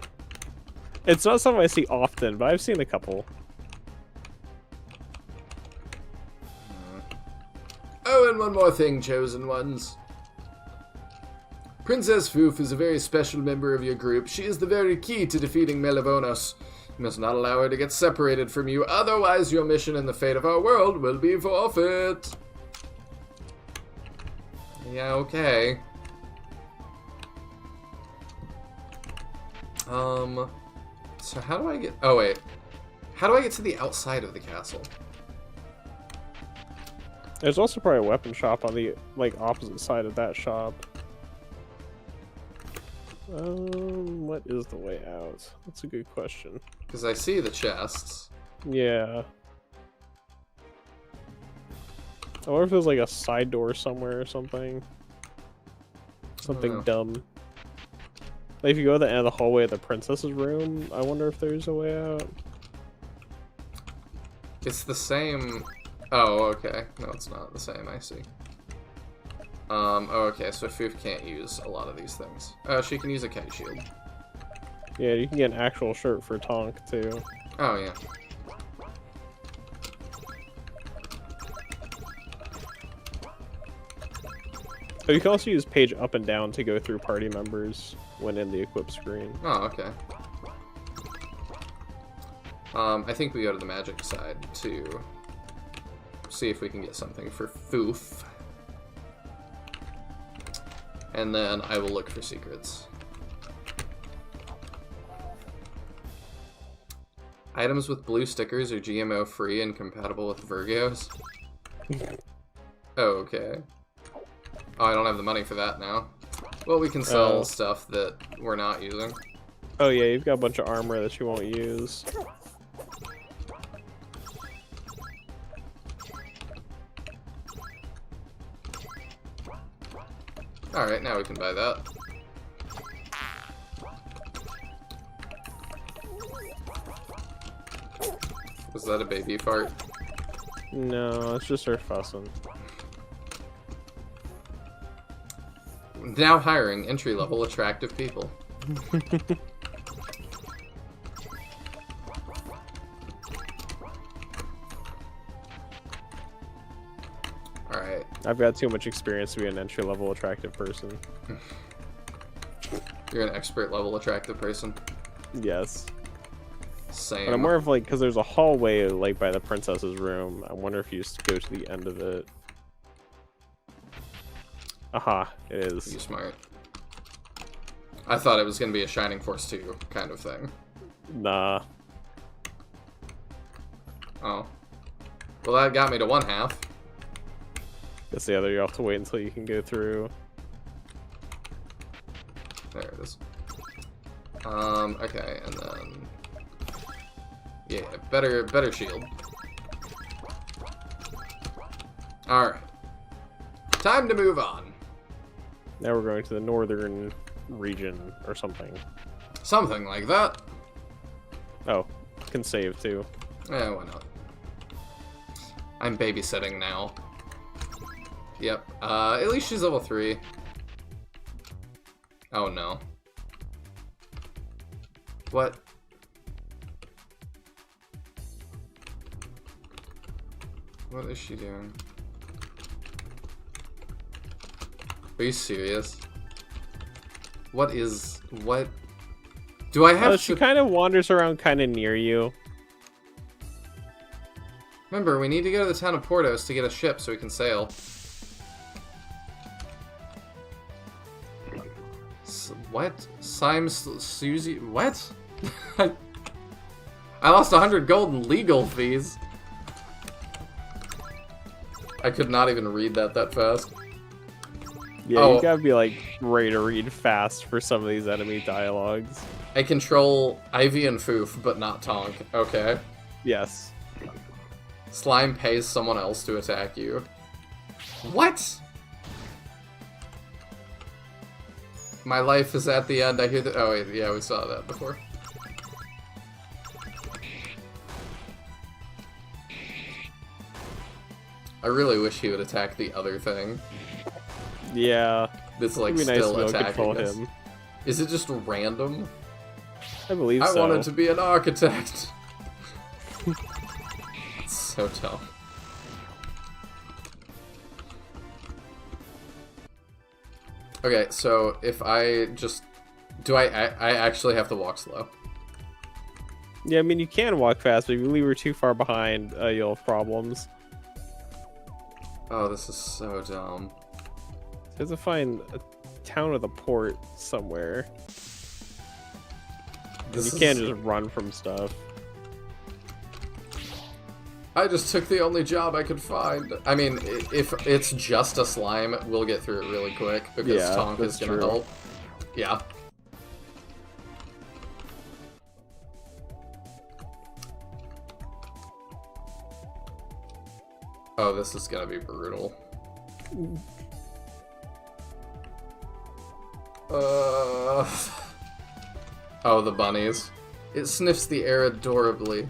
It's not something I see often, but I've seen a couple. Oh, and one more thing, chosen ones. Princess Foof is a very special member of your group. She is the very key to defeating Melivonos. You must not allow her to get separated from you, otherwise your mission and the fate of our world will be forfeit. Yeah, okay. So how do I get... Oh, wait. How do I get to the outside of the castle? There's also probably a weapon shop on the, like, opposite side of that shop. What is the way out? That's a good question. Because I see the chests. Yeah. I wonder if there's like a side door somewhere or something. Something dumb. Like if you go to the end of the hallway of the princess's room, I wonder if there's a way out. It's the same... Oh, okay. No, it's not the same, I see. Oh, okay, so Foof can't use a lot of these things. She can use a kite shield. Yeah, you can get an actual shirt for Tonk, too. Oh, yeah. But you can also use page up and down to go through party members when in the equip screen. Oh, okay. I think we go to the magic side to see if we can get something for Foof. And then I will look for secrets. Items with blue stickers are GMO free and compatible with Virgos. Oh, okay. Oh, I don't have the money for that now. Well, we can sell stuff that we're not using. Oh yeah, you've got a bunch of armor that you won't use. Alright, now we can buy that. Was that a baby fart? No, it's just her fussing. Now hiring entry-level attractive people. Alright. I've got too much experience to be an entry-level attractive person. You're an expert-level attractive person. Yes. Same. But I'm more of like, because there's a hallway like by the princess's room. I wonder if you just go to the end of it. Aha, it is. You smart. I thought it was going to be a Shining Force 2 kind of thing. Nah. Oh. Well, that got me to one half. Guess the other you have to wait until you can go through. There it is. Okay, and then... Yeah, better shield. Alright. Time to move on. Now we're going to the northern region or something. Something like that. Oh, can save too. Yeah, why not? I'm babysitting now. Yep. At least she's level 3. Oh no. What? What is she doing? Are you serious? What? Do I have she kind of wanders around kind of near you. Remember, we need to go to the town of Portos to get a ship so we can sail. What? Susie? What? I lost 100 gold in legal fees. I could not even read that fast. Yeah, you gotta be like ready to read fast for some of these enemy dialogues. I control Ivy and Foof, but not Tonk. Okay. Yes. Slime pays someone else to attack you. What? My life is at the end. I hear the. Oh, wait, yeah, we saw that before. I really wish he would attack the other thing. Yeah. It's like It'd be still nice to attacking control us. him. Is it just random? I believe I so. wanted to be an architect. It's so dumb. Okay, so if I just... Do I actually have to walk slow? Yeah, I mean, you can walk fast, but if you leave her too far behind, you'll have problems. Oh, this is so dumb. You have to find a town with a port somewhere. You can't just run from stuff. I just took the only job I could find. I mean, if it's just a slime, we'll get through it really quick, because Tonk is gonna help. Yeah. Oh, this is gonna be brutal. Oh, the bunnies. It sniffs the air adorably.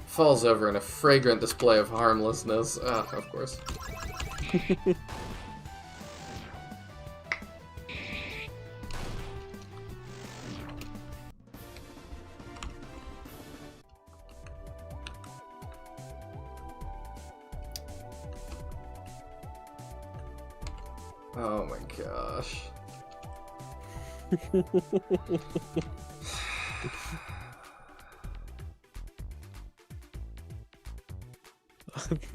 Falls over in a fragrant display of harmlessness. Ah, of course. Oh my gosh.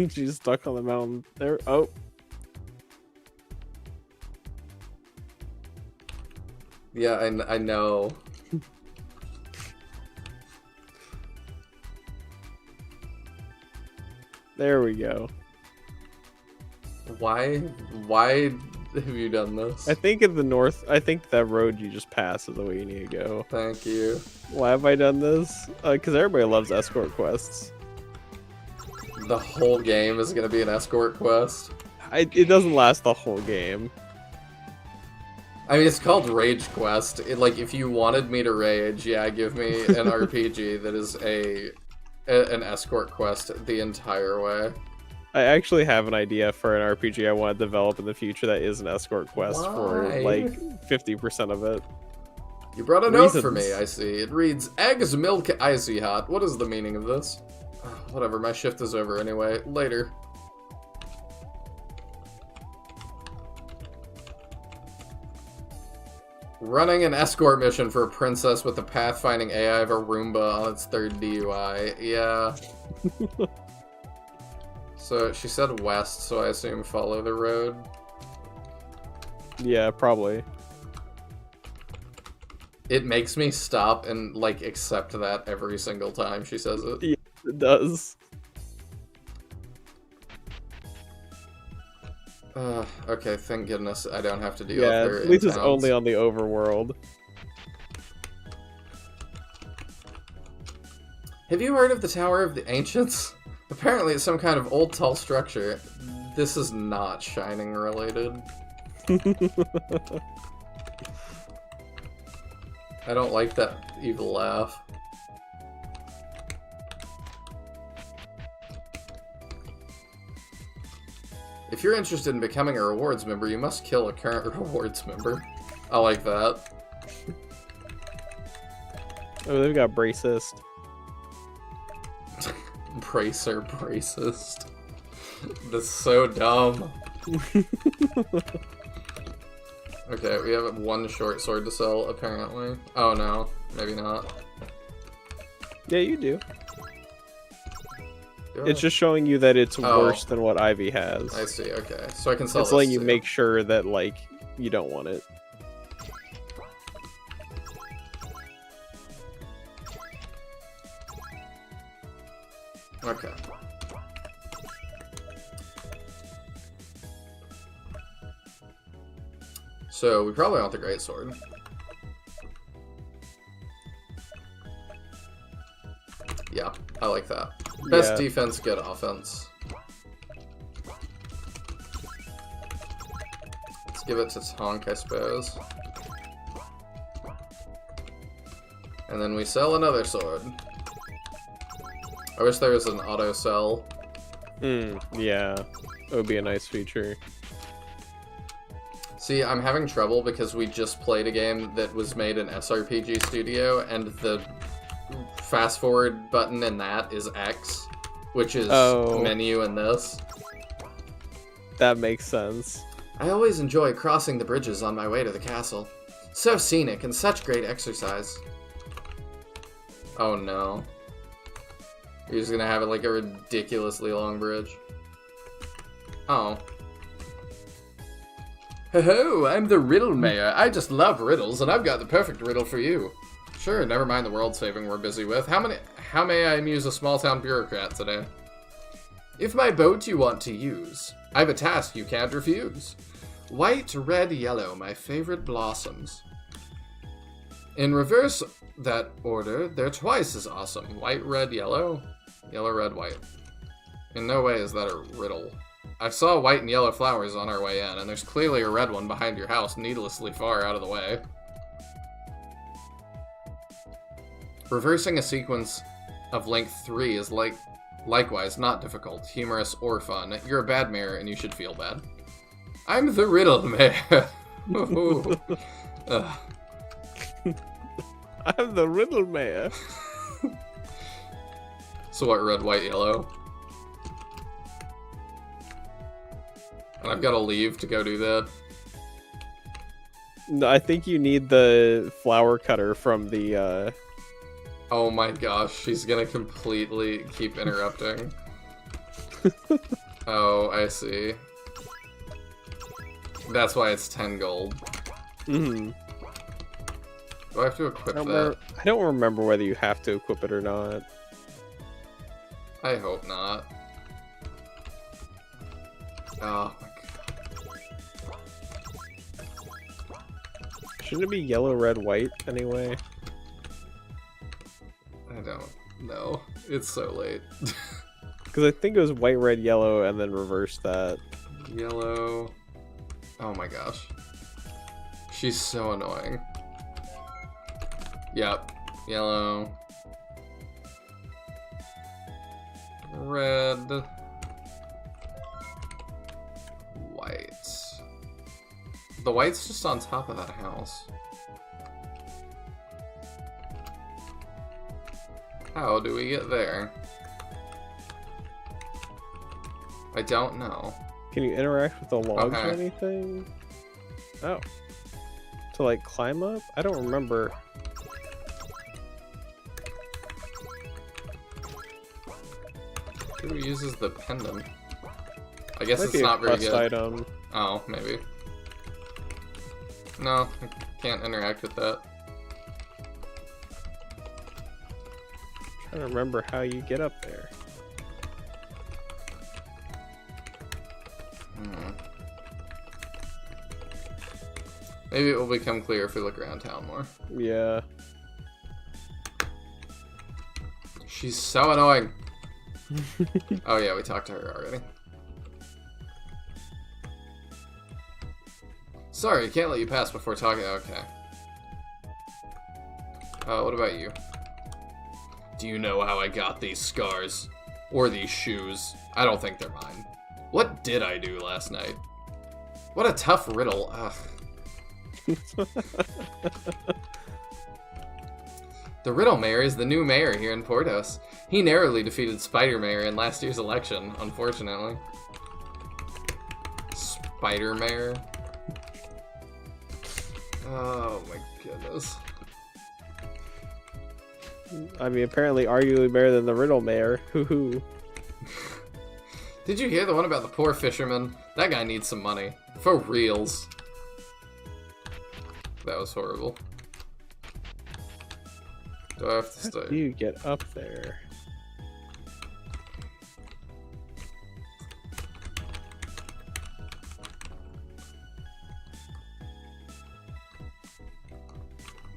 She's stuck on the mountain. There. Oh. Yeah, I know. There we go. Why have you done this? I think in the north, I think that road you just passed is the way you need to go. Thank you. Why have I done this? Because everybody loves escort quests. The whole game is gonna be an escort quest. It doesn't last the whole game. I mean, it's called Rage Quest. Like, if you wanted me to rage, yeah, give me an RPG that is an escort quest the entire way. I actually have an idea for an RPG I want to develop in the future that is an escort quest for, like, 50% of it. You brought a note for me, I see. It reads, Eggs, milk, icy hot. What is the meaning of this? Whatever, my shift is over anyway. Later. Running an escort mission for a princess with the pathfinding AI of a Roomba on its 3rd DUI. Yeah. So, she said west, so I assume follow the road. Yeah, probably. It makes me stop and, like, accept that every single time she says it. Yeah, it does. Okay, thank goodness I don't have to deal Yeah, with her. at least it's only on the overworld. Have you heard of the Tower of the Ancients? Apparently it's some kind of old tall structure. This is not Shining related. I don't like that evil laugh. If you're interested in becoming a rewards member, you must kill a current rewards member. I like that. Oh, they've got Bracist. Bracer Bracist. That's so dumb. Okay, we have one short sword to sell, apparently. Oh no, maybe not. Yeah, you do. It's just showing you that it's worse than what Ivy has. I see, okay. So I can sell It's this letting you too. make sure that, like, you don't want it. Okay. So, we probably want the greatsword. Yeah, I like that. Best defense, good offense. Let's give it to Tonk, I suppose. And then we sell another sword. I wish there was an auto sell. Yeah. It would be a nice feature. See, I'm having trouble because we just played a game that was made in SRPG Studio, and the fast forward button in that is X, which is menu in this. That makes sense. I always enjoy crossing the bridges on my way to the castle. So scenic and such great exercise. Oh no. You're just gonna have it like a ridiculously long bridge. Oh. Ho-ho, I'm the Riddle Mayor. I just love riddles, and I've got the perfect riddle for you. Sure, never mind the world saving we're busy with. How may I amuse a small town bureaucrat today? If my boat you want to use, I've a task you can't refuse. White, red, yellow, my favorite blossoms. In reverse that order, they're twice as awesome. White, red, yellow, yellow, red, white. In no way is that a riddle. I saw white and yellow flowers on our way in, and there's clearly a red one behind your house, needlessly far out of the way. Reversing a sequence of length 3 is likewise not difficult, humorous, or fun. You're a bad mayor, and you should feel bad. I'm the Riddle Mayor. I'm the Riddle Mayor. So what, red, white, yellow? And I've got to leave to go do that. No, I think you need the flower cutter from the, Oh my gosh, she's gonna completely keep interrupting. Oh, I see. That's why it's 10 gold. Mm-hmm. Do I have to equip that? I don't remember whether you have to equip it or not. I hope not. Oh my god. Shouldn't it be yellow, red, white anyway? I don't know. It's so late. Because I think it was white, red, yellow, and then reverse that. Yellow. Oh my gosh. She's so annoying. Yep. Yellow. Red. White. The white's just on top of that house. How do we get there? I don't know. Can you interact with the logs Okay. or anything? Oh. To like climb up? I don't remember. Who uses the pendant? I guess Might it's be a not very quest good. item. Oh, maybe. No, I can't interact with that. Trying to remember how you get up there. Maybe it will become clear if we look around town more. Yeah. She's so annoying. Oh yeah, we talked to her already. Sorry, can't let you pass before talking. Okay. What about you? Do you know how I got these scars? Or these shoes? I don't think they're mine. What did I do last night? What a tough riddle. Ugh. The Riddle Mayor is the new mayor here in Portos. He narrowly defeated Spider Mayor in last year's election, unfortunately. Spider Mayor? Oh my goodness. I mean, apparently arguably better than the Riddle Mayor. Hoo-hoo. Did you hear the one about the poor fisherman? That guy needs some money. For reals. That was horrible. Do I have to How stay? do you get up there?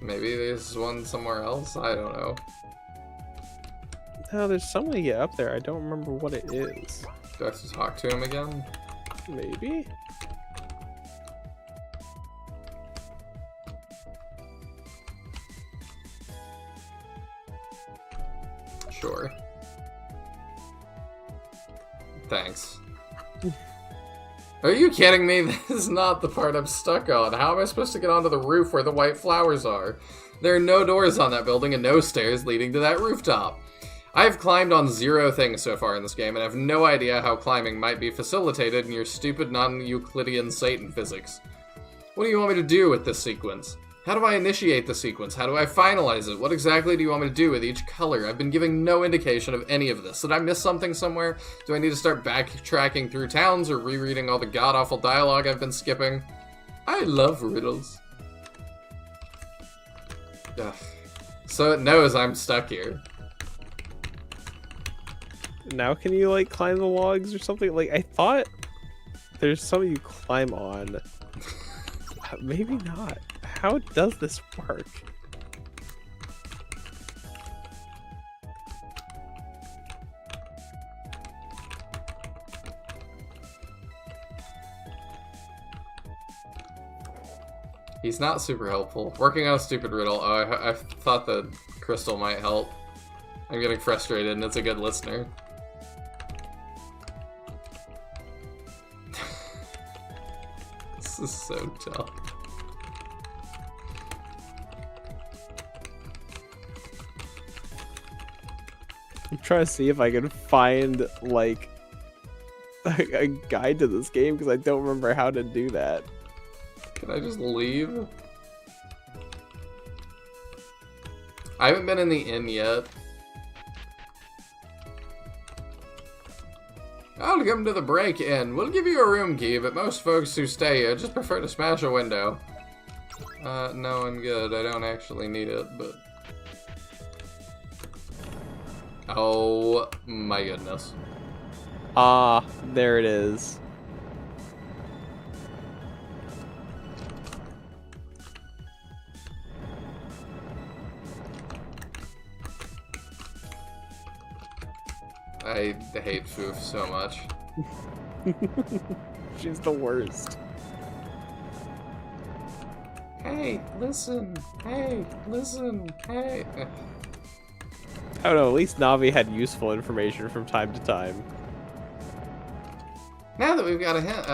Maybe there's one somewhere else? I don't know. No, there's some way to get up there. I don't remember what it is. Do I have to talk to him again? Maybe? Sure. Thanks. Are you kidding me? This is not the part I'm stuck on. How am I supposed to get onto the roof where the white flowers are? There are no doors on that building and no stairs leading to that rooftop. I've climbed on 0 things so far in this game, and I have no idea how climbing might be facilitated in your stupid non-Euclidean Satan physics. What do you want me to do with this sequence? How do I initiate the sequence? How do I finalize it? What exactly do you want me to do with each color? I've been giving no indication of any of this. Did I miss something somewhere? Do I need to start backtracking through towns or rereading all the god-awful dialogue I've been skipping? I love riddles. Ugh. So it knows I'm stuck here. Now can you, like, climb the logs or something? Like, I thought there's something you climb on. Maybe not. How does this work? He's not super helpful. Working on a stupid riddle. Oh, I thought the crystal might help. I'm getting frustrated, and it's a good listener. This is so tough. I'm trying to see if I can find, like, a guide to this game, because I don't remember how to do that. Can I just leave? I haven't been in the inn yet. Welcome to the break-in. We'll give you a room key, but most folks who stay here just prefer to smash a window. No, I'm good. I don't actually need it, but... Oh my goodness. Ah, there it is. I hate Foof so much. She's the worst. Hey, listen. Hey, listen. Hey. I don't know, at least Navi had useful information from time to time. Now that we've got a hint,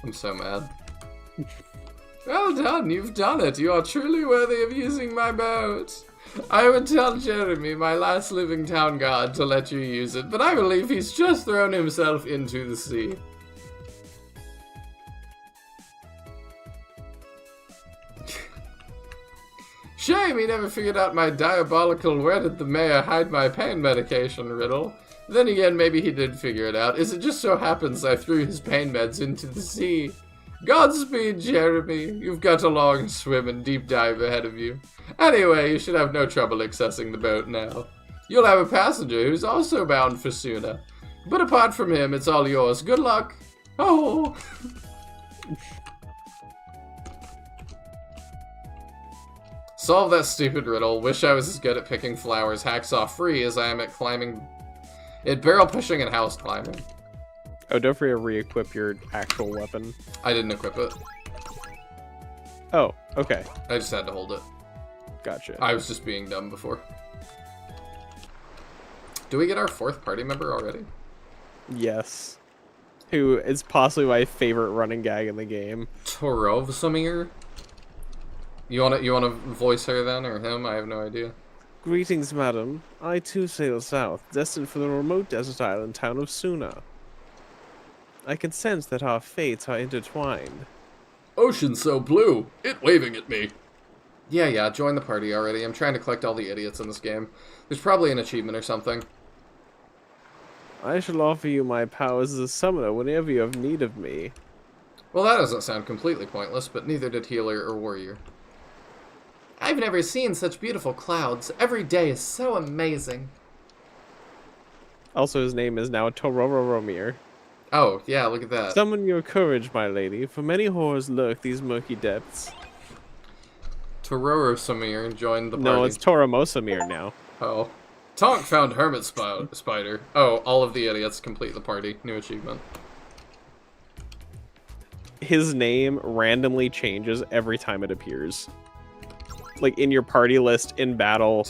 I'm so mad. Well done, you've done it. You are truly worthy of using my boat. I would tell Jeremy, my last living town guard, to let you use it, but I believe he's just thrown himself into the sea. Shame he never figured out my diabolical "where did the mayor hide my pain medication" riddle. Then again, maybe he did figure it out. It just so happens I threw his pain meds into the sea. Godspeed, Jeremy. You've got a long swim and deep dive ahead of you. Anyway, you should have no trouble accessing the boat now. You'll have a passenger who's also bound for Suna. But apart from him, it's all yours. Good luck. Oh. Solve that stupid riddle. Wish I was as good at picking flowers hacksaw free as I am at climbing... at barrel pushing and house climbing. Oh, don't forget to re-equip your actual weapon. I didn't equip it. Oh, okay. I just had to hold it. Gotcha. I was just being dumb before. Do we get our 4th party member already? Yes. Who is possibly my favorite running gag in the game. Torovsamir? You wanna voice her then, or him? I have no idea. Greetings, madam. I too sail south, destined for the remote desert island town of Suna. I can sense that our fates are intertwined. Ocean so blue, it waving at me. Yeah, join the party already. I'm trying to collect all the idiots in this game. There's probably an achievement or something. I shall offer you my powers as a summoner whenever you have need of me. Well, that doesn't sound completely pointless, but neither did healer or warrior. I've never seen such beautiful clouds. Every day is so amazing. Also, his name is now Torororomir. Oh, yeah, look at that. Summon your courage, my lady, for many horrors lurk these murky depths. Tororosamir joined the party. No, it's Toromosamir now. Oh. Tonk found Hermit Spider. Oh, all of the idiots complete the party. New achievement. His name randomly changes every time it appears. Like, in your party list, in battle,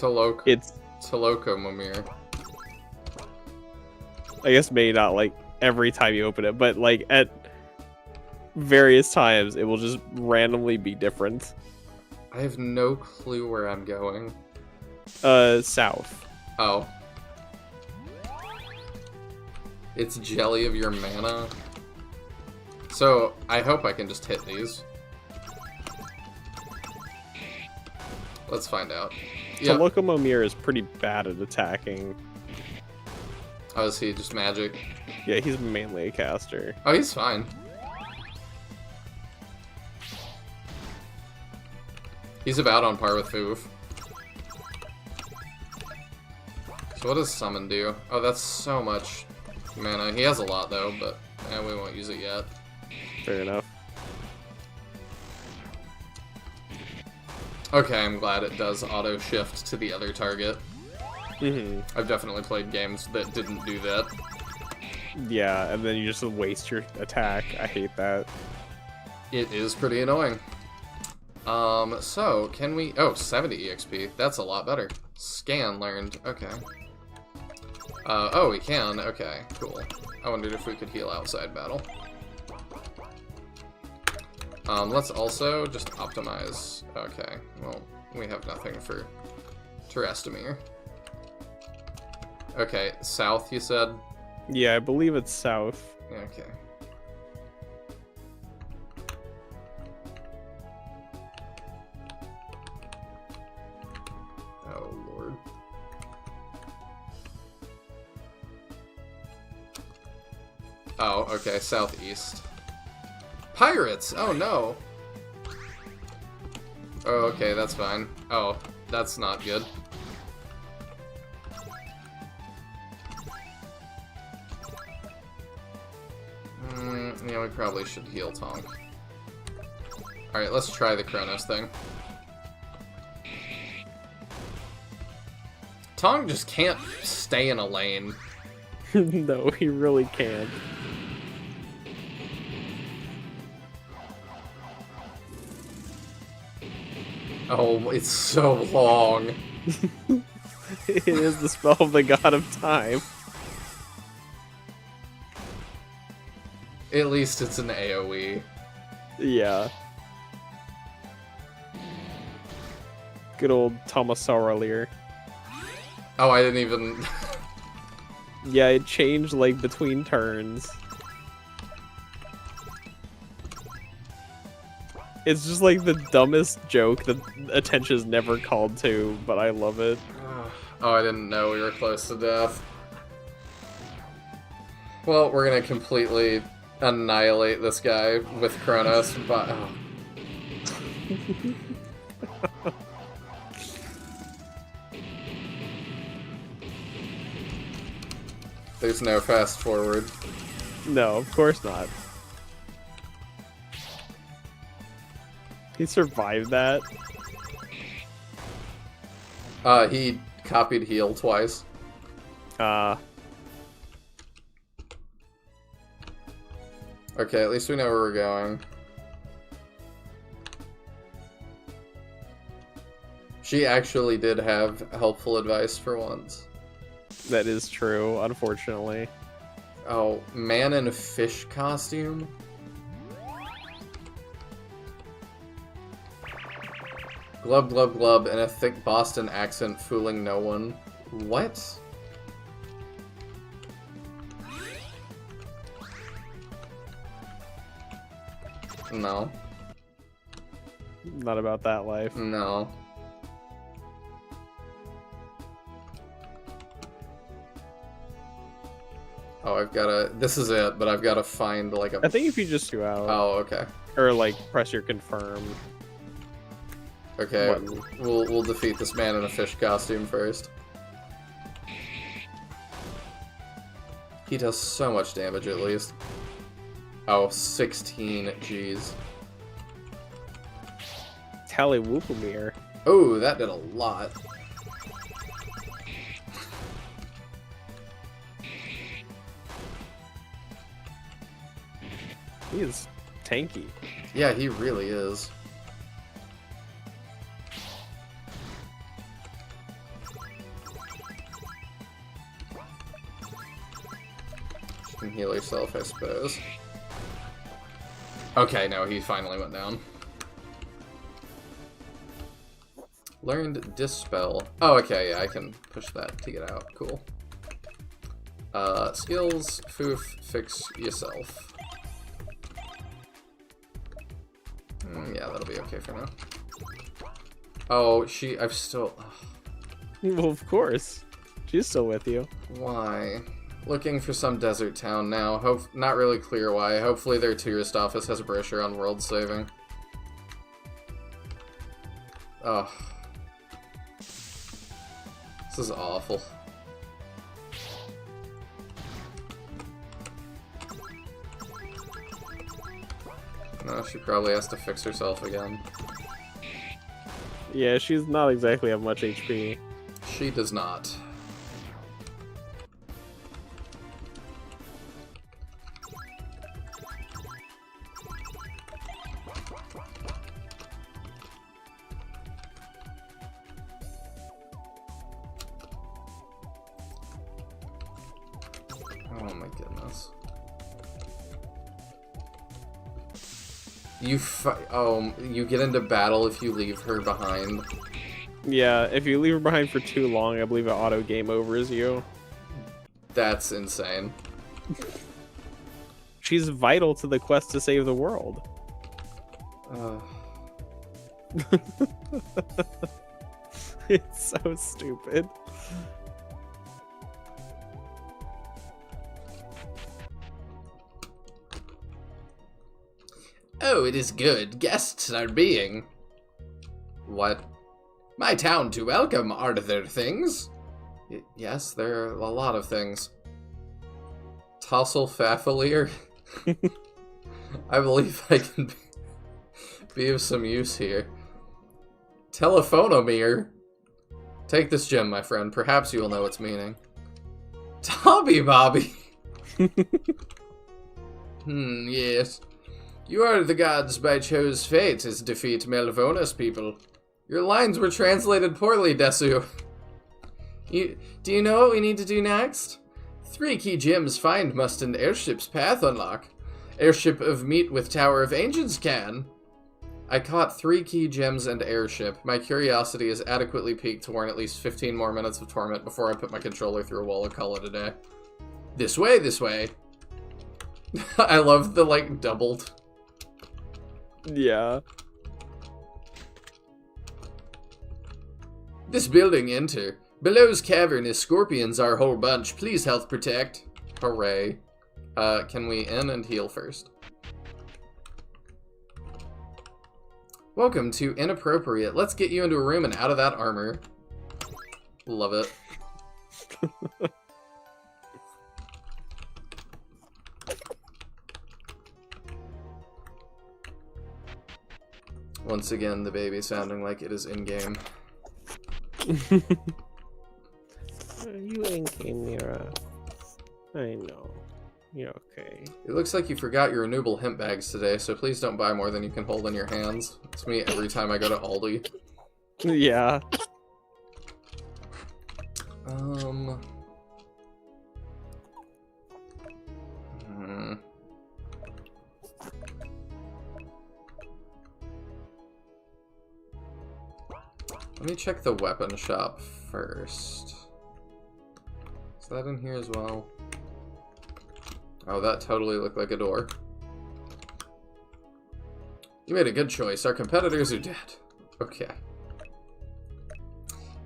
it's... Tolokomamir. I guess maybe not, like, every time you open it, but, like, at various times, it will just randomly be different. I have no clue where I'm going. South. Oh. It's jelly of your mana. So, I hope I can just hit these. Let's find out. Yep. Tolokomamir is pretty bad at attacking. Oh, is he just magic? Yeah, he's mainly a caster. Oh, he's fine. He's about on par with Foof. So what does Summon do? Oh, that's so much mana. He has a lot, though, but we won't use it yet. Fair enough. Okay, I'm glad it does auto-shift to the other target. Mm-hmm. I've definitely played games that didn't do that. Yeah, and then you just waste your attack. I hate that. It is pretty annoying. So, can we... Oh, 70 EXP. That's a lot better. Scan learned. Okay. Oh, we can. Okay, cool. I wondered if we could heal outside battle. Let's also just optimize. Okay, well, we have nothing for Terestamir. Okay, south, you said? Yeah, I believe it's south. Okay. Oh, Lord. Oh, okay, southeast. Pirates! Oh, no! Oh, okay, that's fine. Oh, that's not good. Yeah, we probably should heal Tonk. Alright, let's try the Kronos thing. Tong just can't stay in a lane. No, he really can't. Oh, it's so long. It is the spell of the god of time. At least it's an AoE. Yeah. Good old Thomasauralier. Oh, I didn't even... Yeah, it changed, like, between turns. It's just, like, the dumbest joke that attention's never called to, but I love it. Oh, I didn't know we were close to death. Well, we're gonna completely annihilate this guy with Kronos, but... Oh. There's no fast forward. No, of course not. He survived that. He copied heal twice. Okay, at least we know where we're going. She actually did have helpful advice for once. That is true, unfortunately. Oh, man in a fish costume? Glub glub glub in a thick Boston accent fooling no one. What? No. Not about that life. No. Oh, I've gotta... This is it, but I've gotta find, like, a... I think if you just go out... Oh, okay. Or, like, press your confirm. Okay, we'll defeat this man in a fish costume first. He does so much damage, at least. Oh, 16, jeez. Tallywhoopamere. Oh, that did a lot. He is tanky. Yeah, he really is. You can heal yourself, I suppose. Okay, no, he finally went down. Learned Dispel. Oh, okay, yeah, I can push that to get out. Cool. Skills, Foof, Fix Yourself. Yeah, that'll be okay for now. Oh, I've still... Well, of course. She's still with you. Why? Looking for some desert town now. Not really clear why. Hopefully their tourist office has a brochure on world saving. Ugh. This is awful. No, she probably has to fix herself again. Yeah, she's not exactly have much HP. She does not. Oh my goodness. You get into battle if you leave her behind. Yeah, if you leave her behind for too long, I believe it auto game overs you. That's insane. She's vital to the quest to save the world. It's so stupid. Oh, it is good. Guests are being... What? My town to welcome, are there things? Yes, there are a lot of things. Tossle Faffalier? I believe I can be of some use here. Telephonomere? Take this gem, my friend. Perhaps you will know its meaning. Tommy Bobby! Yes. You are the gods by chose fate to defeat Melvona's people. Your lines were translated poorly, Desu. Do you know what we need to do next? 3 key gems find must an airship's path unlock. Airship of meat with Tower of Ancients can. I caught 3 key gems and airship. My curiosity is adequately piqued to warrant at least 15 more minutes of torment before I put my controller through a wall and call it a day. This way, this way. I love the, like, doubled. Yeah. This building, enter. Below's cavern is scorpions our whole bunch. Please health protect. Hooray. Can we in and heal first? Welcome to Inappropriate. Let's get you into a room and out of that armor. Love it. Once again, the baby sounding like it is in-game. You in-game, Mira. I know. You're okay. It looks like you forgot your renewable hemp bags today, so please don't buy more than you can hold in your hands. It's me every time I go to Aldi. Yeah. Let me check the weapon shop first. Is that in here as well? Oh, that totally looked like a door. You made a good choice. Our competitors are dead. Okay.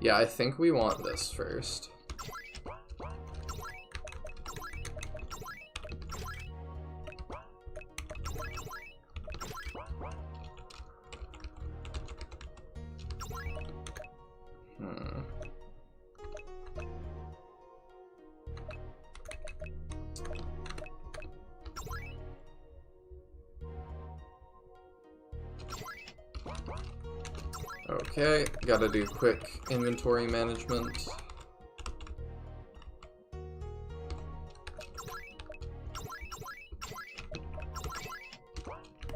Yeah, I think we want this first. Okay, gotta do quick inventory management.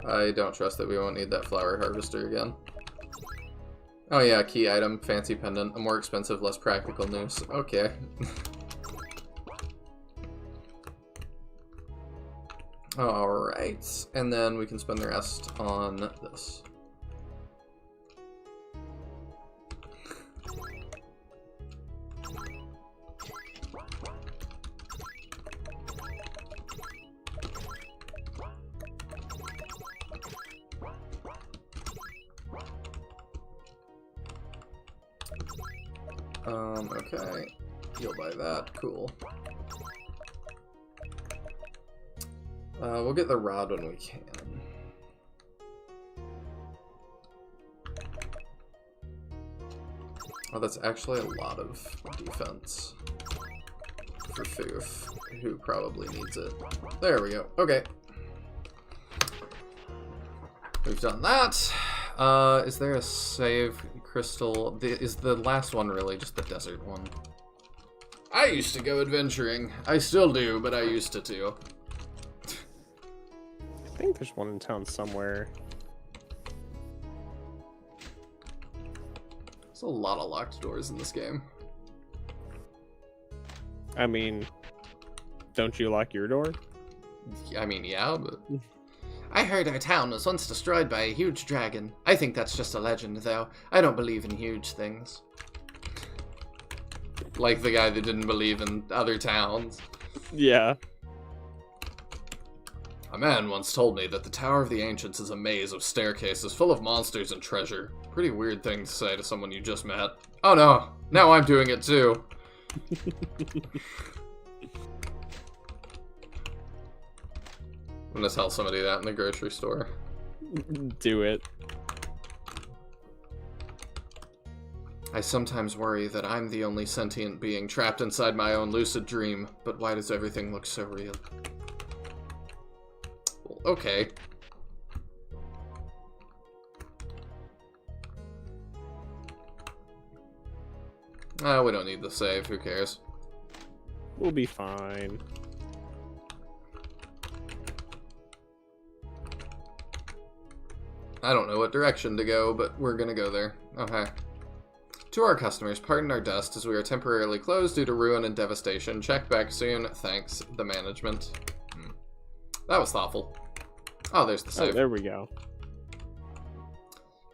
I don't trust that we won't need that flower harvester again. Oh yeah, key item, fancy pendant, a more expensive, less practical noose. Okay. Alright, and then we can spend the rest on this. Okay. You'll buy that. Cool. We'll get the rod when we can. Oh, that's actually a lot of defense for Foof, who probably needs it. There we go. Okay. We've done that. Is there a save crystal? Is the last one really just the desert one? I used to go adventuring. I still do, but I used to too. I think there's one in town somewhere. There's a lot of locked doors in this game. I mean, don't you lock your door? I mean, yeah, but... I heard our town was once destroyed by a huge dragon. I think that's just a legend, though. I don't believe in huge things. Like the guy that didn't believe in other towns. Yeah. A man once told me that the Tower of the Ancients is a maze of staircases full of monsters and treasure. Pretty weird thing to say to someone you just met. Oh no, now I'm doing it too. I'm gonna tell somebody that in the grocery store. Do it. I sometimes worry that I'm the only sentient being trapped inside my own lucid dream, but why does everything look so real? Well, okay. We don't need the save. Who cares? We'll be fine. I don't know what direction to go, but we're gonna go there. Okay. To our customers, pardon our dust as we are temporarily closed due to ruin and devastation. Check back soon. Thanks, the management. That was thoughtful. Oh, there's the save. Oh, there we go.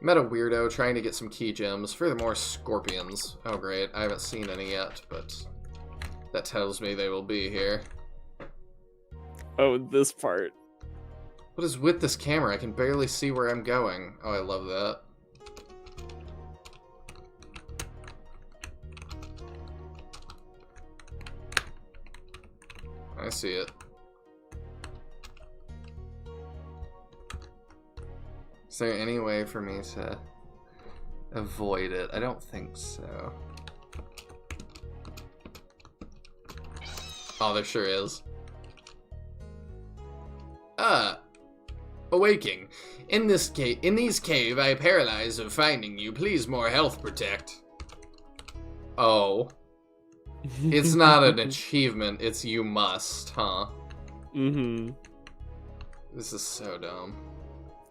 Met a weirdo trying to get some key gems. Furthermore, scorpions. Oh, great. I haven't seen any yet, but that tells me they will be here. Oh, this part. What is with this camera? I can barely see where I'm going. Oh, I love that. I see it. Is there any way for me to avoid it? I don't think so. Oh, there sure is. Awaking. In these cave, I paralyze of finding you. Please more health protect. Oh. It's not an achievement, it's you must, huh? Mm-hmm. This is so dumb.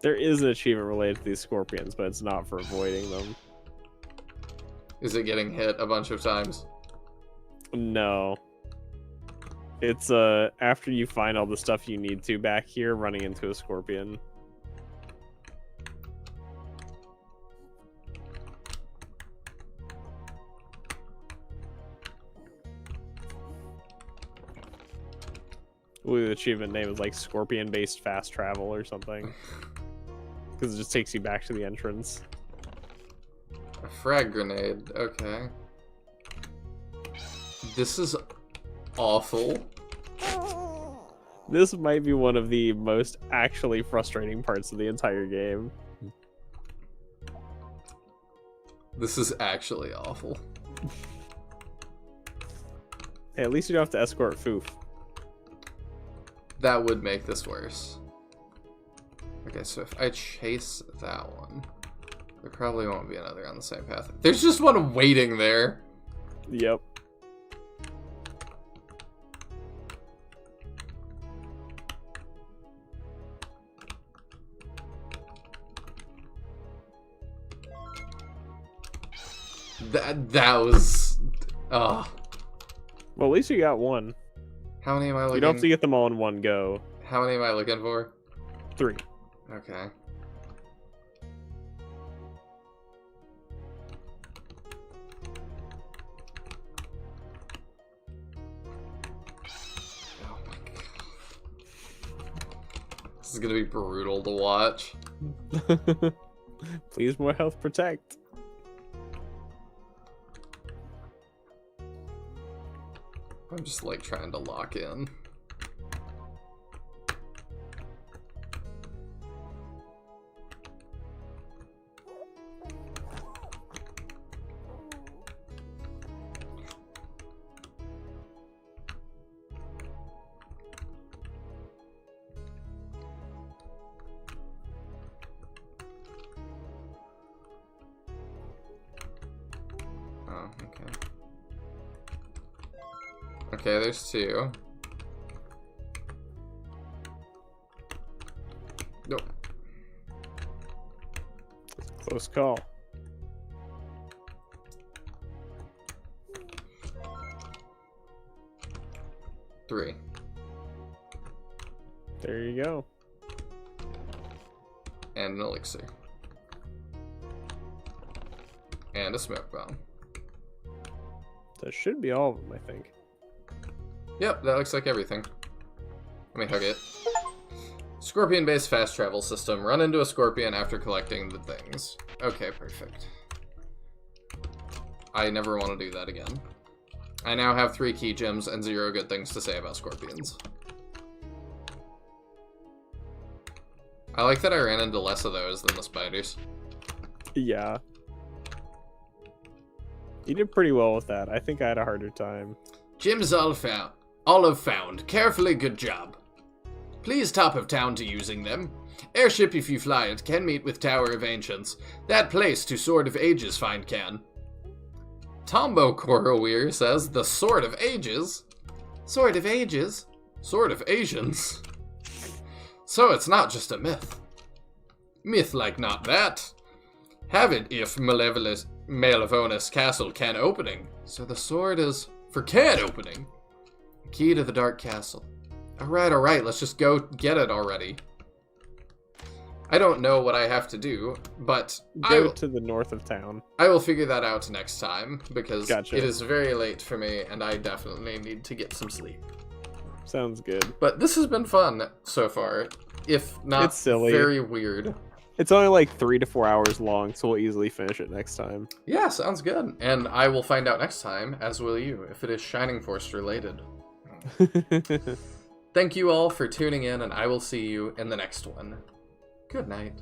There is an achievement related to these scorpions, but it's not for avoiding them. Is it getting hit a bunch of times? No. It's after you find all the stuff you need to back here, running into a scorpion. Ooh, the achievement name is like scorpion-based fast travel or something. Because it just takes you back to the entrance. A frag grenade, okay. This is awful. This might be one of the most actually frustrating parts of the entire game. This is actually awful. Hey, at least you don't have to escort Foof. That would make this worse. Okay, so if I chase that one, there probably won't be another on the same path. There's just one waiting there. Yep. That was... Oh. Well, at least you got one. How many am I looking? You don't have to get them all in one go. How many am I looking for? 3. Okay. Oh my god. This is gonna be brutal to watch. Please more health protect. I'm just like trying to lock in. Oh, okay. Okay, there's 2. Nope. Close call. Three. There you go. And an elixir. And a smoke bomb. That should be all of them, I think. Yep, that looks like everything. Let me hug it. Scorpion-based fast travel system. Run into a scorpion after collecting the things. Okay, perfect. I never want to do that again. I now have 3 key gems and 0 good things to say about scorpions. I like that I ran into less of those than the spiders. Yeah. You did pretty well with that. I think I had a harder time. Gems all found. All have found. Carefully, good job. Please top of town to using them. Airship, if you fly it, can meet with Tower of Ancients. That place to Sword of Ages find can. Tombo Koroweir says, the Sword of Ages. Sword of Ages? Sword of Asians? So it's not just a myth. Myth like not that. Have it if Malevolus Castle can opening. So the sword is for can opening. Key to the Dark Castle. Alright, let's just go get it already. I don't know what I have to do, but Go to the north of town. I will figure that out next time, because Gotcha. it is very late for me, and I definitely need to get some sleep. Sounds good. But this has been fun so far, if not It's silly. very weird. It's only like 3 to 4 hours long, so we'll easily finish it next time. Yeah, sounds good. And I will find out next time, as will you, if it is Shining Force related. Thank you all for tuning in, and I will see you in the next one. Good night.